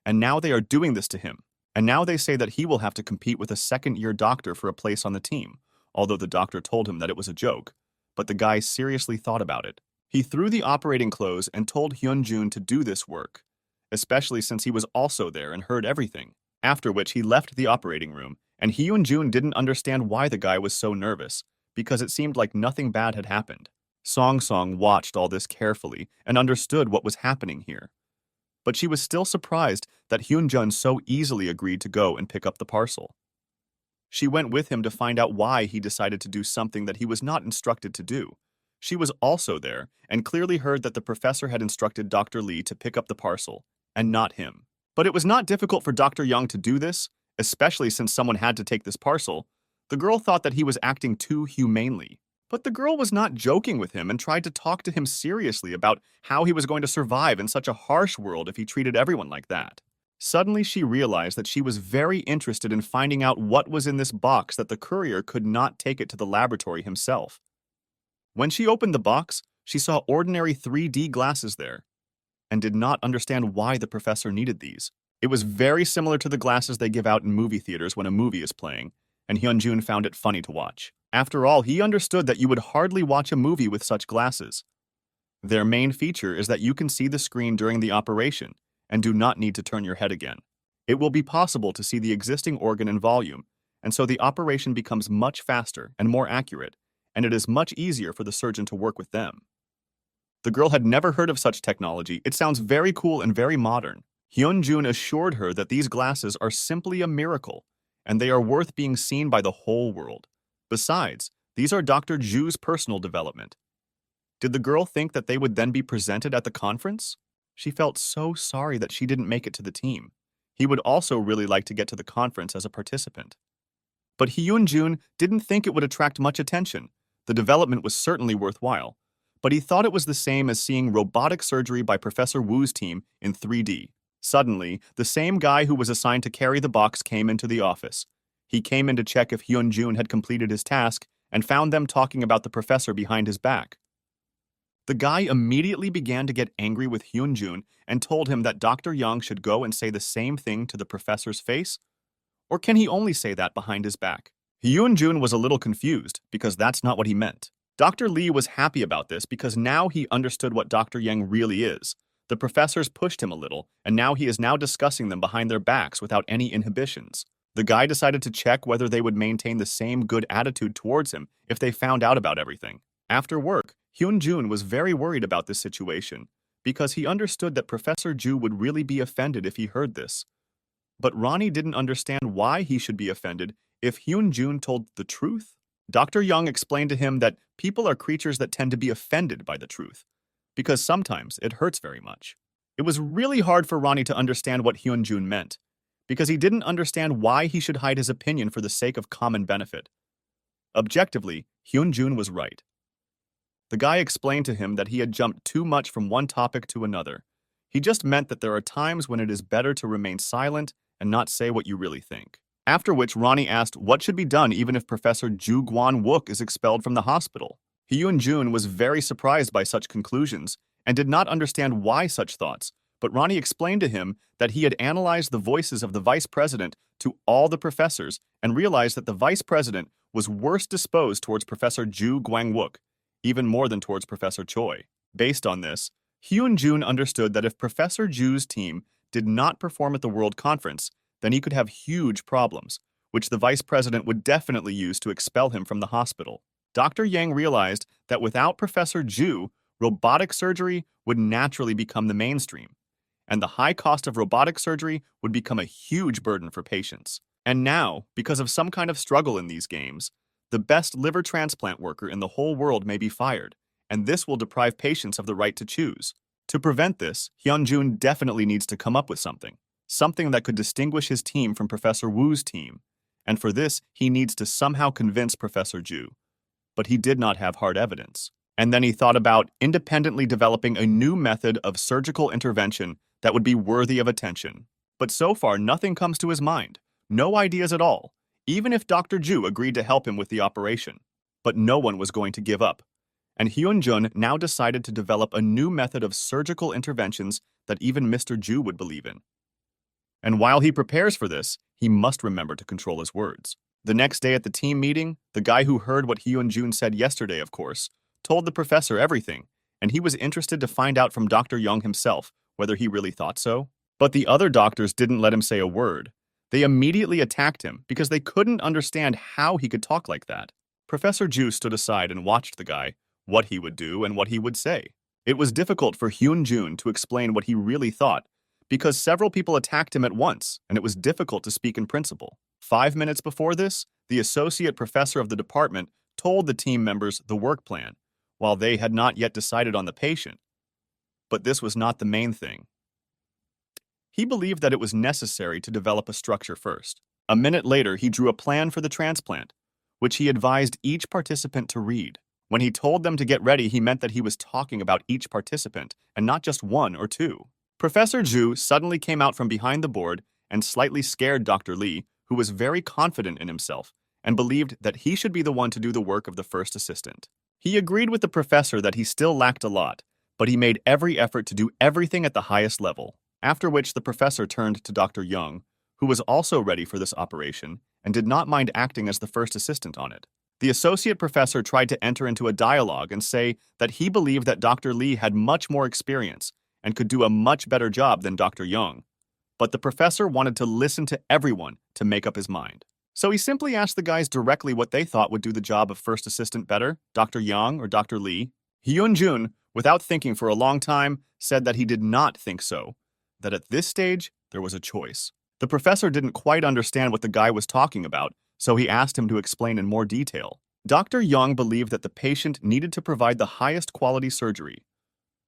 And now they are doing this to him. And now they say that he will have to compete with a second-year doctor for a place on the team, although the doctor told him that it was a joke. But the guy seriously thought about it. He threw the operating clothes and told Hyun-jun to do this work, especially since he was also there and heard everything. After which he left the operating room, and Hyun-jun didn't understand why the guy was so nervous, because it seemed like nothing bad had happened. Song watched all this carefully and understood what was happening here. But she was still surprised that Hyun-jun so easily agreed to go and pick up the parcel. She went with him to find out why he decided to do something that he was not instructed to do. She was also there and clearly heard that the professor had instructed Dr. Lee to pick up the parcel, and not him. But it was not difficult for Dr. Young to do this, especially since someone had to take this parcel. The girl thought that he was acting too humanely. But the girl was not joking with him and tried to talk to him seriously about how he was going to survive in such a harsh world if he treated everyone like that. Suddenly she realized that she was very interested in finding out what was in this box that the courier could not take it to the laboratory himself. When she opened the box, she saw ordinary 3D glasses there, and did not understand why the professor needed these. It was very similar to the glasses they give out in movie theaters when a movie is playing, and Hyun-jun found it funny to watch. After all, he understood that you would hardly watch a movie with such glasses. Their main feature is that you can see the screen during the operation, and do not need to turn your head again. It will be possible to see the existing organ and volume, and so the operation becomes much faster and more accurate, and it is much easier for the surgeon to work with them. The girl had never heard of such technology. It sounds very cool and very modern. Hyun-jun assured her that these glasses are simply a miracle, and they are worth being seen by the whole world. Besides, these are Dr. Ju's personal development. Did the girl think that they would then be presented at the conference? She felt so sorry that she didn't make it to the team. He would also really like to get to the conference as a participant. But Hyun-jun didn't think it would attract much attention. The development was certainly worthwhile, but he thought it was the same as seeing robotic surgery by Professor Wu's team in 3D. Suddenly, the same guy who was assigned to carry the box came into the office. He came in to check if Hyun-jun had completed his task and found them talking about the professor behind his back. The guy immediately began to get angry with Hyun-jun and told him that Dr. Young should go and say the same thing to the professor's face? Or can he only say that behind his back? Hyun-jun was a little confused because that's not what he meant. Dr. Lee was happy about this because now he understood what Dr. Yang really is. The professors pushed him a little, and now he is now discussing them behind their backs without any inhibitions. The guy decided to check whether they would maintain the same good attitude towards him if they found out about everything. After work, Hyun-jun was very worried about this situation because he understood that Professor Ju would really be offended if he heard this. But Ronnie didn't understand why he should be offended if Hyun-jun told the truth. Dr. Young explained to him that people are creatures that tend to be offended by the truth, because sometimes it hurts very much. It was really hard for Ronnie to understand what Hyun-jun meant, because he didn't understand why he should hide his opinion for the sake of common benefit. Objectively, Hyun-jun was right. The guy explained to him that he had jumped too much from one topic to another. He just meant that there are times when it is better to remain silent and not say what you really think. After which Ronnie asked what should be done even if Professor Ju Guan-wook is expelled from the hospital. Hyun-jun was very surprised by such conclusions and did not understand why such thoughts, but Ronnie explained to him that he had analyzed the voices of the vice president to all the professors and realized that the vice president was worse disposed towards Professor Ju Guan-wook, even more than towards Professor Choi. Based on this, Hyun-jun understood that if Professor Ju's team did not perform at the World Conference, then he could have huge problems, which the vice president would definitely use to expel him from the hospital. Dr. Yang realized that without Professor Zhu, robotic surgery would naturally become the mainstream, and the high cost of robotic surgery would become a huge burden for patients. And now, because of some kind of struggle in these games, the best liver transplant worker in the whole world may be fired, and this will deprive patients of the right to choose. To prevent this, Hyunjun definitely needs to come up with something that could distinguish his team from Professor Wu's team, and for this, he needs to somehow convince Professor Zhu. But he did not have hard evidence. And then he thought about independently developing a new method of surgical intervention that would be worthy of attention. But so far, nothing comes to his mind. No ideas at all, even if Dr. Zhu agreed to help him with the operation. But no one was going to give up. And Hyunjun now decided to develop a new method of surgical interventions that even Mr. Zhu would believe in. And while he prepares for this, he must remember to control his words. The next day at the team meeting, the guy who heard what Hyunjun said yesterday, of course, told the professor everything, and he was interested to find out from Dr. Young himself whether he really thought so. But the other doctors didn't let him say a word. They immediately attacked him because they couldn't understand how he could talk like that. Professor Zhu stood aside and watched the guy, what he would do and what he would say. It was difficult for Hyunjun to explain what he really thought because several people attacked him at once, and it was difficult to speak in principle. 5 minutes before this, the associate professor of the department told the team members the work plan, while they had not yet decided on the patient. But this was not the main thing. He believed that it was necessary to develop a structure first. A minute later, he drew a plan for the transplant, which he advised each participant to read. When he told them to get ready, he meant that he was talking about each participant, and not just one or two. Professor Zhu suddenly came out from behind the board and slightly scared Dr. Li, who was very confident in himself and believed that he should be the one to do the work of the first assistant. He agreed with the professor that he still lacked a lot, but he made every effort to do everything at the highest level, after which the professor turned to Dr. Young, who was also ready for this operation and did not mind acting as the first assistant on it. The associate professor tried to enter into a dialogue and say that he believed that Dr. Li had much more experience and could do a much better job than Dr. Young, but the professor wanted to listen to everyone to make up his mind. So he simply asked the guys directly what they thought would do the job of first assistant better, Dr. Yang or Dr. Li. Hyunjun, without thinking for a long time, said that he did not think so, that at this stage, there was a choice. The professor didn't quite understand what the guy was talking about, so he asked him to explain in more detail. Dr. Yang believed that the patient needed to provide the highest quality surgery.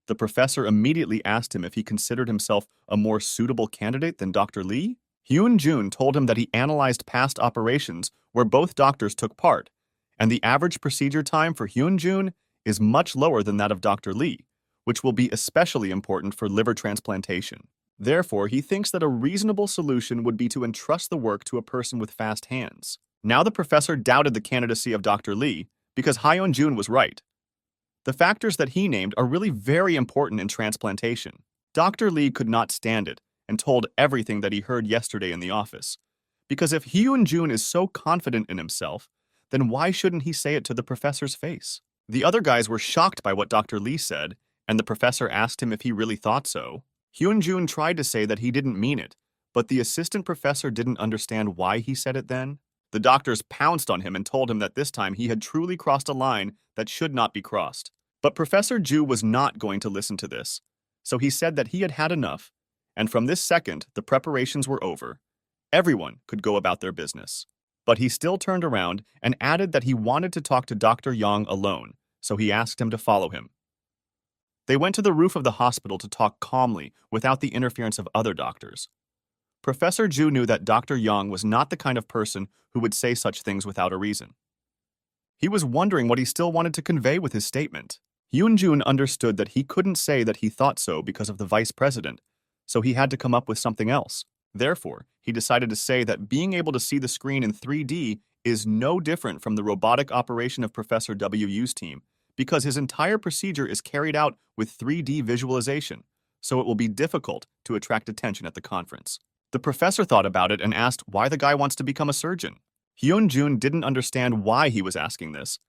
The professor immediately asked him if he considered himself a more suitable candidate than Dr. Li. Hyunjun told him that he analyzed past operations where both doctors took part, and the average procedure time for Hyunjun is much lower than that of Dr. Li, which will be especially important for liver transplantation. Therefore, he thinks that a reasonable solution would be to entrust the work to a person with fast hands. Now the professor doubted the candidacy of Dr. Li because Hyunjun was right. The factors that he named are really very important in transplantation. Dr. Li could not stand it and told everything that he heard yesterday in the office. Because if Hyunjun is so confident in himself, then why shouldn't he say it to the professor's face? The other guys were shocked by what Dr. Li said, and the professor asked him if he really thought so. Hyunjun tried to say that he didn't mean it, but the assistant professor didn't understand why he said it then. The doctors pounced on him and told him that this time he had truly crossed a line that should not be crossed. But Professor Zhu was not going to listen to this, so he said that he had had enough, and from this second, the preparations were over. Everyone could go about their business. But he still turned around and added that he wanted to talk to Dr. Yang alone, so he asked him to follow him. They went to the roof of the hospital to talk calmly without the interference of other doctors. Professor Zhu knew that Dr. Yang was not the kind of person who would say such things without a reason. He was wondering what he still wanted to convey with his statement. Hyunjun understood that he couldn't say that he thought so because of the vice president, so he had to come up with something else. Therefore, he decided to say that being able to see the screen in 3D is no different from the robotic operation of Professor Wu's team, because his entire procedure is carried out with 3D visualization, so it will be difficult to attract attention at the conference. The professor thought about it and asked why the guy wants to become a surgeon. Hyunjun didn't understand why he was asking this,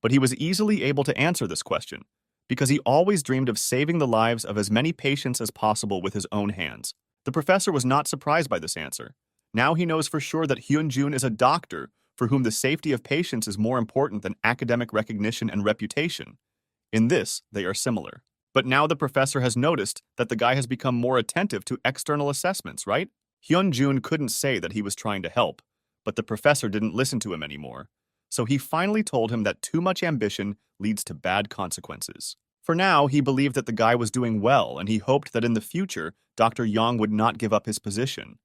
but he was easily able to answer this question, because he always dreamed of saving the lives of as many patients as possible with his own hands. The professor was not surprised by this answer. Now he knows for sure that Hyun-jun is a doctor for whom the safety of patients is more important than academic recognition and reputation. In this, they are similar. But now the professor has noticed that the guy has become more attentive to external assessments, right? Hyun-jun couldn't say that he was trying to help, but the professor didn't listen to him anymore. So he finally told him that too much ambition leads to bad consequences. For now, he believed that the guy was doing well, and he hoped that in the future, Dr. Yang would not give up his position.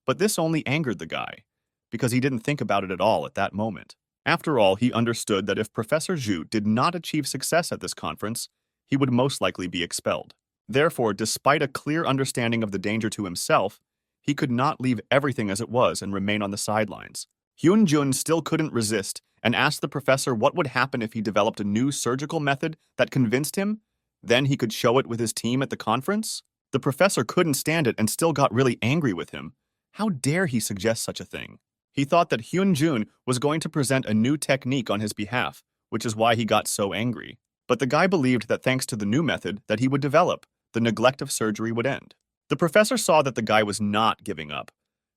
But this only angered the guy, because he didn't think about it at all at that moment. After all, he understood that if Professor Zhu did not achieve success at this conference, he would most likely be expelled. Therefore, despite a clear understanding of the danger to himself, he could not leave everything as it was and remain on the sidelines. Hyun-jun still couldn't resist and asked the professor what would happen if he developed a new surgical method that convinced him. Then he could show it with his team at the conference? The professor couldn't stand it and still got really angry with him. How dare he suggest such a thing? He thought that Hyun-jun was going to present a new technique on his behalf, which is why he got so angry. But the guy believed that thanks to the new method that he would develop, the neglect of surgery would end. The professor saw that the guy was not giving up.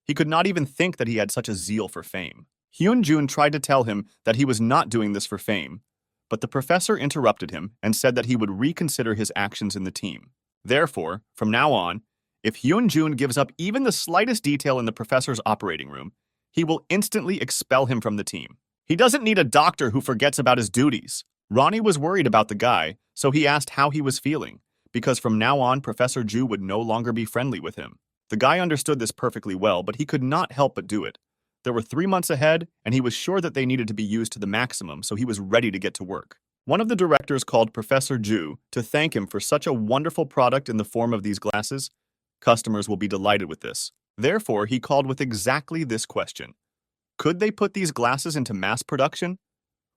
He could not even think that he had such a zeal for fame. Hyun-jun tried to tell him that he was not doing this for fame, but the professor interrupted him and said that he would reconsider his actions in the team. Therefore, from now on, if Hyun-jun gives up even the slightest detail in the professor's operating room, he will instantly expel him from the team. He doesn't need a doctor who forgets about his duties. Ronnie was worried about the guy, so he asked how he was feeling, because from now on, Professor Zhu would no longer be friendly with him. The guy understood this perfectly well, but he could not help but do it. There were 3 months ahead, and he was sure that they needed to be used to the maximum, so he was ready to get to work. One of the directors called Professor Zhu to thank him for such a wonderful product in the form of these glasses. Customers will be delighted with this. Therefore, he called with exactly this question. Could they put these glasses into mass production?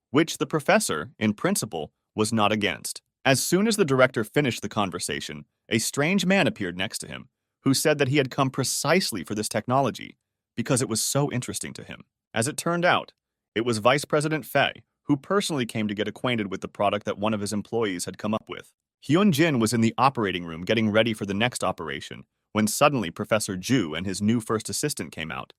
Which the professor, in principle, was not against. As soon as the director finished the conversation, a strange man appeared next to him, who said that he had come precisely for this technology, because it was so interesting to him. As it turned out, it was Vice President Fei, who personally came to get acquainted with the product that one of his employees had come up with. Hyun-jin was in the operating room getting ready for the next operation, when suddenly Professor Zhu and his new first assistant came out.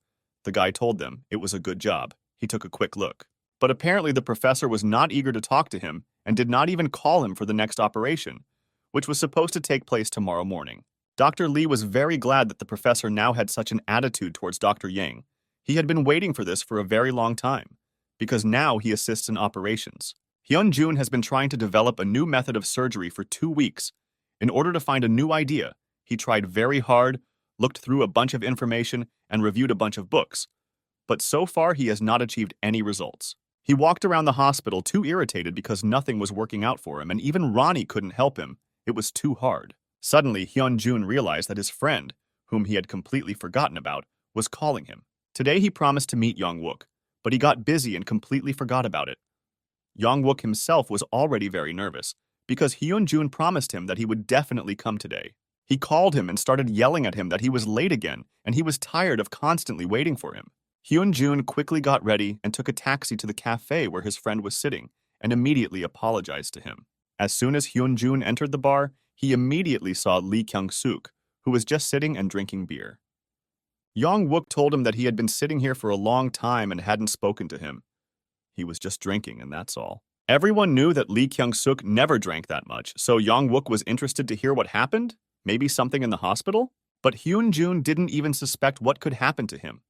The guy told them it was a good job. He took a quick look. But apparently the professor was not eager to talk to him and did not even call him for the next operation, which was supposed to take place tomorrow morning. Dr. Lee was very glad that the professor now had such an attitude towards Dr. Yang. He had been waiting for this for a very long time, because now he assists in operations. Hyun-jun has been trying to develop a new method of surgery for 2 weeks. In order to find a new idea, he tried very hard, looked through a bunch of information, and reviewed a bunch of books. But so far, he has not achieved any results. He walked around the hospital too irritated because nothing was working out for him, and even Ronnie couldn't help him. It was too hard. Suddenly, Hyun-jun realized that his friend, whom he had completely forgotten about, was calling him. Today he promised to meet Young-wook, but he got busy and completely forgot about it. Young-wook himself was already very nervous, because Hyun-jun promised him that he would definitely come today. He called him and started yelling at him that he was late again, and he was tired of constantly waiting for him. Hyun-jun quickly got ready and took a taxi to the cafe where his friend was sitting, and immediately apologized to him. As soon as Hyun-jun entered the bar, he immediately saw Lee Kyung-suk, who was just sitting and drinking beer. Young-wook told him that he had been sitting here for a long time and hadn't spoken to him. He was just drinking, and that's all. Everyone knew that Lee Kyung-suk never drank that much, so Young-wook was interested to hear what happened, maybe something in the hospital? But Hyun-jun didn't even suspect what could happen to him,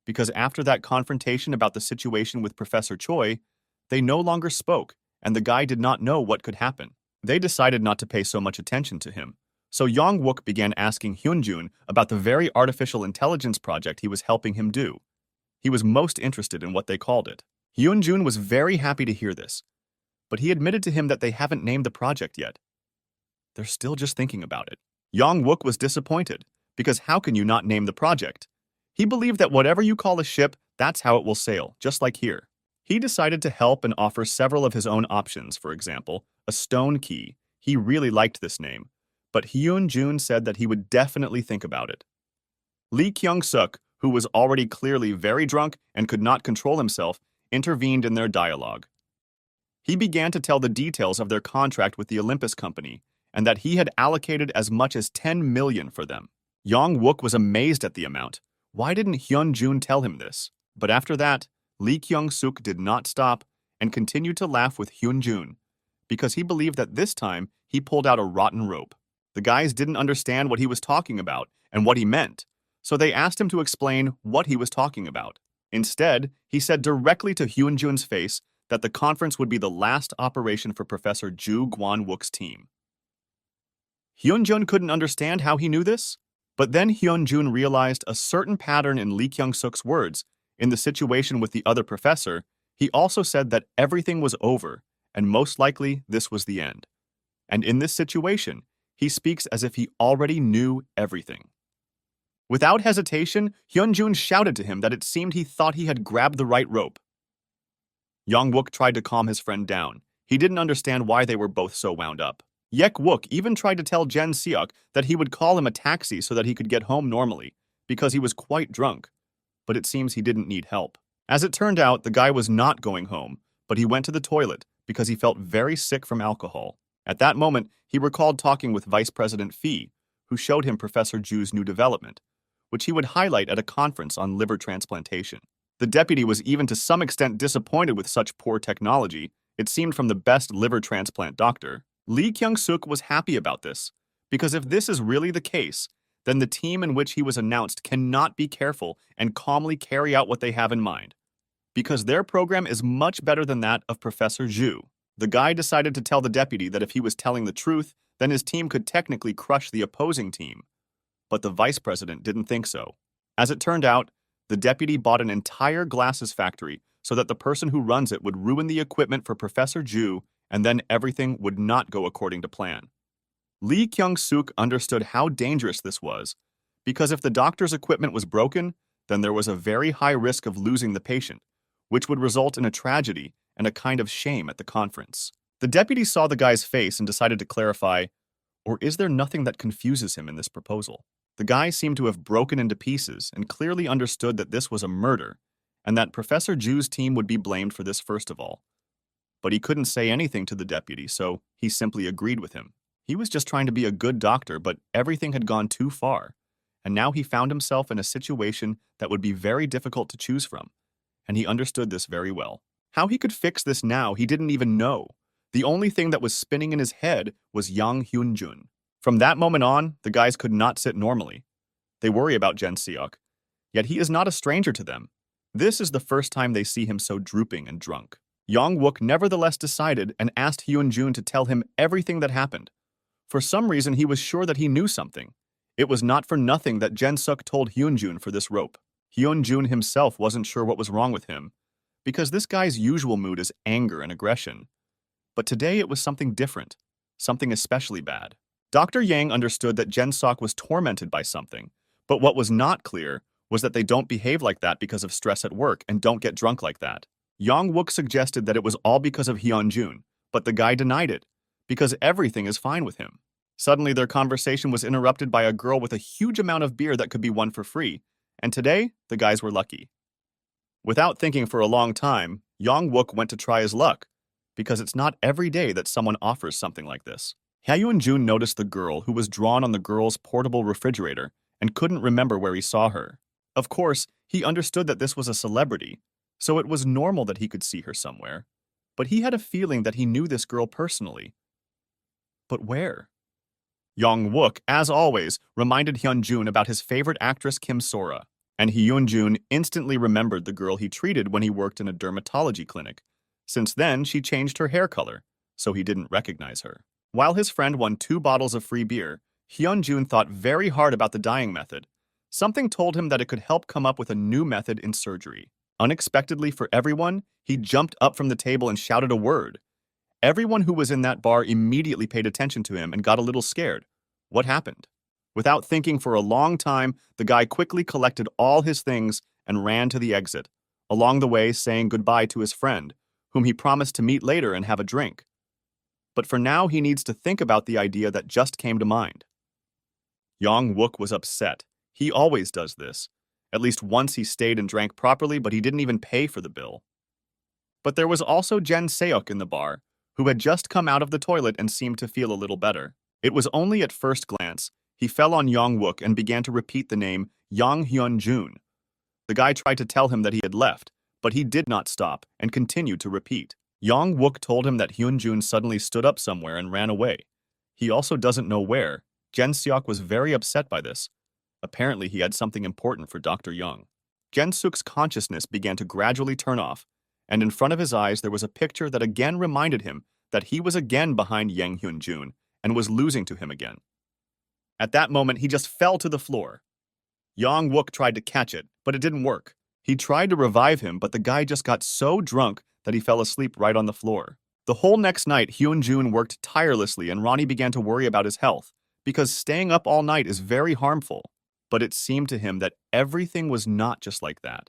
because after that confrontation about the situation with Professor Choi, they no longer spoke, and the guy did not know what could happen. They decided not to pay so much attention to him. So Young-wook began asking Hyun-jun about the very artificial intelligence project he was helping him do. He was most interested in what they called it. Hyun-jun was very happy to hear this, but he admitted to him that they haven't named the project yet. They're still just thinking about it. Young-wook was disappointed, because how can you not name the project? He believed that whatever you call a ship, that's how it will sail, just like here. He decided to help and offer several of his own options, for example, a stone key. He really liked this name, but Hyun-jun said that he would definitely think about it. Lee Kyung-suk, who was already clearly very drunk and could not control himself, intervened in their dialogue. He began to tell the details of their contract with the Olympus Company, and that he had allocated as much as 10 million for them. Yong-wook was amazed at the amount. Why didn't Hyun-jun tell him this? But after that, Lee Kyung-suk did not stop and continued to laugh with Hyun-jun because he believed that this time he pulled out a rotten rope. The guys didn't understand what he was talking about and what he meant, so they asked him to explain what he was talking about. Instead, he said directly to Hyun-jun's face that the conference would be the last operation for Professor Ju Gwan-wook's team. Hyun-jun couldn't understand how he knew this, but then Hyun-jun realized a certain pattern in Lee Kyung-suk's words. In the situation with the other professor, he also said that everything was over, and most likely this was the end. And in this situation, he speaks as if he already knew everything. Without hesitation, Hyun-jun shouted to him that it seemed he thought he had grabbed the right rope. Yong-wook tried to calm his friend down. He didn't understand why they were both so wound up. Yek-wook even tried to tell Jen Seok that he would call him a taxi so that he could get home normally, because he was quite drunk. But it seems he didn't need help. As it turned out, the guy was not going home, but he went to the toilet because he felt very sick from alcohol. At that moment, he recalled talking with Vice President Fee, who showed him Professor Ju's new development, which he would highlight at a conference on liver transplantation. The deputy was even to some extent disappointed with such poor technology, it seemed from the best liver transplant doctor. Lee Kyung-suk was happy about this, because if this is really the case, then the team in which he was announced cannot be careful and calmly carry out what they have in mind, because their program is much better than that of Professor Ju. The guy decided to tell the deputy that if he was telling the truth, then his team could technically crush the opposing team. But the vice president didn't think so. As it turned out, the deputy bought an entire glasses factory so that the person who runs it would ruin the equipment for Professor Ju, and then everything would not go according to plan. Lee Kyung-suk understood how dangerous this was, because if the doctor's equipment was broken, then there was a very high risk of losing the patient, which would result in a tragedy and a kind of shame at the conference. The deputy saw the guy's face and decided to clarify, or is there nothing that confuses him in this proposal? The guy seemed to have broken into pieces and clearly understood that this was a murder, and that Professor Ju's team would be blamed for this first of all. But he couldn't say anything to the deputy, so he simply agreed with him. He was just trying to be a good doctor, but everything had gone too far, and now he found himself in a situation that would be very difficult to choose from, and he understood this very well. How he could fix this now, he didn't even know. The only thing that was spinning in his head was Yang Hyun-jun. From that moment on, the guys could not sit normally. They worry about Jen Seok, yet he is not a stranger to them. This is the first time they see him so drooping and drunk. Yong-wook nevertheless decided and asked Hyun-jun to tell him everything that happened. For some reason, he was sure that he knew something. It was not for nothing that Jen Seok told Hyun-jun for this rope. Hyun-jun himself wasn't sure what was wrong with him, because this guy's usual mood is anger and aggression. But today it was something different, something especially bad. Dr. Yang understood that Jen Seok was tormented by something, but what was not clear was that they don't behave like that because of stress at work and don't get drunk like that. Yong-wook suggested that it was all because of Hyun-jun, but the guy denied it, because everything is fine with him. Suddenly, their conversation was interrupted by a girl with a huge amount of beer that could be won for free, and today, the guys were lucky. Without thinking for a long time, Yong-wook went to try his luck, because it's not every day that someone offers something like this. Hyun-jun noticed the girl who was drawn on the girl's portable refrigerator and couldn't remember where he saw her. Of course, he understood that this was a celebrity, so it was normal that he could see her somewhere. But he had a feeling that he knew this girl personally. But where? Yong-wook, as always, reminded Hyun-jun about his favorite actress Kim Sora, and Hyun-jun instantly remembered the girl he treated when he worked in a dermatology clinic. Since then, she changed her hair color, so he didn't recognize her. While his friend won 2 bottles of free beer, Hyun-jun thought very hard about the dyeing method. Something told him that it could help come up with a new method in surgery. Unexpectedly for everyone, he jumped up from the table and shouted a word. Everyone who was in that bar immediately paid attention to him and got a little scared. What happened? Without thinking for a long time, the guy quickly collected all his things and ran to the exit, along the way saying goodbye to his friend, whom he promised to meet later and have a drink. But for now, he needs to think about the idea that just came to mind. Yong-wook was upset. He always does this. At least once he stayed and drank properly, but he didn't even pay for the bill. But there was also Jen Seok in the bar, who had just come out of the toilet and seemed to feel a little better. It was only at first glance. He fell on Yong-wook and began to repeat the name Yang Hyun-jun. The guy tried to tell him that he had left, but he did not stop and continued to repeat. Yong-wook told him that Hyun-jun suddenly stood up somewhere and ran away. He also doesn't know where. Jin-seok was very upset by this. Apparently, he had something important for Dr. Young. Jin-seok's consciousness began to gradually turn off, and in front of his eyes there was a picture that again reminded him that he was again behind Yang Hyun-jun and was losing to him again. At that moment, he just fell to the floor. Yong-wook tried to catch it, but it didn't work. He tried to revive him, but the guy just got so drunk that he fell asleep right on the floor. The whole next night, Hyun-jun worked tirelessly and Ronnie began to worry about his health, because staying up all night is very harmful. But it seemed to him that everything was not just like that,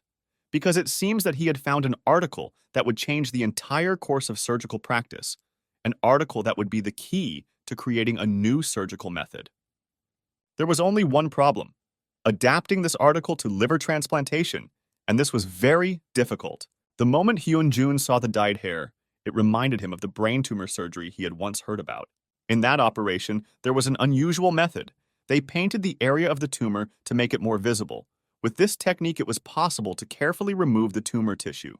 because it seems that he had found an article that would change the entire course of surgical practice, an article that would be the key to creating a new surgical method. There was only one problem: adapting this article to liver transplantation, and this was very difficult. The moment Hyun-jun saw the dyed hair, it reminded him of the brain tumor surgery he had once heard about. In that operation, there was an unusual method. They painted the area of the tumor to make it more visible. With this technique, it was possible to carefully remove the tumor tissue.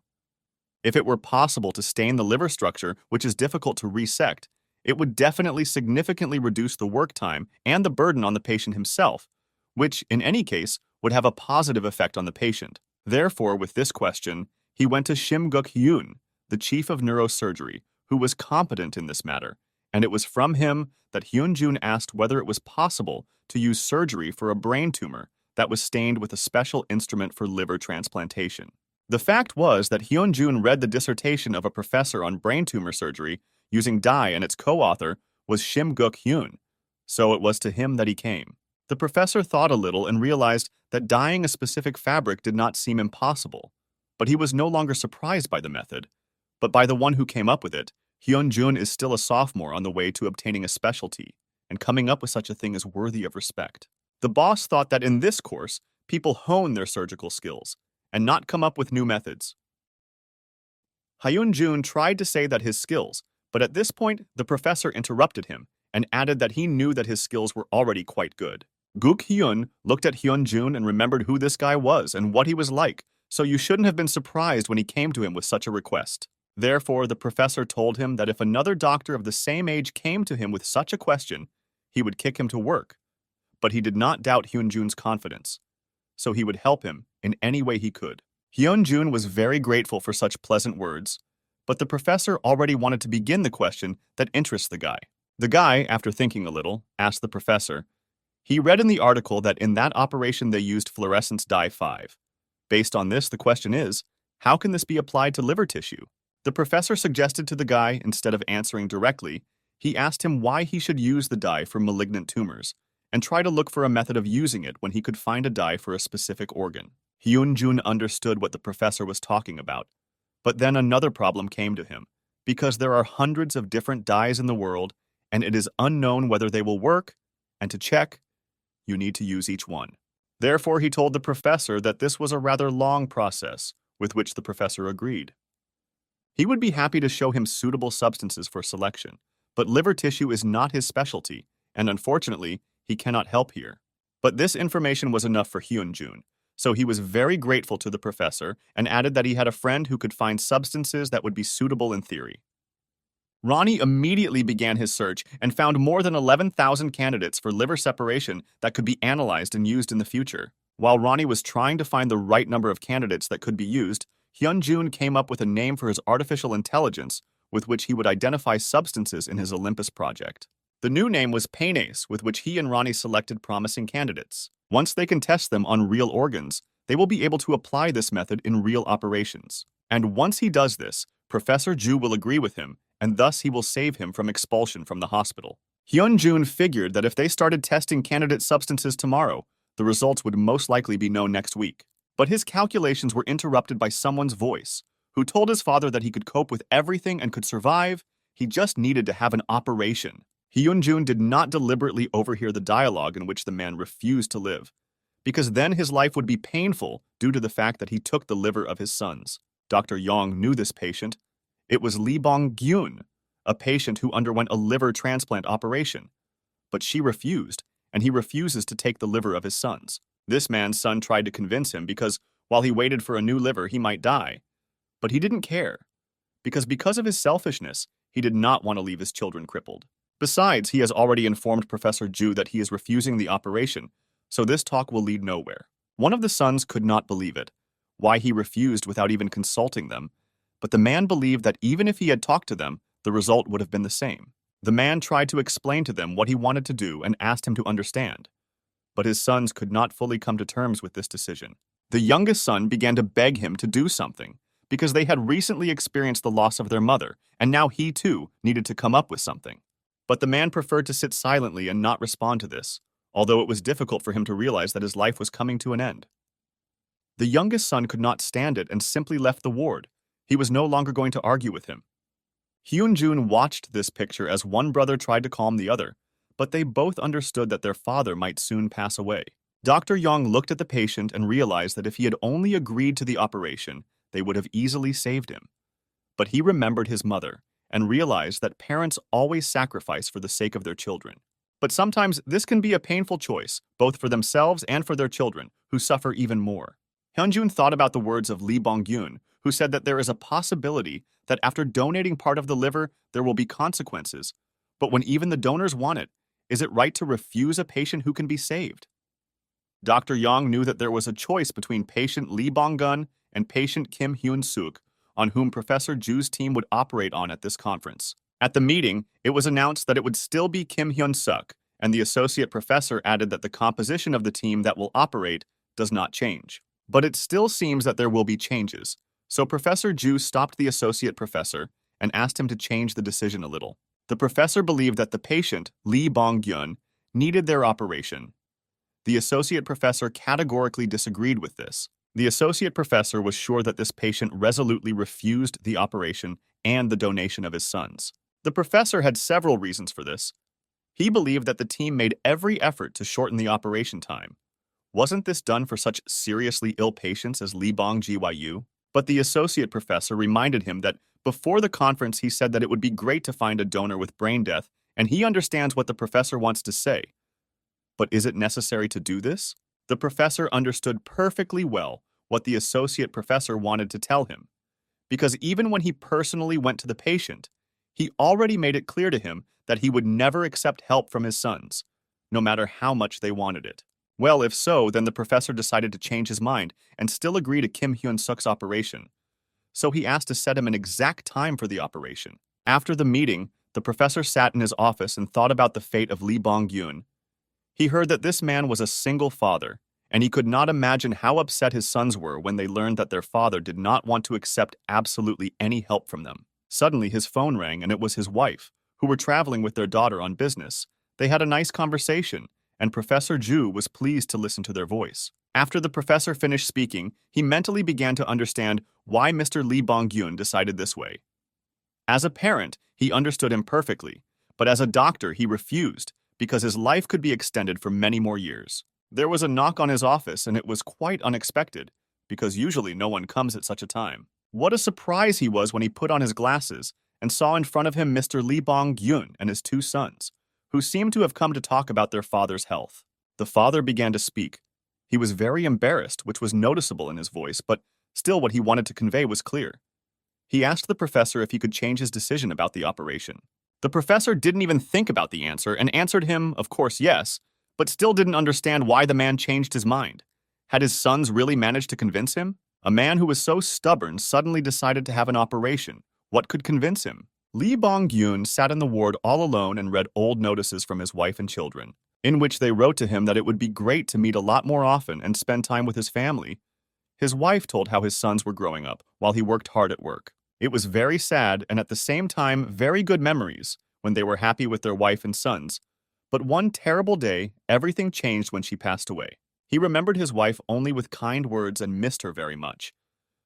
If it were possible to stain the liver structure, which is difficult to resect, it would definitely significantly reduce the work time and the burden on the patient himself, which, in any case, would have a positive effect on the patient. Therefore, with this question, he went to Shim Guk-hyun, the chief of neurosurgery, who was competent in this matter, and it was from him that Hyun-jun asked whether it was possible to use surgery for a brain tumor that was stained with a special instrument for liver transplantation. The fact was that Hyun-jun read the dissertation of a professor on brain tumor surgery using dye, and its co-author was Shim Guk-hyun, so it was to him that he came. The professor thought a little and realized that dyeing a specific fabric did not seem impossible, but he was no longer surprised by the method, but by the one who came up with it. Hyun-jun is still a sophomore on the way to obtaining a specialty, and coming up with such a thing is worthy of respect. The boss thought that in this course, people hone their surgical skills and not come up with new methods. Hyun-jun tried to say that his skills, but at this point, the professor interrupted him and added that he knew that his skills were already quite good. Guk-hyun looked at Hyun-jun and remembered who this guy was and what he was like, so you shouldn't have been surprised when he came to him with such a request. Therefore, the professor told him that if another doctor of the same age came to him with such a question, he would kick him to work. But he did not doubt Hyun-jun's confidence, so he would help him in any way he could. Hyun-jun was very grateful for such pleasant words, but the professor already wanted to begin the question that interests the guy. The guy, after thinking a little, asked the professor. He read in the article that in that operation they used fluorescence dye 5. Based on this, the question is, how can this be applied to liver tissue? The professor suggested to the guy, instead of answering directly, he asked him why he should use the dye for malignant tumors, and try to look for a method of using it when he could find a dye for a specific organ. Hyun-jun understood what the professor was talking about, but then another problem came to him, because there are hundreds of different dyes in the world, and it is unknown whether they will work, and to check, you need to use each one. Therefore, he told the professor that this was a rather long process, with which the professor agreed. He would be happy to show him suitable substances for selection, but liver tissue is not his specialty, and unfortunately, he cannot help here. But this information was enough for Hyun-jun, so he was very grateful to the professor and added that he had a friend who could find substances that would be suitable in theory. Ronnie immediately began his search and found more than 11,000 candidates for liver separation that could be analyzed and used in the future. While Ronnie was trying to find the right number of candidates that could be used, Hyun-jun came up with a name for his artificial intelligence with which he would identify substances in his Olympus project. The new name was Painase, with which he and Ronnie selected promising candidates. Once they can test them on real organs, they will be able to apply this method in real operations. And once he does this, Professor Ju will agree with him, and thus he will save him from expulsion from the hospital. Hyun-jun figured that if they started testing candidate substances tomorrow, the results would most likely be known next week. But his calculations were interrupted by someone's voice, who told his father that he could cope with everything and could survive. He just needed to have an operation. Hyun-jun did not deliberately overhear the dialogue in which the man refused to live, because then his life would be painful due to the fact that he took the liver of his sons. Dr. Yong knew this patient. It was Lee Bong-gyun, a patient who underwent a liver transplant operation. But she refused, and he refuses to take the liver of his sons. This man's son tried to convince him because while he waited for a new liver, he might die. But he didn't care, because of his selfishness, he did not want to leave his children crippled. Besides, he has already informed Professor Ju that he is refusing the operation, so this talk will lead nowhere. One of the sons could not believe it, why he refused without even consulting them, but the man believed that even if he had talked to them, the result would have been the same. The man tried to explain to them what he wanted to do and asked him to understand, but his sons could not fully come to terms with this decision. The youngest son began to beg him to do something, because they had recently experienced the loss of their mother, and now he too needed to come up with something. But the man preferred to sit silently and not respond to this, although it was difficult for him to realize that his life was coming to an end. The youngest son could not stand it and simply left the ward. He was no longer going to argue with him. Hyun-jun watched this picture as one brother tried to calm the other, but they both understood that their father might soon pass away. Dr. Young looked at the patient and realized that if he had only agreed to the operation, they would have easily saved him. But he remembered his mother and realized that parents always sacrifice for the sake of their children. But sometimes this can be a painful choice, both for themselves and for their children, who suffer even more. Hyunjun thought about the words of Lee Bong-gyun, who said that there is a possibility that after donating part of the liver, there will be consequences. But when even the donors want it, is it right to refuse a patient who can be saved? Dr. Yang knew that there was a choice between patient Lee Bong-gun and patient Kim Hyun-suk, on whom Professor Ju's team would operate on at this conference. At the meeting, it was announced that it would still be Kim Hyun-suk, and the associate professor added that the composition of the team that will operate does not change. But it still seems that there will be changes, so Professor Ju stopped the associate professor and asked him to change the decision a little. The professor believed that the patient, Lee Bong-gyun, needed their operation. The associate professor categorically disagreed with this. The associate professor was sure that this patient resolutely refused the operation and the donation of his sons. The professor had several reasons for this. He believed that the team made every effort to shorten the operation time. Wasn't this done for such seriously ill patients as Lee Bong-gyu? But the associate professor reminded him that before the conference he said that it would be great to find a donor with brain death, and he understands what the professor wants to say. But is it necessary to do this? The professor understood perfectly well what the associate professor wanted to tell him, because even when he personally went to the patient, he already made it clear to him that he would never accept help from his sons, no matter how much they wanted it. Well, if so, then the professor decided to change his mind and still agree to Kim Hyun-suk's operation. So he asked to set him an exact time for the operation. After the meeting, the professor sat in his office and thought about the fate of Lee Bong-gyun. He heard that this man was a single father, and he could not imagine how upset his sons were when they learned that their father did not want to accept absolutely any help from them. Suddenly, his phone rang, and it was his wife, who were traveling with their daughter on business. They had a nice conversation, and Professor Ju was pleased to listen to their voice. After the professor finished speaking, he mentally began to understand why Mr. Lee Bong-gyun decided this way. As a parent, he understood him perfectly, but as a doctor, he refused, because his life could be extended for many more years. There was a knock on his office, and it was quite unexpected, because usually no one comes at such a time. What a surprise he was when he put on his glasses and saw in front of him Mr. Lee Bong-gyun and his two sons, who seemed to have come to talk about their father's health. The father began to speak. He was very embarrassed, which was noticeable in his voice, but still what he wanted to convey was clear. He asked the professor if he could change his decision about the operation. The professor didn't even think about the answer and answered him, of course, yes, but still didn't understand why the man changed his mind. Had his sons really managed to convince him? A man who was so stubborn suddenly decided to have an operation. What could convince him? Lee Bong-gyun sat in the ward all alone and read old notices from his wife and children, in which they wrote to him that it would be great to meet a lot more often and spend time with his family. His wife told how his sons were growing up while he worked hard at work. It was very sad and at the same time very good memories when they were happy with their wife and sons. But one terrible day, everything changed when she passed away. He remembered his wife only with kind words and missed her very much.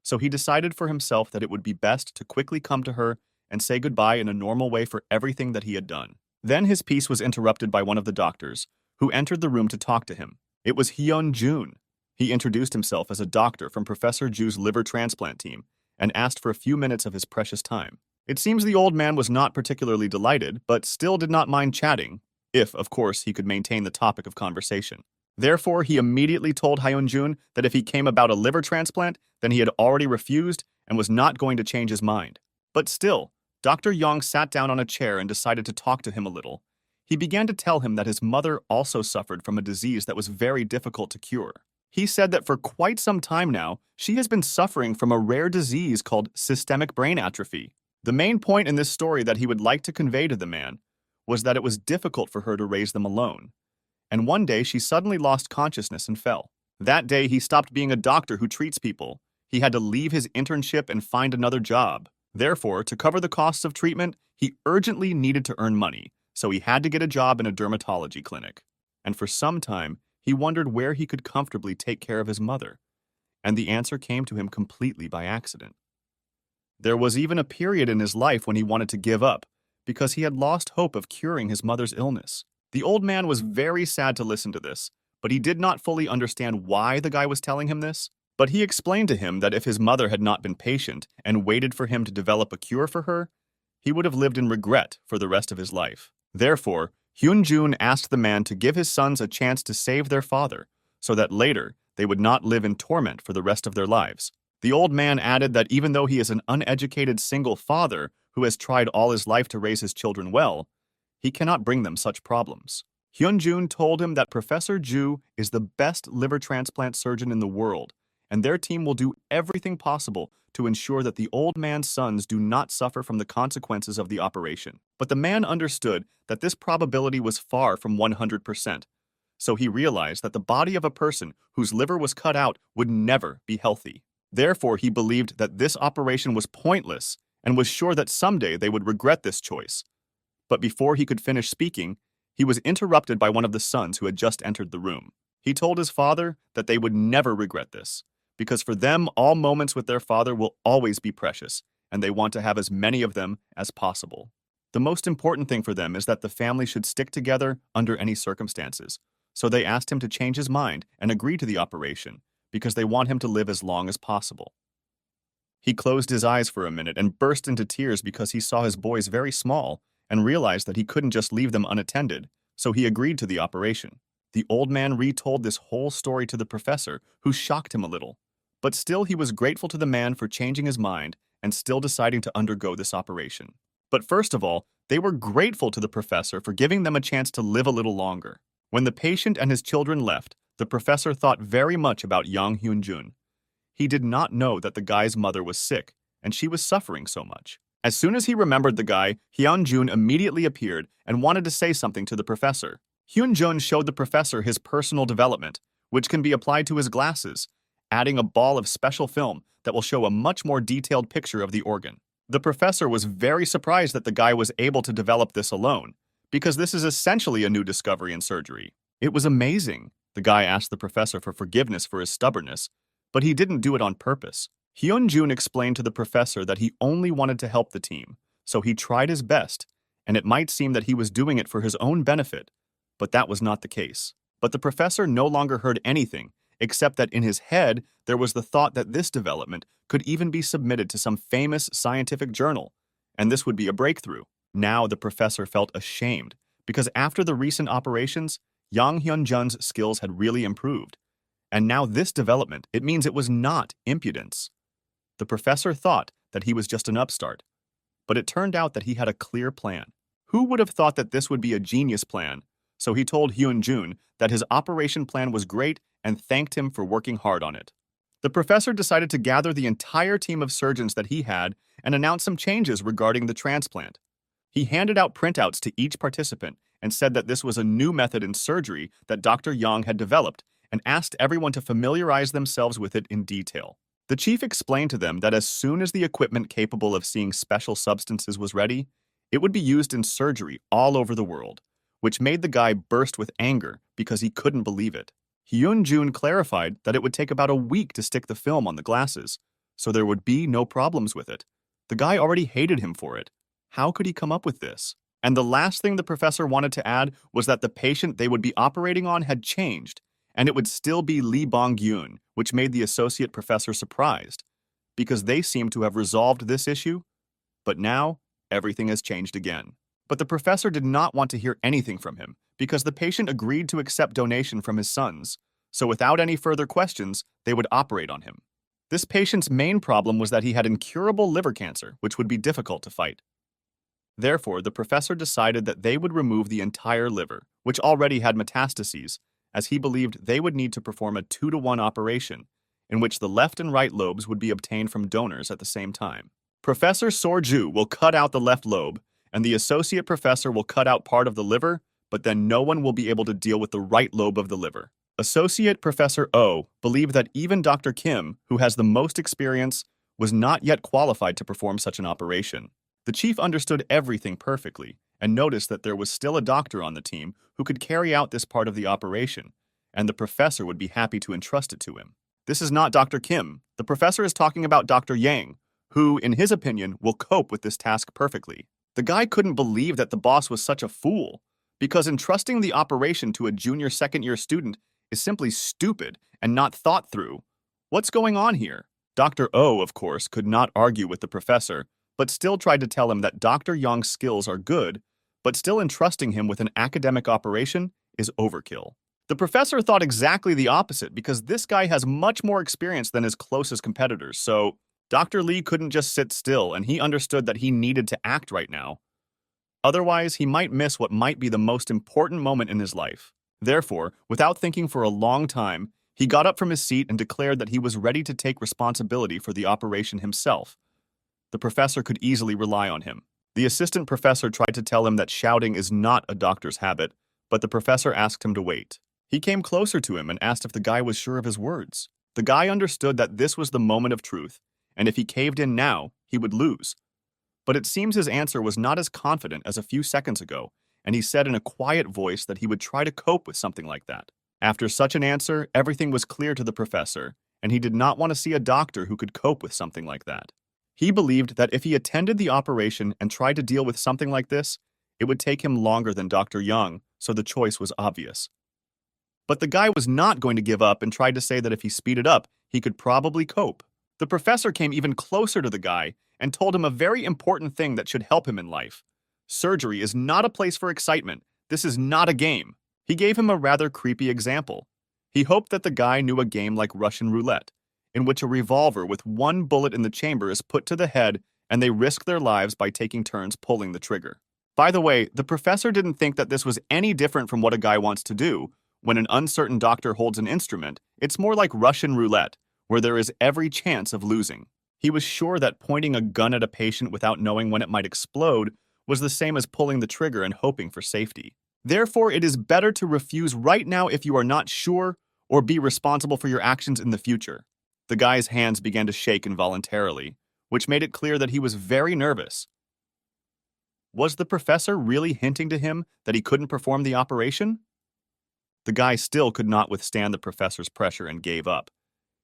So he decided for himself that it would be best to quickly come to her and say goodbye in a normal way for everything that he had done. Then his peace was interrupted by one of the doctors, who entered the room to talk to him. It was Hyun-jun. He introduced himself as a doctor from Professor Ju's liver transplant team and asked for a few minutes of his precious time. It seems the old man was not particularly delighted, but still did not mind chatting. if, of course, he could maintain the topic of conversation. Therefore, he immediately told Hyun-jun that if he came about a liver transplant, then he had already refused and was not going to change his mind. But still, Dr. Young sat down on a chair and decided to talk to him a little. He began to tell him that his mother also suffered from a disease that was very difficult to cure. He said that for quite some time now, she has been suffering from a rare disease called systemic brain atrophy. The main point in this story that he would like to convey to the man was that it was difficult for her to raise them alone. And one day she suddenly lost consciousness and fell. That day he stopped being a doctor who treats people. He had to leave his internship and find another job. Therefore, to cover the costs of treatment, he urgently needed to earn money, so he had to get a job in a dermatology clinic. And for some time, he wondered where he could comfortably take care of his mother. And the answer came to him completely by accident. There was even a period in his life when he wanted to give up, because he had lost hope of curing his mother's illness. The old man was very sad to listen to this, but he did not fully understand why the guy was telling him this. But he explained to him that if his mother had not been patient and waited for him to develop a cure for her, he would have lived in regret for the rest of his life. Therefore, Hyun-jun asked the man to give his sons a chance to save their father, so that later they would not live in torment for the rest of their lives. The old man added that even though he is an uneducated single father who has tried all his life to raise his children well, he cannot bring them such problems. Hyun-jun told him that Professor Ju is the best liver transplant surgeon in the world, and their team will do everything possible to ensure that the old man's sons do not suffer from the consequences of the operation. But the man understood that this probability was far from 100%, so he realized that the body of a person whose liver was cut out would never be healthy. Therefore, he believed that this operation was pointless and was sure that someday they would regret this choice. But before he could finish speaking, he was interrupted by one of the sons who had just entered the room. He told his father that they would never regret this, because for them, all moments with their father will always be precious, and they want to have as many of them as possible. The most important thing for them is that the family should stick together under any circumstances, so they asked him to change his mind and agree to the operation, because they want him to live as long as possible. He closed his eyes for a minute and burst into tears because he saw his boys very small and realized that he couldn't just leave them unattended, so he agreed to the operation. The old man retold this whole story to the professor, who shocked him a little. But still he was grateful to the man for changing his mind and still deciding to undergo this operation. But first of all, they were grateful to the professor for giving them a chance to live a little longer. When the patient and his children left, the professor thought very much about Yang Hyun-jun. He did not know that the guy's mother was sick, and she was suffering so much. As soon as he remembered the guy, Hyun-jun immediately appeared and wanted to say something to the professor. Hyun-jun showed the professor his personal development, which can be applied to his glasses, adding a ball of special film that will show a much more detailed picture of the organ. The professor was very surprised that the guy was able to develop this alone, because this is essentially a new discovery in surgery. It was amazing. The guy asked the professor for forgiveness for his stubbornness, but he didn't do it on purpose. Hyun-jun explained to the professor that he only wanted to help the team, so he tried his best, and it might seem that he was doing it for his own benefit, but that was not the case. But the professor no longer heard anything, except that in his head there was the thought that this development could even be submitted to some famous scientific journal, and this would be a breakthrough. Now the professor felt ashamed, because after the recent operations, Yang Hyun-jun's skills had really improved. And now this development, it means it was not impudence. The professor thought that he was just an upstart, but it turned out that he had a clear plan. Who would have thought that this would be a genius plan? So he told Hyun-jun that his operation plan was great and thanked him for working hard on it. The professor decided to gather the entire team of surgeons that he had and announce some changes regarding the transplant. He handed out printouts to each participant and said that this was a new method in surgery that Dr. Yang had developed and asked everyone to familiarize themselves with it in detail. The chief explained to them that as soon as the equipment capable of seeing special substances was ready, it would be used in surgery all over the world, which made the guy burst with anger because he couldn't believe it. Hyun-jun clarified that it would take about a week to stick the film on the glasses, so there would be no problems with it. The guy already hated him for it. How could he come up with this? And the last thing the professor wanted to add was that the patient they would be operating on had changed, and it would still be Lee Bong-gyun, which made the associate professor surprised, because they seemed to have resolved this issue. But now, everything has changed again. But the professor did not want to hear anything from him because the patient agreed to accept donation from his sons, so without any further questions, they would operate on him. This patient's main problem was that he had incurable liver cancer, which would be difficult to fight. Therefore, the professor decided that they would remove the entire liver, which already had metastases, as he believed they would need to perform a 2-to-1 operation, in which the left and right lobes would be obtained from donors at the same time. Professor Sorju will cut out the left lobe, and the associate professor will cut out part of the liver, but then no one will be able to deal with the right lobe of the liver. Associate Professor O believed that even Dr. Kim, who has the most experience, was not yet qualified to perform such an operation. The chief understood everything perfectly and noticed that there was still a doctor on the team who could carry out this part of the operation, and the professor would be happy to entrust it to him. This is not Dr. Kim. The professor is talking about Dr. Yang, who, in his opinion, will cope with this task perfectly. The guy couldn't believe that the boss was such a fool, because entrusting the operation to a junior second-year student is simply stupid and not thought through. What's going on here? Dr. O, of course, could not argue with the professor, but still tried to tell him that Dr. Yang's skills are good, but still entrusting him with an academic operation is overkill. The professor thought exactly the opposite because this guy has much more experience than his closest competitors, so Dr. Lee couldn't just sit still, and he understood that he needed to act right now. Otherwise, he might miss what might be the most important moment in his life. Therefore, without thinking for a long time, he got up from his seat and declared that he was ready to take responsibility for the operation himself. The professor could easily rely on him. The assistant professor tried to tell him that shouting is not a doctor's habit, but the professor asked him to wait. He came closer to him and asked if the guy was sure of his words. The guy understood that this was the moment of truth, and if he caved in now, he would lose. But it seems his answer was not as confident as a few seconds ago, and he said in a quiet voice that he would try to cope with something like that. After such an answer, everything was clear to the professor, and he did not want to see a doctor who could cope with something like that. He believed that if he attended the operation and tried to deal with something like this, it would take him longer than Dr. Young, so the choice was obvious. But the guy was not going to give up and tried to say that if he speeded up, he could probably cope. The professor came even closer to the guy and told him a very important thing that should help him in life. Surgery is not a place for excitement. This is not a game. He gave him a rather creepy example. He hoped that the guy knew a game like Russian roulette, in which a revolver with one bullet in the chamber is put to the head and they risk their lives by taking turns pulling the trigger. By the way, the professor didn't think that this was any different from what a guy wants to do. When an uncertain doctor holds an instrument, it's more like Russian roulette, where there is every chance of losing. He was sure that pointing a gun at a patient without knowing when it might explode was the same as pulling the trigger and hoping for safety. Therefore, it is better to refuse right now if you are not sure or be responsible for your actions in the future. The guy's hands began to shake involuntarily, which made it clear that he was very nervous. Was the professor really hinting to him that he couldn't perform the operation? The guy still could not withstand the professor's pressure and gave up.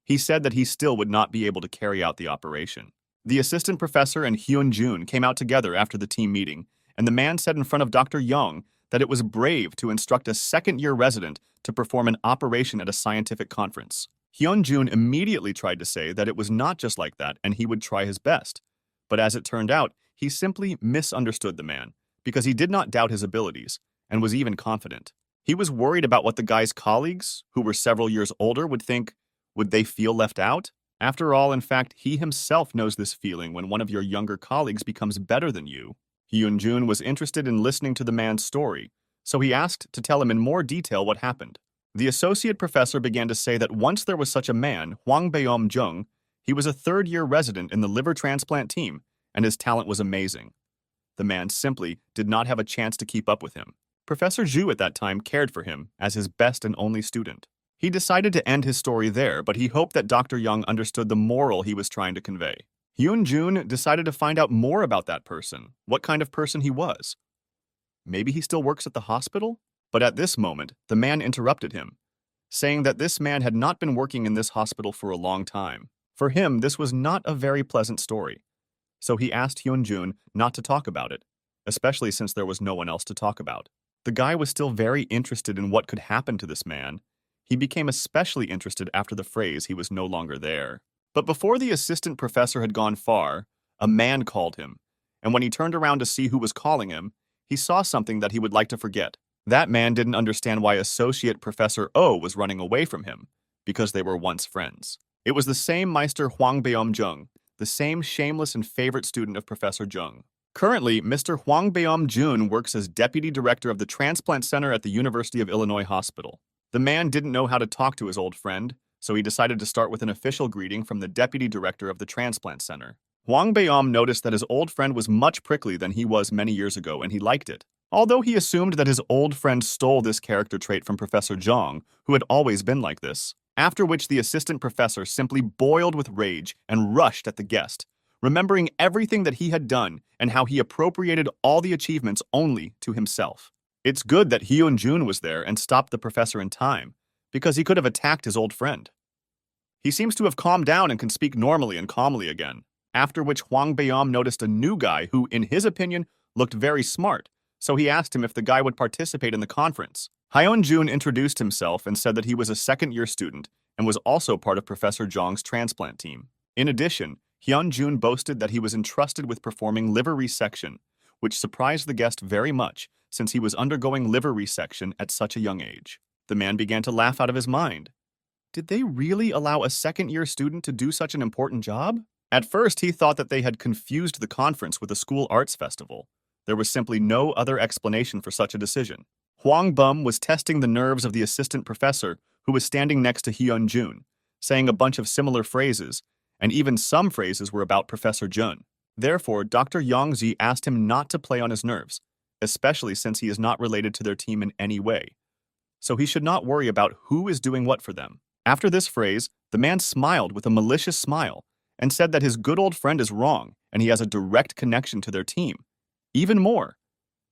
He said that he still would not be able to carry out the operation. The assistant professor and Hyun-jun came out together after the team meeting, and the man said in front of Dr. Young that it was brave to instruct a second-year resident to perform an operation at a scientific conference. Hyun-jun immediately tried to say that it was not just like that and he would try his best. But as it turned out, he simply misunderstood the man, because he did not doubt his abilities, and was even confident. He was worried about what the guy's colleagues, who were several years older, would think. Would they feel left out? After all, in fact, he himself knows this feeling when one of your younger colleagues becomes better than you. Hyun-jun was interested in listening to the man's story, so he asked to tell him in more detail what happened. The associate professor began to say that once there was such a man, Hwang Beom-jung, he was a third-year resident in the liver transplant team, and his talent was amazing. The man simply did not have a chance to keep up with him. Professor Zhu at that time cared for him as his best and only student. He decided to end his story there, but he hoped that Dr. Young understood the moral he was trying to convey. Hyun-jun decided to find out more about that person, what kind of person he was. Maybe he still works at the hospital? But at this moment, the man interrupted him, saying that this man had not been working in this hospital for a long time. For him, this was not a very pleasant story. So he asked Hyun-jun not to talk about it, especially since there was no one else to talk about. The guy was still very interested in what could happen to this man. He became especially interested after the phrase he was no longer there. But before the assistant professor had gone far, a man called him, and when he turned around to see who was calling him, he saw something that he would like to forget. That man didn't understand why Associate Professor O was running away from him, because they were once friends. It was the same Meister Huang Beom-jung, the same shameless and favorite student of Professor Jung. Currently, Mr. Huang Beom-jun works as Deputy Director of the Transplant Center at the University of Illinois Hospital. The man didn't know how to talk to his old friend, so he decided to start with an official greeting from the Deputy Director of the Transplant Center. Huang Beom noticed that his old friend was much prickly than he was many years ago, and he liked it. Although he assumed that his old friend stole this character trait from Professor Zhang, who had always been like this. After which the assistant professor simply boiled with rage and rushed at the guest, remembering everything that he had done and how he appropriated all the achievements only to himself. It's good that Hyun-jun was there and stopped the professor in time, because he could have attacked his old friend. He seems to have calmed down and can speak normally and calmly again, after which Huang Beom noticed a new guy who, in his opinion, looked very smart, so he asked him if the guy would participate in the conference. Hyun-jun introduced himself and said that he was a second-year student and was also part of Professor Zhang's transplant team. In addition, Hyun-jun boasted that he was entrusted with performing liver resection, which surprised the guest very much since he was undergoing liver resection at such a young age. The man began to laugh out of his mind. Did they really allow a second-year student to do such an important job? At first, he thought that they had confused the conference with a school arts festival. There was simply no other explanation for such a decision. Huang Bum was testing the nerves of the assistant professor who was standing next to Hyun-jun, saying a bunch of similar phrases, and even some phrases were about Professor Jun. Therefore, Dr. Yongzi asked him not to play on his nerves, especially since he is not related to their team in any way. So he should not worry about who is doing what for them. After this phrase, the man smiled with a malicious smile and said that his good old friend is wrong and he has a direct connection to their team. Even more,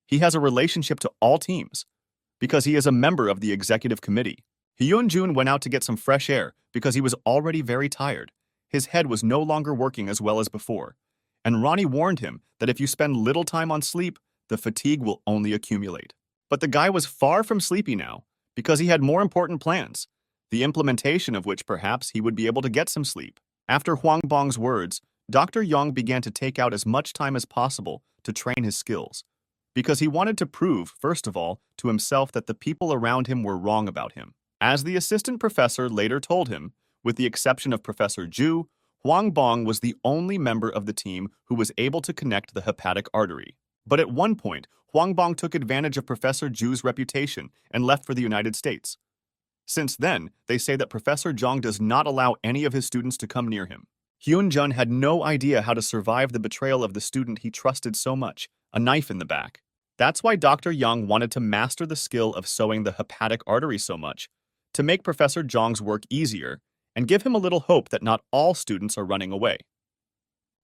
he has a relationship to all teams because he is a member of the executive committee. Hyun-jun went out to get some fresh air because he was already very tired. His head was no longer working as well as before, and Ronnie warned him that if you spend little time on sleep, the fatigue will only accumulate. But the guy was far from sleepy now because he had more important plans, the implementation of which perhaps he would be able to get some sleep. After Huang Bong's words, Dr. Yong began to take out as much time as possible to train his skills, because he wanted to prove, first of all, to himself that the people around him were wrong about him. As the assistant professor later told him, with the exception of Professor Ju, Huang Bong was the only member of the team who was able to connect the hepatic artery. But at one point, Huang Bong took advantage of Professor Ju's reputation and left for the United States. Since then, they say that Professor Zhang does not allow any of his students to come near him. Hyun-jun had no idea how to survive the betrayal of the student he trusted so much, a knife in the back. That's why Dr. Young wanted to master the skill of sewing the hepatic artery so much, to make Professor Zhang's work easier and give him a little hope that not all students are running away.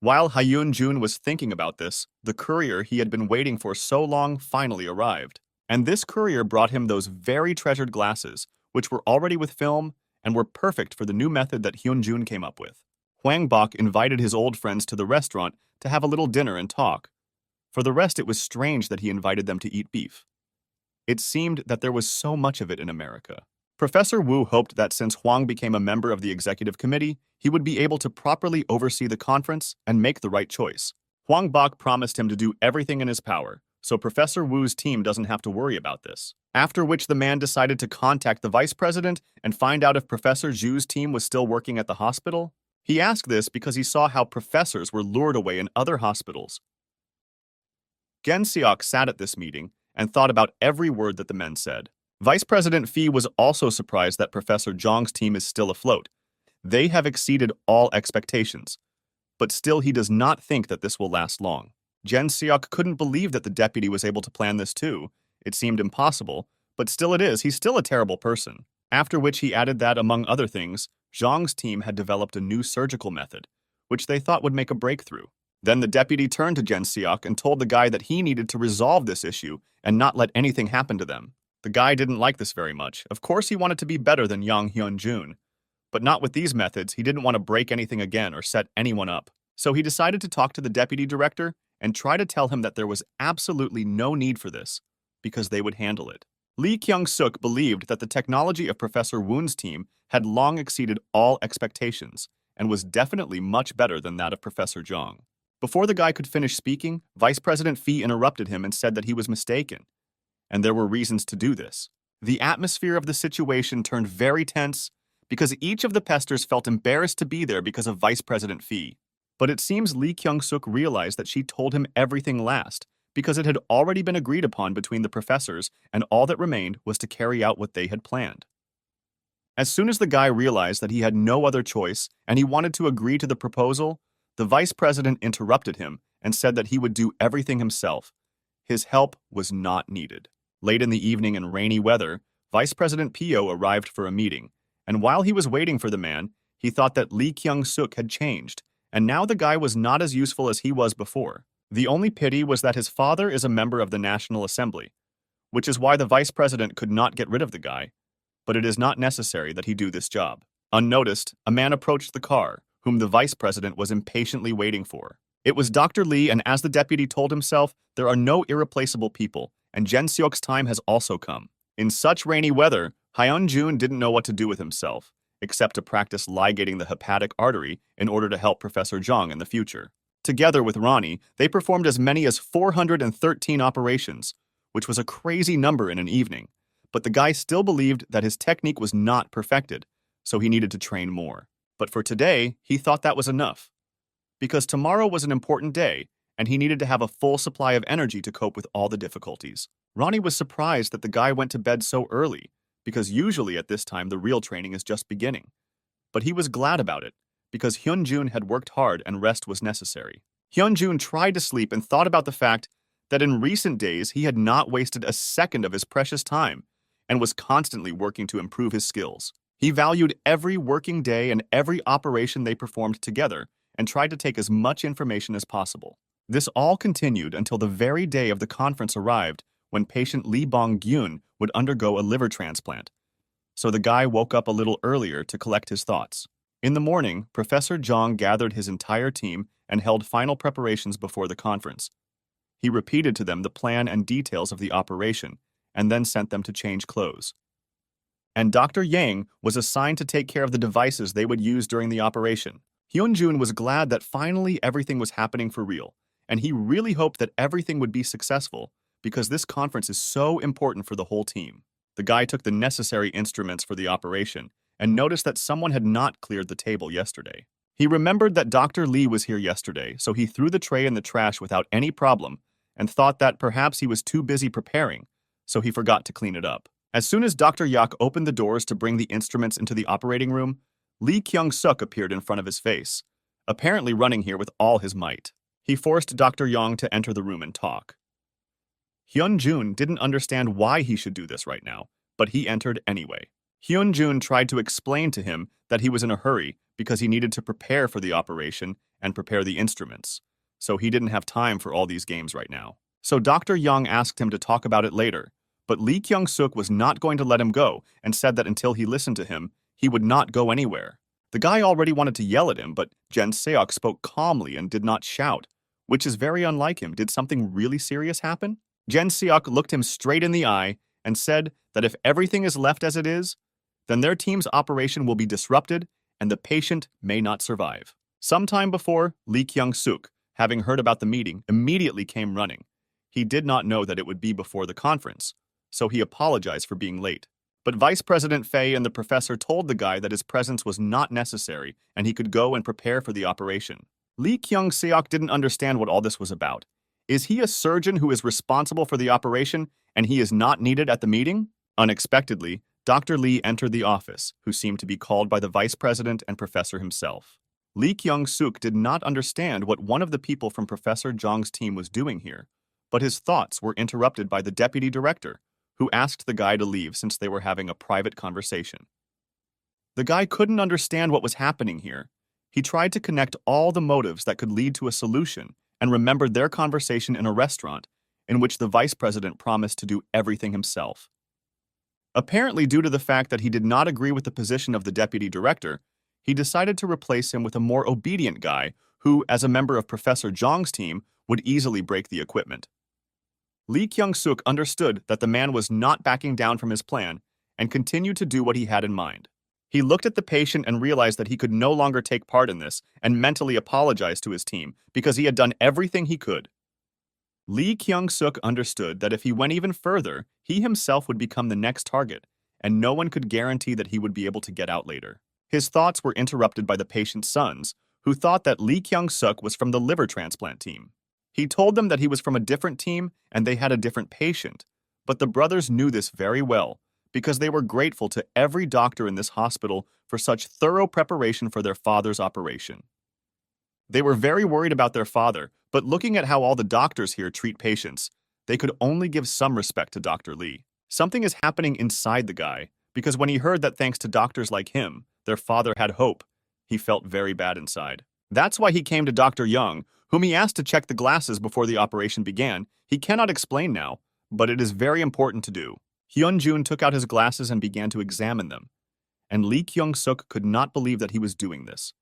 While Hyun-jun was thinking about this, the courier he had been waiting for so long finally arrived. And this courier brought him those very treasured glasses, which were already with film and were perfect for the new method that Hyun-jun came up with. Hwang Bok invited his old friends to the restaurant to have a little dinner and talk. For the rest, it was strange that he invited them to eat beef. It seemed that there was so much of it in America. Professor Wu hoped that since Huang became a member of the executive committee, he would be able to properly oversee the conference and make the right choice. Hwang Bok promised him to do everything in his power, so Professor Wu's team doesn't have to worry about this. After which the man decided to contact the vice president and find out if Professor Zhu's team was still working at the hospital. He asked this because he saw how professors were lured away in other hospitals. Gen Seok sat at this meeting and thought about every word that the men said. Vice President Phi was also surprised that Professor Zhang's team is still afloat. They have exceeded all expectations, but still he does not think that this will last long. Gen Seok couldn't believe that the deputy was able to plan this too. It seemed impossible, but still it is. He's still a terrible person. After which he added that, among other things, Zhang's team had developed a new surgical method, which they thought would make a breakthrough. Then the deputy turned to Gen Seok and told the guy that he needed to resolve this issue and not let anything happen to them. The guy didn't like this very much. Of course he wanted to be better than Yang Hyun-jun, but not with these methods. He didn't want to break anything again or set anyone up. So he decided to talk to the deputy director and try to tell him that there was absolutely no need for this, because they would handle it. Lee Kyung-suk believed that the technology of Professor Woon's team had long exceeded all expectations and was definitely much better than that of Professor Zhang. Before the guy could finish speaking, Vice President Fee interrupted him and said that he was mistaken, and there were reasons to do this. The atmosphere of the situation turned very tense because each of the pesters felt embarrassed to be there because of Vice President Fee. But it seems Lee Kyung-suk realized that she told him everything last because it had already been agreed upon between the professors, and all that remained was to carry out what they had planned. As soon as the guy realized that he had no other choice and he wanted to agree to the proposal, the vice president interrupted him and said that he would do everything himself. His help was not needed. Late in the evening in rainy weather, Vice President Pyo arrived for a meeting, and while he was waiting for the man, he thought that Lee Kyung-suk had changed, and now the guy was not as useful as he was before. The only pity was that his father is a member of the National Assembly, which is why the vice president could not get rid of the guy, but it is not necessary that he do this job. Unnoticed, a man approached the car, whom the vice president was impatiently waiting for. It was Dr. Lee, and as the deputy told himself, there are no irreplaceable people, and Jen Seok's time has also come. In such rainy weather, Hyun-jun didn't know what to do with himself, except to practice ligating the hepatic artery in order to help Professor Jong in the future. Together with Ronnie, they performed as many as 413 operations, which was a crazy number in an evening. But the guy still believed that his technique was not perfected, so he needed to train more. But for today, he thought that was enough. Because tomorrow was an important day, and he needed to have a full supply of energy to cope with all the difficulties. Ronnie was surprised that the guy went to bed so early, because usually at this time the real training is just beginning. But he was glad about it, because Hyun-jun had worked hard and rest was necessary. Hyun-jun tried to sleep and thought about the fact that in recent days he had not wasted a second of his precious time and was constantly working to improve his skills. He valued every working day and every operation they performed together and tried to take as much information as possible. This all continued until the very day of the conference arrived when patient Lee Bong-gyun would undergo a liver transplant. So the guy woke up a little earlier to collect his thoughts. In the morning, Professor Jong gathered his entire team and held final preparations before the conference. He repeated to them the plan and details of the operation and then sent them to change clothes. And Dr. Yang was assigned to take care of the devices they would use during the operation. Hyun-jun was glad that finally everything was happening for real, and he really hoped that everything would be successful because this conference is so important for the whole team. The guy took the necessary instruments for the operation and noticed that someone had not cleared the table yesterday. He remembered that Dr. Lee was here yesterday, so he threw the tray in the trash without any problem and thought that perhaps he was too busy preparing, so he forgot to clean it up. As soon as Dr. Yak opened the doors to bring the instruments into the operating room, Lee Kyung-suk appeared in front of his face, apparently running here with all his might. He forced Dr. Yang to enter the room and talk. Hyun-jun didn't understand why he should do this right now, but he entered anyway. Hyun-jun tried to explain to him that he was in a hurry because he needed to prepare for the operation and prepare the instruments, so he didn't have time for all these games right now. So Dr. Yang asked him to talk about it later, but Lee Kyung-suk was not going to let him go and said that until he listened to him, he would not go anywhere. The guy already wanted to yell at him, but Jen Seok spoke calmly and did not shout, which is very unlike him. Did something really serious happen? Jen Seok looked him straight in the eye and said that if everything is left as it is, then their team's operation will be disrupted and the patient may not survive. Sometime before, Lee Kyung-suk, having heard about the meeting, immediately came running. He did not know that it would be before the conference, so he apologized for being late. But Vice President Fei and the professor told the guy that his presence was not necessary and he could go and prepare for the operation. Lee Kyung-seok didn't understand what all this was about. Is he a surgeon who is responsible for the operation and he is not needed at the meeting? Unexpectedly, Dr. Lee entered the office, who seemed to be called by the vice president and professor himself. Lee Kyung-suk did not understand what one of the people from Professor Jong's team was doing here, but his thoughts were interrupted by the deputy director, who asked the guy to leave since they were having a private conversation. The guy couldn't understand what was happening here. He tried to connect all the motives that could lead to a solution and remembered their conversation in a restaurant in which the vice president promised to do everything himself. Apparently, due to the fact that he did not agree with the position of the deputy director, he decided to replace him with a more obedient guy who, as a member of Professor Jong's team, would easily break the equipment. Lee Kyung-suk understood that the man was not backing down from his plan and continued to do what he had in mind. He looked at the patient and realized that he could no longer take part in this and mentally apologized to his team because he had done everything he could. Lee Kyung-suk understood that if he went even further, he himself would become the next target, and no one could guarantee that he would be able to get out later. His thoughts were interrupted by the patient's sons, who thought that Lee Kyung-suk was from the liver transplant team. He told them that he was from a different team and they had a different patient, but the brothers knew this very well because they were grateful to every doctor in this hospital for such thorough preparation for their father's operation. They were very worried about their father, but looking at how all the doctors here treat patients, they could only give some respect to Dr. Lee. Something is happening inside the guy, because when he heard that thanks to doctors like him, their father had hope, he felt very bad inside. That's why he came to Dr. Young, whom he asked to check the glasses before the operation began. He cannot explain now, but it is very important to do. Hyun-jun took out his glasses and began to examine them, and Lee Kyung-suk could not believe that he was doing this.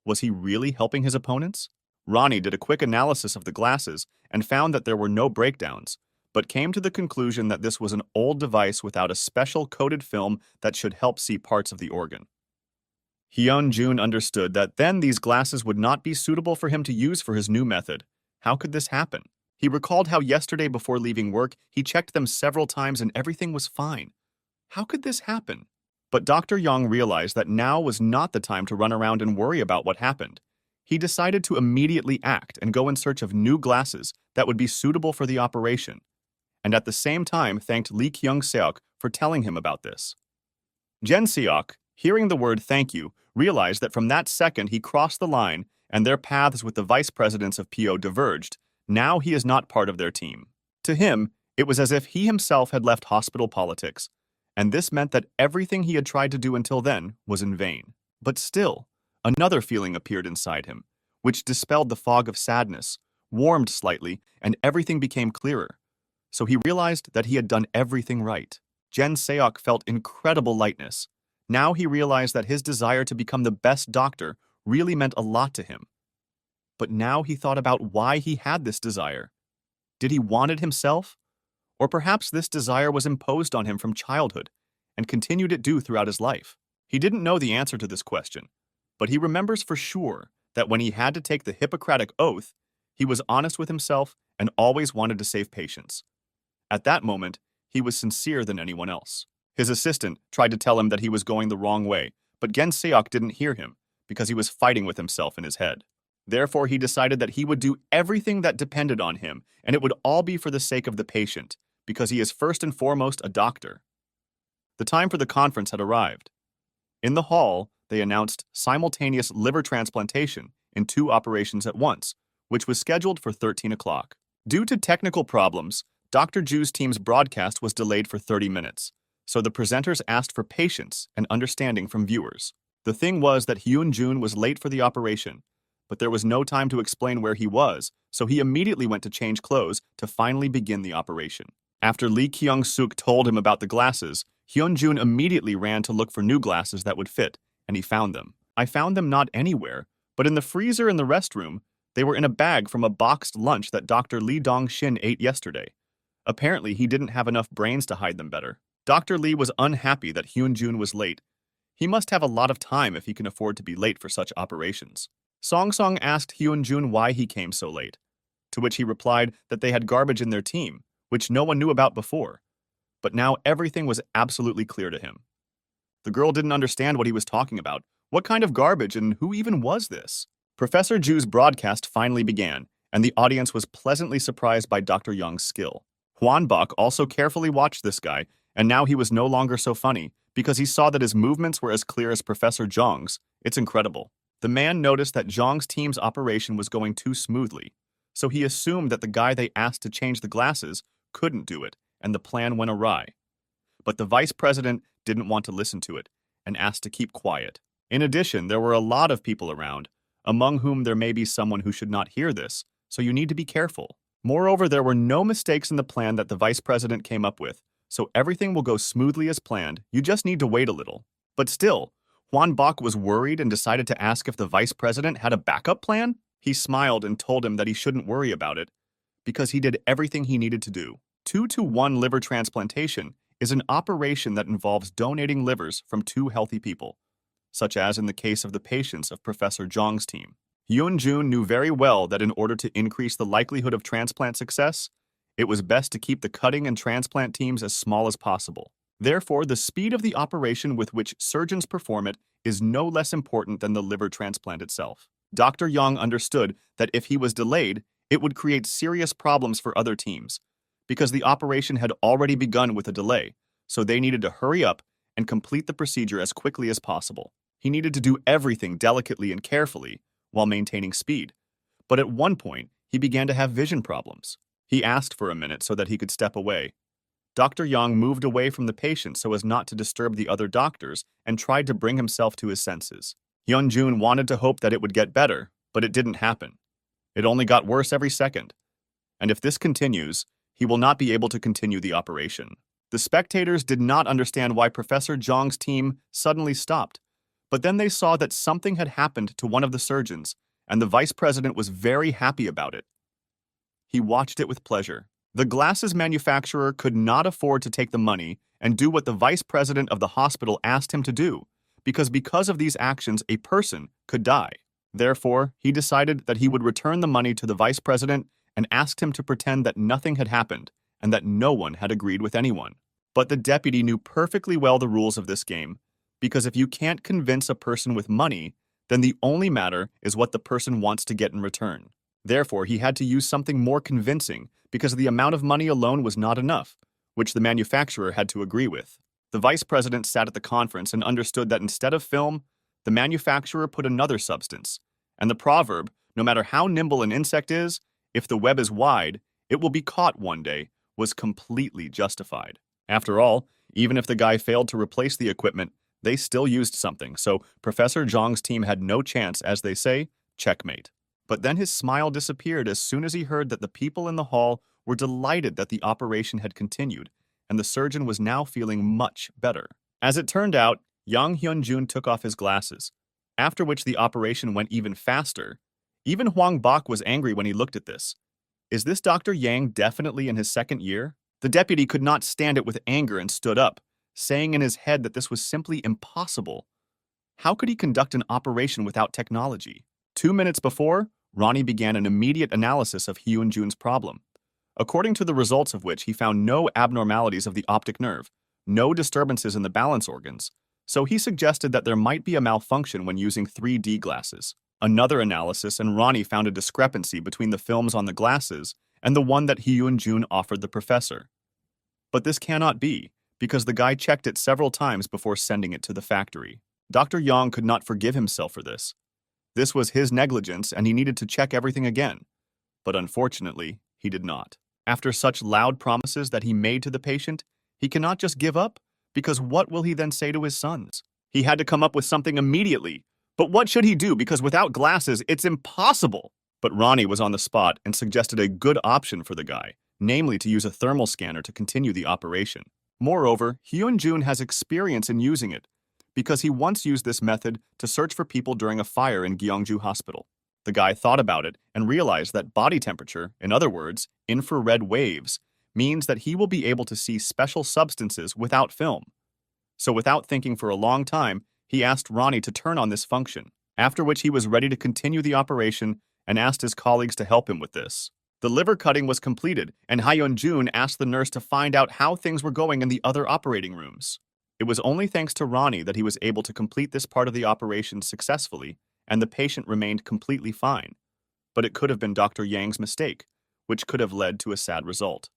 Was he really helping his opponents? Ronnie did a quick analysis of the glasses and found that there were no breakdowns, but came to the conclusion that this was an old device without a special coated film that should help see parts of the organ. Hyun-jun understood that then these glasses would not be suitable for him to use for his new method. How could this happen? He recalled how yesterday before leaving work, he checked them several times and everything was fine. How could this happen? But Dr. Young realized that now was not the time to run around and worry about what happened. He decided to immediately act and go in search of new glasses that would be suitable for the operation, and at the same time thanked Lee Kyung-seok for telling him about this. Jen Seok, hearing the word thank you, realized that from that second he crossed the line and their paths with the vice presidents of PO diverged. Now he is not part of their team. To him, it was as if he himself had left hospital politics, and this meant that everything he had tried to do until then was in vain. But still, another feeling appeared inside him, which dispelled the fog of sadness, warmed slightly, and everything became clearer. So he realized that he had done everything right. Jen Seok felt incredible lightness. Now he realized that his desire to become the best doctor really meant a lot to him. But now he thought about why he had this desire. Did he want it himself? Or perhaps this desire was imposed on him from childhood and continued it due throughout his life. He didn't know the answer to this question, but he remembers for sure that when he had to take the Hippocratic Oath, he was honest with himself and always wanted to save patients. At that moment, he was sincere than anyone else. His assistant tried to tell him that he was going the wrong way, but Gen Seok didn't hear him because he was fighting with himself in his head. Therefore, he decided that he would do everything that depended on him, and it would all be for the sake of the patient, because he is first and foremost a doctor. The time for the conference had arrived. In the hall, they announced simultaneous liver transplantation in 2 operations at once, which was scheduled for 13 o'clock. Due to technical problems, Dr. Ju's team's broadcast was delayed for 30 minutes, so the presenters asked for patience and understanding from viewers. The thing was that Hyun-jun was late for the operation, but there was no time to explain where he was, so he immediately went to change clothes to finally begin the operation. After Lee Kyung-suk told him about the glasses, Hyun-jun immediately ran to look for new glasses that would fit, and he found them. I found them not anywhere, but in the freezer in the restroom. They were in a bag from a boxed lunch that Dr. Lee Dong-shin ate yesterday. Apparently, he didn't have enough brains to hide them better. Dr. Lee was unhappy that Hyun-jun was late. He must have a lot of time if he can afford to be late for such operations. Song-song asked Hyun-jun why he came so late, to which he replied that they had garbage in their team, which no one knew about before. But now everything was absolutely clear to him. The girl didn't understand what he was talking about. What kind of garbage and who even was this? Professor Ju's broadcast finally began, and the audience was pleasantly surprised by Dr. Young's skill. Hwan Bok also carefully watched this guy, and now he was no longer so funny because he saw that his movements were as clear as Professor Zhong's. It's incredible. The man noticed that Zhong's team's operation was going too smoothly, so he assumed that the guy they asked to change the glasses couldn't do it, and the plan went awry. But the vice president didn't want to listen to it and asked to keep quiet. In addition, there were a lot of people around, among whom there may be someone who should not hear this, so you need to be careful. Moreover, there were no mistakes in the plan that the vice president came up with, so everything will go smoothly as planned. You just need to wait a little. But still, Hwan Bok was worried and decided to ask if the vice president had a backup plan. He smiled and told him that he shouldn't worry about it, because he did everything he needed to do. 2-to-1 liver transplantation is an operation that involves donating livers from two healthy people, such as in the case of the patients of Professor Zhang's team. Hyun-jun knew very well that in order to increase the likelihood of transplant success, it was best to keep the cutting and transplant teams as small as possible. Therefore, the speed of the operation with which surgeons perform it is no less important than the liver transplant itself. Dr. Yang understood that if he was delayed, it would create serious problems for other teams, because the operation had already begun with a delay, so they needed to hurry up and complete the procedure as quickly as possible. He needed to do everything delicately and carefully while maintaining speed. But at one point, he began to have vision problems. He asked for a minute so that he could step away. Dr. Yang moved away from the patient so as not to disturb the other doctors and tried to bring himself to his senses. Hyun-jun wanted to hope that it would get better, but it didn't happen. It only got worse every second. And if this continues, he will not be able to continue the operation. The spectators did not understand why Professor Zhang's team suddenly stopped, but then they saw that something had happened to one of the surgeons, and the vice president was very happy about it. He watched it with pleasure. The glasses manufacturer could not afford to take the money and do what the vice president of the hospital asked him to do, because of these actions a person could die. Therefore, he decided that he would return the money to the vice president and asked him to pretend that nothing had happened and that no one had agreed with anyone. But the deputy knew perfectly well the rules of this game, because if you can't convince a person with money, then the only matter is what the person wants to get in return. Therefore, he had to use something more convincing because the amount of money alone was not enough, which the manufacturer had to agree with. The vice president sat at the conference and understood that instead of film, the manufacturer put another substance, and the proverb, no matter how nimble an insect is, if the web is wide, it will be caught one day, was completely justified. After all, even if the guy failed to replace the equipment, they still used something, so Professor Zhang's team had no chance, as they say, checkmate. But then his smile disappeared as soon as he heard that the people in the hall were delighted that the operation had continued, and the surgeon was now feeling much better. As it turned out, Yang Hyun-jun took off his glasses, after which the operation went even faster. Even Hwang Bok was angry when he looked at this. Is this Dr. Yang definitely in his second year? The deputy could not stand it with anger and stood up, saying in his head that this was simply impossible. How could he conduct an operation without technology? 2 minutes before, Ronnie began an immediate analysis of Hyun-jun's problem, according to the results of which he found no abnormalities of the optic nerve, no disturbances in the balance organs, so he suggested that there might be a malfunction when using 3D glasses. Another analysis and Ronnie found a discrepancy between the films on the glasses and the one that Hyun-jun offered the professor. But this cannot be, because the guy checked it several times before sending it to the factory. Dr. Yang could not forgive himself for this. This was his negligence and he needed to check everything again. But unfortunately, he did not. After such loud promises that he made to the patient, he cannot just give up, because what will he then say to his sons? He had to come up with something immediately. But what should he do? Because without glasses, it's impossible. But Ronnie was on the spot and suggested a good option for the guy, namely to use a thermal scanner to continue the operation. Moreover, Hyun-jun has experience in using it, because he once used this method to search for people during a fire in Gyeongju Hospital. The guy thought about it and realized that body temperature, in other words, infrared waves, means that he will be able to see special substances without film. So without thinking for a long time, he asked Ronnie to turn on this function, after which he was ready to continue the operation and asked his colleagues to help him with this. The liver cutting was completed, and Hyun-jun asked the nurse to find out how things were going in the other operating rooms. It was only thanks to Ronnie that he was able to complete this part of the operation successfully, and the patient remained completely fine. But it could have been Dr. Yang's mistake, which could have led to a sad result.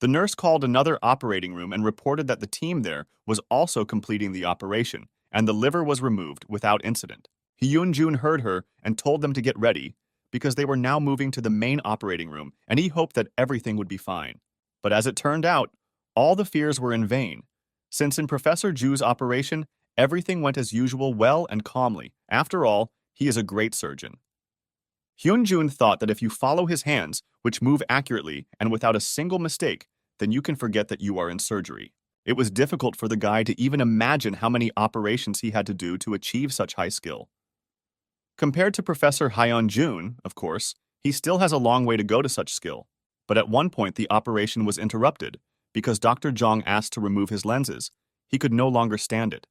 The nurse called another operating room and reported that the team there was also completing the operation, and the liver was removed without incident. Hyun-jun heard her and told them to get ready, because they were now moving to the main operating room, and he hoped that everything would be fine. But as it turned out, all the fears were in vain, since in Professor Ju's operation, everything went as usual well and calmly. After all, he is a great surgeon. Hyun-jun thought that if you follow his hands, which move accurately and without a single mistake, then you can forget that you are in surgery. It was difficult for the guy to even imagine how many operations he had to do to achieve such high skill. Compared to Professor Hyun-jun, of course, he still has a long way to go to such skill. But at one point the operation was interrupted, because Dr. Zhang asked to remove his lenses. He could no longer stand it.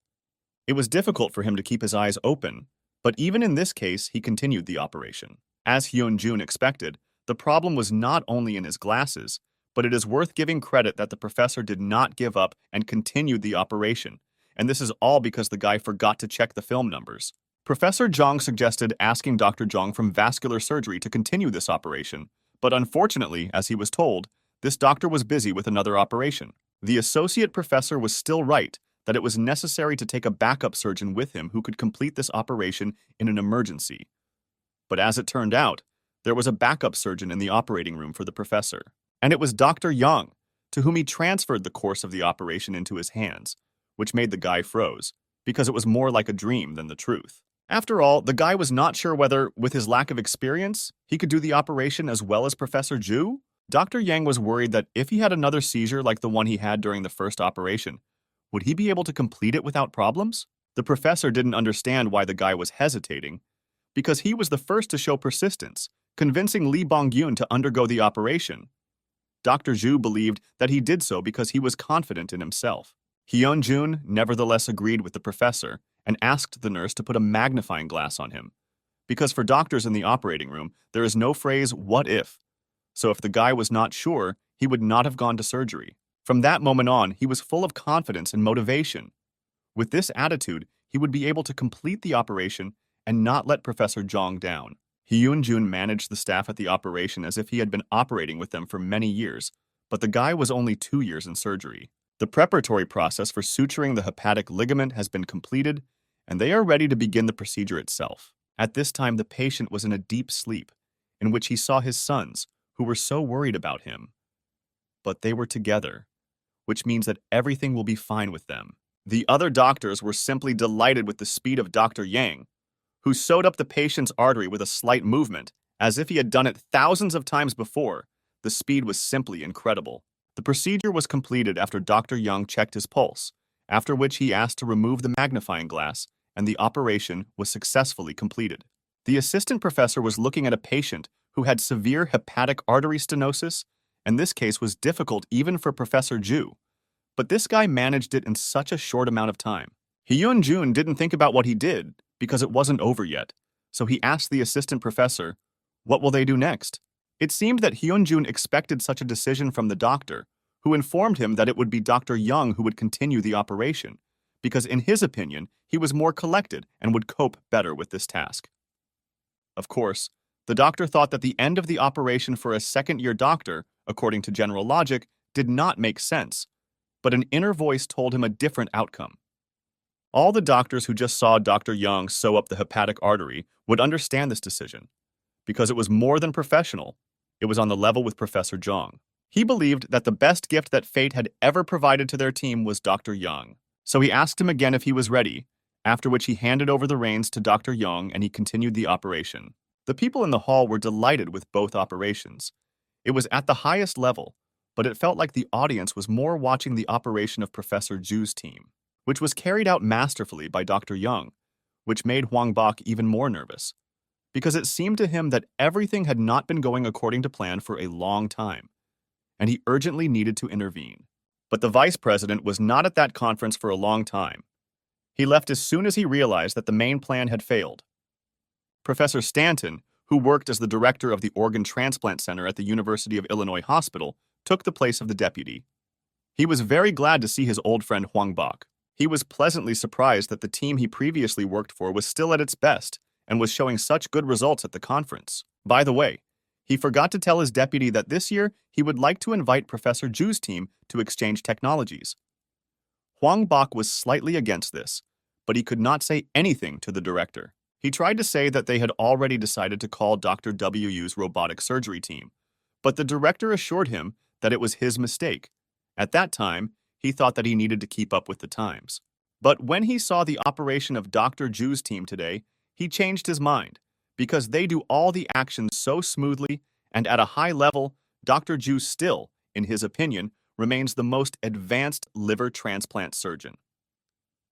It was difficult for him to keep his eyes open, but even in this case, he continued the operation. As Hyun-jun expected, the problem was not only in his glasses, but it is worth giving credit that the professor did not give up and continued the operation, and this is all because the guy forgot to check the film numbers. Professor Zhang suggested asking Dr. Zhang from vascular surgery to continue this operation, but unfortunately, as he was told, this doctor was busy with another operation. The associate professor was still right that it was necessary to take a backup surgeon with him who could complete this operation in an emergency. But as it turned out, there was a backup surgeon in the operating room for the professor, and it was Dr. Young, to whom he transferred the course of the operation into his hands, which made the guy froze, because it was more like a dream than the truth. After all, the guy was not sure whether, with his lack of experience, he could do the operation as well as Professor Zhu. Dr. Yang was worried that if he had another seizure like the one he had during the first operation, would he be able to complete it without problems? The professor didn't understand why the guy was hesitating, because he was the first to show persistence, convincing Lee Bong-gyun to undergo the operation. Dr. Zhu believed that he did so because he was confident in himself. Hyun-jun nevertheless agreed with the professor and asked the nurse to put a magnifying glass on him, because for doctors in the operating room, there is no phrase, "what if?" So if the guy was not sure, he would not have gone to surgery. From that moment on, he was full of confidence and motivation. With this attitude, he would be able to complete the operation and not let Professor Zhang down. Hyun-jun managed the staff at the operation as if he had been operating with them for many years, but the guy was only 2 years in surgery. The preparatory process for suturing the hepatic ligament has been completed, and they are ready to begin the procedure itself. At this time, the patient was in a deep sleep, in which he saw his sons, who were so worried about him. But they were together, which means that everything will be fine with them. The other doctors were simply delighted with the speed of Dr. Yang, who sewed up the patient's artery with a slight movement, as if he had done it thousands of times before. The speed was simply incredible. The procedure was completed after Dr. Young checked his pulse, after which he asked to remove the magnifying glass, and the operation was successfully completed. The assistant professor was looking at a patient who had severe hepatic artery stenosis, and this case was difficult even for Professor Zhu. But this guy managed it in such a short amount of time. Hyun-jun didn't think about what he did, because it wasn't over yet, so he asked the assistant professor, "What will they do next?" It seemed that Hyun-jun expected such a decision from the doctor, who informed him that it would be Dr. Young who would continue the operation, because in his opinion, he was more collected and would cope better with this task. Of course, the doctor thought that the end of the operation for a second-year doctor, according to general logic, did not make sense, but an inner voice told him a different outcome. All the doctors who just saw Dr. Young sew up the hepatic artery would understand this decision, because it was more than professional. It was on the level with Professor Zhang. He believed that the best gift that fate had ever provided to their team was Dr. Young. So he asked him again if he was ready, after which he handed over the reins to Dr. Young and he continued the operation. The people in the hall were delighted with both operations. It was at the highest level, but it felt like the audience was more watching the operation of Professor Zhu's team, which was carried out masterfully by Dr. Young, which made Hwang Bok even more nervous, because it seemed to him that everything had not been going according to plan for a long time, and he urgently needed to intervene. But the vice president was not at that conference for a long time. He left as soon as he realized that the main plan had failed. Professor Stanton, who worked as the director of the Organ Transplant Center at the University of Illinois Hospital, took the place of the deputy. He was very glad to see his old friend Hwang Bok. He was pleasantly surprised that the team he previously worked for was still at its best and was showing such good results at the conference. By the way, he forgot to tell his deputy that this year he would like to invite Professor Zhu's team to exchange technologies. Hwang Bok was slightly against this, but he could not say anything to the director. He tried to say that they had already decided to call Dr. Wu's robotic surgery team, but the director assured him that it was his mistake. At that time, he thought that he needed to keep up with the times. But when he saw the operation of Dr. Zhu's team today, he changed his mind, because they do all the actions so smoothly and at a high level. Dr. Zhu still, in his opinion, remains the most advanced liver transplant surgeon.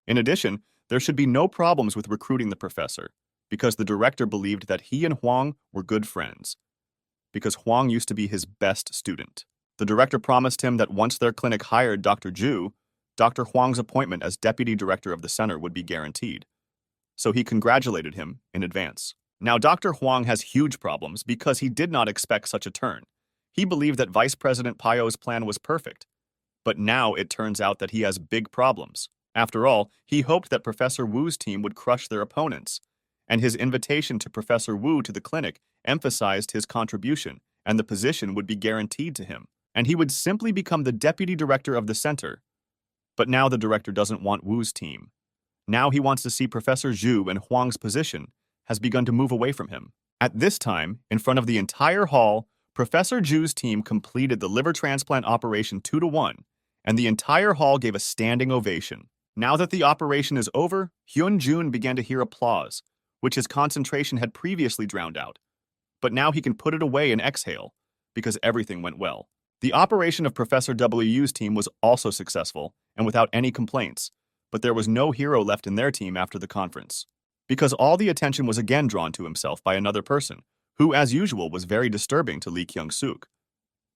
In addition, there should be no problems with recruiting the professor, because the director believed that he and Hwang were good friends, because Hwang used to be his best student. The director promised him that once their clinic hired Dr. Ju, Dr. Huang's appointment as deputy director of the center would be guaranteed. So he congratulated him in advance. Now, Dr. Huang has huge problems because he did not expect such a turn. He believed that Vice President Payo's plan was perfect, but now it turns out that he has big problems. After all, he hoped that Professor Wu's team would crush their opponents, and his invitation to Professor Wu to the clinic emphasized his contribution, and the position would be guaranteed to him, and he would simply become the deputy director of the center. But now the director doesn't want Wu's team. Now he wants to see Professor Zhu, and Huang's position has begun to move away from him. At this time, in front of the entire hall, Professor Zhu's team completed the liver transplant operation 2-1, and the entire hall gave a standing ovation. Now that the operation is over, Hyun-jun began to hear applause, which his concentration had previously drowned out. But now he can put it away and exhale, because everything went well. The operation of Professor Wu's team was also successful, and without any complaints, but there was no hero left in their team after the conference, because all the attention was again drawn to himself by another person, who as usual was very disturbing to Lee Kyung-suk.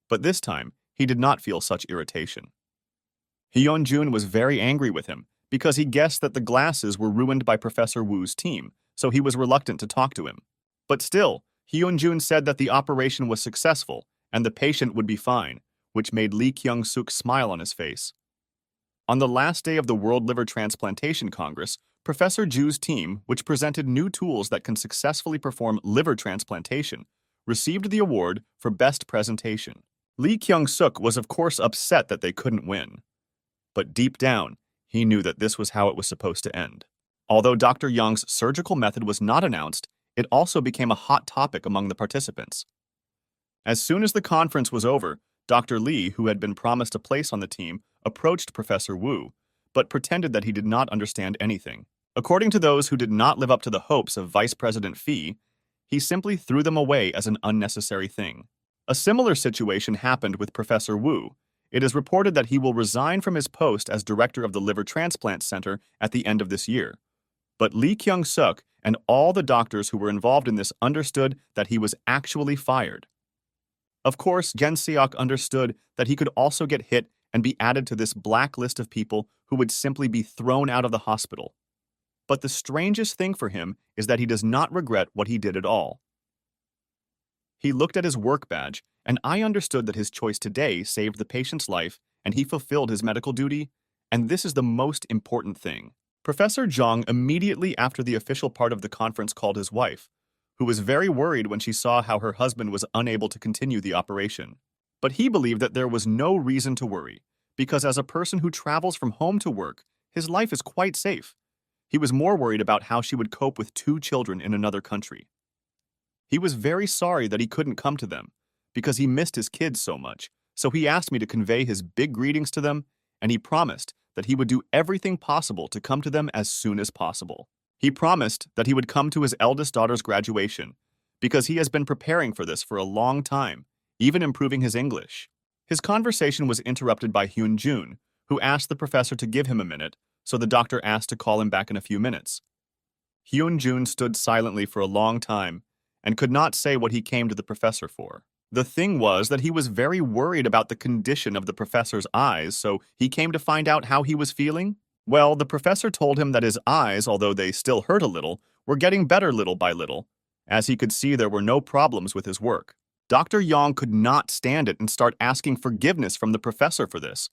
But this time, he did not feel such irritation. Hyun-jun was very angry with him, because he guessed that the glasses were ruined by Professor Wu's team, so he was reluctant to talk to him. But still, Hyun-jun said that the operation was successful, and the patient would be fine, which made Lee Kyung-suk smile on his face. On the last day of the World Liver Transplantation Congress, Professor Ju's team, which presented new tools that can successfully perform liver transplantation, received the award for Best Presentation. Lee Kyung-suk was of course upset that they couldn't win. But deep down, he knew that this was how it was supposed to end. Although Dr. Young's surgical method was not announced, it also became a hot topic among the participants. As soon as the conference was over, Dr. Lee, who had been promised a place on the team, approached Professor Wu, but pretended that he did not understand anything. According to those who did not live up to the hopes of Vice President Phi, he simply threw them away as an unnecessary thing. A similar situation happened with Professor Wu. It is reported that he will resign from his post as director of the Liver Transplant Center at the end of this year. But Lee Kyung-suk and all the doctors who were involved in this understood that he was actually fired. Of course, Gen Seok understood that he could also get hit and be added to this black list of people who would simply be thrown out of the hospital. But the strangest thing for him is that he does not regret what he did at all. He looked at his work badge, and I understood that his choice today saved the patient's life, and he fulfilled his medical duty, and this is the most important thing. Professor Zhang immediately after the official part of the conference called his wife, who was very worried when she saw how her husband was unable to continue the operation. But he believed that there was no reason to worry, because as a person who travels from home to work, his life is quite safe. He was more worried about how she would cope with 2 children in another country. He was very sorry that he couldn't come to them, because he missed his kids so much, so he asked me to convey his big greetings to them, and he promised that he would do everything possible to come to them as soon as possible. He promised that he would come to his eldest daughter's graduation, because he has been preparing for this for a long time, even improving his English. His conversation was interrupted by Hyun-jun, who asked the professor to give him a minute, so the doctor asked to call him back in a few minutes. Hyun-jun stood silently for a long time and could not say what he came to the professor for. The thing was that he was very worried about the condition of the professor's eyes, so he came to find out how he was feeling. Well, the professor told him that his eyes, although they still hurt a little, were getting better little by little, as he could see there were no problems with his work. Dr. Yang could not stand it and start asking forgiveness from the professor for this,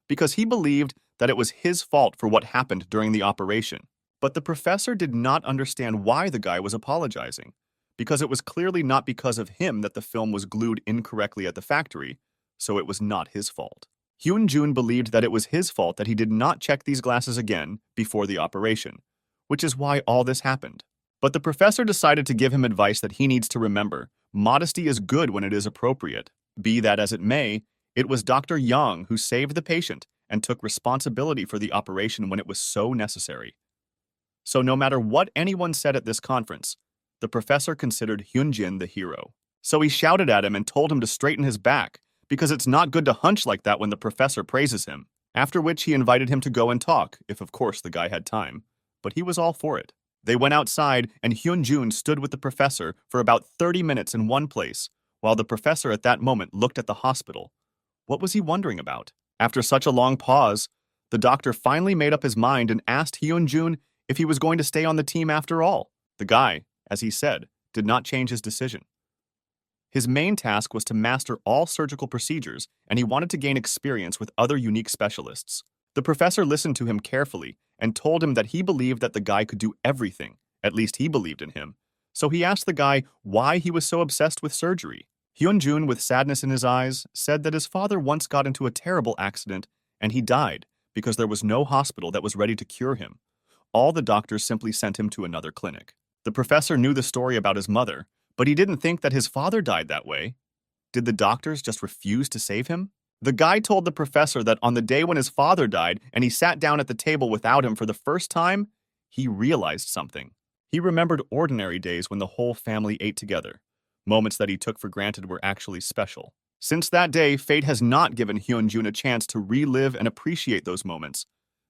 because he believed that it was his fault for what happened during the operation. But the professor did not understand why the guy was apologizing, because it was clearly not because of him that the film was glued incorrectly at the factory, so it was not his fault. Hyun-jun believed that it was his fault that he did not check these glasses again before the operation, which is why all this happened. But the professor decided to give him advice that he needs to remember. Modesty is good when it is appropriate. Be that as it may, it was Dr. Yang who saved the patient and took responsibility for the operation when it was so necessary. So no matter what anyone said at this conference, the professor considered Hyun-jin the hero. So he shouted at him and told him to straighten his back, because it's not good to hunch like that when the professor praises him, after which he invited him to go and talk, if of course the guy had time, but he was all for it. They went outside, and Hyun-jun stood with the professor for about 30 minutes in one place, while the professor at that moment looked at the hospital, What was he wondering about? After such a long pause, the doctor finally made up his mind and asked Hyun-jun if he was going to stay on the team after all. The guy, as he said, did not change his decision. His main task was to master all surgical procedures, and he wanted to gain experience with other unique specialists. The professor listened to him carefully and told him that he believed that the guy could do everything. At least he believed in him. So he asked the guy why he was so obsessed with surgery. Hyun-jun, with sadness in his eyes, said that his father once got into a terrible accident and he died because there was no hospital that was ready to cure him. All the doctors simply sent him to another clinic. The professor knew the story about his mother, but he didn't think that his father died that way. Did the doctors just refuse to save him? The guy told the professor that on the day when his father died and he sat down at the table without him for the first time, he realized something. He remembered ordinary days when the whole family ate together. Moments that he took for granted were actually special. Since that day, fate has not given Hyun-jun a chance to relive and appreciate those moments.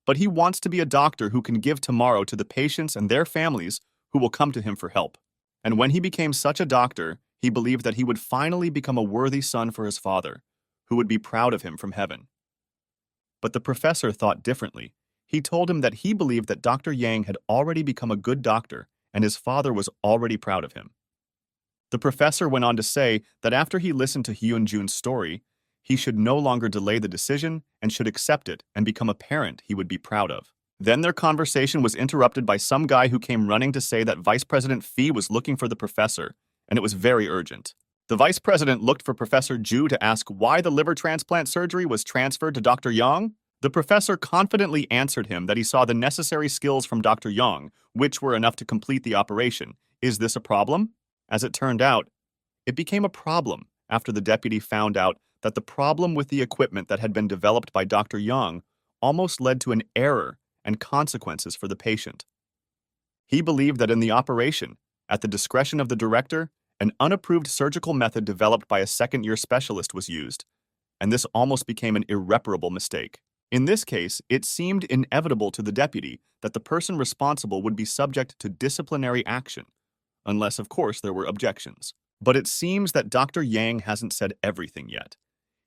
But he wants to be a doctor who can give tomorrow to the patients and their families who will come to him for help. And when he became such a doctor, he believed that he would finally become a worthy son for his father, who would be proud of him from heaven. But the professor thought differently. He told him that he believed that Dr. Yang had already become a good doctor and his father was already proud of him. The professor went on to say that after he listened to Hyun-jun's story, he should no longer delay the decision and should accept it and become a parent he would be proud of. Then their conversation was interrupted by some guy who came running to say that Vice President Fee was looking for the professor, and it was very urgent. The vice president looked for Professor Ju to ask why the liver transplant surgery was transferred to Dr. Yang. The professor confidently answered him that he saw the necessary skills from Dr. Yang, which were enough to complete the operation. Is this a problem? As it turned out, it became a problem after the deputy found out that the problem with the equipment that had been developed by Dr. Yang almost led to an error and consequences for the patient. He believed that in the operation, at the discretion of the director, an unapproved surgical method developed by a second-year specialist was used, and this almost became an irreparable mistake. In this case, it seemed inevitable to the deputy that the person responsible would be subject to disciplinary action, unless, of course, there were objections. But it seems that Dr. Yang hasn't said everything yet.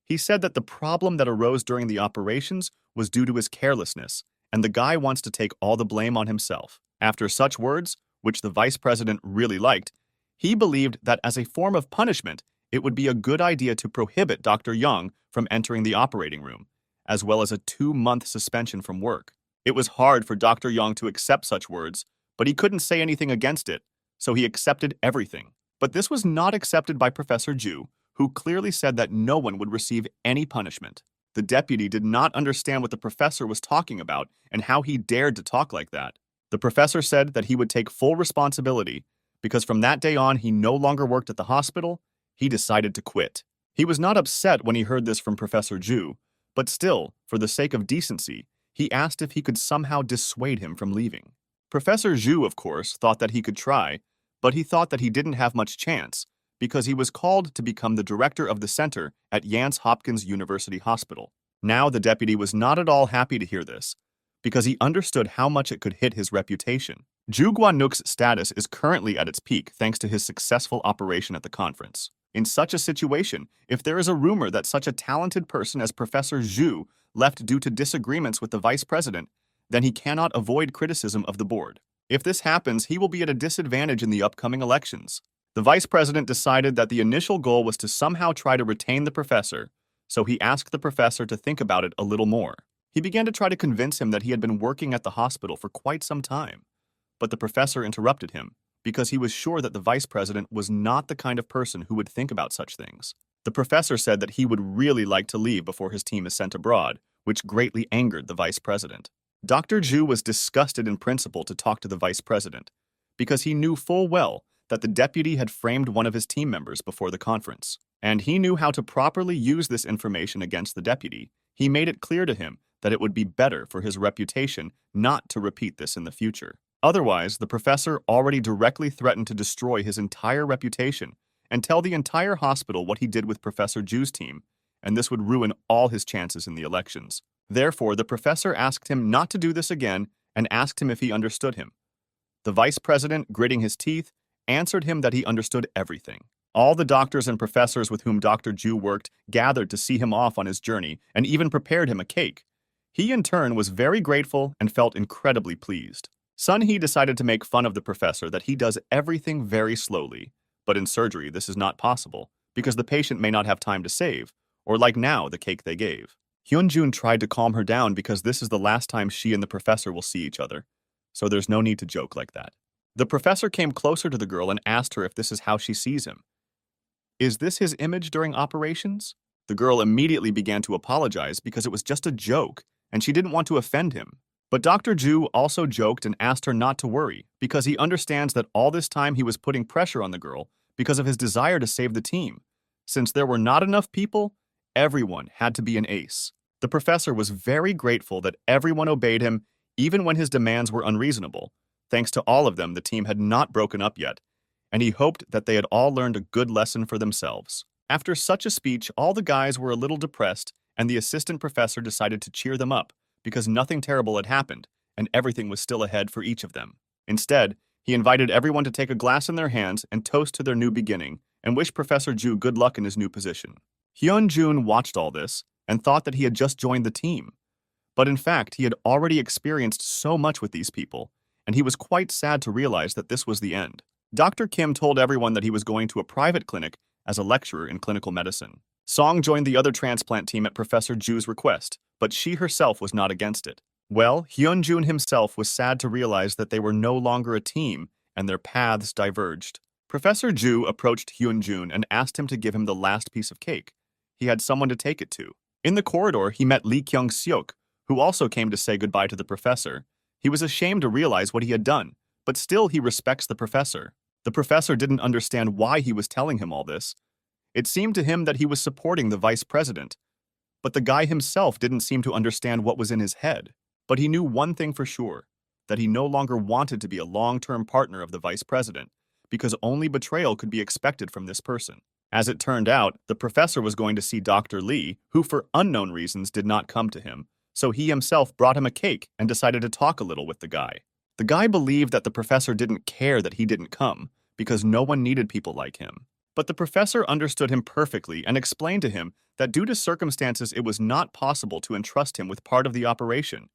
He said that the problem that arose during the operations was due to his carelessness, and the guy wants to take all the blame on himself. After such words, which the vice president really liked, he believed that as a form of punishment, it would be a good idea to prohibit Dr. Yang from entering the operating room, as well as a 2-month suspension from work. It was hard for Dr. Yang to accept such words, but he couldn't say anything against it, so he accepted everything. But this was not accepted by Professor Ju, who clearly said that no one would receive any punishment. The deputy did not understand what the professor was talking about and how he dared to talk like that. The professor said that he would take full responsibility because from that day on he no longer worked at the hospital. He decided to quit. He was not upset when he heard this from Professor Ju, but still, for the sake of decency, he asked if he could somehow dissuade him from leaving. Professor Ju, of course, thought that he could try, but he thought that he didn't have much chance because he was called to become the director of the center at Johns Hopkins University Hospital. Now the deputy was not at all happy to hear this, because he understood how much it could hit his reputation. Ju Guan-nuk's status is currently at its peak thanks to his successful operation at the conference. In such a situation, if there is a rumor that such a talented person as Professor Ju left due to disagreements with the vice president, then he cannot avoid criticism of the board. If this happens, he will be at a disadvantage in the upcoming elections. The vice president decided that the initial goal was to somehow try to retain the professor, so he asked the professor to think about it a little more. He began to try to convince him that he had been working at the hospital for quite some time, but the professor interrupted him because he was sure that the vice president was not the kind of person who would think about such things. The professor said that he would really like to leave before his team is sent abroad, which greatly angered the vice president. Dr. Ju was disgusted in principle to talk to the vice president because he knew full well that the deputy had framed one of his team members before the conference, and he knew how to properly use this information against the deputy. He made it clear to him that it would be better for his reputation not to repeat this in the future. Otherwise, the professor already directly threatened to destroy his entire reputation and tell the entire hospital what he did with Professor Ju's team, and this would ruin all his chances in the elections. Therefore, the professor asked him not to do this again and asked him if he understood him. The vice president, gritting his teeth, answered him that he understood everything. All the doctors and professors with whom Dr. Ju worked gathered to see him off on his journey and even prepared him a cake. He, in turn, was very grateful and felt incredibly pleased. Sun Hee decided to make fun of the professor that he does everything very slowly. But in surgery, this is not possible, because the patient may not have time to save, or like now, the cake they gave. Hyunjun tried to calm her down because this is the last time she and the professor will see each other, so there's no need to joke like that. The professor came closer to the girl and asked her if this is how she sees him. Is this his image during operations? The girl immediately began to apologize because it was just a joke, and she didn't want to offend him. But Dr. Ju also joked and asked her not to worry, because he understands that all this time he was putting pressure on the girl because of his desire to save the team. Since there were not enough people, everyone had to be an ace. The professor was very grateful that everyone obeyed him, even when his demands were unreasonable. Thanks to all of them, the team had not broken up yet, and he hoped that they had all learned a good lesson for themselves. After such a speech, all the guys were a little depressed, and the assistant professor decided to cheer them up, because nothing terrible had happened, and everything was still ahead for each of them. Instead, he invited everyone to take a glass in their hands and toast to their new beginning, and wish Professor Ju good luck in his new position. Hyun-jun watched all this, and thought that he had just joined the team. But in fact, he had already experienced so much with these people, and he was quite sad to realize that this was the end. Dr. Kim told everyone that he was going to a private clinic as a lecturer in clinical medicine. Song joined the other transplant team at Professor Ju's request, but she herself was not against it. Well, Hyun-jun himself was sad to realize that they were no longer a team, and their paths diverged. Professor Ju approached Hyun-jun and asked him to give him the last piece of cake. He had someone to take it to. In the corridor, he met Lee Kyung-seok, who also came to say goodbye to the professor. He was ashamed to realize what he had done, but still he respects the professor. The professor didn't understand why he was telling him all this. It seemed to him that he was supporting the vice president, but the guy himself didn't seem to understand what was in his head. But he knew one thing for sure, that he no longer wanted to be a long-term partner of the vice president, because only betrayal could be expected from this person. As it turned out, the professor was going to see Dr. Lee, who for unknown reasons did not come to him, so he himself brought him a cake and decided to talk a little with the guy. The guy believed that the professor didn't care that he didn't come, because no one needed people like him. But the professor understood him perfectly and explained to him that due to circumstances it was not possible to entrust him with part of the operation.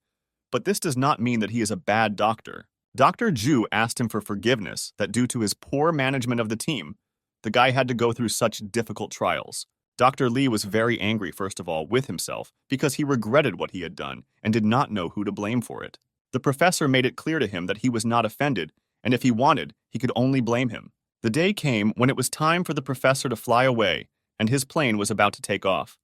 But this does not mean that he is a bad doctor. Dr. Ju asked him for forgiveness that due to his poor management of the team, the guy had to go through such difficult trials. Dr. Lee was very angry, first of all, with himself because he regretted what he had done and did not know who to blame for it. The professor made it clear to him that he was not offended, and if he wanted, he could only blame him. The day came when it was time for the professor to fly away, and his plane was about to take off.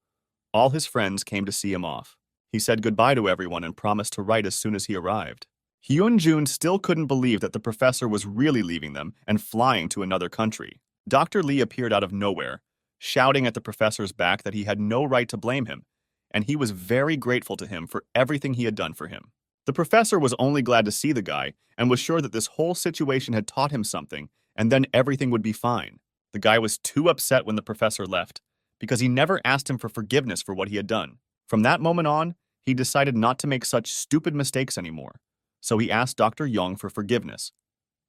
All his friends came to see him off. He said goodbye to everyone and promised to write as soon as he arrived. Hyun-jun still couldn't believe that the professor was really leaving them and flying to another country. Dr. Lee appeared out of nowhere, shouting at the professor's back that he had no right to blame him, and he was very grateful to him for everything he had done for him. The professor was only glad to see the guy and was sure that this whole situation had taught him something, and then everything would be fine. The guy was too upset when the professor left, because he never asked him for forgiveness for what he had done. From that moment on, he decided not to make such stupid mistakes anymore, so he asked Dr. Young for forgiveness.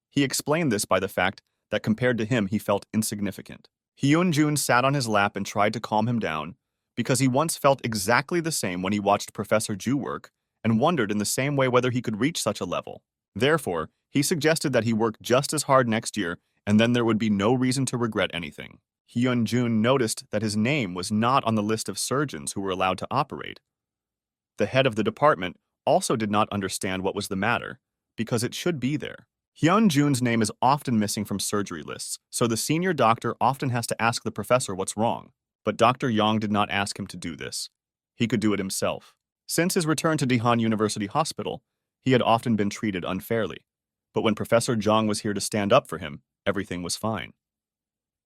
He explained this by the fact that compared to him he felt insignificant. Hyun-jun sat on his lap and tried to calm him down, because he once felt exactly the same when he watched Professor Ju work and wondered in the same way whether he could reach such a level. Therefore, he suggested that he work just as hard next year, and then there would be no reason to regret anything. Hyun-jun noticed that his name was not on the list of surgeons who were allowed to operate. The head of the department also did not understand what was the matter, because it should be there. Hyun-jun's name is often missing from surgery lists, so the senior doctor often has to ask the professor what's wrong. But Dr. Yang did not ask him to do this. He could do it himself. Since his return to Daehan University Hospital, he had often been treated unfairly. But when Professor Jong was here to stand up for him, everything was fine.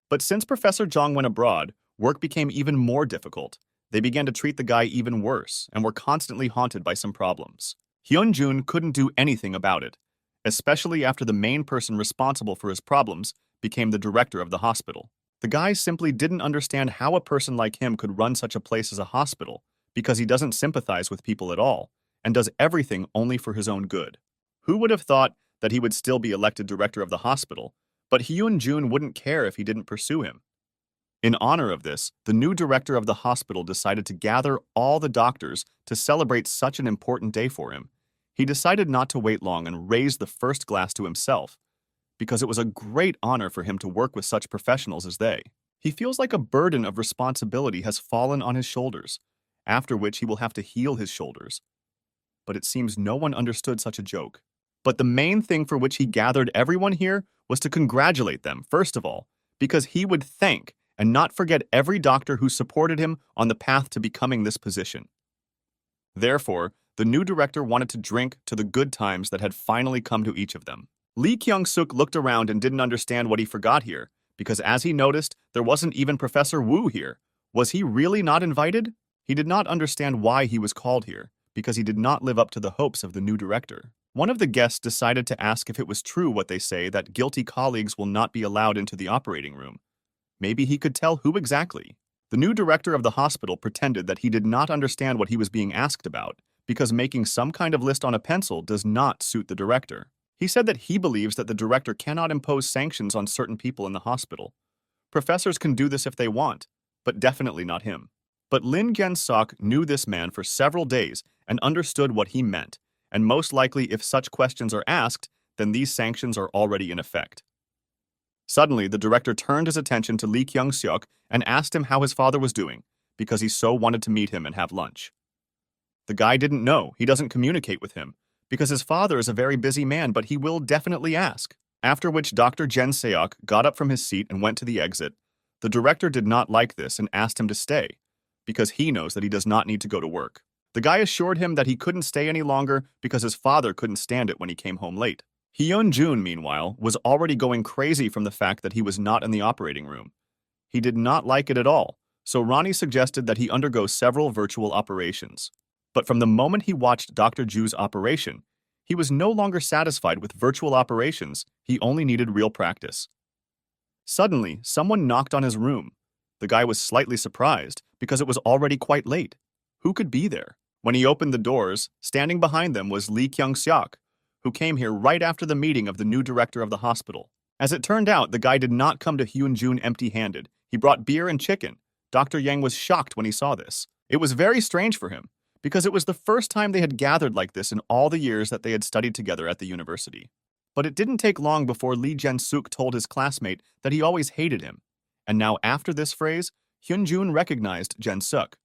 But since Professor Jong went abroad, work became even more difficult. They began to treat the guy even worse and were constantly haunted by some problems. Hyun-jun couldn't do anything about it, especially after the main person responsible for his problems became the director of the hospital. The guy simply didn't understand how a person like him could run such a place as a hospital, because he doesn't sympathize with people at all, and does everything only for his own good. Who would have thought that he would still be elected director of the hospital, but Hyun-jun wouldn't care if he didn't pursue him. In honor of this, the new director of the hospital decided to gather all the doctors to celebrate such an important day for him. He decided not to wait long and raised the first glass to himself, because it was a great honor for him to work with such professionals as they. He feels like a burden of responsibility has fallen on his shoulders, after which he will have to heal his shoulders. But it seems no one understood such a joke. But the main thing for which he gathered everyone here was to congratulate them, first of all, because he would thank and not forget every doctor who supported him on the path to becoming this position. Therefore, the new director wanted to drink to the good times that had finally come to each of them. Lee Kyung-suk looked around and didn't understand what he forgot here, because as he noticed, there wasn't even Professor Wu here. Was he really not invited? He did not understand why he was called here, because he did not live up to the hopes of the new director. One of the guests decided to ask if it was true what they say that guilty colleagues will not be allowed into the operating room. Maybe he could tell who exactly. The new director of the hospital pretended that he did not understand what he was being asked about, because making some kind of list on a pencil does not suit the director. He said that he believes that the director cannot impose sanctions on certain people in the hospital. Professors can do this if they want, but definitely not him. But Lin Gen-sok knew this man for several days and understood what he meant, and most likely if such questions are asked, then these sanctions are already in effect. Suddenly, the director turned his attention to Lee Kyung-seok and asked him how his father was doing, because he so wanted to meet him and have lunch. The guy didn't know, he doesn't communicate with him, because his father is a very busy man, but he will definitely ask. After which Dr. Jen Seok got up from his seat and went to the exit. The director did not like this and asked him to stay, because he knows that he does not need to go to work. The guy assured him that he couldn't stay any longer because his father couldn't stand it when he came home late. Hyun-jun, meanwhile, was already going crazy from the fact that he was not in the operating room. He did not like it at all, so Ronnie suggested that he undergo several virtual operations. But from the moment he watched Dr. Ju's operation, he was no longer satisfied with virtual operations, he only needed real practice. Suddenly, someone knocked on his room. The guy was slightly surprised because it was already quite late. Who could be there? When he opened the doors, standing behind them was Lee Kyung-seok, who came here right after the meeting of the new director of the hospital. As it turned out, the guy did not come to Hyun-jun empty-handed. He brought beer and chicken. Dr. Yang was shocked when he saw this. It was very strange for him, because it was the first time they had gathered like this in all the years that they had studied together at the university. But it didn't take long before Lee Gen-suk told his classmate that he always hated him. And now after this phrase, Hyun-jun recognized Gen-suk.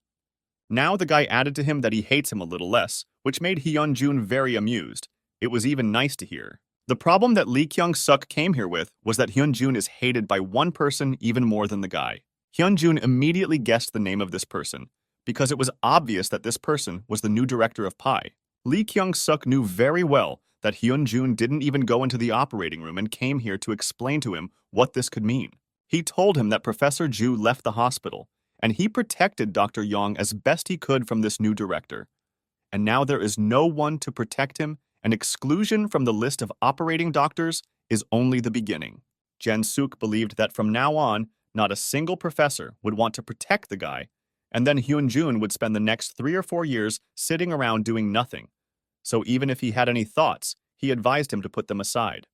Now the guy added to him that he hates him a little less, which made Hyun-jun very amused. It was even nice to hear. The problem that Lee Kyung-suk came here with was that Hyun-jun is hated by one person even more than the guy. Hyun-jun immediately guessed the name of this person, because it was obvious that this person was the new director of PI. Lee Kyung-suk knew very well that Hyun-jun didn't even go into the operating room and came here to explain to him what this could mean. He told him that Professor Ju left the hospital, and he protected Dr. Yong as best he could from this new director. And now there is no one to protect him, and exclusion from the list of operating doctors is only the beginning. Gen-suk believed that from now on, not a single professor would want to protect the guy, and then Hyun-jun would spend the next 3 or 4 years sitting around doing nothing. So even if he had any thoughts, he advised him to put them aside.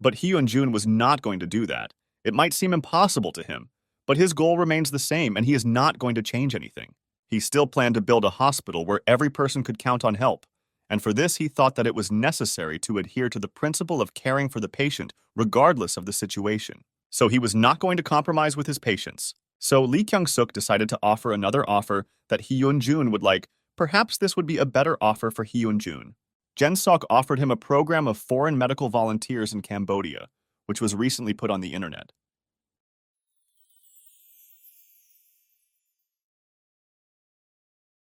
But Hyun-jun was not going to do that. It might seem impossible to him, but his goal remains the same, and he is not going to change anything. He still planned to build a hospital where every person could count on help, and for this he thought that it was necessary to adhere to the principle of caring for the patient regardless of the situation. So he was not going to compromise with his patients. So Lee Kyung-suk decided to offer another offer that Hyun-jun would like. Perhaps this would be a better offer for Hyun-jun. Gen-sok offered him a program of foreign medical volunteers in Cambodia, which was recently put on the internet.